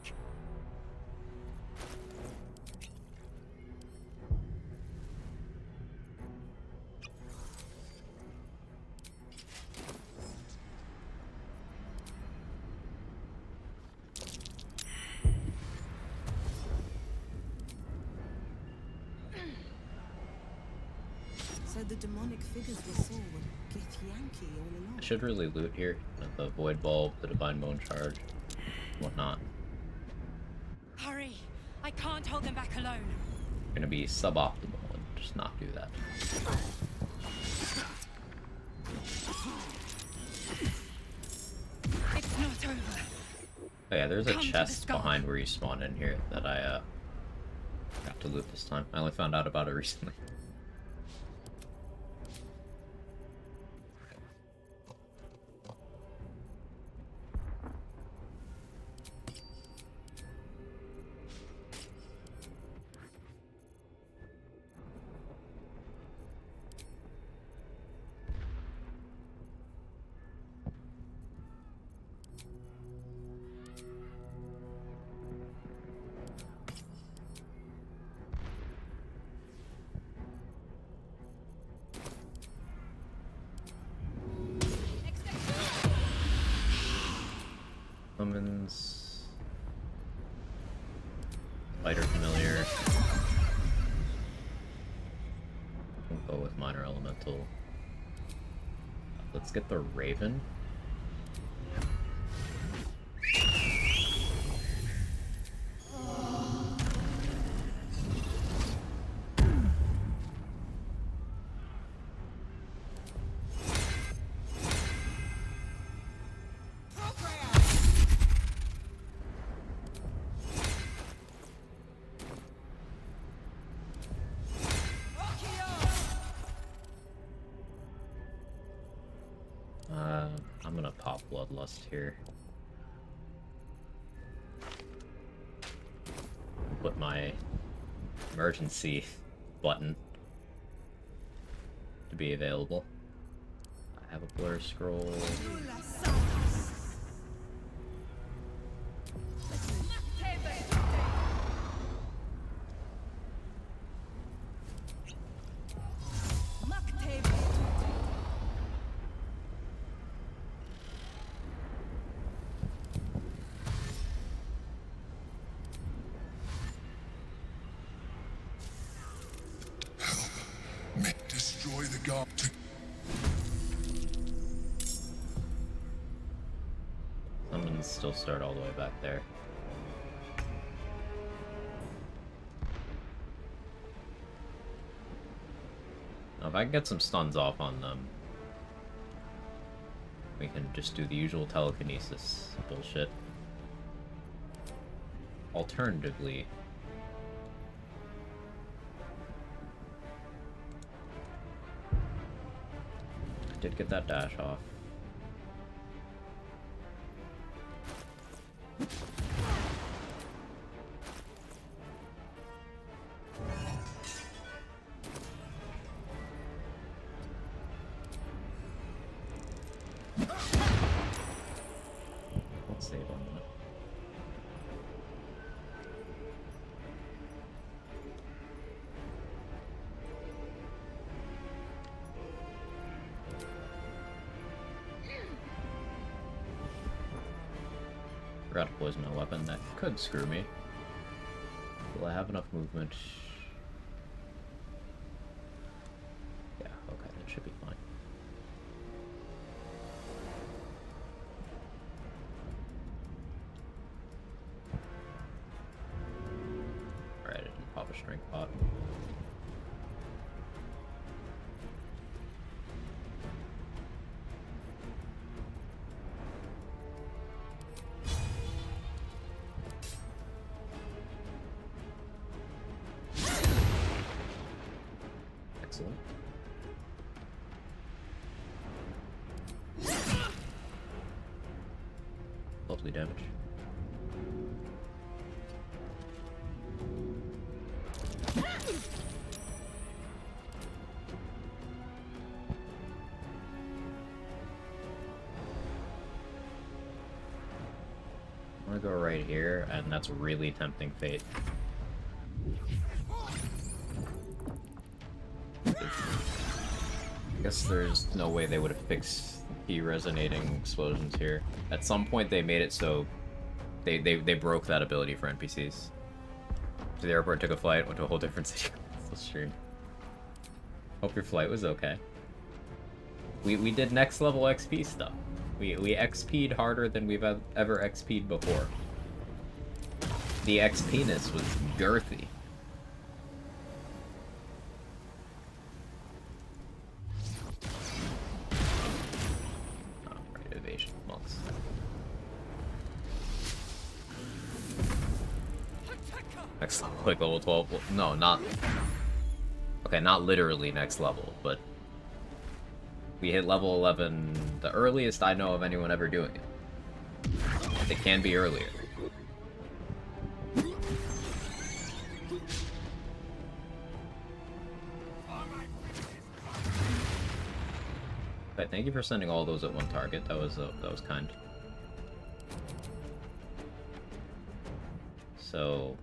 So the demonic figures we saw were Githyanki all along. I should really loot here. The Void Bulb, the Divine Bone Charge, whatnot. Hurry! I can't hold them back alone. Gonna be suboptimal and just not do that. It's not over. Oh yeah, there's a Come to the chest skull. behind where you spawn in here that I got to loot this time. I only found out about it recently. Summons. Fighter familiar. We'll go with minor elemental. Let's get the Raven. I'm gonna pop Bloodlust here. Put my emergency button to be available. I have a blur scroll. Destroy the god. Summons still start all the way back there. Now, if I can get some stuns off on them, we can just do the usual telekinesis bullshit. Alternatively, I did get that dash off. Let's save on that. Forgot to poison my weapon. That could screw me. Will I have enough movement? Yeah, okay, that should be fine. Alright, I didn't pop a strength pot. Excellent. Lovely damage. I'm gonna go right here, and that's really tempting fate. I guess there's no way they would have fixed the resonating explosions here. At some point they made it so they broke that ability for NPCs. To the airport, took a flight, went to a whole different city. Still stream. Hope your flight was okay. We did next level XP stuff. We XP'd harder than we've ever XP'd before. The XP-ness was girthy. Oh, right, evasion monks. Next level, like level 12? Well, no, not... Okay, not literally next level, but... We hit level 11, the earliest I know of anyone ever doing it. It can be earlier. But thank you for sending all those at one target. That was kind. So,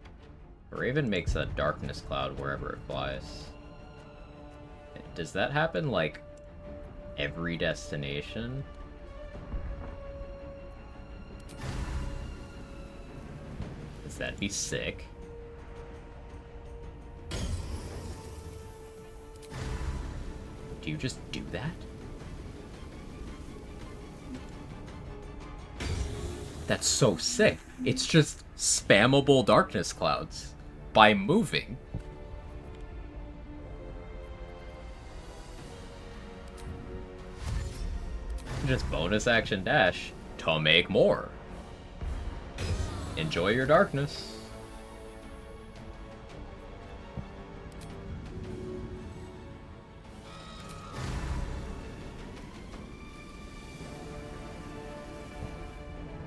Raven makes a darkness cloud wherever it flies. Does that happen like every destination? Does that be sick? Do you just do that? That's so sick. It's just spammable darkness clouds by moving. Just bonus action dash to make more. Enjoy your darkness.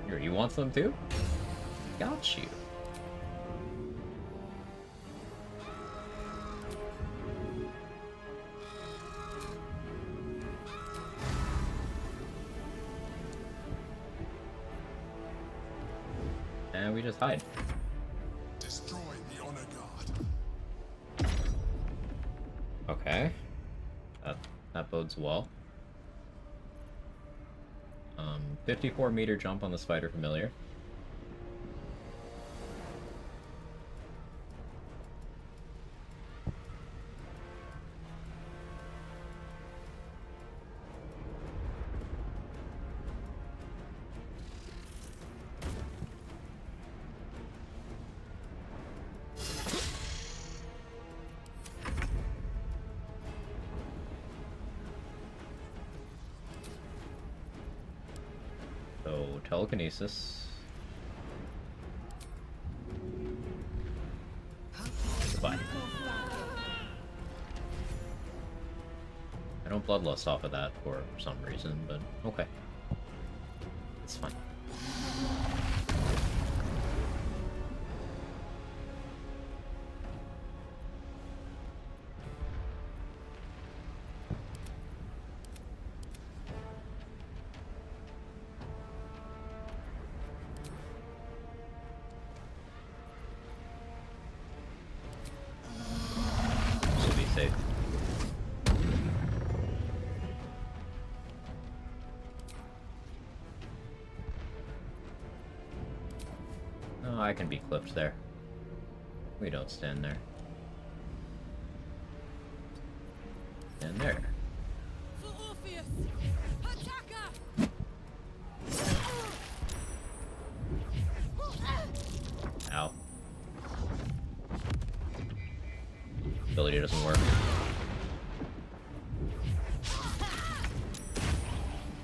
Here, you want some too? Got you. And we just hide. Destroy the honor guard. Okay. That bodes well. 54-meter jump on the spider familiar. So, telekinesis. Goodbye. I don't bloodlust off of that for some reason, but okay. It's fine. Should be safe. Oh, I can be clipped there. We don't stand there. Stand there. Ow. Ability doesn't work.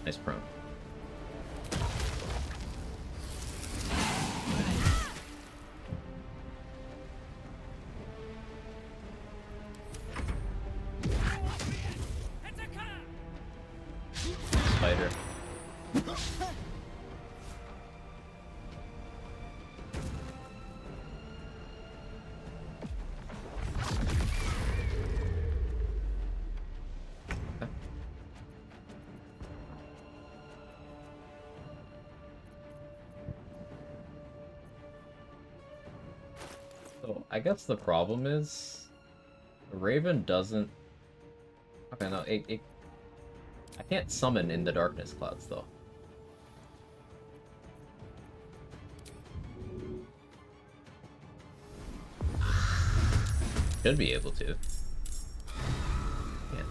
Nice prone. Spider. So I guess the problem is the Raven doesn't. Okay, no, I can't summon in the darkness clouds though. Should be able to. Can't.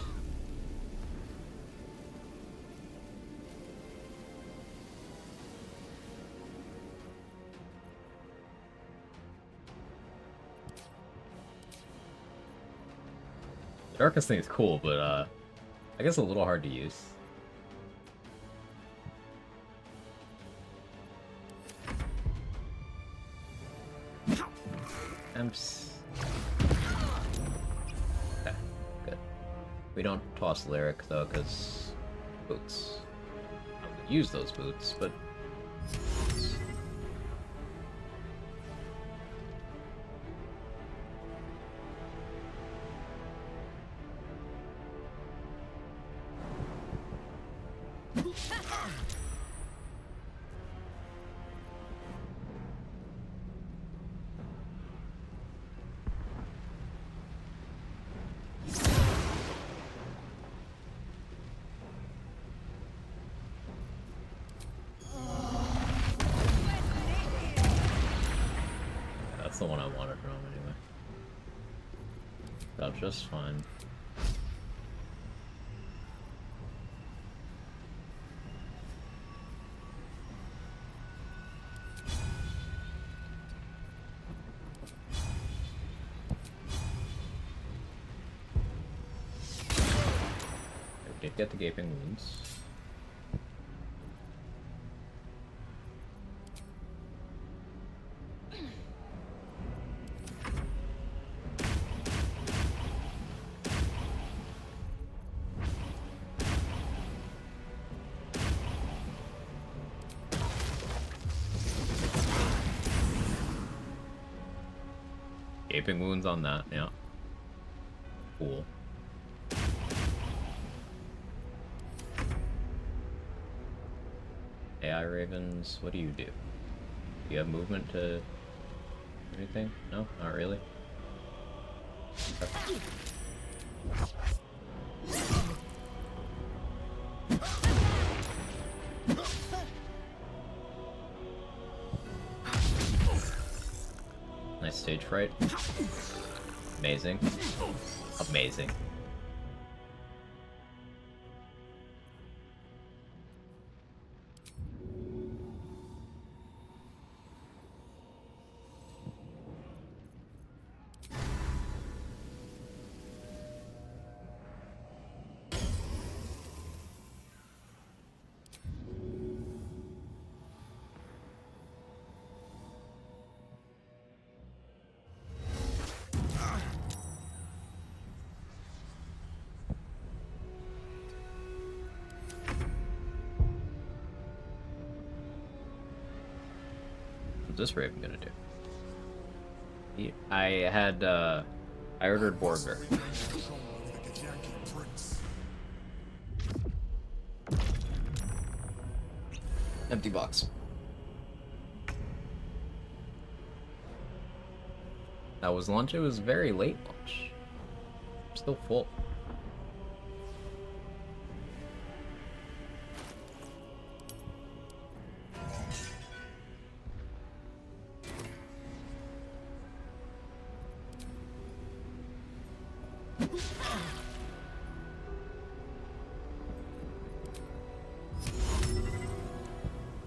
The darkness thing is cool, but I guess a little hard to use. Imps. Okay, good. We don't toss Lyric though, because boots. I would use those boots, but that's the one I wanted from anyway. Got just fine. I did get the gaping wounds. Gaping wounds on that, yeah. Cool. AI Ravens, what do you do? Do you have movement to anything? No? Not really? Okay. Nice stage fright. Amazing. Amazing. What's this Raven gonna do? I ordered Borger. Empty box. That was lunch. It was very late lunch. I'm still full.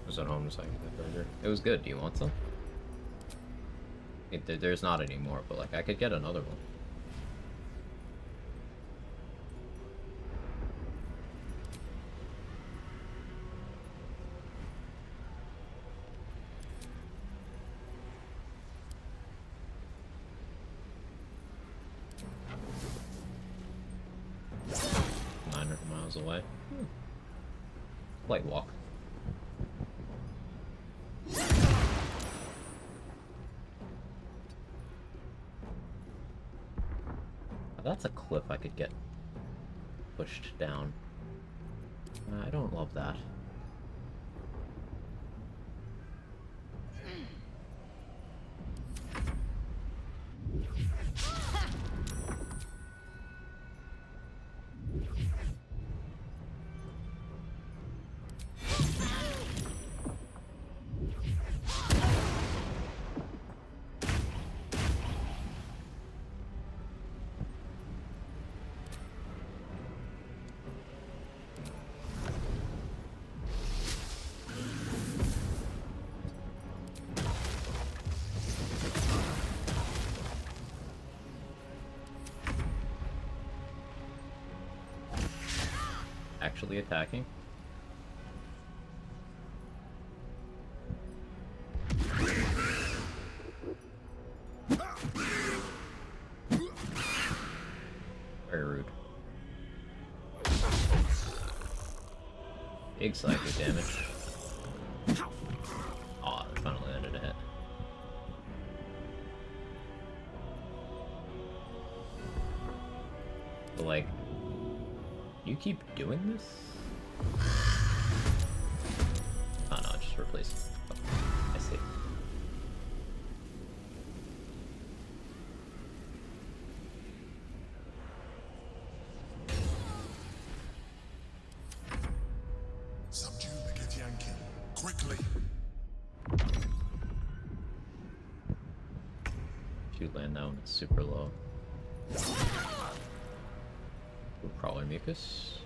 Was at home so I could get burger. It was good. Do you want some? There's not anymore, but like I could get another one. Away. Light walk. That's a cliff I could get pushed down. I don't love that. actually attacking. Very rude. Big psychic damage. Aw, it finally landed a hit. But like, you keep doing this? Oh no, just replace. Oh, I see. Subdue the Githyanki. Quickly! Should land that when it's super low. Crawler mucus.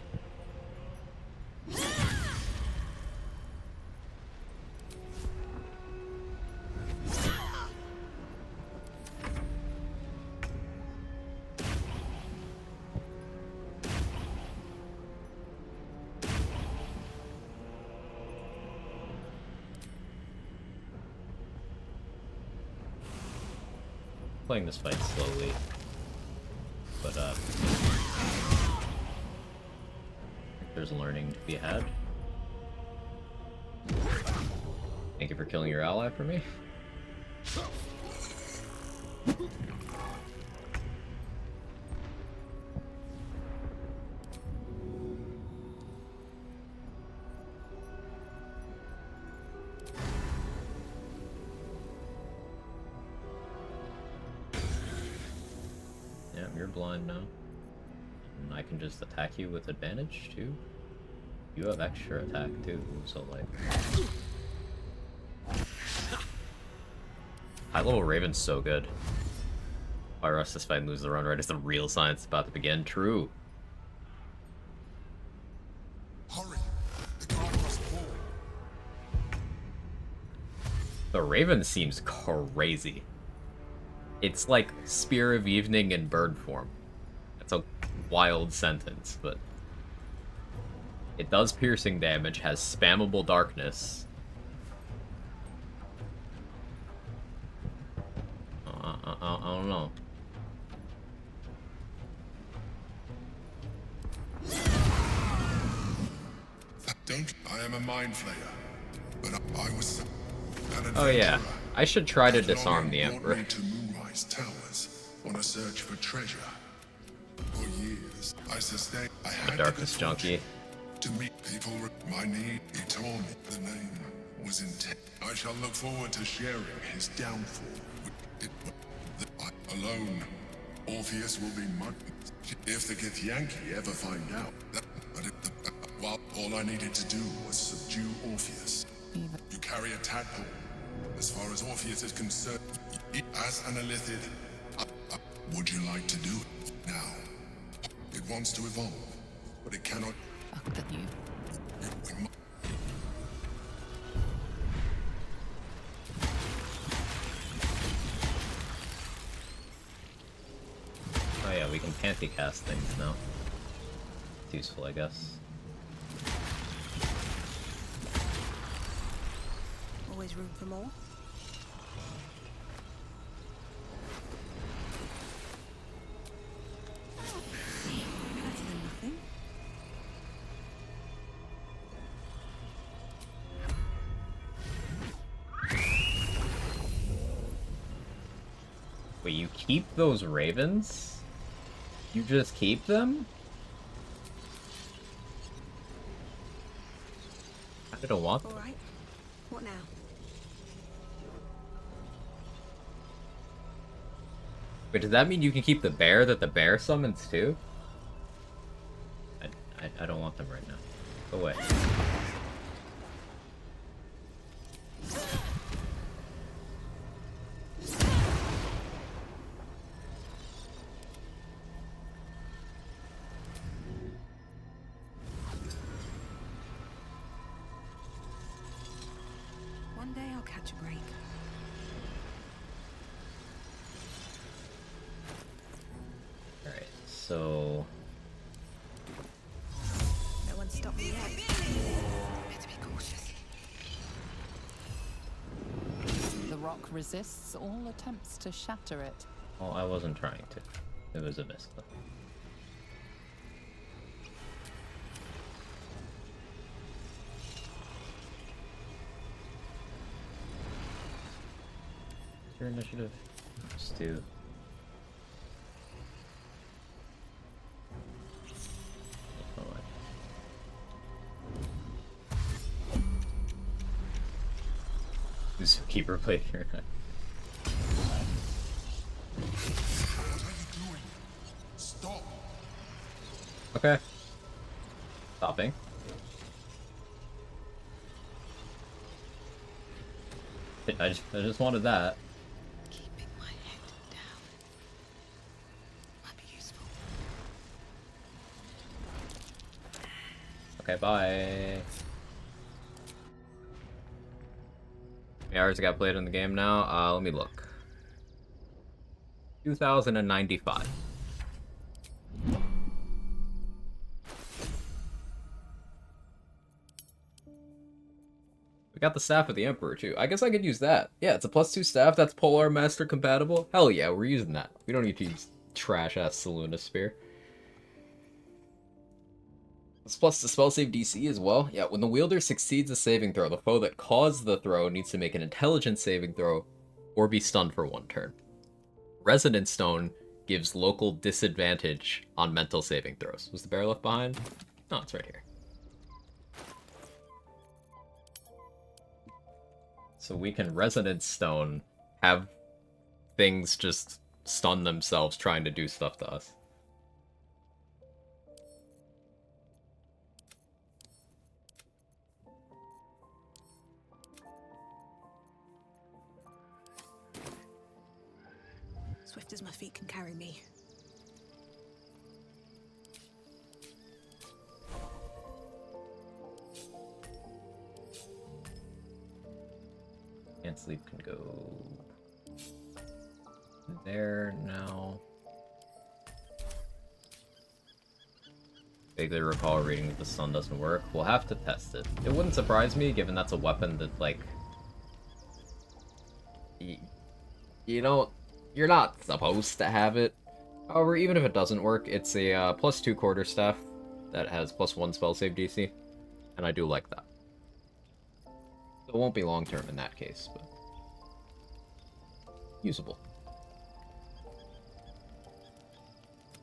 Playing this fight slowly, but there's learning to be had. Thank you for killing your ally for me. Yeah, you're blind now. And I can just attack you with advantage too. You have extra attack too, so like... High level Raven's so good. Why rush this fight and lose the run right as the real science about to begin? True. Hurry! The guard must fall. The Raven seems crazy. It's like Spear of Evening in bird form. That's a wild sentence, but... It does piercing damage, has spammable darkness. I don't know. I am a mind flayer, but I was an Oh yeah, I should try to disarm the Emperor. to Moonrise Towers on a search for treasure. For years, I sustained. I had The darkness junkie. to meet people. My need. He told me the name was intent. I shall look forward to sharing his downfall. Alone, Orpheus will be mud. If the Githyanki ever find out that, well, all I needed to do was subdue Orpheus. You carry a tadpole. As far as Orpheus is concerned, as an Illithid, would you like to do it now? It wants to evolve, but it cannot. Oh yeah, we can panty cast things now. It's useful, I guess. Always room for more. Better than nothing. Wait, you keep those ravens? You just keep them? I don't want them. All right. What now? Wait, does that mean you can keep the bear that the bear summons too? I don't want them right now. Go away. One day I'll catch a break. Alright, so... No one's rock resists all attempts to shatter it. Well, I wasn't trying to. It was a miss, though. What's your initiative? Just 2. Just keep replaying here. Stop. Okay. Stopping. I just wanted that. Keeping my head down might be useful. Okay, bye. How many hours I got played in the game now? Let me look. 2,095. We got the Staff of the Emperor, too. I guess I could use that. Yeah, it's a +2 staff that's Polar Master compatible. Hell yeah, we're using that. We don't need to use trash-ass Saluna Spear. It's plus the spell save DC as well. Yeah, when the wielder succeeds a saving throw, the foe that caused the throw needs to make an intelligence saving throw or be stunned for 1 turn. Resonance Stone gives local disadvantage on mental saving throws. Was the bear left behind? No, it's right here. So we can Resonance Stone, have things just stun themselves trying to do stuff to us. Swift as my feet can carry me. Can't sleep can go there now. Vaguely recall reading that the sun doesn't work. We'll have to test it. It wouldn't surprise me, given that's a weapon that, like, you don't, you're not supposed to have it. However, even if it doesn't work, it's a +2 quarterstaff that has +1 spell save DC, and I do like that. So it won't be long term in that case, but usable.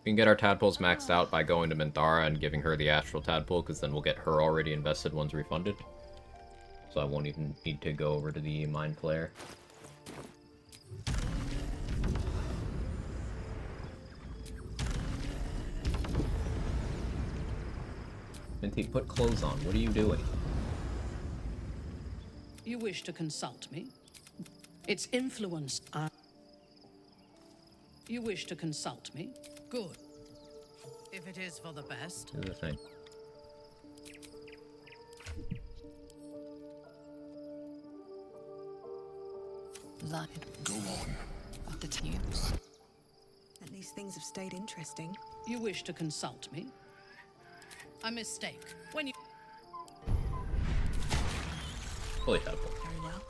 We can get our tadpoles maxed out by going to Minthara and giving her the astral tadpole, because then we'll get her already invested once refunded. So I won't even need to go over to the Mind Flayer. Minty, put clothes on. What are you doing? You wish to consult me? Its influence. You wish to consult me? Good. If it is for the best. Do the thing. Go on. At least things have stayed interesting. You wish to consult me? A mistake. When you... Fully tadpole. Very well.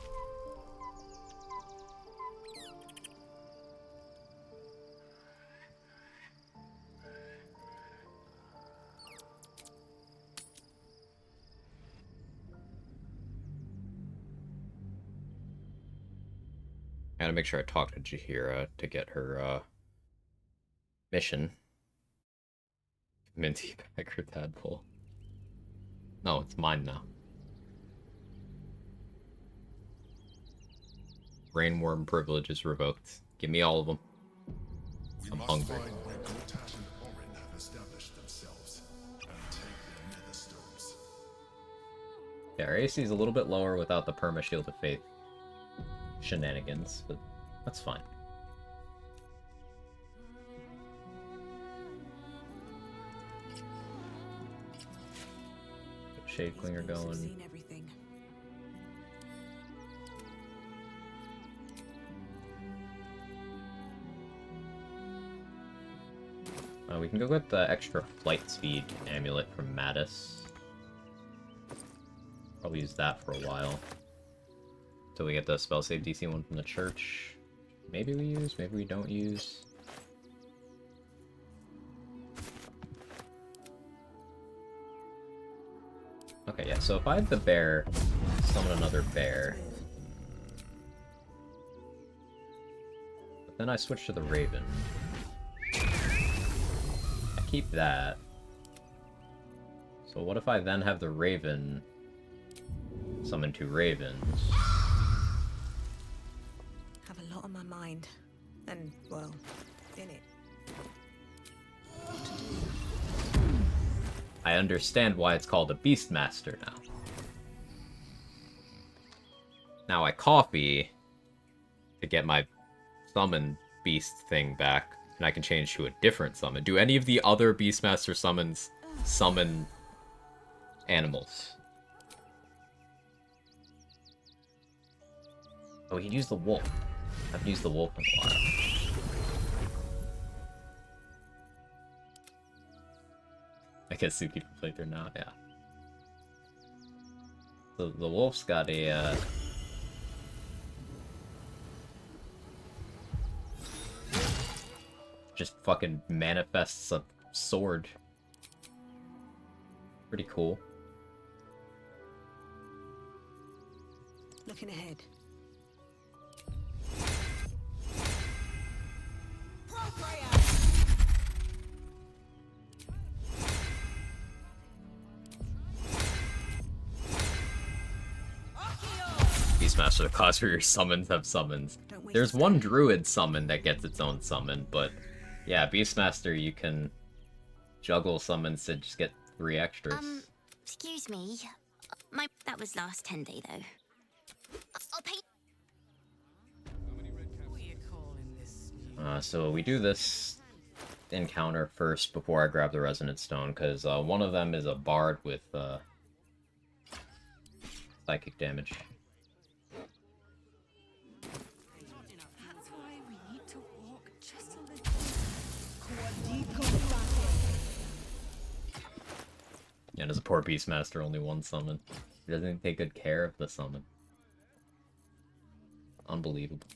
I gotta make sure I talk to Jaheira to get her mission. Minty back her tadpole. No, it's mine now. Rainworm privilege is revoked. Give me all of them. I'm hungry. Find where Gortat and Orin have established themselves and take their nether stones. Yeah, our AC is a little bit lower without the Perma Shield of Faith shenanigans, but that's fine. Shade Clinger going. We can go get the extra flight speed amulet from Mattis. Probably use that for a while. Till we get the spell save DC one from the church. Maybe we use, maybe we don't use. Okay, yeah, so if I have the bear, summon another bear. But then I switch to the raven. I keep that. So what if I then have the raven summon 2 ravens? Have a lot on my mind. And, well, in it. I understand why it's called a Beastmaster now. Now I copy to get my summon beast thing back, and I can change to a different summon. Do any of the other Beastmaster summons summon animals? Oh, we can use the wolf. I haven't used the wolf in a while. I guess Suki can play through now, yeah. So the wolf's got a, just fucking manifests a sword. Pretty cool. Looking ahead. Beastmaster, the class where your summons have summons. There's one druid summon that gets its own summon, but yeah, Beastmaster, you can juggle summons to just get 3 extras. Excuse me. That was last 10 day though. I'll pay. So we do this encounter first before I grab the Resonant Stone, because one of them is a bard with psychic damage. That's why we need to walk just a little. Yeah, there's a poor Beastmaster, only 1 summon. He doesn't even take good care of the summon. Unbelievable.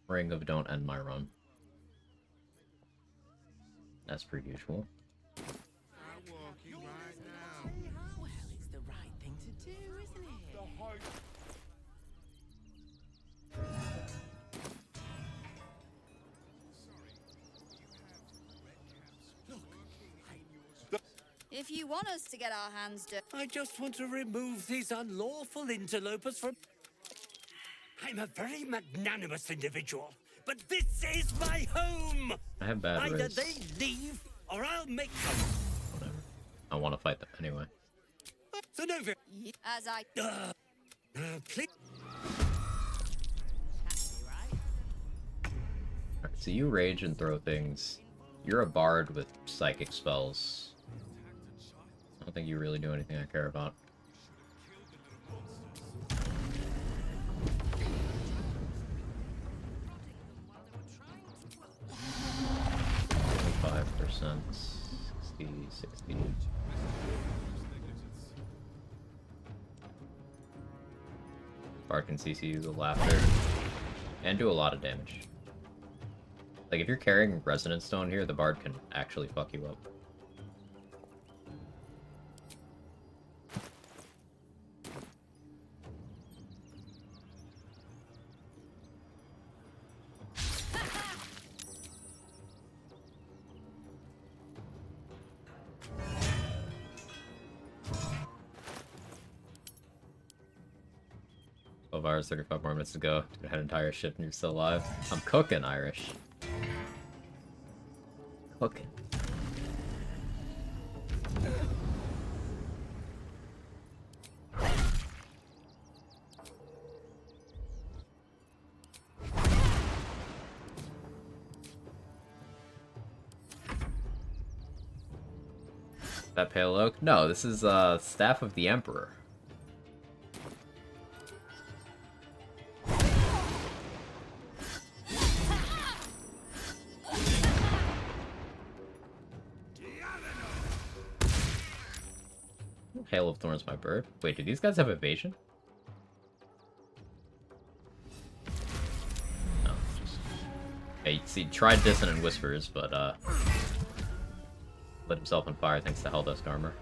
Ring of don't end my run. As per usual. Well, it's the right thing to do, isn't it? If you want us to get our hands dirty, I just want to remove these unlawful interlopers from... I'm a very magnanimous individual, but this is my home! I have bad Either riz. they leave, or I'll make them. Whatever. I want to fight them anyway. So no, as I... please. Alright, so you rage and throw things. You're a bard with psychic spells. I don't think you really do anything I care about. %, 60, 60. Bard can CC you the laughter and do a lot of damage. Like if you're carrying Resonant Stone here, the Bard can actually fuck you up. Hours, 35 more minutes to go. Dude, I had an entire shift and you're still alive. I'm cooking, Irish. Cooking. That pale oak? No, this is Staff of the Emperor. Hail of Thorns, my bird. Wait, do these guys have evasion? No. Okay, see, tried Dissonant Whispers, but, lit himself on fire thanks to Helldusk armor.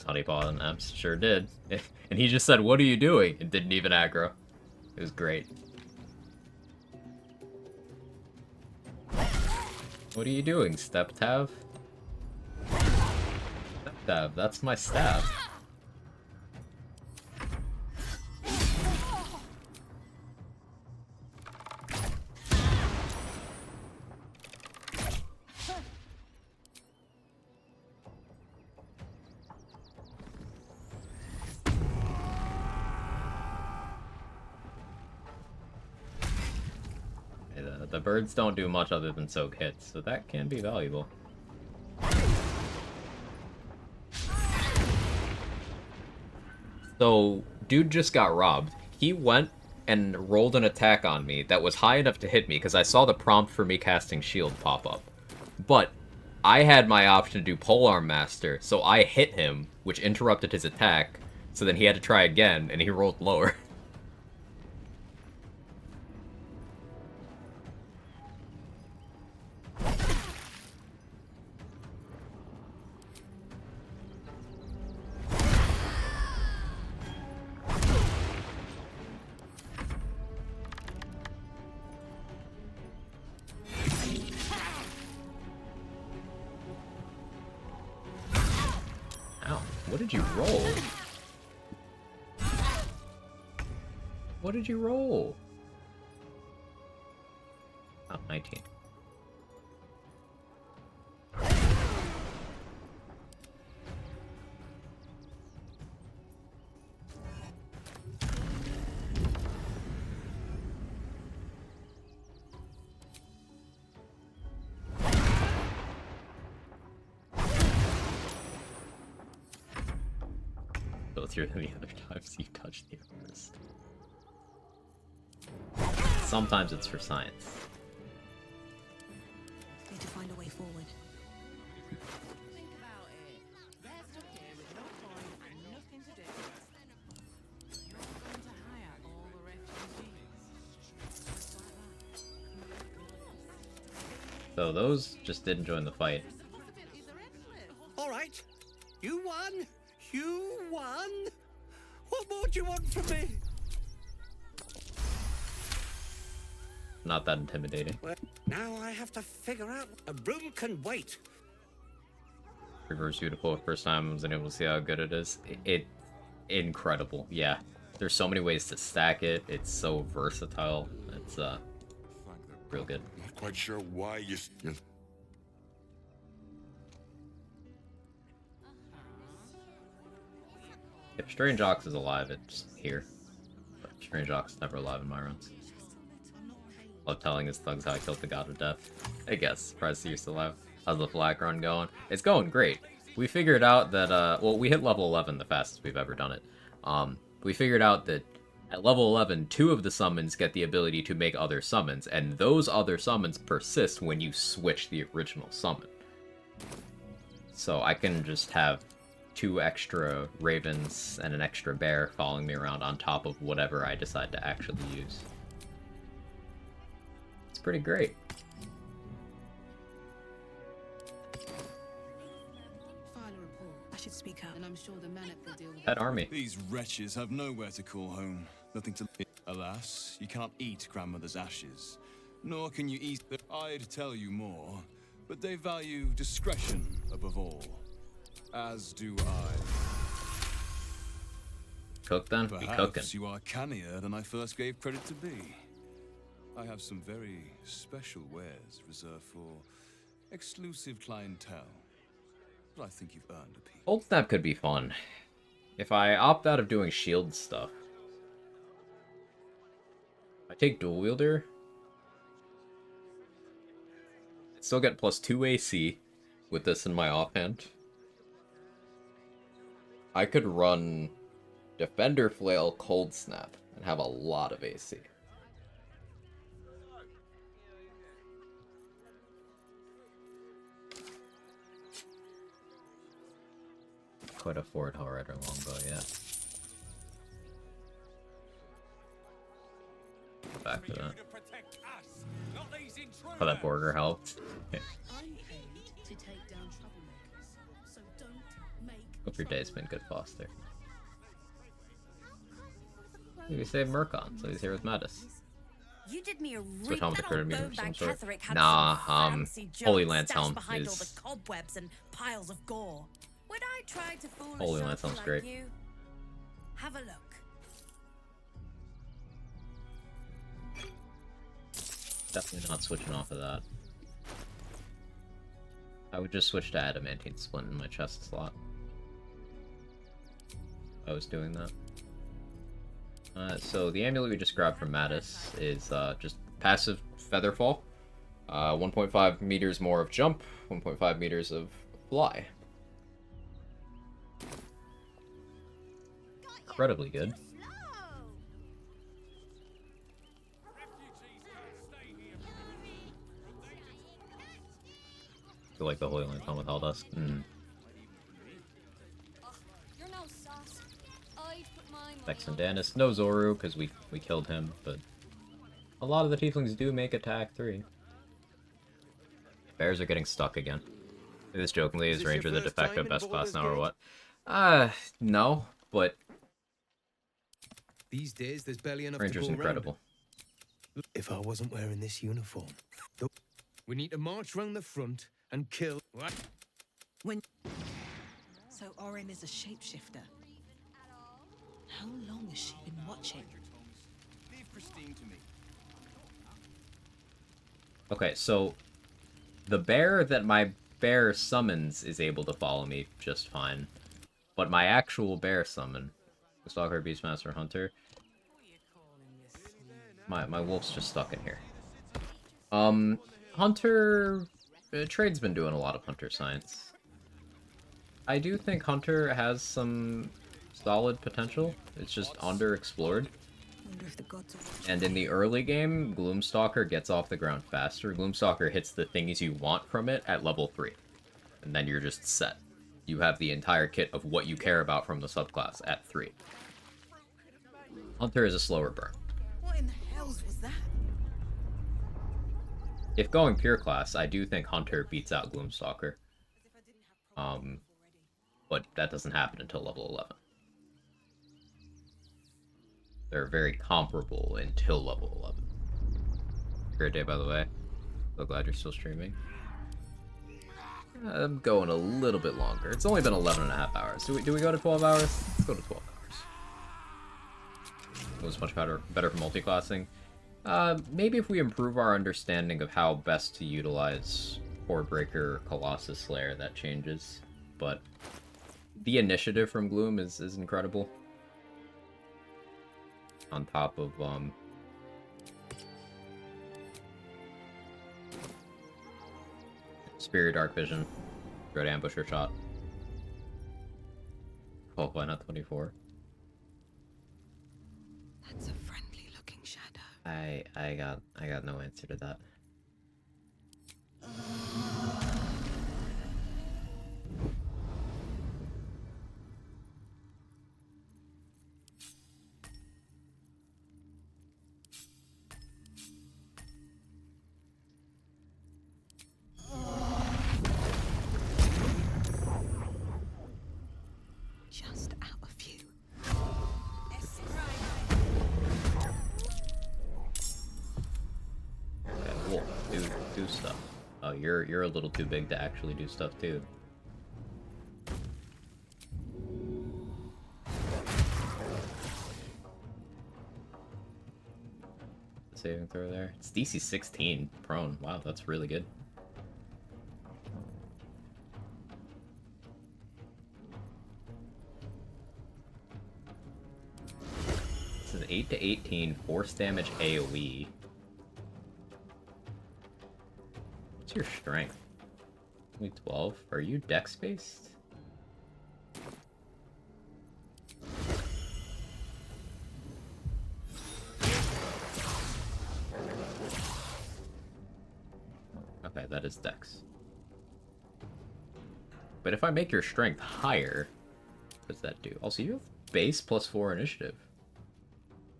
Honeypaw and Ems sure did. And he just said, "What are you doing?" and didn't even aggro. It was great. What are you doing, Step Tav? Step Tav, that's my stab. The birds don't do much other than soak hits, so that can be valuable. So, dude just got robbed. He went and rolled an attack on me that was high enough to hit me because I saw the prompt for me casting shield pop up. But I had my option to do Polearm Master, so I hit him, which interrupted his attack, so then he had to try again, and he rolled lower. What did you roll? What did you roll? Oh, 19. Go through the other times you touch the armrest. Sometimes it's for science. Need to find a way forward. Think about it. They're stuck here with no point and nothing to do. You're going to hire all the refugees. Just like that. So those just didn't join the fight. All right, you won. You won. What more do you want from me? Not that intimidating. Well, now I have to figure out. A room can wait. Reverse beautiful. First time I was able to see how good it is. It incredible. Yeah. There's so many ways to stack it. It's so versatile. It's real good. Not quite sure why you. If Strange Ox is alive, it's here. But Strange Ox is never alive in my runs. Love telling his thugs how I killed the God of Death. I guess. Surprised you're still alive. How's the flak run going? It's going great. We figured out that, well, we hit level 11 the fastest we've ever done it. We figured out that at level 11, 2 of the summons get the ability to make other summons, and those other summons persist when you switch the original summon. So I can just have 2 extra ravens and an extra bear following me around on top of whatever I decide to actually use. It's pretty great. File a report. I should speak out, and I'm sure the Manet will deal with That army. These wretches have nowhere to call home. Nothing to... Alas, you cannot eat grandmother's ashes. Nor can you eat... I'd tell you more, but they value discretion above all. As do I. Cook then? Be cooking. Perhaps you are cannier than I first gave credit to be. I have some very special wares reserved for exclusive clientele. But I think you've earned a piece. Cold Snap could be fun. If I opt out of doing shield stuff. I take Dual Wielder. I still get +2 AC with this in my offhand. I could run Defender Flail, Cold Snap, and have a lot of AC. quite afford Hellrider Longbow yet. Back to that. Oh, that Borger helped. Yeah. Hope your day's been good, Foster. We saved Murkon, so he's here with Mattis. You did me a Switch helm to critter meter of some sort. Ketherick had Nah, some fancy junk Holy Lance stashed helm behind all is... the cobwebs and piles of gore. Would I try to fool Holy a Lance sharpie helm's like great. you? Have a look. Definitely not switching off of that. I would just switch to Adamantine Splint in my chest slot. I was doing that. So the amulet we just grabbed from Mattis is just passive Featherfall. 1.5 meters more of jump, 1.5 meters of fly. Incredibly good. I feel like the Holy Lance helm with Helldust. Vex and Danis. No Zoru, because we killed him, but a lot of the tieflings do make attack 3. Bears are getting stuck again. This jokingly is Ranger the de facto best class now or what? No, but these days there's barely enough Ranger's to go incredible. Around. If I wasn't wearing this uniform, we need to march round the front and kill. What? So Orin is a shapeshifter. How long has she been watching? Leave Christine to me. Okay, so the bear that my bear summons is able to follow me just fine, but my actual bear summon, Stalker, Beastmaster, Hunter, my wolf's just stuck in here. Hunter, Trade's been doing a lot of Hunter science. I do think Hunter has some solid potential. It's just underexplored. And in the early game, Gloomstalker gets off the ground faster. Gloomstalker hits the things you want from it at level 3. And then you're just set. You have the entire kit of what you care about from the subclass at 3. Hunter is a slower burn. What in the hells was that? If going pure class, I do think Hunter beats out Gloomstalker. But that doesn't happen until level 11. They're very comparable until level 11. Great day, by the way. So glad you're still streaming. I'm going a little bit longer. It's only been 11 and a half hours. Do we go to 12 hours? Let's go to 12 hours. It was much better for multi-classing. Maybe if we improve our understanding of how best to utilize Hordebreaker or Colossus Slayer, that changes. But the initiative from Gloom is incredible. On top of Spirit Dark Vision, Dread Ambusher Shot. Oh, why not 24? That's a friendly looking shadow. I got no answer to that. Just out of view. Okay, Wolf, do stuff. Oh, you're a little too big to actually do stuff too. Saving throw there. It's DC 16 prone. Wow, that's really good. This is 8 to 18 force damage AoE. What's your strength? Only 12. Are you dex based? Okay, that is dex. But if I make your strength higher, does that do? Also, you have base +4 initiative.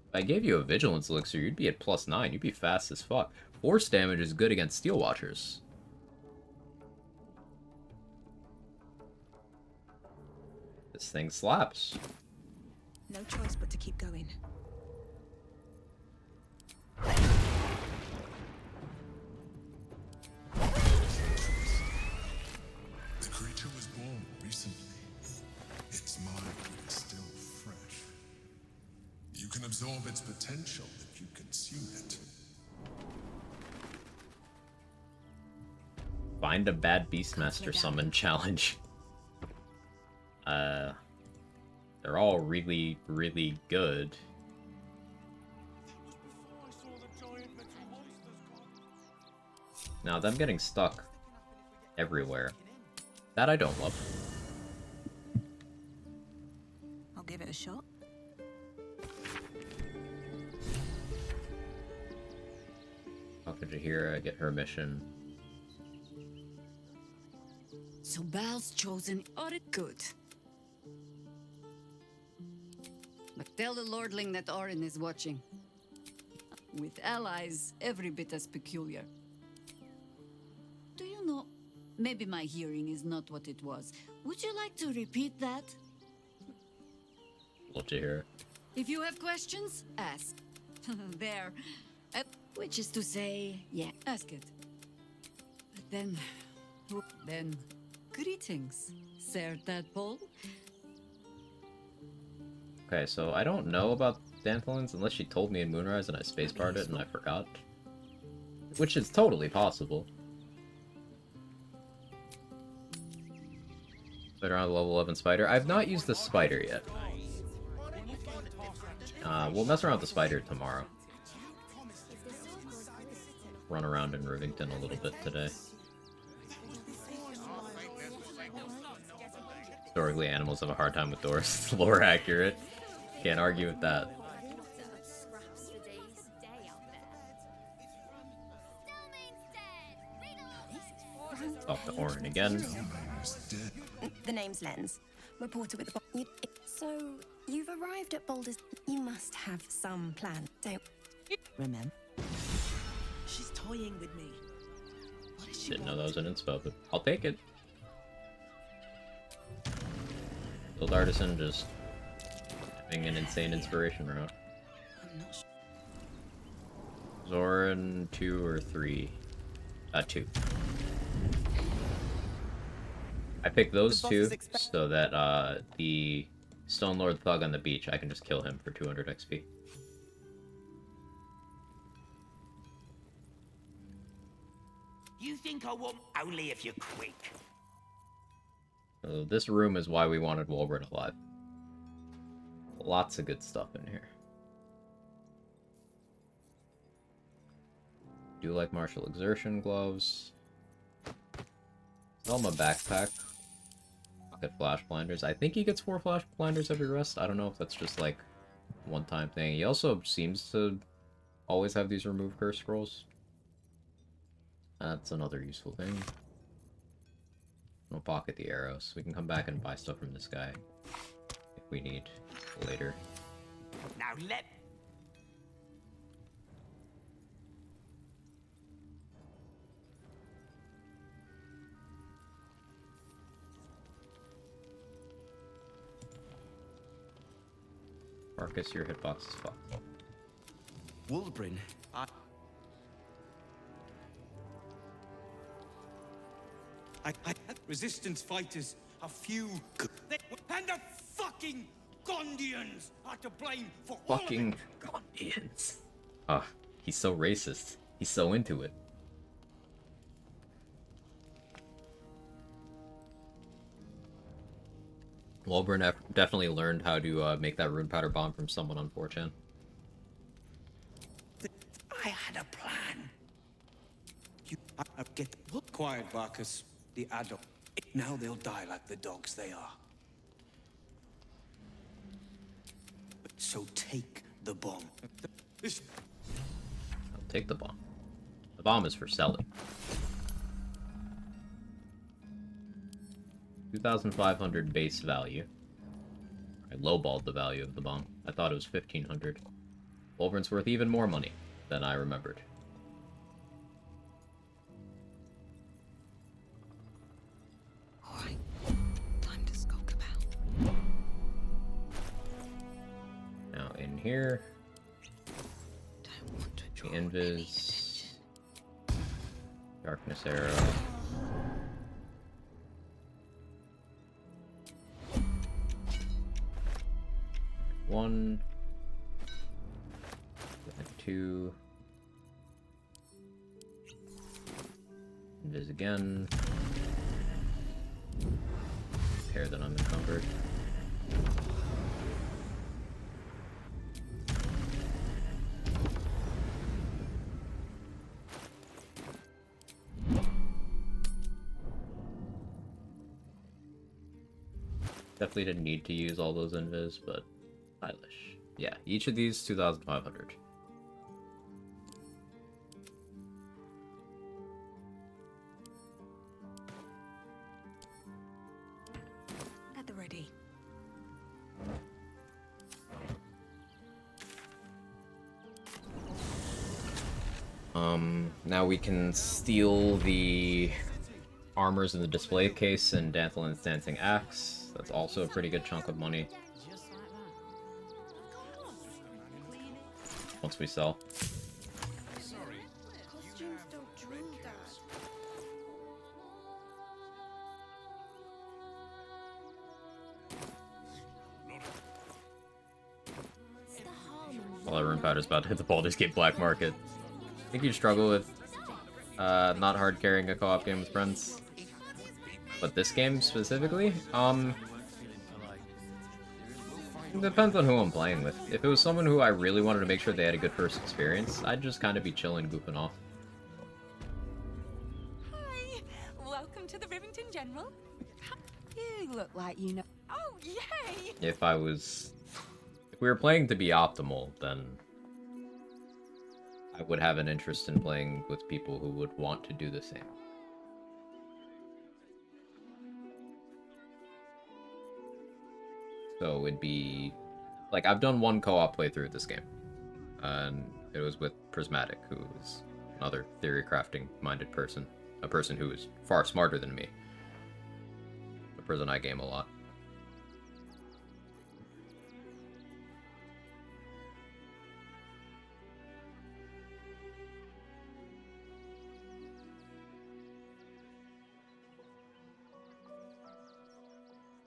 If I gave you a vigilance elixir, you'd be at +9. You'd be fast as fuck. Force damage is good against Steel Watchers. This thing slaps. No choice but to keep going. The creature was born recently. Its mind is still fresh. You can absorb its potential if you consume it. Find a bad Beastmaster summon challenge. They're all really, really good. Now, them getting stuck everywhere. That I don't love. I'll give it a shot. Talking to Hira, get her mission. So Bal's chosen are it good. But tell the Lordling that Orin is watching. With allies every bit as peculiar. Do you know, maybe my hearing is not what it was. Would you like to repeat that? Love to hear it. If you have questions, ask. There. Which is to say, yeah, ask it. But then, greetings, Sir Tadpole. Okay, so I don't know about Danthalins unless she told me in Moonrise and I spacebarred it and I forgot. Which is totally possible. Spider on level 11 spider. I've not used the spider yet. We'll mess around with the spider tomorrow. Run around in Rivington a little bit today. Historically, animals have a hard time with doors. It's lore accurate. Can't argue with that. Talk to Orin again. The name's Lens. Reporter with the... So, you've arrived at Boulder's... You must have some plan, don't... Remember? She's toying with me. Didn't know that was an inspo, but I'll take it. Guild Artisan just having an insane inspiration route. Zoran 2 or 3? 2. I picked those two so that the Stone Lord Thug on the beach, I can just kill him for 200 XP. You think I won't only if you're quick. So this room is why we wanted Wolverine alive. Lots of good stuff in here. Do like martial exertion gloves. Sell him a backpack. Pocket flash blinders. I think he gets 4 flash blinders every rest. I don't know if that's just like one-time thing. He also seems to always have these remove curse scrolls. That's another useful thing. We'll pocket the arrows. We can come back and buy stuff from this guy if we need later. Now let... Marcus, your hitbox is fucked. Wolverine, I resistance fighters are few, and the fucking Gondians are to blame for fucking Gondians. Ah, he's so racist. He's so into it. Wolverine definitely learned how to make that rune powder bomb from someone on 4chan. I had a plan. Get quiet, Marcus. The adult. Now they'll die like the dogs they are. So take the bomb. I'll take the bomb. The bomb is for selling. 2,500 base value. I lowballed the value of the bomb. I thought it was 1,500. Wolverine's worth even more money than I remembered. Alright, time to skulk about. Now in here, the invis, darkness arrow. One, and two, invis again. Pair that I'm encumbered. Definitely didn't need to use all those invis, but stylish. Yeah, each of these 2,500. At the ready. Now we can steal the armors in the display case and Danthelin's Dancing Axe. That's also a pretty good chunk of money. Once we sell. Costumes don't drool, Dad. While our rune powder's about to hit the Baldur's Gate black market. I think you'd struggle with not hard carrying a co-op game with friends. But this game specifically, it depends on who I'm playing with. If it was someone who I really wanted to make sure they had a good first experience, I'd just kind of be chilling, goofing off. Hi, welcome to the Rivington General. You look like you know. Oh, yay! If we were playing to be optimal, then I would have an interest in playing with people who would want to do the same. So it'd be like I've done one co-op playthrough of this game, and it was with Prismatic, who is another theory crafting minded person, a person who is far smarter than me, a person I game a lot.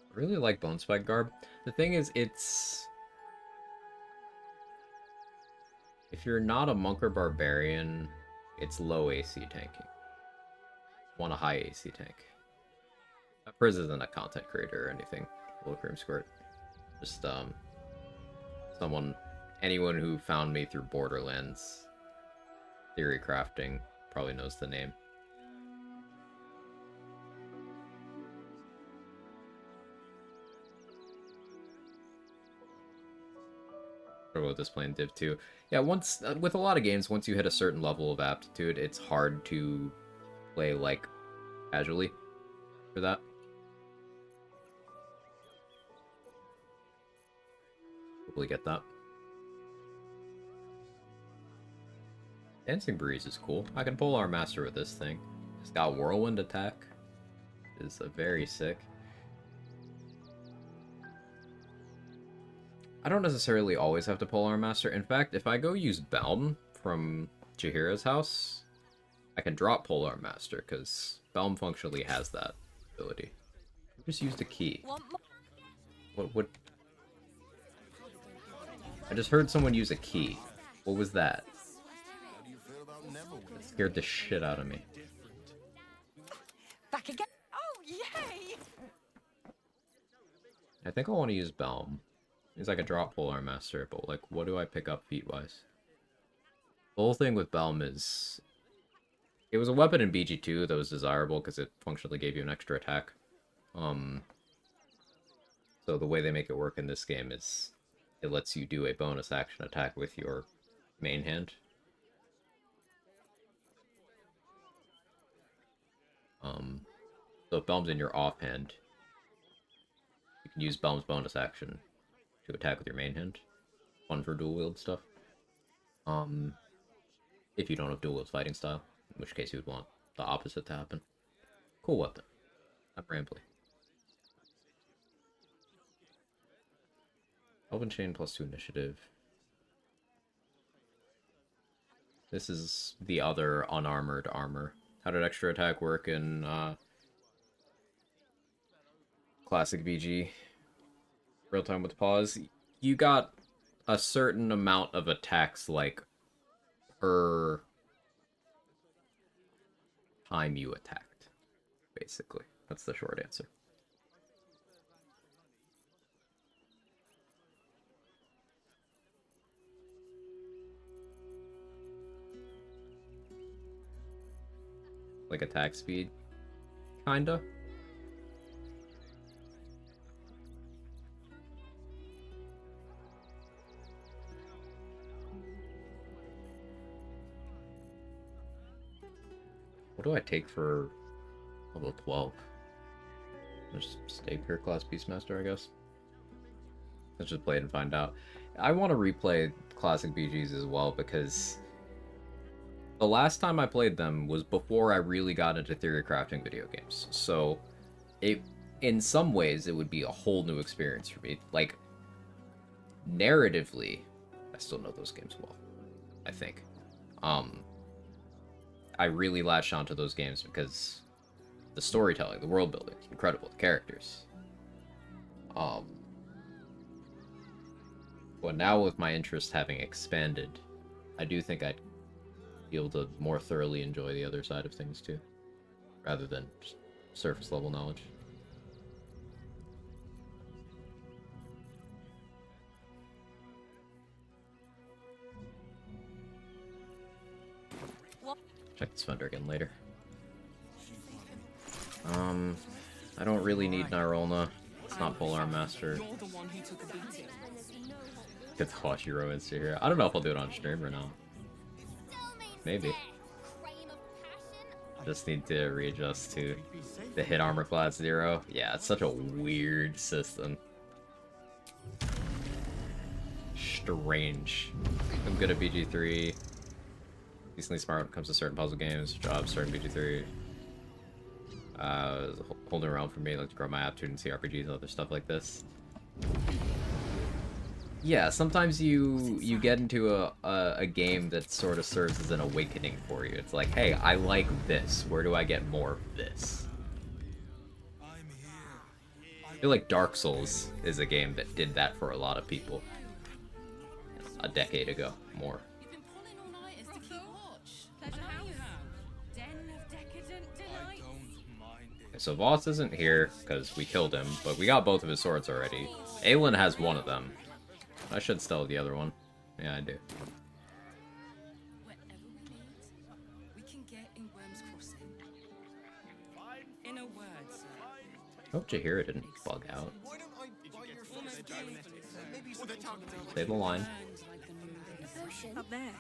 I really like Bone Spike Garb. The thing is, if you're not a monk or barbarian, it's low AC tanking. Want a high AC tank. Priz isn't a content creator or anything. Little Cream Squirt. Just anyone who found me through Borderlands theory crafting probably knows the name. With this playing Div 2. Yeah, with a lot of games, once you hit a certain level of aptitude, it's hard to play, like, casually for that. Totally get that. Dancing Breeze is cool. I can pull our master with this thing. It's got Whirlwind attack. It's very sick. I don't necessarily always have to pull Arm Master. In fact, if I go use Belm from Jaheira's house, I can drop Polearm Master, because Belm functionally has that ability. I just used a key. What? I just heard someone use a key. What was that? It scared the shit out of me. Back again. Oh, yay! I think I want to use Belm. Means I could drop Polearm Master, but like, what do I pick up feat-wise? The whole thing with Belm is... It was a weapon in BG2 that was desirable because it functionally gave you an extra attack. So the way they make it work in this game is it lets you do a bonus action attack with your main hand. So if Belm's in your offhand, you can use Belm's bonus action to attack with your main hand. Fun for dual wield stuff. If you don't have dual wield fighting style, in which case you would want the opposite to happen. Cool weapon. I'm rambly. Elven Chain +2 initiative. This is the other unarmored armor. How did extra attack work in Classic BG? Real time with pause. You got a certain amount of attacks, like, per time you attacked, basically. That's the short answer. Like attack speed, kinda. What do I take for level 12? Just stay pure class Beastmaster, I guess. Let's just play it and find out. I want to replay classic BGs as well, because the last time I played them was before I really got into theory crafting video games. So, in some ways, it would be a whole new experience for me. Like, narratively, I still know those games well, I think. I really latched onto those games because the storytelling, the world building, is incredible. The characters. But now with my interest having expanded, I do think I'd be able to more thoroughly enjoy the other side of things too, rather than just surface level knowledge. Check this vendor again later. I don't really need Nyrolna. It's not Polearm Master. Get to watch Euro Insta here. I don't know if I'll do it on stream or not. Maybe. Just need to readjust to the hit armor class 0. Yeah, it's such a weird system. Strange. I'm good at BG3. Decently smart when it comes to certain puzzle games. Job starting BG3. Holding around for me, like to grow my aptitude in CRPGs and other stuff like this. Yeah, sometimes you get into a game that sort of serves as an awakening for you. It's like, hey, I like this. Where do I get more of this? I feel like Dark Souls is a game that did that for a lot of people. A decade ago, more. So Voss isn't here because we killed him, but we got both of his swords already. Aelin has one of them. I should steal the other one. Yeah, I do. Hope Jaheira didn't bug out. Stay the line. Up there.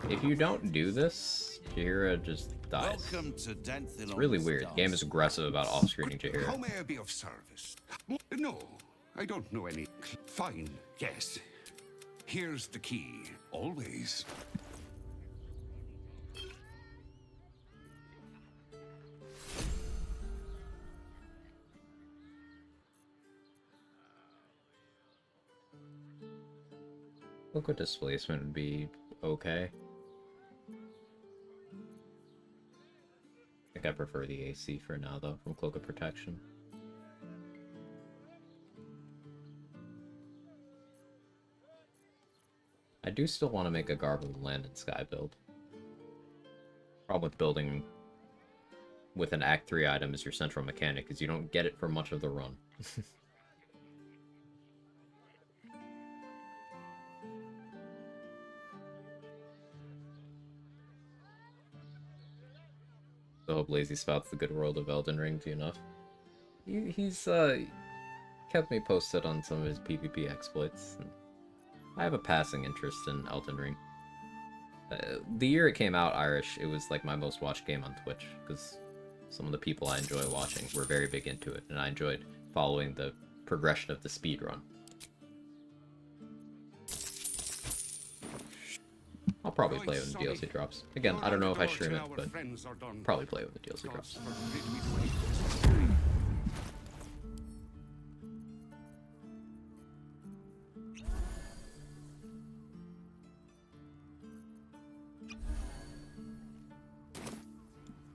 If you don't do this, Jaheira just dies. It's really weird. The game is aggressive about off-screening Jaheira. How may I be of service? No, I don't know any. Fine, yes. Here's the key. Always. Liquid displacement would be okay. I think I prefer the AC for now, though, from Cloak of Protection. I do still want to make a Garbled Land and Sky build. Problem with building with an Act 3 item as your central mechanic is you don't get it for much of the run. I hope Lazy Spout's the good world of Elden Ring to enough. He's kept me posted on some of his PvP exploits. And I have a passing interest in Elden Ring. The year it came out, Irish, it was like my most watched game on Twitch, because some of the people I enjoy watching were very big into it, and I enjoyed following the progression of the speedrun. I'll probably play it when the DLC drops. Again, I don't know if I stream it, but probably play it when the DLC drops.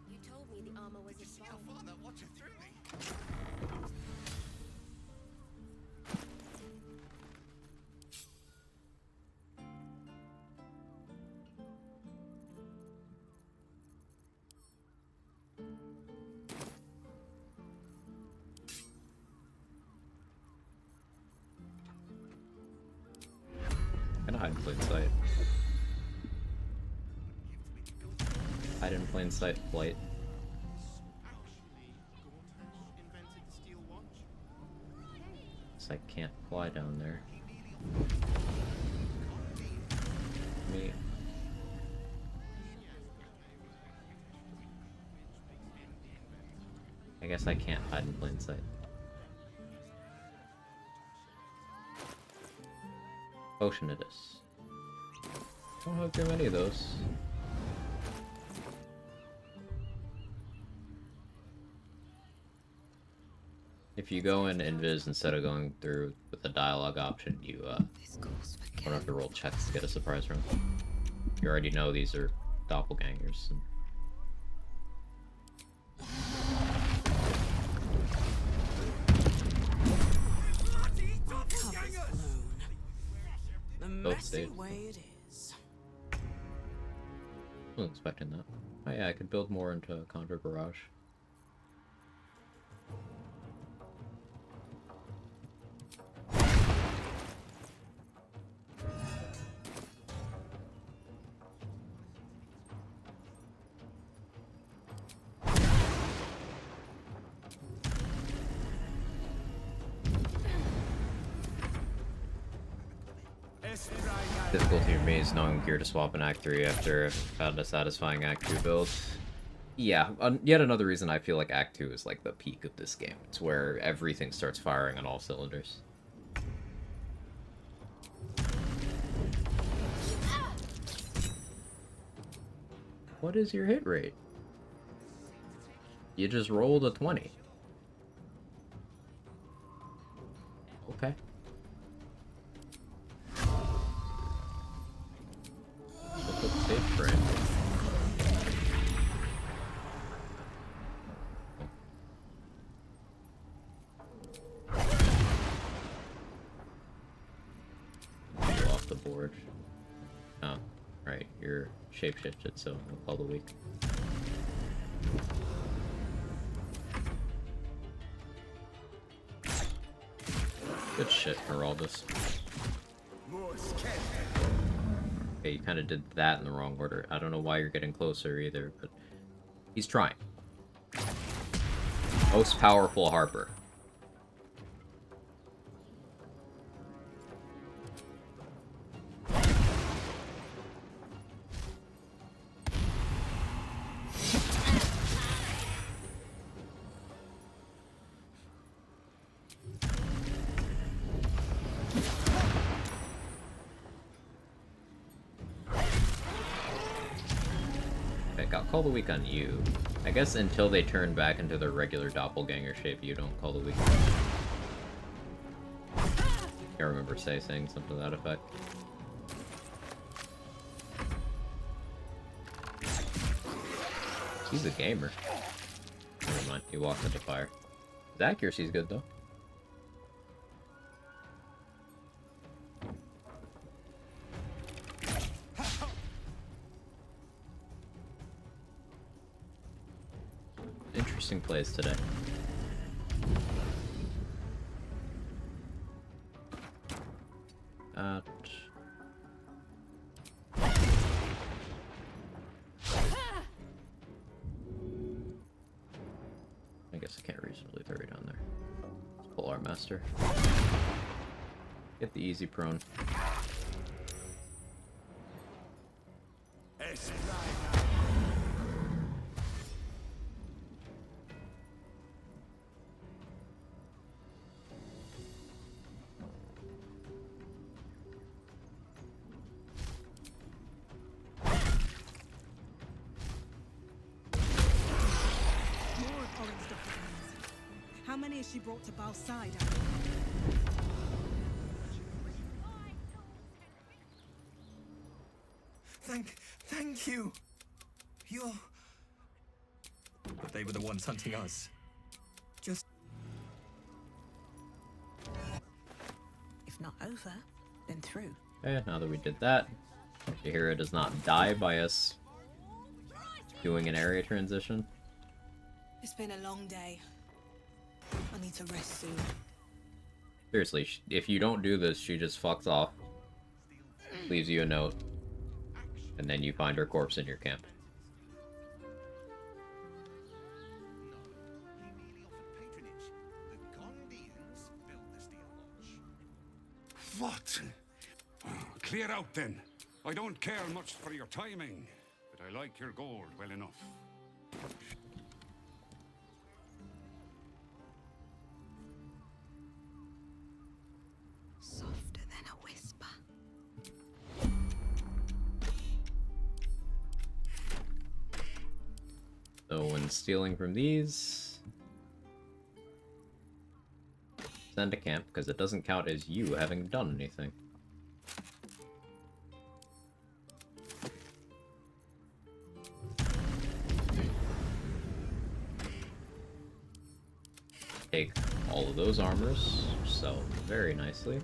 You told me the armor was a father watching through me. Gonna hide in plain sight. Hide in plain sight flight. I can't fly down there. Me. I guess I can't hide in plain sight. Ocean it is. Don't have too many of those. If you go in Invis instead of going through with the dialogue option, you don't have to roll checks to get a surprise round. You already know these are doppelgangers. The Both messy states. way it is. Wasn't expecting that. Oh yeah, I could build more into Conjure Garage. Difficulty for me is knowing gear to swap in Act 3 after I've found a satisfying Act 2 build. Yeah, yet another reason I feel like Act 2 is like the peak of this game. It's where everything starts firing on all cylinders. What is your hit rate? You just rolled a 20. Okay. Look at the stage frame. Go off the board. Oh, right. You're shapeshifted, so no call the weak. Good shit, Heraldus. Okay, you kind of did that in the wrong order. I don't know why you're getting closer either, but he's trying. Most powerful Harper. I'll call the weak on you. I guess until they turn back into their regular doppelganger shape, you don't call the weak. I remember saying something to that effect. He's a gamer. Never mind, he walked into fire. His accuracy's good though. Interesting plays today. I guess I can't reasonably throw you down there. Let's pull our master. Get the easy prone. gear she brought to Bal's side. Thank you. You're... But they were the ones hunting us. Just... If not over, then through. Okay, now that we did that, Shahira does not die by us doing an area transition. It's been a long day. I need to rest soon. Seriously, if you don't do this, she just fucks off, leaves you a note, and then you find her corpse in your camp. What? Clear out then. I don't care much for your timing, but I like your gold well enough. Softer than a whisper. So when stealing from these, send to camp, because it doesn't count as you having done anything. Take all of those armors, sell them very nicely.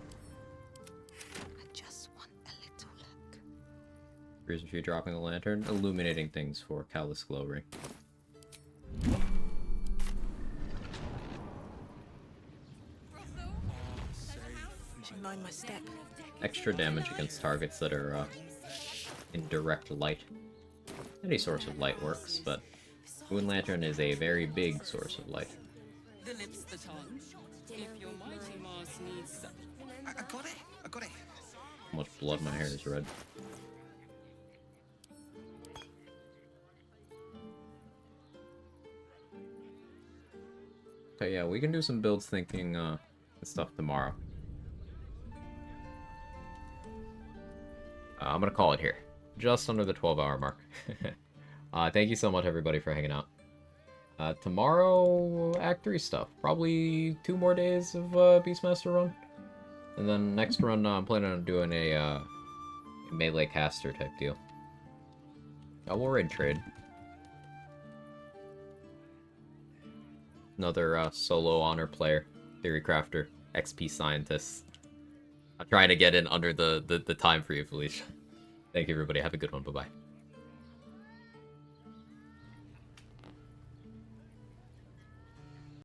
I just want a little look. Reason for you dropping the lantern, illuminating things for Callous Glow Ring. Mind my step. Extra damage against targets that are in direct light. Any source of light works, but Moon Lantern is a very big source of light. The lips, the tongue. If your mighty Mars needs some... I got it. I got it. How much blood my hair is red. Okay, yeah, we can do some builds thinking and stuff tomorrow. I'm gonna call it here. Just under the 12-hour mark. Thank you so much, everybody, for hanging out. Tomorrow, Act 3 stuff. Probably 2 more days of Beastmaster run. And then next run, I'm planning on doing a melee caster type deal. We'll raid trade. Another solo honor player, theory crafter, XP scientist. I'm trying to get in under the time for you, Felicia. Thank you, everybody. Have a good one. Bye-bye.